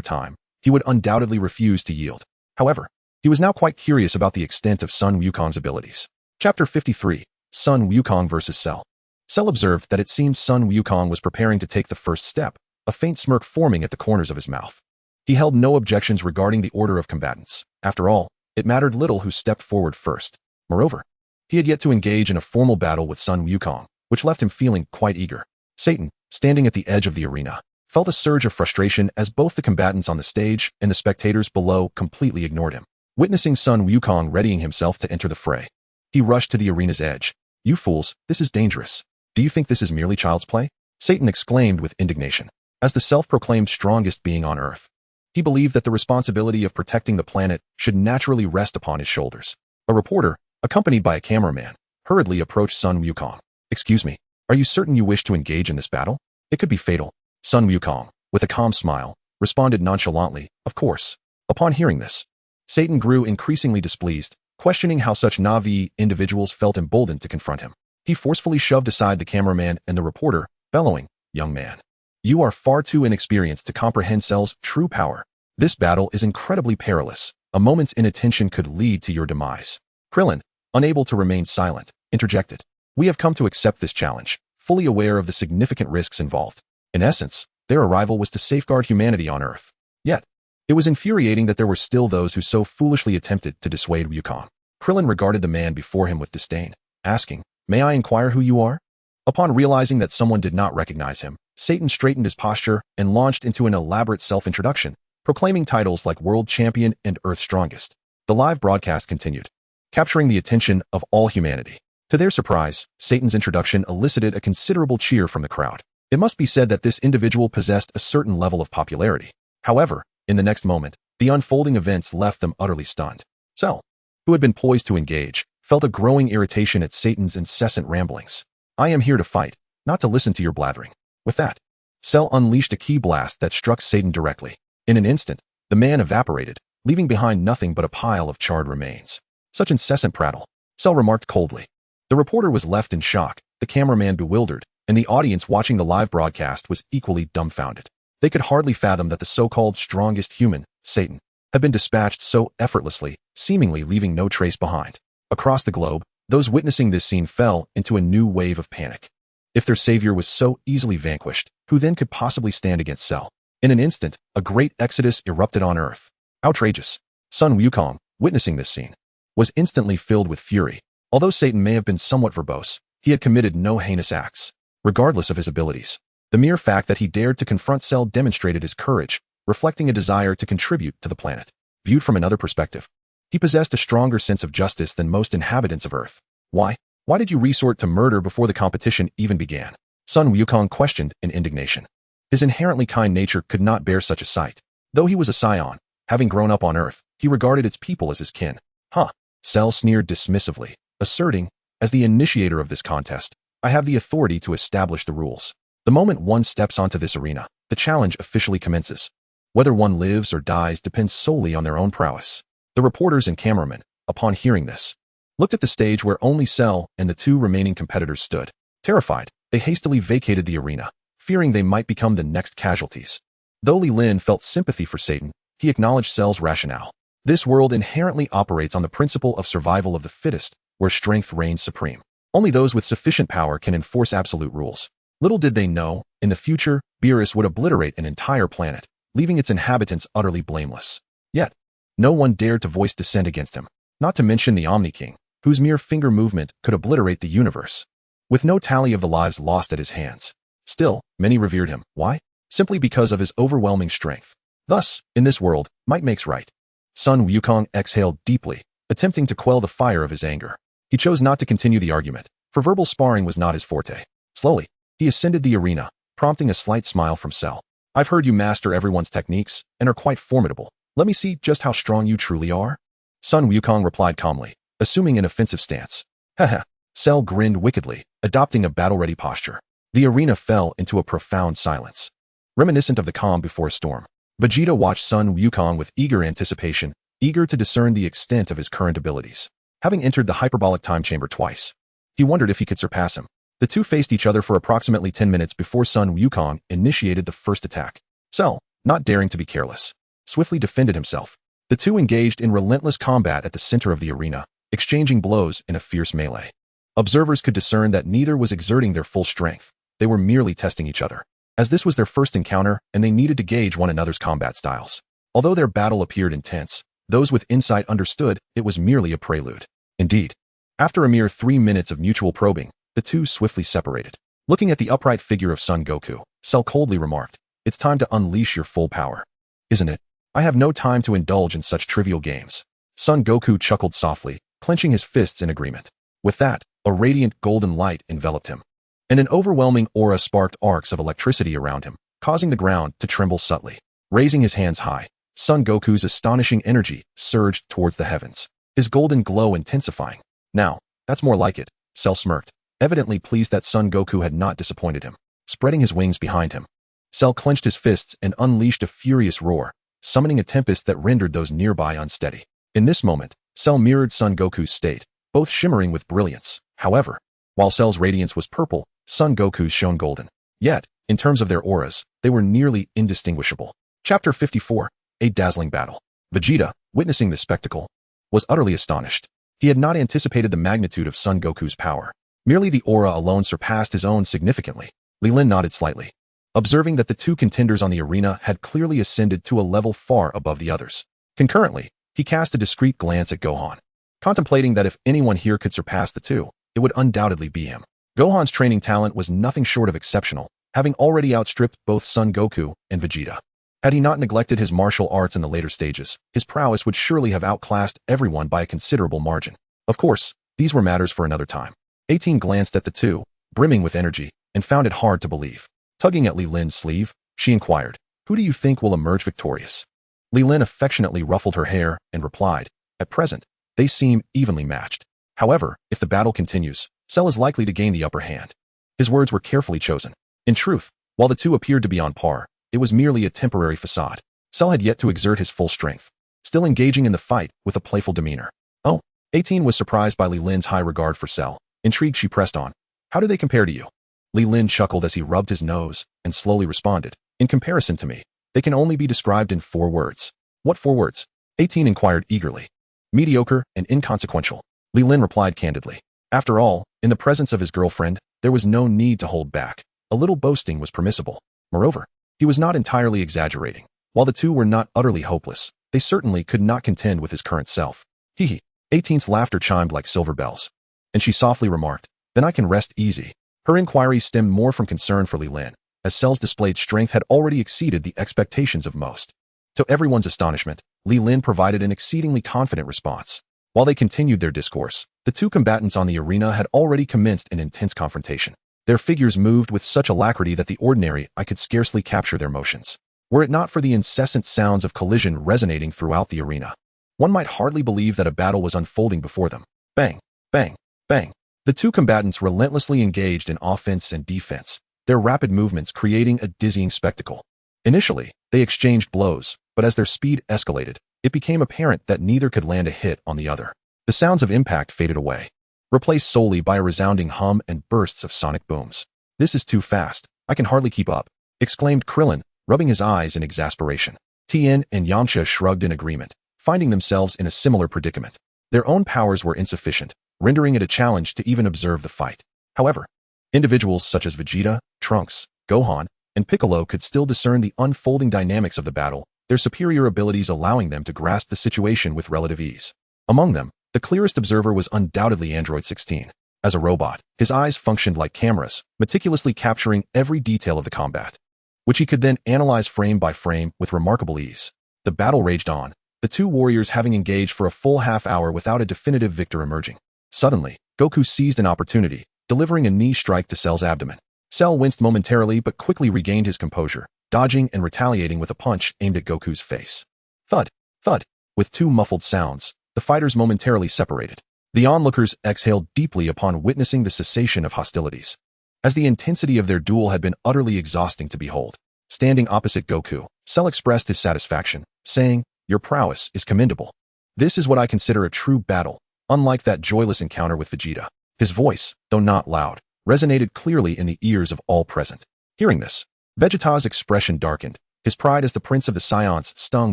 time, he would undoubtedly refuse to yield. However, he was now quite curious about the extent of Sun Wukong's abilities. Chapter 53, Sun Wukong vs. Cell. Cell observed that it seemed Sun Wukong was preparing to take the first step, a faint smirk forming at the corners of his mouth. He held no objections regarding the order of combatants. After all, it mattered little who stepped forward first. Moreover, he had yet to engage in a formal battle with Sun Wukong, which left him feeling quite eager. Satan, standing at the edge of the arena, felt a surge of frustration as both the combatants on the stage and the spectators below completely ignored him. Witnessing Sun Wukong readying himself to enter the fray, he rushed to the arena's edge. You fools, this is dangerous. Do you think this is merely child's play? Satan exclaimed with indignation. As the self-proclaimed strongest being on Earth, he believed that the responsibility of protecting the planet should naturally rest upon his shoulders. A reporter, accompanied by a cameraman, hurriedly approached Sun Wukong. Excuse me, are you certain you wish to engage in this battle? It could be fatal. Sun Wukong, with a calm smile, responded nonchalantly, of course. Upon hearing this, Satan grew increasingly displeased, questioning how such Na'vi individuals felt emboldened to confront him. He forcefully shoved aside the cameraman and the reporter, bellowing, young man, you are far too inexperienced to comprehend Cell's true power. This battle is incredibly perilous. A moment's inattention could lead to your demise. Krillin, unable to remain silent, interjected. We have come to accept this challenge, fully aware of the significant risks involved. In essence, their arrival was to safeguard humanity on Earth. Yet, it was infuriating that there were still those who so foolishly attempted to dissuade Wukong. Krillin regarded the man before him with disdain, asking, may I inquire who you are? Upon realizing that someone did not recognize him, Satan straightened his posture and launched into an elaborate self-introduction, proclaiming titles like World Champion and Earth's Strongest. The live broadcast continued, capturing the attention of all humanity. To their surprise, Satan's introduction elicited a considerable cheer from the crowd. It must be said that this individual possessed a certain level of popularity. However, in the next moment, the unfolding events left them utterly stunned. Cell, who had been poised to engage, felt a growing irritation at Satan's incessant ramblings. I am here to fight, not to listen to your blathering. With that, Cell unleashed a ki blast that struck Satan directly. In an instant, the man evaporated, leaving behind nothing but a pile of charred remains. Such incessant prattle, Cell remarked coldly. The reporter was left in shock, the cameraman bewildered, and the audience watching the live broadcast was equally dumbfounded. They could hardly fathom that the so-called strongest human, Satan, had been dispatched so effortlessly, seemingly leaving no trace behind. Across the globe, those witnessing this scene fell into a new wave of panic. If their savior was so easily vanquished, who then could possibly stand against Cell? In an instant, a great exodus erupted on Earth. Outrageous. Sun Wukong, witnessing this scene, was instantly filled with fury. Although Satan may have been somewhat verbose, he had committed no heinous acts. Regardless of his abilities, the mere fact that he dared to confront Cell demonstrated his courage, reflecting a desire to contribute to the planet. Viewed from another perspective, he possessed a stronger sense of justice than most inhabitants of Earth. Why? Why did you resort to murder before the competition even began? Sun Wukong questioned in indignation. His inherently kind nature could not bear such a sight. Though he was a scion, having grown up on Earth, he regarded its people as his kin. Huh? Cell sneered dismissively, asserting, as the initiator of this contest, I have the authority to establish the rules. The moment one steps onto this arena, the challenge officially commences. Whether one lives or dies depends solely on their own prowess. The reporters and cameramen, upon hearing this, looked at the stage where only Cell and the two remaining competitors stood. Terrified, they hastily vacated the arena, fearing they might become the next casualties. Though Li Lin felt sympathy for Satan, he acknowledged Cell's rationale. This world inherently operates on the principle of survival of the fittest, where strength reigns supreme. Only those with sufficient power can enforce absolute rules. Little did they know, in the future, Beerus would obliterate an entire planet, leaving its inhabitants utterly blameless. Yet, no one dared to voice dissent against him, not to mention the Omni King, whose mere finger movement could obliterate the universe, with no tally of the lives lost at his hands. Still, many revered him. Why? Simply because of his overwhelming strength. Thus, in this world, might makes right. Sun Wukong exhaled deeply, attempting to quell the fire of his anger. He chose not to continue the argument, for verbal sparring was not his forte. Slowly, he ascended the arena, prompting a slight smile from Cell. I've heard you master everyone's techniques, and are quite formidable. Let me see just how strong you truly are. Sun Wukong replied calmly, assuming an offensive stance. Haha. Cell grinned wickedly, adopting a battle-ready posture. The arena fell into a profound silence, reminiscent of the calm before a storm. Vegeta watched Sun Wukong with eager anticipation, eager to discern the extent of his current abilities. Having entered the hyperbolic time chamber twice, he wondered if he could surpass him. The two faced each other for approximately 10 minutes before Sun Wukong initiated the first attack. Cell, not daring to be careless, swiftly defended himself. The two engaged in relentless combat at the center of the arena, exchanging blows in a fierce melee. Observers could discern that neither was exerting their full strength. They were merely testing each other, as this was their first encounter and they needed to gauge one another's combat styles. Although their battle appeared intense, those with insight understood it was merely a prelude. Indeed, after a mere 3 minutes of mutual probing, the two swiftly separated. Looking at the upright figure of Son Goku, Cell coldly remarked, "It's time to unleash your full power. Isn't it? I have no time to indulge in such trivial games." Son Goku chuckled softly, clenching his fists in agreement. With that, a radiant golden light enveloped him, and an overwhelming aura sparked arcs of electricity around him, causing the ground to tremble subtly. Raising his hands high, Son Goku's astonishing energy surged towards the heavens, his golden glow intensifying. Now, that's more like it, Cell smirked, evidently pleased that Son Goku had not disappointed him. Spreading his wings behind him, Cell clenched his fists and unleashed a furious roar, summoning a tempest that rendered those nearby unsteady. In this moment, Cell mirrored Son Goku's state, both shimmering with brilliance. However, while Cell's radiance was purple, Son Goku's shone golden. Yet, in terms of their auras, they were nearly indistinguishable. Chapter 54, A Dazzling Battle. Vegeta, witnessing this spectacle, was utterly astonished. He had not anticipated the magnitude of Son Goku's power. Merely the aura alone surpassed his own significantly. Leelyn nodded slightly, observing that the two contenders on the arena had clearly ascended to a level far above the others. Concurrently, he cast a discreet glance at Gohan, contemplating that if anyone here could surpass the two, it would undoubtedly be him. Gohan's training talent was nothing short of exceptional, having already outstripped both Son Goku and Vegeta. Had he not neglected his martial arts in the later stages, his prowess would surely have outclassed everyone by a considerable margin. Of course, these were matters for another time. 18 glanced at the two, brimming with energy, and found it hard to believe. Tugging at Li Lin's sleeve, she inquired, "Who do you think will emerge victorious?" Li Lin affectionately ruffled her hair and replied, "At present, they seem evenly matched. However, if the battle continues, Cell is likely to gain the upper hand." His words were carefully chosen. In truth, while the two appeared to be on par, it was merely a temporary facade. Cell had yet to exert his full strength, still engaging in the fight with a playful demeanor. "Oh." 18 was surprised by Li Lin's high regard for Cell. Intrigued, she pressed on, "How do they compare to you?" Li Lin chuckled as he rubbed his nose and slowly responded, "In comparison to me, they can only be described in 4 words. "What 4 words?" 18 inquired eagerly. "Mediocre and inconsequential," Li Lin replied candidly. After all, in the presence of his girlfriend, there was no need to hold back. A little boasting was permissible. Moreover, he was not entirely exaggerating. While the two were not utterly hopeless, they certainly could not contend with his current self. Hee hee. 18's laughter chimed like silver bells. And she softly remarked, "Then I can rest easy." Her inquiry stemmed more from concern for Li Lin, as Cell's displayed strength had already exceeded the expectations of most. To everyone's astonishment, Li Lin provided an exceedingly confident response. While they continued their discourse, the two combatants on the arena had already commenced an intense confrontation. Their figures moved with such alacrity that the ordinary eye could scarcely capture their motions. Were it not for the incessant sounds of collision resonating throughout the arena, one might hardly believe that a battle was unfolding before them. Bang, bang, bang. The two combatants relentlessly engaged in offense and defense, their rapid movements creating a dizzying spectacle. Initially, they exchanged blows, but as their speed escalated, it became apparent that neither could land a hit on the other. The sounds of impact faded away, replaced solely by a resounding hum and bursts of sonic booms. "This is too fast. I can hardly keep up," exclaimed Krillin, rubbing his eyes in exasperation. Tien and Yamcha shrugged in agreement, finding themselves in a similar predicament. Their own powers were insufficient, rendering it a challenge to even observe the fight. However, individuals such as Vegeta, Trunks, Gohan, and Piccolo could still discern the unfolding dynamics of the battle, their superior abilities allowing them to grasp the situation with relative ease. Among them, the clearest observer was undoubtedly Android 16. As a robot, his eyes functioned like cameras, meticulously capturing every detail of the combat, which he could then analyze frame by frame with remarkable ease. The battle raged on, the two warriors having engaged for a full half-hour without a definitive victor emerging. Suddenly, Goku seized an opportunity, delivering a knee strike to Cell's abdomen. Cell winced momentarily but quickly regained his composure, dodging and retaliating with a punch aimed at Goku's face. Thud, thud. With two muffled sounds, the fighters momentarily separated. The onlookers exhaled deeply upon witnessing the cessation of hostilities, as the intensity of their duel had been utterly exhausting to behold. Standing opposite Goku, Cell expressed his satisfaction, saying, "Your prowess is commendable. This is what I consider a true battle, unlike that joyless encounter with Vegeta." His voice, though not loud, resonated clearly in the ears of all present. Hearing this, Vegeta's expression darkened, his pride as the Prince of the Saiyans stung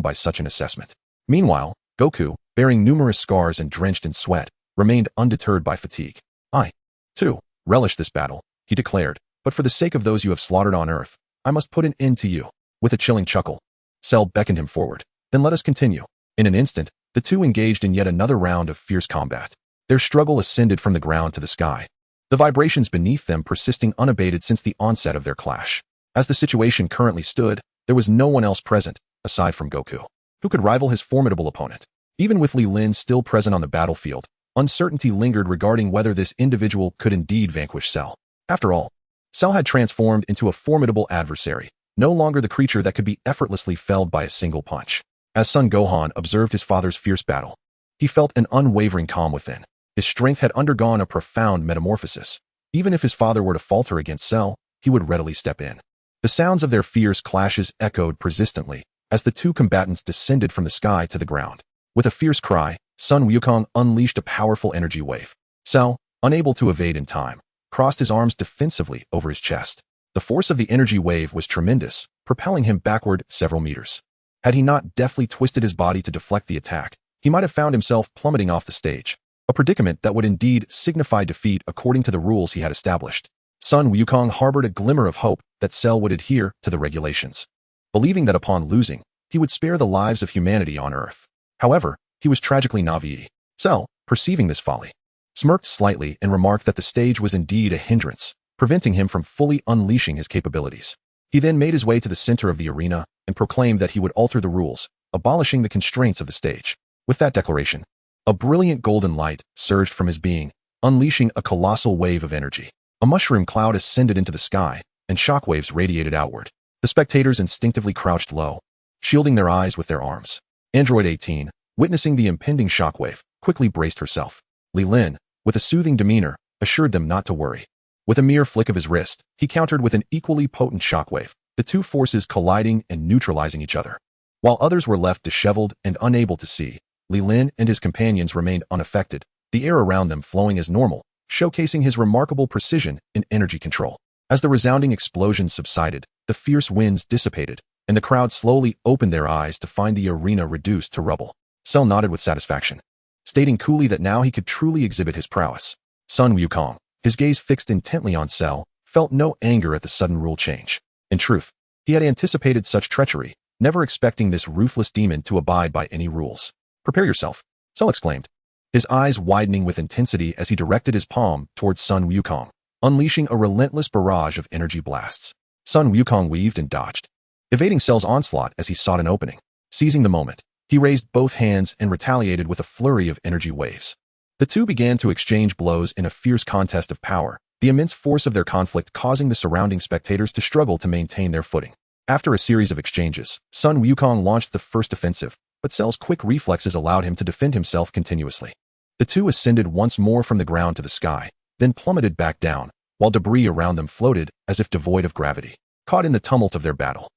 by such an assessment. Meanwhile, Goku, bearing numerous scars and drenched in sweat, remained undeterred by fatigue. "I, too, relish this battle," he declared, "but for the sake of those you have slaughtered on Earth, I must put an end to you." With a chilling chuckle, Cell beckoned him forward. "Then let us continue." In an instant, the two engaged in yet another round of fierce combat. Their struggle ascended from the ground to the sky, the vibrations beneath them persisting unabated since the onset of their clash. As the situation currently stood, there was no one else present, aside from Goku, who could rival his formidable opponent. Even with Li Lin still present on the battlefield, uncertainty lingered regarding whether this individual could indeed vanquish Cell. After all, Cell had transformed into a formidable adversary, no longer the creature that could be effortlessly felled by a single punch. As son Gohan observed his father's fierce battle, he felt an unwavering calm within. His strength had undergone a profound metamorphosis. Even if his father were to falter against Cell, he would readily step in. The sounds of their fierce clashes echoed persistently as the two combatants descended from the sky to the ground. With a fierce cry, Sun Wukong unleashed a powerful energy wave. Cell, unable to evade in time, crossed his arms defensively over his chest. The force of the energy wave was tremendous, propelling him backward several meters. Had he not deftly twisted his body to deflect the attack, he might have found himself plummeting off the stage, a predicament that would indeed signify defeat according to the rules he had established. Sun Wukong harbored a glimmer of hope that Cell would adhere to the regulations, believing that upon losing, he would spare the lives of humanity on Earth. However, he was tragically naive. Cell, perceiving this folly, smirked slightly and remarked that the stage was indeed a hindrance, preventing him from fully unleashing his capabilities. He then made his way to the center of the arena and proclaimed that he would alter the rules, abolishing the constraints of the stage. With that declaration, a brilliant golden light surged from his being, unleashing a colossal wave of energy. A mushroom cloud ascended into the sky, and shockwaves radiated outward. The spectators instinctively crouched low, shielding their eyes with their arms. Android 18, witnessing the impending shockwave, quickly braced herself. Li Lin, with a soothing demeanor, assured them not to worry. With a mere flick of his wrist, he countered with an equally potent shockwave, the two forces colliding and neutralizing each other. While others were left disheveled and unable to see, Li Lin and his companions remained unaffected, the air around them flowing as normal, showcasing his remarkable precision in energy control. As the resounding explosions subsided, the fierce winds dissipated, and the crowd slowly opened their eyes to find the arena reduced to rubble. Cell nodded with satisfaction, stating coolly that now he could truly exhibit his prowess. Sun Wukong, his gaze fixed intently on Cell, felt no anger at the sudden rule change. In truth, he had anticipated such treachery, never expecting this ruthless demon to abide by any rules. "Prepare yourself," Cell exclaimed, his eyes widening with intensity as he directed his palm towards Sun Wukong, unleashing a relentless barrage of energy blasts. Sun Wukong weaved and dodged, evading Cell's onslaught as he sought an opening. Seizing the moment, he raised both hands and retaliated with a flurry of energy waves. The two began to exchange blows in a fierce contest of power, the immense force of their conflict causing the surrounding spectators to struggle to maintain their footing. After a series of exchanges, Sun Wukong launched the first offensive, but Cell's quick reflexes allowed him to defend himself continuously. The two ascended once more from the ground to the sky, then plummeted back down, while debris around them floated as if devoid of gravity, caught in the tumult of their battle.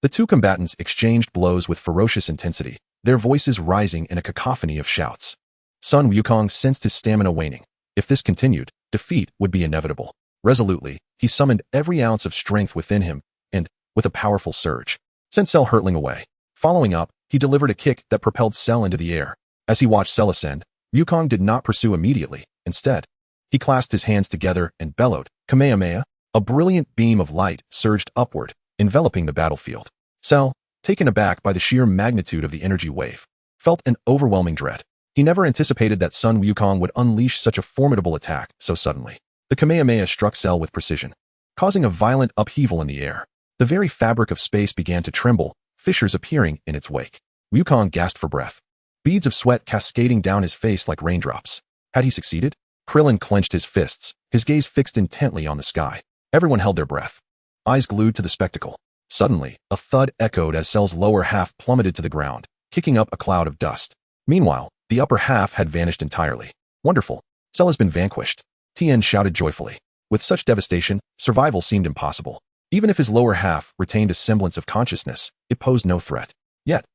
The two combatants exchanged blows with ferocious intensity, their voices rising in a cacophony of shouts. Sun Wukong sensed his stamina waning. If this continued, defeat would be inevitable. Resolutely, he summoned every ounce of strength within him, and, with a powerful surge, sent Cell hurtling away. Following up, he delivered a kick that propelled Cell into the air. As he watched Cell ascend, Wukong did not pursue immediately. Instead, he clasped his hands together and bellowed, "Kamehameha!" A brilliant beam of light surged upward, enveloping the battlefield. Cell, taken aback by the sheer magnitude of the energy wave, felt an overwhelming dread. He never anticipated that Sun Wukong would unleash such a formidable attack so suddenly. The Kamehameha struck Cell with precision, causing a violent upheaval in the air. The very fabric of space began to tremble, fissures appearing in its wake. Wukong gasped for breath, beads of sweat cascading down his face like raindrops. Had he succeeded? Krillin clenched his fists, his gaze fixed intently on the sky. Everyone held their breath, eyes glued to the spectacle. Suddenly, a thud echoed as Cell's lower half plummeted to the ground, kicking up a cloud of dust. Meanwhile, the upper half had vanished entirely. "Wonderful! Cell has been vanquished," Tien shouted joyfully. With such devastation, survival seemed impossible. Even if his lower half retained a semblance of consciousness, it posed no threat. Yet,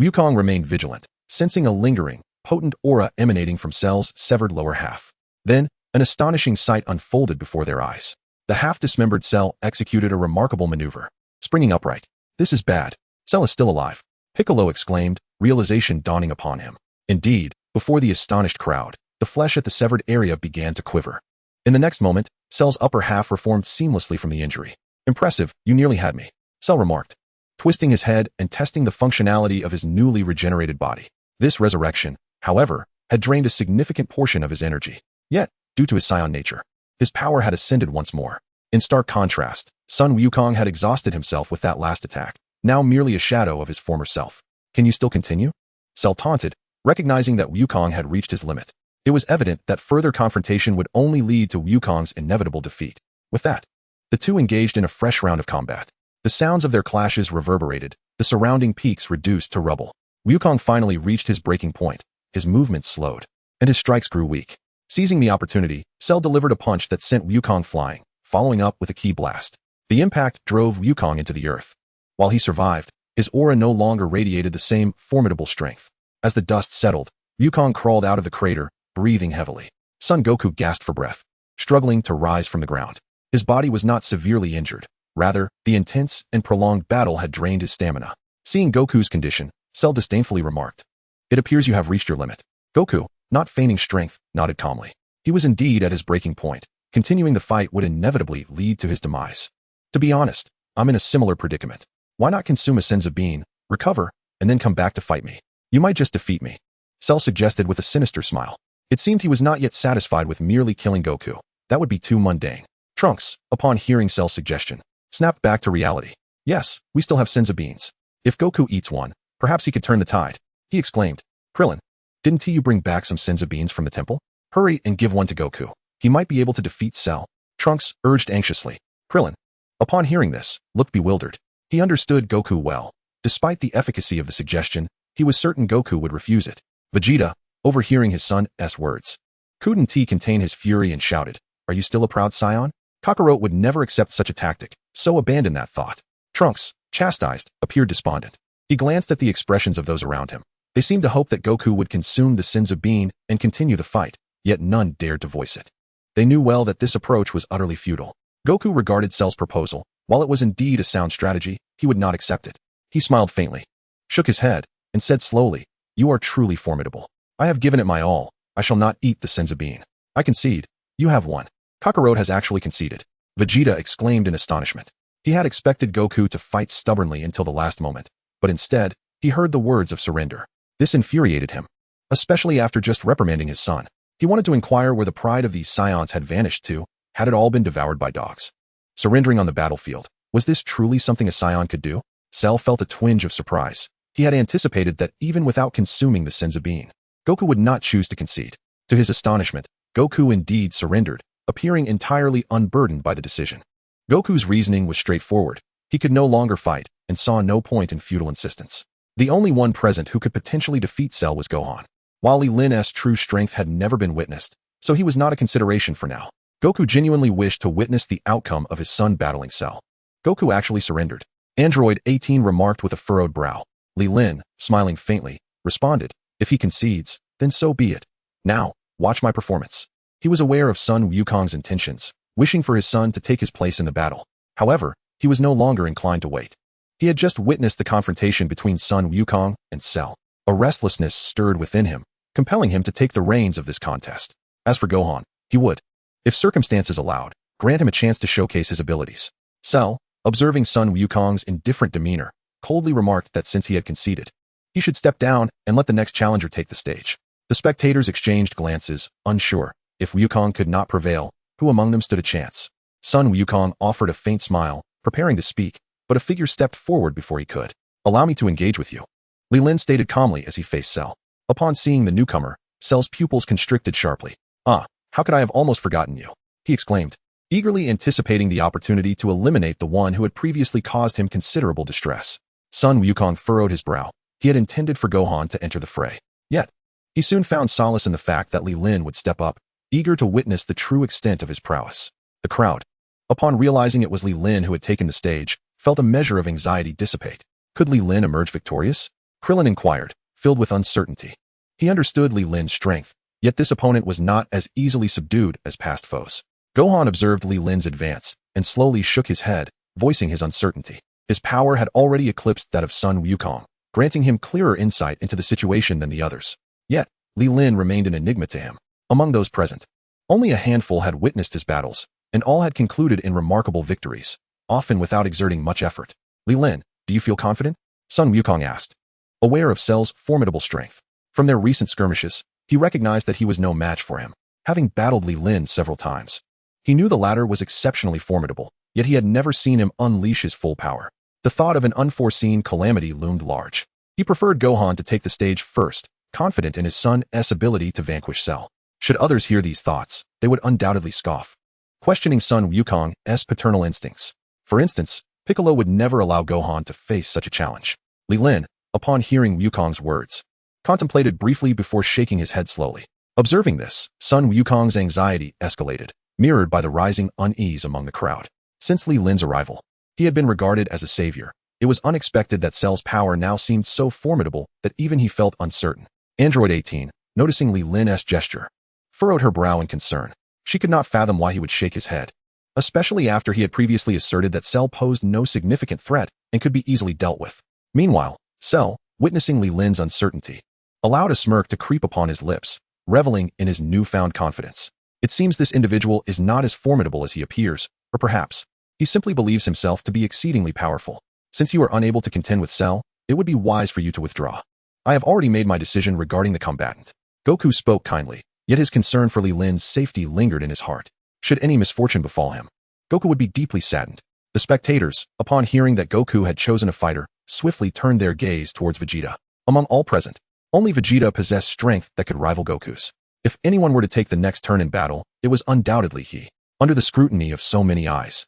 Wukong remained vigilant, sensing a lingering, potent aura emanating from Cell's severed lower half. Then, an astonishing sight unfolded before their eyes. The half-dismembered Cell executed a remarkable maneuver, springing upright. "This is bad. Cell is still alive," Piccolo exclaimed, realization dawning upon him. Indeed, before the astonished crowd, the flesh at the severed area began to quiver. In the next moment, Cell's upper half reformed seamlessly from the injury. "Impressive, you nearly had me," Cell remarked, twisting his head and testing the functionality of his newly regenerated body. This resurrection, however, had drained a significant portion of his energy. Yet, due to his Saiyan nature, his power had ascended once more. In stark contrast, Sun Wukong had exhausted himself with that last attack, now merely a shadow of his former self. "Can you still continue?" Cell taunted, recognizing that Wukong had reached his limit. It was evident that further confrontation would only lead to Wukong's inevitable defeat. With that, the two engaged in a fresh round of combat. The sounds of their clashes reverberated, the surrounding peaks reduced to rubble. Wukong finally reached his breaking point, his movements slowed, and his strikes grew weak. Seizing the opportunity, Cell delivered a punch that sent Wukong flying, following up with a ki blast. The impact drove Wukong into the earth. While he survived, his aura no longer radiated the same formidable strength. As the dust settled, Wukong crawled out of the crater, breathing heavily. Son Goku gasped for breath, struggling to rise from the ground. His body was not severely injured. Rather, the intense and prolonged battle had drained his stamina. Seeing Goku's condition, Cell disdainfully remarked, "It appears you have reached your limit." Goku, not feigning strength, nodded calmly. He was indeed at his breaking point. Continuing the fight would inevitably lead to his demise. "To be honest, I'm in a similar predicament. Why not consume a senza bean, recover, and then come back to fight me? You might just defeat me," Cell suggested with a sinister smile. It seemed he was not yet satisfied with merely killing Goku. That would be too mundane. Trunks, upon hearing Cell's suggestion, snapped back to reality. "Yes, we still have senza beans. If Goku eats one, perhaps he could turn the tide," he exclaimed. "Krillin, didn't you bring back some senza beans from the temple? Hurry and give one to Goku. He might be able to defeat Cell," Trunks urged anxiously. Krillin, upon hearing this, looked bewildered. He understood Goku well. Despite the efficacy of the suggestion, he was certain Goku would refuse it. Vegeta, overhearing his son's words, couldn't contain his fury and shouted, "Are you still a proud Saiyan?" Kakarot would never accept such a tactic, so abandon that thought. Trunks, chastised, appeared despondent. He glanced at the expressions of those around him. They seemed to hope that Goku would consume the sins of being and continue the fight, yet none dared to voice it. They knew well that this approach was utterly futile. Goku regarded Cell's proposal. While it was indeed a sound strategy, he would not accept it. He smiled faintly, shook his head, and said slowly, "You are truly formidable. I have given it my all. I shall not eat the sins of being. I concede. You have won." Kakarot has actually conceded. Vegeta exclaimed in astonishment. He had expected Goku to fight stubbornly until the last moment, but instead, he heard the words of surrender. This infuriated him, especially after just reprimanding his son. He wanted to inquire where the pride of these Saiyans had vanished to. Had it all been devoured by dogs? Surrendering on the battlefield, was this truly something a Saiyan could do? Cell felt a twinge of surprise. He had anticipated that even without consuming the sins of being, Goku would not choose to concede. To his astonishment, Goku indeed surrendered, appearing entirely unburdened by the decision. Goku's reasoning was straightforward. He could no longer fight, and saw no point in futile insistence. The only one present who could potentially defeat Cell was Gohan. While Li Lin's true strength had never been witnessed, so he was not a consideration for now. Goku genuinely wished to witness the outcome of his son battling Cell. Goku actually surrendered. Android 18 remarked with a furrowed brow. Li Lin, smiling faintly, responded, "If he concedes, then so be it. Now, watch my performance." He was aware of Sun Wukong's intentions, wishing for his son to take his place in the battle. However, he was no longer inclined to wait. He had just witnessed the confrontation between Sun Wukong and Cell. A restlessness stirred within him, compelling him to take the reins of this contest. As for Gohan, he would, if circumstances allowed, grant him a chance to showcase his abilities. Cell, observing Sun Wukong's indifferent demeanor, coldly remarked that since he had conceded, he should step down and let the next challenger take the stage. The spectators exchanged glances, unsure. If Wukong could not prevail, who among them stood a chance? Sun Wukong offered a faint smile, preparing to speak, but a figure stepped forward before he could. "Allow me to engage with you," Leelyn stated calmly as he faced Cell. Upon seeing the newcomer, Cell's pupils constricted sharply. "Ah, how could I have almost forgotten you?" he exclaimed, eagerly anticipating the opportunity to eliminate the one who had previously caused him considerable distress. Sun Wukong furrowed his brow. He had intended for Gohan to enter the fray. Yet, he soon found solace in the fact that Li Lin would step up, eager to witness the true extent of his prowess. The crowd, upon realizing it was Li Lin who had taken the stage, felt a measure of anxiety dissipate. Could Li Lin emerge victorious? Krillin inquired, filled with uncertainty. He understood Li Lin's strength, yet this opponent was not as easily subdued as past foes. Gohan observed Li Lin's advance, and slowly shook his head, voicing his uncertainty. His power had already eclipsed that of Sun Wukong, granting him clearer insight into the situation than the others. Yet, Li Lin remained an enigma to him. Among those present, only a handful had witnessed his battles, and all had concluded in remarkable victories, often without exerting much effort. "Li Lin, do you feel confident?" Sun Wukong asked, aware of Cell's formidable strength. From their recent skirmishes, he recognized that he was no match for him, having battled Li Lin several times. He knew the latter was exceptionally formidable, yet he had never seen him unleash his full power. The thought of an unforeseen calamity loomed large. He preferred Gohan to take the stage first, confident in his son's ability to vanquish Cell. Should others hear these thoughts, they would undoubtedly scoff, questioning Sun Wukong's paternal instincts. For instance, Piccolo would never allow Gohan to face such a challenge. Li Lin, upon hearing Wukong's words, contemplated briefly before shaking his head slowly. Observing this, Sun Wukong's anxiety escalated, mirrored by the rising unease among the crowd. Since Li Lin's arrival, he had been regarded as a savior. It was unexpected that Cell's power now seemed so formidable that even he felt uncertain. Android 18, noticing Li Lin's gesture, furrowed her brow in concern. She could not fathom why he would shake his head, especially after he had previously asserted that Cell posed no significant threat and could be easily dealt with. Meanwhile, Cell, witnessing Li Lin's uncertainty, allowed a smirk to creep upon his lips, reveling in his newfound confidence. It seems this individual is not as formidable as he appears, or perhaps, he simply believes himself to be exceedingly powerful. Since you are unable to contend with Cell, it would be wise for you to withdraw. I have already made my decision regarding the combatant. Goku spoke kindly, yet his concern for Li Lin's safety lingered in his heart. Should any misfortune befall him, Goku would be deeply saddened. The spectators, upon hearing that Goku had chosen a fighter, swiftly turned their gaze towards Vegeta. Among all present, only Vegeta possessed strength that could rival Goku's. If anyone were to take the next turn in battle, it was undoubtedly he. Under the scrutiny of so many eyes,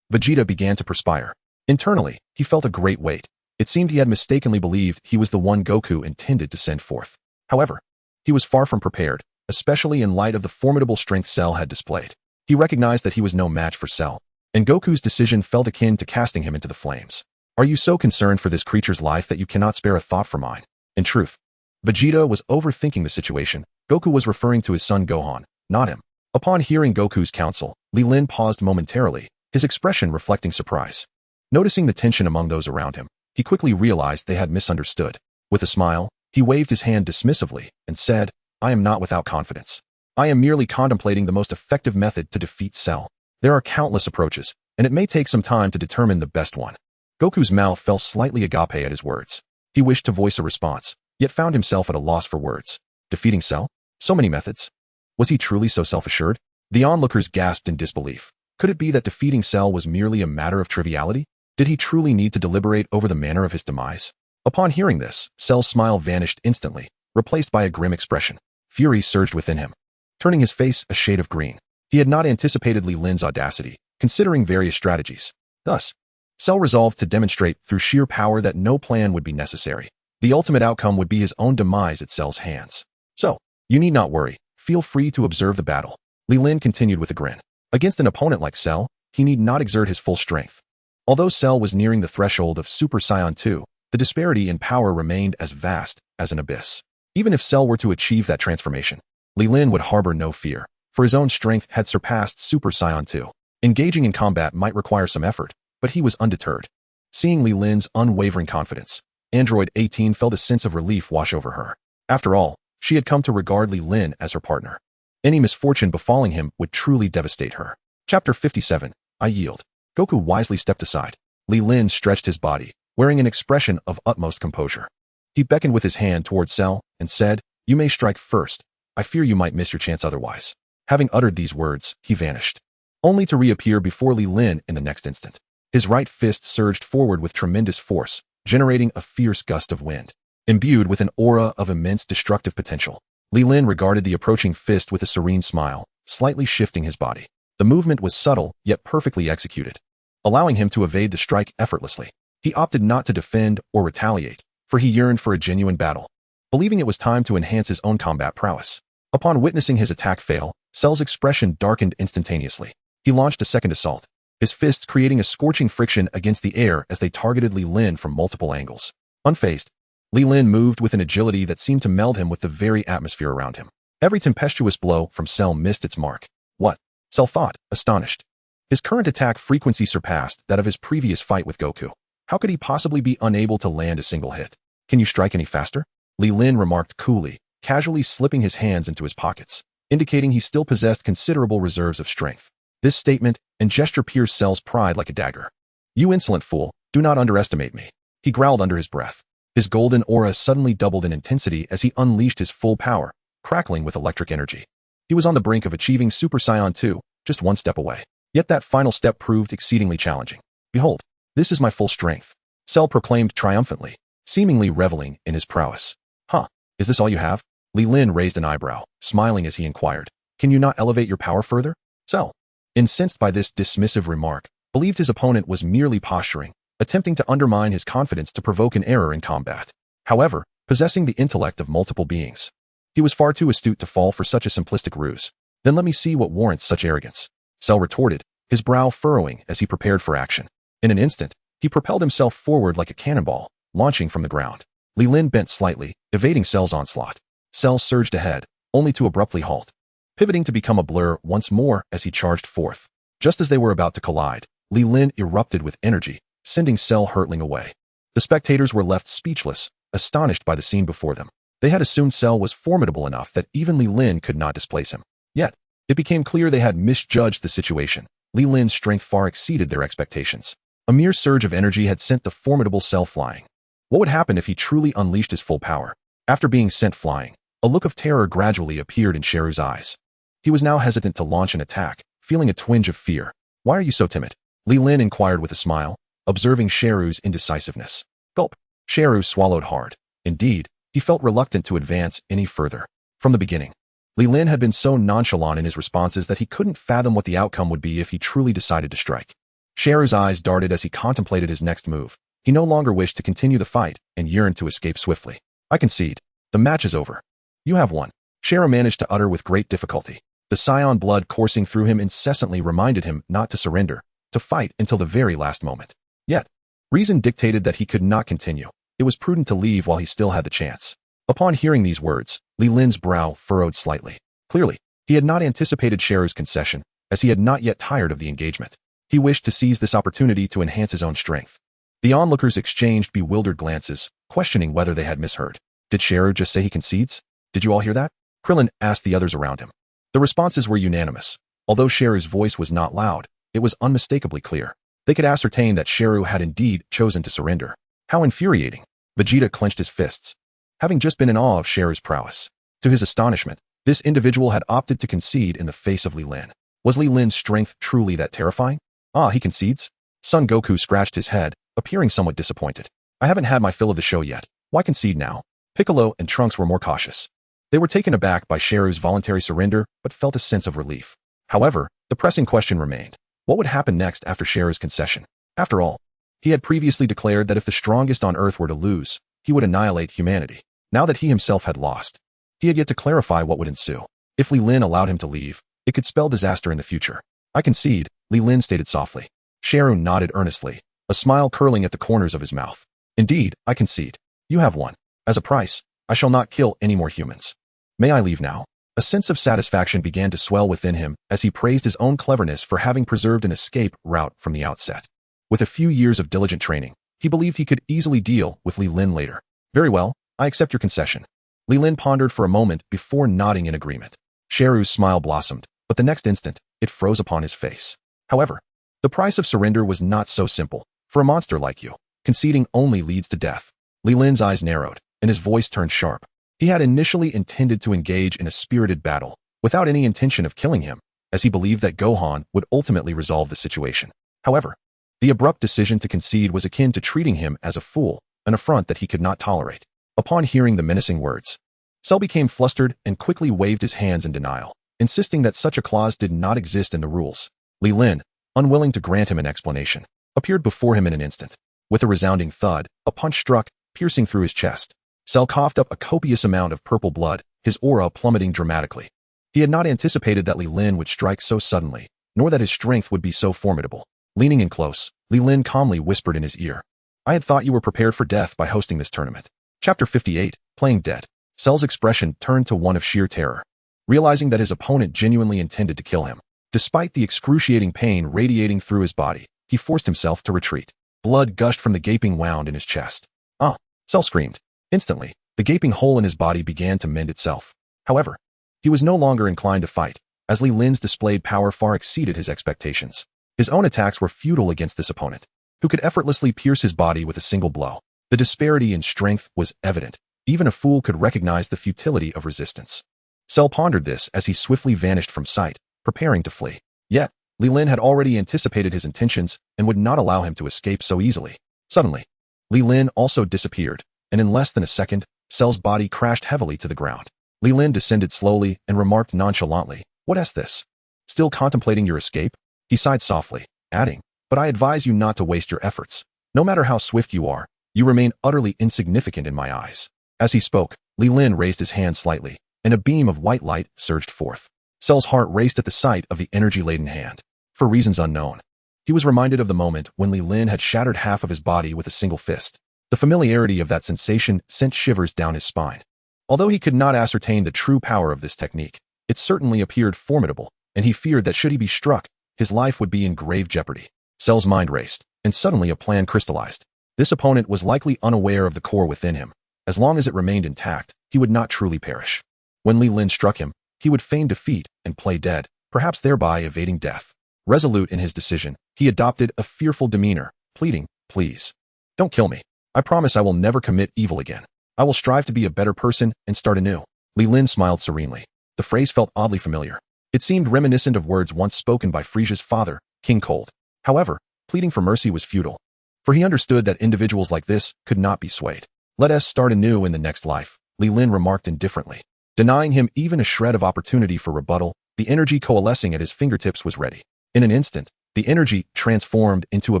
Vegeta began to perspire. Internally, he felt a great weight. It seemed he had mistakenly believed he was the one Goku intended to send forth. However, he was far from prepared, especially in light of the formidable strength Cell had displayed. He recognized that he was no match for Cell, and Goku's decision felt akin to casting him into the flames. Are you so concerned for this creature's life that you cannot spare a thought for mine? In truth, Vegeta was overthinking the situation. Goku was referring to his son Gohan, not him. Upon hearing Goku's counsel, Li Lin paused momentarily, his expression reflecting surprise. Noticing the tension among those around him, he quickly realized they had misunderstood. With a smile, he waved his hand dismissively and said, I am not without confidence. I am merely contemplating the most effective method to defeat Cell. There are countless approaches, and it may take some time to determine the best one. Goku's mouth fell slightly agape at his words. He wished to voice a response, yet found himself at a loss for words. Defeating Cell? So many methods? Was he truly so self-assured? The onlookers gasped in disbelief. Could it be that defeating Cell was merely a matter of triviality? Did he truly need to deliberate over the manner of his demise? Upon hearing this, Cell's smile vanished instantly, replaced by a grim expression. Fury surged within him, turning his face a shade of green. He had not anticipated Li Lin's audacity, considering various strategies. Thus, Cell resolved to demonstrate through sheer power that no plan would be necessary. The ultimate outcome would be his own demise at Cell's hands. So, you need not worry. Feel free to observe the battle. Li Lin continued with a grin. Against an opponent like Cell, he need not exert his full strength. Although Cell was nearing the threshold of Super Saiyan 2, the disparity in power remained as vast as an abyss. Even if Cell were to achieve that transformation, Li Lin would harbor no fear, for his own strength had surpassed Super Saiyan 2. Engaging in combat might require some effort, but he was undeterred. Seeing Li Lin's unwavering confidence, Android 18 felt a sense of relief wash over her. After all, she had come to regard Li Lin as her partner. Any misfortune befalling him would truly devastate her. Chapter 57, I Yield. Goku wisely stepped aside. Li Lin stretched his body, wearing an expression of utmost composure. He beckoned with his hand toward Cell and said, You may strike first. I fear you might miss your chance otherwise. Having uttered these words, he vanished, only to reappear before Li Lin in the next instant. His right fist surged forward with tremendous force, generating a fierce gust of wind. Imbued with an aura of immense destructive potential, Li Lin regarded the approaching fist with a serene smile, slightly shifting his body. The movement was subtle, yet perfectly executed, allowing him to evade the strike effortlessly. He opted not to defend or retaliate, for he yearned for a genuine battle, believing it was time to enhance his own combat prowess. Upon witnessing his attack fail, Cell's expression darkened instantaneously. He launched a second assault, his fists creating a scorching friction against the air as they targeted Li Lin from multiple angles. Unfazed, Li Lin moved with an agility that seemed to meld him with the very atmosphere around him. Every tempestuous blow from Cell missed its mark. What? Cell thought, astonished. His current attack frequency surpassed that of his previous fight with Goku. How could he possibly be unable to land a single hit? Can you strike any faster? Li Lin remarked coolly, casually slipping his hands into his pockets, indicating he still possessed considerable reserves of strength. This statement and gesture pierced Cell's pride like a dagger. You insolent fool, do not underestimate me. He growled under his breath. His golden aura suddenly doubled in intensity as he unleashed his full power, crackling with electric energy. He was on the brink of achieving Super Saiyan 2, just one step away. Yet that final step proved exceedingly challenging. Behold, this is my full strength, Cell proclaimed triumphantly, seemingly reveling in his prowess. Huh, is this all you have? Li Lin raised an eyebrow, smiling as he inquired. Can you not elevate your power further? Cell, incensed by this dismissive remark, believed his opponent was merely posturing, attempting to undermine his confidence to provoke an error in combat. However, possessing the intellect of multiple beings, he was far too astute to fall for such a simplistic ruse. Then let me see what warrants such arrogance, Cell retorted, his brow furrowing as he prepared for action. In an instant, he propelled himself forward like a cannonball, launching from the ground. Li Lin bent slightly, evading Cell's onslaught. Cell surged ahead, only to abruptly halt, pivoting to become a blur once more as he charged forth. Just as they were about to collide, Li Lin erupted with energy, sending Cell hurtling away. The spectators were left speechless, astonished by the scene before them. They had assumed Cell was formidable enough that even Li Lin could not displace him. Yet, it became clear they had misjudged the situation. Li Lin's strength far exceeded their expectations. A mere surge of energy had sent the formidable Cell flying. What would happen if he truly unleashed his full power? After being sent flying, a look of terror gradually appeared in Sheru's eyes. He was now hesitant to launch an attack, feeling a twinge of fear. Why are you so timid? Li Lin inquired with a smile, observing Sheru's indecisiveness. Gulp. Sheru swallowed hard. Indeed, he felt reluctant to advance any further. From the beginning, Li Lin had been so nonchalant in his responses that he couldn't fathom what the outcome would be if he truly decided to strike. Sheru's eyes darted as he contemplated his next move. He no longer wished to continue the fight and yearned to escape swiftly. I concede. The match is over. You have won. Sheru managed to utter with great difficulty. The Saiyan blood coursing through him incessantly reminded him not to surrender, to fight until the very last moment. Yet, reason dictated that he could not continue. It was prudent to leave while he still had the chance. Upon hearing these words, Leelyn's brow furrowed slightly. Clearly, he had not anticipated Sheru's concession, as he had not yet tired of the engagement. He wished to seize this opportunity to enhance his own strength. The onlookers exchanged bewildered glances, questioning whether they had misheard. Did Sheru just say he concedes? Did you all hear that? Krillin asked the others around him. The responses were unanimous. Although Sheru's voice was not loud, it was unmistakably clear. They could ascertain that Sheru had indeed chosen to surrender. How infuriating. Vegeta clenched his fists, having just been in awe of Sheru's prowess. To his astonishment, this individual had opted to concede in the face of Li Lin. Was Li Lin's strength truly that terrifying? Ah, he concedes? Son Goku scratched his head, appearing somewhat disappointed. I haven't had my fill of the show yet. Why concede now? Piccolo and Trunks were more cautious. They were taken aback by Sheru's voluntary surrender, but felt a sense of relief. However, the pressing question remained. What would happen next after Sheru's concession? After all, he had previously declared that if the strongest on Earth were to lose, he would annihilate humanity. Now that he himself had lost, he had yet to clarify what would ensue. If Li Lin allowed him to leave, it could spell disaster in the future. I concede, Li Lin stated softly. Sheru nodded earnestly, a smile curling at the corners of his mouth. Indeed, I concede. You have won. As a price, I shall not kill any more humans. May I leave now? A sense of satisfaction began to swell within him as he praised his own cleverness for having preserved an escape route from the outset. With a few years of diligent training, he believed he could easily deal with Li Lin later. Very well, I accept your concession. Li Lin pondered for a moment before nodding in agreement. Sheru's smile blossomed, but the next instant, it froze upon his face. However, the price of surrender was not so simple. For a monster like you, conceding only leads to death. Li Lin's eyes narrowed, and his voice turned sharp. He had initially intended to engage in a spirited battle, without any intention of killing him, as he believed that Gohan would ultimately resolve the situation. However, the abrupt decision to concede was akin to treating him as a fool, an affront that he could not tolerate. Upon hearing the menacing words, Cell became flustered and quickly waved his hands in denial, insisting that such a clause did not exist in the rules. Li Lin, unwilling to grant him an explanation, appeared before him in an instant. With a resounding thud, a punch struck, piercing through his chest. Cell coughed up a copious amount of purple blood, his aura plummeting dramatically. He had not anticipated that Li Lin would strike so suddenly, nor that his strength would be so formidable. Leaning in close, Li Lin calmly whispered in his ear. I had thought you were prepared for death by hosting this tournament. Chapter 58, Playing Dead. Cell's expression turned to one of sheer terror, realizing that his opponent genuinely intended to kill him. Despite the excruciating pain radiating through his body, he forced himself to retreat. Blood gushed from the gaping wound in his chest. Ah! Cell screamed. Instantly, the gaping hole in his body began to mend itself. However, he was no longer inclined to fight, as Li Lin's displayed power far exceeded his expectations. His own attacks were futile against this opponent, who could effortlessly pierce his body with a single blow. The disparity in strength was evident. Even a fool could recognize the futility of resistance. Cell pondered this as he swiftly vanished from sight, preparing to flee. Yet, Li Lin had already anticipated his intentions and would not allow him to escape so easily. Suddenly, Li Lin also disappeared, and in less than a second, Cell's body crashed heavily to the ground. Li Lin descended slowly and remarked nonchalantly, "What is this? Still contemplating your escape?" He sighed softly, adding, "But I advise you not to waste your efforts. No matter how swift you are, you remain utterly insignificant in my eyes." As he spoke, Li Lin raised his hand slightly, and a beam of white light surged forth. Cell's heart raced at the sight of the energy-laden hand. For reasons unknown, he was reminded of the moment when Li Lin had shattered half of his body with a single fist. The familiarity of that sensation sent shivers down his spine. Although he could not ascertain the true power of this technique, it certainly appeared formidable, and he feared that should he be struck, his life would be in grave jeopardy. Cell's mind raced, and suddenly a plan crystallized. This opponent was likely unaware of the core within him. As long as it remained intact, he would not truly perish. When Li Lin struck him, he would feign defeat and play dead, perhaps thereby evading death. Resolute in his decision, he adopted a fearful demeanor, pleading, "Please, don't kill me. I promise I will never commit evil again. I will strive to be a better person and start anew." Li Lin smiled serenely. The phrase felt oddly familiar. It seemed reminiscent of words once spoken by Frieza's father, King Cold. However, pleading for mercy was futile, for he understood that individuals like this could not be swayed. "Let us start anew in the next life," Li Lin remarked indifferently. Denying him even a shred of opportunity for rebuttal, the energy coalescing at his fingertips was ready. In an instant, The energy transformed into a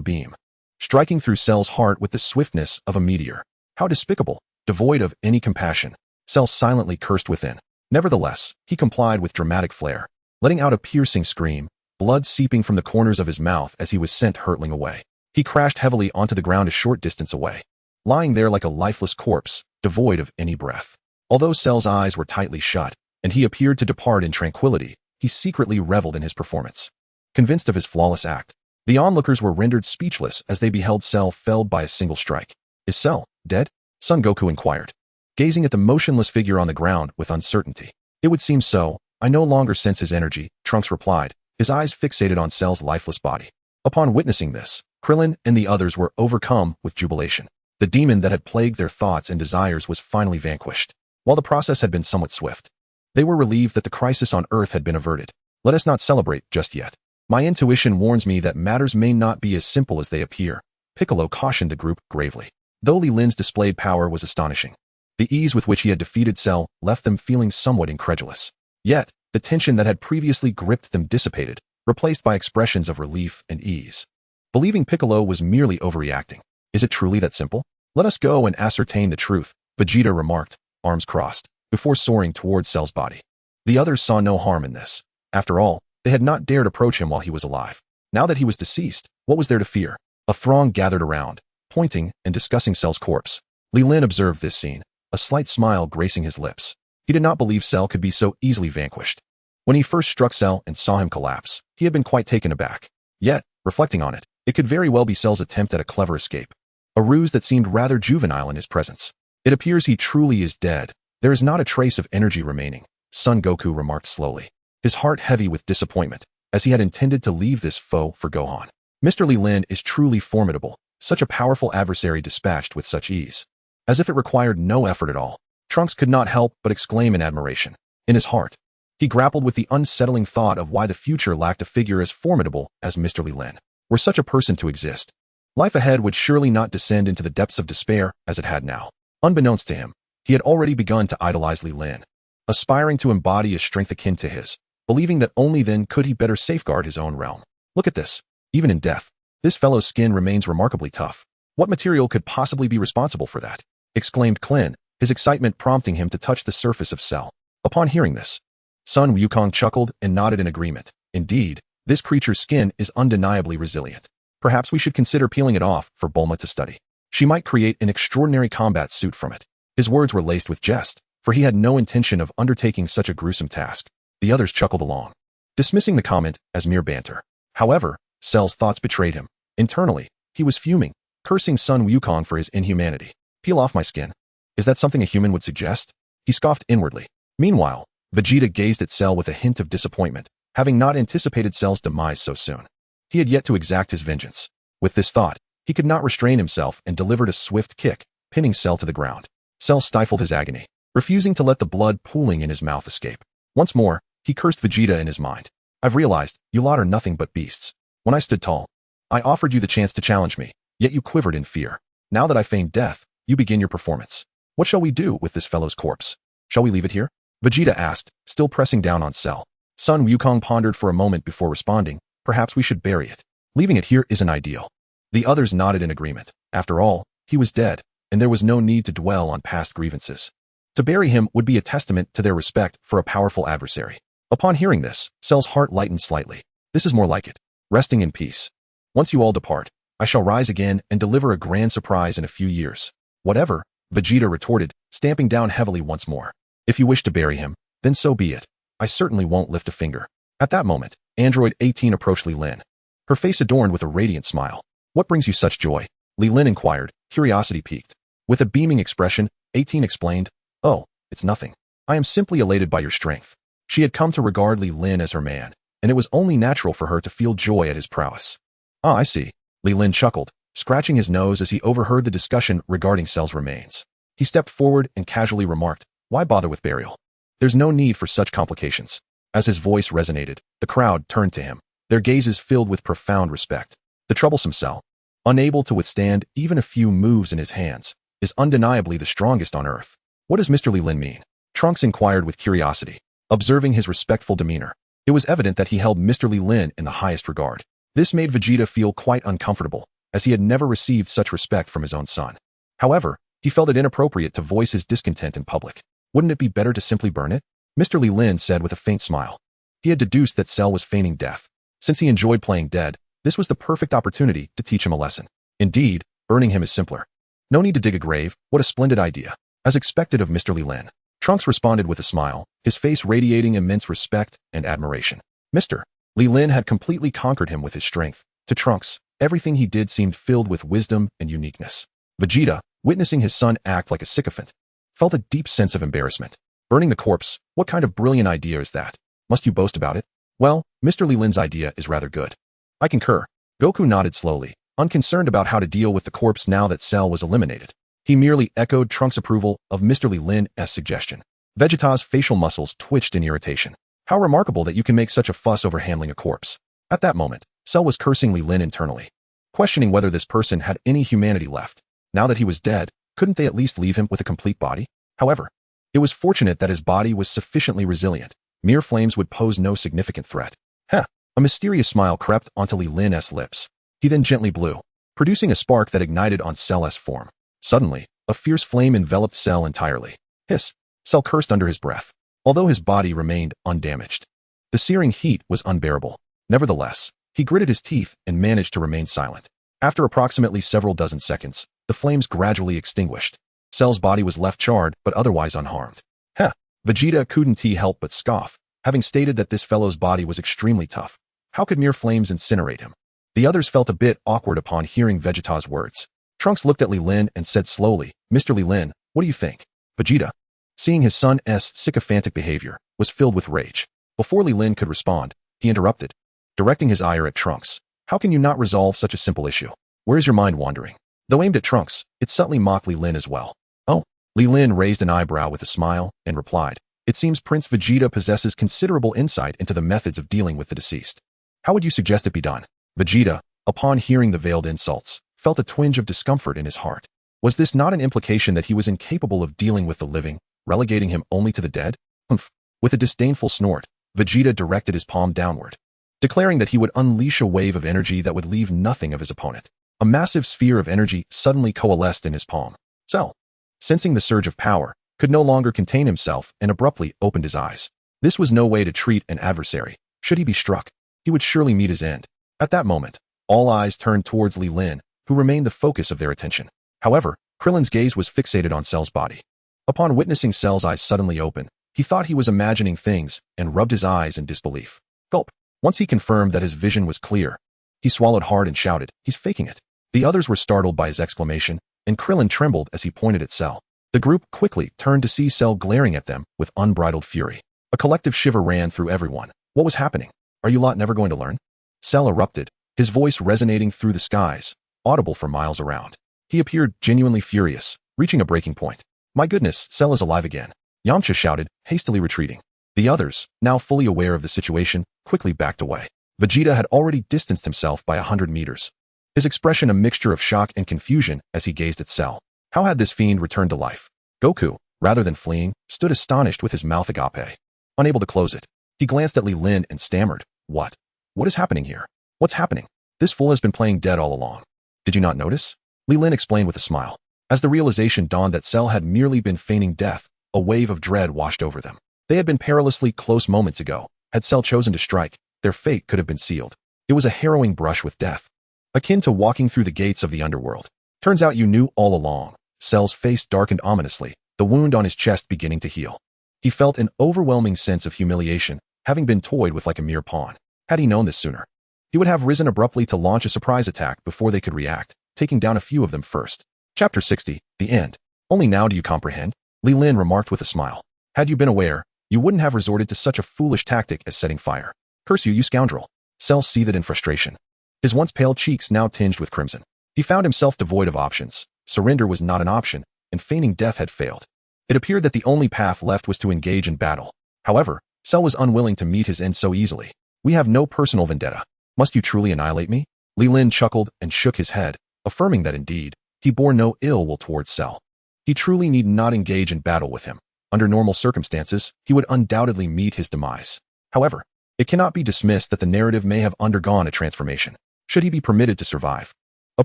beam, striking through Cell's heart with the swiftness of a meteor. How despicable, devoid of any compassion. Cell silently cursed within. Nevertheless, he complied with dramatic flair, letting out a piercing scream, blood seeping from the corners of his mouth as he was sent hurtling away. He crashed heavily onto the ground a short distance away, lying there like a lifeless corpse, devoid of any breath. Although Cell's eyes were tightly shut, and he appeared to depart in tranquility, he secretly reveled in his performance. Convinced of his flawless act, the onlookers were rendered speechless as they beheld Cell felled by a single strike. Is Cell dead? Son Goku inquired, gazing at the motionless figure on the ground with uncertainty. It would seem so. I no longer sense his energy, Trunks replied, his eyes fixated on Cell's lifeless body. Upon witnessing this, Krillin and the others were overcome with jubilation. The demon that had plagued their thoughts and desires was finally vanquished. While the process had been somewhat swift, they were relieved that the crisis on Earth had been averted. Let us not celebrate just yet. My intuition warns me that matters may not be as simple as they appear, Piccolo cautioned the group gravely. Though Li Lin's displayed power was astonishing, the ease with which he had defeated Cell left them feeling somewhat incredulous. Yet, the tension that had previously gripped them dissipated, replaced by expressions of relief and ease. Believing Piccolo was merely overreacting. Is it truly that simple? Let us go and ascertain the truth, Vegeta remarked, arms crossed, before soaring towards Cell's body. The others saw no harm in this. After all, they had not dared approach him while he was alive. Now that he was deceased, what was there to fear? A throng gathered around, pointing and discussing Cell's corpse. Li Lin observed this scene, a slight smile gracing his lips. He did not believe Cell could be so easily vanquished. When he first struck Cell and saw him collapse, he had been quite taken aback. Yet, reflecting on it, it could very well be Cell's attempt at a clever escape. A ruse that seemed rather juvenile in his presence. It appears he truly is dead. There is not a trace of energy remaining, Son Goku remarked slowly, his heart heavy with disappointment, as he had intended to leave this foe for Gohan. Mr. Li Lin is truly formidable, such a powerful adversary dispatched with such ease. As if it required no effort at all, Trunks could not help but exclaim in admiration. In his heart, he grappled with the unsettling thought of why the future lacked a figure as formidable as Mr. Li Lin. Were such a person to exist, life ahead would surely not descend into the depths of despair as it had now. Unbeknownst to him, he had already begun to idolize Li Lin, aspiring to embody a strength akin to his, believing that only then could he better safeguard his own realm. Look at this. Even in death, this fellow's skin remains remarkably tough. What material could possibly be responsible for that? Exclaimed Klin, his excitement prompting him to touch the surface of Cell. Upon hearing this, Sun Wukong chuckled and nodded in agreement. Indeed, this creature's skin is undeniably resilient. Perhaps we should consider peeling it off for Bulma to study. She might create an extraordinary combat suit from it. His words were laced with jest, for he had no intention of undertaking such a gruesome task. The others chuckled along, dismissing the comment as mere banter. However, Cell's thoughts betrayed him. Internally, he was fuming, cursing Sun Wukong for his inhumanity. Peel off my skin. Is that something a human would suggest? He scoffed inwardly. Meanwhile, Vegeta gazed at Cell with a hint of disappointment, having not anticipated Cell's demise so soon. He had yet to exact his vengeance. With this thought, he could not restrain himself and delivered a swift kick, pinning Cell to the ground. Cell stifled his agony, refusing to let the blood pooling in his mouth escape. Once more, he cursed Vegeta in his mind. I've realized, you lot are nothing but beasts. When I stood tall, I offered you the chance to challenge me, yet you quivered in fear. Now that I feigned death, you begin your performance. What shall we do with this fellow's corpse? Shall we leave it here? Vegeta asked, still pressing down on Cell. Sun Wukong pondered for a moment before responding, perhaps we should bury it. Leaving it here isn't ideal. The others nodded in agreement. After all, he was dead, and there was no need to dwell on past grievances. To bury him would be a testament to their respect for a powerful adversary. Upon hearing this, Cell's heart lightened slightly. This is more like it. Resting in peace. Once you all depart, I shall rise again and deliver a grand surprise in a few years. Whatever, Vegeta retorted, stamping down heavily once more. If you wish to bury him, then so be it. I certainly won't lift a finger. At that moment, Android 18 approached Li Lin, her face adorned with a radiant smile. What brings you such joy? Li Lin inquired, curiosity piqued. With a beaming expression, 18 explained, oh, it's nothing. I am simply elated by your strength. She had come to regard Li Lin as her man, and it was only natural for her to feel joy at his prowess. Ah, I see. Li Lin chuckled, scratching his nose as he overheard the discussion regarding Cell's remains. He stepped forward and casually remarked, why bother with burial? There's no need for such complications. As his voice resonated, the crowd turned to him, their gazes filled with profound respect. The troublesome Cell, unable to withstand even a few moves in his hands, is undeniably the strongest on Earth. What does Mr. Li Lin mean? Trunks inquired with curiosity, observing his respectful demeanor. It was evident that he held Mr. Li Lin in the highest regard. This made Vegeta feel quite uncomfortable, as he had never received such respect from his own son. However, he felt it inappropriate to voice his discontent in public. Wouldn't it be better to simply burn it? Mr. Li Lin said with a faint smile. He had deduced that Cell was feigning death. Since he enjoyed playing dead, this was the perfect opportunity to teach him a lesson. Indeed, burning him is simpler. No need to dig a grave. What a splendid idea. As expected of Mr. Li Lin, Trunks responded with a smile, his face radiating immense respect and admiration. Mr. Li Lin had completely conquered him with his strength. To Trunks, everything he did seemed filled with wisdom and uniqueness. Vegeta, witnessing his son act like a sycophant, felt a deep sense of embarrassment. Burning the corpse, what kind of brilliant idea is that? Must you boast about it? Well, Mr. Li Lin's idea is rather good. I concur. Goku nodded slowly, unconcerned about how to deal with the corpse now that Cell was eliminated. He merely echoed Trunks' approval of Mr. Li Lin's suggestion. Vegeta's facial muscles twitched in irritation. How remarkable that you can make such a fuss over handling a corpse. At that moment, Cell was cursing Li Lin internally, questioning whether this person had any humanity left. Now that he was dead, couldn't they at least leave him with a complete body? However, it was fortunate that his body was sufficiently resilient. Mere flames would pose no significant threat. Heh! A mysterious smile crept onto Li Lin's lips. He then gently blew, producing a spark that ignited on Cell's form. Suddenly, a fierce flame enveloped Cell entirely. Hiss! Cell cursed under his breath, although his body remained undamaged. The searing heat was unbearable. Nevertheless, he gritted his teeth and managed to remain silent. After approximately several dozen seconds, the flames gradually extinguished. Cell's body was left charred but otherwise unharmed. Heh! Vegeta couldn't help but scoff, having stated that this fellow's body was extremely tough. How could mere flames incinerate him? The others felt a bit awkward upon hearing Vegeta's words. Trunks looked at Li Lin and said slowly, Mr. Li Lin, what do you think? Vegeta, seeing his son's sycophantic behavior, was filled with rage. Before Li Lin could respond, he interrupted, directing his ire at Trunks. How can you not resolve such a simple issue? Where is your mind wandering? Though aimed at Trunks, it subtly mocked Li Lin as well. Oh, Li Lin raised an eyebrow with a smile and replied, it seems Prince Vegeta possesses considerable insight into the methods of dealing with the deceased. How would you suggest it be done? Vegeta, upon hearing the veiled insults, felt a twinge of discomfort in his heart. Was this not an implication that he was incapable of dealing with the living, relegating him only to the dead? Humph! With a disdainful snort, Vegeta directed his palm downward, declaring that he would unleash a wave of energy that would leave nothing of his opponent. A massive sphere of energy suddenly coalesced in his palm. Cell, sensing the surge of power, could no longer contain himself and abruptly opened his eyes. This was no way to treat an adversary. Should he be struck, he would surely meet his end. At that moment, all eyes turned towards Li Lin, who remained the focus of their attention. However, Krillin's gaze was fixated on Cell's body. Upon witnessing Cell's eyes suddenly open, he thought he was imagining things and rubbed his eyes in disbelief. Gulp! Once he confirmed that his vision was clear, he swallowed hard and shouted, he's faking it. The others were startled by his exclamation, and Krillin trembled as he pointed at Cell. The group quickly turned to see Cell glaring at them with unbridled fury. A collective shiver ran through everyone. What was happening? Are you lot never going to learn? Cell erupted, his voice resonating through the skies, audible for miles around. He appeared genuinely furious, reaching a breaking point. My goodness, Cell is alive again. Yamcha shouted, hastily retreating. The others, now fully aware of the situation, quickly backed away. Vegeta had already distanced himself by 100 meters. His expression a mixture of shock and confusion as he gazed at Cell. How had this fiend returned to life? Goku, rather than fleeing, stood astonished with his mouth agape. Unable to close it, he glanced at Li Lin and stammered, What? What is happening here? What's happening? This fool has been playing dead all along. Did you not notice? Li Lin explained with a smile. As the realization dawned that Cell had merely been feigning death, a wave of dread washed over them. They had been perilously close moments ago. Had Cell chosen to strike, their fate could have been sealed. It was a harrowing brush with death, akin to walking through the gates of the underworld. Turns out you knew all along. Cell's face darkened ominously, the wound on his chest beginning to heal. He felt an overwhelming sense of humiliation, having been toyed with like a mere pawn. Had he known this sooner, he would have risen abruptly to launch a surprise attack before they could react, taking down a few of them first. Chapter 60, The End. Only now do you comprehend? Li Lin remarked with a smile. Had you been aware, you wouldn't have resorted to such a foolish tactic as setting fire. Curse you, you scoundrel. Cell seethed in frustration, his once pale cheeks now tinged with crimson. He found himself devoid of options. Surrender was not an option, and feigning death had failed. It appeared that the only path left was to engage in battle. However, Cell was unwilling to meet his end so easily. We have no personal vendetta. Must you truly annihilate me? Li Lin chuckled and shook his head, affirming that indeed, he bore no ill will towards Cell. He truly need not engage in battle with him. Under normal circumstances, he would undoubtedly meet his demise. However, it cannot be dismissed that the narrative may have undergone a transformation. should he be permitted to survive. A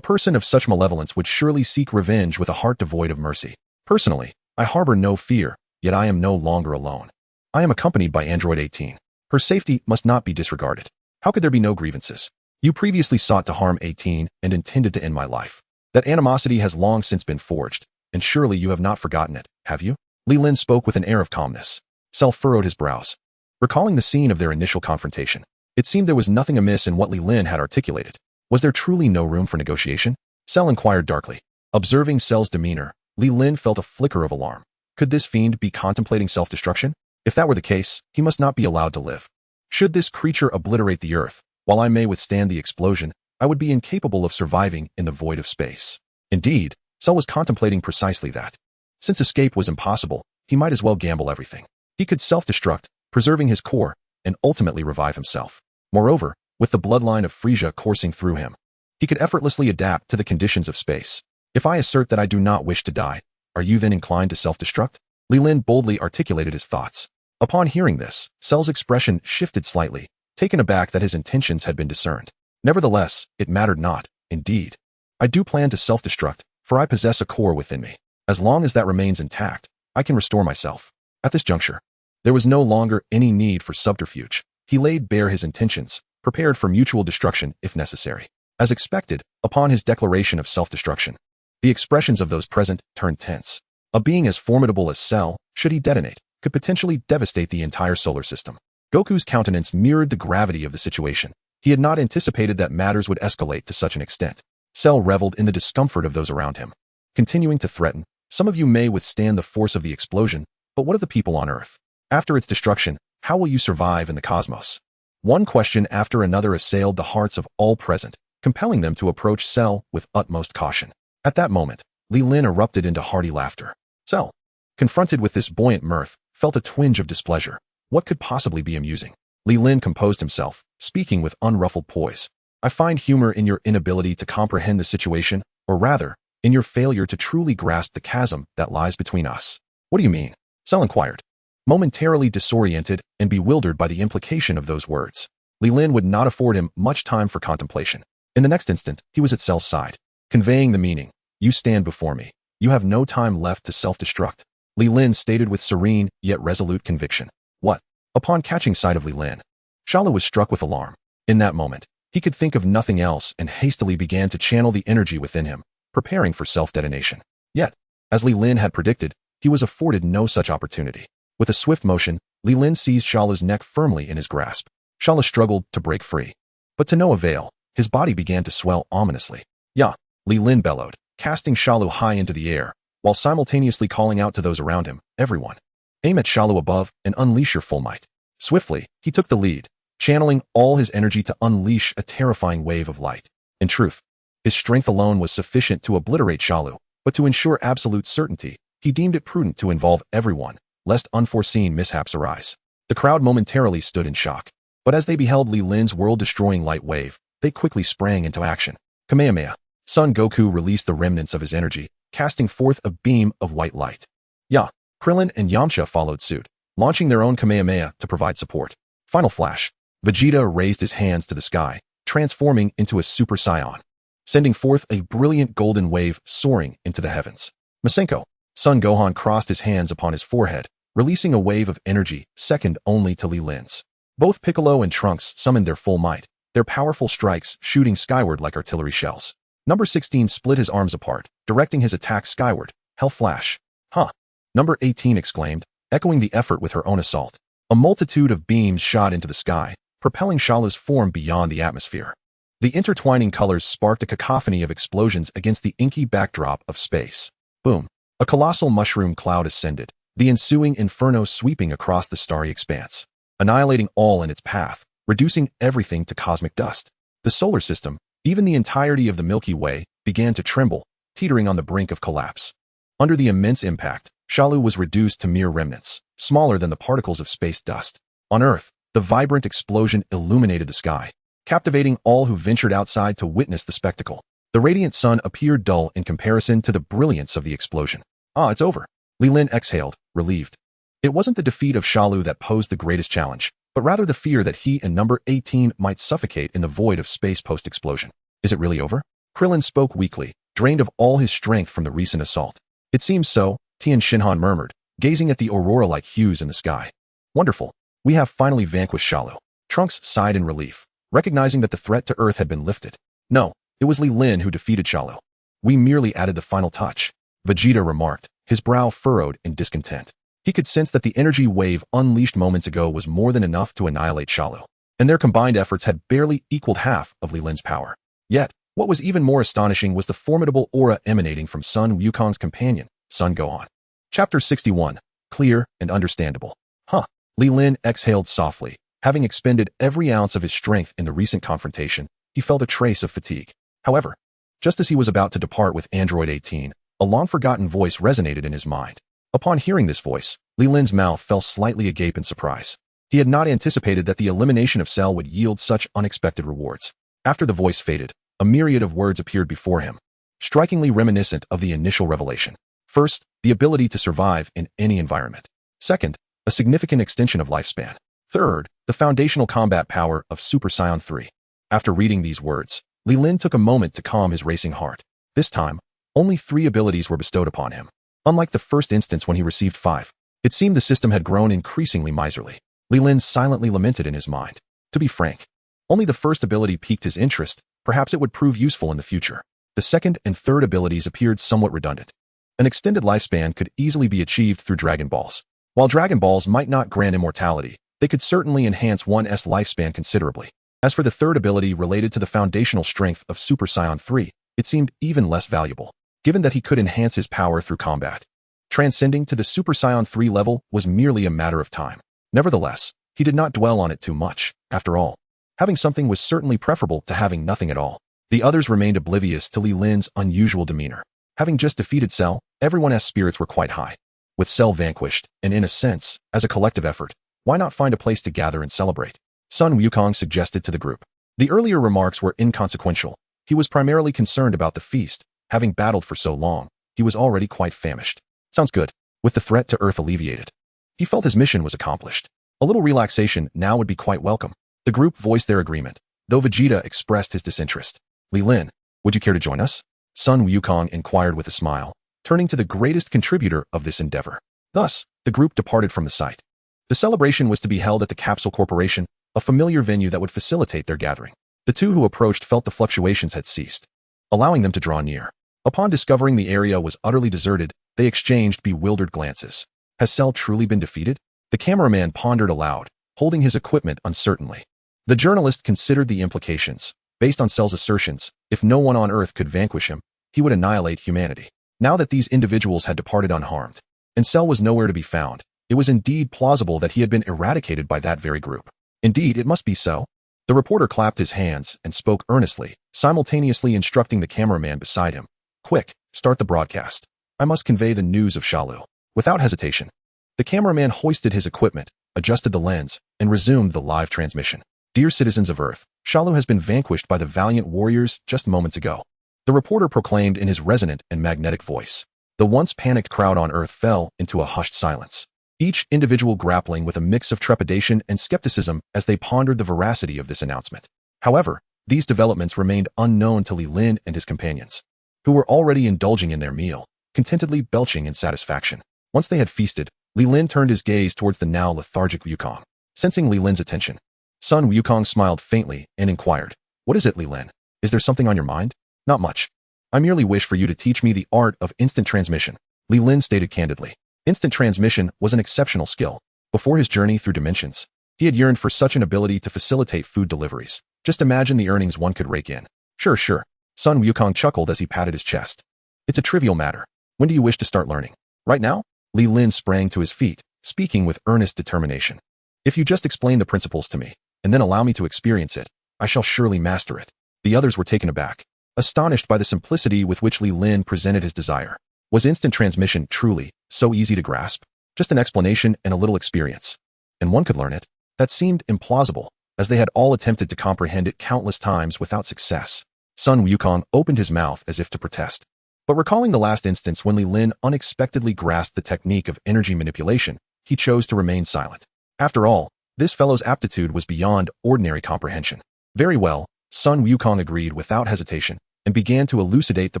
person of such malevolence would surely seek revenge with a heart devoid of mercy. Personally, I harbor no fear, yet I am no longer alone. I am accompanied by Android 18. Her safety must not be disregarded. How could there be no grievances? You previously sought to harm 18 and intended to end my life. That animosity has long since been forged, and surely you have not forgotten it, have you? Leelyn spoke with an air of calmness. Cell furrowed his brows. Recalling the scene of their initial confrontation, it seemed there was nothing amiss in what Leelyn had articulated. Was there truly no room for negotiation? Cell inquired darkly. Observing Cell's demeanor, Leelyn felt a flicker of alarm. Could this fiend be contemplating self-destruction? If that were the case, he must not be allowed to live. Should this creature obliterate the Earth, while I may withstand the explosion, I would be incapable of surviving in the void of space. Indeed, Cell was contemplating precisely that. Since escape was impossible, he might as well gamble everything. He could self-destruct, preserving his core, and ultimately revive himself. Moreover, with the bloodline of Frieza coursing through him, he could effortlessly adapt to the conditions of space. If I assert that I do not wish to die, are you then inclined to self-destruct? Leelyn boldly articulated his thoughts. Upon hearing this, Cell's expression shifted slightly, taken aback that his intentions had been discerned. Nevertheless, it mattered not, indeed. I do plan to self-destruct, for I possess a core within me. As long as that remains intact, I can restore myself. At this juncture, there was no longer any need for subterfuge. He laid bare his intentions, prepared for mutual destruction if necessary. As expected, upon his declaration of self-destruction, the expressions of those present turned tense. A being as formidable as Cell, should he detonate, could potentially devastate the entire solar system. Goku's countenance mirrored the gravity of the situation. He had not anticipated that matters would escalate to such an extent. Cell reveled in the discomfort of those around him. Continuing to threaten, some of you may withstand the force of the explosion, but what of the people on Earth? After its destruction, how will you survive in the cosmos? One question after another assailed the hearts of all present, compelling them to approach Cell with utmost caution. At that moment, Leelyn erupted into hearty laughter. Cell, confronted with this buoyant mirth, felt a twinge of displeasure. What could possibly be amusing? Leelyn composed himself, speaking with unruffled poise. I find humor in your inability to comprehend the situation, or rather, in your failure to truly grasp the chasm that lies between us. What do you mean? Cell inquired. Momentarily disoriented and bewildered by the implication of those words, Leelyn would not afford him much time for contemplation. In the next instant, he was at Cell's side, conveying the meaning. You stand before me. You have no time left to self-destruct. Leelyn stated with serene yet resolute conviction. What? Upon catching sight of Leelyn, Shala was struck with alarm. In that moment, he could think of nothing else and hastily began to channel the energy within him, preparing for self-detonation. Yet, as Leelyn had predicted, he was afforded no such opportunity. With a swift motion, Leelyn seized Shala's neck firmly in his grasp. Shala struggled to break free. But to no avail, his body began to swell ominously. Ya! Leelyn bellowed, casting Shala high into the air, while simultaneously calling out to those around him, everyone. Aim at Shala above and unleash your full might. Swiftly, he took the lead, channeling all his energy to unleash a terrifying wave of light. In truth, his strength alone was sufficient to obliterate Shala, but to ensure absolute certainty, he deemed it prudent to involve everyone, lest unforeseen mishaps arise. The crowd momentarily stood in shock, but as they beheld Leelyn's world-destroying light wave, they quickly sprang into action. Kamehameha. Son Goku released the remnants of his energy, casting forth a beam of white light. Ya! Krillin and Yamcha followed suit, launching their own Kamehameha to provide support. Final flash. Vegeta raised his hands to the sky, transforming into a Super Saiyan, sending forth a brilliant golden wave soaring into the heavens. Masenko. Son Gohan crossed his hands upon his forehead, releasing a wave of energy second only to Leelyn's. Both Piccolo and Trunks summoned their full might, their powerful strikes shooting skyward like artillery shells. Number 16 split his arms apart, directing his attack skyward. Hell flash. Huh. Number 18 exclaimed, echoing the effort with her own assault. A multitude of beams shot into the sky, propelling Shala's form beyond the atmosphere. The intertwining colors sparked a cacophony of explosions against the inky backdrop of space. Boom. A colossal mushroom cloud ascended, the ensuing inferno sweeping across the starry expanse, annihilating all in its path, reducing everything to cosmic dust. The solar system, even the entirety of the Milky Way, began to tremble, teetering on the brink of collapse. Under the immense impact, Shala was reduced to mere remnants, smaller than the particles of space dust. On Earth, the vibrant explosion illuminated the sky, captivating all who ventured outside to witness the spectacle. The radiant sun appeared dull in comparison to the brilliance of the explosion. It's over. Leelyn exhaled, relieved. It wasn't the defeat of Shala that posed the greatest challenge. but rather the fear that he and number 18 might suffocate in the void of space post-explosion. Is it really over? Krillin spoke weakly, drained of all his strength from the recent assault. It seems so, Tien Shinhan murmured, gazing at the aurora-like hues in the sky. Wonderful. We have finally vanquished Shallow. Trunks sighed in relief, recognizing that the threat to Earth had been lifted. No, it was Li Lin who defeated Shallow. We merely added the final touch, Vegeta remarked, his brow furrowed in discontent. He could sense that the energy wave unleashed moments ago was more than enough to annihilate Shallow, and their combined efforts had barely equaled half of Li Lin's power. Yet, what was even more astonishing was the formidable aura emanating from Sun Wukong's companion, Sun Gohan. Chapter 61, Clear and Understandable. Huh. Li Lin exhaled softly. Having expended every ounce of his strength in the recent confrontation, he felt a trace of fatigue. However, just as he was about to depart with Android 18, a long-forgotten voice resonated in his mind. Upon hearing this voice, Li Lin's mouth fell slightly agape in surprise. He had not anticipated that the elimination of Cell would yield such unexpected rewards. After the voice faded, a myriad of words appeared before him, strikingly reminiscent of the initial revelation. First, the ability to survive in any environment. Second, a significant extension of lifespan. Third, the foundational combat power of Super Saiyan 3. After reading these words, Li Lin took a moment to calm his racing heart. This time, only 3 abilities were bestowed upon him. Unlike the first instance when he received 5, it seemed the system had grown increasingly miserly. Li Lin silently lamented in his mind. To be frank, only the first ability piqued his interest. Perhaps it would prove useful in the future. The second and third abilities appeared somewhat redundant. An extended lifespan could easily be achieved through Dragon Balls. While Dragon Balls might not grant immortality, they could certainly enhance one's lifespan considerably. As for the third ability related to the foundational strength of Super Saiyan 3, it seemed even less valuable, given that he could enhance his power through combat. Transcending to the Super Saiyan 3 level was merely a matter of time. Nevertheless, he did not dwell on it too much. After all, having something was certainly preferable to having nothing at all. The others remained oblivious to Li Lin's unusual demeanor. Having just defeated Cell, everyone's spirits were quite high. With Cell vanquished, and in a sense, as a collective effort, why not find a place to gather and celebrate? Sun Wukong suggested to the group. The earlier remarks were inconsequential. He was primarily concerned about the feast. Having battled for so long, he was already quite famished. Sounds good. With the threat to Earth alleviated, he felt his mission was accomplished. A little relaxation now would be quite welcome. The group voiced their agreement, though Vegeta expressed his disinterest. Li Lin, would you care to join us? Sun Wukong inquired with a smile, turning to the greatest contributor of this endeavor. Thus, the group departed from the site. The celebration was to be held at the Capsule Corporation, a familiar venue that would facilitate their gathering. The two who approached felt the fluctuations had ceased, allowing them to draw near. Upon discovering the area was utterly deserted, they exchanged bewildered glances. Has Cell truly been defeated? The cameraman pondered aloud, holding his equipment uncertainly. The journalist considered the implications. Based on Cell's assertions, if no one on Earth could vanquish him, he would annihilate humanity. Now that these individuals had departed unharmed, and Cell was nowhere to be found, it was indeed plausible that he had been eradicated by that very group. Indeed, it must be so. The reporter clapped his hands and spoke earnestly, simultaneously instructing the cameraman beside him. Quick, start the broadcast. I must convey the news of Shallow. Without hesitation, the cameraman hoisted his equipment, adjusted the lens, and resumed the live transmission. Dear citizens of Earth, Shallow has been vanquished by the valiant warriors just moments ago. The reporter proclaimed in his resonant and magnetic voice. The once panicked crowd on Earth fell into a hushed silence, each individual grappling with a mix of trepidation and skepticism as they pondered the veracity of this announcement. However, these developments remained unknown to Li Lin and his companions, who were already indulging in their meal, contentedly belching in satisfaction. Once they had feasted, Li Lin turned his gaze towards the now lethargic Wukong. Sensing Li Lin's attention, Sun Wukong smiled faintly and inquired, "What is it, Li Lin? Is there something on your mind?" "Not much. I merely wish for you to teach me the art of instant transmission," Li Lin stated candidly. Instant transmission was an exceptional skill. Before his journey through dimensions, he had yearned for such an ability to facilitate food deliveries. Just imagine the earnings one could rake in. Sure. Sun Wukong chuckled as he patted his chest. "It's a trivial matter. When do you wish to start learning?" "Right now?" Li Lin sprang to his feet, speaking with earnest determination. "If you just explain the principles to me, and then allow me to experience it, I shall surely master it." The others were taken aback, astonished by the simplicity with which Li Lin presented his desire. Was instant transmission truly so easy to grasp? Just an explanation and a little experience, and one could learn it? That seemed implausible, as they had all attempted to comprehend it countless times without success. Sun Wukong opened his mouth as if to protest. But recalling the last instance when Li Lin unexpectedly grasped the technique of energy manipulation, he chose to remain silent. After all, This fellow's aptitude was beyond ordinary comprehension. Very well, Sun Wukong agreed without hesitation and began to elucidate the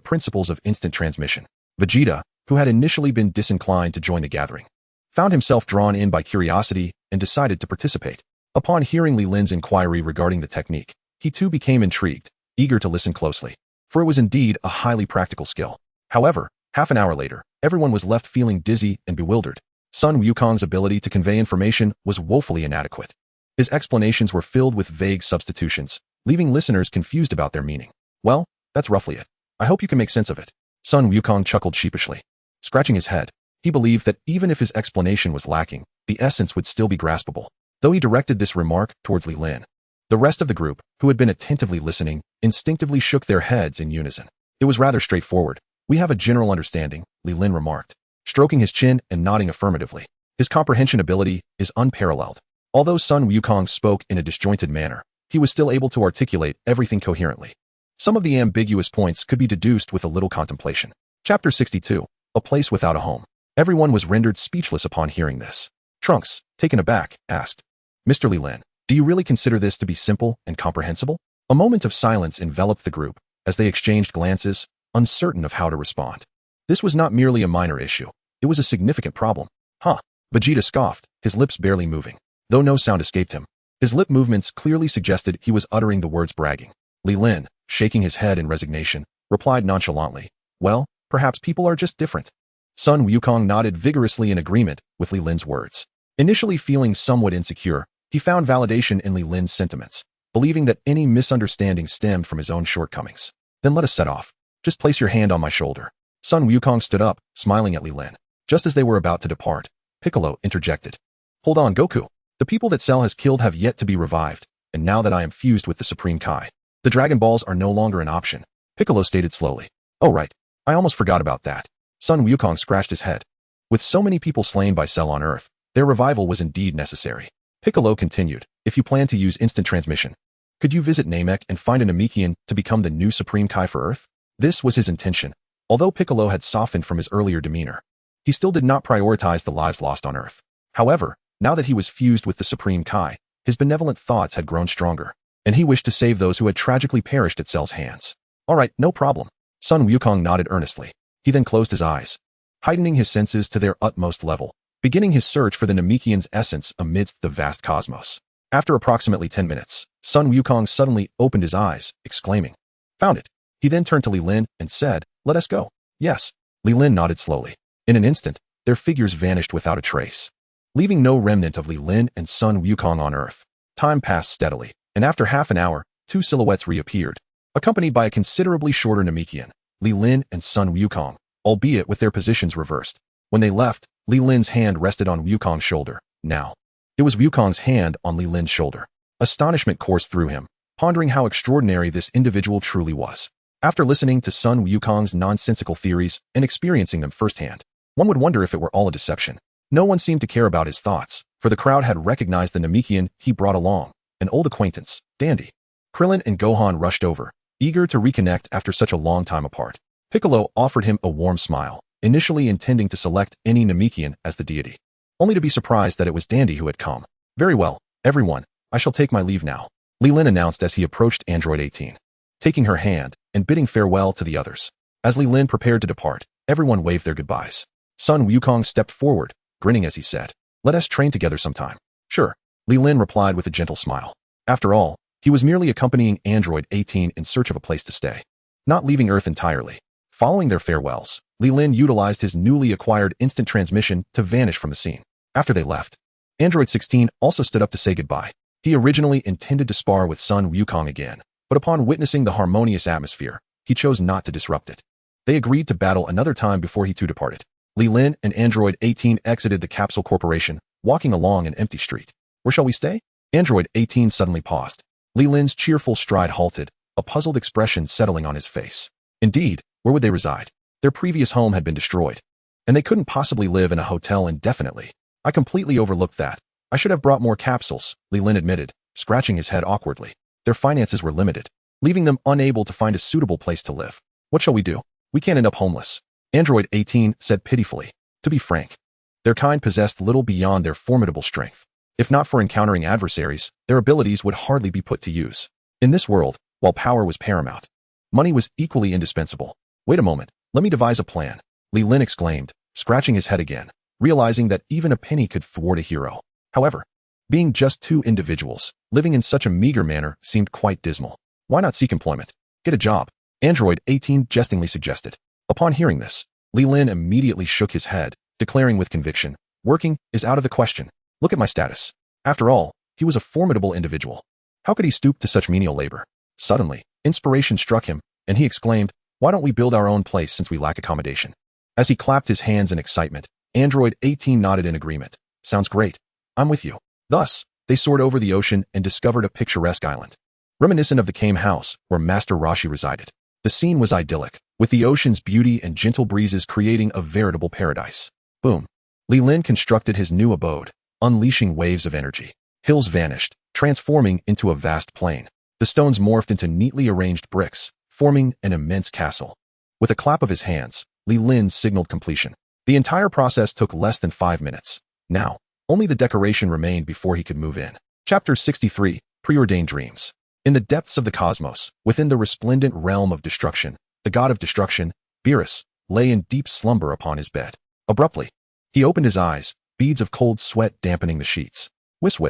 principles of instant transmission. Vegeta, who had initially been disinclined to join the gathering, found himself drawn in by curiosity and decided to participate. Upon hearing Li Lin's inquiry regarding the technique, he too became intrigued, eager to listen closely, for it was indeed a highly practical skill. However, half an hour later, everyone was left feeling dizzy and bewildered. Sun Wukong's ability to convey information was woefully inadequate. His explanations were filled with vague substitutions, leaving listeners confused about their meaning. Well, that's roughly it. I hope you can make sense of it. Sun Wukong chuckled sheepishly. Scratching his head, he believed that even if his explanation was lacking, the essence would still be graspable. Though he directed this remark towards Li Lin, the rest of the group, who had been attentively listening, instinctively shook their heads in unison. It was rather straightforward. We have a general understanding, Li Lin remarked, stroking his chin and nodding affirmatively. His comprehension ability is unparalleled. Although Sun Wukong spoke in a disjointed manner, he was still able to articulate everything coherently. Some of the ambiguous points could be deduced with a little contemplation. Chapter 62. A Place Without a Home. Everyone was rendered speechless upon hearing this. Trunks, taken aback, asked, Mr. Li Lin, do you really consider this to be simple and comprehensible? A moment of silence enveloped the group as they exchanged glances, uncertain of how to respond. This was not merely a minor issue. It was a significant problem. Huh. Vegeta scoffed, his lips barely moving, though no sound escaped him. His lip movements clearly suggested he was uttering the words bragging. Li Lin, shaking his head in resignation, replied nonchalantly, well, perhaps people are just different. Sun Wukong nodded vigorously in agreement with Li Lin's words. Initially feeling somewhat insecure, he found validation in Li Lin's sentiments, believing that any misunderstanding stemmed from his own shortcomings. Then let us set off. Just place your hand on my shoulder. Sun Wukong stood up, smiling at Li Lin. Just as they were about to depart, Piccolo interjected. Hold on, Goku. The people that Cell has killed have yet to be revived, and now that I am fused with the Supreme Kai, the Dragon Balls are no longer an option, Piccolo stated slowly. Oh right, I almost forgot about that. Sun Wukong scratched his head. With so many people slain by Cell on Earth, their revival was indeed necessary. Piccolo continued, if you plan to use instant transmission, could you visit Namek and find a Namekian to become the new Supreme Kai for Earth? This was his intention. Although Piccolo had softened from his earlier demeanor, he still did not prioritize the lives lost on Earth. However, now that he was fused with the Supreme Kai, his benevolent thoughts had grown stronger, and he wished to save those who had tragically perished at Cell's hands. All right, no problem. Sun Wukong nodded earnestly. He then closed his eyes, heightening his senses to their utmost level, beginning his search for the Namekian's essence amidst the vast cosmos. After approximately 10 minutes, Sun Wukong suddenly opened his eyes, exclaiming, found it. He then turned to Li Lin and said, let us go. Yes. Li Lin nodded slowly. In an instant, their figures vanished without a trace, leaving no remnant of Li Lin and Sun Wukong on Earth. Time passed steadily, and after half an hour, two silhouettes reappeared, accompanied by a considerably shorter Namekian, Li Lin and Sun Wukong, albeit with their positions reversed. When they left, Li Lin's hand rested on Wukong's shoulder. Now, it was Wukong's hand on Li Lin's shoulder. Astonishment coursed through him, pondering how extraordinary this individual truly was. After listening to Sun Wukong's nonsensical theories and experiencing them firsthand, one would wonder if it were all a deception. No one seemed to care about his thoughts, for the crowd had recognized the Namekian he brought along, an old acquaintance, Dandy. Krillin and Gohan rushed over, eager to reconnect after such a long time apart. Piccolo offered him a warm smile, initially intending to select any Namekian as the deity, only to be surprised that it was Dandy who had come. Very well, everyone, I shall take my leave now, Li Lin announced as he approached Android 18, taking her hand and bidding farewell to the others. As Li Lin prepared to depart, everyone waved their goodbyes. Sun Wukong stepped forward, grinning as he said, let us train together sometime. Sure, Li Lin replied with a gentle smile. After all, he was merely accompanying Android 18 in search of a place to stay, not leaving Earth entirely. Following their farewells, Li Lin utilized his newly acquired instant transmission to vanish from the scene. After they left, Android 16 also stood up to say goodbye. He originally intended to spar with Sun Wukong again, but upon witnessing the harmonious atmosphere, he chose not to disrupt it. They agreed to battle another time before he too departed. Li Lin and Android 18 exited the Capsule Corporation, walking along an empty street. Where shall we stay? Android 18 suddenly paused. Li Lin's cheerful stride halted, a puzzled expression settling on his face. Indeed, where would they reside? Their previous home had been destroyed, and they couldn't possibly live in a hotel indefinitely. I completely overlooked that. I should have brought more capsules, Li Lin admitted, scratching his head awkwardly. Their finances were limited, leaving them unable to find a suitable place to live. What shall we do? We can't end up homeless. Android 18 said pitifully. To be frank, their kind possessed little beyond their formidable strength. If not for encountering adversaries, their abilities would hardly be put to use. In this world, while power was paramount, money was equally indispensable. Wait a moment, let me devise a plan, Li Lin exclaimed, scratching his head again, realizing that even a penny could thwart a hero. However, being just two individuals, living in such a meager manner seemed quite dismal. Why not seek employment? Get a job, Android 18 jestingly suggested. Upon hearing this, Li Lin immediately shook his head, declaring with conviction, working is out of the question. Look at my status. After all, he was a formidable individual. How could he stoop to such menial labor? Suddenly, inspiration struck him, and he exclaimed, why don't we build our own place since we lack accommodation? As he clapped his hands in excitement, Android 18 nodded in agreement. Sounds great. I'm with you. Thus, they soared over the ocean and discovered a picturesque island, reminiscent of the Kame house where Master Roshi resided. The scene was idyllic, with the ocean's beauty and gentle breezes creating a veritable paradise. Boom. Li Lin constructed his new abode, unleashing waves of energy. Hills vanished, transforming into a vast plain. The stones morphed into neatly arranged bricks, forming an immense castle. With a clap of his hands, Li Lin signaled completion. The entire process took less than 5 minutes. Now, only the decoration remained before he could move in. Chapter 63, Preordained Dreams. In the depths of the cosmos, within the resplendent realm of destruction, the god of destruction, Beerus, lay in deep slumber upon his bed. Abruptly, he opened his eyes, beads of cold sweat dampening the sheets. Whis,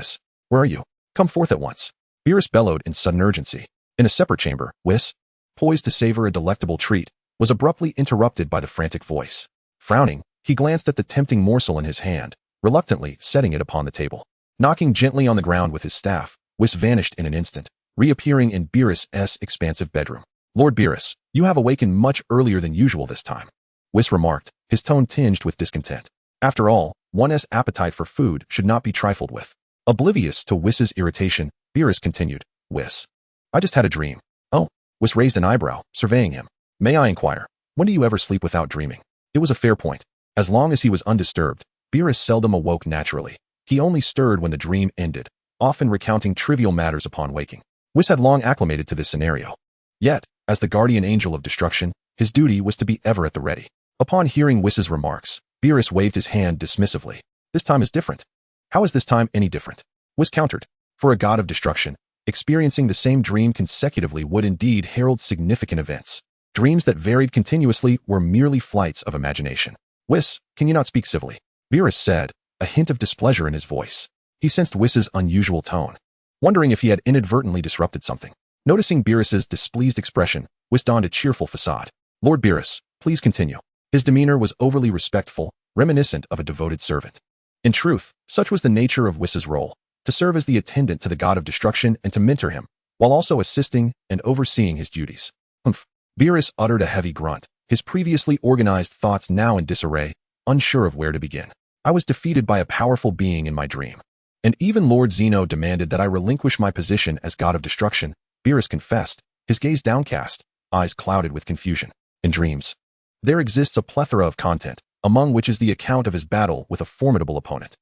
where are you? Come forth at once. Beerus bellowed in sudden urgency. In a separate chamber, Whis, poised to savor a delectable treat, was abruptly interrupted by the frantic voice. Frowning, he glanced at the tempting morsel in his hand, reluctantly setting it upon the table. Knocking gently on the ground with his staff, Whis vanished in an instant, reappearing in Beerus' expansive bedroom. Lord Beerus, you have awakened much earlier than usual this time, Whis remarked, his tone tinged with discontent. After all, one's appetite for food should not be trifled with. Oblivious to Whis' irritation, Beerus continued, Whis, I just had a dream. Oh, Whis raised an eyebrow, surveying him. May I inquire, when do you ever sleep without dreaming? It was a fair point. As long as he was undisturbed, Beerus seldom awoke naturally. He only stirred when the dream ended, often recounting trivial matters upon waking. Whis had long acclimated to this scenario. Yet, as the guardian angel of destruction, his duty was to be ever at the ready. Upon hearing Whis' remarks, Beerus waved his hand dismissively. This time is different. How is this time any different? Whis countered. For a god of destruction, experiencing the same dream consecutively would indeed herald significant events. Dreams that varied continuously were merely flights of imagination. Whis, can you not speak civilly? Beerus said, a hint of displeasure in his voice. He sensed Whis' unusual tone, wondering if he had inadvertently disrupted something. Noticing Beerus' displeased expression, Whis donned a cheerful facade. Lord Beerus, please continue. His demeanor was overly respectful, reminiscent of a devoted servant. In truth, such was the nature of Whis' role, to serve as the attendant to the god of destruction and to mentor him, while also assisting and overseeing his duties. Humph. Beerus uttered a heavy grunt, his previously organized thoughts now in disarray, unsure of where to begin. I was defeated by a powerful being in my dream. And even Lord Zeno demanded that I relinquish my position as god of destruction, Beerus confessed, his gaze downcast, eyes clouded with confusion. In dreams, there exists a plethora of content, among which is the account of his battle with a formidable opponent.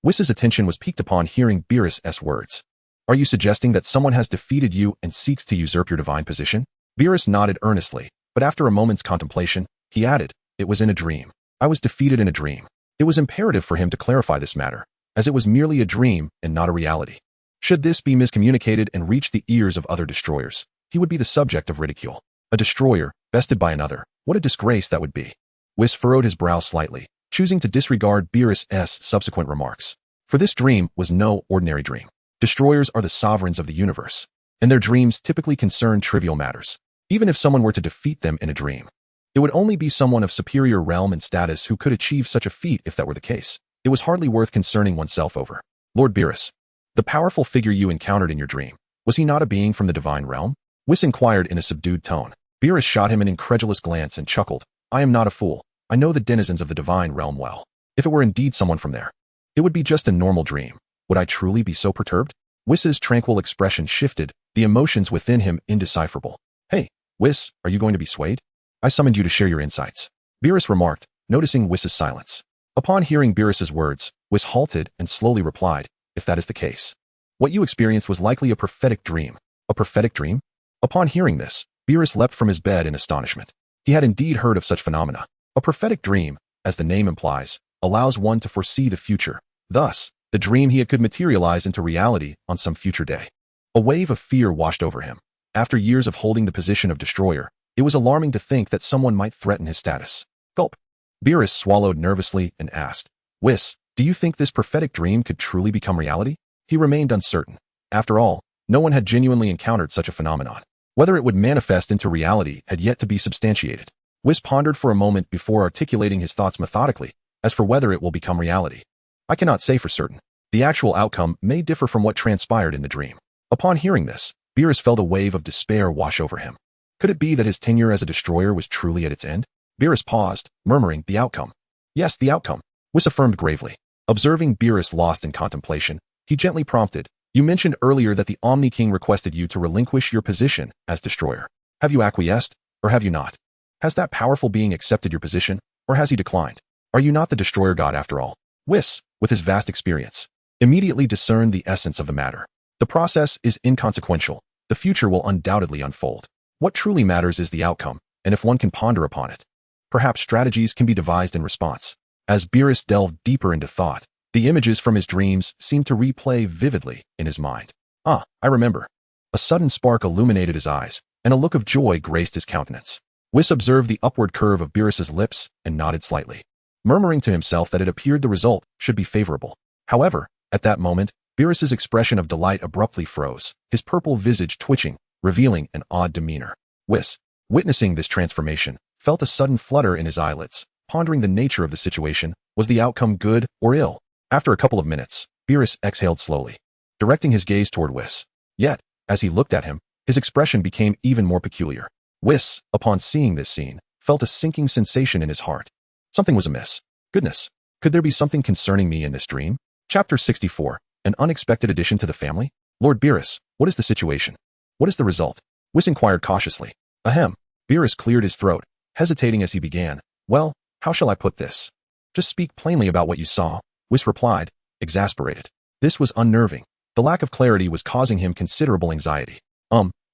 Whis' attention was piqued upon hearing Beerus' words. Are you suggesting that someone has defeated you and seeks to usurp your divine position? Beerus nodded earnestly, but after a moment's contemplation, he added, it was in a dream. I was defeated in a dream. It was imperative for him to clarify this matter, as it was merely a dream and not a reality. Should this be miscommunicated and reach the ears of other destroyers, he would be the subject of ridicule. A destroyer, bested by another, what a disgrace that would be. Whis furrowed his brow slightly, choosing to disregard Beerus' subsequent remarks. For this dream was no ordinary dream. Destroyers are the sovereigns of the universe, and their dreams typically concern trivial matters. Even if someone were to defeat them in a dream, it would only be someone of superior realm and status who could achieve such a feat. If that were the case, it was hardly worth concerning oneself over. Lord Beerus, the powerful figure you encountered in your dream, was he not a being from the divine realm? Whis inquired in a subdued tone. Beerus shot him an incredulous glance and chuckled. I am not a fool. I know the denizens of the divine realm well. If it were indeed someone from there, it would be just a normal dream. Would I truly be so perturbed? Whis' tranquil expression shifted, the emotions within him indecipherable. Hey, Whis, are you going to be swayed? I summoned you to share your insights, Beerus remarked, noticing Whis' silence. Upon hearing Beerus' words, Whis halted and slowly replied, if that is the case, what you experienced was likely a prophetic dream. A prophetic dream? Upon hearing this, Beerus leapt from his bed in astonishment. He had indeed heard of such phenomena. A prophetic dream, as the name implies, allows one to foresee the future. Thus, the dream he could materialize into reality on some future day. A wave of fear washed over him. After years of holding the position of destroyer, it was alarming to think that someone might threaten his status. Gulp. Beerus swallowed nervously and asked, Whis, do you think this prophetic dream could truly become reality? He remained uncertain. After all, no one had genuinely encountered such a phenomenon. Whether it would manifest into reality had yet to be substantiated. Whis pondered for a moment before articulating his thoughts methodically. As for whether it will become reality, I cannot say for certain. The actual outcome may differ from what transpired in the dream. Upon hearing this, Beerus felt a wave of despair wash over him. Could it be that his tenure as a destroyer was truly at its end? Beerus paused, murmuring, the outcome. Yes, the outcome, Whis affirmed gravely. Observing Beerus lost in contemplation, he gently prompted, you mentioned earlier that the Omni King requested you to relinquish your position as destroyer. Have you acquiesced, or have you not? Has that powerful being accepted your position, or has he declined? Are you not the destroyer god after all? Whis, with his vast experience, immediately discerned the essence of the matter. The process is inconsequential. The future will undoubtedly unfold. What truly matters is the outcome, and if one can ponder upon it, perhaps strategies can be devised in response. As Beerus delved deeper into thought, the images from his dreams seemed to replay vividly in his mind. Ah, I remember. A sudden spark illuminated his eyes, and a look of joy graced his countenance. Whis observed the upward curve of Beerus's lips and nodded slightly, murmuring to himself that it appeared the result should be favorable. However, at that moment, Beerus's expression of delight abruptly froze, his purple visage twitching, revealing an odd demeanor. Whis, witnessing this transformation, felt a sudden flutter in his eyelids, pondering the nature of the situation. Was the outcome good or ill? After a couple of minutes, Beerus exhaled slowly, directing his gaze toward Whis. Yet, as he looked at him, his expression became even more peculiar. Whis, upon seeing this scene, felt a sinking sensation in his heart. Something was amiss. Goodness, could there be something concerning me in this dream? Chapter 64, an unexpected addition to the family? Lord Beerus, what is the situation? What is the result? Whis inquired cautiously. Ahem. Beerus cleared his throat, hesitating as he began. Well, how shall I put this? Just speak plainly about what you saw, Whis replied, exasperated. This was unnerving. The lack of clarity was causing him considerable anxiety.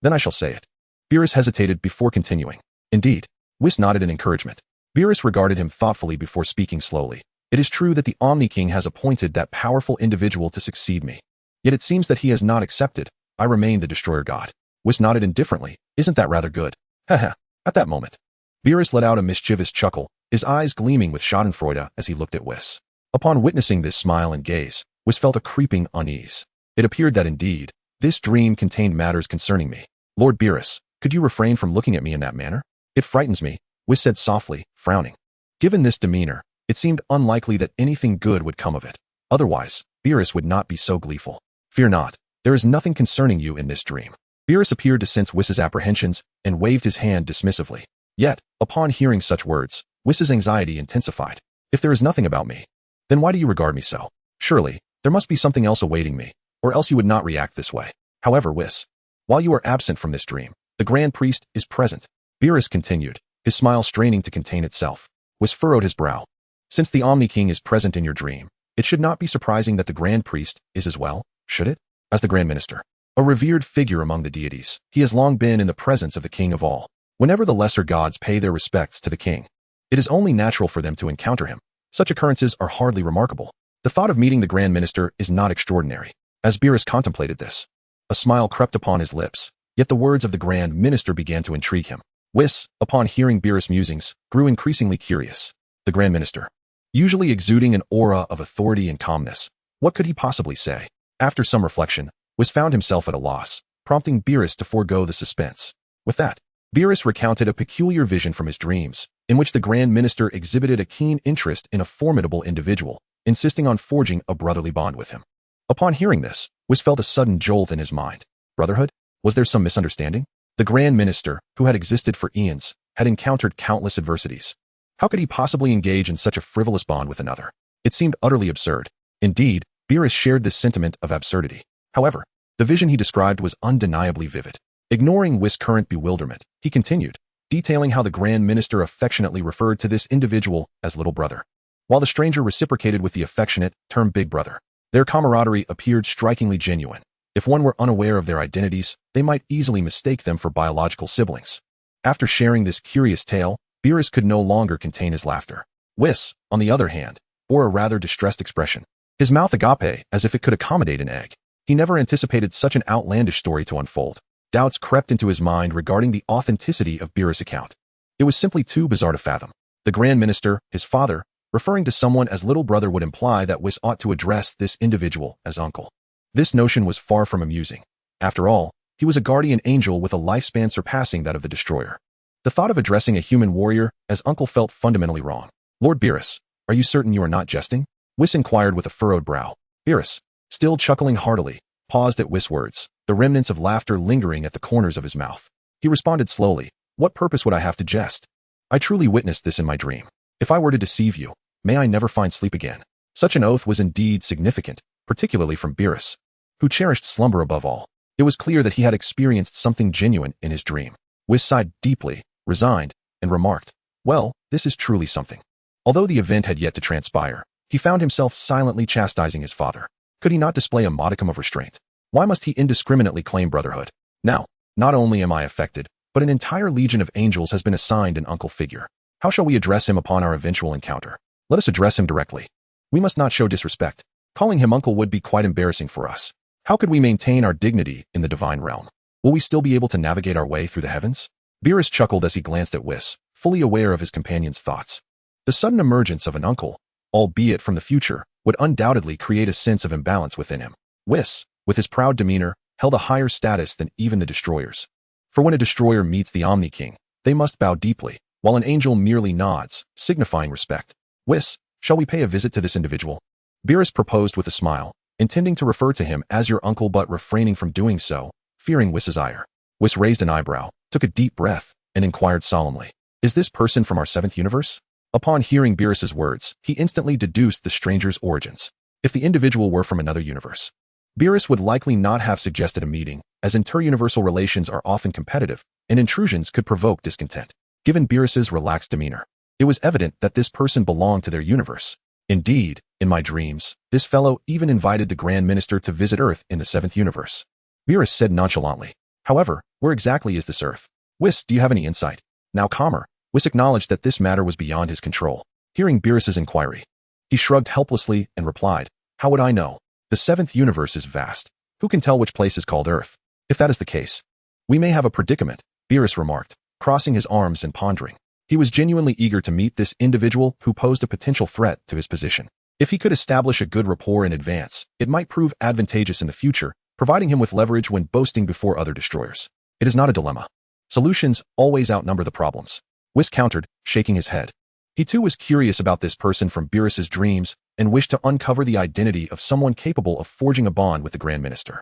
Then I shall say it. Beerus hesitated before continuing. Indeed. Whis nodded in encouragement. Beerus regarded him thoughtfully before speaking slowly. It is true that the Omni King has appointed that powerful individual to succeed me. Yet it seems that he has not accepted. I remain the destroyer god. Whis nodded indifferently. Isn't that rather good? Haha. At that moment, Beerus let out a mischievous chuckle, his eyes gleaming with schadenfreude as he looked at Whis. Upon witnessing this smile and gaze, Whis felt a creeping unease. It appeared that indeed, this dream contained matters concerning me. Lord Beerus, could you refrain from looking at me in that manner? It frightens me, Whis said softly, frowning. Given this demeanor, it seemed unlikely that anything good would come of it. Otherwise, Beerus would not be so gleeful. Fear not, there is nothing concerning you in this dream. Beerus appeared to sense Wiss's apprehensions and waved his hand dismissively. Yet, upon hearing such words, Wiss's anxiety intensified. If there is nothing about me, then why do you regard me so? Surely, there must be something else awaiting me, or else you would not react this way. However, Whis, while you are absent from this dream, the Grand Priest is present. Beerus continued, his smile straining to contain itself. Whis furrowed his brow. Since the Omni King is present in your dream, it should not be surprising that the Grand Priest is as well, should it? As the Grand Minister, a revered figure among the deities, he has long been in the presence of the King of all. Whenever the lesser gods pay their respects to the King, it is only natural for them to encounter him. Such occurrences are hardly remarkable. The thought of meeting the Grand Minister is not extraordinary. As Beerus contemplated this, a smile crept upon his lips, yet the words of the Grand Minister began to intrigue him. Whis, upon hearing Beerus' musings, grew increasingly curious. The Grand Minister, usually exuding an aura of authority and calmness, what could he possibly say? After some reflection, Whis found himself at a loss, prompting Beerus to forego the suspense. With that, Beerus recounted a peculiar vision from his dreams, in which the Grand Minister exhibited a keen interest in a formidable individual, insisting on forging a brotherly bond with him. Upon hearing this, Whis felt a sudden jolt in his mind. Brotherhood? Was there some misunderstanding? The Grand Minister, who had existed for eons, had encountered countless adversities. How could he possibly engage in such a frivolous bond with another? It seemed utterly absurd. Indeed, Beerus shared this sentiment of absurdity. However, the vision he described was undeniably vivid. Ignoring Whis' current bewilderment, he continued, detailing how the Grand Minister affectionately referred to this individual as little brother, while the stranger reciprocated with the affectionate term big brother. Their camaraderie appeared strikingly genuine. If one were unaware of their identities, they might easily mistake them for biological siblings. After sharing this curious tale, Beerus could no longer contain his laughter. Whis, on the other hand, bore a rather distressed expression. his mouth agape as if it could accommodate an egg. He never anticipated such an outlandish story to unfold. Doubts crept into his mind regarding the authenticity of Beerus' account. It was simply too bizarre to fathom. The Grand Minister, his father, referring to someone as little brother would imply that Whis ought to address this individual as uncle. This notion was far from amusing. After all, he was a guardian angel with a lifespan surpassing that of the Destroyer. The thought of addressing a human warrior as uncle felt fundamentally wrong. Lord Beerus, are you certain you are not jesting? Whis inquired with a furrowed brow. Beerus, still chuckling heartily, paused at Whis' words, the remnants of laughter lingering at the corners of his mouth. He responded slowly, what purpose would I have to jest? I truly witnessed this in my dream. If I were to deceive you, may I never find sleep again. Such an oath was indeed significant, particularly from Beerus, who cherished slumber above all. It was clear that he had experienced something genuine in his dream. Whis sighed deeply, resigned, and remarked, well, this is truly something. Although the event had yet to transpire, he found himself silently chastising his father. Could he not display a modicum of restraint? Why must he indiscriminately claim brotherhood? Now, not only am I affected, but an entire legion of angels has been assigned an uncle figure. How shall we address him upon our eventual encounter? Let us address him directly. We must not show disrespect. Calling him uncle would be quite embarrassing for us. How could we maintain our dignity in the divine realm? Will we still be able to navigate our way through the heavens? Beerus chuckled as he glanced at Whis, fully aware of his companion's thoughts. The sudden emergence of an uncle, albeit from the future, would undoubtedly create a sense of imbalance within him. Whis, with his proud demeanor, held a higher status than even the Destroyers. For when a Destroyer meets the Omni King, they must bow deeply, while an angel merely nods, signifying respect. Whis, shall we pay a visit to this individual? Beerus proposed with a smile, intending to refer to him as your uncle but refraining from doing so, fearing Whis' ire. Whis raised an eyebrow, took a deep breath, and inquired solemnly, is this person from our 7th universe? Upon hearing Beerus' words, he instantly deduced the stranger's origins. If the individual were from another universe, Beerus would likely not have suggested a meeting, as interuniversal relations are often competitive, and intrusions could provoke discontent. Given Beerus' relaxed demeanor, it was evident that this person belonged to their universe. Indeed, in my dreams, this fellow even invited the Grand Minister to visit Earth in the 7th universe. Beerus said nonchalantly, however, where exactly is this Earth? Whis, do you have any insight? Now calmer, Whis acknowledged that this matter was beyond his control. Hearing Beerus' inquiry, he shrugged helplessly and replied, how would I know? The 7th universe is vast. Who can tell which place is called Earth? If that is the case, we may have a predicament, Beerus remarked, crossing his arms and pondering. He was genuinely eager to meet this individual who posed a potential threat to his position. If he could establish a good rapport in advance, it might prove advantageous in the future, providing him with leverage when boasting before other destroyers. It is not a dilemma. Solutions always outnumber the problems. Whis countered, shaking his head. He too was curious about this person from Beerus' dreams and wished to uncover the identity of someone capable of forging a bond with the Grand Minister.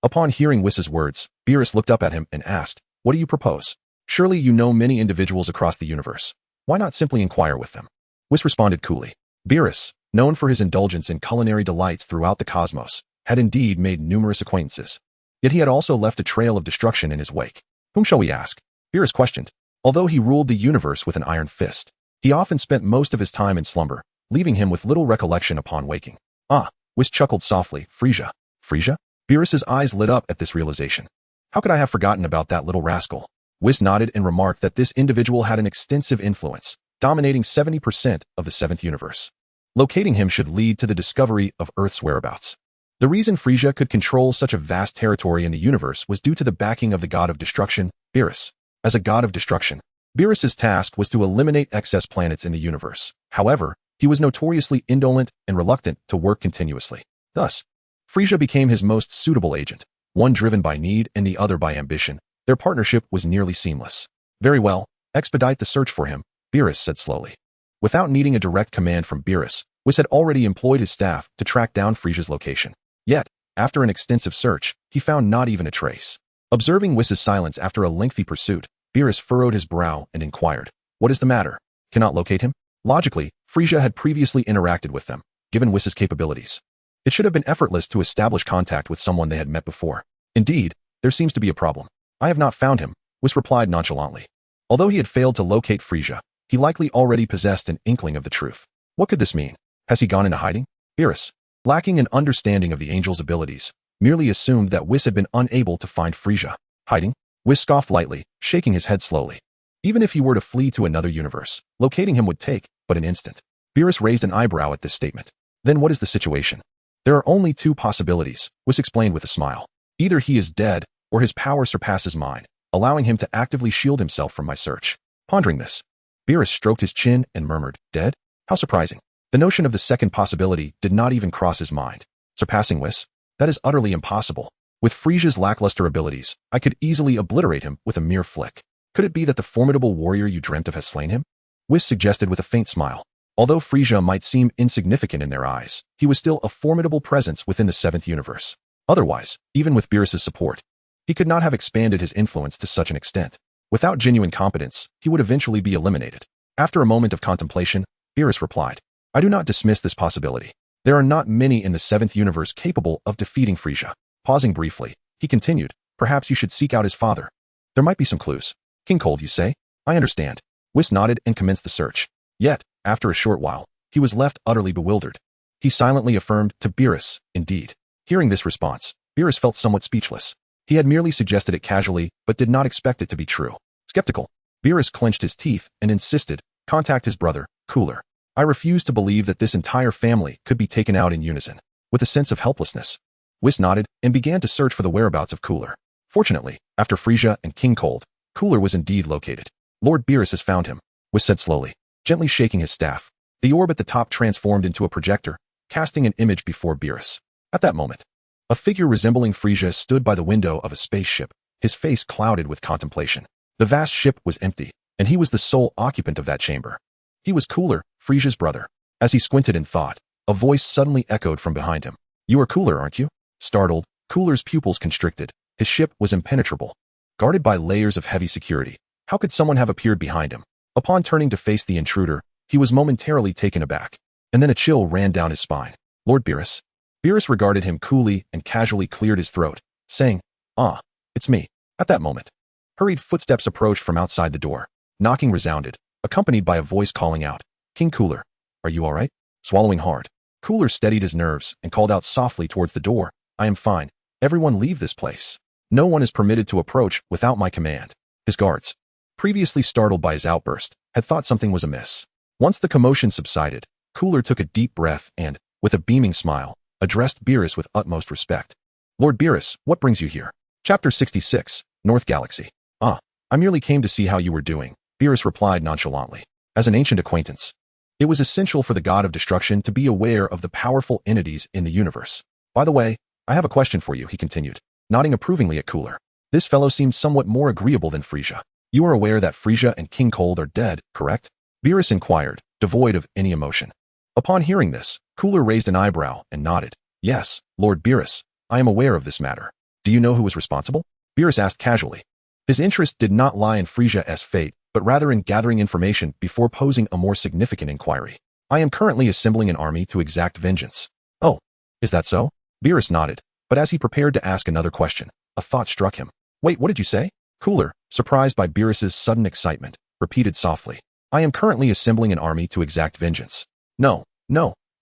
Upon hearing Whis' words, Beerus looked up at him and asked, what do you propose? Surely you know many individuals across the universe. Why not simply inquire with them? Whis responded coolly. Beerus, known for his indulgence in culinary delights throughout the cosmos, had indeed made numerous acquaintances. Yet he had also left a trail of destruction in his wake. Whom shall we ask? Beerus questioned. Although he ruled the universe with an iron fist, he often spent most of his time in slumber, leaving him with little recollection upon waking. Ah, Whis chuckled softly. Frieza. Frieza? Beerus' eyes lit up at this realization. How could I have forgotten about that little rascal? Whis nodded and remarked that this individual had an extensive influence, dominating 70% of the 7th universe. Locating him should lead to the discovery of Earth's whereabouts. The reason Frieza could control such a vast territory in the universe was due to the backing of the god of destruction, Beerus. As a god of destruction, Beerus' task was to eliminate excess planets in the universe. However, he was notoriously indolent and reluctant to work continuously. Thus, Frieza became his most suitable agent, one driven by need and the other by ambition. Their partnership was nearly seamless. Very well, expedite the search for him, Beerus said slowly. Without needing a direct command from Beerus, Whis had already employed his staff to track down Frieza's location. Yet, after an extensive search, he found not even a trace. Observing Whis' silence after a lengthy pursuit, Beerus furrowed his brow and inquired, what is the matter? Cannot locate him? Logically, Frieza had previously interacted with them, given Whis' capabilities. It should have been effortless to establish contact with someone they had met before. Indeed, there seems to be a problem. I have not found him, Whis replied nonchalantly. Although he had failed to locate Frieza, he likely already possessed an inkling of the truth. What could this mean? Has he gone into hiding? Beerus, lacking an understanding of the angel's abilities, merely assumed that Whis had been unable to find Frieza. Hiding? Whis scoffed lightly, shaking his head slowly. Even if he were to flee to another universe, locating him would take but an instant. Beerus raised an eyebrow at this statement. Then what is the situation? There are only two possibilities, Whis explained with a smile. Either he is dead, or his power surpasses mine, allowing him to actively shield himself from my search. Pondering this, Beerus stroked his chin and murmured, dead? How surprising. The notion of the second possibility did not even cross his mind. Surpassing Whis? That is utterly impossible. With Frieza's lackluster abilities, I could easily obliterate him with a mere flick. Could it be that the formidable warrior you dreamt of has slain him? Whis suggested with a faint smile. Although Frieza might seem insignificant in their eyes, he was still a formidable presence within the seventh universe. Otherwise, even with Beerus's support, he could not have expanded his influence to such an extent. Without genuine competence, he would eventually be eliminated. After a moment of contemplation, Beerus replied, I do not dismiss this possibility. There are not many in the seventh universe capable of defeating Frieza. Pausing briefly, he continued, perhaps you should seek out his father. There might be some clues. Tenfold, you say? I understand. Whis nodded and commenced the search. Yet, after a short while, he was left utterly bewildered. He silently affirmed to Beerus, indeed. Hearing this response, Beerus felt somewhat speechless. He had merely suggested it casually, but did not expect it to be true. Skeptical, Beerus clenched his teeth and insisted, contact his brother, Cooler. I refuse to believe that this entire family could be taken out in unison. With a sense of helplessness, Whis nodded and began to search for the whereabouts of Cooler. Fortunately, after Frieza and Tenfold, Cooler was indeed located. Lord Beerus has found him, Whis said slowly, gently shaking his staff. The orb at the top transformed into a projector, casting an image before Beerus. At that moment, a figure resembling Frieza stood by the window of a spaceship, his face clouded with contemplation. The vast ship was empty, and he was the sole occupant of that chamber. He was Cooler, Frieza's brother. As he squinted in thought, a voice suddenly echoed from behind him. You are Cooler, aren't you? Startled, Cooler's pupils constricted. His ship was impenetrable, guarded by layers of heavy security. How could someone have appeared behind him? Upon turning to face the intruder, he was momentarily taken aback, and then a chill ran down his spine. Lord Beerus? Beerus regarded him coolly and casually cleared his throat, saying, Ah, it's me. At that moment, hurried footsteps approached from outside the door. Knocking resounded, accompanied by a voice calling out, King Cooler, are you all right? Swallowing hard, Cooler steadied his nerves and called out softly towards the door, I am fine. Everyone leave this place. No one is permitted to approach without my command. His guards, previously startled by his outburst, had thought something was amiss. Once the commotion subsided, Cooler took a deep breath and, with a beaming smile, addressed Beerus with utmost respect. Lord Beerus, what brings you here? Chapter 66, North Galaxy. Ah, I merely came to see how you were doing, Beerus replied nonchalantly. As an ancient acquaintance, it was essential for the god of destruction to be aware of the powerful entities in the universe. By the way, I have a question for you, he continued, nodding approvingly at Cooler. This fellow seems somewhat more agreeable than Frieza. You are aware that Frieza and Tenfold are dead, correct? Beerus inquired, devoid of any emotion. Upon hearing this, Cooler raised an eyebrow and nodded. Yes, Lord Beerus, I am aware of this matter. Do you know who was responsible? Beerus asked casually. His interest did not lie in Frieza's fate, but rather in gathering information before posing a more significant inquiry. I am currently assembling an army to exact vengeance. Oh, is that so? Beerus nodded, but as he prepared to ask another question, a thought struck him. Wait, what did you say? Cooler, surprised by Beerus's sudden excitement, repeated softly. I am currently assembling an army to exact vengeance. No,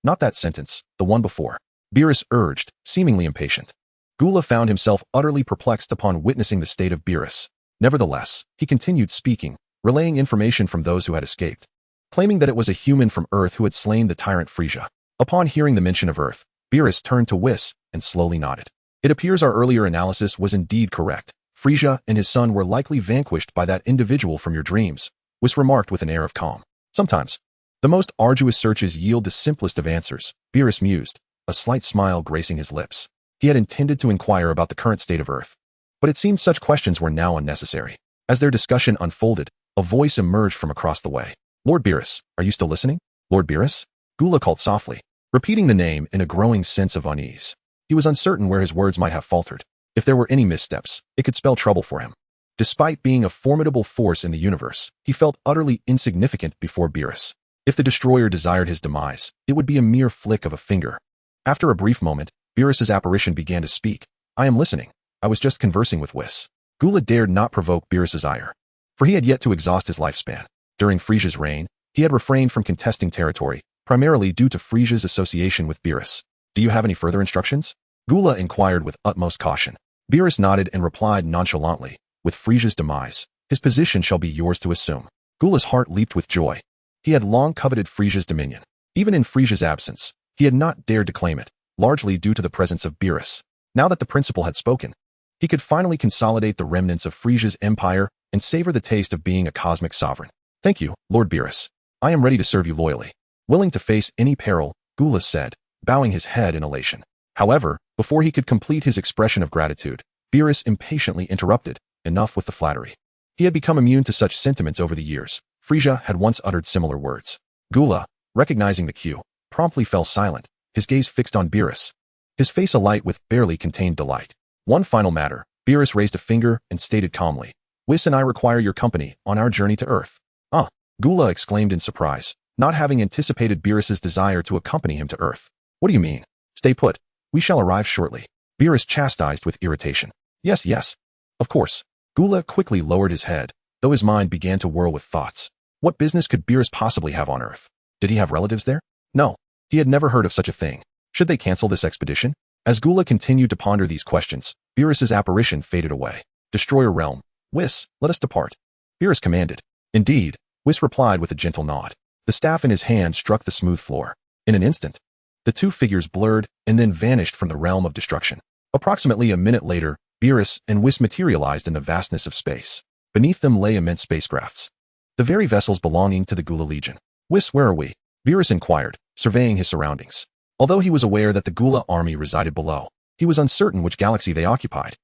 not that sentence, the one before. Beerus urged, seemingly impatient. Gula found himself utterly perplexed upon witnessing the state of Beerus. Nevertheless, he continued speaking, relaying information from those who had escaped, claiming that it was a human from Earth who had slain the tyrant Frieza. Upon hearing the mention of Earth, Beerus turned to Whis and slowly nodded. It appears our earlier analysis was indeed correct. Frieza and his son were likely vanquished by that individual from your dreams, Whis remarked with an air of calm. Sometimes, the most arduous searches yield the simplest of answers, Beerus mused, a slight smile gracing his lips. He had intended to inquire about the current state of Earth, but it seemed such questions were now unnecessary. As their discussion unfolded, a voice emerged from across the way. Lord Beerus, are you still listening? Lord Beerus? Gula called softly, repeating the name in a growing sense of unease. He was uncertain where his words might have faltered. If there were any missteps, it could spell trouble for him. Despite being a formidable force in the universe, he felt utterly insignificant before Beerus. If the destroyer desired his demise, it would be a mere flick of a finger. After a brief moment, Beerus's apparition began to speak. I am listening. I was just conversing with Whis. Gula dared not provoke Beerus's ire, for he had yet to exhaust his lifespan. During Frieza's reign, he had refrained from contesting territory, primarily due to Frieza's association with Beerus. Do you have any further instructions? Gula inquired with utmost caution. Beerus nodded and replied nonchalantly, with Frieza's demise, his position shall be yours to assume. Gula's heart leaped with joy. He had long coveted Frieza's dominion. Even in Frieza's absence, he had not dared to claim it. largely due to the presence of Beerus. Now that the principal had spoken, he could finally consolidate the remnants of Frieza's empire and savor the taste of being a cosmic sovereign. Thank you, Lord Beerus. I am ready to serve you loyally. Willing to face any peril, Gula said, bowing his head in elation. However, before he could complete his expression of gratitude, Beerus impatiently interrupted. Enough with the flattery. He had become immune to such sentiments over the years. Frieza had once uttered similar words. Gula, recognizing the cue, promptly fell silent, his gaze fixed on Beerus, his face alight with barely contained delight. One final matter, Beerus raised a finger and stated calmly. Whis and I require your company on our journey to Earth. Ah, Gula exclaimed in surprise, not having anticipated Beerus's desire to accompany him to Earth. What do you mean? Stay put. We shall arrive shortly. Beerus chastised with irritation. Yes, yes. Of course. Gula quickly lowered his head, though his mind began to whirl with thoughts. What business could Beerus possibly have on Earth? Did he have relatives there? No. He had never heard of such a thing. Should they cancel this expedition? As Gula continued to ponder these questions, Beerus's apparition faded away. Destroyer realm. Whis, let us depart. Beerus commanded. Indeed, Whis replied with a gentle nod. The staff in his hand struck the smooth floor. In an instant, the two figures blurred and then vanished from the realm of destruction. Approximately a minute later, Beerus and Whis materialized in the vastness of space. Beneath them lay immense spacecrafts, the very vessels belonging to the Gula Legion. Whis, where are we? Beerus inquired, surveying his surroundings. Although he was aware that the Gula army resided below, he was uncertain which galaxy they occupied.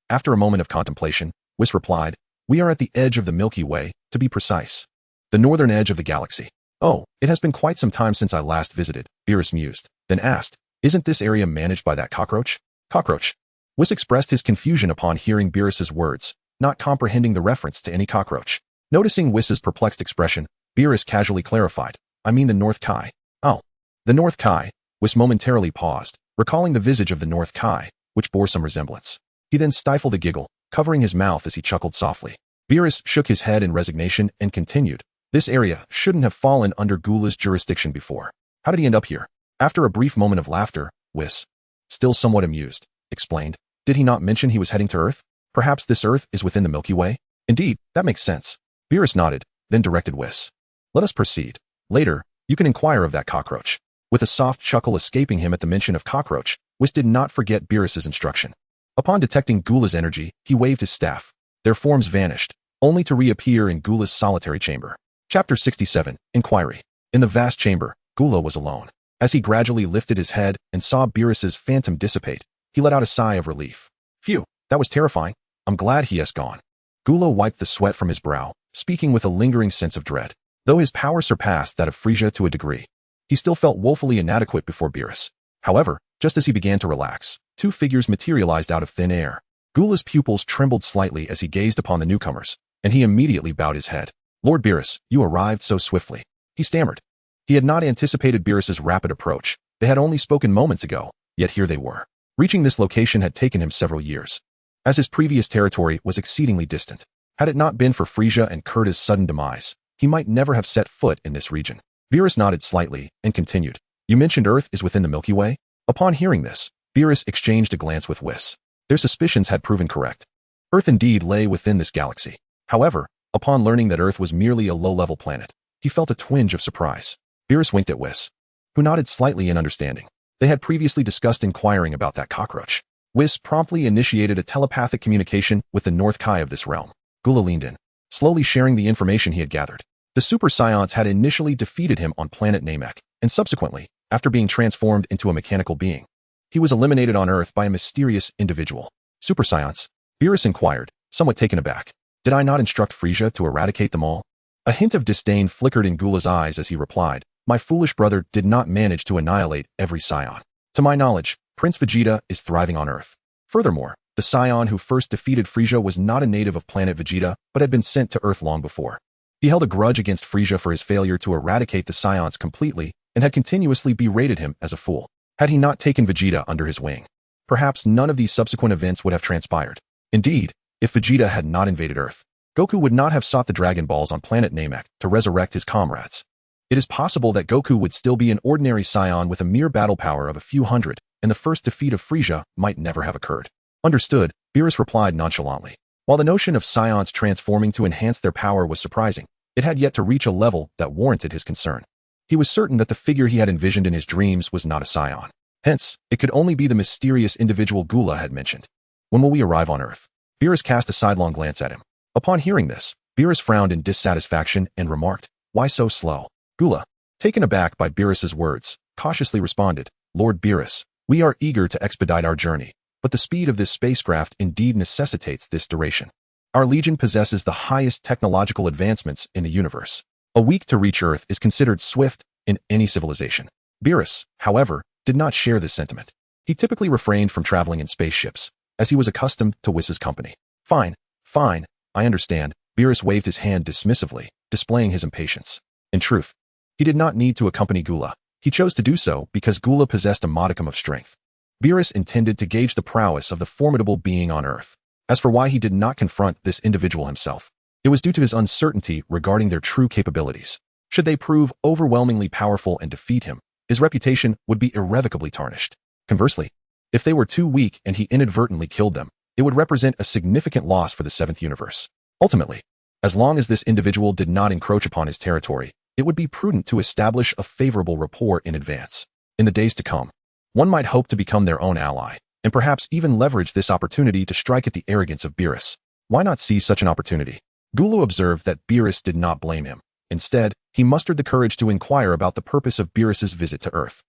After a moment of contemplation, Whis replied, we are at the edge of the Milky Way, to be precise. The northern edge of the galaxy. Oh, it has been quite some time since I last visited, Beerus mused, then asked, isn't this area managed by that cockroach? Cockroach. Whis expressed his confusion upon hearing Beerus's words, not comprehending the reference to any cockroach. Noticing Whis's perplexed expression, Beerus casually clarified, I mean the North Kai. Oh. The North Kai. Whis momentarily paused, recalling the visage of the North Kai, which bore some resemblance. He then stifled a giggle, covering his mouth as he chuckled softly. Beerus shook his head in resignation and continued, this area shouldn't have fallen under Gula's jurisdiction before. How did he end up here? After a brief moment of laughter, Whis, still somewhat amused, explained, did he not mention he was heading to Earth? Perhaps this Earth is within the Milky Way? Indeed, that makes sense. Beerus nodded, then directed Whis. Let us proceed. Later, you can inquire of that cockroach. With a soft chuckle escaping him at the mention of cockroach, Whis did not forget Beerus's instruction. Upon detecting Gula's energy, he waved his staff. Their forms vanished, only to reappear in Gula's solitary chamber. Chapter 67, Inquiry. In the vast chamber, Gula was alone. As he gradually lifted his head and saw Beerus's phantom dissipate, he let out a sigh of relief. Phew, that was terrifying. I'm glad he has gone. Gula wiped the sweat from his brow, speaking with a lingering sense of dread. Though his power surpassed that of Frieza to a degree, he still felt woefully inadequate before Beerus. However, just as he began to relax, two figures materialized out of thin air. Gula's pupils trembled slightly as he gazed upon the newcomers, and he immediately bowed his head. Lord Beerus, you arrived so swiftly. He stammered. He had not anticipated Beerus's rapid approach. They had only spoken moments ago, yet here they were. Reaching this location had taken him several years, as his previous territory was exceedingly distant. Had it not been for Frieza and Kurta's sudden demise, he might never have set foot in this region. Beerus nodded slightly and continued, you mentioned Earth is within the Milky Way? Upon hearing this, Beerus exchanged a glance with Whis. Their suspicions had proven correct. Earth indeed lay within this galaxy. However, upon learning that Earth was merely a low-level planet, he felt a twinge of surprise. Beerus winked at Whis, who nodded slightly in understanding. They had previously discussed inquiring about that cockroach. Whis promptly initiated a telepathic communication with the North Kai of this realm. Gula leaned in, slowly sharing the information he had gathered. The Super Saiyans had initially defeated him on planet Namek, and subsequently, after being transformed into a mechanical being, he was eliminated on Earth by a mysterious individual. Super Saiyans? Beerus inquired, somewhat taken aback. Did I not instruct Frieza to eradicate them all? A hint of disdain flickered in Gula's eyes as he replied, my foolish brother did not manage to annihilate every Saiyan. To my knowledge, Prince Vegeta is thriving on Earth. Furthermore, the Saiyan who first defeated Frieza was not a native of planet Vegeta, but had been sent to Earth long before. He held a grudge against Frieza for his failure to eradicate the Saiyans completely and had continuously berated him as a fool. Had he not taken Vegeta under his wing, perhaps none of these subsequent events would have transpired. Indeed, if Vegeta had not invaded Earth, Goku would not have sought the Dragon Balls on planet Namek to resurrect his comrades. It is possible that Goku would still be an ordinary Saiyan with a mere battle power of a few hundred, and the first defeat of Frieza might never have occurred. Understood, Beerus replied nonchalantly. While the notion of Saiyans transforming to enhance their power was surprising, it had yet to reach a level that warranted his concern. He was certain that the figure he had envisioned in his dreams was not a Saiyan. Hence, it could only be the mysterious individual Gula had mentioned. When will we arrive on Earth? Beerus cast a sidelong glance at him. Upon hearing this, Beerus frowned in dissatisfaction and remarked, "Why so slow?" Gula, taken aback by Beerus's words, cautiously responded, "Lord Beerus, we are eager to expedite our journey, but the speed of this spacecraft indeed necessitates this duration. Our Legion possesses the highest technological advancements in the universe. A week to reach Earth is considered swift in any civilization." Beerus, however, did not share this sentiment. He typically refrained from traveling in spaceships, as he was accustomed to Whis' company. Fine, I understand." Beerus waved his hand dismissively, displaying his impatience. In truth, he did not need to accompany Gula. He chose to do so because Gula possessed a modicum of strength. Beerus intended to gauge the prowess of the formidable being on Earth. As for why he did not confront this individual himself, it was due to his uncertainty regarding their true capabilities. Should they prove overwhelmingly powerful and defeat him, his reputation would be irrevocably tarnished. Conversely, if they were too weak and he inadvertently killed them, it would represent a significant loss for the Seventh Universe. Ultimately, as long as this individual did not encroach upon his territory, it would be prudent to establish a favorable rapport in advance. In the days to come, one might hope to become their own ally, and perhaps even leverage this opportunity to strike at the arrogance of Beerus. Why not seize such an opportunity? Gulu observed that Beerus did not blame him. Instead, he mustered the courage to inquire about the purpose of Beerus's visit to Earth.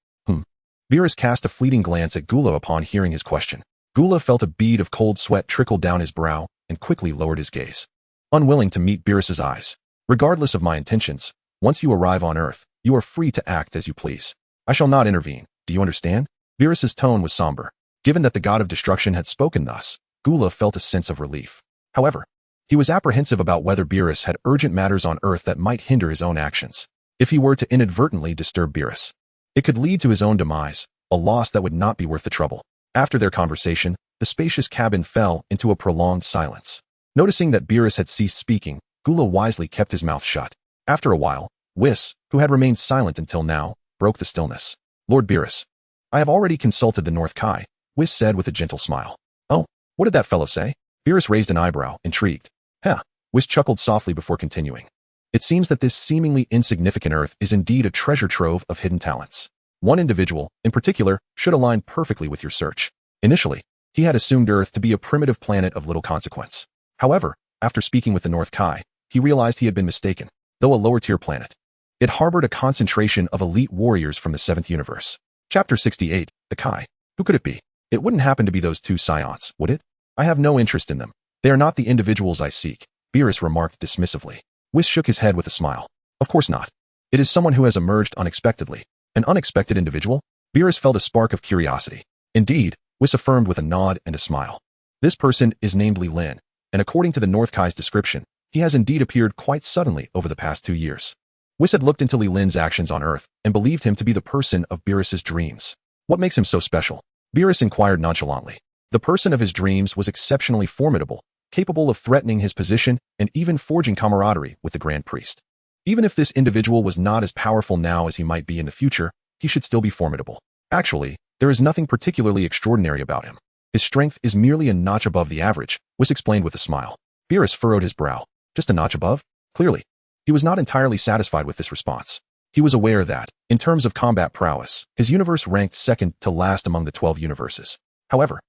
Beerus cast a fleeting glance at Gula upon hearing his question. Gula felt a bead of cold sweat trickle down his brow and quickly lowered his gaze. Unwilling to meet Beerus's eyes, "Regardless of my intentions, once you arrive on Earth, you are free to act as you please. I shall not intervene. Do you understand?" Beerus's tone was somber. Given that the god of destruction had spoken thus, Gula felt a sense of relief. However, he was apprehensive about whether Beerus had urgent matters on Earth that might hinder his own actions. If he were to inadvertently disturb Beerus, it could lead to his own demise, a loss that would not be worth the trouble. After their conversation, the spacious cabin fell into a prolonged silence. Noticing that Beerus had ceased speaking, Gula wisely kept his mouth shut. After a while, Whis, who had remained silent until now, broke the stillness. "Lord Beerus, I have already consulted the North Kai," Whis said with a gentle smile. "Oh, what did that fellow say?" Beerus raised an eyebrow, intrigued. "Huh." Whis chuckled softly before continuing. "It seems that this seemingly insignificant Earth is indeed a treasure trove of hidden talents. One individual, in particular, should align perfectly with your search. Initially, he had assumed Earth to be a primitive planet of little consequence. However, after speaking with the North Kai, he realized he had been mistaken. Though a lower-tier planet, it harbored a concentration of elite warriors from the Seventh Universe. Chapter 68, The Kai. Who could it be? It wouldn't happen to be those two Saiyans, would it? I have no interest in them. They are not the individuals I seek," Beerus remarked dismissively. Whis shook his head with a smile. "Of course not. It is someone who has emerged unexpectedly. An unexpected individual?" Beerus felt a spark of curiosity. "Indeed," Whis affirmed with a nod and a smile. "This person is named Li Lin, and according to the North Kai's description, he has indeed appeared quite suddenly over the past 2 years." Whis had looked into Li Lin's actions on Earth and believed him to be the person of Beerus's dreams. "What makes him so special?" Beerus inquired nonchalantly. The person of his dreams was exceptionally formidable, capable of threatening his position and even forging camaraderie with the Grand Priest. Even if this individual was not as powerful now as he might be in the future, he should still be formidable. Actually, there is nothing particularly extraordinary about him. His strength is merely a notch above the average, Whis explained with a smile. Beerus furrowed his brow. Just a notch above? Clearly, he was not entirely satisfied with this response. He was aware that, in terms of combat prowess, his universe ranked second to last among the 12 universes. However,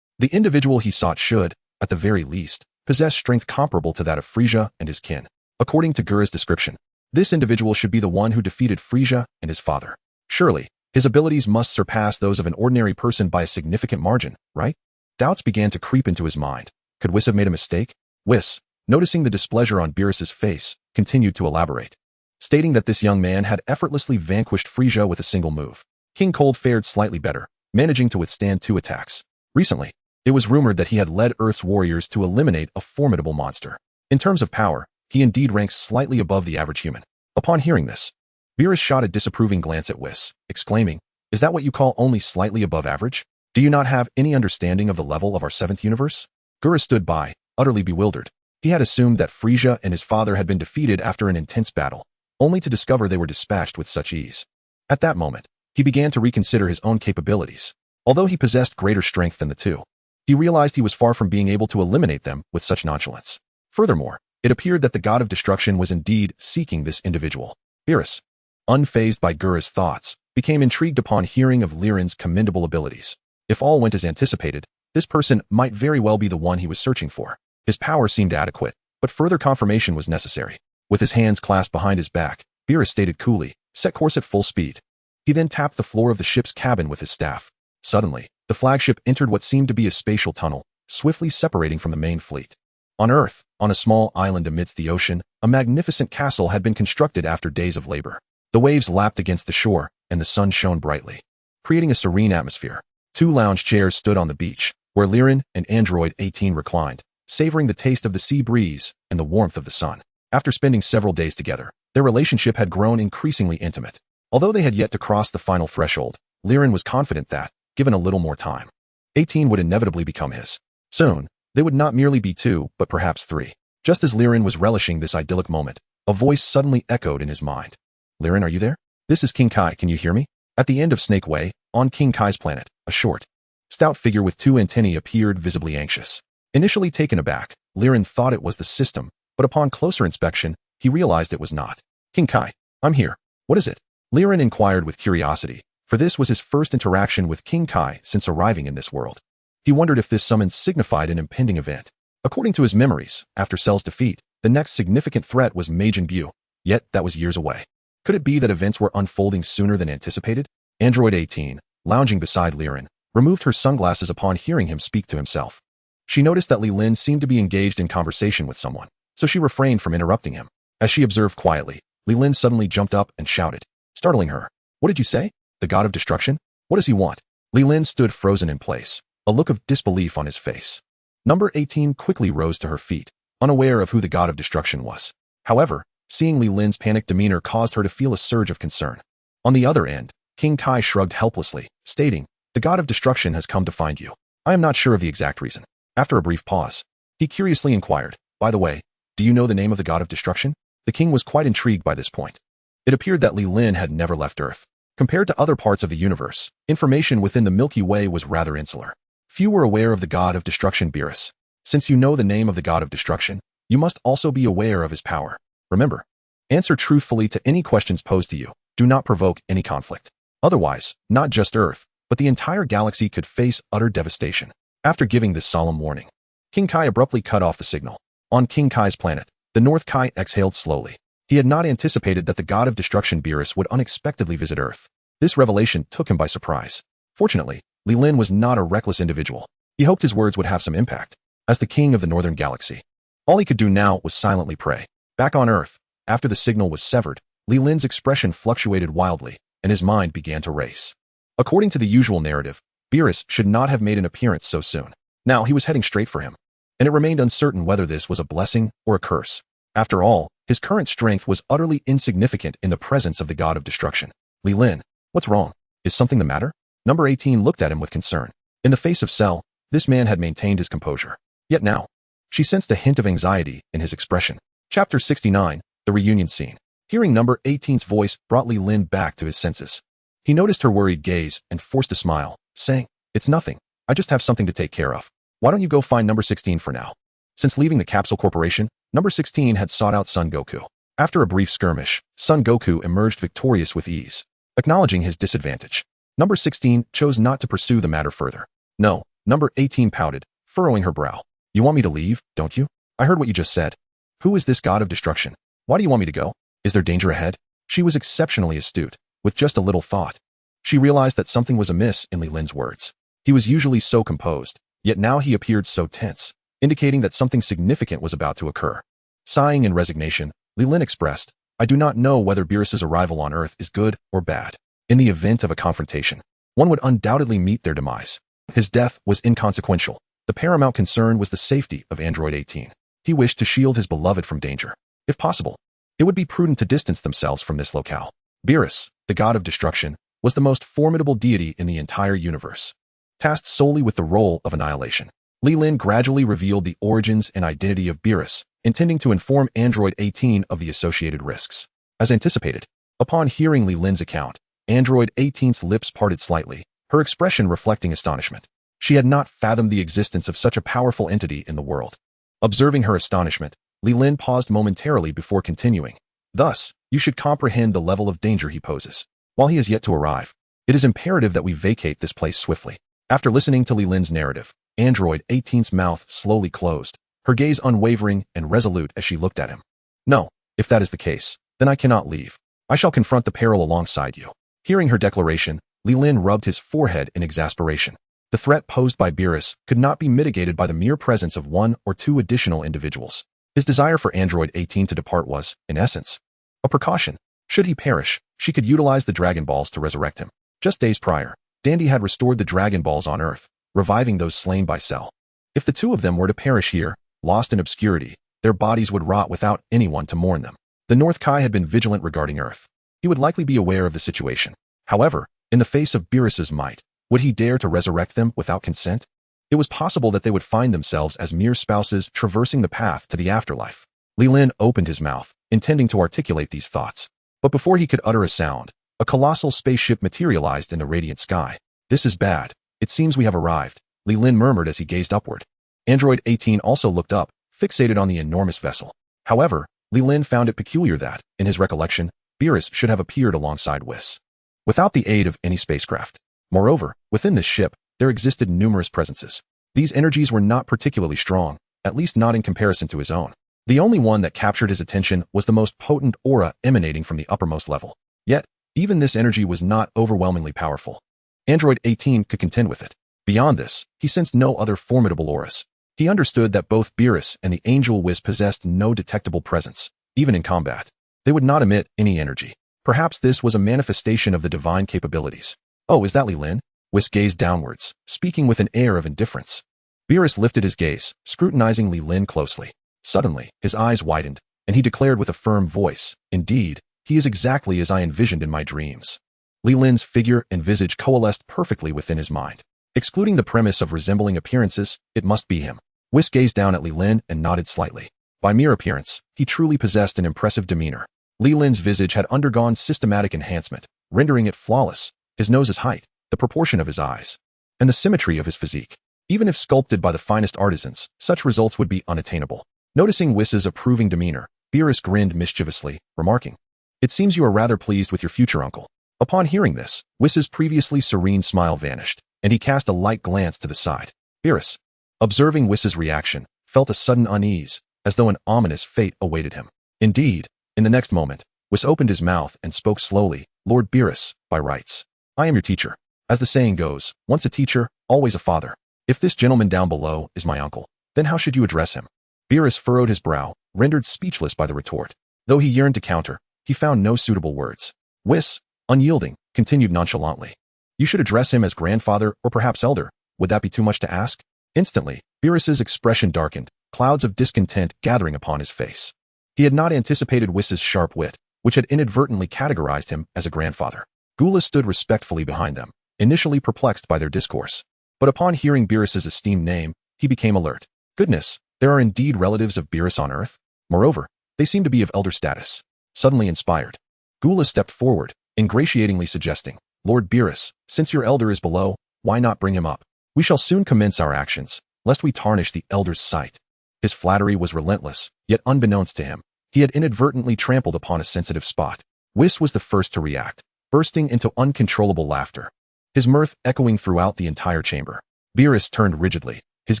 the individual he sought should, at the very least, possess strength comparable to that of Frieza and his kin. According to Gura's description, this individual should be the one who defeated Frieza and his father. Surely, his abilities must surpass those of an ordinary person by a significant margin, right? Doubts began to creep into his mind. Could Whis have made a mistake? Whis, noticing the displeasure on Beerus's face, continued to elaborate, stating that this young man had effortlessly vanquished Frieza with a single move. King Cold fared slightly better, managing to withstand 2 attacks. Recently, it was rumored that he had led Earth's warriors to eliminate a formidable monster. In terms of power, he indeed ranks slightly above the average human. Upon hearing this, Beerus shot a disapproving glance at Whis, exclaiming, "Is that what you call only slightly above average? Do you not have any understanding of the level of our 7th universe?" Gura stood by, utterly bewildered. He had assumed that Frieza and his father had been defeated after an intense battle, only to discover they were dispatched with such ease. At that moment, he began to reconsider his own capabilities. Although he possessed greater strength than the two, he realized he was far from being able to eliminate them with such nonchalance. Furthermore, it appeared that the god of destruction was indeed seeking this individual. Beerus, unfazed by Gura's thoughts, became intrigued upon hearing of Leelyn's commendable abilities. If all went as anticipated, this person might very well be the one he was searching for. His power seemed adequate, but further confirmation was necessary. With his hands clasped behind his back, Beerus stated coolly, "Set course at full speed." He then tapped the floor of the ship's cabin with his staff. Suddenly, the flagship entered what seemed to be a spatial tunnel, swiftly separating from the main fleet. On Earth, on a small island amidst the ocean, a magnificent castle had been constructed after days of labor. The waves lapped against the shore, and the sun shone brightly, creating a serene atmosphere. 2 lounge chairs stood on the beach, where Leelyn and Android 18 reclined, savoring the taste of the sea breeze and the warmth of the sun. After spending several days together, their relationship had grown increasingly intimate. Although they had yet to cross the final threshold, Leelyn was confident that, given a little more time, 18 would inevitably become his. Soon, they would not merely be 2, but perhaps 3. Just as Leelyn was relishing this idyllic moment, a voice suddenly echoed in his mind. "Leelyn, are you there? This is King Kai, can you hear me?" At the end of Snake Way, on King Kai's planet, a short, stout figure with 2 antennae appeared, visibly anxious. Initially taken aback, Leelyn thought it was the system, but upon closer inspection, he realized it was not. "King Kai, I'm here. What is it?" Leelyn inquired with curiosity, for this was his first interaction with King Kai since arriving in this world. He wondered if this summons signified an impending event. According to his memories, after Cell's defeat, the next significant threat was Majin Buu, yet that was years away. Could it be that events were unfolding sooner than anticipated? Android 18, lounging beside Leelyn, removed her sunglasses upon hearing him speak to himself. She noticed that Li Lin seemed to be engaged in conversation with someone, so she refrained from interrupting him. As she observed quietly, Li Lin suddenly jumped up and shouted, startling her. "What did you say? The god of destruction? What does he want?" Li Lin stood frozen in place, a look of disbelief on his face. Number 18 quickly rose to her feet, unaware of who the god of destruction was. However, seeing Li Lin's panicked demeanor caused her to feel a surge of concern. On the other end, King Kai shrugged helplessly, stating, "The god of destruction has come to find you. I am not sure of the exact reason." After a brief pause, he curiously inquired, "By the way, do you know the name of the god of destruction?" The king was quite intrigued by this point. It appeared that Li Lin had never left Earth. Compared to other parts of the universe, information within the Milky Way was rather insular. Few were aware of the god of destruction Beerus. Since you know the name of the god of destruction, you must also be aware of his power. Remember, answer truthfully to any questions posed to you. Do not provoke any conflict. Otherwise, not just Earth, but the entire galaxy could face utter devastation. After giving this solemn warning, King Kai abruptly cut off the signal. On King Kai's planet, the North Kai exhaled slowly. He had not anticipated that the god of destruction Beerus would unexpectedly visit Earth. This revelation took him by surprise. Fortunately, Li Lin was not a reckless individual. He hoped his words would have some impact. As the king of the Northern Galaxy, all he could do now was silently pray. Back on Earth, after the signal was severed, Li Lin's expression fluctuated wildly, and his mind began to race. According to the usual narrative, Beerus should not have made an appearance so soon. Now he was heading straight for him, and it remained uncertain whether this was a blessing or a curse. After all, his current strength was utterly insignificant in the presence of the god of destruction. "Li Lin, what's wrong? Is something the matter?" Number 18 looked at him with concern. In the face of Cell, this man had maintained his composure. Yet now, she sensed a hint of anxiety in his expression. Chapter 69, The Reunion Scene. Hearing Number 18's voice brought Li Lin back to his senses. He noticed her worried gaze and forced a smile, saying, "It's nothing. I just have something to take care of. Why don't you go find Number 16 for now?" Since leaving the Capsule Corporation, Number 16 had sought out Son Goku. After a brief skirmish, Son Goku emerged victorious with ease. Acknowledging his disadvantage, Number 16 chose not to pursue the matter further. "No," Number 18 pouted, furrowing her brow. "You want me to leave, don't you? I heard what you just said. Who is this god of destruction? Why do you want me to go? Is there danger ahead?" She was exceptionally astute. With just a little thought, she realized that something was amiss in Li Lin's words. He was usually so composed, yet now he appeared so tense, indicating that something significant was about to occur. Sighing in resignation, Li Lin expressed, "I do not know whether Beerus's arrival on Earth is good or bad. In the event of a confrontation, one would undoubtedly meet their demise. His death was inconsequential. The paramount concern was the safety of Android 18. He wished to shield his beloved from danger. If possible, it would be prudent to distance themselves from this locale." Beerus, the god of destruction, was the most formidable deity in the entire universe, tasked solely with the role of annihilation. Li Lin gradually revealed the origins and identity of Beerus, intending to inform Android 18 of the associated risks. As anticipated, upon hearing Li Lin's account, Android 18's lips parted slightly, her expression reflecting astonishment. She had not fathomed the existence of such a powerful entity in the world. Observing her astonishment, Li Lin paused momentarily before continuing. "Thus, you should comprehend the level of danger he poses. while he is yet to arrive. It is imperative that we vacate this place swiftly. After listening to Li Lin's narrative, Android 18's mouth slowly closed, her gaze unwavering and resolute as she looked at him. No, if that is the case, then I cannot leave. I shall confront the peril alongside you. Hearing her declaration, Li Lin rubbed his forehead in exasperation. The threat posed by Beerus could not be mitigated by the mere presence of one or two additional individuals. His desire for Android 18 to depart was, in essence, a precaution. Should he perish, she could utilize the Dragon Balls to resurrect him. Just days prior, Dandy had restored the Dragon Balls on Earth, reviving those slain by Cell. If the two of them were to perish here, lost in obscurity, their bodies would rot without anyone to mourn them. The North Kai had been vigilant regarding Earth. He would likely be aware of the situation. However, in the face of Beerus's might, would he dare to resurrect them without consent? It was possible that they would find themselves as mere spouses traversing the path to the afterlife. Li Lin opened his mouth, intending to articulate these thoughts. But before he could utter a sound, a colossal spaceship materialized in the radiant sky. This is bad. It seems we have arrived, Li Lin murmured as he gazed upward. Android 18 also looked up, fixated on the enormous vessel. However, Li Lin found it peculiar that, in his recollection, Beerus should have appeared alongside Whis, without the aid of any spacecraft. Moreover, within this ship, there existed numerous presences. These energies were not particularly strong, at least not in comparison to his own. The only one that captured his attention was the most potent aura emanating from the uppermost level. Yet, even this energy was not overwhelmingly powerful. Android 18 could contend with it. Beyond this, he sensed no other formidable auras. He understood that both Beerus and the Angel Whis possessed no detectable presence, even in combat. They would not emit any energy. Perhaps this was a manifestation of the divine capabilities. Oh, is that Li Lin? Whis gazed downwards, speaking with an air of indifference. Beerus lifted his gaze, scrutinizing Li Lin closely. Suddenly, his eyes widened, and he declared with a firm voice, "Indeed, he is exactly as I envisioned in my dreams." Li Lin's figure and visage coalesced perfectly within his mind. Excluding the premise of resembling appearances, it must be him. Whis gazed down at Li Lin and nodded slightly. By mere appearance, he truly possessed an impressive demeanor. Li Lin's visage had undergone systematic enhancement, rendering it flawless. His nose's height, the proportion of his eyes, and the symmetry of his physique. Even if sculpted by the finest artisans, such results would be unattainable. Noticing Whis's approving demeanor, Beerus grinned mischievously, remarking, "It seems you are rather pleased with your future uncle." Upon hearing this, Whis's previously serene smile vanished, and he cast a light glance to the side. Beerus, observing Whis's reaction, felt a sudden unease, as though an ominous fate awaited him. Indeed, in the next moment, Whis opened his mouth and spoke slowly, "Lord Beerus, by rights. I am your teacher. As the saying goes, once a teacher, always a father. If this gentleman down below is my uncle, then how should you address him?" Beerus furrowed his brow, rendered speechless by the retort. Though he yearned to counter, he found no suitable words. Whis, unyielding, continued nonchalantly, "You should address him as grandfather or perhaps elder. Would that be too much to ask?" Instantly, Beerus's expression darkened, clouds of discontent gathering upon his face. He had not anticipated Whis's sharp wit, which had inadvertently categorized him as a grandfather. Gula stood respectfully behind them, initially perplexed by their discourse. But upon hearing Beerus's esteemed name, he became alert. Goodness, there are indeed relatives of Beerus on Earth. Moreover, they seem to be of elder status. Suddenly inspired, Gula stepped forward, ingratiatingly suggesting, "Lord Beerus, since your elder is below, why not bring him up? We shall soon commence our actions, lest we tarnish the elder's sight." His flattery was relentless, yet unbeknownst to him, he had inadvertently trampled upon a sensitive spot. Whis was the first to react, bursting into uncontrollable laughter, his mirth echoing throughout the entire chamber. Beerus turned rigidly, his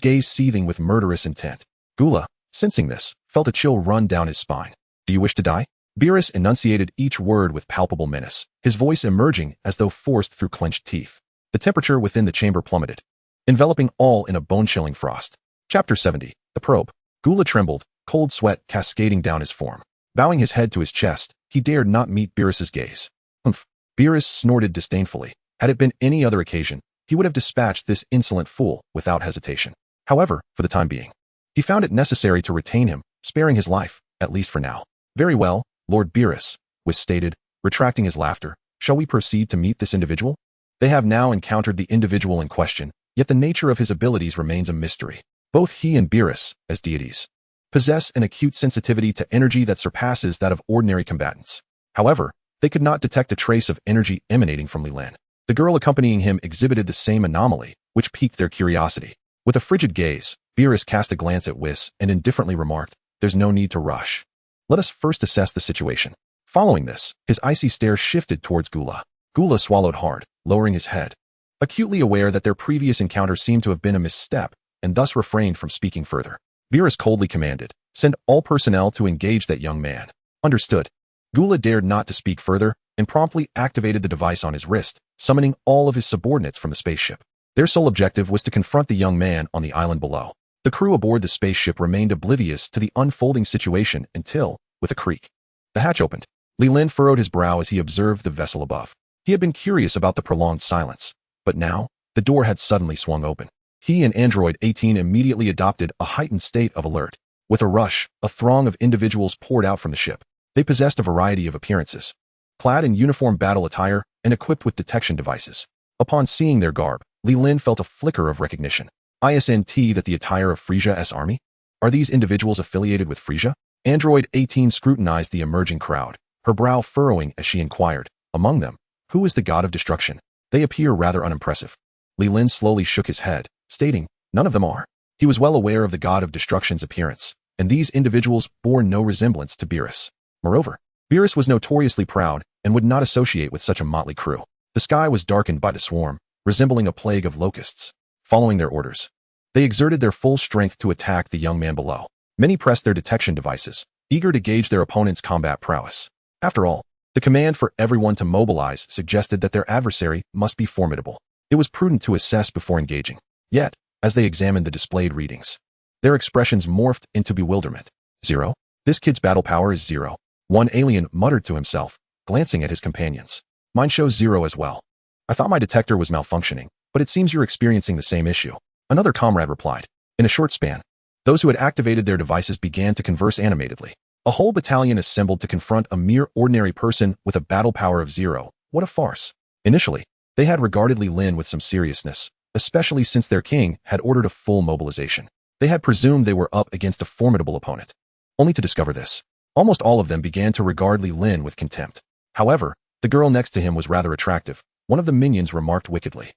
gaze seething with murderous intent. Gula, sensing this, felt a chill run down his spine. "Do you wish to die?" Beerus enunciated each word with palpable menace, his voice emerging as though forced through clenched teeth. The temperature within the chamber plummeted, enveloping all in a bone-chilling frost. Chapter 70, The Probe. Gula trembled, cold sweat cascading down his form. Bowing his head to his chest, he dared not meet Beerus's gaze. "Humph." Beerus snorted disdainfully. Had it been any other occasion, he would have dispatched this insolent fool without hesitation. However, for the time being, he found it necessary to retain him, sparing his life, at least for now. "Very well, Lord Beerus," Whis stated, retracting his laughter. "Shall we proceed to meet this individual?" They have now encountered the individual in question, yet the nature of his abilities remains a mystery. Both he and Beerus, as deities, possess an acute sensitivity to energy that surpasses that of ordinary combatants. However, they could not detect a trace of energy emanating from Li Lin. The girl accompanying him exhibited the same anomaly, which piqued their curiosity. With a frigid gaze, Beerus cast a glance at Whis and indifferently remarked, "There's no need to rush. Let us first assess the situation." Following this, his icy stare shifted towards Gula. Gula swallowed hard, lowering his head, acutely aware that their previous encounter seemed to have been a misstep, and thus refrained from speaking further. Beerus coldly commanded, "Send all personnel to engage that young man." Understood. Gula dared not to speak further, and promptly activated the device on his wrist, summoning all of his subordinates from the spaceship. Their sole objective was to confront the young man on the island below. The crew aboard the spaceship remained oblivious to the unfolding situation until, with a creak, the hatch opened. Leelyn furrowed his brow as he observed the vessel above. He had been curious about the prolonged silence, but now, the door had suddenly swung open. He and Android 18 immediately adopted a heightened state of alert. With a rush, a throng of individuals poured out from the ship. They possessed a variety of appearances, clad in uniform battle attire and equipped with detection devices. Upon seeing their garb, Leelyn felt a flicker of recognition. Isn't that the attire of Frieza's army? Are these individuals affiliated with Frieza? Android 18 scrutinized the emerging crowd, her brow furrowing as she inquired, among them, who is the god of destruction? They appear rather unimpressive. Leelyn slowly shook his head, stating, none of them are. He was well aware of the god of destruction's appearance, and these individuals bore no resemblance to Beerus. Moreover, Beerus was notoriously proud and would not associate with such a motley crew. The sky was darkened by the swarm, resembling a plague of locusts. Following their orders, they exerted their full strength to attack the young man below. Many pressed their detection devices, eager to gauge their opponent's combat prowess. After all, the command for everyone to mobilize suggested that their adversary must be formidable. It was prudent to assess before engaging. Yet, as they examined the displayed readings, their expressions morphed into bewilderment. 0. This kid's battle power is 0. One alien muttered to himself, glancing at his companions. Mine shows 0 as well. I thought my detector was malfunctioning, but it seems you're experiencing the same issue. Another comrade replied. In a short span, those who had activated their devices began to converse animatedly. A whole battalion assembled to confront a mere ordinary person with a battle power of 0. What a farce. Initially, they had regarded Li Lin with some seriousness, especially since their king had ordered a full mobilization. They had presumed they were up against a formidable opponent, only to discover this. Almost all of them began to regard Li Lin with contempt. However, the girl next to him was rather attractive. One of the minions remarked wickedly.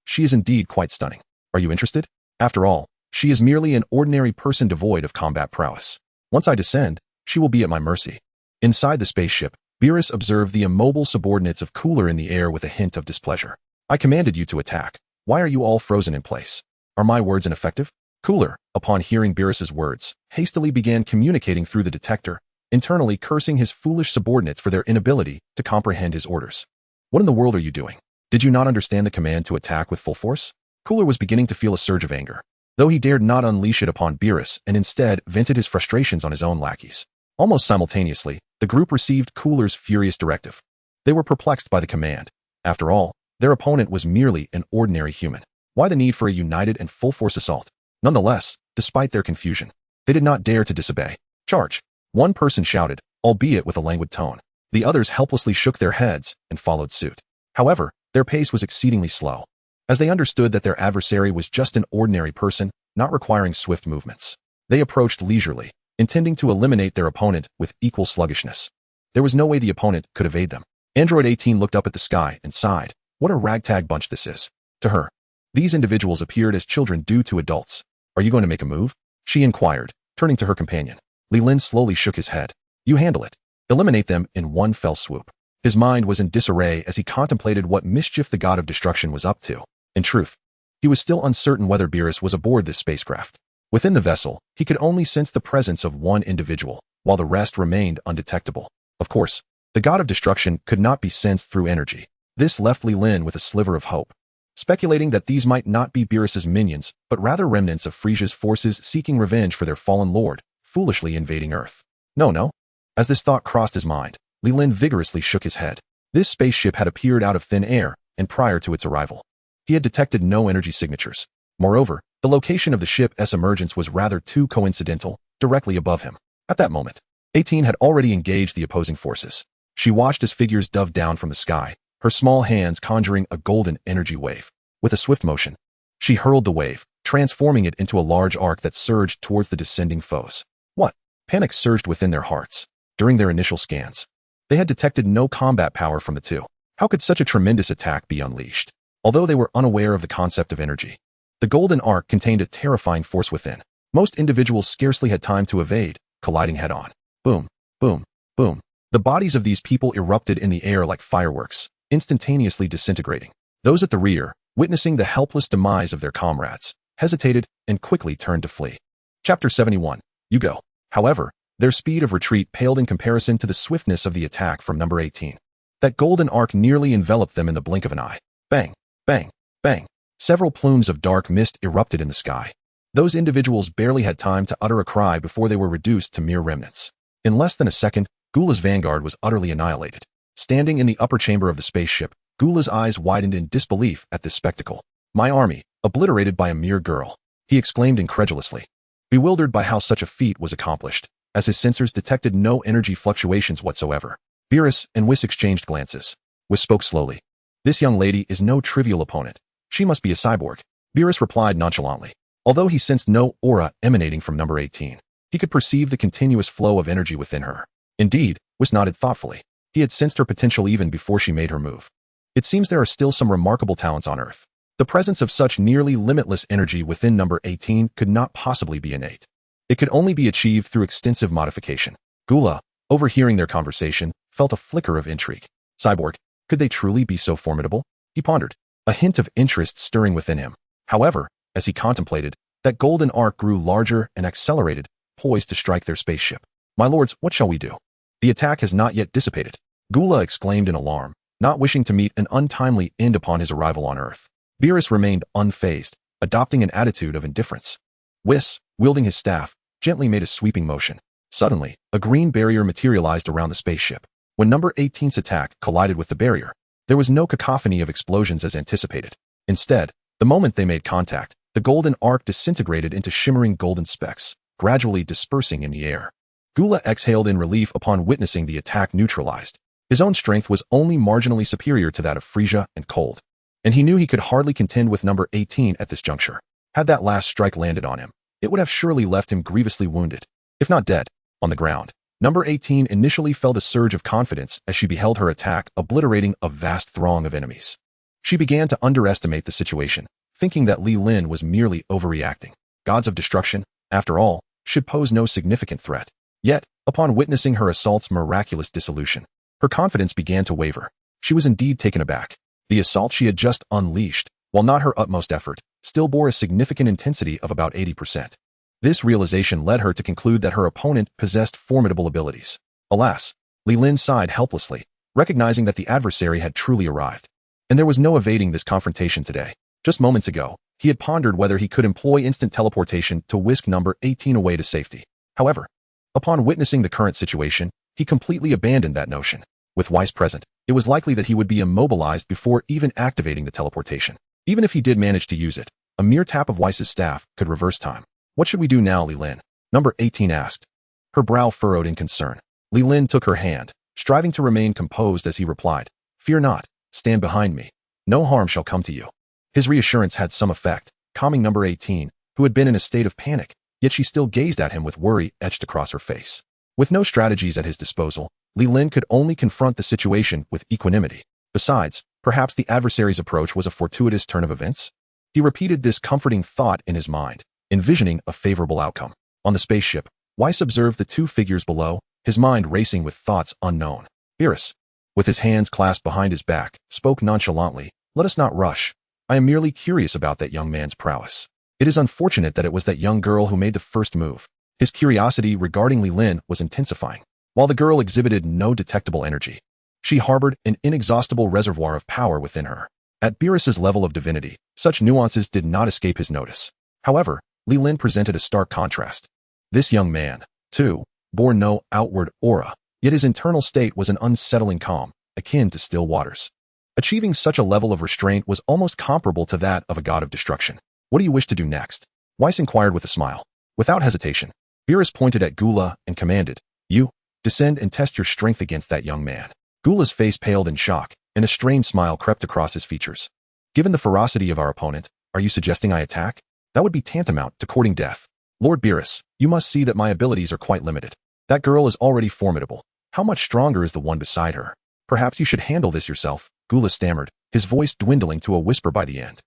She is indeed quite stunning. Are you interested? After all, she is merely an ordinary person devoid of combat prowess. Once I descend, she will be at my mercy. Inside the spaceship, Beerus observed the immobile subordinates of Cooler in the air with a hint of displeasure. I commanded you to attack. Why are you all frozen in place? Are my words ineffective? Cooler, upon hearing Beerus's words, hastily began communicating through the detector, internally cursing his foolish subordinates for their inability to comprehend his orders. What in the world are you doing? Did you not understand the command to attack with full force? Cooler was beginning to feel a surge of anger, though he dared not unleash it upon Beerus and instead vented his frustrations on his own lackeys. Almost simultaneously, the group received Cooler's furious directive. They were perplexed by the command. After all, their opponent was merely an ordinary human. Why the need for a united and full-force assault? Nonetheless, despite their confusion, they did not dare to disobey. Charge! One person shouted, albeit with a languid tone. The others helplessly shook their heads and followed suit. However, their pace was exceedingly slow, as they understood that their adversary was just an ordinary person, not requiring swift movements. They approached leisurely, intending to eliminate their opponent with equal sluggishness. There was no way the opponent could evade them. Android 18 looked up at the sky and sighed. What a ragtag bunch this is. To her, these individuals appeared as children do to adults. Are you going to make a move? She inquired, turning to her companion. Li Lin slowly shook his head. You handle it. Eliminate them in one fell swoop. His mind was in disarray as he contemplated what mischief the god of destruction was up to. In truth, he was still uncertain whether Beerus was aboard this spacecraft. Within the vessel, he could only sense the presence of one individual, while the rest remained undetectable. Of course, the god of destruction could not be sensed through energy. This left Li Lin with a sliver of hope, speculating that these might not be Beerus's minions, but rather remnants of Frieza's forces seeking revenge for their fallen lord, foolishly invading Earth. No. As this thought crossed his mind, Li Lin vigorously shook his head. This spaceship had appeared out of thin air, and prior to its arrival, he had detected no energy signatures. Moreover, the location of the ship's emergence was rather too coincidental, directly above him. At that moment, 18 had already engaged the opposing forces. She watched as figures dove down from the sky, her small hands conjuring a golden energy wave. With a swift motion, she hurled the wave, transforming it into a large arc that surged towards the descending foes. What? Panic surged within their hearts. During their initial scans, they had detected no combat power from the two. How could such a tremendous attack be unleashed? Although they were unaware of the concept of energy, the golden arc contained a terrifying force within. Most individuals scarcely had time to evade, colliding head-on. Boom, boom, boom. The bodies of these people erupted in the air like fireworks, instantaneously disintegrating. Those at the rear, witnessing the helpless demise of their comrades, hesitated and quickly turned to flee. Chapter 71. You go. However, their speed of retreat paled in comparison to the swiftness of the attack from number 18. That golden arc nearly enveloped them in the blink of an eye. Bang, bang, bang. Several plumes of dark mist erupted in the sky. Those individuals barely had time to utter a cry before they were reduced to mere remnants. In less than a second, Gula's vanguard was utterly annihilated. Standing in the upper chamber of the spaceship, Gula's eyes widened in disbelief at this spectacle. My army, obliterated by a mere girl, he exclaimed incredulously, bewildered by how such a feat was accomplished, as his sensors detected no energy fluctuations whatsoever. Beerus and Whis exchanged glances. Whis spoke slowly. This young lady is no trivial opponent. She must be a cyborg. Beerus replied nonchalantly. Although he sensed no aura emanating from number 18, he could perceive the continuous flow of energy within her. Indeed, Whis nodded thoughtfully. He had sensed her potential even before she made her move. It seems there are still some remarkable talents on Earth. The presence of such nearly limitless energy within number 18 could not possibly be innate. It could only be achieved through extensive modification. Gula, overhearing their conversation, felt a flicker of intrigue. Cyborg, could they truly be so formidable? He pondered, a hint of interest stirring within him. However, as he contemplated, that golden arc grew larger and accelerated, poised to strike their spaceship. My lords, what shall we do? The attack has not yet dissipated. Gula exclaimed in alarm, not wishing to meet an untimely end upon his arrival on Earth. Beerus remained unfazed, adopting an attitude of indifference. Whis, wielding his staff, gently made a sweeping motion. Suddenly, a green barrier materialized around the spaceship. When number 18's attack collided with the barrier, there was no cacophony of explosions as anticipated. Instead, the moment they made contact, the golden arc disintegrated into shimmering golden specks, gradually dispersing in the air. Gula exhaled in relief upon witnessing the attack neutralized. His own strength was only marginally superior to that of Frieza and Cold, and he knew he could hardly contend with number 18 at this juncture. Had that last strike landed on him, it would have surely left him grievously wounded, if not dead, on the ground. Number 18 initially felt a surge of confidence as she beheld her attack obliterating a vast throng of enemies. She began to underestimate the situation, thinking that Li Lin was merely overreacting. Gods of destruction, after all, should pose no significant threat. Yet, upon witnessing her assault's miraculous dissolution, her confidence began to waver. She was indeed taken aback. The assault she had just unleashed, while not her utmost effort, still bore a significant intensity of about 80%. This realization led her to conclude that her opponent possessed formidable abilities. Alas, Li Lin sighed helplessly, recognizing that the adversary had truly arrived. And there was no evading this confrontation today. Just moments ago, he had pondered whether he could employ instant teleportation to whisk number 18 away to safety. However, upon witnessing the current situation, he completely abandoned that notion. With Whis present, it was likely that he would be immobilized before even activating the teleportation. Even if he did manage to use it, a mere tap of Whis' staff could reverse time. What should we do now, Li Lin? Number 18 asked. Her brow furrowed in concern. Li Lin took her hand, striving to remain composed as he replied, Fear not, stand behind me. No harm shall come to you. His reassurance had some effect, calming number 18, who had been in a state of panic, yet she still gazed at him with worry etched across her face. With no strategies at his disposal, Li Lin could only confront the situation with equanimity. Besides, perhaps the adversary's approach was a fortuitous turn of events? He repeated this comforting thought in his mind, envisioning a favorable outcome. On the spaceship, Whis observed the two figures below, his mind racing with thoughts unknown. Beerus, with his hands clasped behind his back, spoke nonchalantly, Let us not rush. I am merely curious about that young man's prowess. It is unfortunate that it was that young girl who made the first move. His curiosity regarding Li Lin was intensifying. While the girl exhibited no detectable energy, she harbored an inexhaustible reservoir of power within her. At Beerus's level of divinity, such nuances did not escape his notice. However, Li Lin presented a stark contrast. This young man, too, bore no outward aura, yet his internal state was an unsettling calm, akin to still waters. Achieving such a level of restraint was almost comparable to that of a god of destruction. What do you wish to do next? Whis inquired with a smile. Without hesitation, Beerus pointed at Gula and commanded, You, descend and test your strength against that young man. Gula's face paled in shock, and a strained smile crept across his features. Given the ferocity of our opponent, are you suggesting I attack? That would be tantamount to courting death. Lord Beerus, you must see that my abilities are quite limited. That girl is already formidable. How much stronger is the one beside her? Perhaps you should handle this yourself, Gula stammered, his voice dwindling to a whisper by the end.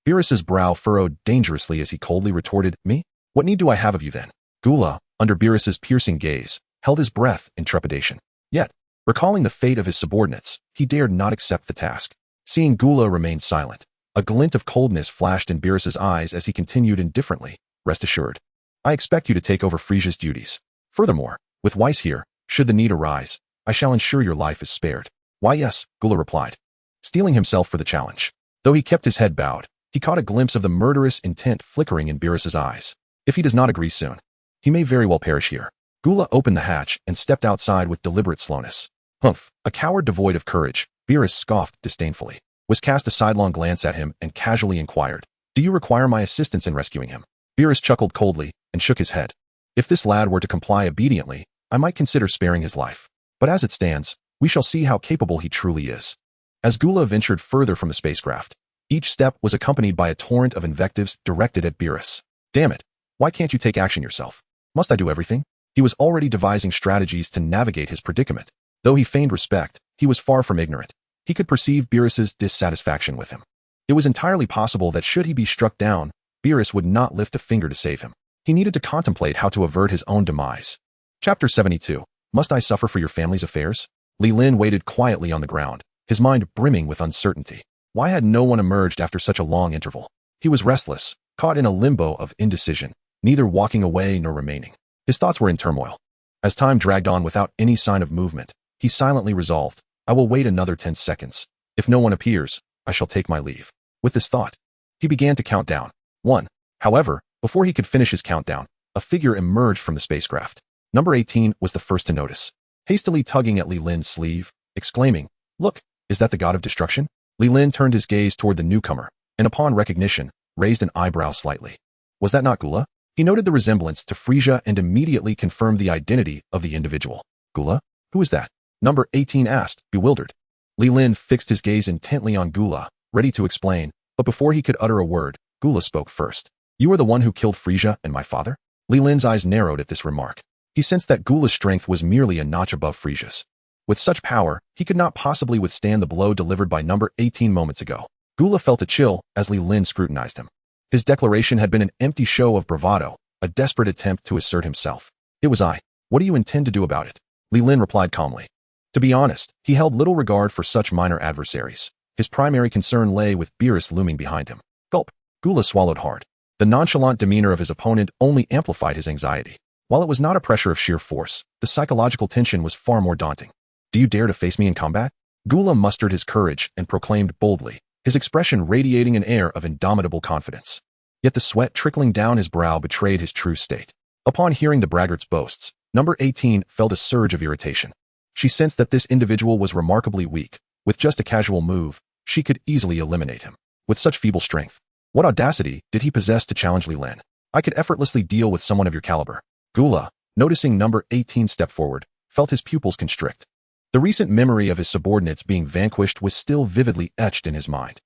Beerus's brow furrowed dangerously as he coldly retorted, Me? What need do I have of you then? Gula, under Beerus's piercing gaze, held his breath in trepidation. Yet, Recalling the fate of his subordinates, he dared not accept the task. Seeing Gula remain silent, a glint of coldness flashed in Beerus's eyes as he continued indifferently, "Rest assured, I expect you to take over Frieza's duties. Furthermore, with Weiss here, should the need arise, I shall ensure your life is spared." "Why yes," Gula replied, steeling himself for the challenge. Though he kept his head bowed, he caught a glimpse of the murderous intent flickering in Beerus's eyes. If he does not agree soon, he may very well perish here. Gula opened the hatch and stepped outside with deliberate slowness. "Humph, a coward devoid of courage," Beerus scoffed disdainfully. Weiss cast a sidelong glance at him and casually inquired, "Do you require my assistance in rescuing him?" Beerus chuckled coldly and shook his head. "If this lad were to comply obediently, I might consider sparing his life. But as it stands, we shall see how capable he truly is." As Gula ventured further from the spacecraft, each step was accompanied by a torrent of invectives directed at Beerus. "Damn it, why can't you take action yourself? Must I do everything?" He was already devising strategies to navigate his predicament. Though he feigned respect, he was far from ignorant. He could perceive Beerus's dissatisfaction with him. It was entirely possible that should he be struck down, Beerus would not lift a finger to save him. He needed to contemplate how to avert his own demise. Chapter 72. Must I suffer for your family's affairs? Leelyn waited quietly on the ground, his mind brimming with uncertainty. Why had no one emerged after such a long interval? He was restless, caught in a limbo of indecision, neither walking away nor remaining. His thoughts were in turmoil. As time dragged on without any sign of movement, he silently resolved, "I will wait another 10 seconds. If no one appears, I shall take my leave." With this thought, he began to count down. 1. However, before he could finish his countdown, a figure emerged from the spacecraft. Number 18 was the first to notice. Hastily tugging at Li Lin's sleeve, exclaiming, "Look, is that the god of destruction?" Li Lin turned his gaze toward the newcomer, and upon recognition, raised an eyebrow slightly. Was that not Gula? He noted the resemblance to Frieza and immediately confirmed the identity of the individual. "Gula? Who is that?" Number 18 asked, bewildered. Li Lin fixed his gaze intently on Gula, ready to explain, but before he could utter a word, Gula spoke first. "You are the one who killed Frieza and my father?" Li Lin's eyes narrowed at this remark. He sensed that Gula's strength was merely a notch above Frieza's. With such power, he could not possibly withstand the blow delivered by number 18 moments ago. Gula felt a chill as Li Lin scrutinized him. His declaration had been an empty show of bravado, a desperate attempt to assert himself. "It was I. What do you intend to do about it?" Li Lin replied calmly. To be honest, he held little regard for such minor adversaries. His primary concern lay with Beerus looming behind him. Gulp. Gula swallowed hard. The nonchalant demeanor of his opponent only amplified his anxiety. While it was not a pressure of sheer force, the psychological tension was far more daunting. "Do you dare to face me in combat?" Gula mustered his courage and proclaimed boldly, his expression radiating an air of indomitable confidence. Yet the sweat trickling down his brow betrayed his true state. Upon hearing the braggart's boasts, number 18 felt a surge of irritation. She sensed that this individual was remarkably weak. With just a casual move, she could easily eliminate him. With such feeble strength, what audacity did he possess to challenge Li Lin? "I could effortlessly deal with someone of your caliber." Gula, noticing number 18 step forward, felt his pupils constrict. The recent memory of his subordinates being vanquished was still vividly etched in his mind.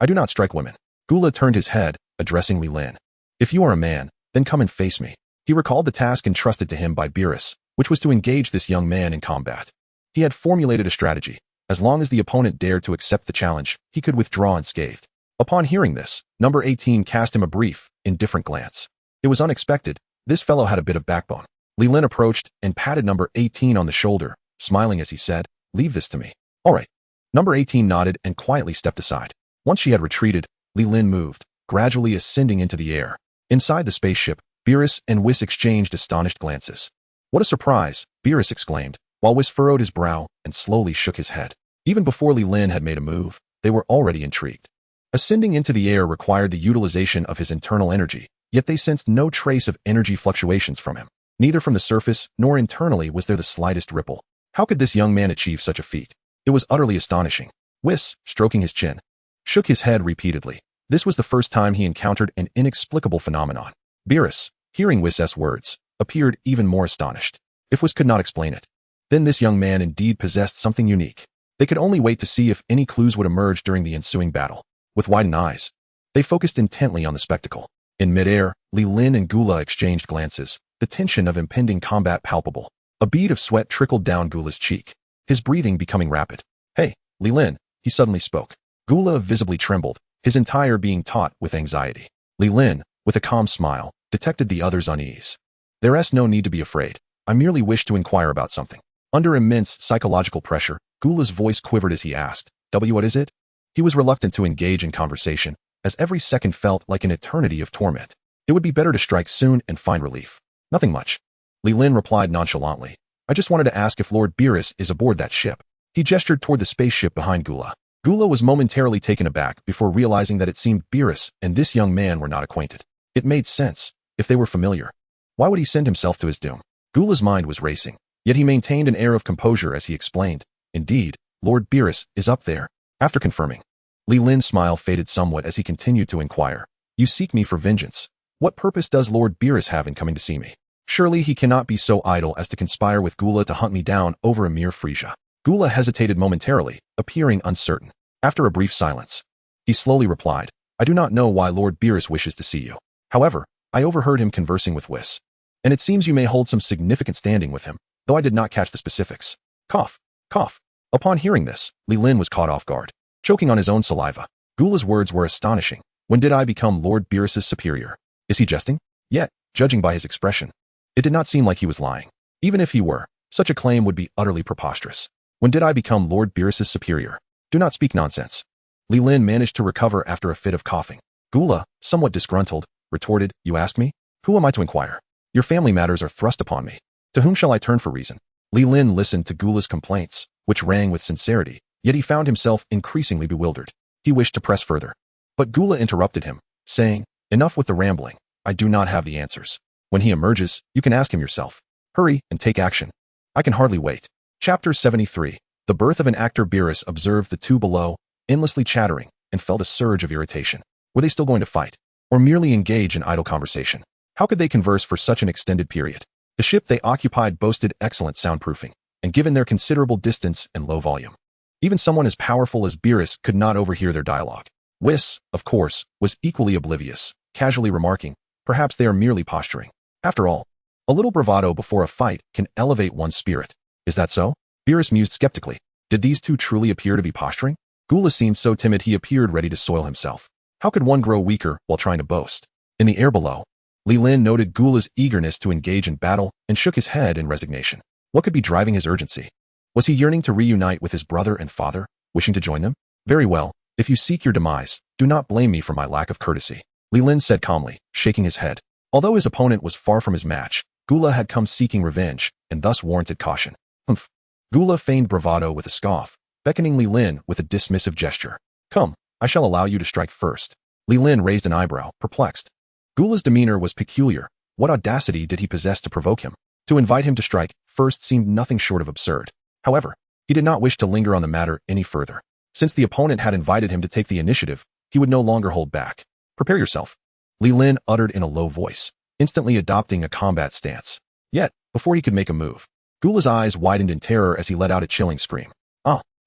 I do not strike women." Gula turned his head, addressing Li Lin. "If you are a man, then come and face me." He recalled the task entrusted to him by Beerus, which was to engage this young man in combat. He had formulated a strategy. As long as the opponent dared to accept the challenge, he could withdraw unscathed. Upon hearing this, number 18 cast him a brief, indifferent glance. It was unexpected. This fellow had a bit of backbone. Li Lin approached and patted number 18 on the shoulder, smiling as he said, "Leave this to me." "All right." Number 18 nodded and quietly stepped aside. Once she had retreated, Li Lin moved, gradually ascending into the air. Inside the spaceship, Beerus and Weiss exchanged astonished glances. "What a surprise!" Beerus exclaimed, while Weiss furrowed his brow and slowly shook his head. Even before Li Lin had made a move, they were already intrigued. Ascending into the air required the utilization of his internal energy, yet they sensed no trace of energy fluctuations from him. Neither from the surface nor internally was there the slightest ripple. How could this young man achieve such a feat? It was utterly astonishing. Weiss, stroking his chin, shook his head repeatedly. This was the first time he encountered an inexplicable phenomenon. Beerus, hearing Weiss's words, appeared even more astonished. If Weiss could not explain it, then this young man indeed possessed something unique. They could only wait to see if any clues would emerge during the ensuing battle. With widened eyes, they focused intently on the spectacle. In midair, Li Lin and Gula exchanged glances, the tension of impending combat palpable. A bead of sweat trickled down Gula's cheek, his breathing becoming rapid. "Hey, Li Lin," he suddenly spoke. Gula visibly trembled, his entire being taut with anxiety. Li Lin, with a calm smile, detected the other's unease. "There's no need to be afraid. I merely wish to inquire about something." Under immense psychological pressure, Gula's voice quivered as he asked, What is it? He was reluctant to engage in conversation, as every second felt like an eternity of torment. It would be better to strike soon and find relief. Nothing much. Leelyn replied nonchalantly. I just wanted to ask if Lord Beerus is aboard that ship. He gestured toward the spaceship behind Gula. Gula was momentarily taken aback before realizing that it seemed Beerus and this young man were not acquainted. It made sense, if they were familiar. Why would he send himself to his doom? Gula's mind was racing, yet he maintained an air of composure as he explained. Indeed, Lord Beerus is up there. After confirming, Li Lin's smile faded somewhat as he continued to inquire. You seek me for vengeance. What purpose does Lord Beerus have in coming to see me? Surely he cannot be so idle as to conspire with Gula to hunt me down over a mere Frieza. Gula hesitated momentarily, appearing uncertain. After a brief silence, he slowly replied, I do not know why Lord Beerus wishes to see you. However, I overheard him conversing with Whis. And it seems you may hold some significant standing with him, though I did not catch the specifics. Cough, cough. Upon hearing this, Li Lin was caught off guard, choking on his own saliva. Gula's words were astonishing. When did I become Lord Beerus's superior? Is he jesting? Yet, judging by his expression, it did not seem like he was lying. Even if he were, such a claim would be utterly preposterous. When did I become Lord Beerus's superior? Do not speak nonsense. Li Lin managed to recover after a fit of coughing. Gula, somewhat disgruntled, retorted, You ask me? Who am I to inquire? Your family matters are thrust upon me. To whom shall I turn for reason? Li Lin listened to Gula's complaints, which rang with sincerity, yet he found himself increasingly bewildered. He wished to press further. But Gula interrupted him, saying, Enough with the rambling. I do not have the answers. When he emerges, you can ask him yourself. Hurry and take action. I can hardly wait. Chapter 73. The birth of an actor. Beerus observed the two below, endlessly chattering, and felt a surge of irritation. Were they still going to fight? Or merely engage in idle conversation? How could they converse for such an extended period? The ship they occupied boasted excellent soundproofing, and given their considerable distance and low volume, even someone as powerful as Beerus could not overhear their dialogue. Whis, of course, was equally oblivious, casually remarking, Perhaps they are merely posturing. After all, a little bravado before a fight can elevate one's spirit. Is that so? Beerus mused skeptically. Did these two truly appear to be posturing? Gula seemed so timid he appeared ready to soil himself. How could one grow weaker while trying to boast? In the air below, Li Lin noted Gula's eagerness to engage in battle and shook his head in resignation. What could be driving his urgency? Was he yearning to reunite with his brother and father, wishing to join them? Very well, if you seek your demise, do not blame me for my lack of courtesy, Li Lin said calmly, shaking his head. Although his opponent was far from his match, Gula had come seeking revenge, and thus warranted caution. Humph. Gula feigned bravado with a scoff, beckoning Li Lin with a dismissive gesture. Come, I shall allow you to strike first. Li Lin raised an eyebrow, perplexed. Gula's demeanor was peculiar. What audacity did he possess to provoke him? To invite him to strike first seemed nothing short of absurd. However, he did not wish to linger on the matter any further. Since the opponent had invited him to take the initiative, he would no longer hold back. Prepare yourself, Li Lin uttered in a low voice, instantly adopting a combat stance. Yet, before he could make a move, Gula's eyes widened in terror as he let out a chilling scream.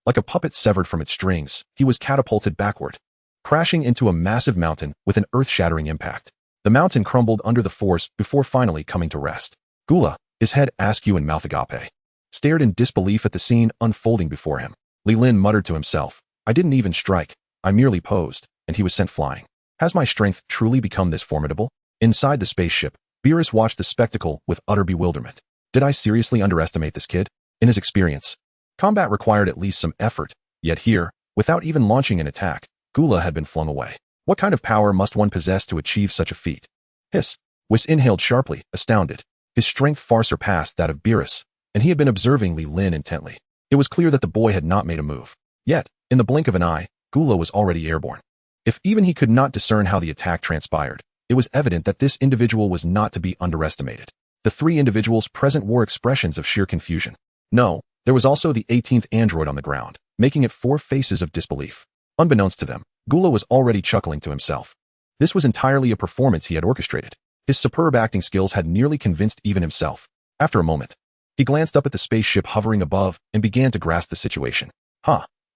Like a puppet severed from its strings, he was catapulted backward, crashing into a massive mountain with an earth-shattering impact. The mountain crumbled under the force before finally coming to rest. Gula, his head askew and mouth agape, stared in disbelief at the scene unfolding before him. Li Lin muttered to himself, I didn't even strike, I merely posed, and he was sent flying. Has my strength truly become this formidable? Inside the spaceship, Beerus watched the spectacle with utter bewilderment. Did I seriously underestimate this kid? In his experience, combat required at least some effort, yet here, without even launching an attack, Gula had been flung away. What kind of power must one possess to achieve such a feat? Hiss. Whis inhaled sharply, astounded. His strength far surpassed that of Beerus, and he had been observing Li Lin intently. It was clear that the boy had not made a move. Yet, in the blink of an eye, Gula was already airborne. If even he could not discern how the attack transpired, it was evident that this individual was not to be underestimated. The three individuals present wore expressions of sheer confusion. No, there was also the 18th android on the ground, making it four faces of disbelief. Unbeknownst to them, Gula was already chuckling to himself. This was entirely a performance he had orchestrated. His superb acting skills had nearly convinced even himself. After a moment, he glanced up at the spaceship hovering above and began to grasp the situation.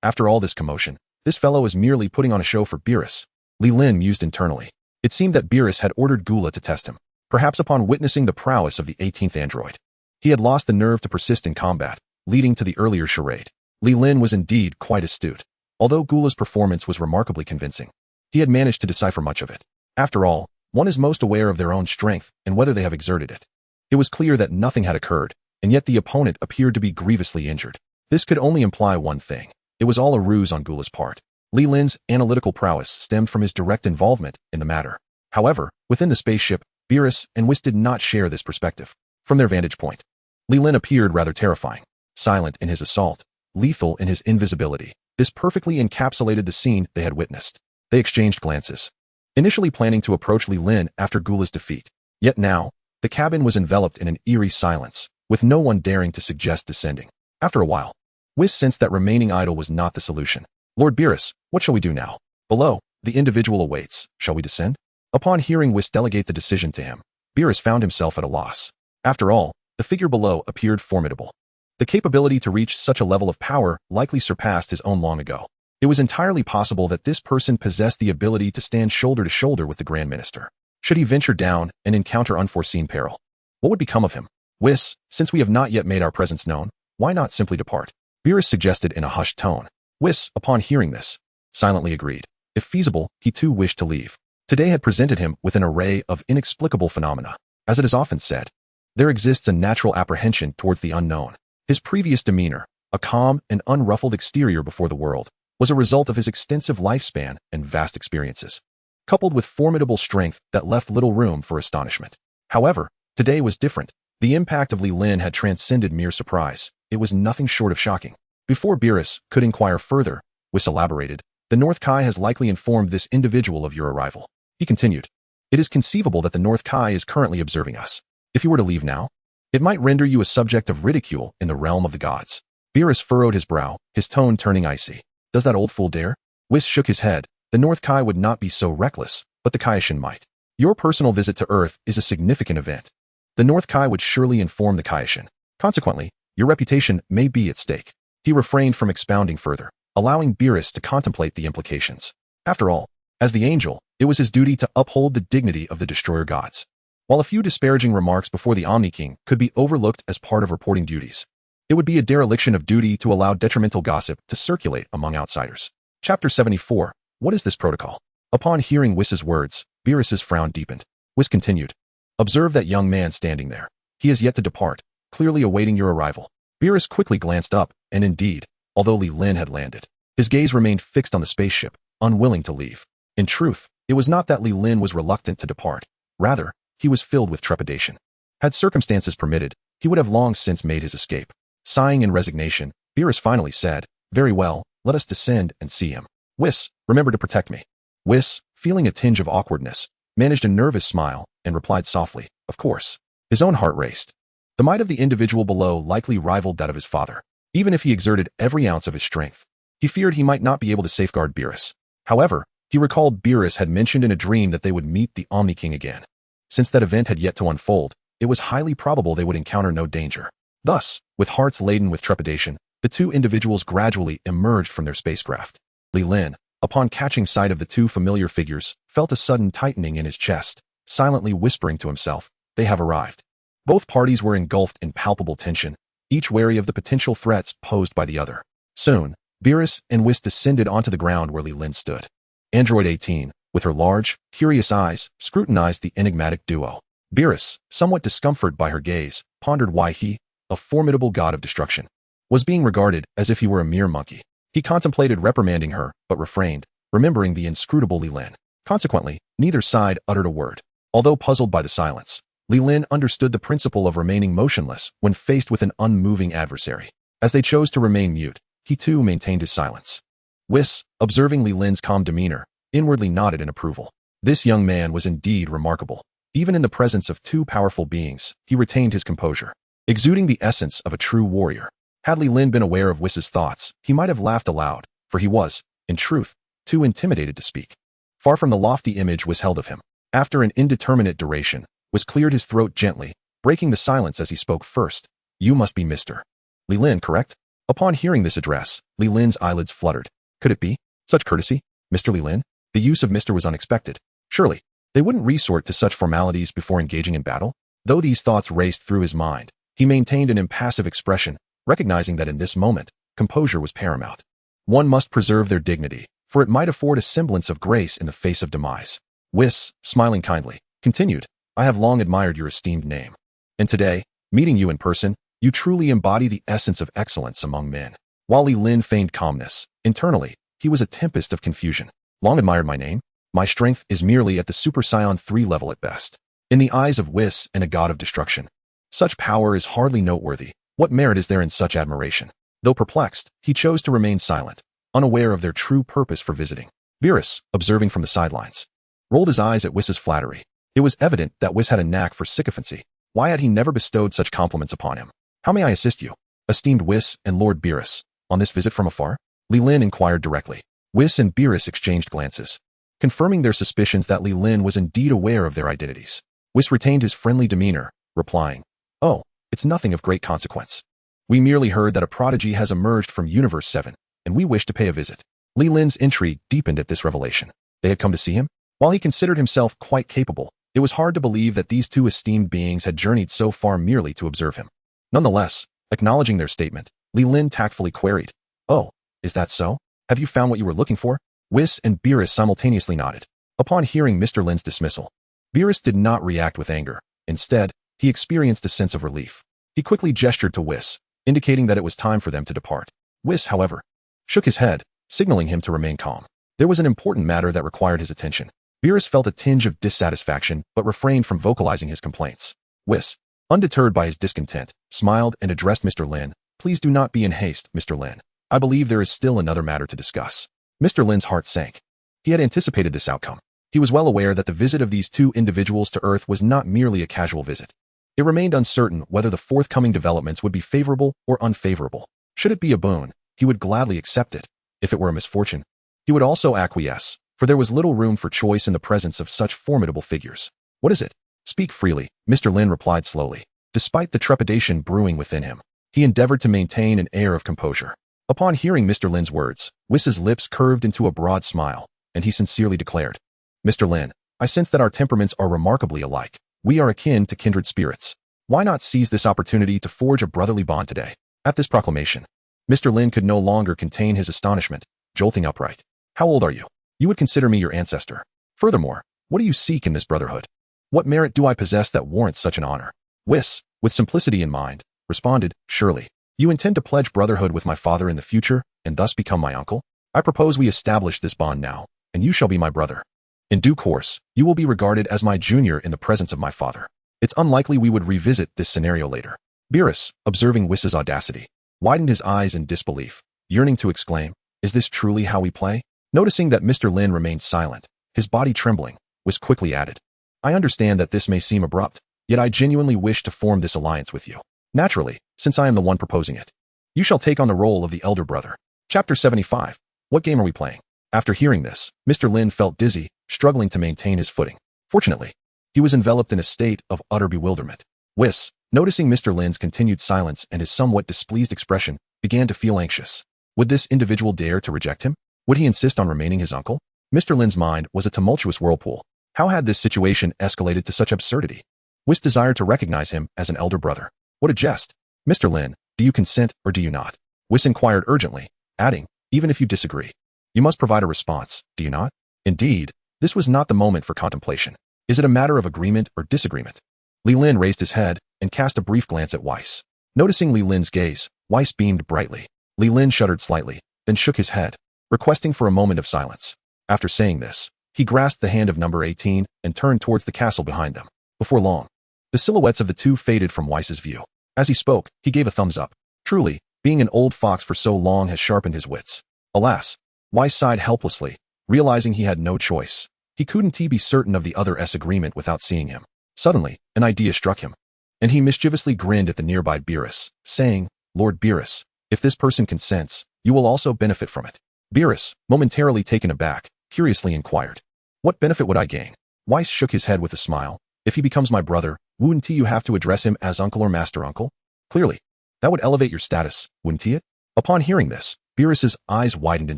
After all this commotion, this fellow is merely putting on a show for Beerus. Li Lin mused internally. It seemed that Beerus had ordered Gula to test him, perhaps upon witnessing the prowess of the 18th android. He had lost the nerve to persist in combat, leading to the earlier charade. Li Lin was indeed quite astute. Although Gula's performance was remarkably convincing, he had managed to decipher much of it. After all, one is most aware of their own strength and whether they have exerted it. It was clear that nothing had occurred, and yet the opponent appeared to be grievously injured. This could only imply one thing. It was all a ruse on Gula's part. Li Lin's analytical prowess stemmed from his direct involvement in the matter. However, within the spaceship, Beerus and Whis did not share this perspective. From their vantage point, Li Lin appeared rather terrifying, silent in his assault, lethal in his invisibility. This perfectly encapsulated the scene they had witnessed. They exchanged glances, initially planning to approach Li Lin after Gula's defeat. Yet now, the cabin was enveloped in an eerie silence, with no one daring to suggest descending. After a while, Whis sensed that remaining idle was not the solution. Lord Beerus, what shall we do now? Below, the individual awaits. Shall we descend? Upon hearing Whis delegate the decision to him, Beerus found himself at a loss. After all, the figure below appeared formidable. The capability to reach such a level of power likely surpassed his own long ago. It was entirely possible that this person possessed the ability to stand shoulder to shoulder with the Grand Minister. Should he venture down and encounter unforeseen peril, what would become of him? Whis, since we have not yet made our presence known, why not simply depart? Beerus suggested in a hushed tone. Whis, upon hearing this, silently agreed. If feasible, he too wished to leave. Today had presented him with an array of inexplicable phenomena. As it is often said, there exists a natural apprehension towards the unknown. His previous demeanor, a calm and unruffled exterior before the world, was a result of his extensive lifespan and vast experiences, coupled with formidable strength that left little room for astonishment. However, today was different. The impact of Li Lin had transcended mere surprise. It was nothing short of shocking. Before Beerus could inquire further, Whis elaborated, the North Kai has likely informed this individual of your arrival. He continued, it is conceivable that the North Kai is currently observing us. If you were to leave now, it might render you a subject of ridicule in the realm of the gods. Beerus furrowed his brow, his tone turning icy. Does that old fool dare? Whis shook his head. The North Kai would not be so reckless, but the Kaioshin might. Your personal visit to Earth is a significant event. The North Kai would surely inform the Kaioshin. Consequently, your reputation may be at stake. He refrained from expounding further, allowing Beerus to contemplate the implications. After all, as the angel, it was his duty to uphold the dignity of the destroyer gods. While a few disparaging remarks before the Omni King could be overlooked as part of reporting duties, it would be a dereliction of duty to allow detrimental gossip to circulate among outsiders. Chapter 74. What is this protocol? Upon hearing Whis's words, Beerus's frown deepened. Whis continued. Observe that young man standing there. He is yet to depart, clearly awaiting your arrival. Beerus quickly glanced up, and indeed, although Li Lin had landed, his gaze remained fixed on the spaceship, unwilling to leave. In truth, it was not that Li Lin was reluctant to depart. Rather, he was filled with trepidation. Had circumstances permitted, he would have long since made his escape. Sighing in resignation, Beerus finally said, very well, let us descend and see him. Whis, remember to protect me. Whis, feeling a tinge of awkwardness, managed a nervous smile and replied softly, of course. His own heart raced. The might of the individual below likely rivaled that of his father. Even if he exerted every ounce of his strength, he feared he might not be able to safeguard Beerus. However, he recalled Beerus had mentioned in a dream that they would meet the Omni King again. Since that event had yet to unfold, it was highly probable they would encounter no danger. Thus, with hearts laden with trepidation, the two individuals gradually emerged from their spacecraft. Li Lin, upon catching sight of the two familiar figures, felt a sudden tightening in his chest, silently whispering to himself, they have arrived. Both parties were engulfed in palpable tension, each wary of the potential threats posed by the other. Soon, Beerus and Whis descended onto the ground where Li Lin stood. Android 18, with her large, curious eyes, scrutinized the enigmatic duo. Beerus, somewhat discomforted by her gaze, pondered why he, a formidable god of destruction, was being regarded as if he were a mere monkey. He contemplated reprimanding her, but refrained, remembering the inscrutable Li Lin. Consequently, neither side uttered a word. Although puzzled by the silence, Li Lin understood the principle of remaining motionless when faced with an unmoving adversary. As they chose to remain mute, he too maintained his silence. Whis, observing Li Lin's calm demeanor, inwardly nodded in approval. This young man was indeed remarkable. Even in the presence of two powerful beings, he retained his composure, exuding the essence of a true warrior. Had Li Lin been aware of Whis's thoughts, he might have laughed aloud, for he was, in truth, too intimidated to speak. Far from the lofty image Whis held of him. After an indeterminate duration, Whis cleared his throat gently, breaking the silence as he spoke first. You must be Mr. Li Lin, correct? Upon hearing this address, Li Lin's eyelids fluttered. Could it be? Such courtesy? Mr. Li Lin? The use of Mr. was unexpected. Surely, they wouldn't resort to such formalities before engaging in battle? Though these thoughts raced through his mind, he maintained an impassive expression, recognizing that in this moment, composure was paramount. One must preserve their dignity, for it might afford a semblance of grace in the face of demise. Whis, smiling kindly, continued, I have long admired your esteemed name. And today, meeting you in person, You truly embody the essence of excellence among men. While Li Lin feigned calmness, internally, he was a tempest of confusion. Long admired my name? My strength is merely at the Super Saiyan 3 level at best. In the eyes of Whis and a god of destruction, such power is hardly noteworthy. What merit is there in such admiration? Though perplexed, he chose to remain silent, unaware of their true purpose for visiting. Beerus, observing from the sidelines, rolled his eyes at Whis's flattery. It was evident that Whis had a knack for sycophancy. Why had he never bestowed such compliments upon him? How may I assist you, esteemed Whis and Lord Beerus, on this visit from afar? Li Lin inquired directly. Whis and Beerus exchanged glances, confirming their suspicions that Li Lin was indeed aware of their identities. Whis retained his friendly demeanor, replying, "Oh, it's nothing of great consequence. We merely heard that a prodigy has emerged from Universe 7, and we wish to pay a visit." Li Lin's intrigue deepened at this revelation. They had come to see him? While he considered himself quite capable, it was hard to believe that these two esteemed beings had journeyed so far merely to observe him. Nonetheless, acknowledging their statement, Li Lin tactfully queried, "Oh, is that so? Have you found what you were looking for?" Whis and Beerus simultaneously nodded. Upon hearing Mr. Lin's dismissal, Beerus did not react with anger. Instead, he experienced a sense of relief. He quickly gestured to Whis, indicating that it was time for them to depart. Whis, however, shook his head, signaling him to remain calm. There was an important matter that required his attention. Beerus felt a tinge of dissatisfaction but refrained from vocalizing his complaints. Whis, undeterred by his discontent, smiled and addressed Mr. Lin. "Please do not be in haste, Mr. Lin. I believe there is still another matter to discuss." Mr. Lin's heart sank. He had anticipated this outcome. He was well aware that the visit of these two individuals to Earth was not merely a casual visit. It remained uncertain whether the forthcoming developments would be favorable or unfavorable. Should it be a boon, he would gladly accept it. If it were a misfortune, he would also acquiesce, for there was little room for choice in the presence of such formidable figures. "What is it? Speak freely," Mr. Lin replied slowly. Despite the trepidation brewing within him, he endeavored to maintain an air of composure. Upon hearing Mr. Lin's words, Whis's lips curved into a broad smile, and he sincerely declared, "Mr. Lin, I sense that our temperaments are remarkably alike. We are akin to kindred spirits. Why not seize this opportunity to forge a brotherly bond today?" At this proclamation, Mr. Lin could no longer contain his astonishment, jolting upright. "How old are you? You would consider me your ancestor. Furthermore, what do you seek in this brotherhood? What merit do I possess that warrants such an honor?" Whis, with simplicity in mind, responded, "Surely, you intend to pledge brotherhood with my father in the future and thus become my uncle? I propose we establish this bond now, and you shall be my brother. In due course, you will be regarded as my junior in the presence of my father. It's unlikely we would revisit this scenario later." Beerus, observing Whis's audacity, widened his eyes in disbelief, yearning to exclaim, "Is this truly how we play?" Noticing that Mr. Lin remained silent, his body trembling, Whis quickly added, "I understand that this may seem abrupt, yet I genuinely wish to form this alliance with you. Naturally, since I am the one proposing it. You shall take on the role of the elder brother." Chapter 75. What game are we playing? After hearing this, Mr. Lin felt dizzy, struggling to maintain his footing. Fortunately, he was enveloped in a state of utter bewilderment. Whis, noticing Mr. Lin's continued silence and his somewhat displeased expression, began to feel anxious. Would this individual dare to reject him? Would he insist on remaining his uncle? Mr. Lin's mind was a tumultuous whirlpool. How had this situation escalated to such absurdity? Whis desired to recognize him as an elder brother. What a jest! "Mr. Lin, do you consent or do you not?" Whis inquired urgently, adding, "Even if you disagree, you must provide a response, do you not?" Indeed, this was not the moment for contemplation. Is it a matter of agreement or disagreement? Li Lin raised his head and cast a brief glance at Whis. Noticing Li Lin's gaze, Whis beamed brightly. Li Lin shuddered slightly, then shook his head, requesting for a moment of silence. After saying this, he grasped the hand of number 18 and turned towards the castle behind them. Before long, the silhouettes of the two faded from Whis's view. As he spoke, he gave a thumbs up. Truly, being an old fox for so long has sharpened his wits. Alas, Whis sighed helplessly, realizing he had no choice. He couldn't be certain of the other's agreement without seeing him. Suddenly, an idea struck him, and he mischievously grinned at the nearby Beerus, saying, "Lord Beerus, if this person consents, you will also benefit from it." Beerus, momentarily taken aback, curiously inquired, "What benefit would I gain?" Whis shook his head with a smile. "If he becomes my brother, wouldn't you have to address him as uncle or master uncle? Clearly, that would elevate your status, wouldn't it?" Upon hearing this, Beerus's eyes widened in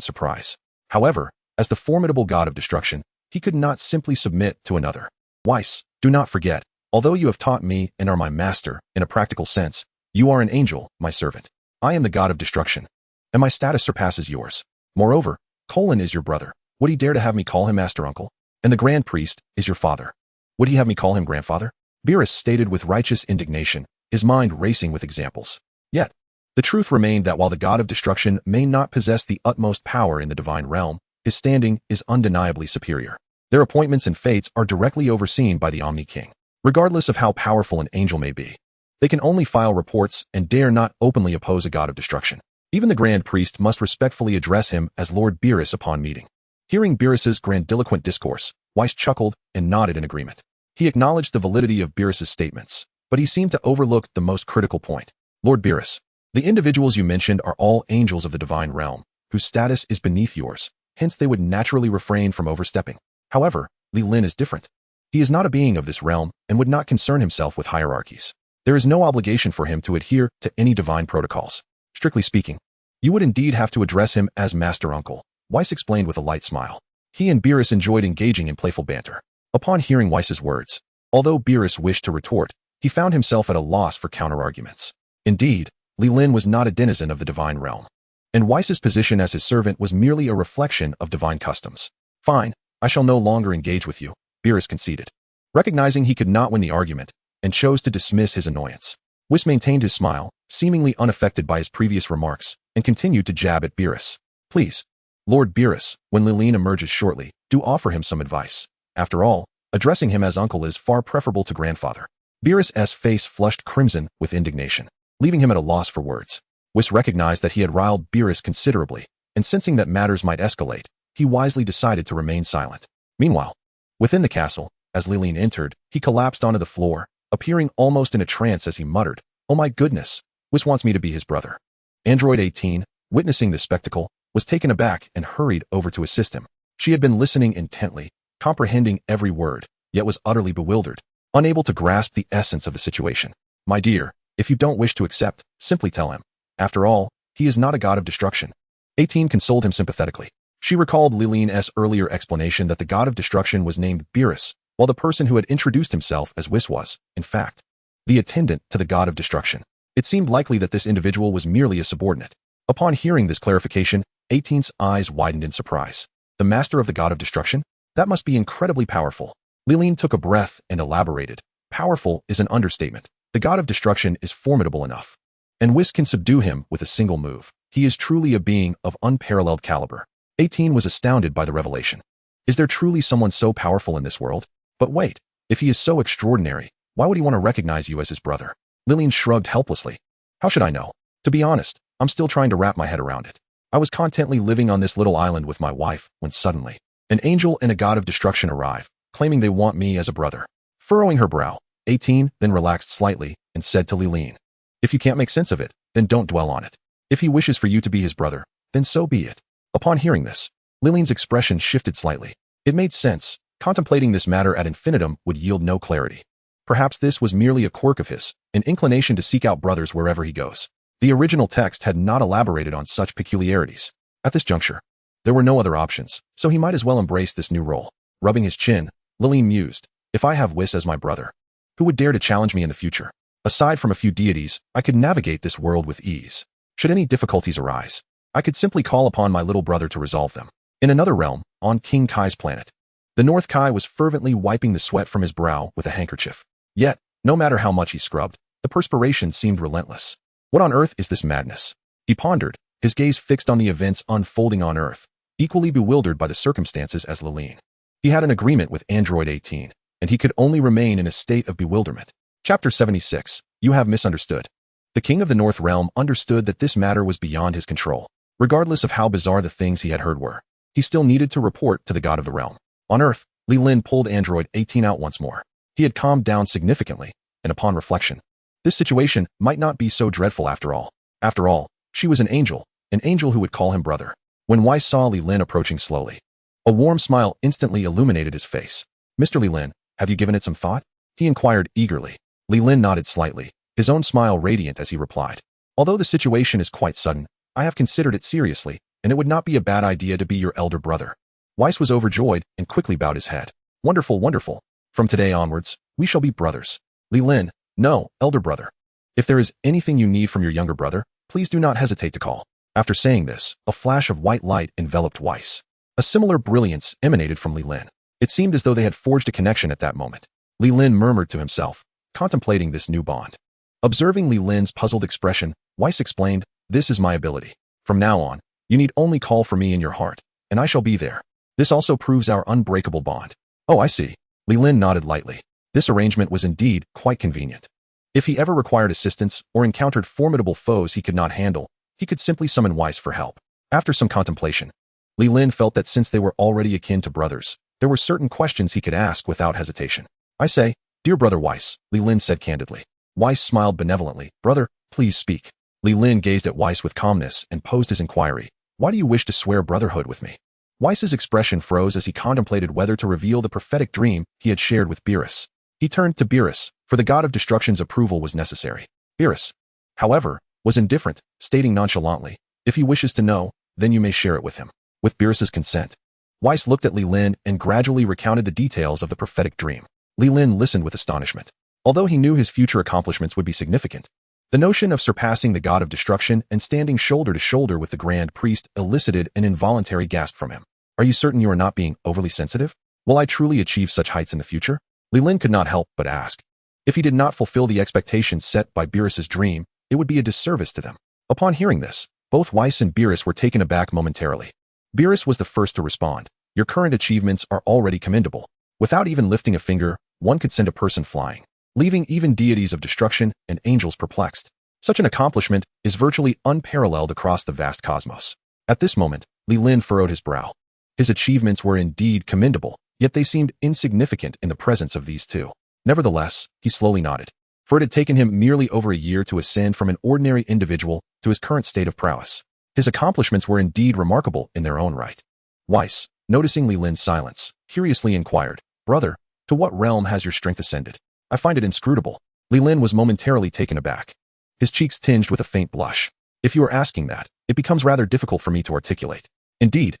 surprise. However, as the formidable god of destruction, he could not simply submit to another. "Whis, do not forget, although you have taught me and are my master, in a practical sense, you are an angel, my servant. I am the god of destruction, and my status surpasses yours. Moreover, Colin is your brother. Would he dare to have me call him master uncle? And the grand priest is your father. Would he have me call him grandfather?" Beerus stated with righteous indignation, his mind racing with examples. Yet, the truth remained that while the god of destruction may not possess the utmost power in the divine realm, his standing is undeniably superior. Their appointments and fates are directly overseen by the Omni King. Regardless of how powerful an angel may be, they can only file reports and dare not openly oppose a god of destruction. Even the Grand Priest must respectfully address him as Lord Beerus upon meeting. Hearing Beerus's grandiloquent discourse, Weiss chuckled and nodded in agreement. He acknowledged the validity of Beerus's statements, but he seemed to overlook the most critical point. Lord Beerus, the individuals you mentioned are all angels of the divine realm, whose status is beneath yours, hence they would naturally refrain from overstepping. However, Li Lin is different. He is not a being of this realm and would not concern himself with hierarchies. There is no obligation for him to adhere to any divine protocols. Strictly speaking, you would indeed have to address him as Master Uncle, Weiss explained with a light smile. He and Beerus enjoyed engaging in playful banter. Upon hearing Weiss's words, although Beerus wished to retort, he found himself at a loss for counterarguments. Indeed, Li Lin was not a denizen of the divine realm, and Weiss's position as his servant was merely a reflection of divine customs. Fine, I shall no longer engage with you, Beerus conceded. Recognizing he could not win the argument, and chose to dismiss his annoyance, Weiss maintained his smile, seemingly unaffected by his previous remarks, and continued to jab at Beerus. Please, Lord Beerus, when Leelyn emerges shortly, do offer him some advice. After all, addressing him as uncle is far preferable to grandfather. Beerus's face flushed crimson with indignation, leaving him at a loss for words. Weiss recognized that he had riled Beerus considerably, and sensing that matters might escalate, he wisely decided to remain silent. Meanwhile, within the castle, as Leelyn entered, he collapsed onto the floor, appearing almost in a trance as he muttered, "Oh my goodness, Weiss wants me to be his brother." Android 18, witnessing this spectacle, was taken aback and hurried over to assist him. She had been listening intently, comprehending every word, yet was utterly bewildered, unable to grasp the essence of the situation. "My dear, if you don't wish to accept, simply tell him. After all, he is not a god of destruction." 18 consoled him sympathetically. She recalled Leelyn's earlier explanation that the god of destruction was named Beerus, while the person who had introduced himself as Weiss was, in fact, the attendant to the god of destruction. It seemed likely that this individual was merely a subordinate. Upon hearing this clarification, 18's eyes widened in surprise. The master of the god of destruction? That must be incredibly powerful. Leelyn took a breath and elaborated. Powerful is an understatement. The god of destruction is formidable enough, and Weiss can subdue him with a single move. He is truly a being of unparalleled caliber. 18 was astounded by the revelation. Is there truly someone so powerful in this world? But wait, if he is so extraordinary, why would he want to recognize you as his brother? Leelyn shrugged helplessly. How should I know? To be honest, I'm still trying to wrap my head around it. I was contently living on this little island with my wife when suddenly, an angel and a god of destruction arrive, claiming they want me as a brother. Furrowing her brow, 18 then relaxed slightly and said to Leelyn, "If you can't make sense of it, then don't dwell on it. If he wishes for you to be his brother, then so be it." Upon hearing this, Leelyn's expression shifted slightly. It made sense. Contemplating this matter ad infinitum would yield no clarity. Perhaps this was merely a quirk of his, an inclination to seek out brothers wherever he goes. The original text had not elaborated on such peculiarities. At this juncture, there were no other options, so he might as well embrace this new role. Rubbing his chin, Leelyn mused, "If I have Weiss as my brother, who would dare to challenge me in the future? Aside from a few deities, I could navigate this world with ease. Should any difficulties arise, I could simply call upon my little brother to resolve them." In another realm, on King Kai's planet, the North Kai was fervently wiping the sweat from his brow with a handkerchief. Yet, no matter how much he scrubbed, the perspiration seemed relentless. What on earth is this madness? He pondered, his gaze fixed on the events unfolding on Earth, equally bewildered by the circumstances as Leelyn. He had an agreement with Android 18, and he could only remain in a state of bewilderment. Chapter 76, You Have Misunderstood. The King of the North Realm understood that this matter was beyond his control. Regardless of how bizarre the things he had heard were, he still needed to report to the god of the realm. On Earth, Leelyn pulled Android 18 out once more. He had calmed down significantly, and upon reflection, this situation might not be so dreadful after all. After all, she was an angel who would call him brother. When Weiss saw Leelyn approaching slowly, a warm smile instantly illuminated his face. "Mr. Leelyn, have you given it some thought?" he inquired eagerly. Leelyn nodded slightly, his own smile radiant as he replied, "Although the situation is quite sudden, I have considered it seriously, and it would not be a bad idea to be your elder brother." Weiss was overjoyed and quickly bowed his head. "Wonderful, wonderful. From today onwards, we shall be brothers." Leelyn, "No, elder brother. If there is anything you need from your younger brother, please do not hesitate to call." After saying this, a flash of white light enveloped Weiss. A similar brilliance emanated from Leelyn. It seemed as though they had forged a connection at that moment. Leelyn murmured to himself, contemplating this new bond. Observing Li Lin's puzzled expression, Weiss explained, "This is my ability. From now on, you need only call for me in your heart, and I shall be there. This also proves our unbreakable bond." "Oh, I see." Li Lin nodded lightly. This arrangement was indeed quite convenient. If he ever required assistance or encountered formidable foes he could not handle, he could simply summon Weiss for help. After some contemplation, Li Lin felt that since they were already akin to brothers, there were certain questions he could ask without hesitation. "I say, dear brother Weiss," Li Lin said candidly. Weiss smiled benevolently. "Brother, please speak." Li Lin gazed at Weiss with calmness and posed his inquiry. "Why do you wish to swear brotherhood with me?" Weiss's expression froze as he contemplated whether to reveal the prophetic dream he had shared with Beerus. He turned to Beerus, for the god of destruction's approval was necessary. Beerus, however, was indifferent, stating nonchalantly, "If he wishes to know, then you may share it with him." With Beerus's consent, Weiss looked at Li Lin and gradually recounted the details of the prophetic dream. Li Lin listened with astonishment. Although he knew his future accomplishments would be significant, the notion of surpassing the god of destruction and standing shoulder to shoulder with the grand priest elicited an involuntary gasp from him. "Are you certain you are not being overly sensitive? Will I truly achieve such heights in the future?" Li Lin could not help but ask. If he did not fulfill the expectations set by Beerus's dream, it would be a disservice to them. Upon hearing this, both Weiss and Beerus were taken aback momentarily. Beerus was the first to respond. "Your current achievements are already commendable. Without even lifting a finger, one could send a person flying, leaving even deities of destruction and angels perplexed. Such an accomplishment is virtually unparalleled across the vast cosmos." At this moment, Li Lin furrowed his brow. His achievements were indeed commendable, yet they seemed insignificant in the presence of these two. Nevertheless, he slowly nodded, for it had taken him merely over a year to ascend from an ordinary individual to his current state of prowess. His accomplishments were indeed remarkable in their own right. Weiss, noticing Li Lin's silence, curiously inquired, "Brother, to what realm has your strength ascended? I find it inscrutable." Li Lin was momentarily taken aback. His cheeks tinged with a faint blush. "If you are asking that, it becomes rather difficult for me to articulate. Indeed,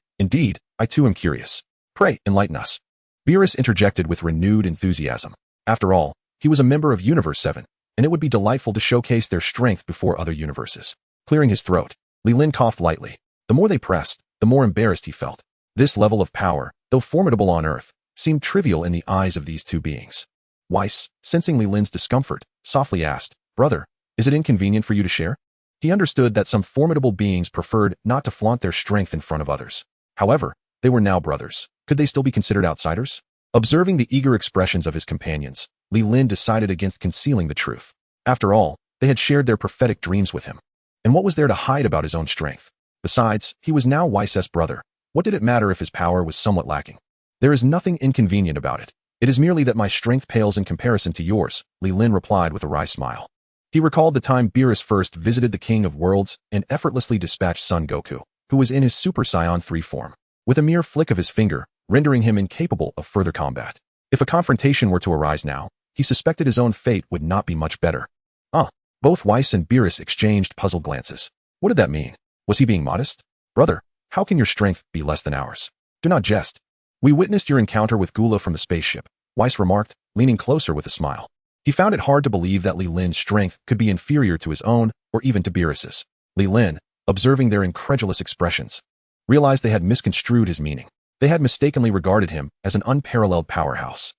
I too am curious. Pray, enlighten us." Beerus interjected with renewed enthusiasm. After all, he was a member of Universe 7, and it would be delightful to showcase their strength before other universes. Clearing his throat, Li Lin coughed lightly. The more they pressed, the more embarrassed he felt. This level of power, though formidable on Earth, seemed trivial in the eyes of these two beings. Weiss, sensing Li Lin's discomfort, softly asked, "Brother, is it inconvenient for you to share?" He understood that some formidable beings preferred not to flaunt their strength in front of others. However, they were now brothers. Could they still be considered outsiders? Observing the eager expressions of his companions, Li Lin decided against concealing the truth. After all, they had shared their prophetic dreams with him. And what was there to hide about his own strength? Besides, he was now Weiss's brother. What did it matter if his power was somewhat lacking? "There is nothing inconvenient about it. It is merely that my strength pales in comparison to yours," Li Lin replied with a wry smile. He recalled the time Beerus first visited the King of Worlds and effortlessly dispatched Son Goku, who was in his Super Saiyan 3 form, with a mere flick of his finger, rendering him incapable of further combat. If a confrontation were to arise now, he suspected his own fate would not be much better. Both Weiss and Beerus exchanged puzzled glances. What did that mean? Was he being modest? "Brother, how can your strength be less than ours? Do not jest." "We witnessed your encounter with Gula from the spaceship," Weiss remarked, leaning closer with a smile. He found it hard to believe that Li Lin's strength could be inferior to his own or even to Beerus's. Li Lin, observing their incredulous expressions, realized they had misconstrued his meaning. They had mistakenly regarded him as an unparalleled powerhouse.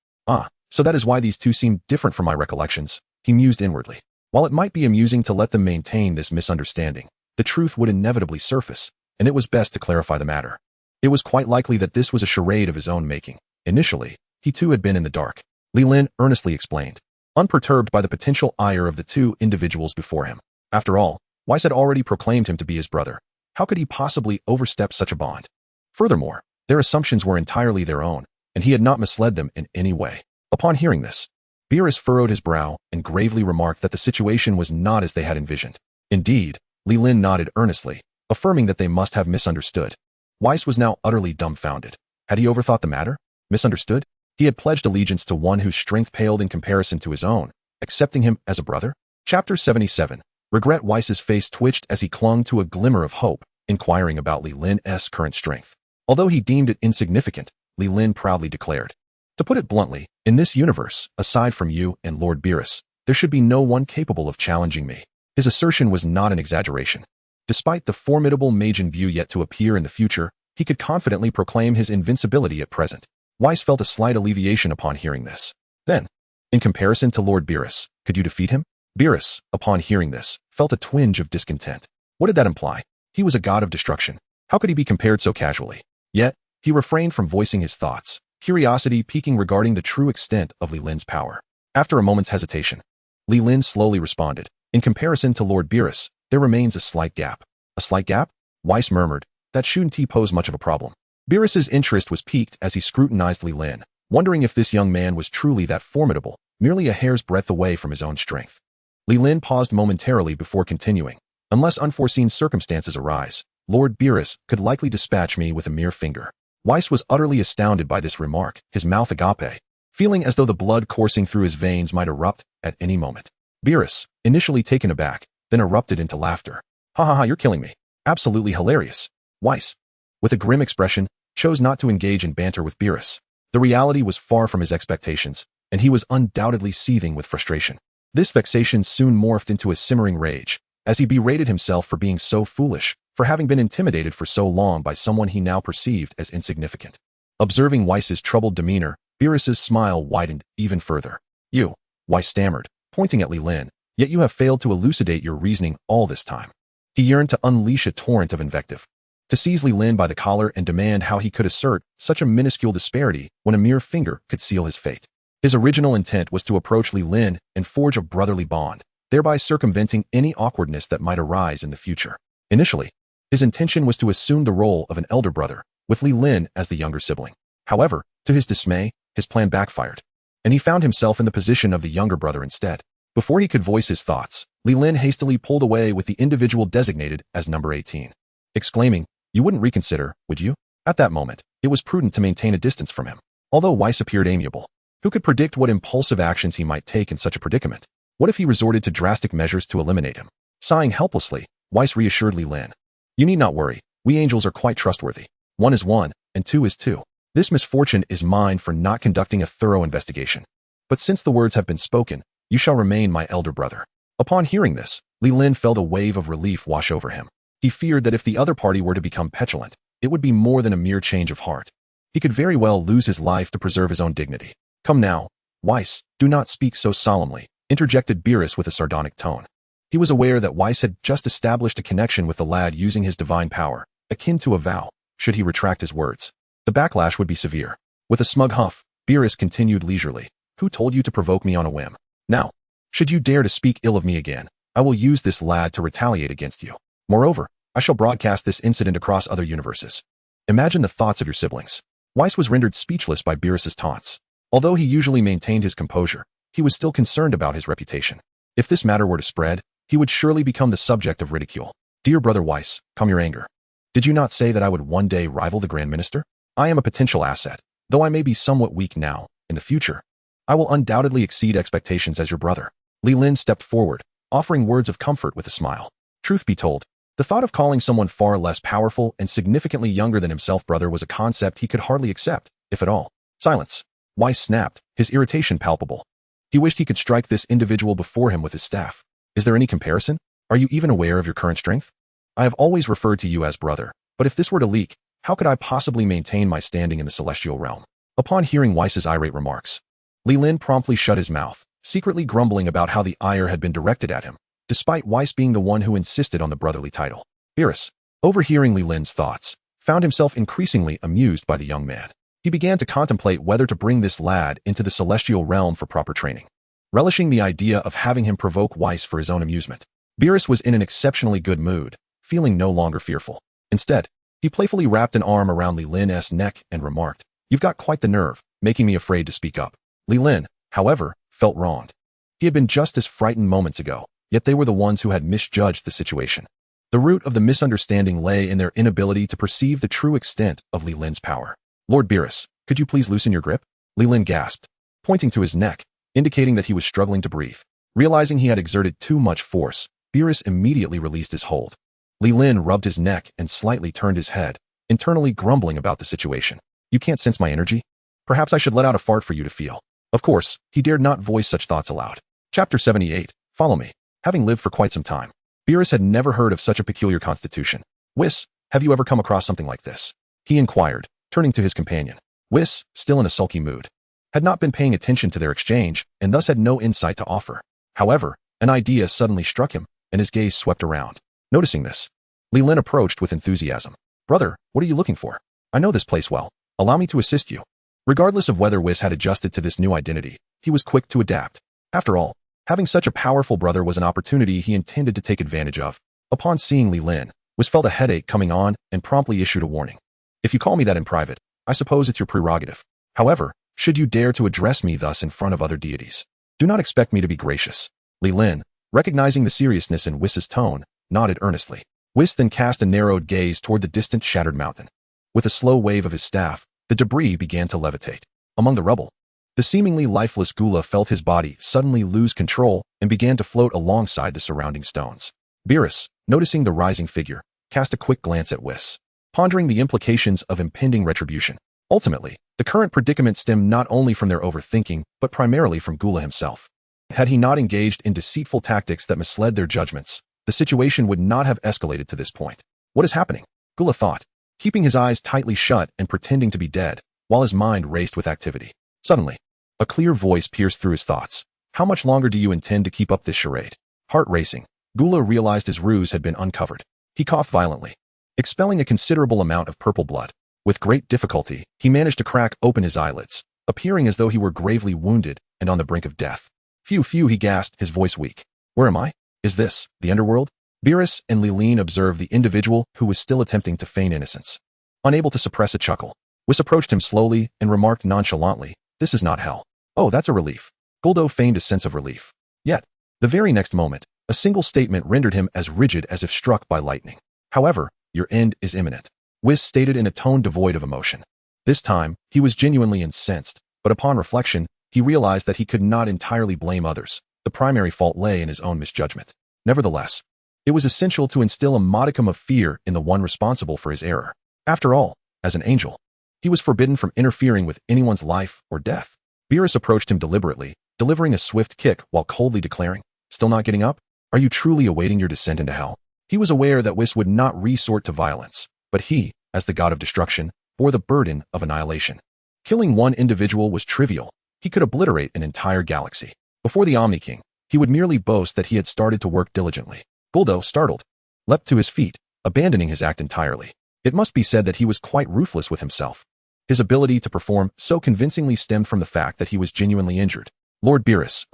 So that is why these two seemed different from my recollections, he mused inwardly. While it might be amusing to let them maintain this misunderstanding, the truth would inevitably surface, and it was best to clarify the matter. It was quite likely that this was a charade of his own making. Initially, he too had been in the dark. Li Lin earnestly explained, unperturbed by the potential ire of the two individuals before him. After all, Weiss had already proclaimed him to be his brother. How could he possibly overstep such a bond? Furthermore, their assumptions were entirely their own, and he had not misled them in any way. Upon hearing this, Beerus furrowed his brow and gravely remarked that the situation was not as they had envisioned. Indeed, Li Lin nodded earnestly, affirming that they must have misunderstood. Weiss was now utterly dumbfounded. Had he overthought the matter? Misunderstood? He had pledged allegiance to one whose strength paled in comparison to his own, accepting him as a brother? Chapter 77. Regret. Weiss's face twitched as he clung to a glimmer of hope, inquiring about Li Lin's current strength. Although he deemed it insignificant, Li Lin proudly declared, "To put it bluntly, in this universe, aside from you and Lord Beerus, there should be no one capable of challenging me." His assertion was not an exaggeration. Despite the formidable Majin View yet to appear in the future, he could confidently proclaim his invincibility at present. Weiss felt a slight alleviation upon hearing this. Then, in comparison to Lord Beerus, could you defeat him? Beerus, upon hearing this, felt a twinge of discontent. What did that imply? He was a god of destruction. How could he be compared so casually? Yet, he refrained from voicing his thoughts, curiosity piquing regarding the true extent of Li Lin's power. After a moment's hesitation, Li Lin slowly responded. In comparison to Lord Beerus, there remains a slight gap. A slight gap? Weiss murmured. That shouldn't pose much of a problem. Beerus's interest was piqued as he scrutinized Li Lin, wondering if this young man was truly that formidable, merely a hair's breadth away from his own strength. Li Lin paused momentarily before continuing. Unless unforeseen circumstances arise, Lord Beerus could likely dispatch me with a mere finger. Weiss was utterly astounded by this remark, his mouth agape, feeling as though the blood coursing through his veins might erupt at any moment. Beerus, initially taken aback, then erupted into laughter. Ha ha ha, you're killing me. Absolutely hilarious. Weiss, with a grim expression, chose not to engage in banter with Beerus. The reality was far from his expectations, and he was undoubtedly seething with frustration. This vexation soon morphed into a simmering rage, as he berated himself for being so foolish, for having been intimidated for so long by someone he now perceived as insignificant. Observing Weiss's troubled demeanor, Beerus's smile widened even further. You, Weiss stammered, pointing at Li Lin, yet you have failed to elucidate your reasoning all this time. He yearned to unleash a torrent of invective, to seize Li Lin by the collar and demand how he could assert such a minuscule disparity when a mere finger could seal his fate. His original intent was to approach Li Lin and forge a brotherly bond, thereby circumventing any awkwardness that might arise in the future. Initially, his intention was to assume the role of an elder brother, with Li Lin as the younger sibling. However, to his dismay, his plan backfired, and he found himself in the position of the younger brother instead. Before he could voice his thoughts, Li Lin hastily pulled away with the individual designated as number 18, exclaiming, "You wouldn't reconsider, would you?" At that moment, it was prudent to maintain a distance from him. Although Weiss appeared amiable, who could predict what impulsive actions he might take in such a predicament? What if he resorted to drastic measures to eliminate him? Sighing helplessly, Weiss reassured Li Lin. "You need not worry. We angels are quite trustworthy. 1 is 1, and 2 is 2. This misfortune is mine for not conducting a thorough investigation. But since the words have been spoken, you shall remain my elder brother." Upon hearing this, Li Lin felt a wave of relief wash over him. He feared that if the other party were to become petulant, it would be more than a mere change of heart. He could very well lose his life to preserve his own dignity. "Come now, Weiss, do not speak so solemnly," interjected Beerus with a sardonic tone. He was aware that Weiss had just established a connection with the lad using his divine power, akin to a vow. Should he retract his words, the backlash would be severe. With a smug huff, Beerus continued leisurely. "Who told you to provoke me on a whim? Now, should you dare to speak ill of me again, I will use this lad to retaliate against you. Moreover, I shall broadcast this incident across other universes. Imagine the thoughts of your siblings." Weiss was rendered speechless by Beerus's taunts. Although he usually maintained his composure, he was still concerned about his reputation. If this matter were to spread, he would surely become the subject of ridicule. "Dear brother Weiss, calm your anger. Did you not say that I would one day rival the Grand Minister? I am a potential asset, though I may be somewhat weak now. In the future, I will undoubtedly exceed expectations as your brother." Li Lin stepped forward, offering words of comfort with a smile. Truth be told, the thought of calling someone far less powerful and significantly younger than himself brother was a concept he could hardly accept, if at all. Silence. Weiss snapped, his irritation palpable. He wished he could strike this individual before him with his staff. "Is there any comparison? Are you even aware of your current strength? I have always referred to you as brother, but if this were to leak, how could I possibly maintain my standing in the celestial realm?" Upon hearing Weiss's irate remarks, Li Lin promptly shut his mouth, secretly grumbling about how the ire had been directed at him, despite Weiss being the one who insisted on the brotherly title. Beerus, overhearing Li Lin's thoughts, found himself increasingly amused by the young man. He began to contemplate whether to bring this lad into the celestial realm for proper training, relishing the idea of having him provoke Weiss for his own amusement. Beerus was in an exceptionally good mood, feeling no longer fearful. Instead, he playfully wrapped an arm around Li Lin's neck and remarked, "You've got quite the nerve, making me afraid to speak up." Li Lin, however, felt wronged. He had been just as frightened moments ago, yet they were the ones who had misjudged the situation. The root of the misunderstanding lay in their inability to perceive the true extent of Li Lin's power. "Lord Beerus, could you please loosen your grip?" Li Lin gasped, pointing to his neck, indicating that he was struggling to breathe. Realizing he had exerted too much force, Beerus immediately released his hold. Li Lin rubbed his neck and slightly turned his head, internally grumbling about the situation. "You can't sense my energy? Perhaps I should let out a fart for you to feel." Of course, he dared not voice such thoughts aloud. Chapter 78. Follow me. Having lived for quite some time, Beerus had never heard of such a peculiar constitution. "Weiss, have you ever come across something like this?" he inquired, turning to his companion. Weiss, still in a sulky mood, had not been paying attention to their exchange and thus had no insight to offer. However, An idea suddenly struck him, and his gaze swept around. Noticing this, Li Lin approached with enthusiasm. Brother, what are you looking for? I know this place well. Allow me to assist you. Regardless of whether Whis had adjusted to this new identity, he was quick to adapt. After all, having such a powerful brother was an opportunity he intended to take advantage of. Upon seeing Li Lin, Whis felt a headache coming on and promptly issued a warning. If you call me that in private, I suppose it's your prerogative. However, should you dare to address me thus in front of other deities, do not expect me to be gracious. Li Lin, recognizing the seriousness in Whis's tone, nodded earnestly. Whis then cast a narrowed gaze toward the distant shattered mountain. With a slow wave of his staff, the debris began to levitate. Among the rubble, the seemingly lifeless Gula felt his body suddenly lose control and began to float alongside the surrounding stones. Beerus, noticing the rising figure, cast a quick glance at Whis, pondering the implications of impending retribution. Ultimately, the current predicament stemmed not only from their overthinking, but primarily from Gula himself. Had he not engaged in deceitful tactics that misled their judgments, the situation would not have escalated to this point. What is happening? Gula thought, keeping his eyes tightly shut and pretending to be dead, while his mind raced with activity. Suddenly, a clear voice pierced through his thoughts. How much longer do you intend to keep up this charade? Heart racing, Gula realized his ruse had been uncovered. He coughed violently, expelling a considerable amount of purple blood. With great difficulty, he managed to crack open his eyelids, appearing as though he were gravely wounded and on the brink of death. Phew, he gasped, his voice weak. Where am I? Is this the underworld? Beerus and Leelyn observed the individual who was still attempting to feign innocence. Unable to suppress a chuckle, Whis approached him slowly and remarked nonchalantly, this is not hell. Oh, that's a relief. Guldo feigned a sense of relief. Yet, the very next moment, a single statement rendered him as rigid as if struck by lightning. However, your end is imminent. Whis stated in a tone devoid of emotion. This time, he was genuinely incensed, but upon reflection, he realized that he could not entirely blame others. The primary fault lay in his own misjudgment. Nevertheless, it was essential to instill a modicum of fear in the one responsible for his error. After all, as an angel, he was forbidden from interfering with anyone's life or death. Beerus approached him deliberately, delivering a swift kick while coldly declaring, still not getting up? Are you truly awaiting your descent into hell? He was aware that Whis would not resort to violence, but he, as the god of destruction, bore the burden of annihilation. Killing one individual was trivial. He could obliterate an entire galaxy. Before the Omni King, he would merely boast that he had started to work diligently. Guldo, startled, leapt to his feet, abandoning his act entirely. It must be said that he was quite ruthless with himself. His ability to perform so convincingly stemmed from the fact that he was genuinely injured. Lord Beerus,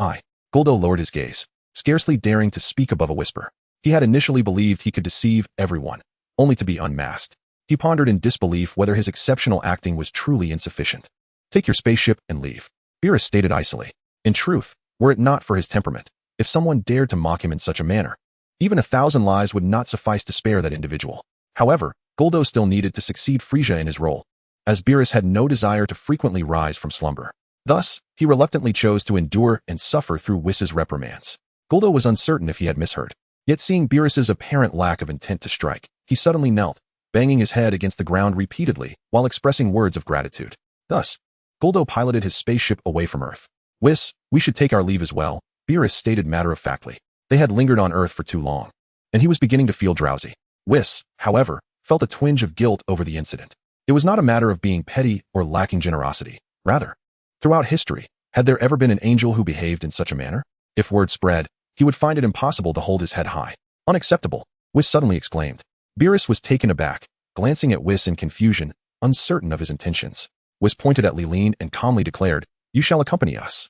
Guldo lowered his gaze, scarcely daring to speak above a whisper. He had initially believed he could deceive everyone, only to be unmasked. He pondered in disbelief whether his exceptional acting was truly insufficient. Take your spaceship and leave, Beerus stated icily. In truth, were it not for his temperament, if someone dared to mock him in such a manner, even 1,000 lies would not suffice to spare that individual. However, Guldo still needed to succeed Frieza in his role, as Beerus had no desire to frequently rise from slumber. Thus, he reluctantly chose to endure and suffer through Whis's reprimands. Guldo was uncertain if he had misheard. Yet seeing Beerus's apparent lack of intent to strike, he suddenly knelt, banging his head against the ground repeatedly while expressing words of gratitude. Thus, Guldo piloted his spaceship away from Earth. Whis, we should take our leave as well, Beerus stated matter-of-factly. They had lingered on Earth for too long, and he was beginning to feel drowsy. Whis, however, felt a twinge of guilt over the incident. It was not a matter of being petty or lacking generosity. Rather, throughout history, had there ever been an angel who behaved in such a manner? If word spread, he would find it impossible to hold his head high. Unacceptable, Whis suddenly exclaimed. Beerus was taken aback, glancing at Whis in confusion, uncertain of his intentions. Whis pointed at Leelyn and calmly declared, you shall accompany us.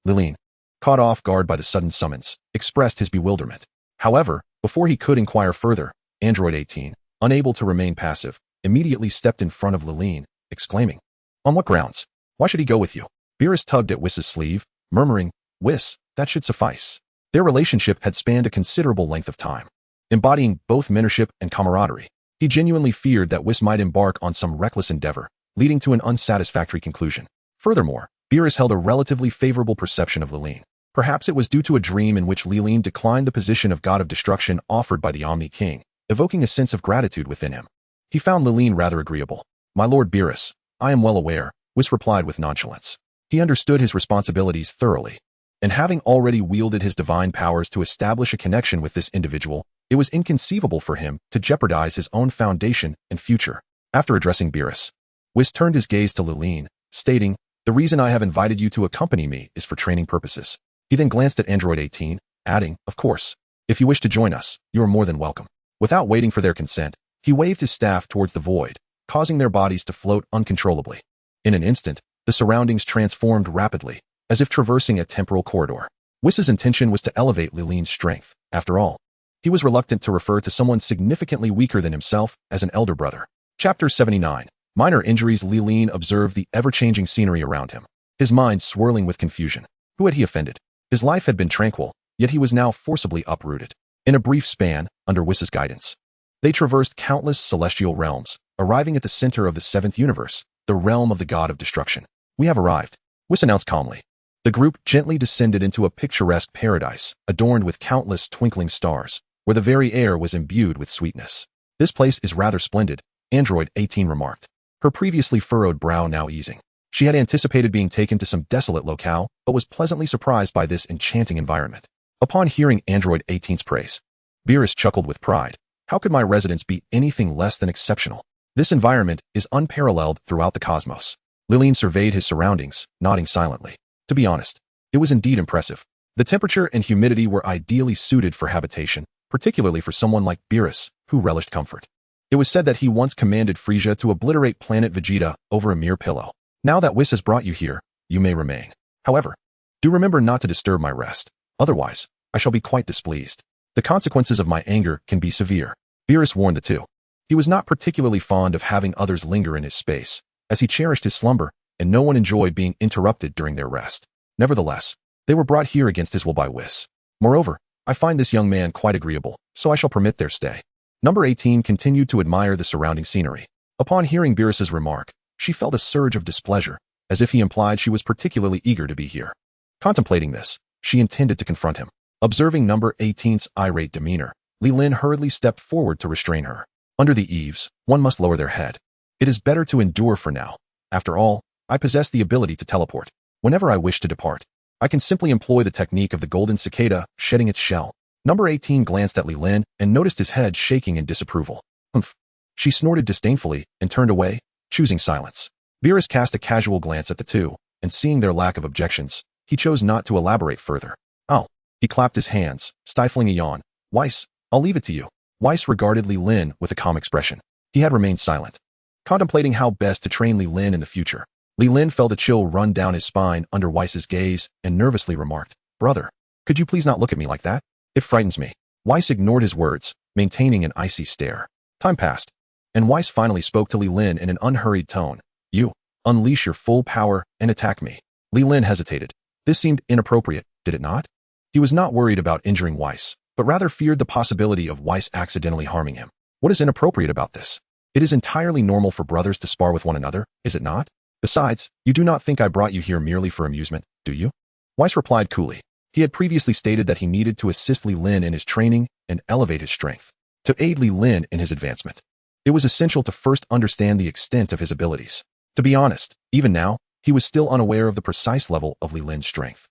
Leelyn, caught off guard by the sudden summons, expressed his bewilderment. However, before he could inquire further, Android 18, unable to remain passive, immediately stepped in front of Leelyn, exclaiming, on what grounds? Why should he go with you? Beerus tugged at Whis's sleeve, murmuring, Whis, that should suffice. Their relationship had spanned a considerable length of time, embodying both mentorship and camaraderie. He genuinely feared that Whis might embark on some reckless endeavor, leading to an unsatisfactory conclusion. Furthermore, Beerus held a relatively favorable perception of Leelyn. Perhaps it was due to a dream in which Leelyn declined the position of god of destruction offered by the Omni King, evoking a sense of gratitude within him. He found Leelyn rather agreeable. My lord Beerus, I am well aware, Whis replied with nonchalance. He understood his responsibilities thoroughly, and having already wielded his divine powers to establish a connection with this individual, it was inconceivable for him to jeopardize his own foundation and future. After addressing Beerus, Whis turned his gaze to Leelyn, stating, the reason I have invited you to accompany me is for training purposes. He then glanced at Android 18, adding, "Of course, if you wish to join us, you are more than welcome." Without waiting for their consent, he waved his staff towards the void, causing their bodies to float uncontrollably. In an instant, the surroundings transformed rapidly, as if traversing a temporal corridor. Whis' intention was to elevate Li Lin's strength. After all, he was reluctant to refer to someone significantly weaker than himself as an elder brother. Chapter 79. Minor injuries. Li Lin observed the ever-changing scenery around him, his mind swirling with confusion. Who had he offended? His life had been tranquil, yet he was now forcibly uprooted. In a brief span, under Whis' guidance, they traversed countless celestial realms, arriving at the center of the seventh universe, the realm of the god of destruction. "We have arrived," Whis announced calmly. The group gently descended into a picturesque paradise, adorned with countless twinkling stars, where the very air was imbued with sweetness. "This place is rather splendid," Android 18 remarked, her previously furrowed brow now easing. She had anticipated being taken to some desolate locale, but was pleasantly surprised by this enchanting environment. Upon hearing Android 18's praise, Beerus chuckled with pride. "How could my residence be anything less than exceptional? This environment is unparalleled throughout the cosmos." Leelyn surveyed his surroundings, nodding silently. To be honest, it was indeed impressive. The temperature and humidity were ideally suited for habitation, particularly for someone like Beerus, who relished comfort. It was said that he once commanded Frieza to obliterate planet Vegeta over a mere pillow. "Now that Whis has brought you here, you may remain. However, do remember not to disturb my rest. Otherwise, I shall be quite displeased. The consequences of my anger can be severe." Beerus warned the two. He was not particularly fond of having others linger in his space, as he cherished his slumber, and no one enjoyed being interrupted during their rest. Nevertheless, they were brought here against his will by Whis. "Moreover, I find this young man quite agreeable, so I shall permit their stay." Number 18 continued to admire the surrounding scenery. Upon hearing Beerus's remark, she felt a surge of displeasure, as if he implied she was particularly eager to be here. Contemplating this, she intended to confront him. Observing number 18's irate demeanor, Li Lin hurriedly stepped forward to restrain her. Under the eaves, one must lower their head. It is better to endure for now. After all, I possess the ability to teleport. Whenever I wish to depart, I can simply employ the technique of the golden cicada shedding its shell. Number 18 glanced at Li Lin and noticed his head shaking in disapproval. "Humph." She snorted disdainfully and turned away, choosing silence. Beerus cast a casual glance at the two, and seeing their lack of objections, he chose not to elaborate further. "Oh." He clapped his hands, stifling a yawn. "Weiss, I'll leave it to you." Weiss regarded Li Lin with a calm expression. He had remained silent, contemplating how best to train Li Lin in the future. Li Lin felt a chill run down his spine under Weiss's gaze and nervously remarked, "Brother, could you please not look at me like that? It frightens me." Weiss ignored his words, maintaining an icy stare. Time passed, and Weiss finally spoke to Li Lin in an unhurried tone. "You, unleash your full power and attack me." Li Lin hesitated. This seemed inappropriate, did it not? He was not worried about injuring Weiss, but rather feared the possibility of Weiss accidentally harming him. What is inappropriate about this? It is entirely normal for brothers to spar with one another, is it not? Besides, you do not think I brought you here merely for amusement, do you? Weiss replied coolly. He had previously stated that he needed to assist Li Lin in his training and elevate his strength. To aid Li Lin in his advancement, it was essential to first understand the extent of his abilities. To be honest, even now, he was still unaware of the precise level of Li Lin's strength.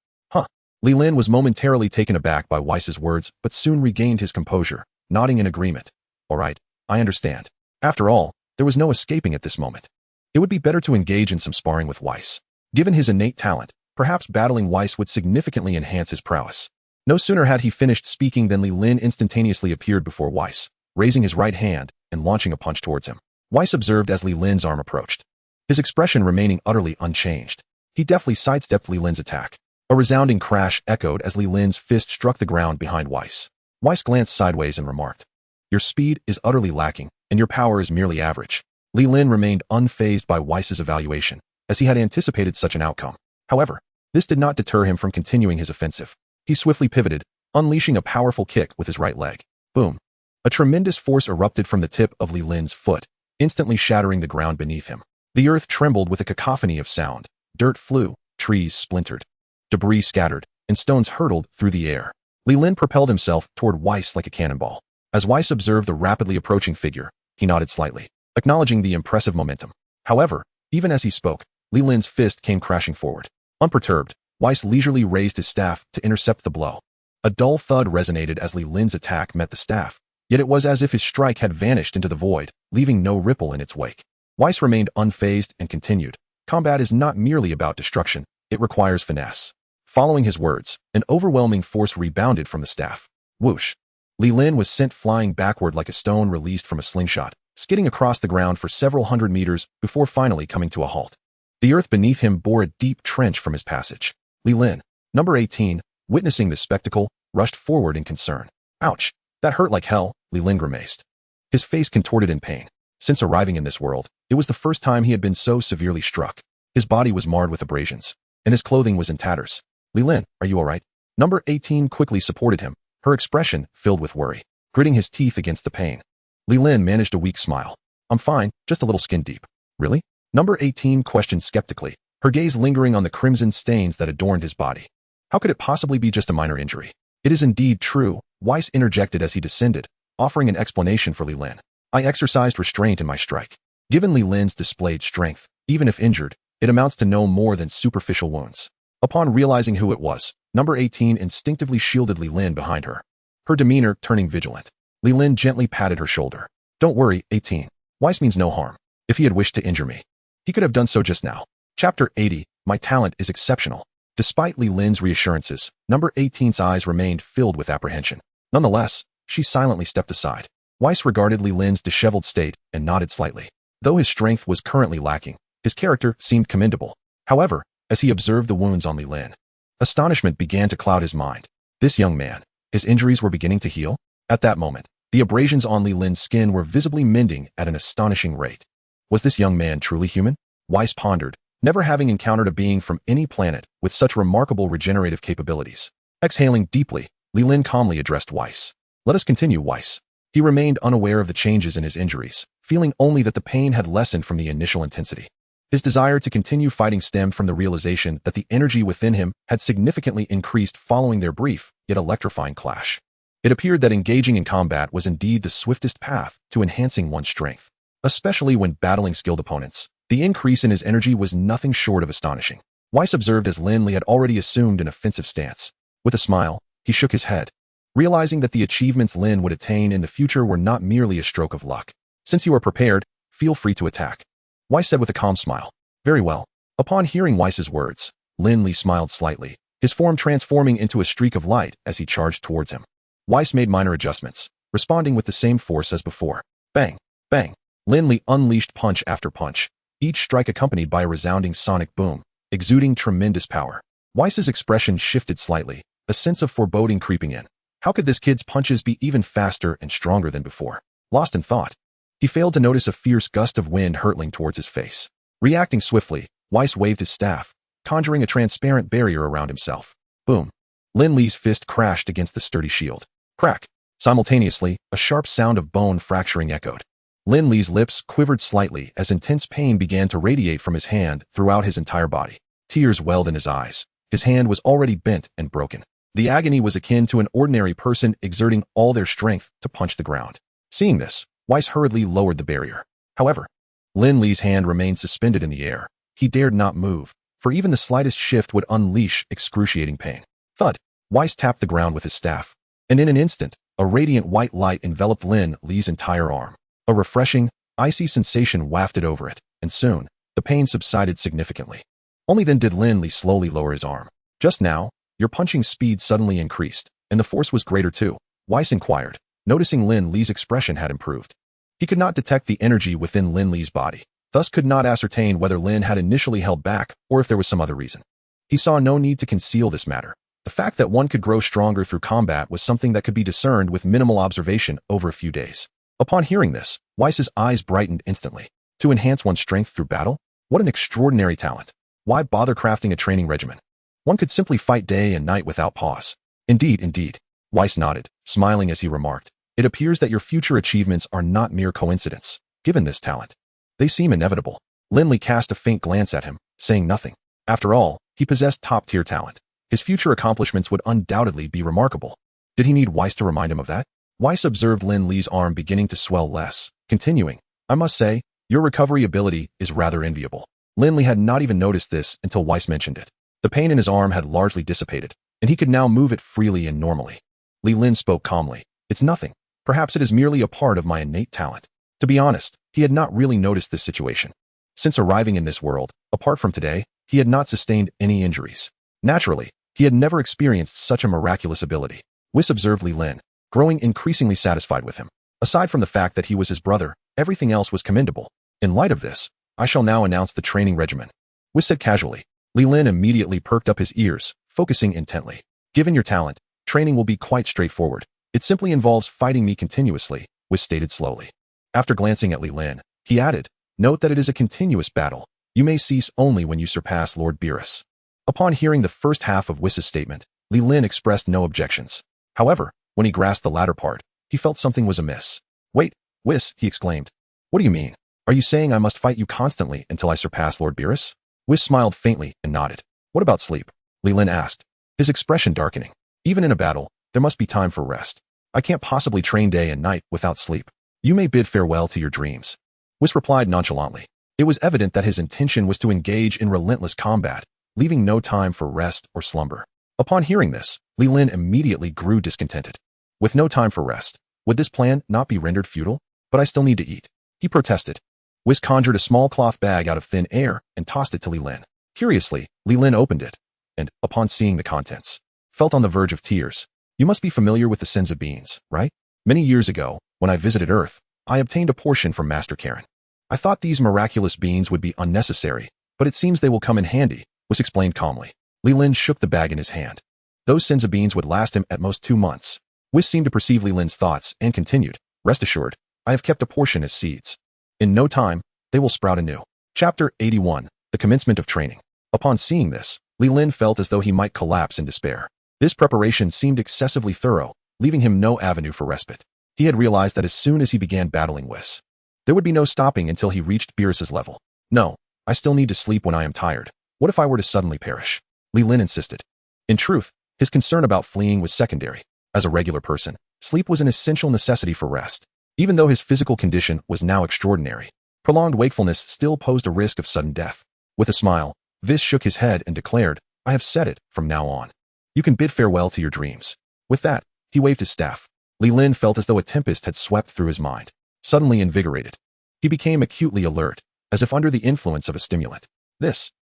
Li Lin was momentarily taken aback by Weiss's words, but soon regained his composure, nodding in agreement. "All right, I understand." After all, there was no escaping at this moment. It would be better to engage in some sparring with Weiss. Given his innate talent, perhaps battling Weiss would significantly enhance his prowess. No sooner had he finished speaking than Li Lin instantaneously appeared before Weiss, raising his right hand and launching a punch towards him. Weiss observed as Li Lin's arm approached, his expression remaining utterly unchanged. He deftly sidestepped Li Lin's attack. A resounding crash echoed as Li Lin's fist struck the ground behind Weiss. Weiss glanced sideways and remarked, "Your speed is utterly lacking, and your power is merely average." Li Lin remained unfazed by Weiss's evaluation, as he had anticipated such an outcome. However, this did not deter him from continuing his offensive. He swiftly pivoted, unleashing a powerful kick with his right leg. Boom! A tremendous force erupted from the tip of Li Lin's foot, instantly shattering the ground beneath him. The earth trembled with a cacophony of sound. Dirt flew, trees splintered, debris scattered, and stones hurtled through the air. Li Lin propelled himself toward Weiss like a cannonball. As Weiss observed the rapidly approaching figure, he nodded slightly, acknowledging the impressive momentum. However, even as he spoke, Li Lin's fist came crashing forward. Unperturbed, Weiss leisurely raised his staff to intercept the blow. A dull thud resonated as Li Lin's attack met the staff, yet it was as if his strike had vanished into the void, leaving no ripple in its wake. Weiss remained unfazed and continued. "Combat is not merely about destruction, it requires finesse. Following his words, an overwhelming force rebounded from the staff. Whoosh! Li Lin was sent flying backward like a stone released from a slingshot, skidding across the ground for several hundred meters before finally coming to a halt. The earth beneath him bore a deep trench from his passage. Li Lin, number 18, witnessing this spectacle, rushed forward in concern. Ouch! That hurt like hell, Li Lin grimaced. His face contorted in pain. Since arriving in this world, it was the first time he had been so severely struck. His body was marred with abrasions, and his clothing was in tatters. Li Lin, are you all right? Number 18 quickly supported him, her expression filled with worry, gritting his teeth against the pain. Li Lin managed a weak smile. I'm fine, just a little skin deep. Really? Number 18 questioned skeptically, her gaze lingering on the crimson stains that adorned his body. How could it possibly be just a minor injury? It is indeed true, Weiss interjected as he descended, offering an explanation for Li Lin. I exercised restraint in my strike. Given Li Lin's displayed strength, even if injured, it amounts to no more than superficial wounds. Upon realizing who it was, number 18 instinctively shielded Li Lin behind her, her demeanor turning vigilant. Li Lin gently patted her shoulder. Don't worry, 18. Weiss means no harm. If he had wished to injure me, he could have done so just now. Chapter 80, My talent is exceptional. Despite Li Lin's reassurances, number 18's eyes remained filled with apprehension. Nonetheless, she silently stepped aside. Weiss regarded Li Lin's disheveled state and nodded slightly. Though his strength was currently lacking, his character seemed commendable. However, as he observed the wounds on Li Lin, astonishment began to cloud his mind. This young man, his injuries were beginning to heal? At that moment, the abrasions on Li Lin's skin were visibly mending at an astonishing rate. Was this young man truly human? Weiss pondered, never having encountered a being from any planet with such remarkable regenerative capabilities. Exhaling deeply, Li Lin calmly addressed Weiss. Let us continue, Weiss. He remained unaware of the changes in his injuries, feeling only that the pain had lessened from the initial intensity. His desire to continue fighting stemmed from the realization that the energy within him had significantly increased following their brief, yet electrifying clash. It appeared that engaging in combat was indeed the swiftest path to enhancing one's strength. Especially when battling skilled opponents, the increase in his energy was nothing short of astonishing. Weiss observed as Li Lin had already assumed an offensive stance. With a smile, he shook his head, realizing that the achievements Li Lin would attain in the future were not merely a stroke of luck. Since you are prepared, feel free to attack, Weiss said with a calm smile. Very well. Upon hearing Weiss's words, Li Lin smiled slightly, his form transforming into a streak of light as he charged towards him. Weiss made minor adjustments, responding with the same force as before. Bang! Bang! Li Lin unleashed punch after punch, each strike accompanied by a resounding sonic boom, exuding tremendous power. Weiss's expression shifted slightly, a sense of foreboding creeping in. How could this kid's punches be even faster and stronger than before? Lost in thought, he failed to notice a fierce gust of wind hurtling towards his face. Reacting swiftly, Weiss waved his staff, conjuring a transparent barrier around himself. Boom! Li Lin's fist crashed against the sturdy shield. Crack! Simultaneously, a sharp sound of bone fracturing echoed. Li Lin's lips quivered slightly as intense pain began to radiate from his hand throughout his entire body. Tears welled in his eyes. His hand was already bent and broken. The agony was akin to an ordinary person exerting all their strength to punch the ground. Seeing this, Weiss hurriedly lowered the barrier. However, Li Lin's hand remained suspended in the air. He dared not move, for even the slightest shift would unleash excruciating pain. Thud! Weiss tapped the ground with his staff, and in an instant, a radiant white light enveloped Li Lin's entire arm. A refreshing, icy sensation wafted over it, and soon, the pain subsided significantly. Only then did Li Lin slowly lower his arm. Just now, your punching speed suddenly increased, and the force was greater too, Weiss inquired, noticing Li Lin's expression had improved. He could not detect the energy within Li Lin's body, thus could not ascertain whether Li Lin had initially held back or if there was some other reason. He saw no need to conceal this matter. The fact that one could grow stronger through combat was something that could be discerned with minimal observation over a few days. Upon hearing this, Weiss's eyes brightened instantly. To enhance one's strength through battle? What an extraordinary talent. Why bother crafting a training regimen? One could simply fight day and night without pause. Indeed. Weiss nodded, smiling as he remarked. It appears that your future achievements are not mere coincidence. Given this talent, they seem inevitable. Li Lin cast a faint glance at him, saying nothing. After all, he possessed top-tier talent. His future accomplishments would undoubtedly be remarkable. Did he need Weiss to remind him of that? Weiss observed Li Lin's arm beginning to swell less, continuing, I must say, your recovery ability is rather enviable. Li Lin had not even noticed this until Weiss mentioned it. The pain in his arm had largely dissipated, and he could now move it freely and normally. Li Lin spoke calmly. It's nothing. Perhaps it is merely a part of my innate talent. To be honest, he had not really noticed this situation. Since arriving in this world, apart from today, he had not sustained any injuries. Naturally, He had never experienced such a miraculous ability. Whis observed Li Lin, growing increasingly satisfied with him. Aside from the fact that he was his brother, everything else was commendable. In light of this, I shall now announce the training regimen. Whis said casually. Li Lin immediately perked up his ears, focusing intently. Given your talent, training will be quite straightforward. It simply involves fighting me continuously, Whis stated slowly. After glancing at Li Lin, he added, note that it is a continuous battle. You may cease only when you surpass Lord Beerus. Upon hearing the first half of Whis' statement, Li Lin expressed no objections. However, when he grasped the latter part, he felt something was amiss. Wait, Whis, he exclaimed. What do you mean? Are you saying I must fight you constantly until I surpass Lord Beerus? Whis smiled faintly and nodded. What about sleep? Li Lin asked, his expression darkening. Even in a battle, there must be time for rest. I can't possibly train day and night without sleep. You may bid farewell to your dreams. Whis replied nonchalantly. It was evident that his intention was to engage in relentless combat, leaving no time for rest or slumber. Upon hearing this, Li Lin immediately grew discontented. With no time for rest, would this plan not be rendered futile? But I still need to eat, he protested. Whis conjured a small cloth bag out of thin air and tossed it to Li Lin. Curiously, Li Lin opened it, and, upon seeing the contents, felt on the verge of tears. You must be familiar with the senza beans, right? Many years ago, when I visited Earth, I obtained a portion from Master Karen. I thought these miraculous beans would be unnecessary, but it seems they will come in handy, Whis explained calmly. Li Lin shook the bag in his hand. Those senza beans would last him at most 2 months. Whis seemed to perceive Li Lin's thoughts and continued, rest assured, I have kept a portion as seeds. In no time, they will sprout anew. Chapter 81, The Commencement of Training. Upon seeing this, Li Lin felt as though he might collapse in despair. This preparation seemed excessively thorough, leaving him no avenue for respite. He had realized that as soon as he began battling Whis, there would be no stopping until he reached Beerus's level. No, I still need to sleep when I am tired. What if I were to suddenly perish? Li Lin insisted. In truth, his concern about fleeing was secondary. As a regular person, sleep was an essential necessity for rest. Even though his physical condition was now extraordinary, prolonged wakefulness still posed a risk of sudden death. With a smile, Whis shook his head and declared, I have said it, from now on. You can bid farewell to your dreams. With that, he waved his staff. Li Lin felt as though a tempest had swept through his mind. Suddenly invigorated, he became acutely alert, as if under the influence of a stimulant.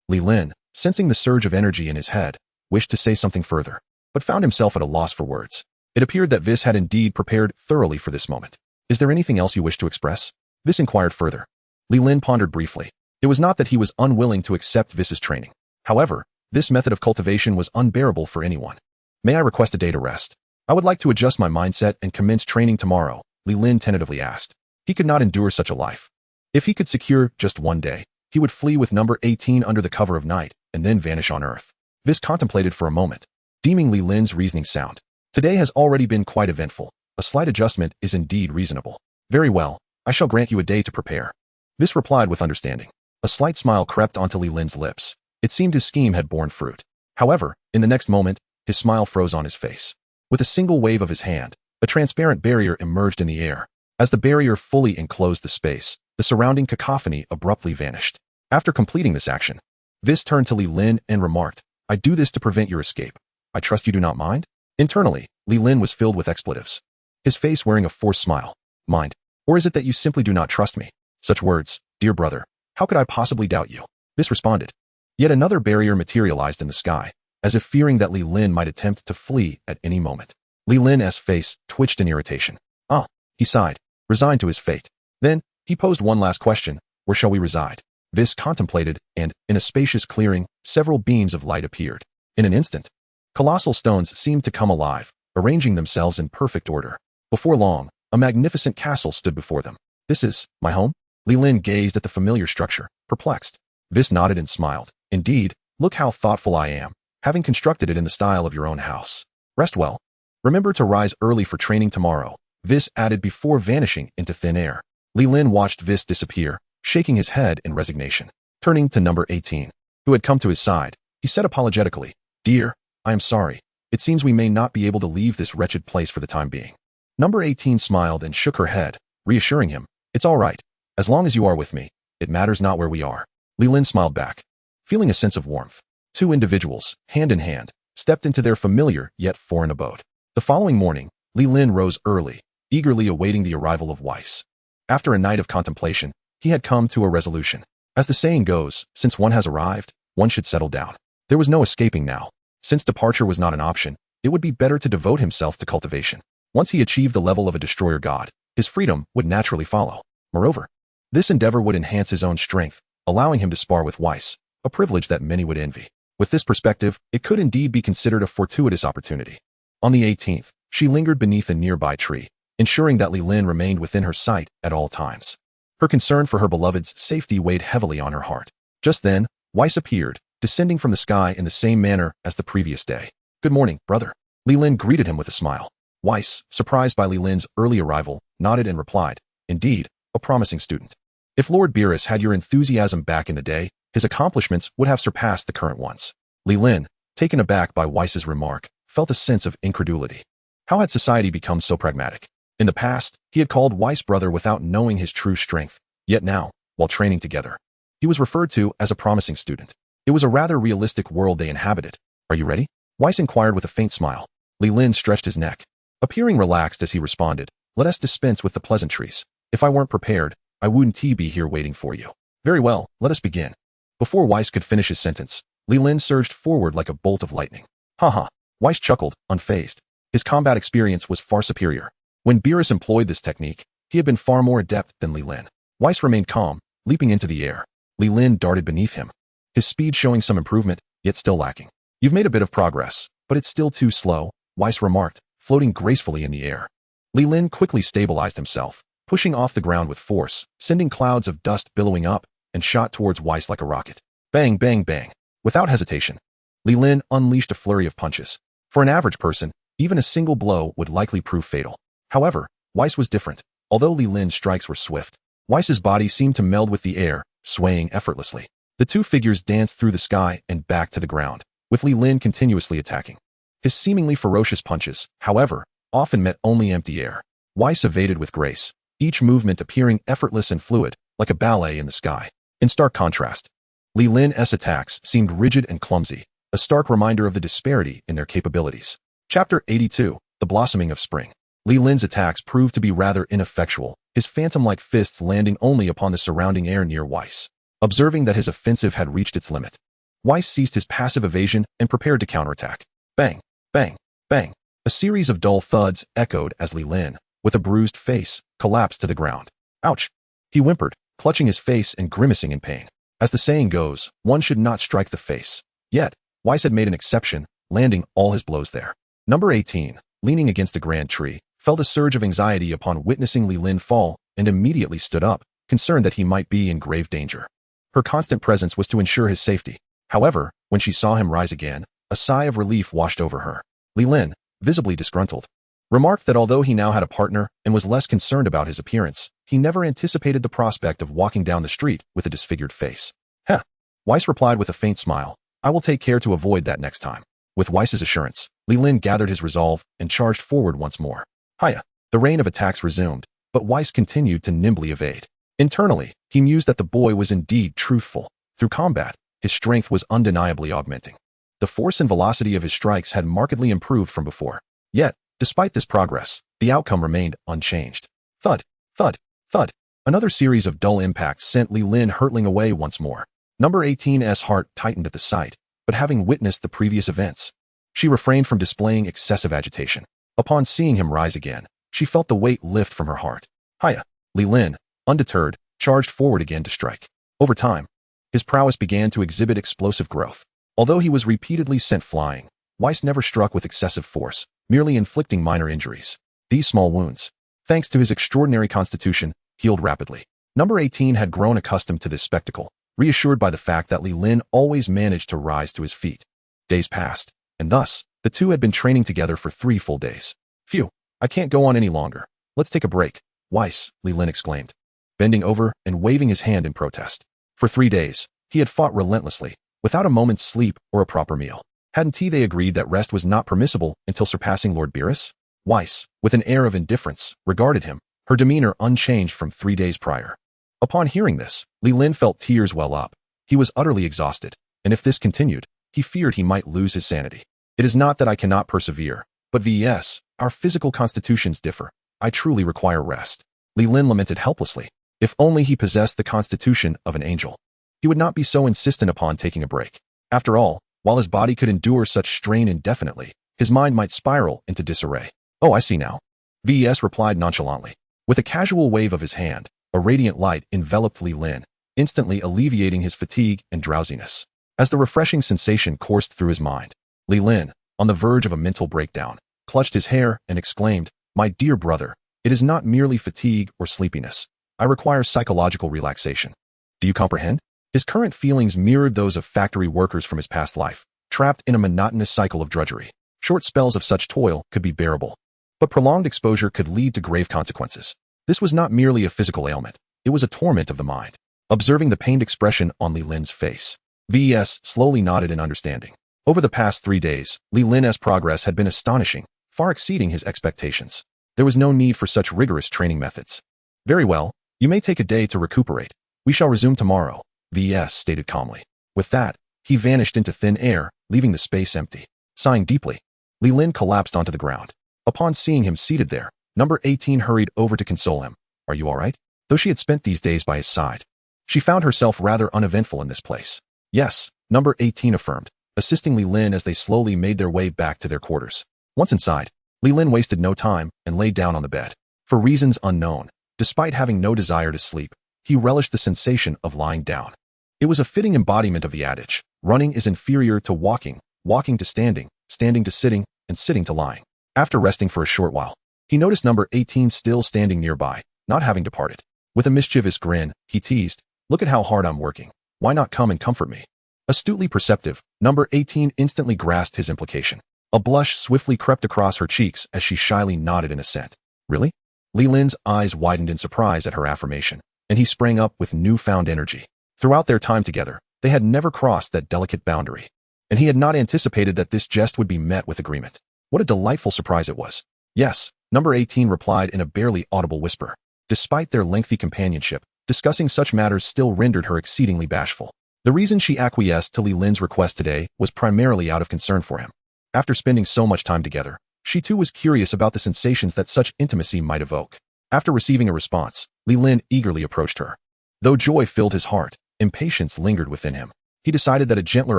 Li Lin, sensing the surge of energy in his head, wished to say something further, but found himself at a loss for words. It appeared that Whis had indeed prepared thoroughly for this moment. Is there anything else you wish to express? Whis inquired further. Li Lin pondered briefly. It was not that he was unwilling to accept Whis' training. However, this method of cultivation was unbearable for anyone. May I request a day to rest? I would like to adjust my mindset and commence training tomorrow, Li Lin tentatively asked. He could not endure such a life. If he could secure just one day, he would flee with number 18 under the cover of night and then vanish on Earth. Whis contemplated for a moment, deeming Li Lin's reasoning sound. Today has already been quite eventful. A slight adjustment is indeed reasonable. Very well, I shall grant you a day to prepare. Whis replied with understanding. A slight smile crept onto Li Lin's lips. It seemed his scheme had borne fruit. However, in the next moment, his smile froze on his face. With a single wave of his hand, a transparent barrier emerged in the air. As the barrier fully enclosed the space, the surrounding cacophony abruptly vanished. After completing this action, Whis turned to Li Lin and remarked, I do this to prevent your escape. I trust you do not mind? Internally, Li Lin was filled with expletives, his face wearing a forced smile. Mind? Or is it that you simply do not trust me? Such words, dear brother, how could I possibly doubt you? Whis responded. Yet another barrier materialized in the sky, as if fearing that Li Lin might attempt to flee at any moment. Li Lin's face twitched in irritation. Ah, he sighed, resigned to his fate. Then, he posed one last question, where shall we reside? Whis contemplated, and, in a spacious clearing, several beams of light appeared. In an instant, colossal stones seemed to come alive, arranging themselves in perfect order. Before long, a magnificent castle stood before them. This is my home? Li Lin gazed at the familiar structure, perplexed. Whis nodded and smiled. Indeed, look how thoughtful I am, having constructed it in the style of your own house. Rest well. Remember to rise early for training tomorrow, Whis added before vanishing into thin air. Li Lin watched Whis disappear, shaking his head in resignation. Turning to number 18, who had come to his side, he said apologetically, Dear, I am sorry. It seems we may not be able to leave this wretched place for the time being. Number 18 smiled and shook her head, reassuring him, It's all right. As long as you are with me, it matters not where we are. Li Lin smiled back, feeling a sense of warmth. Two individuals, hand in hand, stepped into their familiar yet foreign abode. The following morning, Li Lin rose early, eagerly awaiting the arrival of Whis. After a night of contemplation, he had come to a resolution. As the saying goes, since one has arrived, one should settle down. There was no escaping now. Since departure was not an option, it would be better to devote himself to cultivation. Once he achieved the level of a destroyer god, his freedom would naturally follow. Moreover, this endeavor would enhance his own strength, allowing him to spar with Weiss, a privilege that many would envy. With this perspective, it could indeed be considered a fortuitous opportunity. On the 18th, she lingered beneath a nearby tree, ensuring that Li Lin remained within her sight at all times. Her concern for her beloved's safety weighed heavily on her heart. Just then, Weiss appeared, descending from the sky in the same manner as the previous day. "Good morning, brother." Li Lin greeted him with a smile. Weiss, surprised by Li Lin's early arrival, nodded and replied, "Indeed, a promising student. If Lord Beerus had your enthusiasm back in the day, his accomplishments would have surpassed the current ones." Li Lin, taken aback by Weiss's remark, felt a sense of incredulity. How had society become so pragmatic? In the past, he had called Weiss brother without knowing his true strength, yet now, while training together, he was referred to as a promising student. It was a rather realistic world they inhabited. "Are you ready?" Weiss inquired with a faint smile. Li Lin stretched his neck, appearing relaxed as he responded, "Let us dispense with the pleasantries. If I weren't prepared, I wouldn't be here waiting for you." "Very well, let us begin." Before Weiss could finish his sentence, Li Lin surged forward like a bolt of lightning. "Ha." Weiss chuckled, unfazed. His combat experience was far superior. When Beerus employed this technique, he had been far more adept than Li Lin. Weiss remained calm, leaping into the air. Li Lin darted beneath him, his speed showing some improvement, yet still lacking. "You've made a bit of progress, but it's still too slow," Weiss remarked, floating gracefully in the air. Li Lin quickly stabilized himself, pushing off the ground with force, sending clouds of dust billowing up, and shot towards Weiss like a rocket. Bang, bang, bang. Without hesitation, Li Lin unleashed a flurry of punches. For an average person, even a single blow would likely prove fatal. However, Weiss was different. Although Li Lin's strikes were swift, Weiss's body seemed to meld with the air, swaying effortlessly. The two figures danced through the sky and back to the ground, with Li Lin continuously attacking. His seemingly ferocious punches, however, often met only empty air. Weiss evaded with grace, each movement appearing effortless and fluid, like a ballet in the sky. In stark contrast, Li Lin's attacks seemed rigid and clumsy, a stark reminder of the disparity in their capabilities. Chapter 82, The Blossoming of Spring. Li Lin's attacks proved to be rather ineffectual, his phantom-like fists landing only upon the surrounding air near Weiss. Observing that his offensive had reached its limit, Weiss ceased his passive evasion and prepared to counterattack. Bang, bang, bang. A series of dull thuds echoed as Li Lin, with a bruised face, collapsed to the ground. "Ouch!" he whimpered, clutching his face and grimacing in pain. As the saying goes, one should not strike the face. Yet, Weiss had made an exception, landing all his blows there. Number 18, leaning against a grand tree, felt a surge of anxiety upon witnessing Li Lin fall and immediately stood up, concerned that he might be in grave danger. Her constant presence was to ensure his safety. However, when she saw him rise again, a sigh of relief washed over her. Li Lin, visibly disgruntled, remarked that although he now had a partner and was less concerned about his appearance, he never anticipated the prospect of walking down the street with a disfigured face. "Heh." Weiss replied with a faint smile, "I will take care to avoid that next time." With Weiss's assurance, Li Lin gathered his resolve and charged forward once more. Hiya. The rain of attacks resumed, but Weiss continued to nimbly evade. Internally, he mused that the boy was indeed truthful. Through combat, his strength was undeniably augmenting. The force and velocity of his strikes had markedly improved from before. Yet, despite this progress, the outcome remained unchanged. Thud, thud, thud. Another series of dull impacts sent Li Lin hurtling away once more. Number 18's heart tightened at the sight, but having witnessed the previous events, she refrained from displaying excessive agitation. Upon seeing him rise again, she felt the weight lift from her heart. Hiya. Li Lin, undeterred, charged forward again to strike. Over time, his prowess began to exhibit explosive growth. Although he was repeatedly sent flying, Weiss never struck with excessive force, merely inflicting minor injuries. These small wounds, thanks to his extraordinary constitution, healed rapidly. Number 18 had grown accustomed to this spectacle, reassured by the fact that Li Lin always managed to rise to his feet. Days passed, and thus, the two had been training together for 3 full days. "Phew, I can't go on any longer. Let's take a break." "Weiss," Li Lin exclaimed, bending over and waving his hand in protest. For 3 days, he had fought relentlessly, without a moment's sleep or a proper meal. Hadn't they agreed that rest was not permissible until surpassing Lord Beerus? Weiss, with an air of indifference, regarded him, her demeanor unchanged from 3 days prior. Upon hearing this, Li Lin felt tears well up. He was utterly exhausted, and if this continued, he feared he might lose his sanity. "It is not that I cannot persevere, but vs. our physical constitutions differ. I truly require rest." Li Lin lamented helplessly. If only he possessed the constitution of an angel, he would not be so insistent upon taking a break. After all, While his body could endure such strain indefinitely, his mind might spiral into disarray. Oh, I see now. VES replied nonchalantly. With a casual wave of his hand, a radiant light enveloped Li Lin, instantly alleviating his fatigue and drowsiness. As the refreshing sensation coursed through his mind, Li Lin, on the verge of a mental breakdown, clutched his hair and exclaimed, "My dear brother, it is not merely fatigue or sleepiness. I require psychological relaxation. Do you comprehend?" His current feelings mirrored those of factory workers from his past life, trapped in a monotonous cycle of drudgery. Short spells of such toil could be bearable, but prolonged exposure could lead to grave consequences. This was not merely a physical ailment, it was a torment of the mind. Observing the pained expression on Li Lin's face, VES slowly nodded in understanding. Over the past 3 days, Li Lin's progress had been astonishing, far exceeding his expectations. There was no need for such rigorous training methods. Very well, you may take a day to recuperate. We shall resume tomorrow, VES stated calmly. With that, he vanished into thin air, leaving the space empty. Sighing deeply, Li Lin collapsed onto the ground. Upon seeing him seated there, number 18 hurried over to console him. Are you all right? Though she had spent these days by his side, she found herself rather uneventful in this place. Yes, number 18 affirmed, assisting Li Lin as they slowly made their way back to their quarters. Once inside, Li Lin wasted no time and lay down on the bed. For reasons unknown, despite having no desire to sleep, he relished the sensation of lying down. It was a fitting embodiment of the adage, running is inferior to walking, walking to standing, standing to sitting, and sitting to lying. After resting for a short while, he noticed number 18 still standing nearby, not having departed. With a mischievous grin, he teased, "Look at how hard I'm working. Why not come and comfort me?" Astutely perceptive, number 18 instantly grasped his implication. A blush swiftly crept across her cheeks as she shyly nodded in assent. Really? Li Lin's eyes widened in surprise at her affirmation, and he sprang up with newfound energy. Throughout their time together, they had never crossed that delicate boundary, and he had not anticipated that this jest would be met with agreement. What a delightful surprise it was. Yes, number 18 replied in a barely audible whisper. Despite their lengthy companionship, discussing such matters still rendered her exceedingly bashful. The reason she acquiesced to Li Lin's request today was primarily out of concern for him. After spending so much time together, she too was curious about the sensations that such intimacy might evoke. After receiving a response, Li Lin eagerly approached her. Though joy filled his heart, impatience lingered within him. He decided that a gentler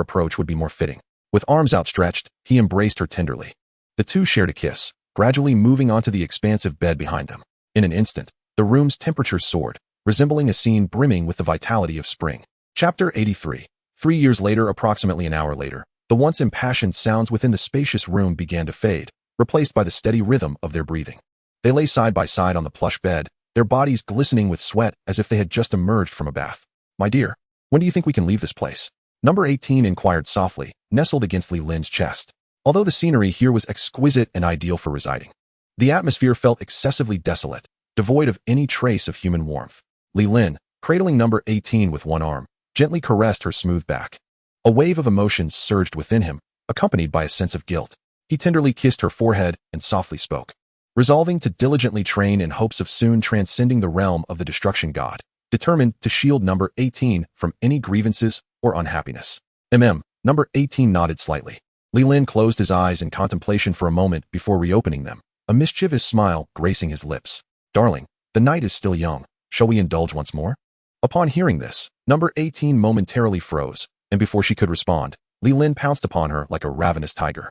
approach would be more fitting. With arms outstretched, he embraced her tenderly. The two shared a kiss, gradually moving onto the expansive bed behind them. In an instant, the room's temperature soared, resembling a scene brimming with the vitality of spring. Chapter 83. 3 years later, approximately an hour later, the once impassioned sounds within the spacious room began to fade, replaced by the steady rhythm of their breathing. They lay side by side on the plush bed, their bodies glistening with sweat as if they had just emerged from a bath. "My dear, when do you think we can leave this place?" Number 18 inquired softly, nestled against Li Lin's chest. Although the scenery here was exquisite and ideal for residing, the atmosphere felt excessively desolate, devoid of any trace of human warmth. Li Lin, cradling number 18 with one arm, gently caressed her smooth back. A wave of emotions surged within him, accompanied by a sense of guilt. He tenderly kissed her forehead and softly spoke. Resolving to diligently train in hopes of soon transcending the realm of the destruction god, determined to shield number 18 from any grievances or unhappiness. Number 18 nodded slightly. Li Lin closed his eyes in contemplation for a moment before reopening them, a mischievous smile gracing his lips. "Darling, the night is still young. Shall we indulge once more?" Upon hearing this, number 18 momentarily froze, and before she could respond, Li Lin pounced upon her like a ravenous tiger.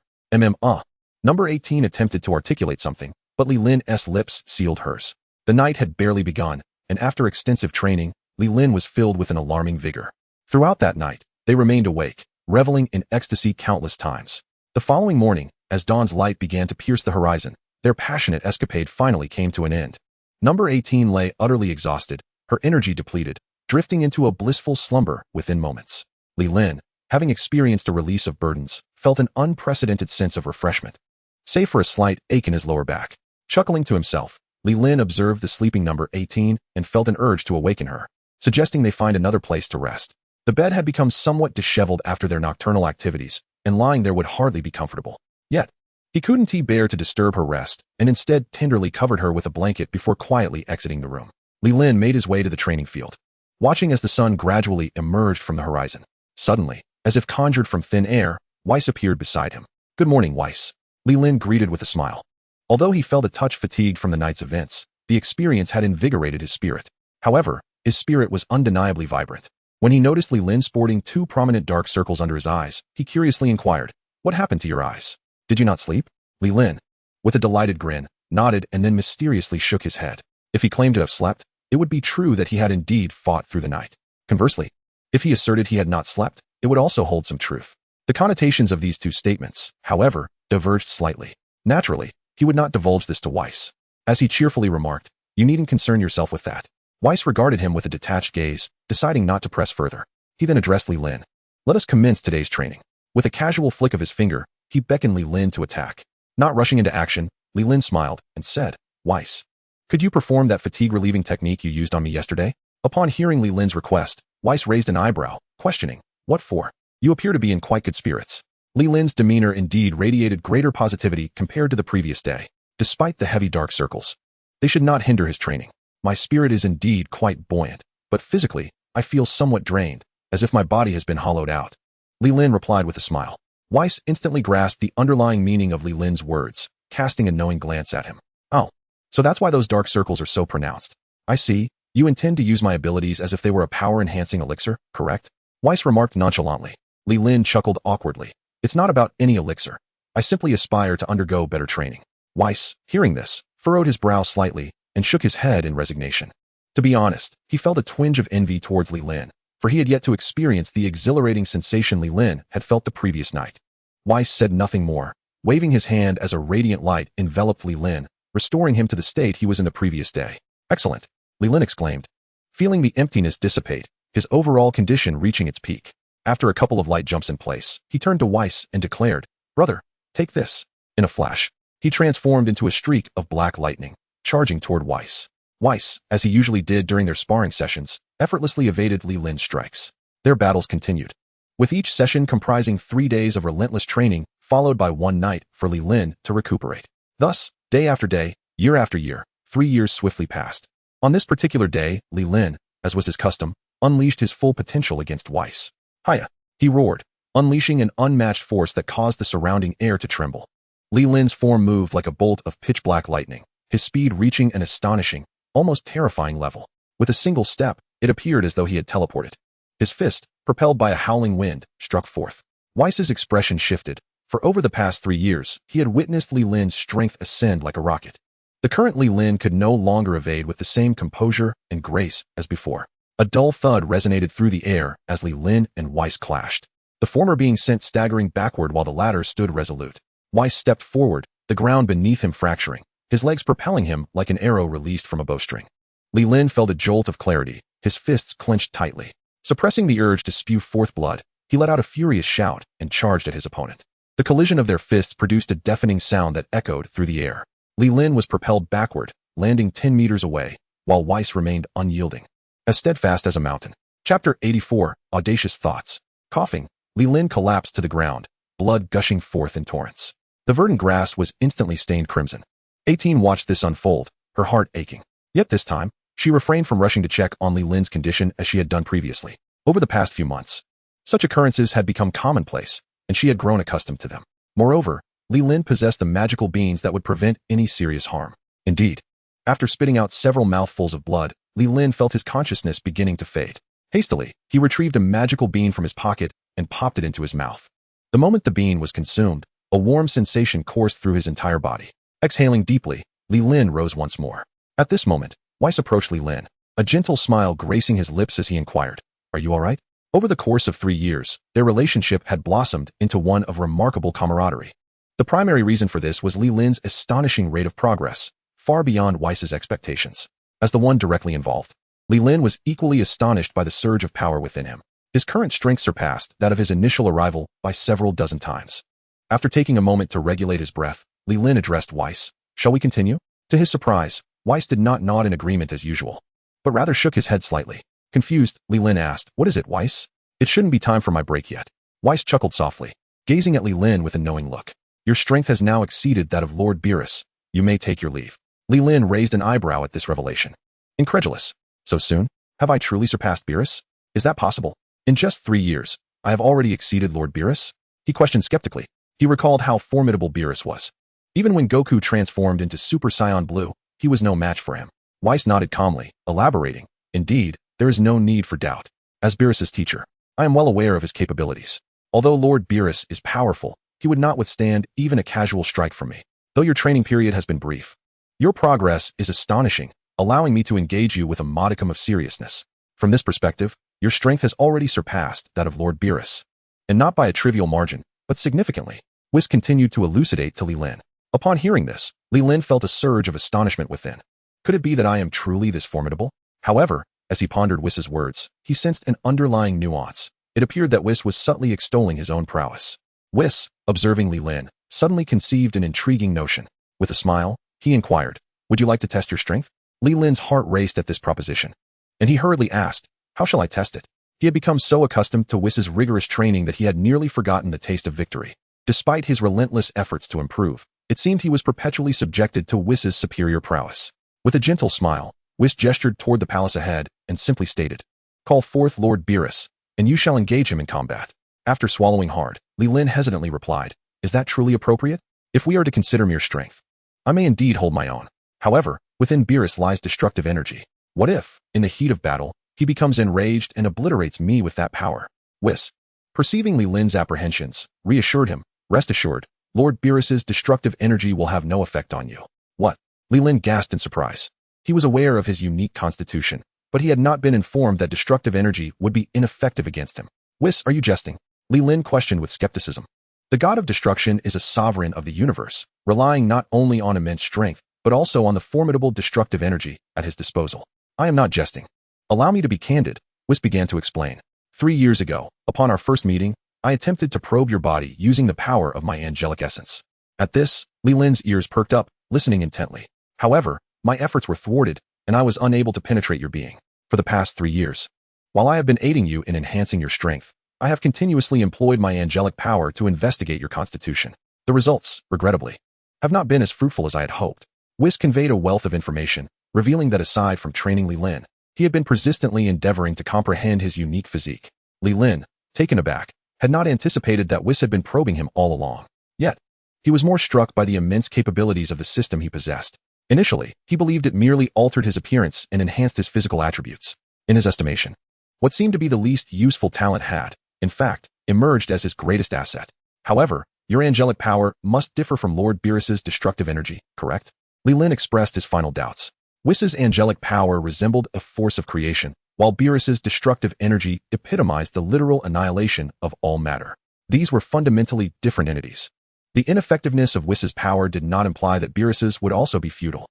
Number 18 attempted to articulate something, but Li Lin's lips sealed hers. The night had barely begun, and after extensive training, Li Lin was filled with an alarming vigor. Throughout that night, they remained awake, reveling in ecstasy countless times. The following morning, as dawn's light began to pierce the horizon, their passionate escapade finally came to an end. Number 18 lay utterly exhausted, her energy depleted, drifting into a blissful slumber within moments. Li Lin, having experienced a release of burdens, felt an unprecedented sense of refreshment, save for a slight ache in his lower back. Chuckling to himself, Li Lin observed the sleeping number 18 and felt an urge to awaken her, suggesting they find another place to rest. The bed had become somewhat disheveled after their nocturnal activities, and lying there would hardly be comfortable. Yet, he couldn't bear to disturb her rest, and instead tenderly covered her with a blanket before quietly exiting the room. Li Lin made his way to the training field, watching as the sun gradually emerged from the horizon. Suddenly, as if conjured from thin air, Weiss appeared beside him. "Good morning, Weiss," Li Lin greeted with a smile. Although he felt a touch fatigued from the night's events, the experience had invigorated his spirit. However, his spirit was undeniably vibrant. When he noticed Li Lin sporting two prominent dark circles under his eyes, he curiously inquired, "What happened to your eyes? Did you not sleep?" Li Lin, with a delighted grin, nodded and then mysteriously shook his head. If he claimed to have slept, it would be true that he had indeed fought through the night. Conversely, if he asserted he had not slept, it would also hold some truth. The connotations of these two statements, however, diverged slightly. Naturally, he would not divulge this to Weiss. As he cheerfully remarked, "You needn't concern yourself with that." Weiss regarded him with a detached gaze, deciding not to press further. He then addressed Li Lin. "Let us commence today's training." With a casual flick of his finger, he beckoned Li Lin to attack. Not rushing into action, Li Lin smiled and said, "Weiss, could you perform that fatigue-relieving technique you used on me yesterday?" Upon hearing Li Lin's request, Weiss raised an eyebrow, questioning, "What for? You appear to be in quite good spirits." Li Lin's demeanor indeed radiated greater positivity compared to the previous day. Despite the heavy dark circles, they should not hinder his training. "My spirit is indeed quite buoyant, but physically, I feel somewhat drained, as if my body has been hollowed out." Li Lin replied with a smile. Weiss instantly grasped the underlying meaning of Li Lin's words, casting a knowing glance at him. "Oh, so that's why those dark circles are so pronounced. I see. You intend to use my abilities as if they were a power-enhancing elixir, correct?" Weiss remarked nonchalantly. Li Lin chuckled awkwardly. "It's not about any elixir. I simply aspire to undergo better training." Weiss, hearing this, furrowed his brow slightly and shook his head in resignation. To be honest, he felt a twinge of envy towards Li Lin, for he had yet to experience the exhilarating sensation Li Lin had felt the previous night. Weiss said nothing more, waving his hand as a radiant light enveloped Li Lin, restoring him to the state he was in the previous day. "Excellent," Li Lin exclaimed, feeling the emptiness dissipate, his overall condition reaching its peak. After a couple of light jumps in place, he turned to Weiss and declared, "Brother, take this." In a flash, he transformed into a streak of black lightning, charging toward Weiss. Weiss, as he usually did during their sparring sessions, effortlessly evaded Li Lin's strikes. Their battles continued, with each session comprising 3 days of relentless training, followed by one night for Li Lin to recuperate. Thus, day after day, year after year, 3 years swiftly passed. On this particular day, Li Lin, as was his custom, unleashed his full potential against Weiss. "Hiya!" he roared, unleashing an unmatched force that caused the surrounding air to tremble. Li Lin's form moved like a bolt of pitch-black lightning, his speed reaching an astonishing, almost terrifying level. With a single step, it appeared as though he had teleported. His fist, propelled by a howling wind, struck forth. Weiss's expression shifted, for over the past 3 years, he had witnessed Li Lin's strength ascend like a rocket. The current Li Lin could no longer evade with the same composure and grace as before. A dull thud resonated through the air as Li Lin and Weiss clashed, the former being sent staggering backward while the latter stood resolute. Weiss stepped forward, the ground beneath him fracturing, his legs propelling him like an arrow released from a bowstring. Li Lin felt a jolt of clarity, his fists clenched tightly. Suppressing the urge to spew forth blood, he let out a furious shout and charged at his opponent. The collision of their fists produced a deafening sound that echoed through the air. Li Lin was propelled backward, landing 10 meters away, while Weiss remained unyielding, as steadfast as a mountain. Chapter 84, Audacious Thoughts. Coughing, Li Lin collapsed to the ground, blood gushing forth in torrents. The verdant grass was instantly stained crimson. 18 watched this unfold, her heart aching. Yet this time, she refrained from rushing to check on Li Lin's condition as she had done previously. Over the past few months, such occurrences had become commonplace, and she had grown accustomed to them. Moreover, Li Lin possessed the magical beans that would prevent any serious harm. Indeed, after spitting out several mouthfuls of blood, Li Lin felt his consciousness beginning to fade. Hastily, he retrieved a magical bean from his pocket and popped it into his mouth. The moment the bean was consumed, a warm sensation coursed through his entire body. Exhaling deeply, Li Lin rose once more. At this moment, Weiss approached Li Lin, a gentle smile gracing his lips as he inquired, "Are you all right?" Over the course of 3 years, their relationship had blossomed into one of remarkable camaraderie. The primary reason for this was Li Lin's astonishing rate of progress, far beyond Weiss's expectations. As the one directly involved, Li Lin was equally astonished by the surge of power within him. His current strength surpassed that of his initial arrival by several dozen times. After taking a moment to regulate his breath, Li Lin addressed Weiss. "Shall we continue?" To his surprise, Weiss did not nod in agreement as usual, but rather shook his head slightly. Confused, Li Lin asked, "What is it, Weiss?" "It shouldn't be time for my break yet." Weiss chuckled softly, gazing at Li Lin with a knowing look. "Your strength has now exceeded that of Lord Beerus. You may take your leave." Li Lin raised an eyebrow at this revelation. Incredulous. "So soon? Have I truly surpassed Beerus? Is that possible? In just 3 years, I have already exceeded Lord Beerus?" He questioned skeptically. He recalled how formidable Beerus was. Even when Goku transformed into Super Saiyan Blue, he was no match for him. Weiss nodded calmly, elaborating, "Indeed, there is no need for doubt. As Beerus's teacher, I am well aware of his capabilities. Although Lord Beerus is powerful, he would not withstand even a casual strike from me. Though your training period has been brief, your progress is astonishing, allowing me to engage you with a modicum of seriousness. From this perspective, your strength has already surpassed that of Lord Beerus. And not by a trivial margin, but significantly. Whis continued to elucidate to Li Lin. Upon hearing this, Li Lin felt a surge of astonishment within. Could it be that I am truly this formidable? However, as he pondered Whis's words, he sensed an underlying nuance. It appeared that Whis was subtly extolling his own prowess. Whis, observing Li Lin, suddenly conceived an intriguing notion. With a smile, he inquired, "Would you like to test your strength?" Li Lin's heart raced at this proposition, and he hurriedly asked, "How shall I test it?" He had become so accustomed to Whis's rigorous training that he had nearly forgotten the taste of victory. Despite his relentless efforts to improve, it seemed he was perpetually subjected to Whis's superior prowess. With a gentle smile, Whis gestured toward the palace ahead and simply stated, "Call forth Lord Beerus, and you shall engage him in combat." After swallowing hard, Li Lin hesitantly replied, "Is that truly appropriate? If we are to consider mere strength, I may indeed hold my own. However, within Beerus lies destructive energy. What if, in the heat of battle, he becomes enraged and obliterates me with that power?" Whis, perceiving Li Lin's apprehensions, reassured him, "Rest assured, Lord Beerus's destructive energy will have no effect on you." What? Li Lin gasped in surprise. He was aware of his unique constitution, but he had not been informed that destructive energy would be ineffective against him. "Whis, are you jesting?" Li Lin questioned with skepticism. The god of destruction is a sovereign of the universe, relying not only on immense strength, but also on the formidable destructive energy at his disposal. "I am not jesting. Allow me to be candid," Whis began to explain. 3 years ago, upon our first meeting, I attempted to probe your body using the power of my angelic essence. At this, Li Lin's ears perked up, listening intently. "However, my efforts were thwarted, and I was unable to penetrate your being. For the past 3 years, while I have been aiding you in enhancing your strength, I have continuously employed my angelic power to investigate your constitution. The results, regrettably, have not been as fruitful as I had hoped." Whis conveyed a wealth of information, revealing that aside from training Li Lin, he had been persistently endeavoring to comprehend his unique physique. Li Lin, taken aback, had not anticipated that Whis had been probing him all along. Yet, he was more struck by the immense capabilities of the system he possessed. Initially, he believed it merely altered his appearance and enhanced his physical attributes. In his estimation, what seemed to be the least useful talent had, in fact, emerged as his greatest asset. "However, your angelic power must differ from Lord Beerus's destructive energy, correct?" Li Lin expressed his final doubts. Whis's angelic power resembled a force of creation, while Beerus's destructive energy epitomized the literal annihilation of all matter. These were fundamentally different entities. The ineffectiveness of Whis's power did not imply that Beerus's would also be futile.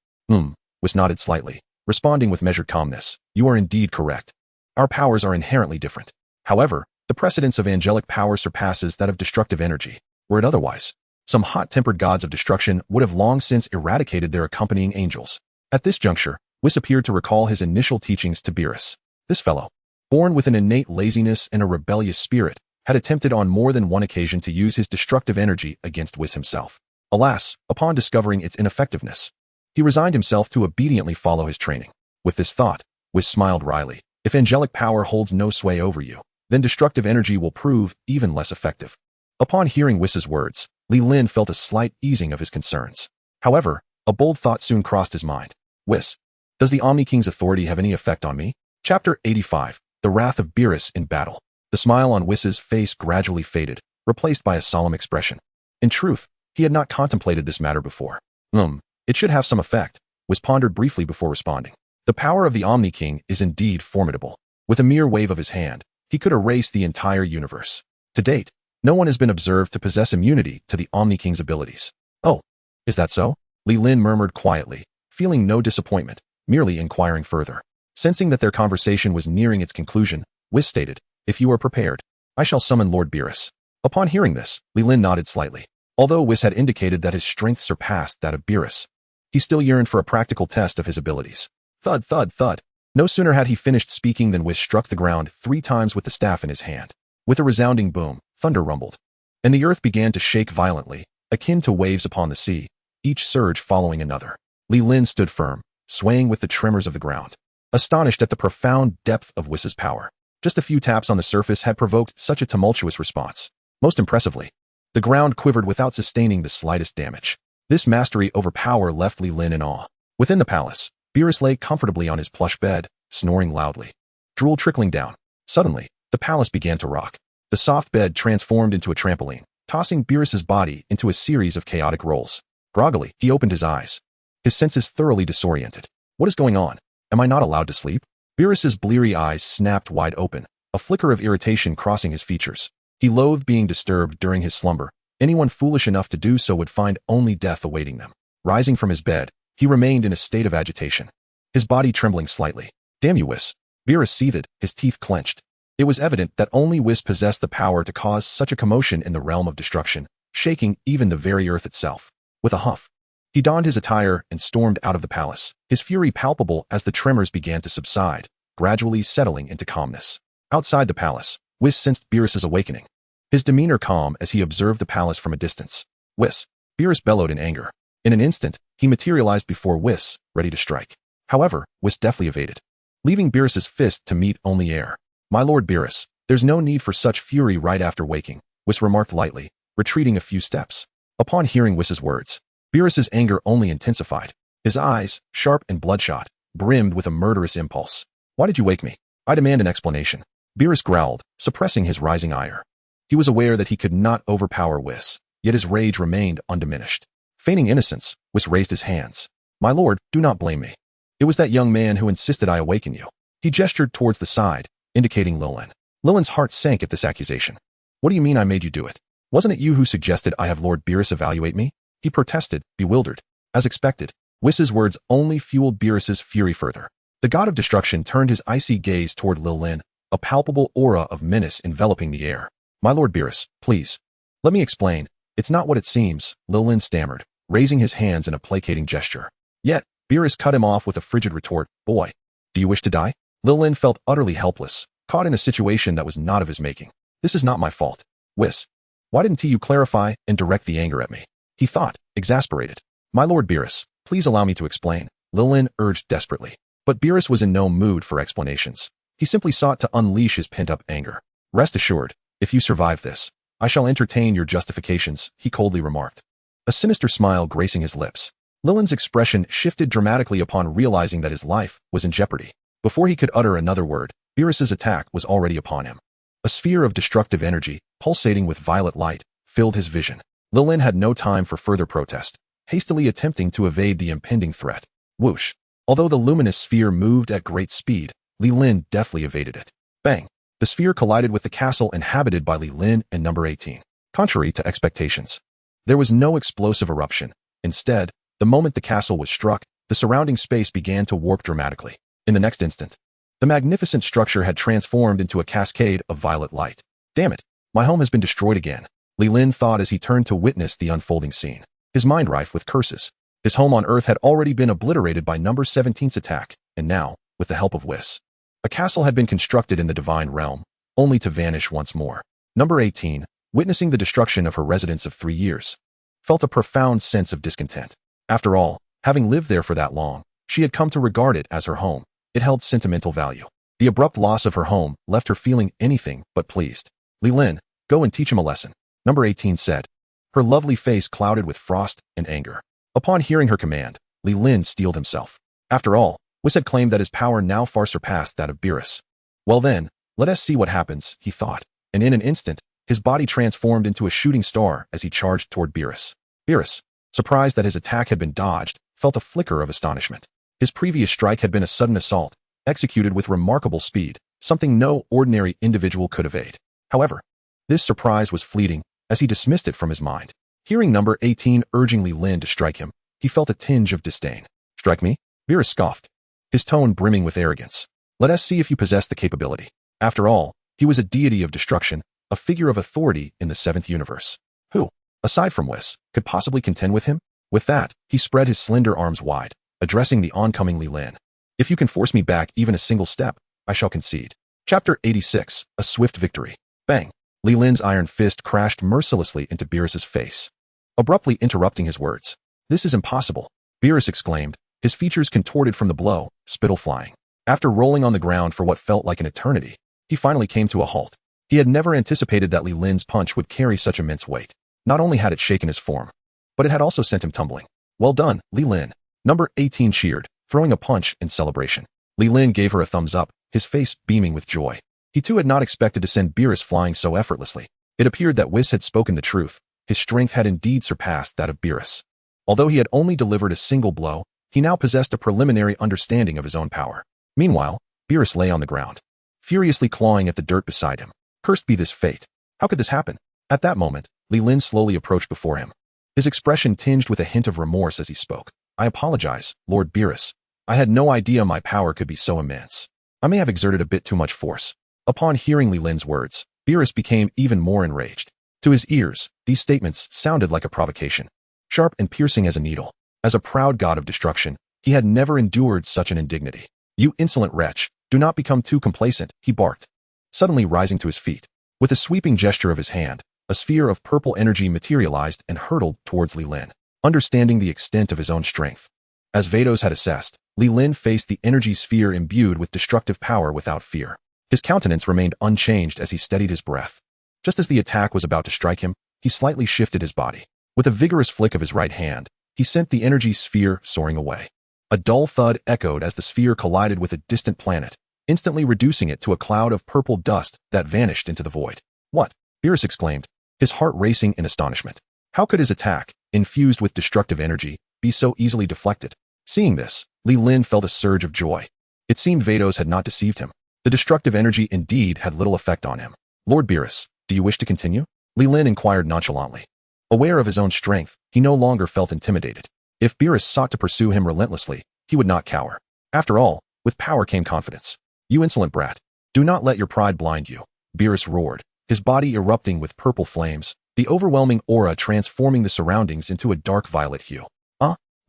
Whis nodded slightly, responding with measured calmness. "You are indeed correct. Our powers are inherently different. However, the precedence of angelic power surpasses that of destructive energy. Were it otherwise, some hot-tempered gods of destruction would have long since eradicated their accompanying angels." At this juncture, Whis appeared to recall his initial teachings to Beerus. This fellow, born with an innate laziness and a rebellious spirit, had attempted on more than one occasion to use his destructive energy against Whis himself. Alas, upon discovering its ineffectiveness, he resigned himself to obediently follow his training. With this thought, Whis smiled wryly. "If angelic power holds no sway over you, then destructive energy will prove even less effective." Upon hearing Whis's words, Li Lin felt a slight easing of his concerns. However, a bold thought soon crossed his mind. "Whis, does the Omni King's authority have any effect on me?" Chapter 85, The Wrath of Beerus in Battle. The smile on Whis's face gradually faded, replaced by a solemn expression. In truth, he had not contemplated this matter before. It should have some effect," Whis pondered briefly before responding. "The power of the Omni King is indeed formidable. With a mere wave of his hand, he could erase the entire universe. To date, no one has been observed to possess immunity to the Omni King's abilities." "Oh, is that so?" Li Lin murmured quietly, feeling no disappointment, merely inquiring further. Sensing that their conversation was nearing its conclusion, Whis stated, "If you are prepared, I shall summon Lord Beerus." Upon hearing this, Li Lin nodded slightly. Although Whis had indicated that his strength surpassed that of Beerus, he still yearned for a practical test of his abilities. Thud, thud, thud. No sooner had he finished speaking than Whis struck the ground 3 times with the staff in his hand. With a resounding boom, thunder rumbled, and the earth began to shake violently, akin to waves upon the sea, each surge following another. Li Lin stood firm, swaying with the tremors of the ground, astonished at the profound depth of Whis's power. Just a few taps on the surface had provoked such a tumultuous response. Most impressively, the ground quivered without sustaining the slightest damage. This mastery over power left Li Lin in awe. Within the palace, Beerus lay comfortably on his plush bed, snoring loudly. Drool trickling down. Suddenly, the palace began to rock. The soft bed transformed into a trampoline, tossing Beerus's body into a series of chaotic rolls. Groggily, he opened his eyes, his senses thoroughly disoriented. What is going on? Am I not allowed to sleep? Beerus's bleary eyes snapped wide open, a flicker of irritation crossing his features. He loathed being disturbed during his slumber. Anyone foolish enough to do so would find only death awaiting them. Rising from his bed, he remained in a state of agitation, his body trembling slightly. Damn you, Whis. Beerus seethed, his teeth clenched. It was evident that only Whis possessed the power to cause such a commotion in the realm of destruction, shaking even the very earth itself. With a huff, he donned his attire and stormed out of the palace, his fury palpable as the tremors began to subside, gradually settling into calmness. Outside the palace, Whis sensed Beerus's awakening, his demeanor calm as he observed the palace from a distance. Whis! Beerus bellowed in anger. In an instant, he materialized before Whis, ready to strike. However, Whis deftly evaded, leaving Beerus's fist to meet only air. My lord Beerus, there's no need for such fury right after waking, Whis remarked lightly, retreating a few steps. Upon hearing Whis's words, Beerus's anger only intensified. His eyes, sharp and bloodshot, brimmed with a murderous impulse. Why did you wake me? I demand an explanation. Beerus growled, suppressing his rising ire. He was aware that he could not overpower Whis, yet his rage remained undiminished. Feigning innocence, Whis raised his hands. My lord, do not blame me. It was that young man who insisted I awaken you. He gestured towards the side, indicating Leelyn. Leelyn's heart sank at this accusation. What do you mean I made you do it? Wasn't it you who suggested I have Lord Beerus evaluate me? He protested, bewildered. As expected, Whis's words only fueled Beerus's fury further. The god of destruction turned his icy gaze toward Leelyn, a palpable aura of menace enveloping the air. My lord Beerus, please. Let me explain. It's not what it seems, Leelyn stammered, raising his hands in a placating gesture. Yet, Beerus cut him off with a frigid retort. Boy, do you wish to die? Leelyn felt utterly helpless, caught in a situation that was not of his making. This is not my fault. Whis. Why didn't you clarify and direct the anger at me? He thought, exasperated. My lord Beerus, please allow me to explain, Leelyn urged desperately. But Beerus was in no mood for explanations. He simply sought to unleash his pent-up anger. Rest assured, if you survive this, I shall entertain your justifications, he coldly remarked, a sinister smile gracing his lips. Leelyn's expression shifted dramatically upon realizing that his life was in jeopardy. Before he could utter another word, Beerus's attack was already upon him. A sphere of destructive energy, pulsating with violet light, filled his vision. Leelyn had no time for further protest, hastily attempting to evade the impending threat. Whoosh! Although the luminous sphere moved at great speed, Li Lin deftly evaded it. Bang! The sphere collided with the castle inhabited by Li Lin and number 18. Contrary to expectations, there was no explosive eruption. Instead, the moment the castle was struck, the surrounding space began to warp dramatically. In the next instant, the magnificent structure had transformed into a cascade of violet light. Damn it! My home has been destroyed again, Li Lin thought as he turned to witness the unfolding scene. His mind rife with curses. His home on Earth had already been obliterated by number 17's attack, and now, with the help of Whis, a castle had been constructed in the divine realm, only to vanish once more. Number 18, witnessing the destruction of her residence of 3 years, felt a profound sense of discontent. After all, having lived there for that long, she had come to regard it as her home. It held sentimental value. The abrupt loss of her home left her feeling anything but pleased. Li Lin, go and teach him a lesson, number 18 said, her lovely face clouded with frost and anger. Upon hearing her command, Li Lin steeled himself. After all, Whis had claimed that his power now far surpassed that of Beerus. Well then, let us see what happens, he thought, and in an instant, his body transformed into a shooting star as he charged toward Beerus. Beerus, surprised that his attack had been dodged, felt a flicker of astonishment. His previous strike had been a sudden assault, executed with remarkable speed, something no ordinary individual could evade. However, this surprise was fleeting, as he dismissed it from his mind. Hearing number 18 urging Li Lin to strike him, he felt a tinge of disdain. Strike me? Beerus scoffed, his tone brimming with arrogance. Let us see if you possess the capability. After all, he was a deity of destruction, a figure of authority in the 7th universe. Who, aside from Whis, could possibly contend with him? With that, he spread his slender arms wide, addressing the oncoming Li Lin. If you can force me back even a single step, I shall concede. Chapter 86, A Swift Victory. Bang! Li Lin's iron fist crashed mercilessly into Beerus's face, abruptly interrupting his words. This is impossible, Beerus exclaimed, his features contorted from the blow, spittle flying. After rolling on the ground for what felt like an eternity, he finally came to a halt. He had never anticipated that Li Lin's punch would carry such immense weight. Not only had it shaken his form, but it had also sent him tumbling. Well done, Li Lin, number 18 cheered, throwing a punch in celebration. Li Lin gave her a thumbs up, his face beaming with joy. He too had not expected to send Beerus flying so effortlessly. It appeared that Whis had spoken the truth. His strength had indeed surpassed that of Beerus. Although he had only delivered a single blow, he now possessed a preliminary understanding of his own power. Meanwhile, Beerus lay on the ground, furiously clawing at the dirt beside him. Cursed be this fate. How could this happen? At that moment, Li Lin slowly approached before him. His expression tinged with a hint of remorse as he spoke. I apologize, Lord Beerus. I had no idea my power could be so immense. I may have exerted a bit too much force. Upon hearing Li Lin's words, Beerus became even more enraged. To his ears, these statements sounded like a provocation, sharp and piercing as a needle. As a proud god of destruction, he had never endured such an indignity. You insolent wretch, do not become too complacent, he barked, suddenly rising to his feet. With a sweeping gesture of his hand, a sphere of purple energy materialized and hurtled towards Li Lin, understanding the extent of his own strength. As Vados had assessed, Li Lin faced the energy sphere imbued with destructive power without fear. His countenance remained unchanged as he steadied his breath. Just as the attack was about to strike him, he slightly shifted his body. With a vigorous flick of his right hand, he sent the energy sphere soaring away. A dull thud echoed as the sphere collided with a distant planet, instantly reducing it to a cloud of purple dust that vanished into the void. What? Beerus exclaimed, his heart racing in astonishment. How could his attack, infused with destructive energy, be so easily deflected? Seeing this, Li Lin felt a surge of joy. It seemed Vados had not deceived him. The destructive energy indeed had little effect on him. Lord Beerus, do you wish to continue? Li Lin inquired nonchalantly. Aware of his own strength, he no longer felt intimidated. If Beerus sought to pursue him relentlessly, he would not cower. After all, with power came confidence. You insolent brat. Do not let your pride blind you. Beerus roared, his body erupting with purple flames, the overwhelming aura transforming the surroundings into a dark violet hue.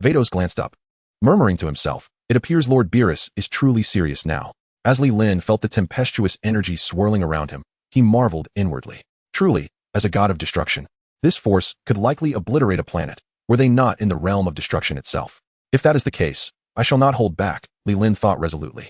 Vados glanced up. Murmuring to himself, it appears Lord Beerus is truly serious now. As Li Lin felt the tempestuous energy swirling around him, he marveled inwardly. Truly, as a god of destruction, this force could likely obliterate a planet, were they not in the realm of destruction itself. If that is the case, I shall not hold back, Li Lin thought resolutely.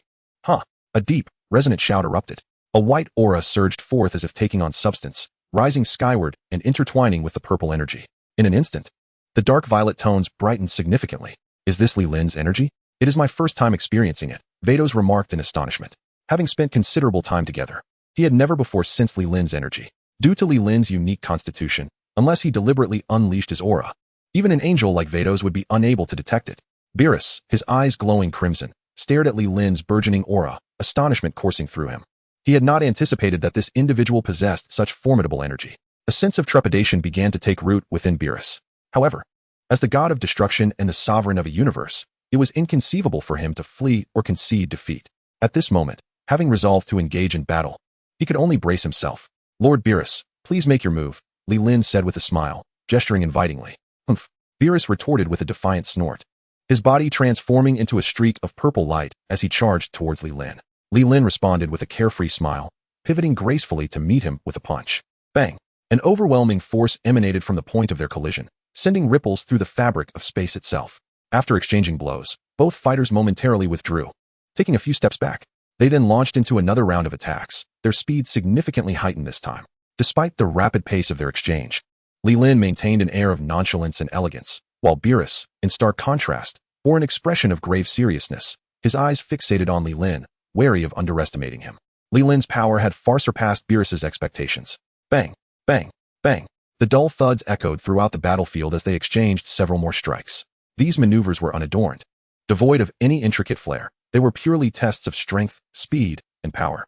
A deep, resonant shout erupted. A white aura surged forth as if taking on substance, rising skyward and intertwining with the purple energy. In an instant, the dark violet tones brightened significantly. Is this Li Lin's energy? It is my first time experiencing it, Vados remarked in astonishment. Having spent considerable time together, he had never before sensed Li Lin's energy. Due to Li Lin's unique constitution, unless he deliberately unleashed his aura, even an angel like Vados would be unable to detect it. Beerus, his eyes glowing crimson, stared at Li Lin's burgeoning aura, astonishment coursing through him. He had not anticipated that this individual possessed such formidable energy. A sense of trepidation began to take root within Beerus. However, as the god of destruction and the sovereign of a universe, it was inconceivable for him to flee or concede defeat. At this moment, having resolved to engage in battle, he could only brace himself. Lord Beerus, please make your move, Li Lin said with a smile, gesturing invitingly. Humph. Beerus retorted with a defiant snort, his body transforming into a streak of purple light as he charged towards Li Lin. Li Lin responded with a carefree smile, pivoting gracefully to meet him with a punch. Bang! An overwhelming force emanated from the point of their collision, sending ripples through the fabric of space itself. After exchanging blows, both fighters momentarily withdrew, taking a few steps back. They then launched into another round of attacks, their speed significantly heightened this time. Despite the rapid pace of their exchange, Li Lin maintained an air of nonchalance and elegance, while Beerus, in stark contrast, bore an expression of grave seriousness, his eyes fixated on Li Lin, wary of underestimating him. Li Lin's power had far surpassed Beerus's expectations. Bang! Bang! Bang! The dull thuds echoed throughout the battlefield as they exchanged several more strikes. These maneuvers were unadorned. Devoid of any intricate flair, they were purely tests of strength, speed, and power.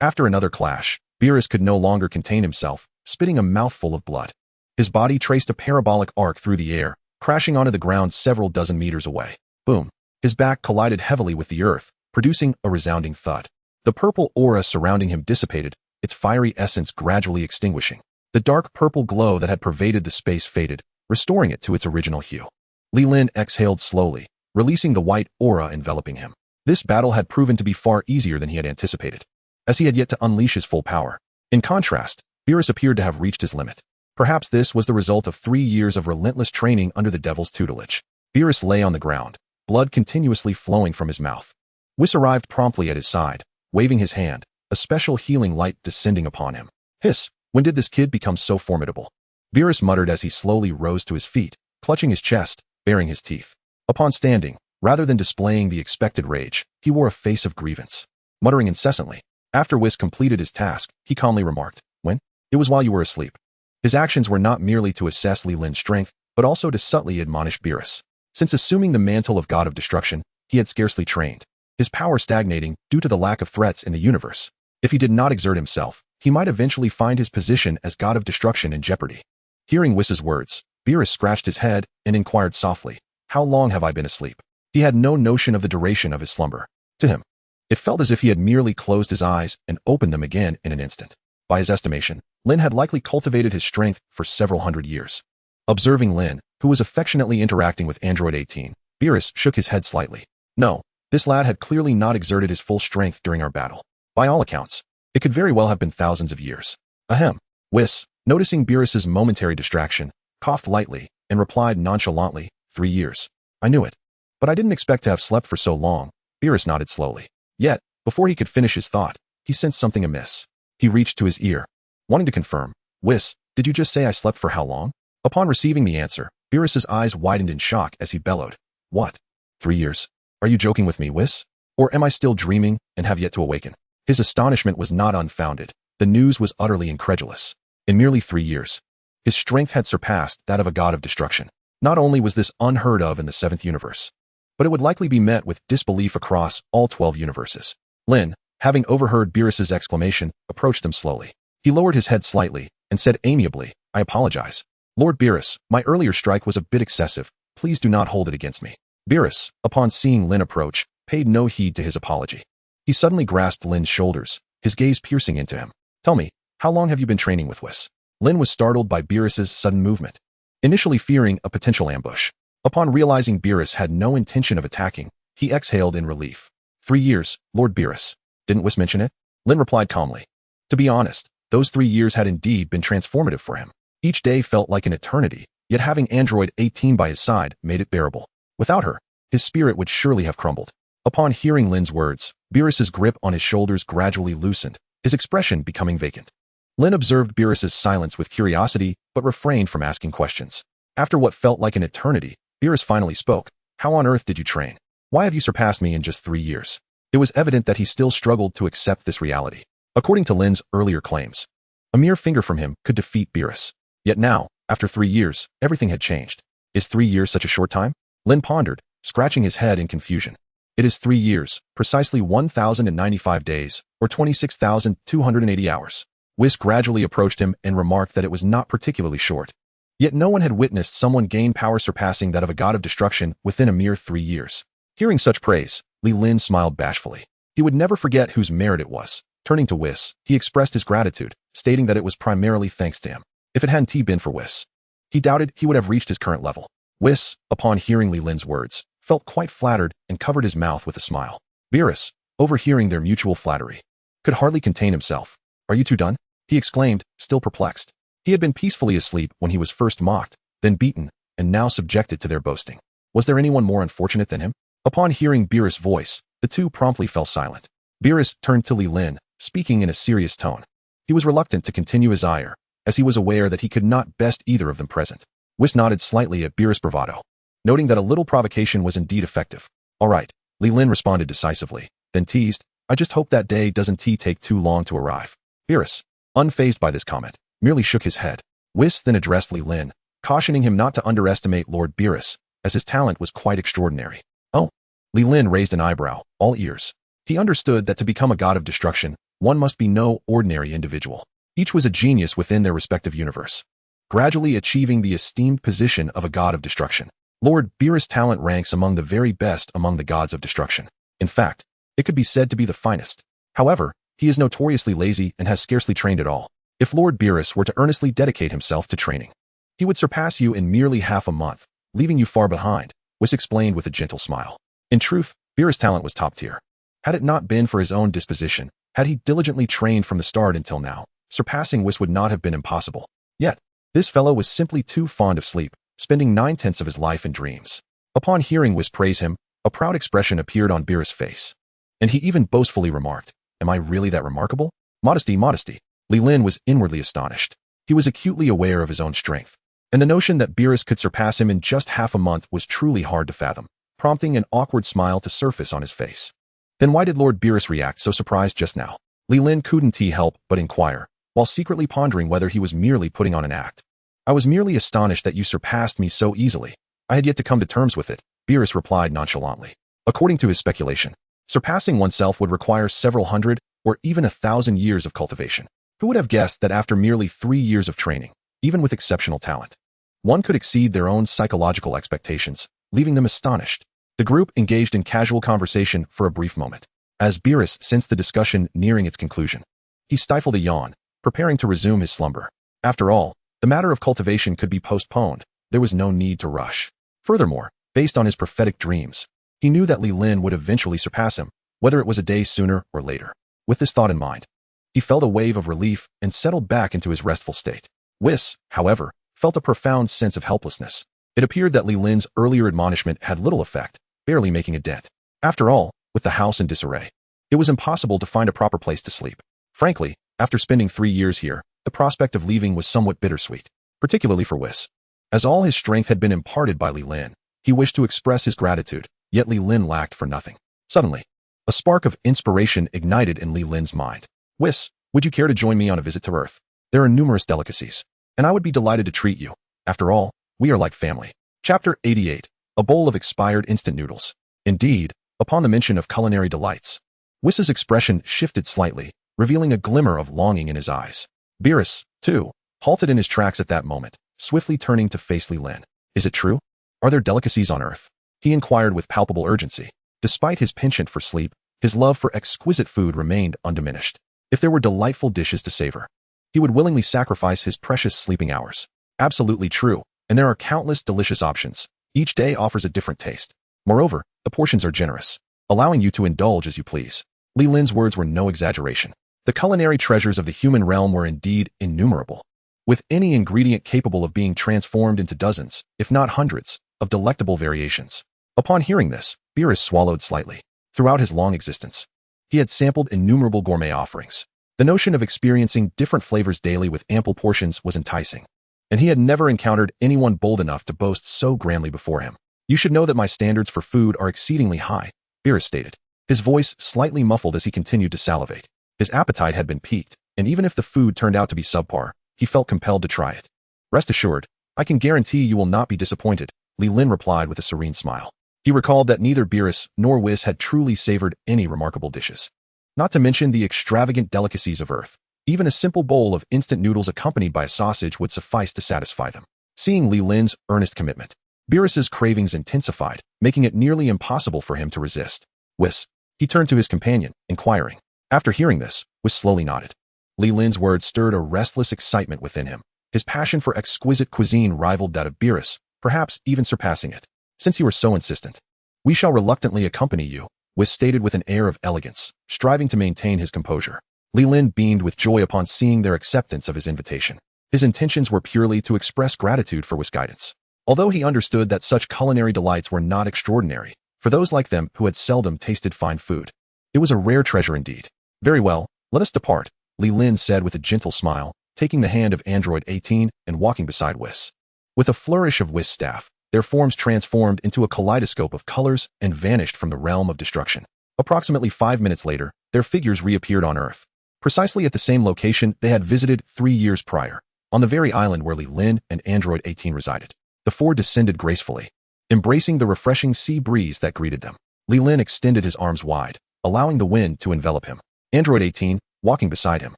After another clash, Beerus could no longer contain himself, spitting a mouthful of blood. His body traced a parabolic arc through the air, crashing onto the ground several dozen meters away. Boom! His back collided heavily with the earth, producing a resounding thud. The purple aura surrounding him dissipated, its fiery essence gradually extinguishing. The dark purple glow that had pervaded the space faded, restoring it to its original hue. Li Lin exhaled slowly, releasing the white aura enveloping him. This battle had proven to be far easier than he had anticipated, as he had yet to unleash his full power. In contrast, Beerus appeared to have reached his limit. Perhaps this was the result of 3 years of relentless training under the devil's tutelage. Beerus lay on the ground, blood continuously flowing from his mouth. Whis arrived promptly at his side, waving his hand, a special healing light descending upon him. Hiss! When did this kid become so formidable? Beerus muttered as he slowly rose to his feet, clutching his chest, baring his teeth. Upon standing, rather than displaying the expected rage, he wore a face of grievance. Muttering incessantly, After Whis completed his task, he calmly remarked, "When? It was while you were asleep." His actions were not merely to assess Li Lin's strength, but also to subtly admonish Beerus. Since assuming the mantle of God of Destruction, he had scarcely trained, his power stagnating due to the lack of threats in the universe. If he did not exert himself, he might eventually find his position as God of Destruction in jeopardy. Hearing Whis's words, Beerus scratched his head and inquired softly, "How long have I been asleep?" He had no notion of the duration of his slumber. To him, it felt as if he had merely closed his eyes and opened them again in an instant. By his estimation, Lin had likely cultivated his strength for several hundred years. Observing Lin, who was affectionately interacting with Android 18, Beerus shook his head slightly. No, this lad had clearly not exerted his full strength during our battle. By all accounts, it could very well have been thousands of years. Ahem. Whis, noticing Beerus's momentary distraction, coughed lightly and replied nonchalantly, 3 years. I knew it. But I didn't expect to have slept for so long. Beerus nodded slowly. Yet, before he could finish his thought, he sensed something amiss. He reached to his ear, wanting to confirm. Whis, did you just say I slept for how long? Upon receiving the answer, Beerus's eyes widened in shock as he bellowed. What? 3 years? Are you joking with me, Whis? Or am I still dreaming and have yet to awaken? His astonishment was not unfounded. The news was utterly incredulous. In merely 3 years, his strength had surpassed that of a god of destruction. Not only was this unheard of in the 7th universe, but it would likely be met with disbelief across all 12 universes. Lin, having overheard Beerus's exclamation, approached them slowly. He lowered his head slightly and said amiably, I apologize. Lord Beerus, my earlier strike was a bit excessive. Please do not hold it against me. Beerus, upon seeing Lin approach, paid no heed to his apology. He suddenly grasped Lin's shoulders, his gaze piercing into him. Tell me, how long have you been training with Whis? Lin was startled by Beerus's sudden movement, initially fearing a potential ambush. Upon realizing Beerus had no intention of attacking, he exhaled in relief. 3 years, Lord Beerus. Didn't Whis mention it? Lin replied calmly. To be honest, those 3 years had indeed been transformative for him. Each day felt like an eternity, yet having Android 18 by his side made it bearable. Without her, his spirit would surely have crumbled. Upon hearing Lin's words, Beerus's grip on his shoulders gradually loosened, his expression becoming vacant. Lin observed Beerus's silence with curiosity, but refrained from asking questions. After what felt like an eternity, Beerus finally spoke. How on earth did you train? Why have you surpassed me in just 3 years? It was evident that he still struggled to accept this reality. According to Lin's earlier claims, a mere finger from him could defeat Beerus. Yet now, after 3 years, everything had changed. Is 3 years such a short time? Lin pondered, scratching his head in confusion. It is 3 years, precisely 1,095 days, or 26,280 hours. Whis gradually approached him and remarked that it was not particularly short. Yet no one had witnessed someone gain power surpassing that of a god of destruction within a mere 3 years. Hearing such praise, Leelyn smiled bashfully. He would never forget whose merit it was. Turning to Whis, he expressed his gratitude, stating that it was primarily thanks to him. If it hadn't been for Whis, he doubted he would have reached his current level. Whis, upon hearing Leelyn's words, felt quite flattered and covered his mouth with a smile. Beerus, overhearing their mutual flattery, could hardly contain himself. Are you two done? He exclaimed, still perplexed. He had been peacefully asleep when he was first mocked, then beaten, and now subjected to their boasting. Was there anyone more unfortunate than him? Upon hearing Beerus' voice, the two promptly fell silent. Beerus turned to Li Lin, speaking in a serious tone. He was reluctant to continue his ire, as he was aware that he could not best either of them present. Whis nodded slightly at Beerus' bravado, noting that a little provocation was indeed effective. All right, Li Lin responded decisively, then teased, I just hope that day doesn't take too long to arrive. Beerus, unfazed by this comment, merely shook his head. Whis then addressed Li Lin, cautioning him not to underestimate Lord Beerus, as his talent was quite extraordinary. Oh. Li Lin raised an eyebrow, all ears. He understood that to become a god of destruction, one must be no ordinary individual. Each was a genius within their respective universe, gradually achieving the esteemed position of a god of destruction. Lord Beerus' talent ranks among the very best among the gods of destruction. In fact, it could be said to be the finest. However, he is notoriously lazy and has scarcely trained at all. If Lord Beerus were to earnestly dedicate himself to training, he would surpass you in merely half a month, leaving you far behind, Whis explained with a gentle smile. In truth, Beerus' talent was top tier. Had it not been for his own disposition, had he diligently trained from the start until now, surpassing Whis would not have been impossible. Yet, this fellow was simply too fond of sleep, spending 9/10 of his life in dreams. Upon hearing Whis praise him, a proud expression appeared on Beerus' face. And he even boastfully remarked, Am I really that remarkable? Modesty, modesty. Li Lin was inwardly astonished. He was acutely aware of his own strength, and the notion that Beerus could surpass him in just half a month was truly hard to fathom, prompting an awkward smile to surface on his face. Then why did Lord Beerus react so surprised just now? Leelyn couldn't help but inquire, while secretly pondering whether he was merely putting on an act. I was merely astonished that you surpassed me so easily. I had yet to come to terms with it, Beerus replied nonchalantly. According to his speculation, surpassing oneself would require several hundred or even 1,000 years of cultivation. Who would have guessed that after merely 3 years of training, even with exceptional talent, one could exceed their own psychological expectations, leaving them astonished? The group engaged in casual conversation for a brief moment. As Beerus sensed the discussion nearing its conclusion, he stifled a yawn, preparing to resume his slumber. After all, the matter of cultivation could be postponed. There was no need to rush. Furthermore, based on his prophetic dreams, he knew that Li Lin would eventually surpass him, whether it was a day sooner or later. With this thought in mind, he felt a wave of relief and settled back into his restful state. Whis, however, felt a profound sense of helplessness. It appeared that Li Lin's earlier admonishment had little effect, barely making a dent. After all, with the house in disarray, it was impossible to find a proper place to sleep. Frankly, after spending 3 years here, the prospect of leaving was somewhat bittersweet, particularly for Whis. As all his strength had been imparted by Li Lin, he wished to express his gratitude, yet Li Lin lacked for nothing. Suddenly, a spark of inspiration ignited in Li Lin's mind. Whis, would you care to join me on a visit to Earth? There are numerous delicacies, and I would be delighted to treat you. After all, we are like family. Chapter 88. A bowl of expired instant noodles. Indeed, upon the mention of culinary delights, Whis's expression shifted slightly, revealing a glimmer of longing in his eyes. Beerus, too, halted in his tracks at that moment, swiftly turning to face Li Lin. Is it true? Are there delicacies on Earth? He inquired with palpable urgency. Despite his penchant for sleep, his love for exquisite food remained undiminished. If there were delightful dishes to savor, he would willingly sacrifice his precious sleeping hours. Absolutely true, and there are countless delicious options. Each day offers a different taste. Moreover, the portions are generous, allowing you to indulge as you please. Li Lin's words were no exaggeration. The culinary treasures of the human realm were indeed innumerable, with any ingredient capable of being transformed into dozens, if not hundreds, of delectable variations. Upon hearing this, Beerus swallowed slightly. Throughout his long existence, he had sampled innumerable gourmet offerings. The notion of experiencing different flavors daily with ample portions was enticing, and he had never encountered anyone bold enough to boast so grandly before him. You should know that my standards for food are exceedingly high, Beerus stated, his voice slightly muffled as he continued to salivate. His appetite had been piqued, and even if the food turned out to be subpar, he felt compelled to try it. Rest assured, I can guarantee you will not be disappointed, Li Lin replied with a serene smile. He recalled that neither Beerus nor Whis had truly savored any remarkable dishes. Not to mention the extravagant delicacies of Earth. Even a simple bowl of instant noodles accompanied by a sausage would suffice to satisfy them. Seeing Li Lin's earnest commitment, Beerus's cravings intensified, making it nearly impossible for him to resist. Whis, he turned to his companion, inquiring. After hearing this, Whis slowly nodded. Li Lin's words stirred a restless excitement within him. His passion for exquisite cuisine rivaled that of Beerus, perhaps even surpassing it. Since you are so insistent, we shall reluctantly accompany you, Whis stated with an air of elegance, striving to maintain his composure. Li Lin beamed with joy upon seeing their acceptance of his invitation. His intentions were purely to express gratitude for Whis' guidance. Although he understood that such culinary delights were not extraordinary, for those like them who had seldom tasted fine food, it was a rare treasure indeed. Very well, let us depart, Li Lin said with a gentle smile, taking the hand of Android 18 and walking beside Whis. With a flourish of Whis' staff, their forms transformed into a kaleidoscope of colors and vanished from the realm of destruction. Approximately 5 minutes later, their figures reappeared on Earth, precisely at the same location they had visited 3 years prior, on the very island where Li Lin and Android 18 resided. The four descended gracefully, embracing the refreshing sea breeze that greeted them. Li Lin extended his arms wide, allowing the wind to envelop him. Android 18, walking beside him,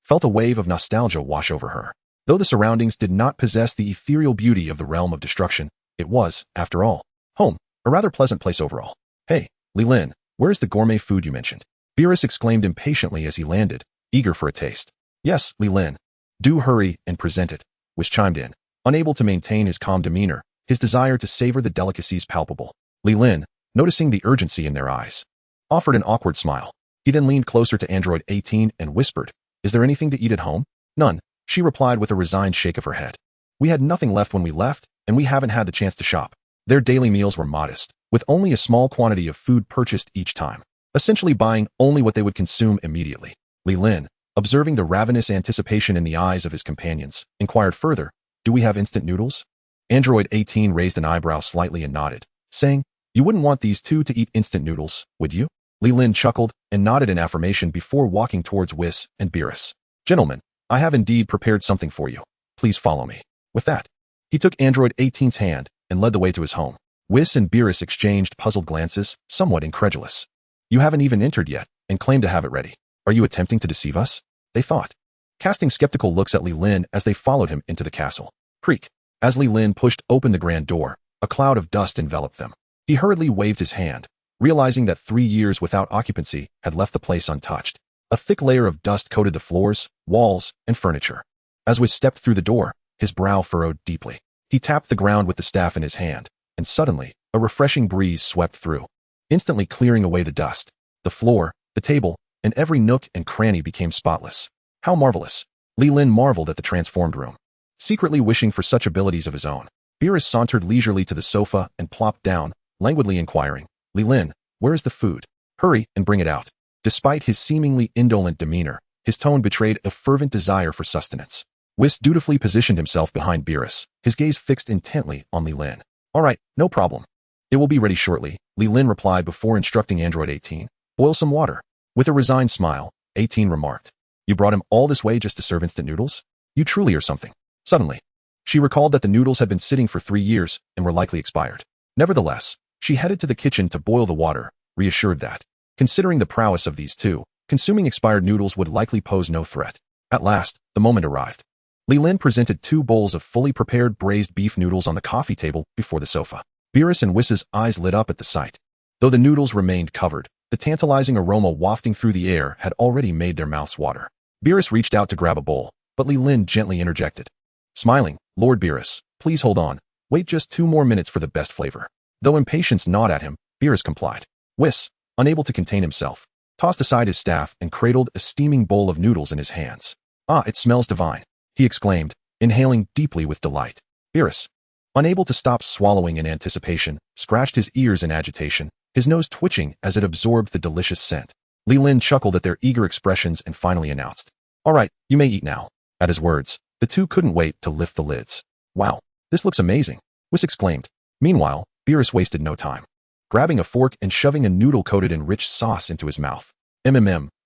felt a wave of nostalgia wash over her. Though the surroundings did not possess the ethereal beauty of the realm of destruction, it was, after all, home, a rather pleasant place overall. Hey, Li Lin, where's the gourmet food you mentioned? Beerus exclaimed impatiently as he landed, eager for a taste. Yes, Li Lin. Do hurry and present it, Whis chimed in, unable to maintain his calm demeanor, his desire to savor the delicacies palpable. Li Lin, noticing the urgency in their eyes, offered an awkward smile. He then leaned closer to Android 18 and whispered, Is there anything to eat at home? None, she replied with a resigned shake of her head. We had nothing left when we left, and we haven't had the chance to shop. Their daily meals were modest, with only a small quantity of food purchased each time, essentially buying only what they would consume immediately. Li Lin, observing the ravenous anticipation in the eyes of his companions, inquired further, Do we have instant noodles? Android 18 raised an eyebrow slightly and nodded, saying, You wouldn't want these two to eat instant noodles, would you? Li Lin chuckled and nodded in affirmation before walking towards Whis and Beerus. Gentlemen, I have indeed prepared something for you. Please follow me. With that, he took Android 18's hand and led the way to his home. Whis and Beerus exchanged puzzled glances, somewhat incredulous. You haven't even entered yet, and claim to have it ready. Are you attempting to deceive us? They thought, casting skeptical looks at Li Lin as they followed him into the castle. Creak. As Li Lin pushed open the grand door, a cloud of dust enveloped them. He hurriedly waved his hand, realizing that 3 years without occupancy had left the place untouched. A thick layer of dust coated the floors, walls, and furniture. As Whis stepped through the door, his brow furrowed deeply. He tapped the ground with the staff in his hand, and suddenly, a refreshing breeze swept through, instantly clearing away the dust. The floor, the table, and every nook and cranny became spotless. How marvelous! Li Lin marveled at the transformed room. Secretly wishing for such abilities of his own, Beerus sauntered leisurely to the sofa and plopped down, languidly inquiring, Li Lin, where is the food? Hurry and bring it out. Despite his seemingly indolent demeanor, his tone betrayed a fervent desire for sustenance. Whis dutifully positioned himself behind Beerus, his gaze fixed intently on Li Lin. All right, no problem. It will be ready shortly, Li Lin replied before instructing Android 18. Boil some water. With a resigned smile, 18 remarked. You brought him all this way just to serve instant noodles? You truly are something. Suddenly, she recalled that the noodles had been sitting for 3 years and were likely expired. Nevertheless, she headed to the kitchen to boil the water, reassured that, considering the prowess of these two, consuming expired noodles would likely pose no threat. At last, the moment arrived. Li Lin presented 2 bowls of fully prepared braised beef noodles on the coffee table before the sofa. Beerus and Whis' eyes lit up at the sight. Though the noodles remained covered, the tantalizing aroma wafting through the air had already made their mouths water. Beerus reached out to grab a bowl, but Li Lin gently interjected. Smiling, Lord Beerus, please hold on. Wait just 2 more minutes for the best flavor. Though impatience gnawed at him, Beerus complied. Whis, unable to contain himself, tossed aside his staff and cradled a steaming bowl of noodles in his hands. Ah, it smells divine, he exclaimed, inhaling deeply with delight. Beerus, unable to stop swallowing in anticipation, scratched his ears in agitation, his nose twitching as it absorbed the delicious scent. Li Lin chuckled at their eager expressions and finally announced, All right, you may eat now. At his words, the two couldn't wait to lift the lids. Wow, this looks amazing, Whis exclaimed. Meanwhile, Beerus wasted no time. Grabbing a fork and shoving a noodle coated in rich sauce into his mouth.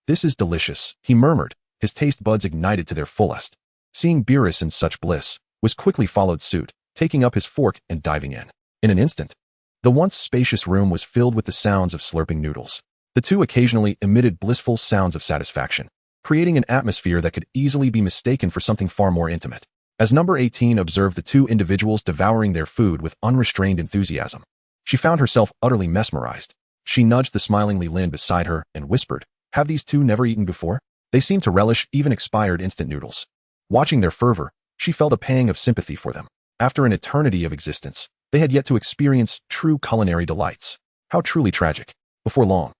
This is delicious, he murmured, his taste buds ignited to their fullest. Seeing Beerus in such bliss, Whis quickly followed suit, taking up his fork and diving in. In an instant, the once spacious room was filled with the sounds of slurping noodles. The two occasionally emitted blissful sounds of satisfaction, creating an atmosphere that could easily be mistaken for something far more intimate. As number 18 observed the two individuals devouring their food with unrestrained enthusiasm, she found herself utterly mesmerized. She nudged the smiling Li Lin beside her and whispered, Have these two never eaten before? They seemed to relish even expired instant noodles. Watching their fervor, she felt a pang of sympathy for them. After an eternity of existence, they had yet to experience true culinary delights. How truly tragic. Before long,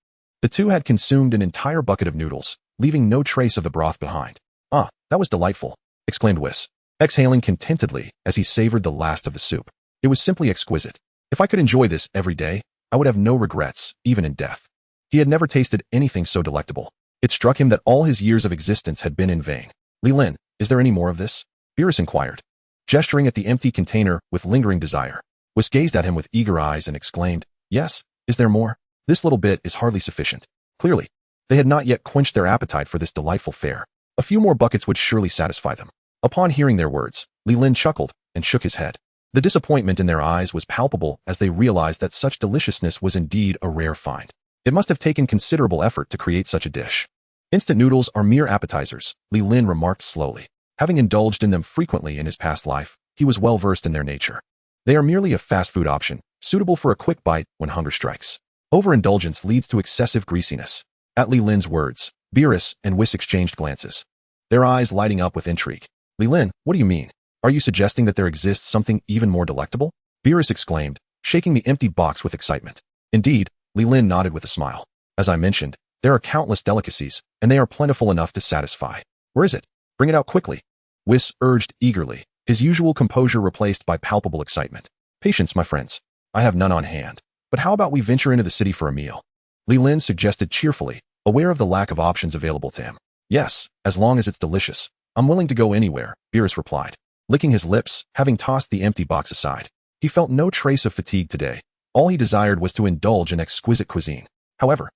the two had consumed an entire bucket of noodles, leaving no trace of the broth behind. Ah, that was delightful, exclaimed Whis, exhaling contentedly as he savored the last of the soup. It was simply exquisite. If I could enjoy this every day, I would have no regrets, even in death. He had never tasted anything so delectable. It struck him that all his years of existence had been in vain. Li Lin, is there any more of this? Beerus inquired, gesturing at the empty container with lingering desire. Whis gazed at him with eager eyes and exclaimed, Yes, is there more? This little bit is hardly sufficient. Clearly, they had not yet quenched their appetite for this delightful fare. A few more buckets would surely satisfy them. Upon hearing their words, Li Lin chuckled and shook his head. The disappointment in their eyes was palpable as they realized that such deliciousness was indeed a rare find. It must have taken considerable effort to create such a dish. Instant noodles are mere appetizers, Li Lin remarked slowly. Having indulged in them frequently in his past life, he was well versed in their nature. They are merely a fast food option, suitable for a quick bite when hunger strikes. Overindulgence leads to excessive greasiness. At Li Lin's words, Beerus and Whis exchanged glances, their eyes lighting up with intrigue. Li Lin, what do you mean? Are you suggesting that there exists something even more delectable? Beerus exclaimed, shaking the empty box with excitement. Indeed, Li Lin nodded with a smile. As I mentioned, there are countless delicacies, and they are plentiful enough to satisfy. Where is it? Bring it out quickly. Whis urged eagerly, his usual composure replaced by palpable excitement. Patience, my friends. I have none on hand. But how about we venture into the city for a meal? Li Lin suggested cheerfully, aware of the lack of options available to him. Yes, as long as it's delicious. I'm willing to go anywhere, Beerus replied, licking his lips, having tossed the empty box aside. He felt no trace of fatigue today. All he desired was to indulge in exquisite cuisine. However,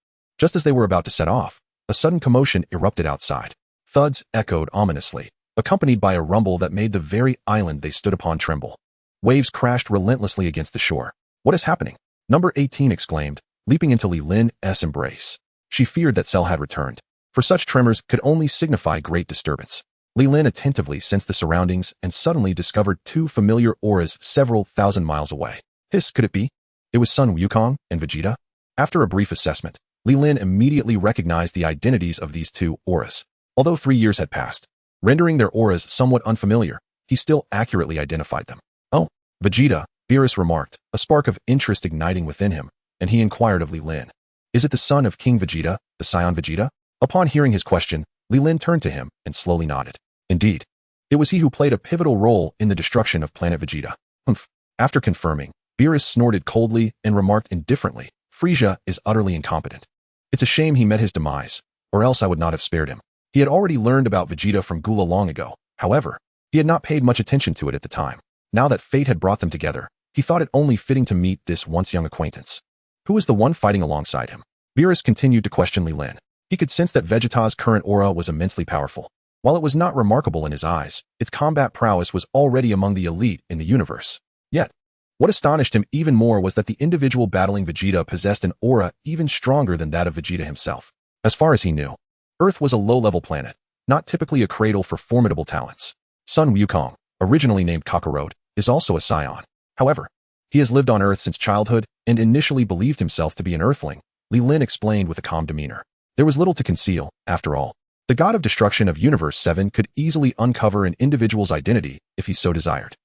Just as they were about to set off, a sudden commotion erupted outside. Thuds echoed ominously, accompanied by a rumble that made the very island they stood upon tremble. Waves crashed relentlessly against the shore. "What is happening?" Number 18 exclaimed, leaping into Li Lin's embrace. She feared that Cell had returned, for such tremors could only signify great disturbance. Li Lin attentively sensed the surroundings and suddenly discovered two familiar auras several thousand miles away. Could it be? It was Sun Wukong and Vegeta? After a brief assessment, Li Lin immediately recognized the identities of these two auras. Although 3 years had passed, rendering their auras somewhat unfamiliar, he still accurately identified them. "Oh, Vegeta," Beerus remarked, a spark of interest igniting within him, and he inquired of Li Lin. "Is it the son of King Vegeta, the Saiyan Vegeta?" Upon hearing his question, Li Lin turned to him and slowly nodded. Indeed, it was he who played a pivotal role in the destruction of planet Vegeta. Humph. After confirming, Beerus snorted coldly and remarked indifferently, "Frieza is utterly incompetent. It's a shame he met his demise, or else I would not have spared him." He had already learned about Vegeta from Gula long ago. However, he had not paid much attention to it at the time. Now that fate had brought them together, he thought it only fitting to meet this once young acquaintance. Who was the one fighting alongside him? Beerus continued to question Li Lin. He could sense that Vegeta's current aura was immensely powerful. While it was not remarkable in his eyes, its combat prowess was already among the elite in the universe. Yet, what astonished him even more was that the individual battling Vegeta possessed an aura even stronger than that of Vegeta himself. As far as he knew, Earth was a low-level planet, not typically a cradle for formidable talents. Sun Wukong, originally named Kakarot, is also a Saiyan. However, he has lived on Earth since childhood and initially believed himself to be an Earthling, Li Lin explained with a calm demeanor. There was little to conceal, after all. The god of destruction of Universe 7 could easily uncover an individual's identity if he so desired.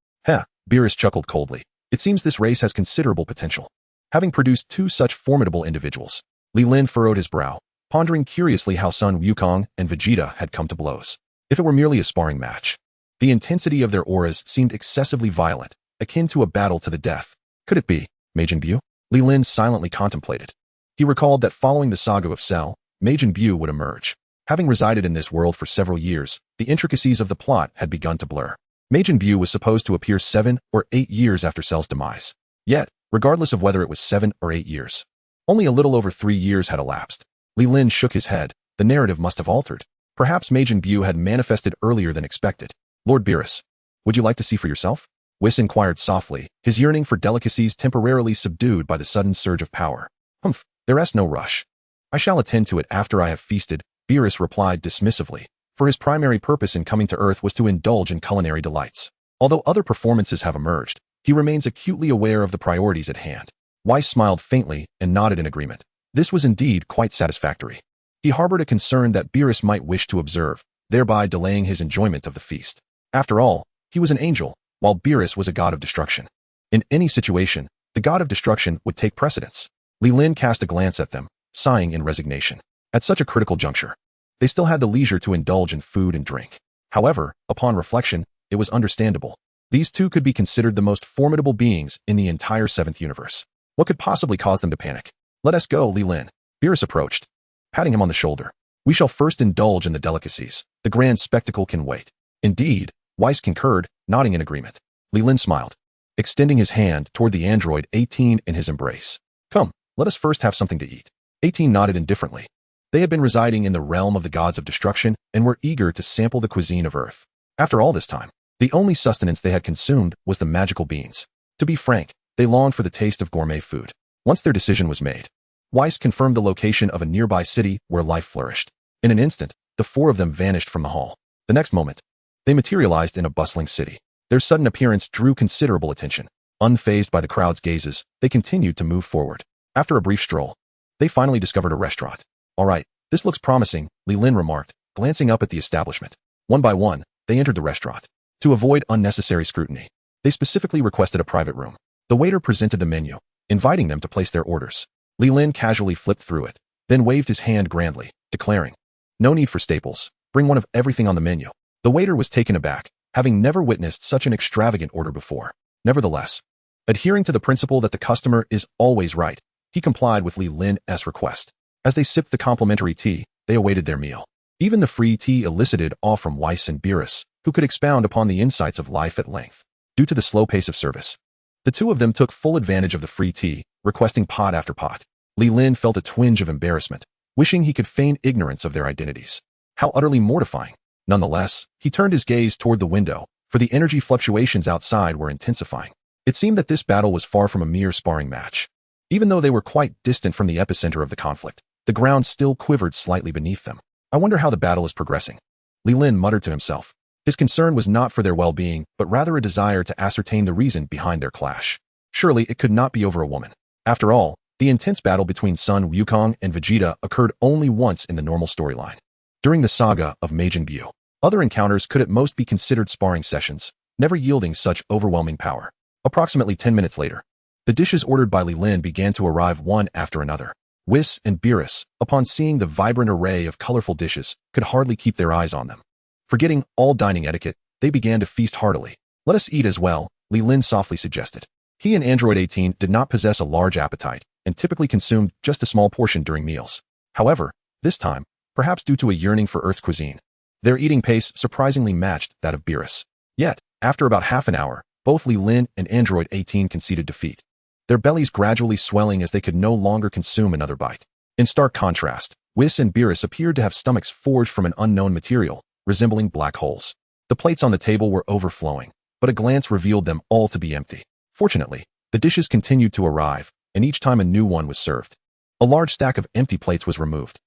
Beerus chuckled coldly. It seems this race has considerable potential. Having produced two such formidable individuals, Li Lin furrowed his brow, pondering curiously how Sun Wukong and Vegeta had come to blows. If it were merely a sparring match, the intensity of their auras seemed excessively violent, akin to a battle to the death. Could it be Majin Buu? Li Lin silently contemplated. He recalled that following the saga of Cell, Majin Buu would emerge. Having resided in this world for several years, the intricacies of the plot had begun to blur. Majin Buu was supposed to appear 7 or 8 years after Cell's demise. Yet, regardless of whether it was 7 or 8 years, only a little over 3 years had elapsed. Li Lin shook his head. The narrative must have altered. Perhaps Majin Buu had manifested earlier than expected. "Lord Beerus, would you like to see for yourself?" Whis inquired softly, his yearning for delicacies temporarily subdued by the sudden surge of power. "Humph, there's no rush. I shall attend to it after I have feasted," Beerus replied dismissively, for his primary purpose in coming to Earth was to indulge in culinary delights. Although other performances have emerged, he remains acutely aware of the priorities at hand. Weiss smiled faintly and nodded in agreement. This was indeed quite satisfactory. He harbored a concern that Beerus might wish to observe, thereby delaying his enjoyment of the feast. After all, he was an angel, while Beerus was a god of destruction. In any situation, the god of destruction would take precedence. Li Lin cast a glance at them, sighing in resignation. At such a critical juncture, they still had the leisure to indulge in food and drink. However, upon reflection, it was understandable. These two could be considered the most formidable beings in the entire 7th universe. What could possibly cause them to panic? "Let us go, Li Lin." Beerus approached, patting him on the shoulder. "We shall first indulge in the delicacies. The grand spectacle can wait." Indeed, Weiss concurred, nodding in agreement. Li Lin smiled, extending his hand toward the android 18 in his embrace. "Come, let us first have something to eat." 18 nodded indifferently. They had been residing in the realm of the gods of destruction and were eager to sample the cuisine of Earth. After all this time, the only sustenance they had consumed was the magical beans. To be frank, they longed for the taste of gourmet food. Once their decision was made, Weiss confirmed the location of a nearby city where life flourished. In an instant, the four of them vanished from the hall. The next moment, they materialized in a bustling city. Their sudden appearance drew considerable attention. Unfazed by the crowd's gazes, they continued to move forward. After a brief stroll, they finally discovered a restaurant. "All right, this looks promising," Li Lin remarked, glancing up at the establishment. One by one, they entered the restaurant. To avoid unnecessary scrutiny, they specifically requested a private room. The waiter presented the menu, inviting them to place their orders. Li Lin casually flipped through it, then waved his hand grandly, declaring, "No need for staples. Bring one of everything on the menu." The waiter was taken aback, having never witnessed such an extravagant order before. Nevertheless, adhering to the principle that the customer is always right, he complied with Li Lin's request. As they sipped the complimentary tea, they awaited their meal. Even the free tea elicited awe from Weiss and Beerus, who could expound upon the insights of life at length. Due to the slow pace of service, the two of them took full advantage of the free tea, requesting pot after pot. Li Lin felt a twinge of embarrassment, wishing he could feign ignorance of their identities. How utterly mortifying. Nonetheless, he turned his gaze toward the window, for the energy fluctuations outside were intensifying. It seemed that this battle was far from a mere sparring match. Even though they were quite distant from the epicenter of the conflict, the ground still quivered slightly beneath them. I wonder how the battle is progressing. Leelyn muttered to himself. His concern was not for their well-being, but rather a desire to ascertain the reason behind their clash. Surely it could not be over a woman. After all, the intense battle between Sun Wukong and Vegeta occurred only once in the normal storyline. During the saga of Majin Buu, other encounters could at most be considered sparring sessions, never yielding such overwhelming power. Approximately 10 minutes later, the dishes ordered by Li Lin began to arrive one after another. Whis and Beerus, upon seeing the vibrant array of colorful dishes, could hardly keep their eyes on them. Forgetting all dining etiquette, they began to feast heartily. "Let us eat as well," Li Lin softly suggested. He and Android 18 did not possess a large appetite and typically consumed just a small portion during meals. However, this time, perhaps due to a yearning for Earth's cuisine, their eating pace surprisingly matched that of Beerus. Yet, after about half an hour, both Li Lin and Android 18 conceded defeat, their bellies gradually swelling as they could no longer consume another bite. In stark contrast, Whis and Beerus appeared to have stomachs forged from an unknown material, resembling black holes. The plates on the table were overflowing, but a glance revealed them all to be empty. Fortunately, the dishes continued to arrive, and each time a new one was served, a large stack of empty plates was removed.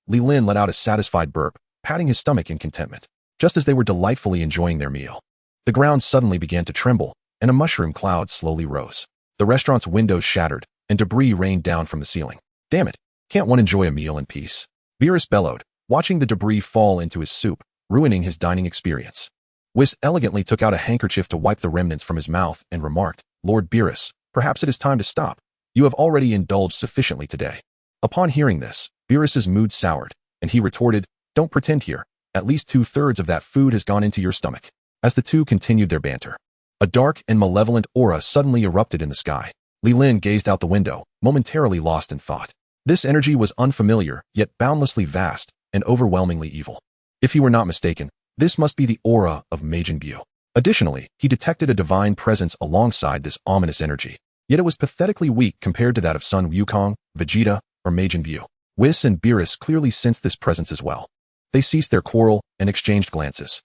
Li Lin let out a satisfied burp, patting his stomach in contentment. Just as they were delightfully enjoying their meal, the ground suddenly began to tremble, and a mushroom cloud slowly rose. The restaurant's windows shattered, and debris rained down from the ceiling. "Damn it, can't one enjoy a meal in peace?" Beerus bellowed, watching the debris fall into his soup, ruining his dining experience. Whis elegantly took out a handkerchief to wipe the remnants from his mouth and remarked, "Lord Beerus, perhaps it is time to stop. You have already indulged sufficiently today." Upon hearing this, Beerus's mood soured, and he retorted, "Don't pretend here. At least 2/3 of that food has gone into your stomach." As the two continued their banter, a dark and malevolent aura suddenly erupted in the sky. Li Lin gazed out the window, momentarily lost in thought. This energy was unfamiliar, yet boundlessly vast, and overwhelmingly evil. If he were not mistaken, this must be the aura of Majin Buu. Additionally, he detected a divine presence alongside this ominous energy, yet it was pathetically weak compared to that of Sun Wukong, Vegeta, or Majin Buu. Whis and Beerus clearly sensed this presence as well. They ceased their quarrel and exchanged glances.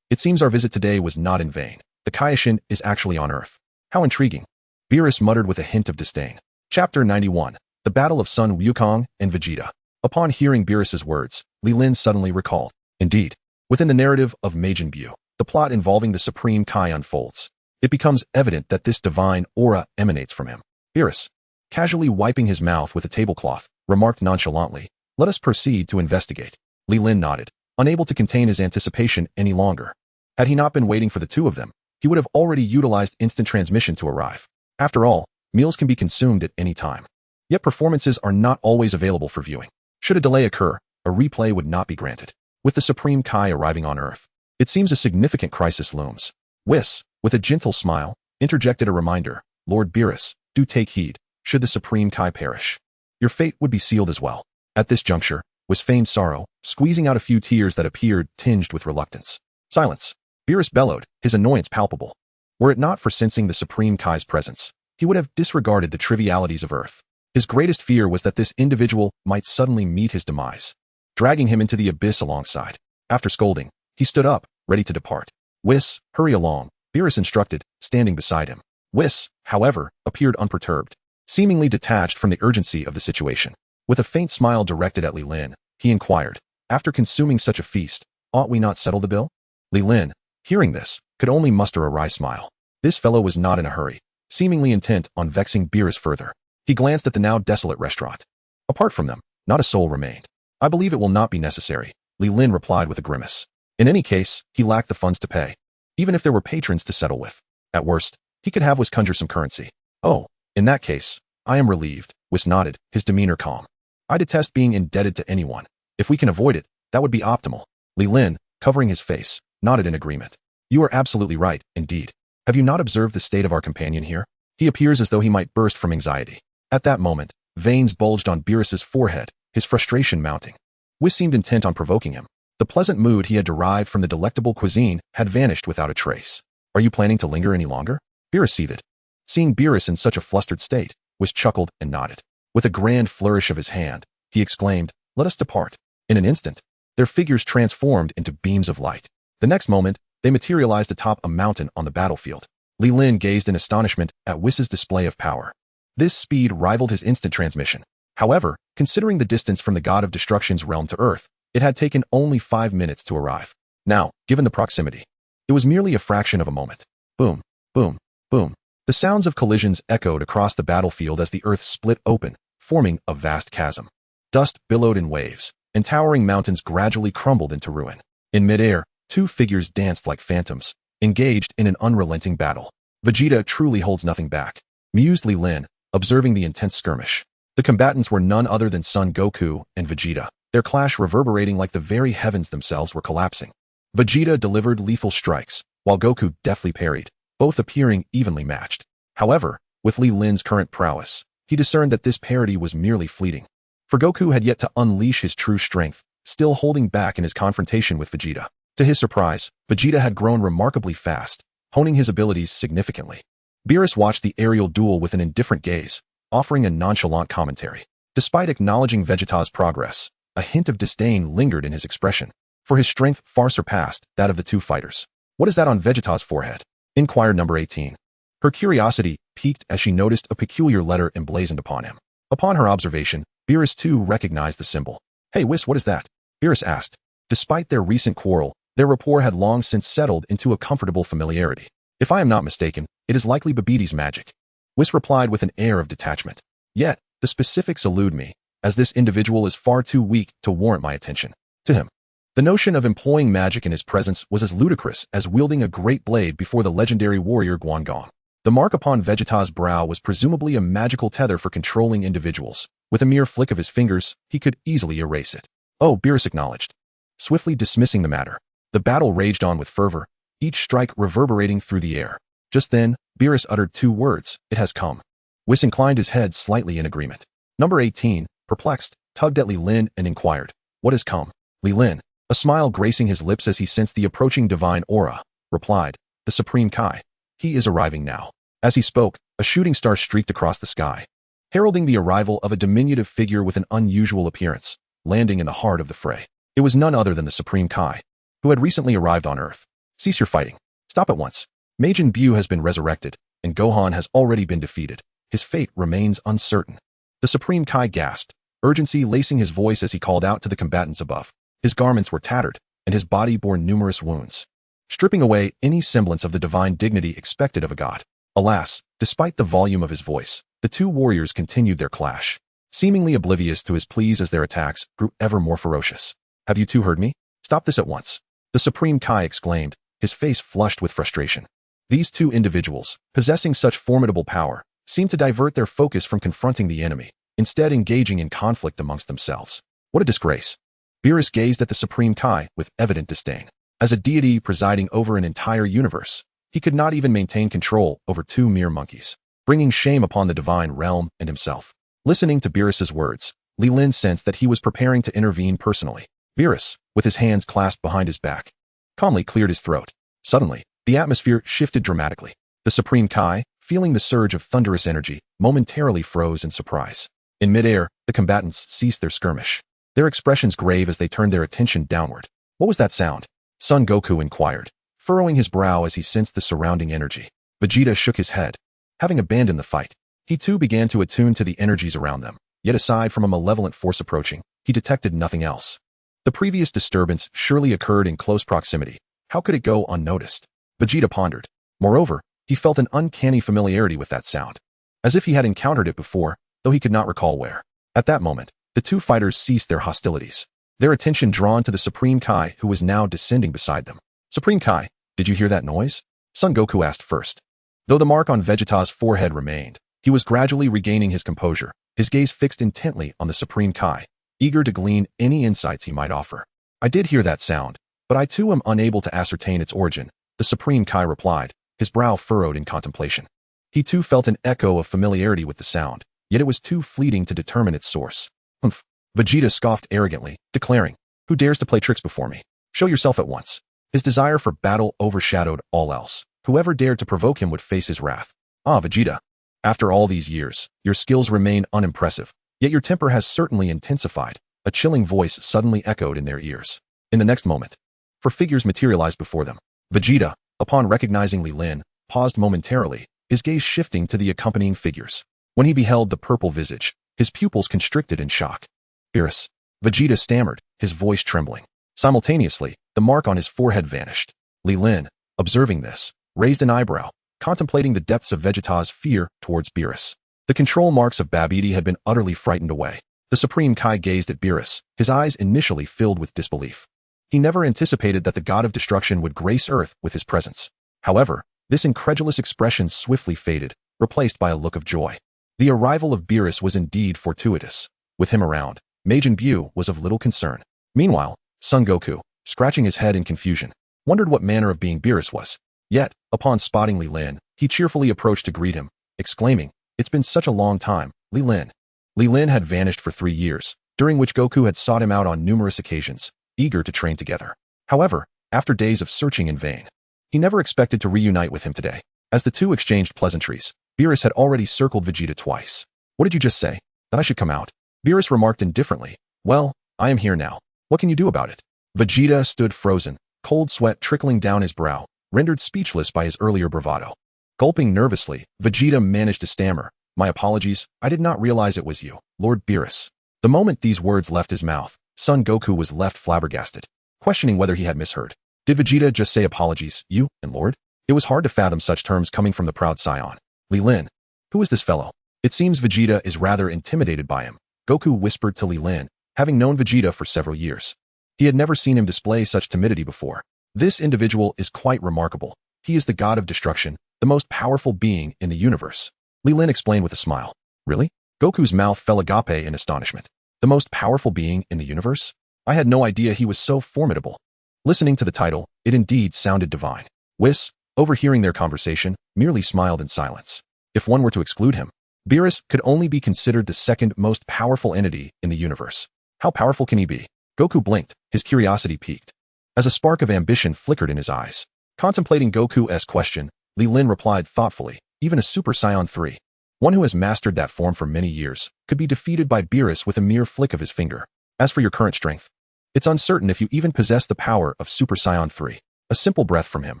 It seems our visit today was not in vain. The Kaioshin is actually on Earth. How intriguing. Beerus muttered with a hint of disdain. Chapter 91. The Battle of Sun Wukong and Vegeta. Upon hearing Beerus's words, Li Lin suddenly recalled. Indeed, within the narrative of Majin Buu, the plot involving the Supreme Kai unfolds. It becomes evident that this divine aura emanates from him. Beerus, casually wiping his mouth with a tablecloth, remarked nonchalantly, "Let us proceed to investigate." Li Lin nodded, unable to contain his anticipation any longer. Had he not been waiting for the two of them, he would have already utilized instant transmission to arrive. After all, meals can be consumed at any time. Yet performances are not always available for viewing. Should a delay occur, a replay would not be granted. With the Supreme Kai arriving on Earth, it seems a significant crisis looms. Whis, with a gentle smile, interjected a reminder, "Lord Beerus, do take heed. Should the Supreme Kai perish, your fate would be sealed as well." At this juncture, Whis feigned sorrow, squeezing out a few tears that appeared tinged with reluctance. "Silence!" Beerus bellowed, his annoyance palpable. Were it not for sensing the Supreme Kai's presence, he would have disregarded the trivialities of Earth. His greatest fear was that this individual might suddenly meet his demise, dragging him into the abyss alongside. After scolding, he stood up, ready to depart. "Whis, hurry along," Beerus instructed, standing beside him. Whis, however, appeared unperturbed, seemingly detached from the urgency of the situation. With a faint smile directed at Li Lin, he inquired, "After consuming such a feast, ought we not settle the bill?" Li Lin, hearing this, could only muster a wry smile. This fellow was not in a hurry, seemingly intent on vexing Beerus further. He glanced at the now desolate restaurant. Apart from them, not a soul remained. "I believe it will not be necessary," Li Lin replied with a grimace. In any case, he lacked the funds to pay, even if there were patrons to settle with. At worst, he could have Whis conjure some currency. "Oh, in that case, I am relieved," Whis nodded, his demeanor calm. "I detest being indebted to anyone. If we can avoid it, that would be optimal." Li Lin, covering his face, nodded in agreement. "You are absolutely right, indeed. Have you not observed the state of our companion here? He appears as though he might burst from anxiety." At that moment, veins bulged on Beerus's forehead, his frustration mounting. Whis seemed intent on provoking him. The pleasant mood he had derived from the delectable cuisine had vanished without a trace. "Are you planning to linger any longer?" Beerus seethed. Seeing Beerus in such a flustered state, Whis chuckled and nodded. With a grand flourish of his hand, he exclaimed, "Let us depart." In an instant, their figures transformed into beams of light. The next moment, they materialized atop a mountain on the battlefield. Li Lin gazed in astonishment at Whis' display of power. This speed rivaled his instant transmission. However, considering the distance from the god of destruction's realm to Earth, it had taken only 5 minutes to arrive. Now, given the proximity, it was merely a fraction of a moment. Boom, boom, boom. The sounds of collisions echoed across the battlefield as the earth split open, forming a vast chasm. Dust billowed in waves, and towering mountains gradually crumbled into ruin. In midair, two figures danced like phantoms, engaged in an unrelenting battle. Vegeta truly holds nothing back, mused Li Lin, observing the intense skirmish. The combatants were none other than Son Goku and Vegeta, their clash reverberating like the very heavens themselves were collapsing. Vegeta delivered lethal strikes, while Goku deftly parried, both appearing evenly matched. However, with Li Lin's current prowess, he discerned that this parity was merely fleeting. For Goku had yet to unleash his true strength, still holding back in his confrontation with Vegeta. To his surprise, Vegeta had grown remarkably fast, honing his abilities significantly. Beerus watched the aerial duel with an indifferent gaze, offering a nonchalant commentary. Despite acknowledging Vegeta's progress, a hint of disdain lingered in his expression, for his strength far surpassed that of the two fighters. "What is that on Vegeta's forehead?" inquired number 18. Her curiosity piqued as she noticed a peculiar letter emblazoned upon him. Upon her observation, Beerus too recognized the symbol. "Hey Whis, what is that?" Beerus asked. Despite their recent quarrel, their rapport had long since settled into a comfortable familiarity. "If I am not mistaken, it is likely Babiti's magic." Whis replied with an air of detachment. "Yet, the specifics elude me, as this individual is far too weak to warrant my attention." To him, the notion of employing magic in his presence was as ludicrous as wielding a great blade before the legendary warrior Guangong. The mark upon Vegeta's brow was presumably a magical tether for controlling individuals. With a mere flick of his fingers, he could easily erase it. "Oh," Beerus acknowledged, swiftly dismissing the matter. The battle raged on with fervor, each strike reverberating through the air. Just then, Beerus uttered two words, "It has come." Whis inclined his head slightly in agreement. Number 18, perplexed, tugged at Li Lin and inquired, "What has come?" Li Lin, a smile gracing his lips as he sensed the approaching divine aura, replied, "The Supreme Kai. He is arriving now." As he spoke, a shooting star streaked across the sky, heralding the arrival of a diminutive figure with an unusual appearance, landing in the heart of the fray. It was none other than the Supreme Kai, who had recently arrived on Earth. "Cease your fighting. Stop at once. Majin Buu has been resurrected, and Gohan has already been defeated. His fate remains uncertain." The Supreme Kai gasped, urgency lacing his voice as he called out to the combatants above. His garments were tattered, and his body bore numerous wounds, stripping away any semblance of the divine dignity expected of a god. Alas, despite the volume of his voice, the two warriors continued their clash, seemingly oblivious to his pleas as their attacks grew ever more ferocious. "Have you two heard me? Stop this at once," the Supreme Kai exclaimed, his face flushed with frustration. These two individuals, possessing such formidable power, seemed to divert their focus from confronting the enemy, instead engaging in conflict amongst themselves. What a disgrace. Beerus gazed at the Supreme Kai with evident disdain. As a deity presiding over an entire universe, he could not even maintain control over two mere monkeys, bringing shame upon the divine realm and himself. Listening to Beerus's words, Li Lin sensed that he was preparing to intervene personally. Beerus, with his hands clasped behind his back, calmly cleared his throat. Suddenly, the atmosphere shifted dramatically. The Supreme Kai, feeling the surge of thunderous energy, momentarily froze in surprise. In midair, the combatants ceased their skirmish, their expressions grave as they turned their attention downward. "What was that sound?" Son Goku inquired, furrowing his brow as he sensed the surrounding energy. Vegeta shook his head. Having abandoned the fight, he too began to attune to the energies around them, yet aside from a malevolent force approaching, he detected nothing else. The previous disturbance surely occurred in close proximity. How could it go unnoticed? Vegeta pondered. Moreover, he felt an uncanny familiarity with that sound, as if he had encountered it before, though he could not recall where. At that moment, the two fighters ceased their hostilities, their attention drawn to the Supreme Kai who was now descending beside them. "Supreme Kai, did you hear that noise?" Son Goku asked first. Though the mark on Vegeta's forehead remained, he was gradually regaining his composure, his gaze fixed intently on the Supreme Kai, eager to glean any insights he might offer. "I did hear that sound, but I too am unable to ascertain its origin," the Supreme Kai replied, his brow furrowed in contemplation. He too felt an echo of familiarity with the sound, yet it was too fleeting to determine its source. "Humph," Vegeta scoffed arrogantly, declaring, "Who dares to play tricks before me? Show yourself at once." His desire for battle overshadowed all else. Whoever dared to provoke him would face his wrath. "Ah, Vegeta. After all these years, your skills remain unimpressive, Yet your temper has certainly intensified, a chilling voice suddenly echoed in their ears. In the next moment, four figures materialized before them. Vegeta, upon recognizing Li Lin, paused momentarily, his gaze shifting to the accompanying figures. When he beheld the purple visage, his pupils constricted in shock. Beerus. Vegeta stammered, his voice trembling. Simultaneously, the mark on his forehead vanished. Li Lin, observing this, raised an eyebrow, contemplating the depths of Vegeta's fear towards Beerus. The control marks of Babidi had been utterly frightened away. The Supreme Kai gazed at Beerus, his eyes initially filled with disbelief. He never anticipated that the god of destruction would grace Earth with his presence. However, this incredulous expression swiftly faded, replaced by a look of joy. The arrival of Beerus was indeed fortuitous. With him around, Majin Buu was of little concern. Meanwhile, Son Goku, scratching his head in confusion, wondered what manner of being Beerus was. Yet, upon spotting Li Lin, he cheerfully approached to greet him, exclaiming, "It's been such a long time, Li Lin." Li Lin had vanished for 3 years, during which Goku had sought him out on numerous occasions, eager to train together. However, after days of searching in vain, he never expected to reunite with him today. As the two exchanged pleasantries, Beerus had already circled Vegeta twice. "What did you just say? That I should come out?" Beerus remarked indifferently. "Well, I am here now. What can you do about it?" Vegeta stood frozen, cold sweat trickling down his brow, rendered speechless by his earlier bravado. Gulping nervously, Vegeta managed to stammer, "My apologies, I did not realize it was you, Lord Beerus." The moment these words left his mouth, Son Goku was left flabbergasted, questioning whether he had misheard. Did Vegeta just say apologies, you, and Lord? It was hard to fathom such terms coming from the proud scion. Li Lin. Who is this fellow? It seems Vegeta is rather intimidated by him, Goku whispered to Li Lin, having known Vegeta for several years. He had never seen him display such timidity before. This individual is quite remarkable. He is the god of destruction, the most powerful being in the universe. Li Lin explained with a smile. Really? Goku's mouth fell agape in astonishment. The most powerful being in the universe? I had no idea he was so formidable. Listening to the title, it indeed sounded divine. Whis, overhearing their conversation, merely smiled in silence. If one were to exclude him, Beerus could only be considered the second most powerful entity in the universe. How powerful can he be? Goku blinked, his curiosity piqued. As a spark of ambition flickered in his eyes. Contemplating Goku's question, Li Lin replied thoughtfully, even a Super Saiyan 3. One who has mastered that form for many years could be defeated by Beerus with a mere flick of his finger. As for your current strength, it's uncertain if you even possess the power of Super Saiyan 3. A simple breath from him,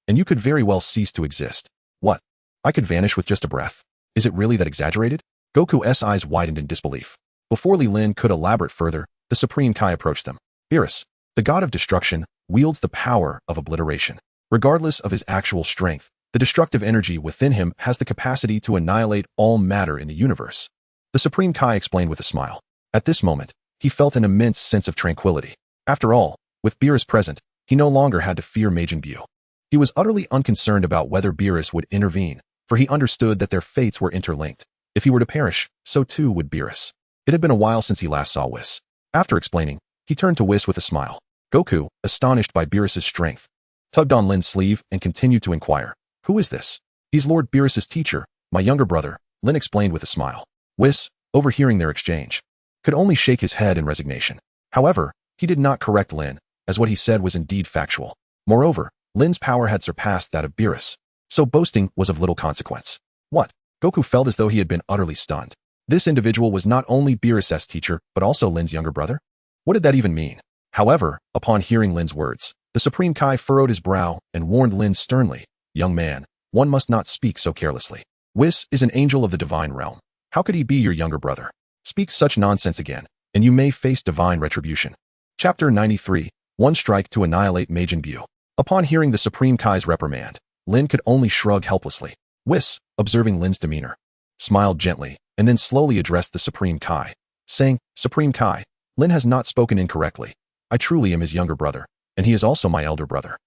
and you could very well cease to exist. What? I could vanish with just a breath? Is it really that exaggerated? Goku's eyes widened in disbelief. Before Li Lin could elaborate further, the Supreme Kai approached them. Beerus, the god of destruction, wields the power of obliteration. Regardless of his actual strength, the destructive energy within him has the capacity to annihilate all matter in the universe. The Supreme Kai explained with a smile. At this moment, he felt an immense sense of tranquility. After all, with Beerus present, he no longer had to fear Majin Buu. He was utterly unconcerned about whether Beerus would intervene, for he understood that their fates were interlinked. If he were to perish, so too would Beerus. It had been a while since he last saw Whis. After explaining, he turned to Whis with a smile. Goku, astonished by Beerus's strength, tugged on Lin's sleeve and continued to inquire, "Who is this?" "He's Lord Beerus's teacher, my younger brother," Lin explained with a smile. Whis, overhearing their exchange, could only shake his head in resignation. However, he did not correct Lin, as what he said was indeed factual. Moreover, Lin's power had surpassed that of Beerus, so boasting was of little consequence. What? Goku felt as though he had been utterly stunned. This individual was not only Beerus's teacher, but also Lin's younger brother? What did that even mean? However, upon hearing Lin's words, the Supreme Kai furrowed his brow and warned Lin sternly, "Young man, one must not speak so carelessly. Whis is an angel of the divine realm. How could he be your younger brother? Speak such nonsense again, and you may face divine retribution." Chapter 93, One Strike to Annihilate Majin Buu. Upon hearing the Supreme Kai's reprimand, Lin could only shrug helplessly. Whis, observing Lin's demeanor, smiled gently, and then slowly addressed the Supreme Kai, saying, "Supreme Kai, Lin has not spoken incorrectly. I truly am his younger brother, and he is also my elder brother."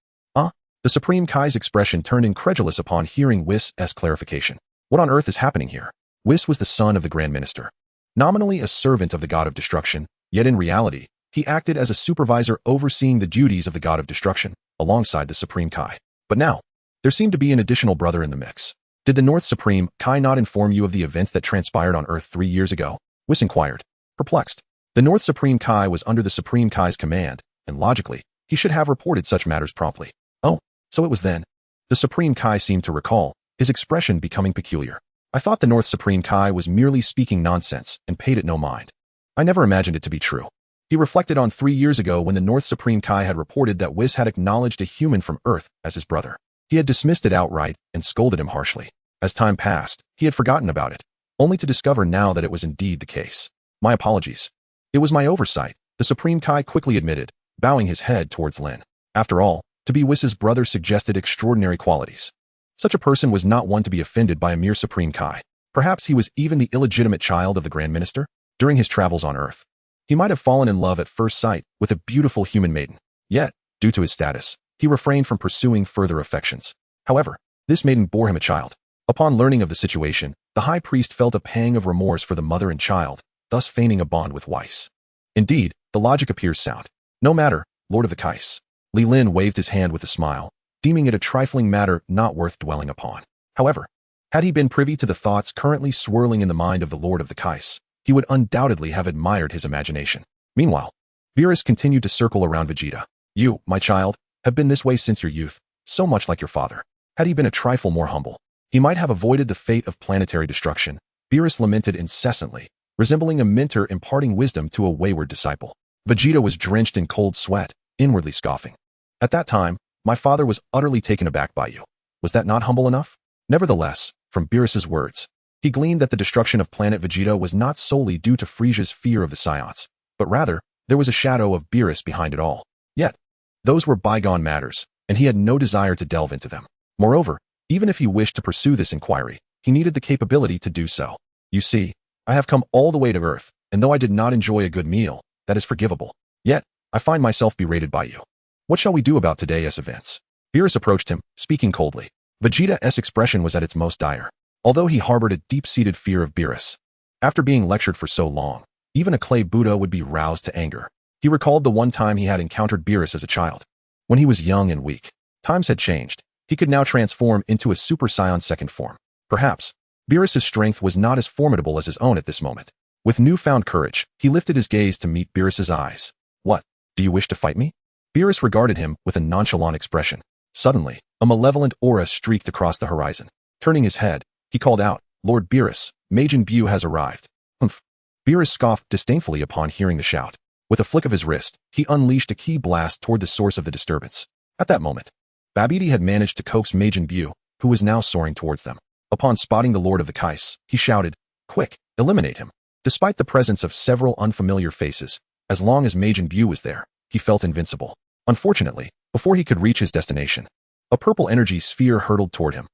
The Supreme Kai's expression turned incredulous upon hearing Whis' clarification. What on earth is happening here? Whis was the son of the Grand Minister. Nominally a servant of the god of destruction, yet in reality, he acted as a supervisor overseeing the duties of the god of destruction, alongside the Supreme Kai. But now, there seemed to be an additional brother in the mix. Did the North Supreme Kai not inform you of the events that transpired on Earth 3 years ago? Whis inquired, perplexed. The North Supreme Kai was under the Supreme Kai's command, and logically, he should have reported such matters promptly. Oh, so it was then. The Supreme Kai seemed to recall, his expression becoming peculiar. I thought the North Supreme Kai was merely speaking nonsense and paid it no mind. I never imagined it to be true. He reflected on 3 years ago when the North Supreme Kai had reported that Whis had acknowledged a human from Earth as his brother. He had dismissed it outright and scolded him harshly. As time passed, he had forgotten about it, only to discover now that it was indeed the case. My apologies. It was my oversight, the Supreme Kai quickly admitted, bowing his head towards Lin. After all, to be Whis' brother suggested extraordinary qualities. Such a person was not one to be offended by a mere Supreme Kai. Perhaps he was even the illegitimate child of the Grand Minister. During his travels on Earth, he might have fallen in love at first sight with a beautiful human maiden. Yet, due to his status, he refrained from pursuing further affections. However, this maiden bore him a child. Upon learning of the situation, the high priest felt a pang of remorse for the mother and child, thus feigning a bond with Weiss. Indeed, the logic appears sound. No matter, Lord of the Kais. Li Lin waved his hand with a smile, deeming it a trifling matter not worth dwelling upon. However, had he been privy to the thoughts currently swirling in the mind of the Lord of the Kais, he would undoubtedly have admired his imagination. Meanwhile, Beerus continued to circle around Vegeta. You, my child, have been this way since your youth, so much like your father. Had he been a trifle more humble, he might have avoided the fate of planetary destruction. Beerus lamented incessantly, resembling a mentor imparting wisdom to a wayward disciple. Vegeta was drenched in cold sweat, inwardly scoffing. At that time, my father was utterly taken aback by you. Was that not humble enough? Nevertheless, from Beerus's words, he gleaned that the destruction of planet Vegeta was not solely due to Frieza's fear of the Saiyans, but rather, there was a shadow of Beerus behind it all. Yet, those were bygone matters, and he had no desire to delve into them. Moreover, even if he wished to pursue this inquiry, he needed the capability to do so. You see, I have come all the way to Earth, and though I did not enjoy a good meal, that is forgivable. Yet, I find myself berated by you. What shall we do about today's events? Beerus approached him, speaking coldly. Vegeta's expression was at its most dire, although he harbored a deep-seated fear of Beerus. After being lectured for so long, even a clay Buddha would be roused to anger. He recalled the one time he had encountered Beerus as a child. When he was young and weak, times had changed. He could now transform into a Super Saiyan second form. Perhaps, Beerus's strength was not as formidable as his own at this moment. With newfound courage, he lifted his gaze to meet Beerus's eyes. What? Do you wish to fight me? Beerus regarded him with a nonchalant expression. Suddenly, a malevolent aura streaked across the horizon. Turning his head, he called out, Lord Beerus, Majin Buu has arrived. Humph. Beerus scoffed disdainfully upon hearing the shout. With a flick of his wrist, he unleashed a key blast toward the source of the disturbance. At that moment, Babidi had managed to coax Majin Buu, who was now soaring towards them. Upon spotting the Lord of the Kais, he shouted, Quick, eliminate him. Despite the presence of several unfamiliar faces, as long as Majin Buu was there, he felt invincible. Unfortunately, before he could reach his destination, a purple energy sphere hurtled toward him.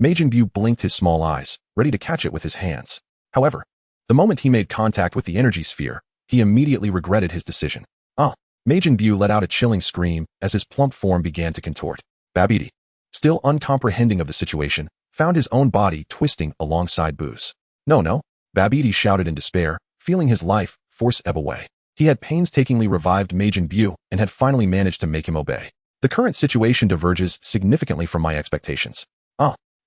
Majin Buu blinked his small eyes, ready to catch it with his hands. However, the moment he made contact with the energy sphere, he immediately regretted his decision. Majin Buu let out a chilling scream as his plump form began to contort. Babidi, still uncomprehending of the situation, found his own body twisting alongside Buu's. No, Babidi shouted in despair, feeling his life force ebb away. He had painstakingly revived Majin Buu and had finally managed to make him obey. The current situation diverges significantly from my expectations.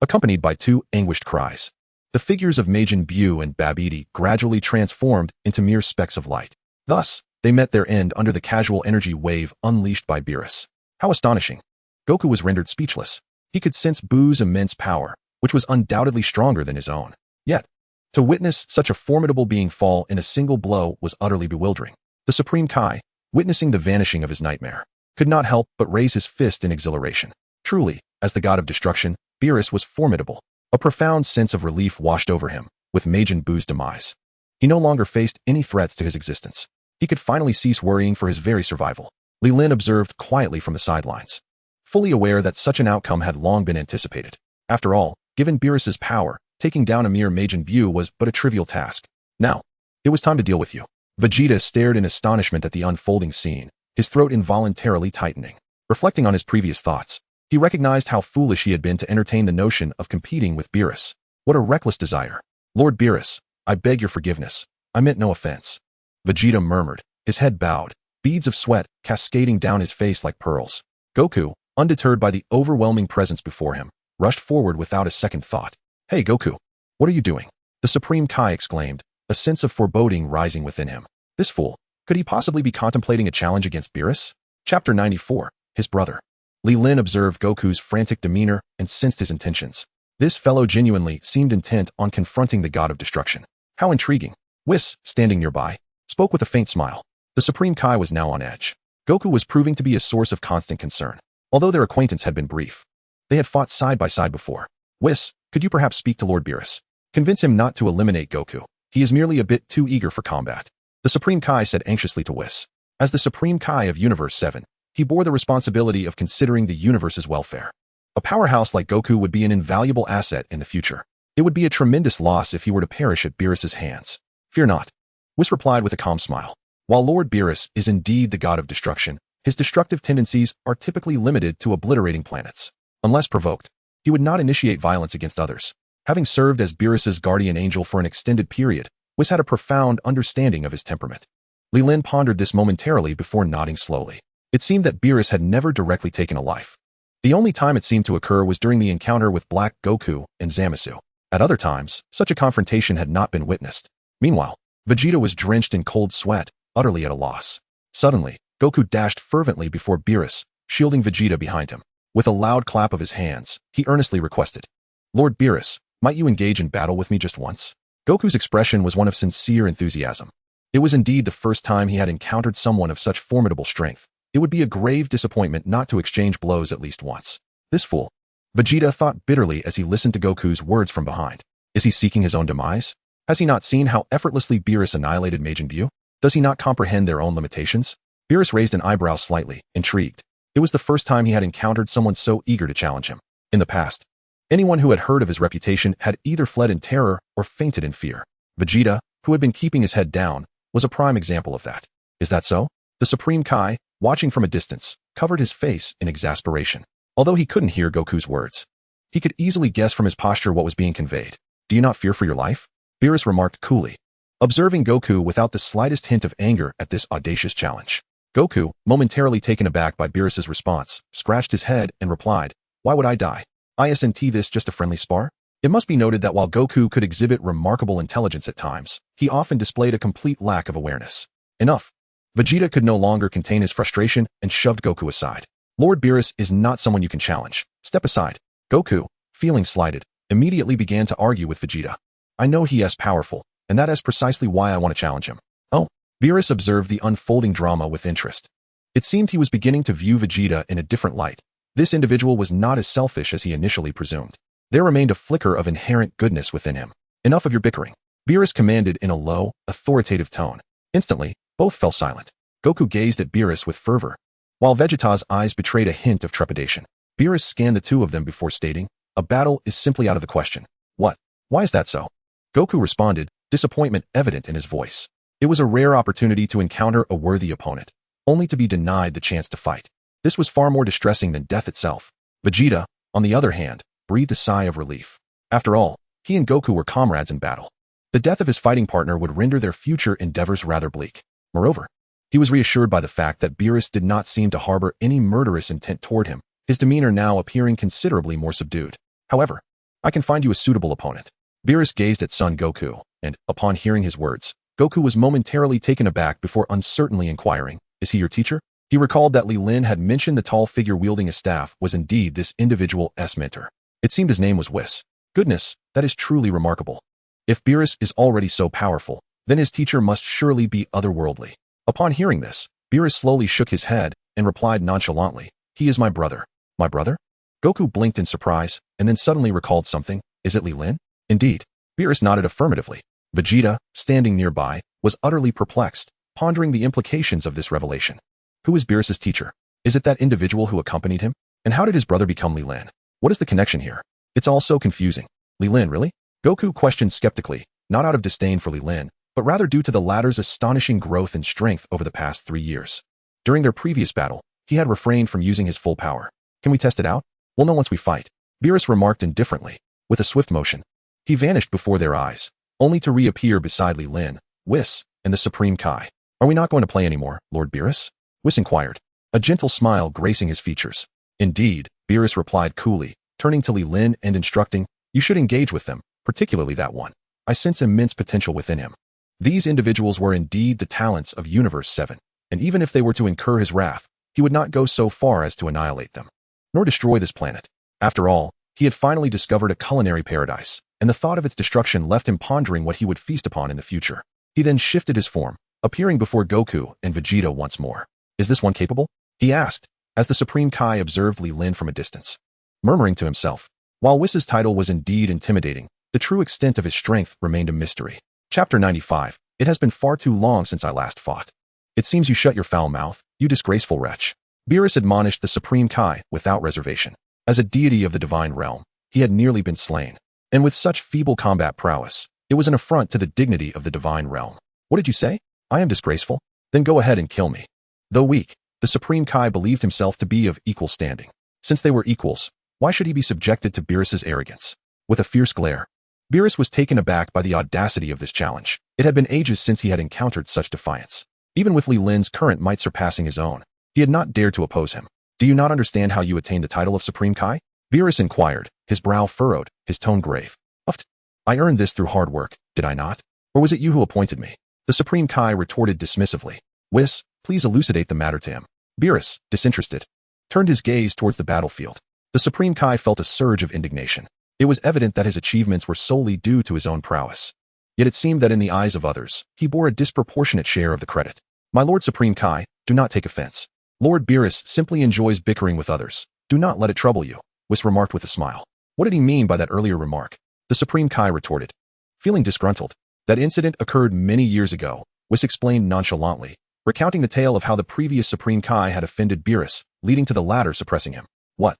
Accompanied by two anguished cries. The figures of Majin Buu and Babidi gradually transformed into mere specks of light. Thus, they met their end under the casual energy wave unleashed by Beerus. How astonishing! Goku was rendered speechless. He could sense Buu's immense power, which was undoubtedly stronger than his own. Yet, to witness such a formidable being fall in a single blow was utterly bewildering. The Supreme Kai, witnessing the vanishing of his nightmare, could not help but raise his fist in exhilaration. Truly, as the god of destruction, Beerus was formidable. A profound sense of relief washed over him, with Majin Buu's demise. He no longer faced any threats to his existence. He could finally cease worrying for his very survival. Leelyn observed quietly from the sidelines, fully aware that such an outcome had long been anticipated. After all, given Beerus's power, taking down a mere Majin Buu was but a trivial task. Now, it was time to deal with you. Vegeta stared in astonishment at the unfolding scene, his throat involuntarily tightening. Reflecting on his previous thoughts, he recognized how foolish he had been to entertain the notion of competing with Beerus. What a reckless desire. Lord Beerus, I beg your forgiveness. I meant no offense. Vegeta murmured, his head bowed, beads of sweat cascading down his face like pearls. Goku, undeterred by the overwhelming presence before him, rushed forward without a second thought. Hey Goku, what are you doing? The Supreme Kai exclaimed, a sense of foreboding rising within him. This fool, could he possibly be contemplating a challenge against Beerus? Chapter 94, His Brother. Li Lin observed Goku's frantic demeanor and sensed his intentions. This fellow genuinely seemed intent on confronting the god of destruction. How intriguing. Whis, standing nearby, spoke with a faint smile. The Supreme Kai was now on edge. Goku was proving to be a source of constant concern. Although their acquaintance had been brief, they had fought side by side before. Whis, could you perhaps speak to Lord Beerus? Convince him not to eliminate Goku. He is merely a bit too eager for combat. The Supreme Kai said anxiously to Whis. As the Supreme Kai of Universe 7, he bore the responsibility of considering the universe's welfare. A powerhouse like Goku would be an invaluable asset in the future. It would be a tremendous loss if he were to perish at Beerus's hands. Fear not. Whis replied with a calm smile. While Lord Beerus is indeed the god of destruction, his destructive tendencies are typically limited to obliterating planets. Unless provoked, he would not initiate violence against others. Having served as Beerus's guardian angel for an extended period, Whis had a profound understanding of his temperament. Leelyn pondered this momentarily before nodding slowly. It seemed that Beerus had never directly taken a life. The only time it seemed to occur was during the encounter with Black Goku and Zamasu. At other times, such a confrontation had not been witnessed. Meanwhile, Vegeta was drenched in cold sweat, utterly at a loss. Suddenly, Goku dashed fervently before Beerus, shielding Vegeta behind him. With a loud clap of his hands, he earnestly requested, Lord Beerus, might you engage in battle with me just once? Goku's expression was one of sincere enthusiasm. It was indeed the first time he had encountered someone of such formidable strength. It would be a grave disappointment not to exchange blows at least once. This fool. Vegeta thought bitterly as he listened to Goku's words from behind. Is he seeking his own demise? Has he not seen how effortlessly Beerus annihilated Majin Buu? Does he not comprehend their own limitations? Beerus raised an eyebrow slightly, intrigued. It was the first time he had encountered someone so eager to challenge him. In the past, anyone who had heard of his reputation had either fled in terror or fainted in fear. Vegeta, who had been keeping his head down, was a prime example of that. Is that so? The Supreme Kai, watching from a distance, covered his face in exasperation. Although he couldn't hear Goku's words, he could easily guess from his posture what was being conveyed. Do you not fear for your life? Beerus remarked coolly, observing Goku without the slightest hint of anger at this audacious challenge. Goku, momentarily taken aback by Beerus's response, scratched his head and replied, Why would I die? Isn't this just a friendly spar? It must be noted that while Goku could exhibit remarkable intelligence at times, he often displayed a complete lack of awareness. Enough. Vegeta could no longer contain his frustration and shoved Goku aside. Lord Beerus is not someone you can challenge. Step aside. Goku, feeling slighted, immediately began to argue with Vegeta. I know he is powerful, and that is precisely why I want to challenge him. Oh. Beerus observed the unfolding drama with interest. It seemed he was beginning to view Vegeta in a different light. This individual was not as selfish as he initially presumed. There remained a flicker of inherent goodness within him. Enough of your bickering. Beerus commanded in a low, authoritative tone. Instantly, both fell silent. Goku gazed at Beerus with fervor, while Vegeta's eyes betrayed a hint of trepidation. Beerus scanned the two of them before stating, A battle is simply out of the question. What? Why is that so? Goku responded, disappointment evident in his voice. It was a rare opportunity to encounter a worthy opponent, only to be denied the chance to fight. This was far more distressing than death itself. Vegeta, on the other hand, breathed a sigh of relief. After all, he and Goku were comrades in battle. The death of his fighting partner would render their future endeavors rather bleak. Moreover, he was reassured by the fact that Beerus did not seem to harbor any murderous intent toward him, his demeanor now appearing considerably more subdued. However, I can find you a suitable opponent. Beerus gazed at Son Goku, and, upon hearing his words, Goku was momentarily taken aback before uncertainly inquiring, Is he your teacher? He recalled that Li Lin had mentioned the tall figure wielding a staff was indeed this individual's mentor. It seemed his name was Whis. Goodness, that is truly remarkable. If Beerus is already so powerful, then his teacher must surely be otherworldly. Upon hearing this, Beerus slowly shook his head and replied nonchalantly, He is my brother. My brother? Goku blinked in surprise, and then suddenly recalled something. Is it Li Lin? Indeed. Beerus nodded affirmatively. Vegeta, standing nearby, was utterly perplexed, pondering the implications of this revelation. Who is Beerus's teacher? Is it that individual who accompanied him? And how did his brother become Li Lin? What is the connection here? It's all so confusing. Li Lin, really? Goku questioned skeptically, not out of disdain for Li Lin, but rather due to the latter's astonishing growth and strength over the past 3 years. During their previous battle, he had refrained from using his full power. Can we test it out? We'll know once we fight. Beerus remarked indifferently. With a swift motion, he vanished before their eyes, only to reappear beside Li Lin, Whis, and the Supreme Kai. Are we not going to play anymore, Lord Beerus? Whis inquired, a gentle smile gracing his features. Indeed, Beerus replied coolly, turning to Li Lin and instructing, You should engage with them, particularly that one. I sense immense potential within him. These individuals were indeed the talents of Universe 7, and even if they were to incur his wrath, he would not go so far as to annihilate them, nor destroy this planet. After all, He had finally discovered a culinary paradise, and the thought of its destruction left him pondering what he would feast upon in the future. He then shifted his form, appearing before Goku and Vegeta once more. "Is this one capable?" he asked, as the Supreme Kai observed Li Lin from a distance. Murmuring to himself, while Whis' title was indeed intimidating, the true extent of his strength remained a mystery. Chapter 95. It has been far too long since I last fought. It seems you shut your foul mouth, you disgraceful wretch. Beerus admonished the Supreme Kai without reservation. As a deity of the divine realm, he had nearly been slain. And with such feeble combat prowess, it was an affront to the dignity of the divine realm. "What did you say? I am disgraceful? Then go ahead and kill me." Though weak, the Supreme Kai believed himself to be of equal standing. Since they were equals, why should he be subjected to Beerus's arrogance? With a fierce glare, Beerus was taken aback by the audacity of this challenge. It had been ages since he had encountered such defiance. Even with Li Lin's current might surpassing his own, he had not dared to oppose him. "Do you not understand how you attained the title of Supreme Kai?" Beerus inquired, his brow furrowed, his tone grave. "Uft. I earned this through hard work, did I not? Or was it you who appointed me?" The Supreme Kai retorted dismissively. "Whis, please elucidate the matter to him." Beerus, disinterested, turned his gaze towards the battlefield. The Supreme Kai felt a surge of indignation. It was evident that his achievements were solely due to his own prowess. Yet it seemed that in the eyes of others, he bore a disproportionate share of the credit. "My Lord Supreme Kai, do not take offense. Lord Beerus simply enjoys bickering with others. Do not let it trouble you," Whis remarked with a smile. What did he mean by that earlier remark? The Supreme Kai retorted, feeling disgruntled. That incident occurred many years ago, Whis explained nonchalantly, recounting the tale of how the previous Supreme Kai had offended Beerus, leading to the latter suppressing him. "What?"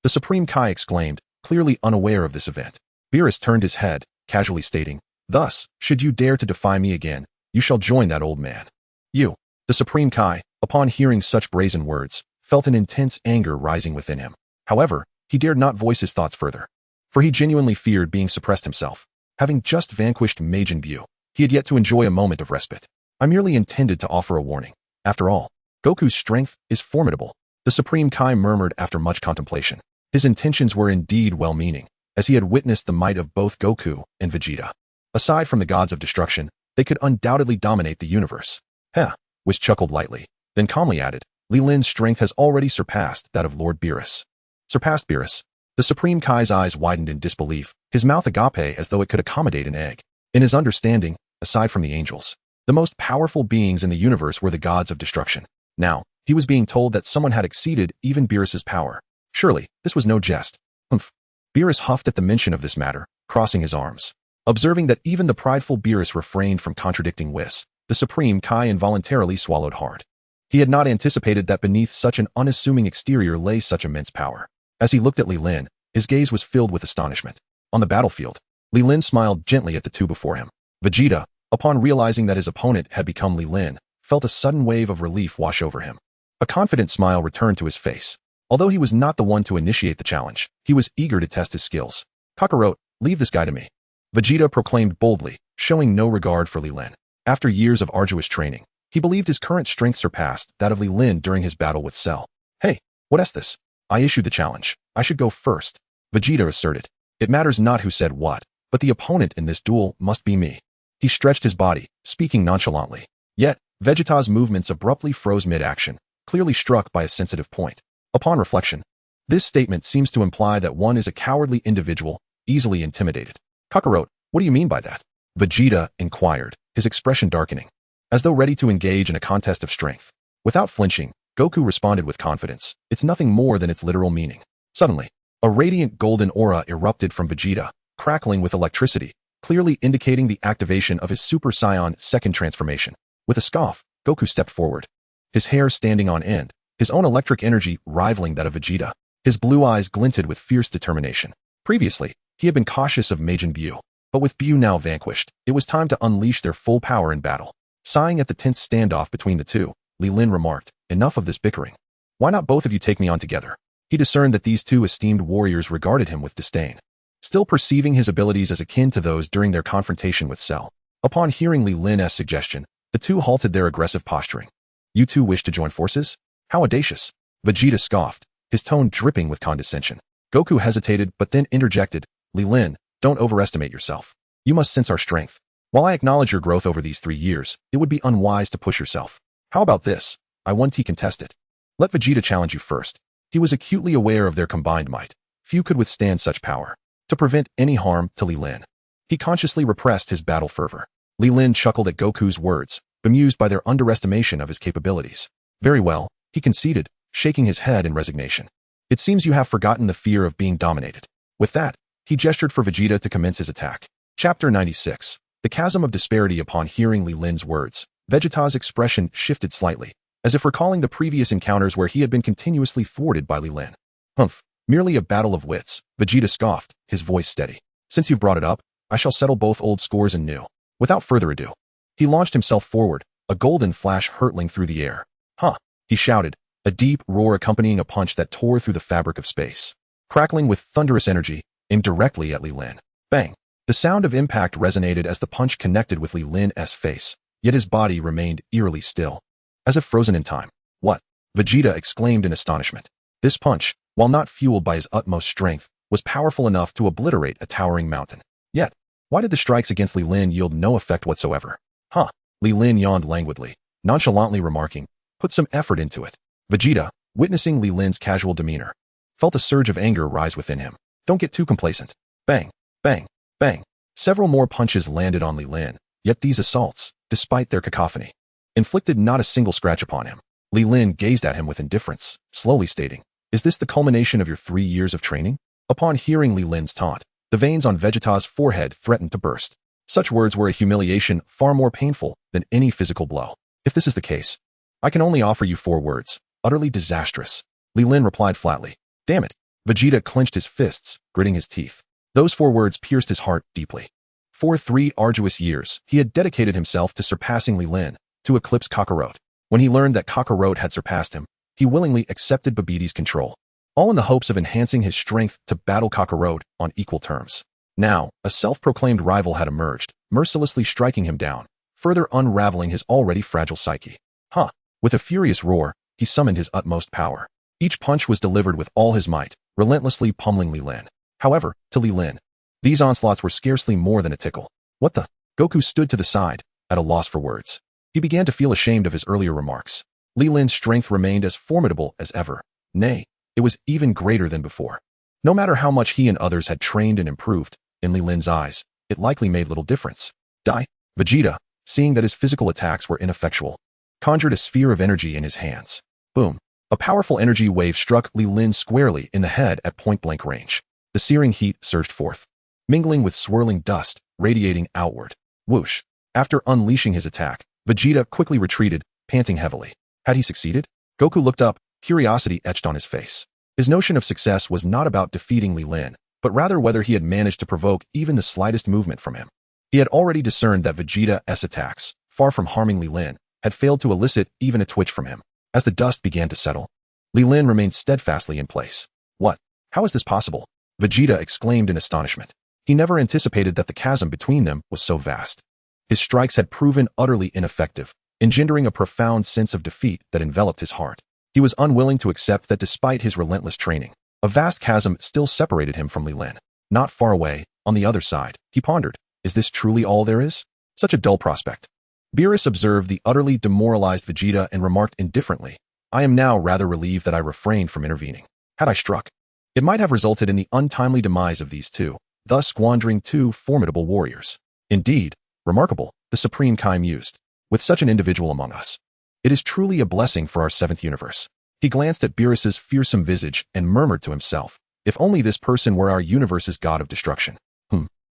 the Supreme Kai exclaimed, clearly unaware of this event. Beerus turned his head, casually stating, "Thus, should you dare to defy me again, you shall join that old man." "You." The Supreme Kai, upon hearing such brazen words, felt an intense anger rising within him. However, he dared not voice his thoughts further, for he genuinely feared being suppressed himself. Having just vanquished Majin Buu, he had yet to enjoy a moment of respite. "I merely intended to offer a warning. After all, Goku's strength is formidable," the Supreme Kai murmured after much contemplation. His intentions were indeed well-meaning, as he had witnessed the might of both Goku and Vegeta. Aside from the gods of destruction, they could undoubtedly dominate the universe. "Heh," Whis chuckled lightly, then calmly added, "Li Lin's strength has already surpassed that of Lord Beerus." Surpassed Beerus? The Supreme Kai's eyes widened in disbelief, his mouth agape as though it could accommodate an egg. In his understanding, aside from the angels, the most powerful beings in the universe were the gods of destruction. Now, he was being told that someone had exceeded even Beerus's power. Surely, this was no jest. "Humph." Beerus huffed at the mention of this matter, crossing his arms. Observing that even the prideful Beerus refrained from contradicting Whis, the Supreme Kai involuntarily swallowed hard. He had not anticipated that beneath such an unassuming exterior lay such immense power. As he looked at Li Lin, his gaze was filled with astonishment. On the battlefield, Li Lin smiled gently at the two before him. Vegeta, upon realizing that his opponent had become Li Lin, felt a sudden wave of relief wash over him. A confident smile returned to his face. Although he was not the one to initiate the challenge, he was eager to test his skills. "Kakarot, leave this guy to me," Vegeta proclaimed boldly, showing no regard for Li Lin. After years of arduous training, he believed his current strength surpassed that of Li Lin during his battle with Cell. "Hey, what's this? I issued the challenge. I should go first," Vegeta asserted. "It matters not who said what, but the opponent in this duel must be me." He stretched his body, speaking nonchalantly. Yet, Vegeta's movements abruptly froze mid-action, clearly struck by a sensitive point. Upon reflection, this statement seems to imply that one is a cowardly individual, easily intimidated. "Kakarot, what do you mean by that?" Vegeta inquired, his expression darkening, as though ready to engage in a contest of strength. Without flinching, Goku responded with confidence. "It's nothing more than its literal meaning." Suddenly, a radiant golden aura erupted from Vegeta, crackling with electricity, clearly indicating the activation of his Super Saiyan second transformation. With a scoff, Goku stepped forward, his hair standing on end, his own electric energy rivaling that of Vegeta. His blue eyes glinted with fierce determination. Previously, he had been cautious of Majin Buu, but with Buu now vanquished, it was time to unleash their full power in battle. Sighing at the tense standoff between the two, Li Lin remarked, "Enough of this bickering. Why not both of you take me on together?" He discerned that these two esteemed warriors regarded him with disdain, still perceiving his abilities as akin to those during their confrontation with Cell. Upon hearing Li Lin's suggestion, the two halted their aggressive posturing. "You two wish to join forces? How audacious!" Vegeta scoffed, his tone dripping with condescension. Goku hesitated but then interjected, "Li Lin, don't overestimate yourself. You must sense our strength. While I acknowledge your growth over these 3 years, it would be unwise to push yourself. How about this? I want to contest it. Let Vegeta challenge you first." He was acutely aware of their combined might. Few could withstand such power. To prevent any harm to Li Lin, he consciously repressed his battle fervor. Li Lin chuckled at Goku's words, bemused by their underestimation of his capabilities. Very well, he conceded, shaking his head in resignation. It seems you have forgotten the fear of being dominated. With that, he gestured for Vegeta to commence his attack. Chapter 96. The chasm of disparity. Upon hearing Li Lin's words, Vegeta's expression shifted slightly, as if recalling the previous encounters where he had been continuously thwarted by Li Lin. Humph, merely a battle of wits, Vegeta scoffed, his voice steady. Since you've brought it up, I shall settle both old scores and new. Without further ado, he launched himself forward, a golden flash hurtling through the air. Huh, he shouted, a deep roar accompanying a punch that tore through the fabric of space. Crackling with thunderous energy, aimed directly at Li Lin. Bang! The sound of impact resonated as the punch connected with Li Lin's face, yet his body remained eerily still, as if frozen in time. What? Vegeta exclaimed in astonishment. This punch, while not fueled by his utmost strength, was powerful enough to obliterate a towering mountain. Yet, why did the strikes against Li Lin yield no effect whatsoever? Huh? Li Lin yawned languidly, nonchalantly remarking, put some effort into it. Vegeta, witnessing Li Lin's casual demeanor, felt a surge of anger rise within him. Don't get too complacent. Bang, bang, bang. Several more punches landed on Li Lin, yet these assaults, despite their cacophony, inflicted not a single scratch upon him. Li Lin gazed at him with indifference, slowly stating, is this the culmination of your 3 years of training? Upon hearing Li Lin's taunt, the veins on Vegeta's forehead threatened to burst. Such words were a humiliation far more painful than any physical blow. If this is the case, I can only offer you 4 words. Utterly disastrous. Li Lin replied flatly. Damn it. Vegeta clenched his fists, gritting his teeth. Those 4 words pierced his heart deeply. For 3 arduous years, he had dedicated himself to surpassing Li Lin, to eclipse Kakarot. When he learned that Kakarot had surpassed him, he willingly accepted Babbidi's control, all in the hopes of enhancing his strength to battle Kakarot on equal terms. Now, a self-proclaimed rival had emerged, mercilessly striking him down, further unraveling his already fragile psyche. Huh! With a furious roar, he summoned his utmost power. Each punch was delivered with all his might, relentlessly pummeling Li Lin. However, to Li Lin, these onslaughts were scarcely more than a tickle. What the? Goku stood to the side, at a loss for words. He began to feel ashamed of his earlier remarks. Li Lin's strength remained as formidable as ever. Nay, it was even greater than before. No matter how much he and others had trained and improved, in Li Lin's eyes, it likely made little difference. Die! Vegeta, seeing that his physical attacks were ineffectual, conjured a sphere of energy in his hands. Boom! A powerful energy wave struck Li Lin squarely in the head at point-blank range. The searing heat surged forth, mingling with swirling dust, radiating outward. Whoosh! After unleashing his attack, Vegeta quickly retreated, panting heavily. Had he succeeded? Goku looked up, curiosity etched on his face. His notion of success was not about defeating Li Lin, but rather whether he had managed to provoke even the slightest movement from him. He had already discerned that Vegeta's attacks, far from harming Li Lin, had failed to elicit even a twitch from him. As the dust began to settle, Li Lin remained steadfastly in place. What? How is this possible? Vegeta exclaimed in astonishment. He never anticipated that the chasm between them was so vast. His strikes had proven utterly ineffective, engendering a profound sense of defeat that enveloped his heart. He was unwilling to accept that despite his relentless training, a vast chasm still separated him from Li Lin. Not far away, on the other side, he pondered, is this truly all there is? Such a dull prospect. Beerus observed the utterly demoralized Vegeta and remarked indifferently, I am now rather relieved that I refrained from intervening. Had I struck, it might have resulted in the untimely demise of these two, thus squandering 2 formidable warriors. Indeed, remarkable, the Supreme Kai mused. With such an individual among us, it is truly a blessing for our 7th universe. He glanced at Beerus's fearsome visage and murmured to himself, if only this person were our universe's god of destruction.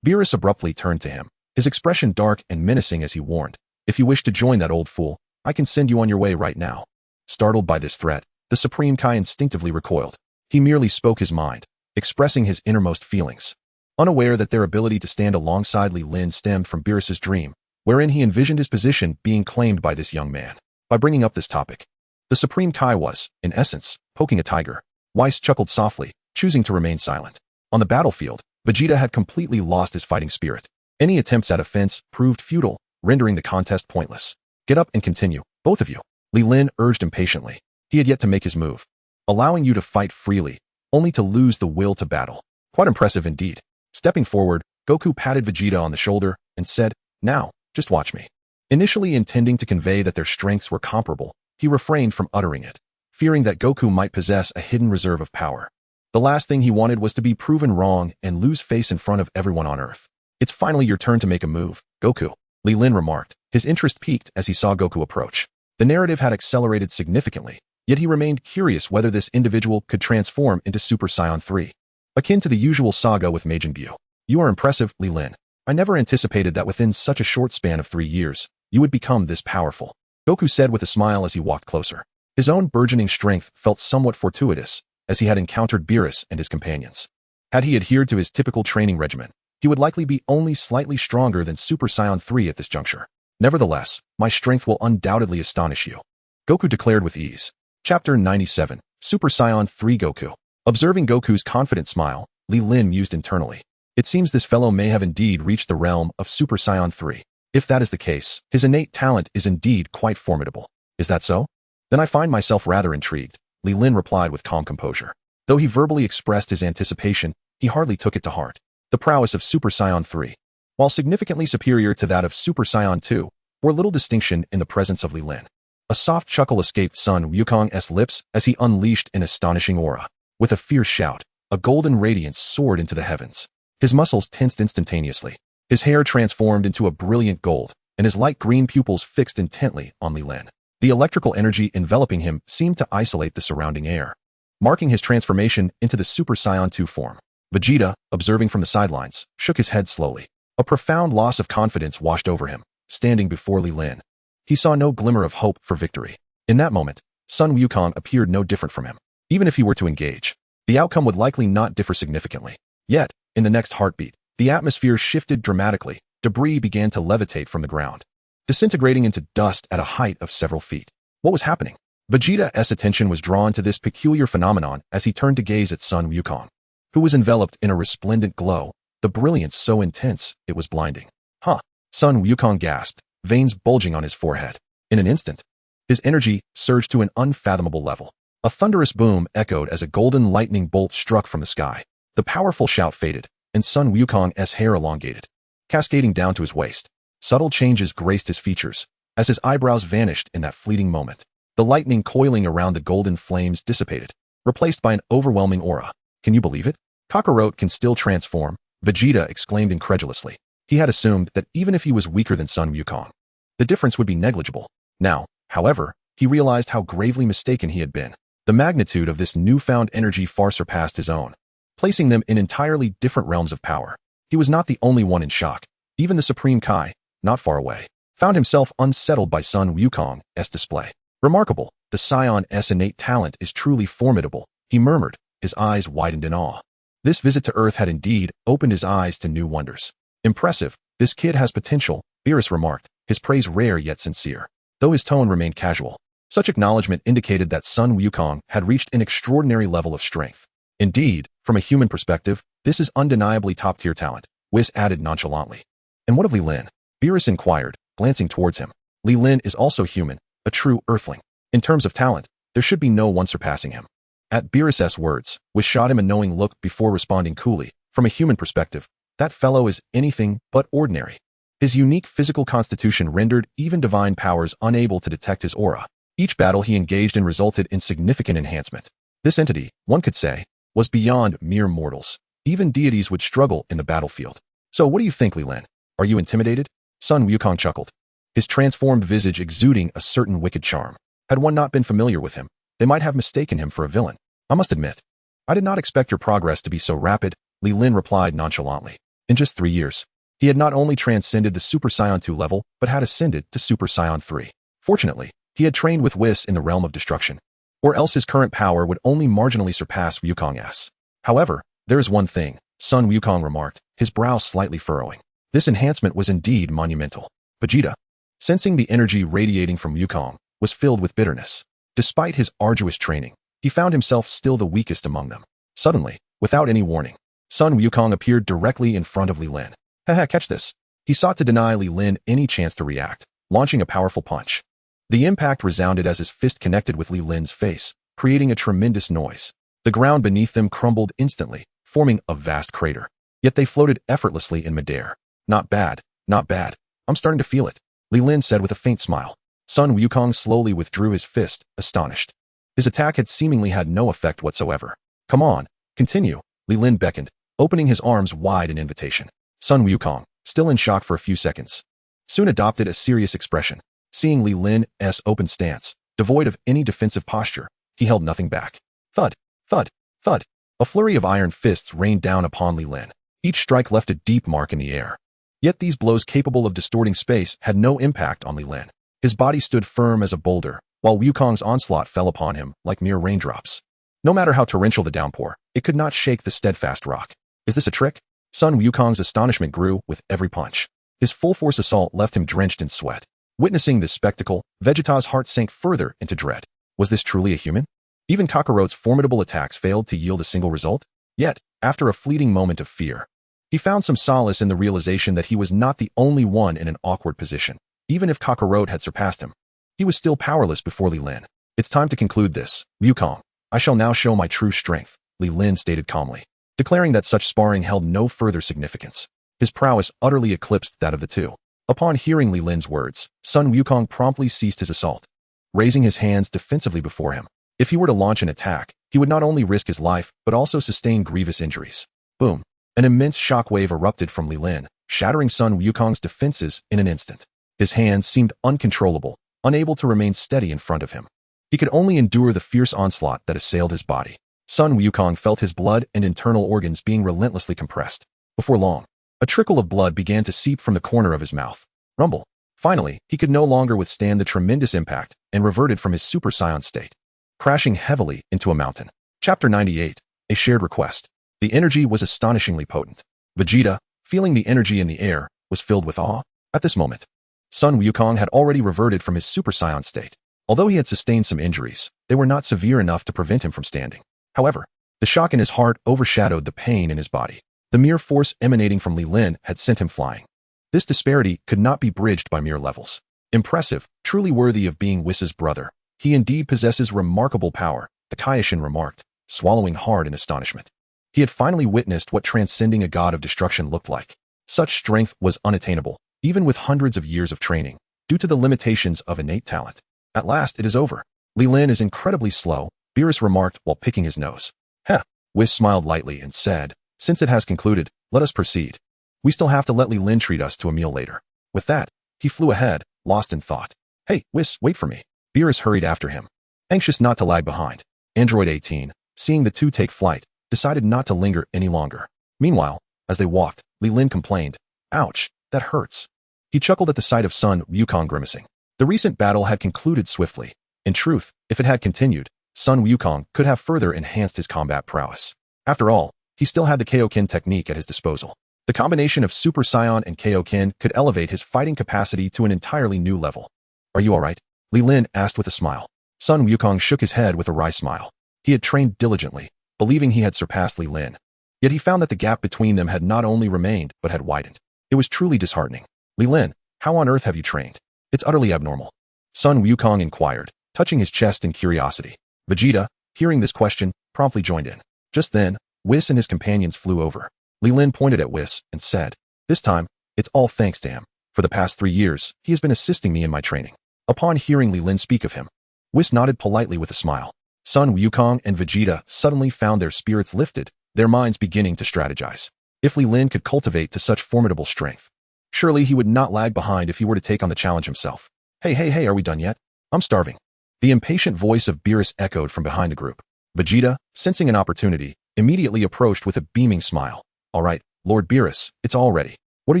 Beerus abruptly turned to him, his expression dark and menacing as he warned, if you wish to join that old fool, I can send you on your way right now. Startled by this threat, the Supreme Kai instinctively recoiled. He merely spoke his mind, expressing his innermost feelings, unaware that their ability to stand alongside Li Lin stemmed from Beerus's dream, wherein he envisioned his position being claimed by this young man. By bringing up this topic, the Supreme Kai was, in essence, poking a tiger. Weiss chuckled softly, choosing to remain silent. On the battlefield, Vegeta had completely lost his fighting spirit. Any attempts at offense proved futile, rendering the contest pointless. Get up and continue, both of you, Li Lin urged impatiently. He had yet to make his move, allowing you to fight freely, only to lose the will to battle. Quite impressive indeed. Stepping forward, Goku patted Vegeta on the shoulder and said, now, just watch me. Initially intending to convey that their strengths were comparable, he refrained from uttering it, fearing that Goku might possess a hidden reserve of power. The last thing he wanted was to be proven wrong and lose face in front of everyone on Earth. It's finally your turn to make a move, Goku, Leelyn remarked. His interest peaked as he saw Goku approach. The narrative had accelerated significantly, yet he remained curious whether this individual could transform into Super Saiyan 3. Akin to the usual saga with Majin Buu. You are impressive, Leelyn. I never anticipated that within such a short span of 3 years, you would become this powerful, Goku said with a smile as he walked closer. His own burgeoning strength felt somewhat fortuitous, as he had encountered Beerus and his companions. Had he adhered to his typical training regimen, he would likely be only slightly stronger than Super Saiyan 3 at this juncture. Nevertheless, my strength will undoubtedly astonish you, Goku declared with ease. Chapter 97, Super Saiyan 3 Goku. Observing Goku's confident smile, Li Lin mused internally. It seems this fellow may have indeed reached the realm of Super Saiyan 3. If that is the case, his innate talent is indeed quite formidable. Is that so? Then I find myself rather intrigued, Li Lin replied with calm composure. Though he verbally expressed his anticipation, he hardly took it to heart. The prowess of Super Saiyan 3, while significantly superior to that of Super Saiyan 2, bore little distinction in the presence of Li Lin. A soft chuckle escaped Sun Wukong's lips as he unleashed an astonishing aura. With a fierce shout, a golden radiance soared into the heavens. His muscles tensed instantaneously. His hair transformed into a brilliant gold, and his light green pupils fixed intently on Li Lin. The electrical energy enveloping him seemed to isolate the surrounding air, marking his transformation into the Super Saiyan 2 form. Vegeta, observing from the sidelines, shook his head slowly. A profound loss of confidence washed over him, standing before Li Lin. He saw no glimmer of hope for victory. In that moment, Sun Wukong appeared no different from him. Even if he were to engage, the outcome would likely not differ significantly. Yet, in the next heartbeat, the atmosphere shifted dramatically. Debris began to levitate from the ground, disintegrating into dust at a height of several feet. What was happening? Vegeta's attention was drawn to this peculiar phenomenon as he turned to gaze at Sun Wukong, who was enveloped in a resplendent glow, the brilliance so intense it was blinding. Huh? Sun Wukong gasped, veins bulging on his forehead. In an instant, his energy surged to an unfathomable level. A thunderous boom echoed as a golden lightning bolt struck from the sky. The powerful shout faded, and Sun Wukong's hair elongated, cascading down to his waist. Subtle changes graced his features, as his eyebrows vanished in that fleeting moment. The lightning coiling around the golden flames dissipated, replaced by an overwhelming aura. Can you believe it? Kakarot can still transform, Vegeta exclaimed incredulously. He had assumed that even if he was weaker than Sun Wukong, the difference would be negligible. Now, however, he realized how gravely mistaken he had been. The magnitude of this newfound energy far surpassed his own, placing them in entirely different realms of power. He was not the only one in shock. Even the Supreme Kai, not far away, found himself unsettled by Sun Wukong's display. Remarkable, the Scion's innate talent is truly formidable, he murmured, his eyes widened in awe. This visit to Earth had indeed opened his eyes to new wonders. Impressive, this kid has potential, Beerus remarked, his praise rare yet sincere. Though his tone remained casual, such acknowledgement indicated that Sun Wukong had reached an extraordinary level of strength. Indeed, from a human perspective, this is undeniably top-tier talent, Whis added nonchalantly. And what of Li Lin? Beerus inquired, glancing towards him. Li Lin is also human, a true earthling. In terms of talent, there should be no one surpassing him. At Beerus's words, Whis shot him a knowing look before responding coolly. From a human perspective, that fellow is anything but ordinary. His unique physical constitution rendered even divine powers unable to detect his aura. Each battle he engaged in resulted in significant enhancement. This entity, one could say, was beyond mere mortals. Even deities would struggle in the battlefield. So what do you think, Li Lin? Are you intimidated? Sun Wukong chuckled, his transformed visage exuding a certain wicked charm. Had one not been familiar with him, they might have mistaken him for a villain. I must admit, I did not expect your progress to be so rapid, Li Lin replied nonchalantly. In just 3 years, he had not only transcended the Super Saiyan 2 level, but had ascended to Super Saiyan 3. Fortunately, he had trained with Whis in the realm of destruction, or else his current power would only marginally surpass Wukong's. However, there is one thing, Sun Wukong remarked, his brow slightly furrowing. This enhancement was indeed monumental. Vegeta, sensing the energy radiating from Wukong, was filled with bitterness. Despite his arduous training, he found himself still the weakest among them. Suddenly, without any warning, Sun Wukong appeared directly in front of Li Lin. Haha, catch this. He sought to deny Li Lin any chance to react, launching a powerful punch. The impact resounded as his fist connected with Li Lin's face, creating a tremendous noise. The ground beneath them crumbled instantly, forming a vast crater. Yet they floated effortlessly in midair. Not bad, not bad. I'm starting to feel it, Li Lin said with a faint smile. Sun Wukong slowly withdrew his fist, astonished. His attack had seemingly had no effect whatsoever. Come on, Continue, Li Lin beckoned, opening his arms wide in invitation. Sun Wukong, still in shock for a few seconds, soon adopted a serious expression. Seeing Li Lin's open stance, devoid of any defensive posture, he held nothing back. Thud, thud, thud. A flurry of iron fists rained down upon Li Lin. Each strike left a deep mark in the air. Yet these blows capable of distorting space had no impact on Li Lin. His body stood firm as a boulder, while Wukong's onslaught fell upon him like mere raindrops. No matter how torrential the downpour, it could not shake the steadfast rock. Is this a trick? Sun Wukong's astonishment grew with every punch. His full-force assault left him drenched in sweat. Witnessing this spectacle, Vegeta's heart sank further into dread. Was this truly a human? Even Kakarot's formidable attacks failed to yield a single result. Yet, after a fleeting moment of fear, he found some solace in the realization that he was not the only one in an awkward position. Even if Kakarot had surpassed him, he was still powerless before Li Lin. It's time to conclude this, Wukong. I shall now show my true strength, Li Lin stated calmly, declaring that such sparring held no further significance. His prowess utterly eclipsed that of the two. Upon hearing Li Lin's words, Sun Wukong promptly ceased his assault, raising his hands defensively before him. If he were to launch an attack, he would not only risk his life, but also sustain grievous injuries. Boom! An immense shockwave erupted from Li Lin, shattering Sun Wukong's defenses in an instant. His hands seemed uncontrollable, unable to remain steady in front of him. He could only endure the fierce onslaught that assailed his body. Sun Wukong felt his blood and internal organs being relentlessly compressed. Before long, a trickle of blood began to seep from the corner of his mouth. Rumble. Finally, he could no longer withstand the tremendous impact and reverted from his Super Saiyan state, crashing heavily into a mountain. Chapter 98. A shared request. The energy was astonishingly potent. Vegeta, feeling the energy in the air, was filled with awe. At this moment, Sun Wukong had already reverted from his Super Saiyan state. Although he had sustained some injuries, they were not severe enough to prevent him from standing. However, the shock in his heart overshadowed the pain in his body. The mere force emanating from Li Lin had sent him flying. This disparity could not be bridged by mere levels. Impressive, truly worthy of being Whis' brother. He indeed possesses remarkable power, the Kaioshin remarked, swallowing hard in astonishment. He had finally witnessed what transcending a god of destruction looked like. Such strength was unattainable, even with hundreds of years of training, due to the limitations of innate talent. At last it is over. Li Lin is incredibly slow, Beerus remarked while picking his nose. Heh. Whis smiled lightly and said, since it has concluded, let us proceed. We still have to let Li Lin treat us to a meal later. With that, he flew ahead, lost in thought. Hey, Whis, wait for me. Beerus hurried after him, anxious not to lag behind. Android 18, seeing the two take flight, decided not to linger any longer. Meanwhile, as they walked, Li Lin complained, ouch, that hurts. He chuckled at the sight of Sun Wukong grimacing. The recent battle had concluded swiftly. In truth, if it had continued, Sun Wukong could have further enhanced his combat prowess. After all, he still had the Kaioken technique at his disposal. The combination of Super Saiyan and Kaioken could elevate his fighting capacity to an entirely new level. Are you alright? Li Lin asked with a smile. Sun Wukong shook his head with a wry smile. He had trained diligently, believing he had surpassed Li Lin. Yet he found that the gap between them had not only remained, but had widened. It was truly disheartening. Li Lin, how on earth have you trained? It's utterly abnormal. Sun Wukong inquired, touching his chest in curiosity. Vegeta, hearing this question, promptly joined in. Just then, Whis and his companions flew over. Li Lin pointed at Whis and said, this time, it's all thanks to him. For the past 3 years, he has been assisting me in my training. Upon hearing Li Lin speak of him, Whis nodded politely with a smile. Sun Wukong and Vegeta suddenly found their spirits lifted, their minds beginning to strategize. If Li Lin could cultivate to such formidable strength, surely he would not lag behind if he were to take on the challenge himself. Hey, are we done yet? I'm starving. The impatient voice of Beerus echoed from behind the group. Vegeta, sensing an opportunity, immediately approached with a beaming smile. All right, Lord Beerus, it's all ready. What are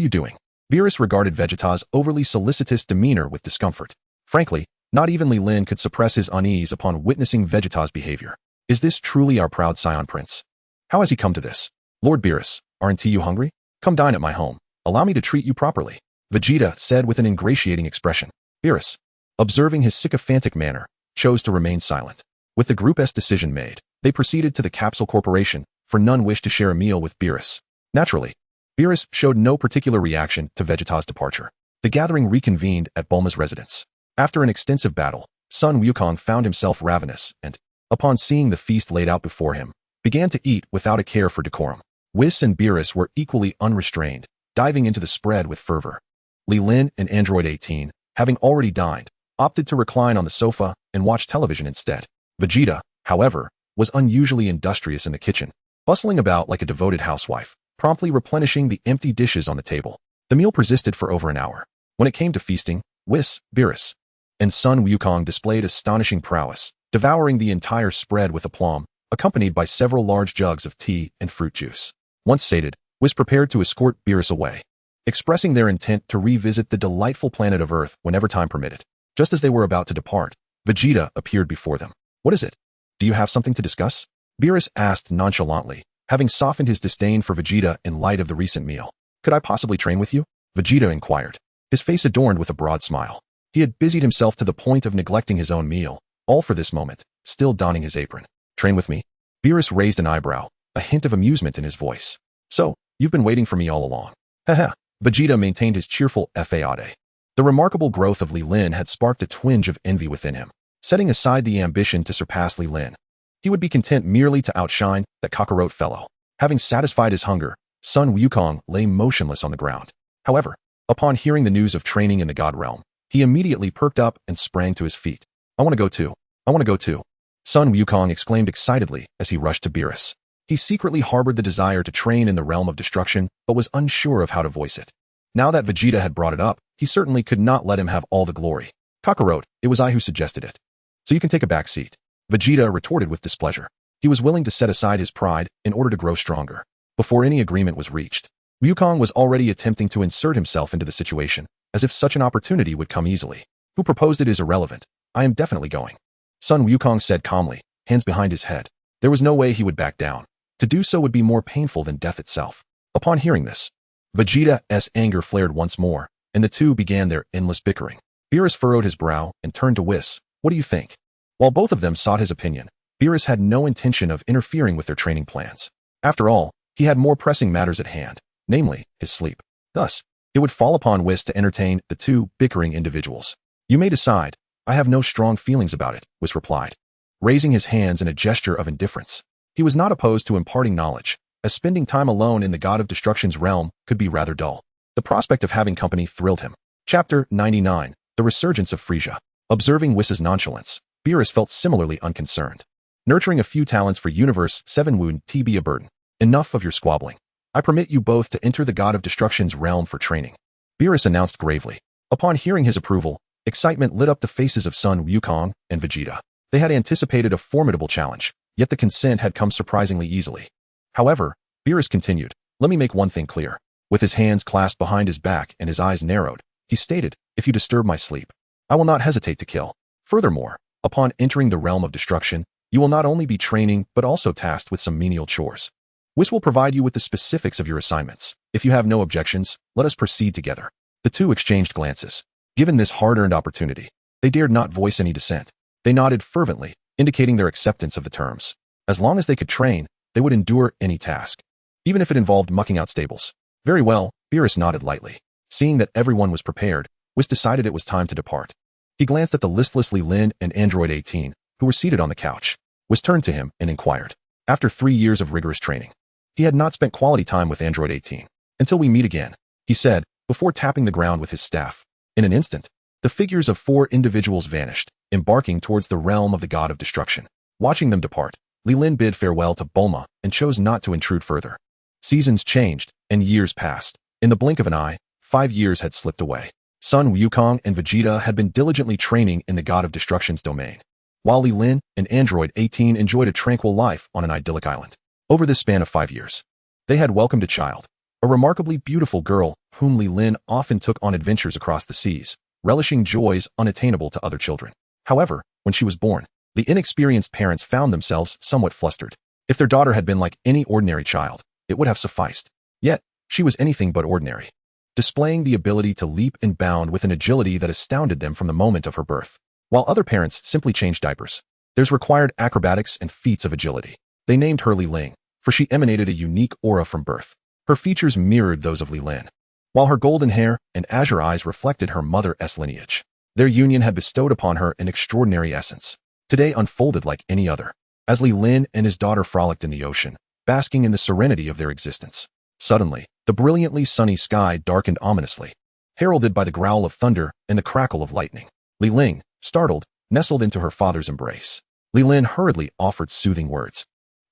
you doing? Beerus regarded Vegeta's overly solicitous demeanor with discomfort. Frankly, not even Li Lin could suppress his unease upon witnessing Vegeta's behavior. Is this truly our proud Saiyan Prince? How has he come to this? Lord Beerus, aren't you hungry? Come dine at my home. Allow me to treat you properly. Vegeta said with an ingratiating expression. Beerus, observing his sycophantic manner, chose to remain silent. With the group's decision made, they proceeded to the Capsule Corporation, for none wished to share a meal with Beerus. Naturally, Beerus showed no particular reaction to Vegeta's departure. The gathering reconvened at Bulma's residence. After an extensive battle, Sun Wukong found himself ravenous and, upon seeing the feast laid out before him, began to eat without a care for decorum. Whis and Beerus were equally unrestrained, diving into the spread with fervor. Li Lin and Android 18, having already dined, opted to recline on the sofa and watch television instead. Vegeta, however, was unusually industrious in the kitchen. bustling about like a devoted housewife, promptly replenishing the empty dishes on the table. The meal persisted for over an hour. When it came to feasting, Beerus, and son Wukong displayed astonishing prowess, devouring the entire spread with aplomb, accompanied by several large jugs of tea and fruit juice. Once sated, prepared to escort Beerus away, expressing their intent to revisit the delightful planet of Earth whenever time permitted. Just as they were about to depart, Vegeta appeared before them. What is it? Do you have something to discuss? Beerus asked nonchalantly, having softened his disdain for Vegeta in light of the recent meal. Could I possibly train with you? Vegeta inquired, his face adorned with a broad smile. He had busied himself to the point of neglecting his own meal, all for this moment, still donning his apron. Train with me? Beerus raised an eyebrow, a hint of amusement in his voice. So, you've been waiting for me all along. Haha. Vegeta maintained his cheerful facade. The remarkable growth of Li Lin had sparked a twinge of envy within him. Setting aside the ambition to surpass Li Lin, he would be content merely to outshine that cockroach fellow. Having satisfied his hunger, son Wukong lay motionless on the ground. However, upon hearing the news of training in the God realm, he immediately perked up and sprang to his feet. I want to go too. I want to go too. Son Wukong exclaimed excitedly as he rushed to Beerus. He secretly harbored the desire to train in the realm of destruction, but was unsure of how to voice it. Now that Vegeta had brought it up, he certainly could not let him have all the glory. Kakarot, it was I who suggested it. So you can take a back seat. Vegeta retorted with displeasure. He was willing to set aside his pride in order to grow stronger. Before any agreement was reached, Wukong was already attempting to insert himself into the situation, as if such an opportunity would come easily. Who proposed it is irrelevant. I am definitely going. Son Wukong said calmly, hands behind his head. There was no way he would back down. To do so would be more painful than death itself. Upon hearing this, Vegeta's anger flared once more, and the two began their endless bickering. Beerus furrowed his brow and turned to Whis. What do you think? While both of them sought his opinion, Beerus had no intention of interfering with their training plans. After all, he had more pressing matters at hand, namely, his sleep. Thus, it would fall upon Whis to entertain the two bickering individuals. You may decide. I have no strong feelings about it, Whis replied, raising his hands in a gesture of indifference. He was not opposed to imparting knowledge, as spending time alone in the God of Destruction's realm could be rather dull. The prospect of having company thrilled him. Chapter 99, The Resurgence of Frieza. Observing Whis' nonchalance, Beerus felt similarly unconcerned. Nurturing a few talents for Universe 7 would be a burden. Enough of your squabbling. I permit you both to enter the God of Destruction's realm for training. Beerus announced gravely. Upon hearing his approval, excitement lit up the faces of son Wukong and Vegeta. They had anticipated a formidable challenge, yet the consent had come surprisingly easily. However, Beerus continued, let me make one thing clear. With his hands clasped behind his back and his eyes narrowed, he stated, if you disturb my sleep, I will not hesitate to kill. Furthermore, upon entering the realm of destruction, you will not only be training but also tasked with some menial chores. Whis will provide you with the specifics of your assignments. If you have no objections, let us proceed together. The two exchanged glances. Given this hard-earned opportunity, they dared not voice any dissent. They nodded fervently, indicating their acceptance of the terms. As long as they could train, they would endure any task, even if it involved mucking out stables. Very well, Beerus nodded lightly. Seeing that everyone was prepared, Whis decided it was time to depart. He glanced at the listless Li Lin and Android 18, who were seated on the couch. Whis turned to him and inquired. After 3 years of rigorous training, he had not spent quality time with Android 18. Until we meet again, he said, before tapping the ground with his staff. In an instant, the figures of 4 individuals vanished, embarking towards the realm of the God of Destruction. Watching them depart, Li Lin bid farewell to Bulma and chose not to intrude further. Seasons changed, and years passed. In the blink of an eye, 5 years had slipped away. Son Wukong and Vegeta had been diligently training in the God of Destruction's domain, while Li Lin and Android 18 enjoyed a tranquil life on an idyllic island. Over this span of 5 years, they had welcomed a child, a remarkably beautiful girl whom Li Lin often took on adventures across the seas, relishing joys unattainable to other children. However, when she was born, the inexperienced parents found themselves somewhat flustered. If their daughter had been like any ordinary child, it would have sufficed. Yet, she was anything but ordinary, displaying the ability to leap and bound with an agility that astounded them from the moment of her birth. While other parents simply changed diapers, theirs required acrobatics and feats of agility. They named her Li Lin, for she emanated a unique aura from birth. Her features mirrored those of Li Lin, while her golden hair and azure eyes reflected her mother's lineage. Their union had bestowed upon her an extraordinary essence, today unfolded like any other, as Li Lin and his daughter frolicked in the ocean, basking in the serenity of their existence. Suddenly, the brilliantly sunny sky darkened ominously, heralded by the growl of thunder and the crackle of lightning. Li Lin, startled, nestled into her father's embrace. Li Lin hurriedly offered soothing words.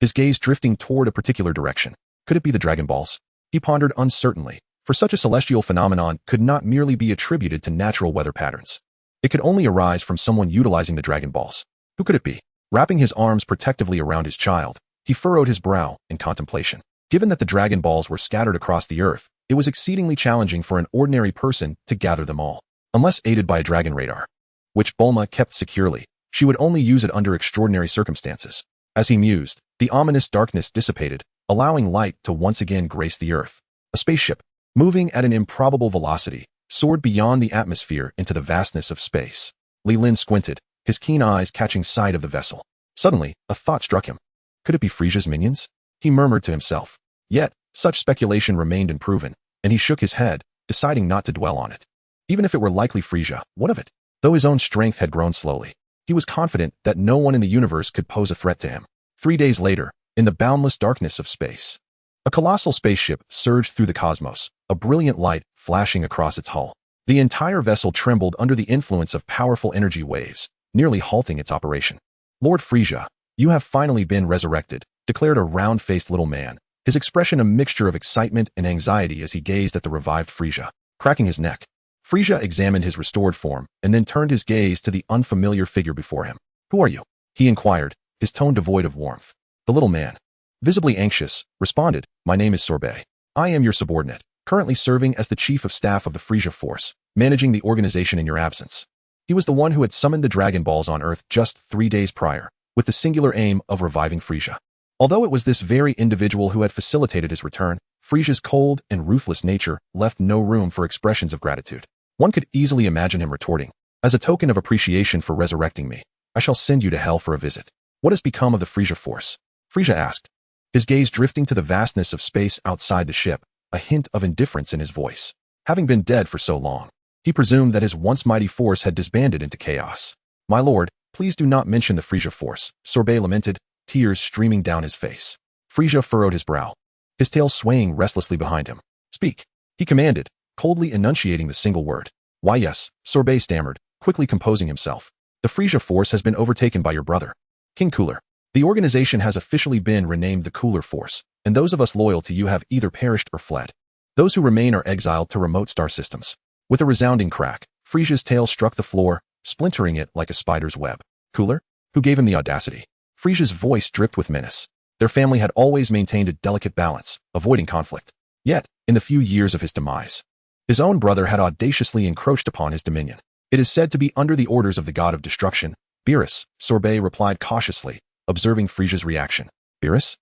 his gaze drifting toward a particular direction. Could it be the Dragon Balls? He pondered uncertainly, for such a celestial phenomenon could not merely be attributed to natural weather patterns. It could only arise from someone utilizing the Dragon Balls. Who could it be? Wrapping his arms protectively around his child, he furrowed his brow in contemplation. Given that the Dragon Balls were scattered across the earth, it was exceedingly challenging for an ordinary person to gather them all, unless aided by a dragon radar, which Bulma kept securely. She would only use it under extraordinary circumstances. As he mused, the ominous darkness dissipated, allowing light to once again grace the earth. A spaceship, moving at an improbable velocity, soared beyond the atmosphere into the vastness of space. Li Lin squinted, his keen eyes catching sight of the vessel. Suddenly, a thought struck him. Could it be Frieza's minions? He murmured to himself. Yet, such speculation remained unproven, and he shook his head, deciding not to dwell on it. Even if it were likely Frieza, what of it? Though his own strength had grown slowly, he was confident that no one in the universe could pose a threat to him. 3 days later, in the boundless darkness of space, a colossal spaceship surged through the cosmos, a brilliant light flashing across its hull. The entire vessel trembled under the influence of powerful energy waves, nearly halting its operation. Lord Frieza, you have finally been resurrected, declared a round-faced little man, his expression a mixture of excitement and anxiety as he gazed at the revived Frieza, cracking his neck. Frieza examined his restored form and then turned his gaze to the unfamiliar figure before him. Who are you? He inquired, his tone devoid of warmth. The little man, visibly anxious, responded, My name is Sorbet. I am your subordinate, currently serving as the chief of staff of the Frieza force, managing the organization in your absence. He was the one who had summoned the Dragon Balls on Earth just 3 days prior, with the singular aim of reviving Frieza. Although it was this very individual who had facilitated his return, Frieza's cold and ruthless nature left no room for expressions of gratitude. One could easily imagine him retorting, As a token of appreciation for resurrecting me, I shall send you to hell for a visit. What has become of the Frieza force? Frieza asked, his gaze drifting to the vastness of space outside the ship, a hint of indifference in his voice. Having been dead for so long, he presumed that his once mighty force had disbanded into chaos. My lord, please do not mention the Frieza force, Sorbet lamented, tears streaming down his face. Frieza furrowed his brow, his tail swaying restlessly behind him. Speak, he commanded, coldly enunciating the single word. Why yes, Sorbet stammered, quickly composing himself. The Frieza force has been overtaken by your brother, King Cooler. The organization has officially been renamed the Cooler Force, and those of us loyal to you have either perished or fled. Those who remain are exiled to remote star systems. With a resounding crack, Frieza's tail struck the floor, splintering it like a spider's web. Cooler? Who gave him the audacity? Frieza's voice dripped with menace. Their family had always maintained a delicate balance, avoiding conflict. Yet, in the few years of his demise, his own brother had audaciously encroached upon his dominion. It is said to be under the orders of the god of destruction, Beerus, Sorbet replied cautiously, observing Frieza's reaction. Beerus?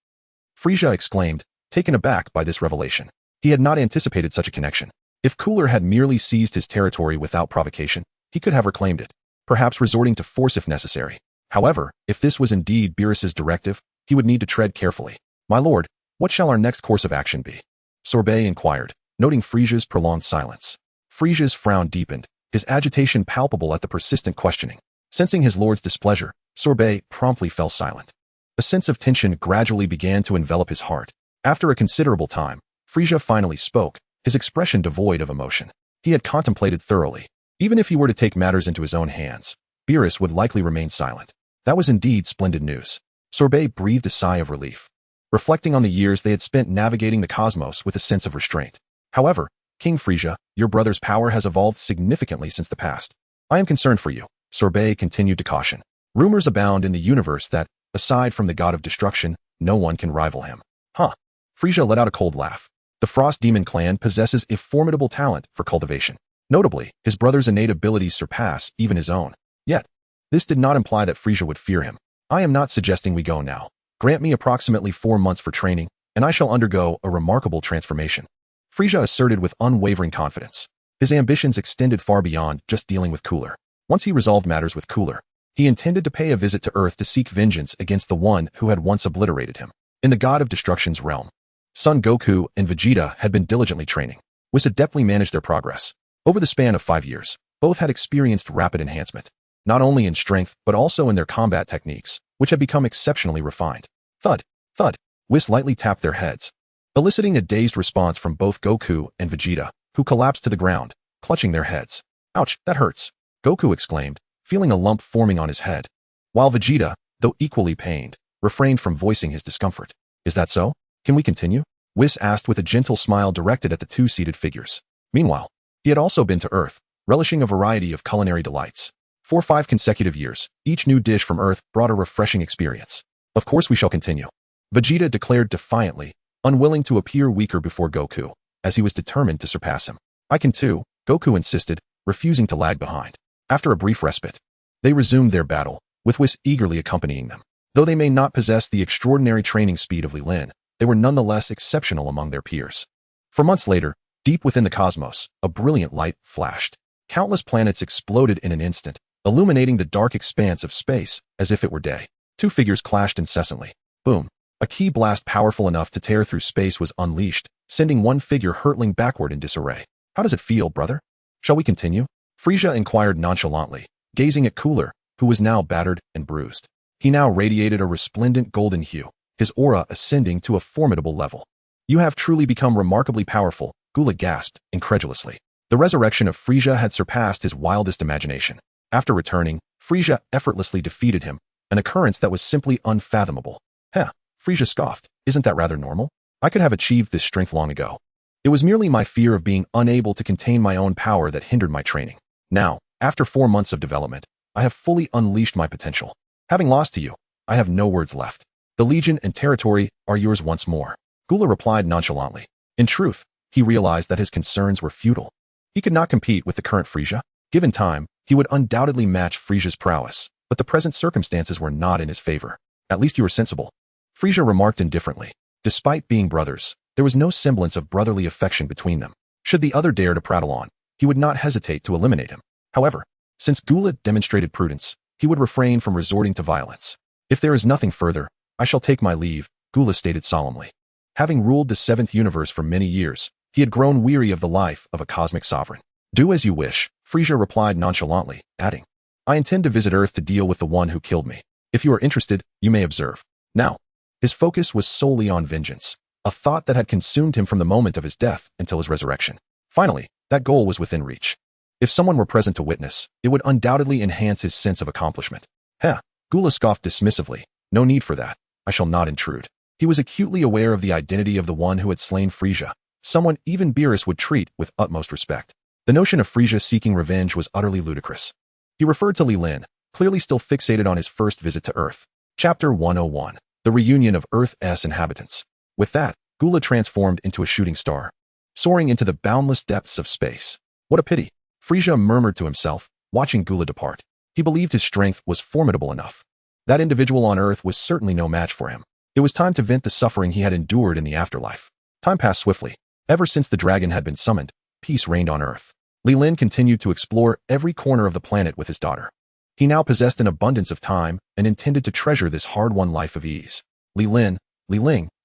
Frieza exclaimed, taken aback by this revelation. He had not anticipated such a connection. If Cooler had merely seized his territory without provocation, he could have reclaimed it, perhaps resorting to force if necessary. However, if this was indeed Beerus's directive, he would need to tread carefully. My lord, what shall our next course of action be? Sorbet inquired, noting Frieza's prolonged silence. Frieza's frown deepened, his agitation palpable at the persistent questioning. Sensing his lord's displeasure, Sorbet promptly fell silent. A sense of tension gradually began to envelop his heart. After a considerable time, Frieza finally spoke, his expression devoid of emotion. He had contemplated thoroughly. Even if he were to take matters into his own hands, Beerus would likely remain silent. That was indeed splendid news. Sorbet breathed a sigh of relief, reflecting on the years they had spent navigating the cosmos with a sense of restraint. However, King Frieza, your brother's power has evolved significantly since the past. I am concerned for you, Sorbet continued to caution. Rumors abound in the universe that, aside from the god of destruction, no one can rival him. Huh. Frieza let out a cold laugh. The Frost Demon clan possesses a formidable talent for cultivation. Notably, his brother's innate abilities surpass even his own. Yet, this did not imply that Frieza would fear him. I am not suggesting we go now. Grant me approximately 4 months for training, and I shall undergo a remarkable transformation. Frieza asserted with unwavering confidence. His ambitions extended far beyond just dealing with Cooler. Once he resolved matters with Cooler, he intended to pay a visit to Earth to seek vengeance against the one who had once obliterated him. In the god of destruction's realm, Son Goku and Vegeta had been diligently training, which adeptly managed their progress. Over the span of 5 years, both had experienced rapid enhancement, not only in strength but also in their combat techniques, which had become exceptionally refined. Thud, thud, Whis lightly tapped their heads, eliciting a dazed response from both Goku and Vegeta, who collapsed to the ground, clutching their heads. Ouch, that hurts, Goku exclaimed, feeling a lump forming on his head, while Vegeta, though equally pained, refrained from voicing his discomfort. Is that so? Can we continue? Whis asked with a gentle smile directed at the two seated figures. Meanwhile, he had also been to Earth, relishing a variety of culinary delights. For 5 consecutive years, each new dish from Earth brought a refreshing experience. Of course we shall continue. Vegeta declared defiantly, unwilling to appear weaker before Goku, as he was determined to surpass him. I can too, Goku insisted, refusing to lag behind. After a brief respite, they resumed their battle, with Whis eagerly accompanying them. Though they may not possess the extraordinary training speed of Li Lin, they were nonetheless exceptional among their peers. For months later, deep within the cosmos, a brilliant light flashed. Countless planets exploded in an instant, illuminating the dark expanse of space as if it were day. Two figures clashed incessantly. Boom. A ki blast powerful enough to tear through space was unleashed, sending one figure hurtling backward in disarray. How does it feel, brother? Shall we continue? Frieza inquired nonchalantly, gazing at Cooler, who was now battered and bruised. He now radiated a resplendent golden hue, his aura ascending to a formidable level. You have truly become remarkably powerful, Gula gasped, incredulously. The resurrection of Frieza had surpassed his wildest imagination. After returning, Frieza effortlessly defeated him, an occurrence that was simply unfathomable. Heh, Frieza scoffed, isn't that rather normal? I could have achieved this strength long ago. It was merely my fear of being unable to contain my own power that hindered my training. Now, after 4 months of development, I have fully unleashed my potential. Having lost to you, I have no words left. The Legion and territory are yours once more. Gula replied nonchalantly. In truth, he realized that his concerns were futile. He could not compete with the current Frieza. Given time, he would undoubtedly match Frieza's prowess, but the present circumstances were not in his favor. At least you were sensible. Frieza remarked indifferently. Despite being brothers, there was no semblance of brotherly affection between them. Should the other dare to prattle on, he would not hesitate to eliminate him. However, since Gula demonstrated prudence, he would refrain from resorting to violence. If there is nothing further, I shall take my leave, Gula stated solemnly. Having ruled the 7th universe for many years, he had grown weary of the life of a cosmic sovereign. Do as you wish, Frieza replied nonchalantly, adding, I intend to visit Earth to deal with the one who killed me. If you are interested, you may observe. Now, his focus was solely on vengeance, a thought that had consumed him from the moment of his death until his resurrection. Finally, that goal was within reach. If someone were present to witness, it would undoubtedly enhance his sense of accomplishment. Heh, Gula scoffed dismissively. No need for that. I shall not intrude. He was acutely aware of the identity of the one who had slain Frieza, someone even Beerus would treat with utmost respect. The notion of Frieza seeking revenge was utterly ludicrous. He referred to Li Lin, clearly still fixated on his first visit to Earth. Chapter 101. The Reunion of Earth's Inhabitants. With that, Gula transformed into a shooting star, soaring into the boundless depths of space. What a pity, Frieza murmured to himself, watching Gula depart. He believed his strength was formidable enough. That individual on Earth was certainly no match for him. It was time to vent the suffering he had endured in the afterlife. Time passed swiftly. Ever since the dragon had been summoned, peace reigned on Earth. Li Lin continued to explore every corner of the planet with his daughter. He now possessed an abundance of time and intended to treasure this hard-won life of ease. Li Lin,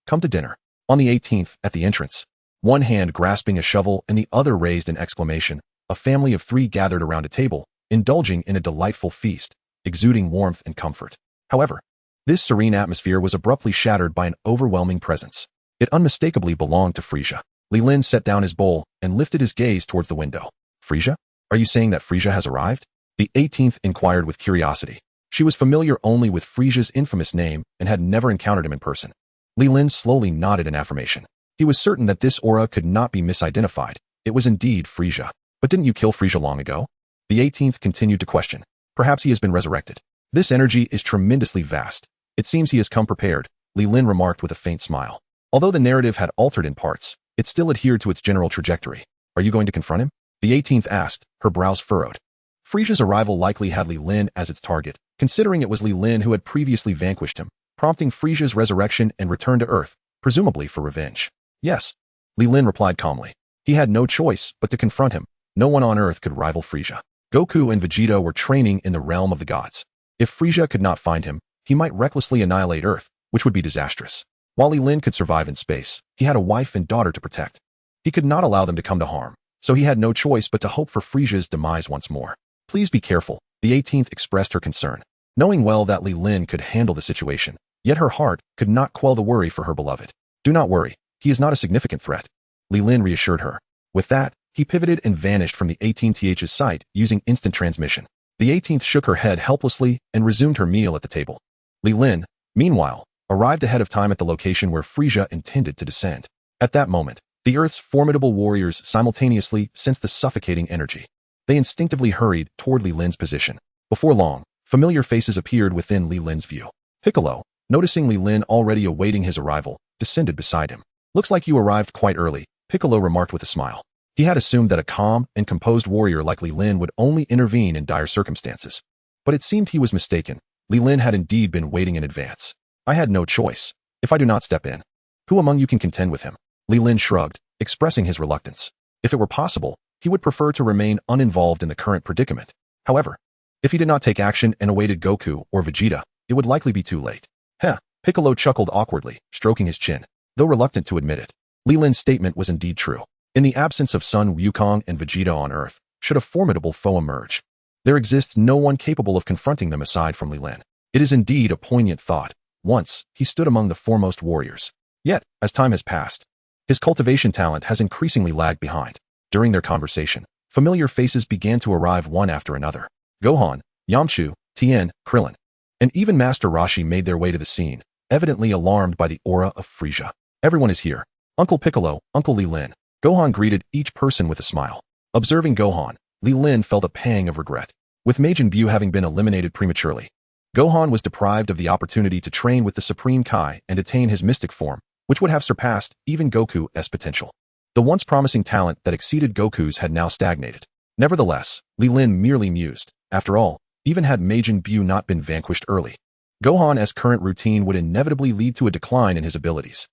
come to dinner. On the 18th, at the entrance, one hand grasping a shovel and the other raised in exclamation, a family of 3 gathered around a table, indulging in a delightful feast, exuding warmth and comfort. However, this serene atmosphere was abruptly shattered by an overwhelming presence. It unmistakably belonged to Frieza. Li Lin set down his bowl and lifted his gaze towards the window. Frieza? Are you saying that Frieza has arrived? The 18th inquired with curiosity. She was familiar only with Frieza's infamous name and had never encountered him in person. Li Lin slowly nodded in affirmation. He was certain that this aura could not be misidentified. It was indeed Frieza. But didn't you kill Frieza long ago? The 18th continued to question. Perhaps he has been resurrected. This energy is tremendously vast. It seems he has come prepared, Li Lin remarked with a faint smile. Although the narrative had altered in parts, it still adhered to its general trajectory. Are you going to confront him? The 18th asked, her brows furrowed. Frieza's arrival likely had Li Lin as its target, considering it was Li Lin who had previously vanquished him, prompting Frieza's resurrection and return to Earth, presumably for revenge. Yes, Li Lin replied calmly. He had no choice but to confront him. No one on Earth could rival Frieza. Goku and Vegeta were training in the realm of the gods. If Frieza could not find him, he might recklessly annihilate Earth, which would be disastrous. While Li Lin could survive in space, he had a wife and daughter to protect. He could not allow them to come to harm, so he had no choice but to hope for Frieza's demise once more. Please be careful, the 18th expressed her concern, knowing well that Li Lin could handle the situation, yet her heart could not quell the worry for her beloved. Do not worry, he is not a significant threat, Li Lin reassured her. With that, he pivoted and vanished from the 18th's sight using instant transmission. The 18th shook her head helplessly and resumed her meal at the table. Li Lin, meanwhile, arrived ahead of time at the location where Frieza intended to descend. At that moment, the Earth's formidable warriors simultaneously sensed the suffocating energy. They instinctively hurried toward Li Lin's position. Before long, familiar faces appeared within Li Lin's view. Piccolo, noticing Li Lin already awaiting his arrival, descended beside him. "Looks like you arrived quite early," Piccolo remarked with a smile. He had assumed that a calm and composed warrior like Li Lin would only intervene in dire circumstances. But it seemed he was mistaken. Li Lin had indeed been waiting in advance. "I had no choice. If I do not step in, who among you can contend with him?" Li Lin shrugged, expressing his reluctance. If it were possible, he would prefer to remain uninvolved in the current predicament. However, if he did not take action and awaited Goku or Vegeta, it would likely be too late. Heh, Piccolo chuckled awkwardly, stroking his chin, though reluctant to admit it. Li Lin's statement was indeed true. In the absence of Son Wukong and Vegeta on Earth, should a formidable foe emerge, there exists no one capable of confronting them aside from Li Lin. It is indeed a poignant thought. Once, he stood among the foremost warriors. Yet, as time has passed, his cultivation talent has increasingly lagged behind. During their conversation, familiar faces began to arrive one after another. Gohan, Yamcha, Tien, Krillin, and even Master Roshi made their way to the scene, evidently alarmed by the aura of Frieza. "Everyone is here. Uncle Piccolo, Uncle Li Lin." Gohan greeted each person with a smile. Observing Gohan, Li Lin felt a pang of regret. With Majin Buu having been eliminated prematurely, Gohan was deprived of the opportunity to train with the Supreme Kai and attain his mystic form, which would have surpassed even Goku's potential. The once promising talent that exceeded Goku's had now stagnated. Nevertheless, Li Lin merely mused. After all, even had Majin Buu not been vanquished early, Gohan's current routine would inevitably lead to a decline in his abilities.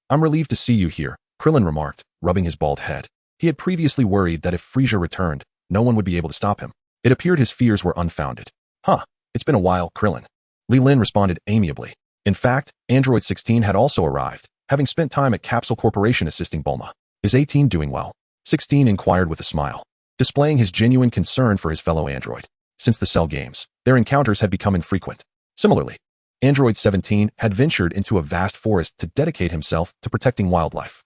I'm relieved to see you here," Krillin remarked, rubbing his bald head. He had previously worried that if Frieza returned, no one would be able to stop him. It appeared his fears were unfounded. It's been a while, Krillin." Li Lin responded amiably. In fact, Android 16 had also arrived, having spent time at Capsule Corporation assisting Bulma. "Is 18 doing well?" 16 inquired with a smile, displaying his genuine concern for his fellow android. Since the Cell games, their encounters had become infrequent. Similarly, Android 17 had ventured into a vast forest to dedicate himself to protecting wildlife.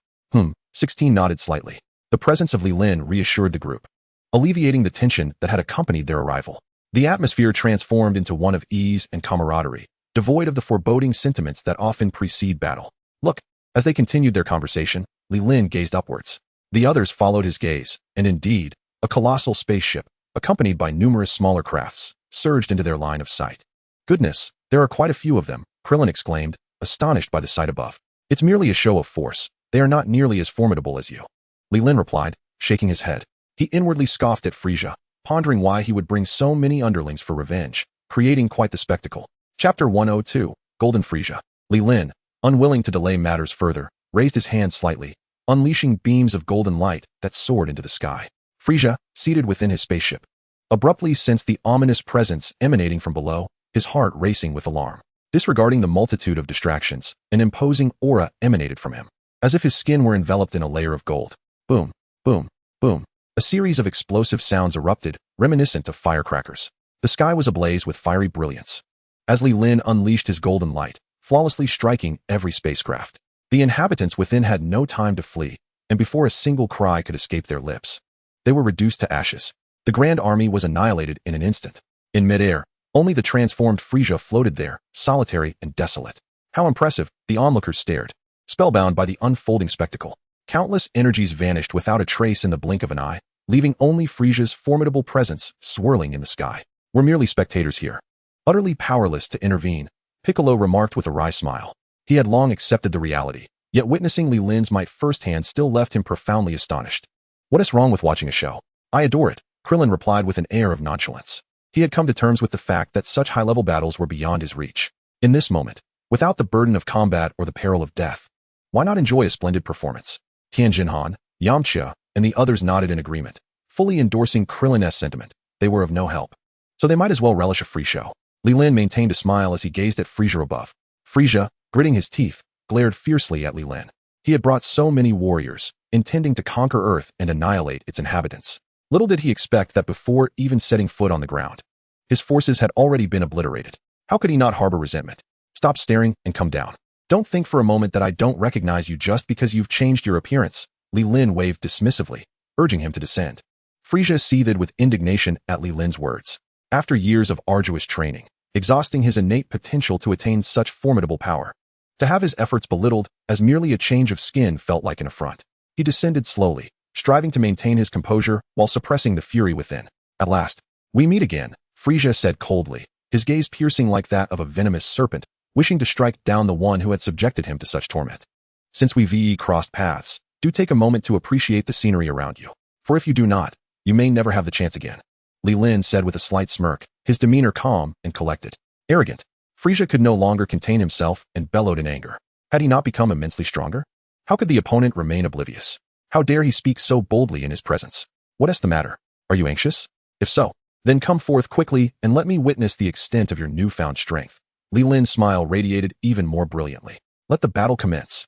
16 nodded slightly. The presence of Li Lin reassured the group, alleviating the tension that had accompanied their arrival. The atmosphere transformed into one of ease and camaraderie, devoid of the foreboding sentiments that often precede battle. "Look." As they continued their conversation, Li Lin gazed upwards. The others followed his gaze, and indeed, a colossal spaceship, accompanied by numerous smaller crafts, surged into their line of sight. "Goodness, there are quite a few of them," Krillin exclaimed, astonished by the sight above. "It's merely a show of force. They are not nearly as formidable as you." Li Lin replied, shaking his head. He inwardly scoffed at Frieza, pondering why he would bring so many underlings for revenge, creating quite the spectacle. Chapter 102, Golden Frieza. Li Lin, unwilling to delay matters further, raised his hand slightly, unleashing beams of golden light that soared into the sky. Frieza, seated within his spaceship, abruptly sensed the ominous presence emanating from below, his heart racing with alarm. Disregarding the multitude of distractions, an imposing aura emanated from him, as if his skin were enveloped in a layer of gold. Boom, boom, boom. A series of explosive sounds erupted, reminiscent of firecrackers. The sky was ablaze with fiery brilliance, as Li Lin unleashed his golden light, flawlessly striking every spacecraft. The inhabitants within had no time to flee, and before a single cry could escape their lips, they were reduced to ashes. The Grand Army was annihilated in an instant. In midair, only the transformed Frieza floated there, solitary and desolate. How impressive, the onlookers stared, spellbound by the unfolding spectacle. Countless energies vanished without a trace in the blink of an eye, leaving only Frieza's formidable presence swirling in the sky. "We're merely spectators here." Utterly powerless to intervene, Piccolo remarked with a wry smile. He had long accepted the reality, yet witnessing Li Lin's might firsthand still left him profoundly astonished. "What is wrong with watching a show?" "I adore it," Krillin replied with an air of nonchalance. He had come to terms with the fact that such high-level battles were beyond his reach. In this moment, without the burden of combat or the peril of death, why not enjoy a splendid performance? Tianjinhan, Yamcha, and the others nodded in agreement, fully endorsing Krillin's sentiment. They were of no help, so they might as well relish a free show. Li Lin maintained a smile as he gazed at Frieza above. Frieza, gritting his teeth, glared fiercely at Li Lin. He had brought so many warriors, intending to conquer Earth and annihilate its inhabitants. Little did he expect that before even setting foot on the ground, his forces had already been obliterated. How could he not harbor resentment? "Stop staring and come down. Don't think for a moment that I don't recognize you just because you've changed your appearance." Li Lin waved dismissively, urging him to descend. Frieza seethed with indignation at Li Lin's words. After years of arduous training, exhausting his innate potential to attain such formidable power. To have his efforts belittled as merely a change of skin felt like an affront. He descended slowly, striving to maintain his composure while suppressing the fury within. At last, "We meet again," Frieza said coldly, his gaze piercing like that of a venomous serpent, wishing to strike down the one who had subjected him to such torment. "Since we've crossed paths, do take a moment to appreciate the scenery around you. For if you do not, you may never have the chance again," Li Lin said with a slight smirk, his demeanor calm and collected. Arrogant. Frieza could no longer contain himself and bellowed in anger. Had he not become immensely stronger? How could the opponent remain oblivious? How dare he speak so boldly in his presence? "What is the matter? Are you anxious? If so, then come forth quickly and let me witness the extent of your newfound strength." Li Lin's smile radiated even more brilliantly. "Let the battle commence."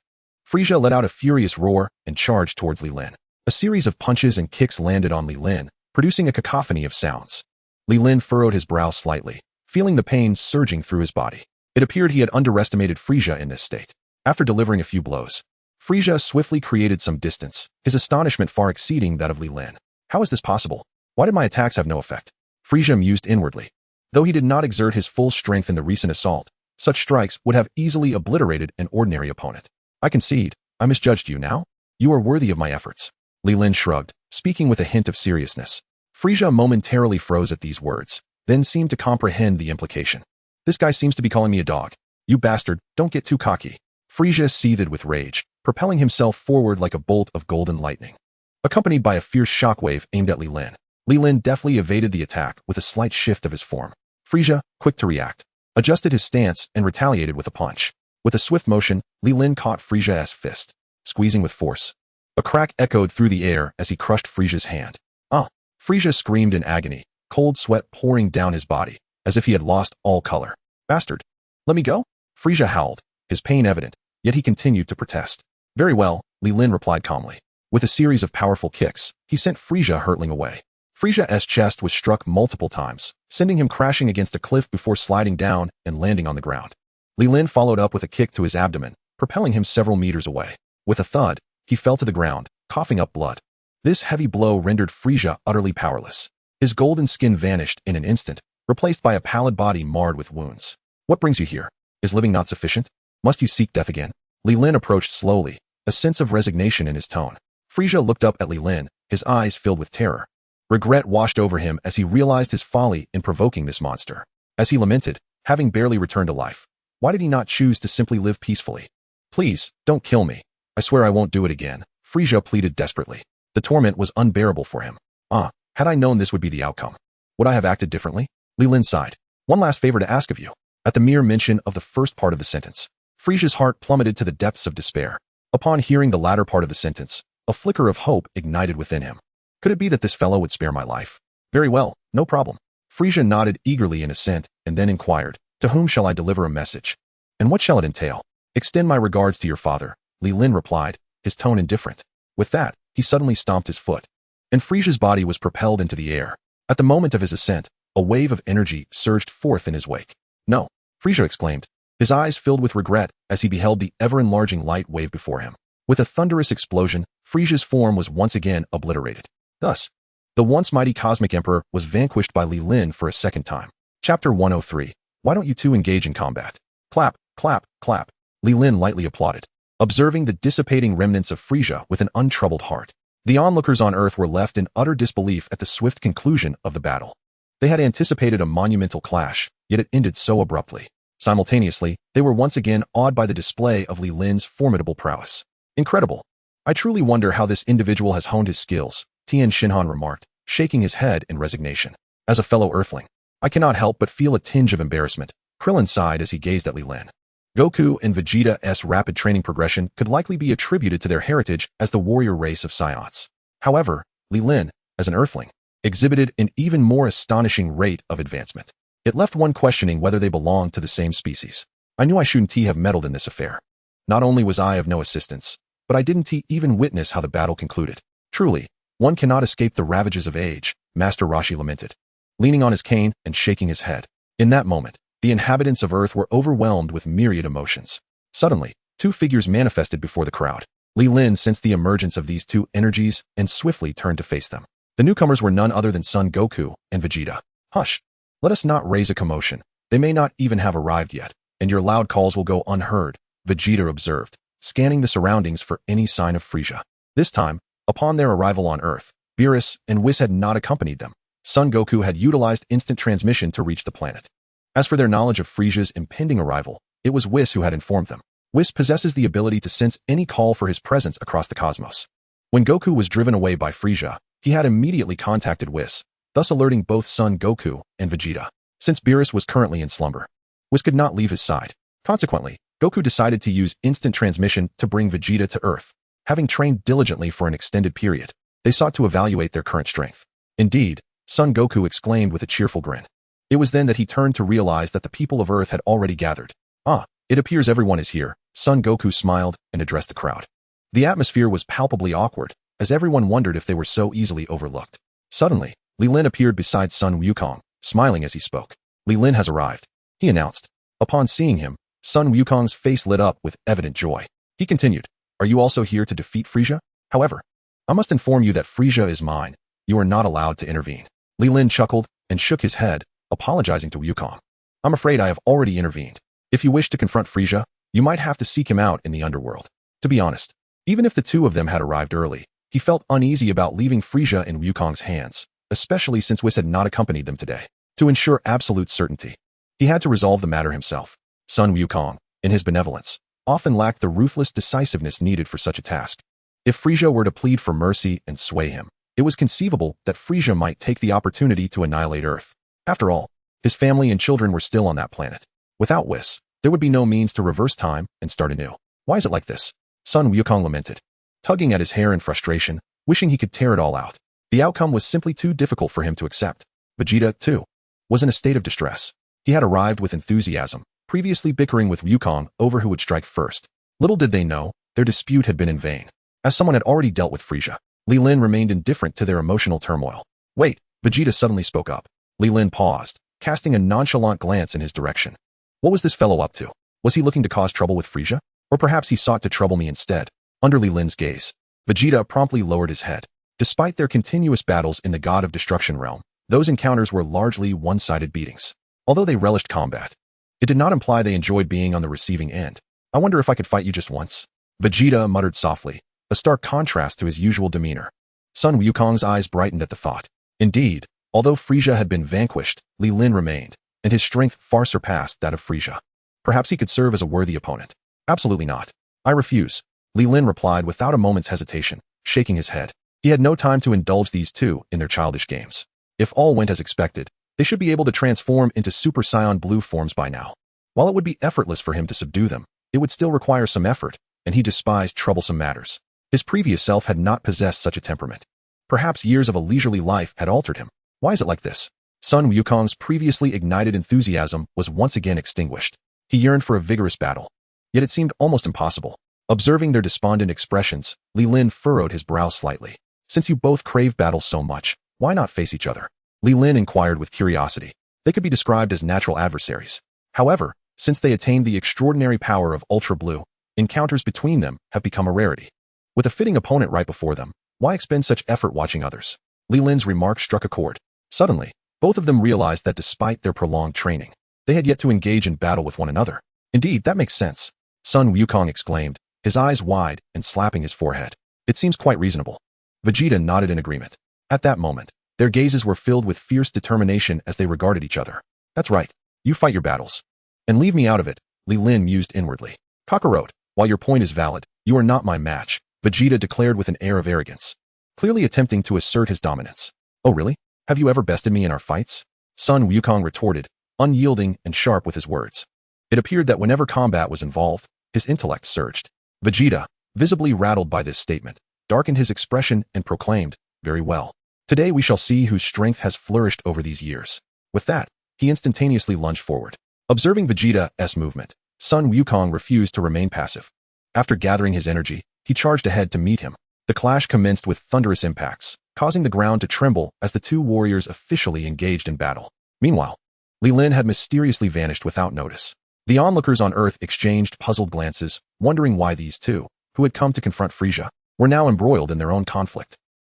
Frieza let out a furious roar and charged towards Li Lin. A series of punches and kicks landed on Li Lin, producing a cacophony of sounds. Li Lin furrowed his brow slightly, feeling the pain surging through his body. It appeared he had underestimated Frieza in this state. After delivering a few blows, Frieza swiftly created some distance, his astonishment far exceeding that of Li Lin. "How is this possible? Why did my attacks have no effect?" Frieza mused inwardly. Though he did not exert his full strength in the recent assault, such strikes would have easily obliterated an ordinary opponent. "I concede, I misjudged you now. You are worthy of my efforts." Li Lin shrugged, speaking with a hint of seriousness. Frieza momentarily froze at these words, then seemed to comprehend the implication. "This guy seems to be calling me a dog. You bastard, don't get too cocky." Frieza seethed with rage, propelling himself forward like a bolt of golden lightning. Accompanied by a fierce shockwave aimed at Li Lin, Li Lin deftly evaded the attack with a slight shift of his form. Frieza, quick to react, adjusted his stance and retaliated with a punch. With a swift motion, Li Lin caught Frieza's fist, squeezing with force. A crack echoed through the air as he crushed Frieza's hand. "Ah!" Frieza screamed in agony, cold sweat pouring down his body, as if he had lost all color. "Bastard! Let me go?" Frieza howled, his pain evident, yet he continued to protest. "Very well," Li Lin replied calmly. With a series of powerful kicks, he sent Frieza hurtling away. Frieza's chest was struck multiple times, sending him crashing against a cliff before sliding down and landing on the ground. Li Lin followed up with a kick to his abdomen, propelling him several meters away. With a thud, he fell to the ground, coughing up blood. This heavy blow rendered Frieza utterly powerless. His golden skin vanished in an instant, replaced by a pallid body marred with wounds. "What brings you here? Is living not sufficient? Must you seek death again?" Li Lin approached slowly, a sense of resignation in his tone. Frieza looked up at Li Lin, his eyes filled with terror. Regret washed over him as he realized his folly in provoking this monster. As he lamented, having barely returned to life, why did he not choose to simply live peacefully? "Please, don't kill me. I swear I won't do it again," Frieza pleaded desperately. The torment was unbearable for him. Had I known this would be the outcome, would I have acted differently?" Li Lin sighed. "One last favor to ask of you." At the mere mention of the first part of the sentence, Frieza's heart plummeted to the depths of despair. Upon hearing the latter part of the sentence, a flicker of hope ignited within him. Could it be that this fellow would spare my life? "Very well, no problem." Frieza nodded eagerly in assent and then inquired, "To whom shall I deliver a message? And what shall it entail?" "Extend my regards to your father," Li Lin replied, his tone indifferent. With that, he suddenly stomped his foot, and Frieza's body was propelled into the air. At the moment of his ascent, a wave of energy surged forth in his wake. "No!" Frieza exclaimed, his eyes filled with regret as he beheld the ever-enlarging light wave before him. With a thunderous explosion, Frieza's form was once again obliterated. Thus, the once mighty cosmic emperor was vanquished by Li Lin for a second time. Chapter 103. Why don't you two engage in combat? Clap, clap, clap. Li Lin lightly applauded, observing the dissipating remnants of Frieza with an untroubled heart. The onlookers on Earth were left in utter disbelief at the swift conclusion of the battle. They had anticipated a monumental clash, yet it ended so abruptly. Simultaneously, they were once again awed by the display of Li Lin's formidable prowess. "Incredible. I truly wonder how this individual has honed his skills," Tien Shinhan remarked, shaking his head in resignation. "As a fellow Earthling, I cannot help but feel a tinge of embarrassment," Krillin sighed as he gazed at Li Lin. Goku and Vegeta's rapid training progression could likely be attributed to their heritage as the warrior race of Saiyans. However, Li Lin, as an Earthling, exhibited an even more astonishing rate of advancement. It left one questioning whether they belonged to the same species. "I knew I shouldn't have meddled in this affair. Not only was I of no assistance, but I didn't even witness how the battle concluded. Truly, one cannot escape the ravages of age," Master Roshi lamented, leaning on his cane and shaking his head. In that moment, the inhabitants of Earth were overwhelmed with myriad emotions. Suddenly, two figures manifested before the crowd. Li Lin sensed the emergence of these two energies and swiftly turned to face them. The newcomers were none other than Son Goku and Vegeta. "Hush! Let us not raise a commotion," They may not even have arrived yet, and your loud calls will go unheard, Vegeta observed, scanning the surroundings for any sign of Frieza. This time, upon their arrival on Earth, Beerus and Whis had not accompanied them. Son Goku had utilized instant transmission to reach the planet. As for their knowledge of Frieza's impending arrival, it was Whis who had informed them. Whis possesses the ability to sense any call for his presence across the cosmos. When Goku was driven away by Frieza, he had immediately contacted Whis, thus alerting both Son Goku and Vegeta. Since Beerus was currently in slumber, Whis could not leave his side. Consequently, Goku decided to use instant transmission to bring Vegeta to Earth. Having trained diligently for an extended period, they sought to evaluate their current strength. Indeed, Son Goku exclaimed with a cheerful grin. It was then that he turned to realize that the people of Earth had already gathered. "Ah, it appears everyone is here," Son Goku smiled and addressed the crowd. The atmosphere was palpably awkward, as everyone wondered if they were so easily overlooked. Suddenly, Li Lin appeared beside Sun Wukong, smiling as he spoke. "Li Lin has arrived," he announced. Upon seeing him, Sun Wukong's face lit up with evident joy. He continued, "Are you also here to defeat Frieza? However, I must inform you that Frieza is mine. You are not allowed to intervene." Li Lin chuckled and shook his head, apologizing to Wukong. "I'm afraid I have already intervened. If you wish to confront Frieza, you might have to seek him out in the underworld." To be honest, even if the two of them had arrived early, he felt uneasy about leaving Frieza in Wukong's hands, especially since Whis had not accompanied them today. To ensure absolute certainty, he had to resolve the matter himself. Sun Wukong, in his benevolence, often lacked the ruthless decisiveness needed for such a task. If Frieza were to plead for mercy and sway him, it was conceivable that Frieza might take the opportunity to annihilate Earth. After all, his family and children were still on that planet. Without Whis, there would be no means to reverse time and start anew. "Why is it like this?" Sun Wukong lamented, tugging at his hair in frustration, wishing he could tear it all out. The outcome was simply too difficult for him to accept. Vegeta, too, was in a state of distress. He had arrived with enthusiasm, previously bickering with Wukong over who would strike first. Little did they know, their dispute had been in vain. As someone had already dealt with Frieza, Li Lin remained indifferent to their emotional turmoil. "Wait," Vegeta suddenly spoke up. Li Lin paused, casting a nonchalant glance in his direction. What was this fellow up to? Was he looking to cause trouble with Frieza? Or perhaps he sought to trouble me instead? Under Li Lin's gaze, Vegeta promptly lowered his head. Despite their continuous battles in the God of Destruction realm, those encounters were largely one-sided beatings. Although they relished combat, it did not imply they enjoyed being on the receiving end. "I wonder if I could fight you just once," Vegeta muttered softly, a stark contrast to his usual demeanor. Sun Wukong's eyes brightened at the thought. Indeed, although Frieza had been vanquished, Li Lin remained, and his strength far surpassed that of Frieza. Perhaps he could serve as a worthy opponent. "Absolutely not. I refuse," Li Lin replied without a moment's hesitation, shaking his head. He had no time to indulge these two in their childish games. If all went as expected, they should be able to transform into Super Saiyan blue forms by now. While it would be effortless for him to subdue them, it would still require some effort, and he despised troublesome matters. His previous self had not possessed such a temperament. Perhaps years of a leisurely life had altered him. Why is it like this? Sun Wukong's previously ignited enthusiasm was once again extinguished. He yearned for a vigorous battle. Yet it seemed almost impossible. Observing their despondent expressions, Li Lin furrowed his brow slightly. "Since you both crave battle so much, why not face each other?" Li Lin inquired with curiosity. They could be described as natural adversaries. However, since they attained the extraordinary power of Ultra Blue, encounters between them have become a rarity. With a fitting opponent right before them, why expend such effort watching others? Li Lin's remark struck a chord. Suddenly, both of them realized that despite their prolonged training, they had yet to engage in battle with one another. "Indeed, that makes sense," Sun Wukong exclaimed, his eyes wide and slapping his forehead. "It seems quite reasonable." Vegeta nodded in agreement. At that moment, their gazes were filled with fierce determination as they regarded each other. "That's right. You fight your battles. And leave me out of it," Li Lin mused inwardly. "Kakarot, while your point is valid, you are not my match," Vegeta declared with an air of arrogance, clearly attempting to assert his dominance. "Oh really? Have you ever bested me in our fights?" Sun Wukong retorted, unyielding and sharp with his words. It appeared that whenever combat was involved, his intellect surged. Vegeta, visibly rattled by this statement, darkened his expression and proclaimed, "Very well. Today we shall see whose strength has flourished over these years." With that, he instantaneously lunged forward. Observing Vegeta's movement, Sun Wukong refused to remain passive. After gathering his energy, he charged ahead to meet him. The clash commenced with thunderous impacts, causing the ground to tremble as the two warriors officially engaged in battle. Meanwhile, Li Lin had mysteriously vanished without notice. The onlookers on Earth exchanged puzzled glances, wondering why these two, who had come to confront Frieza, were now embroiled in their own conflict.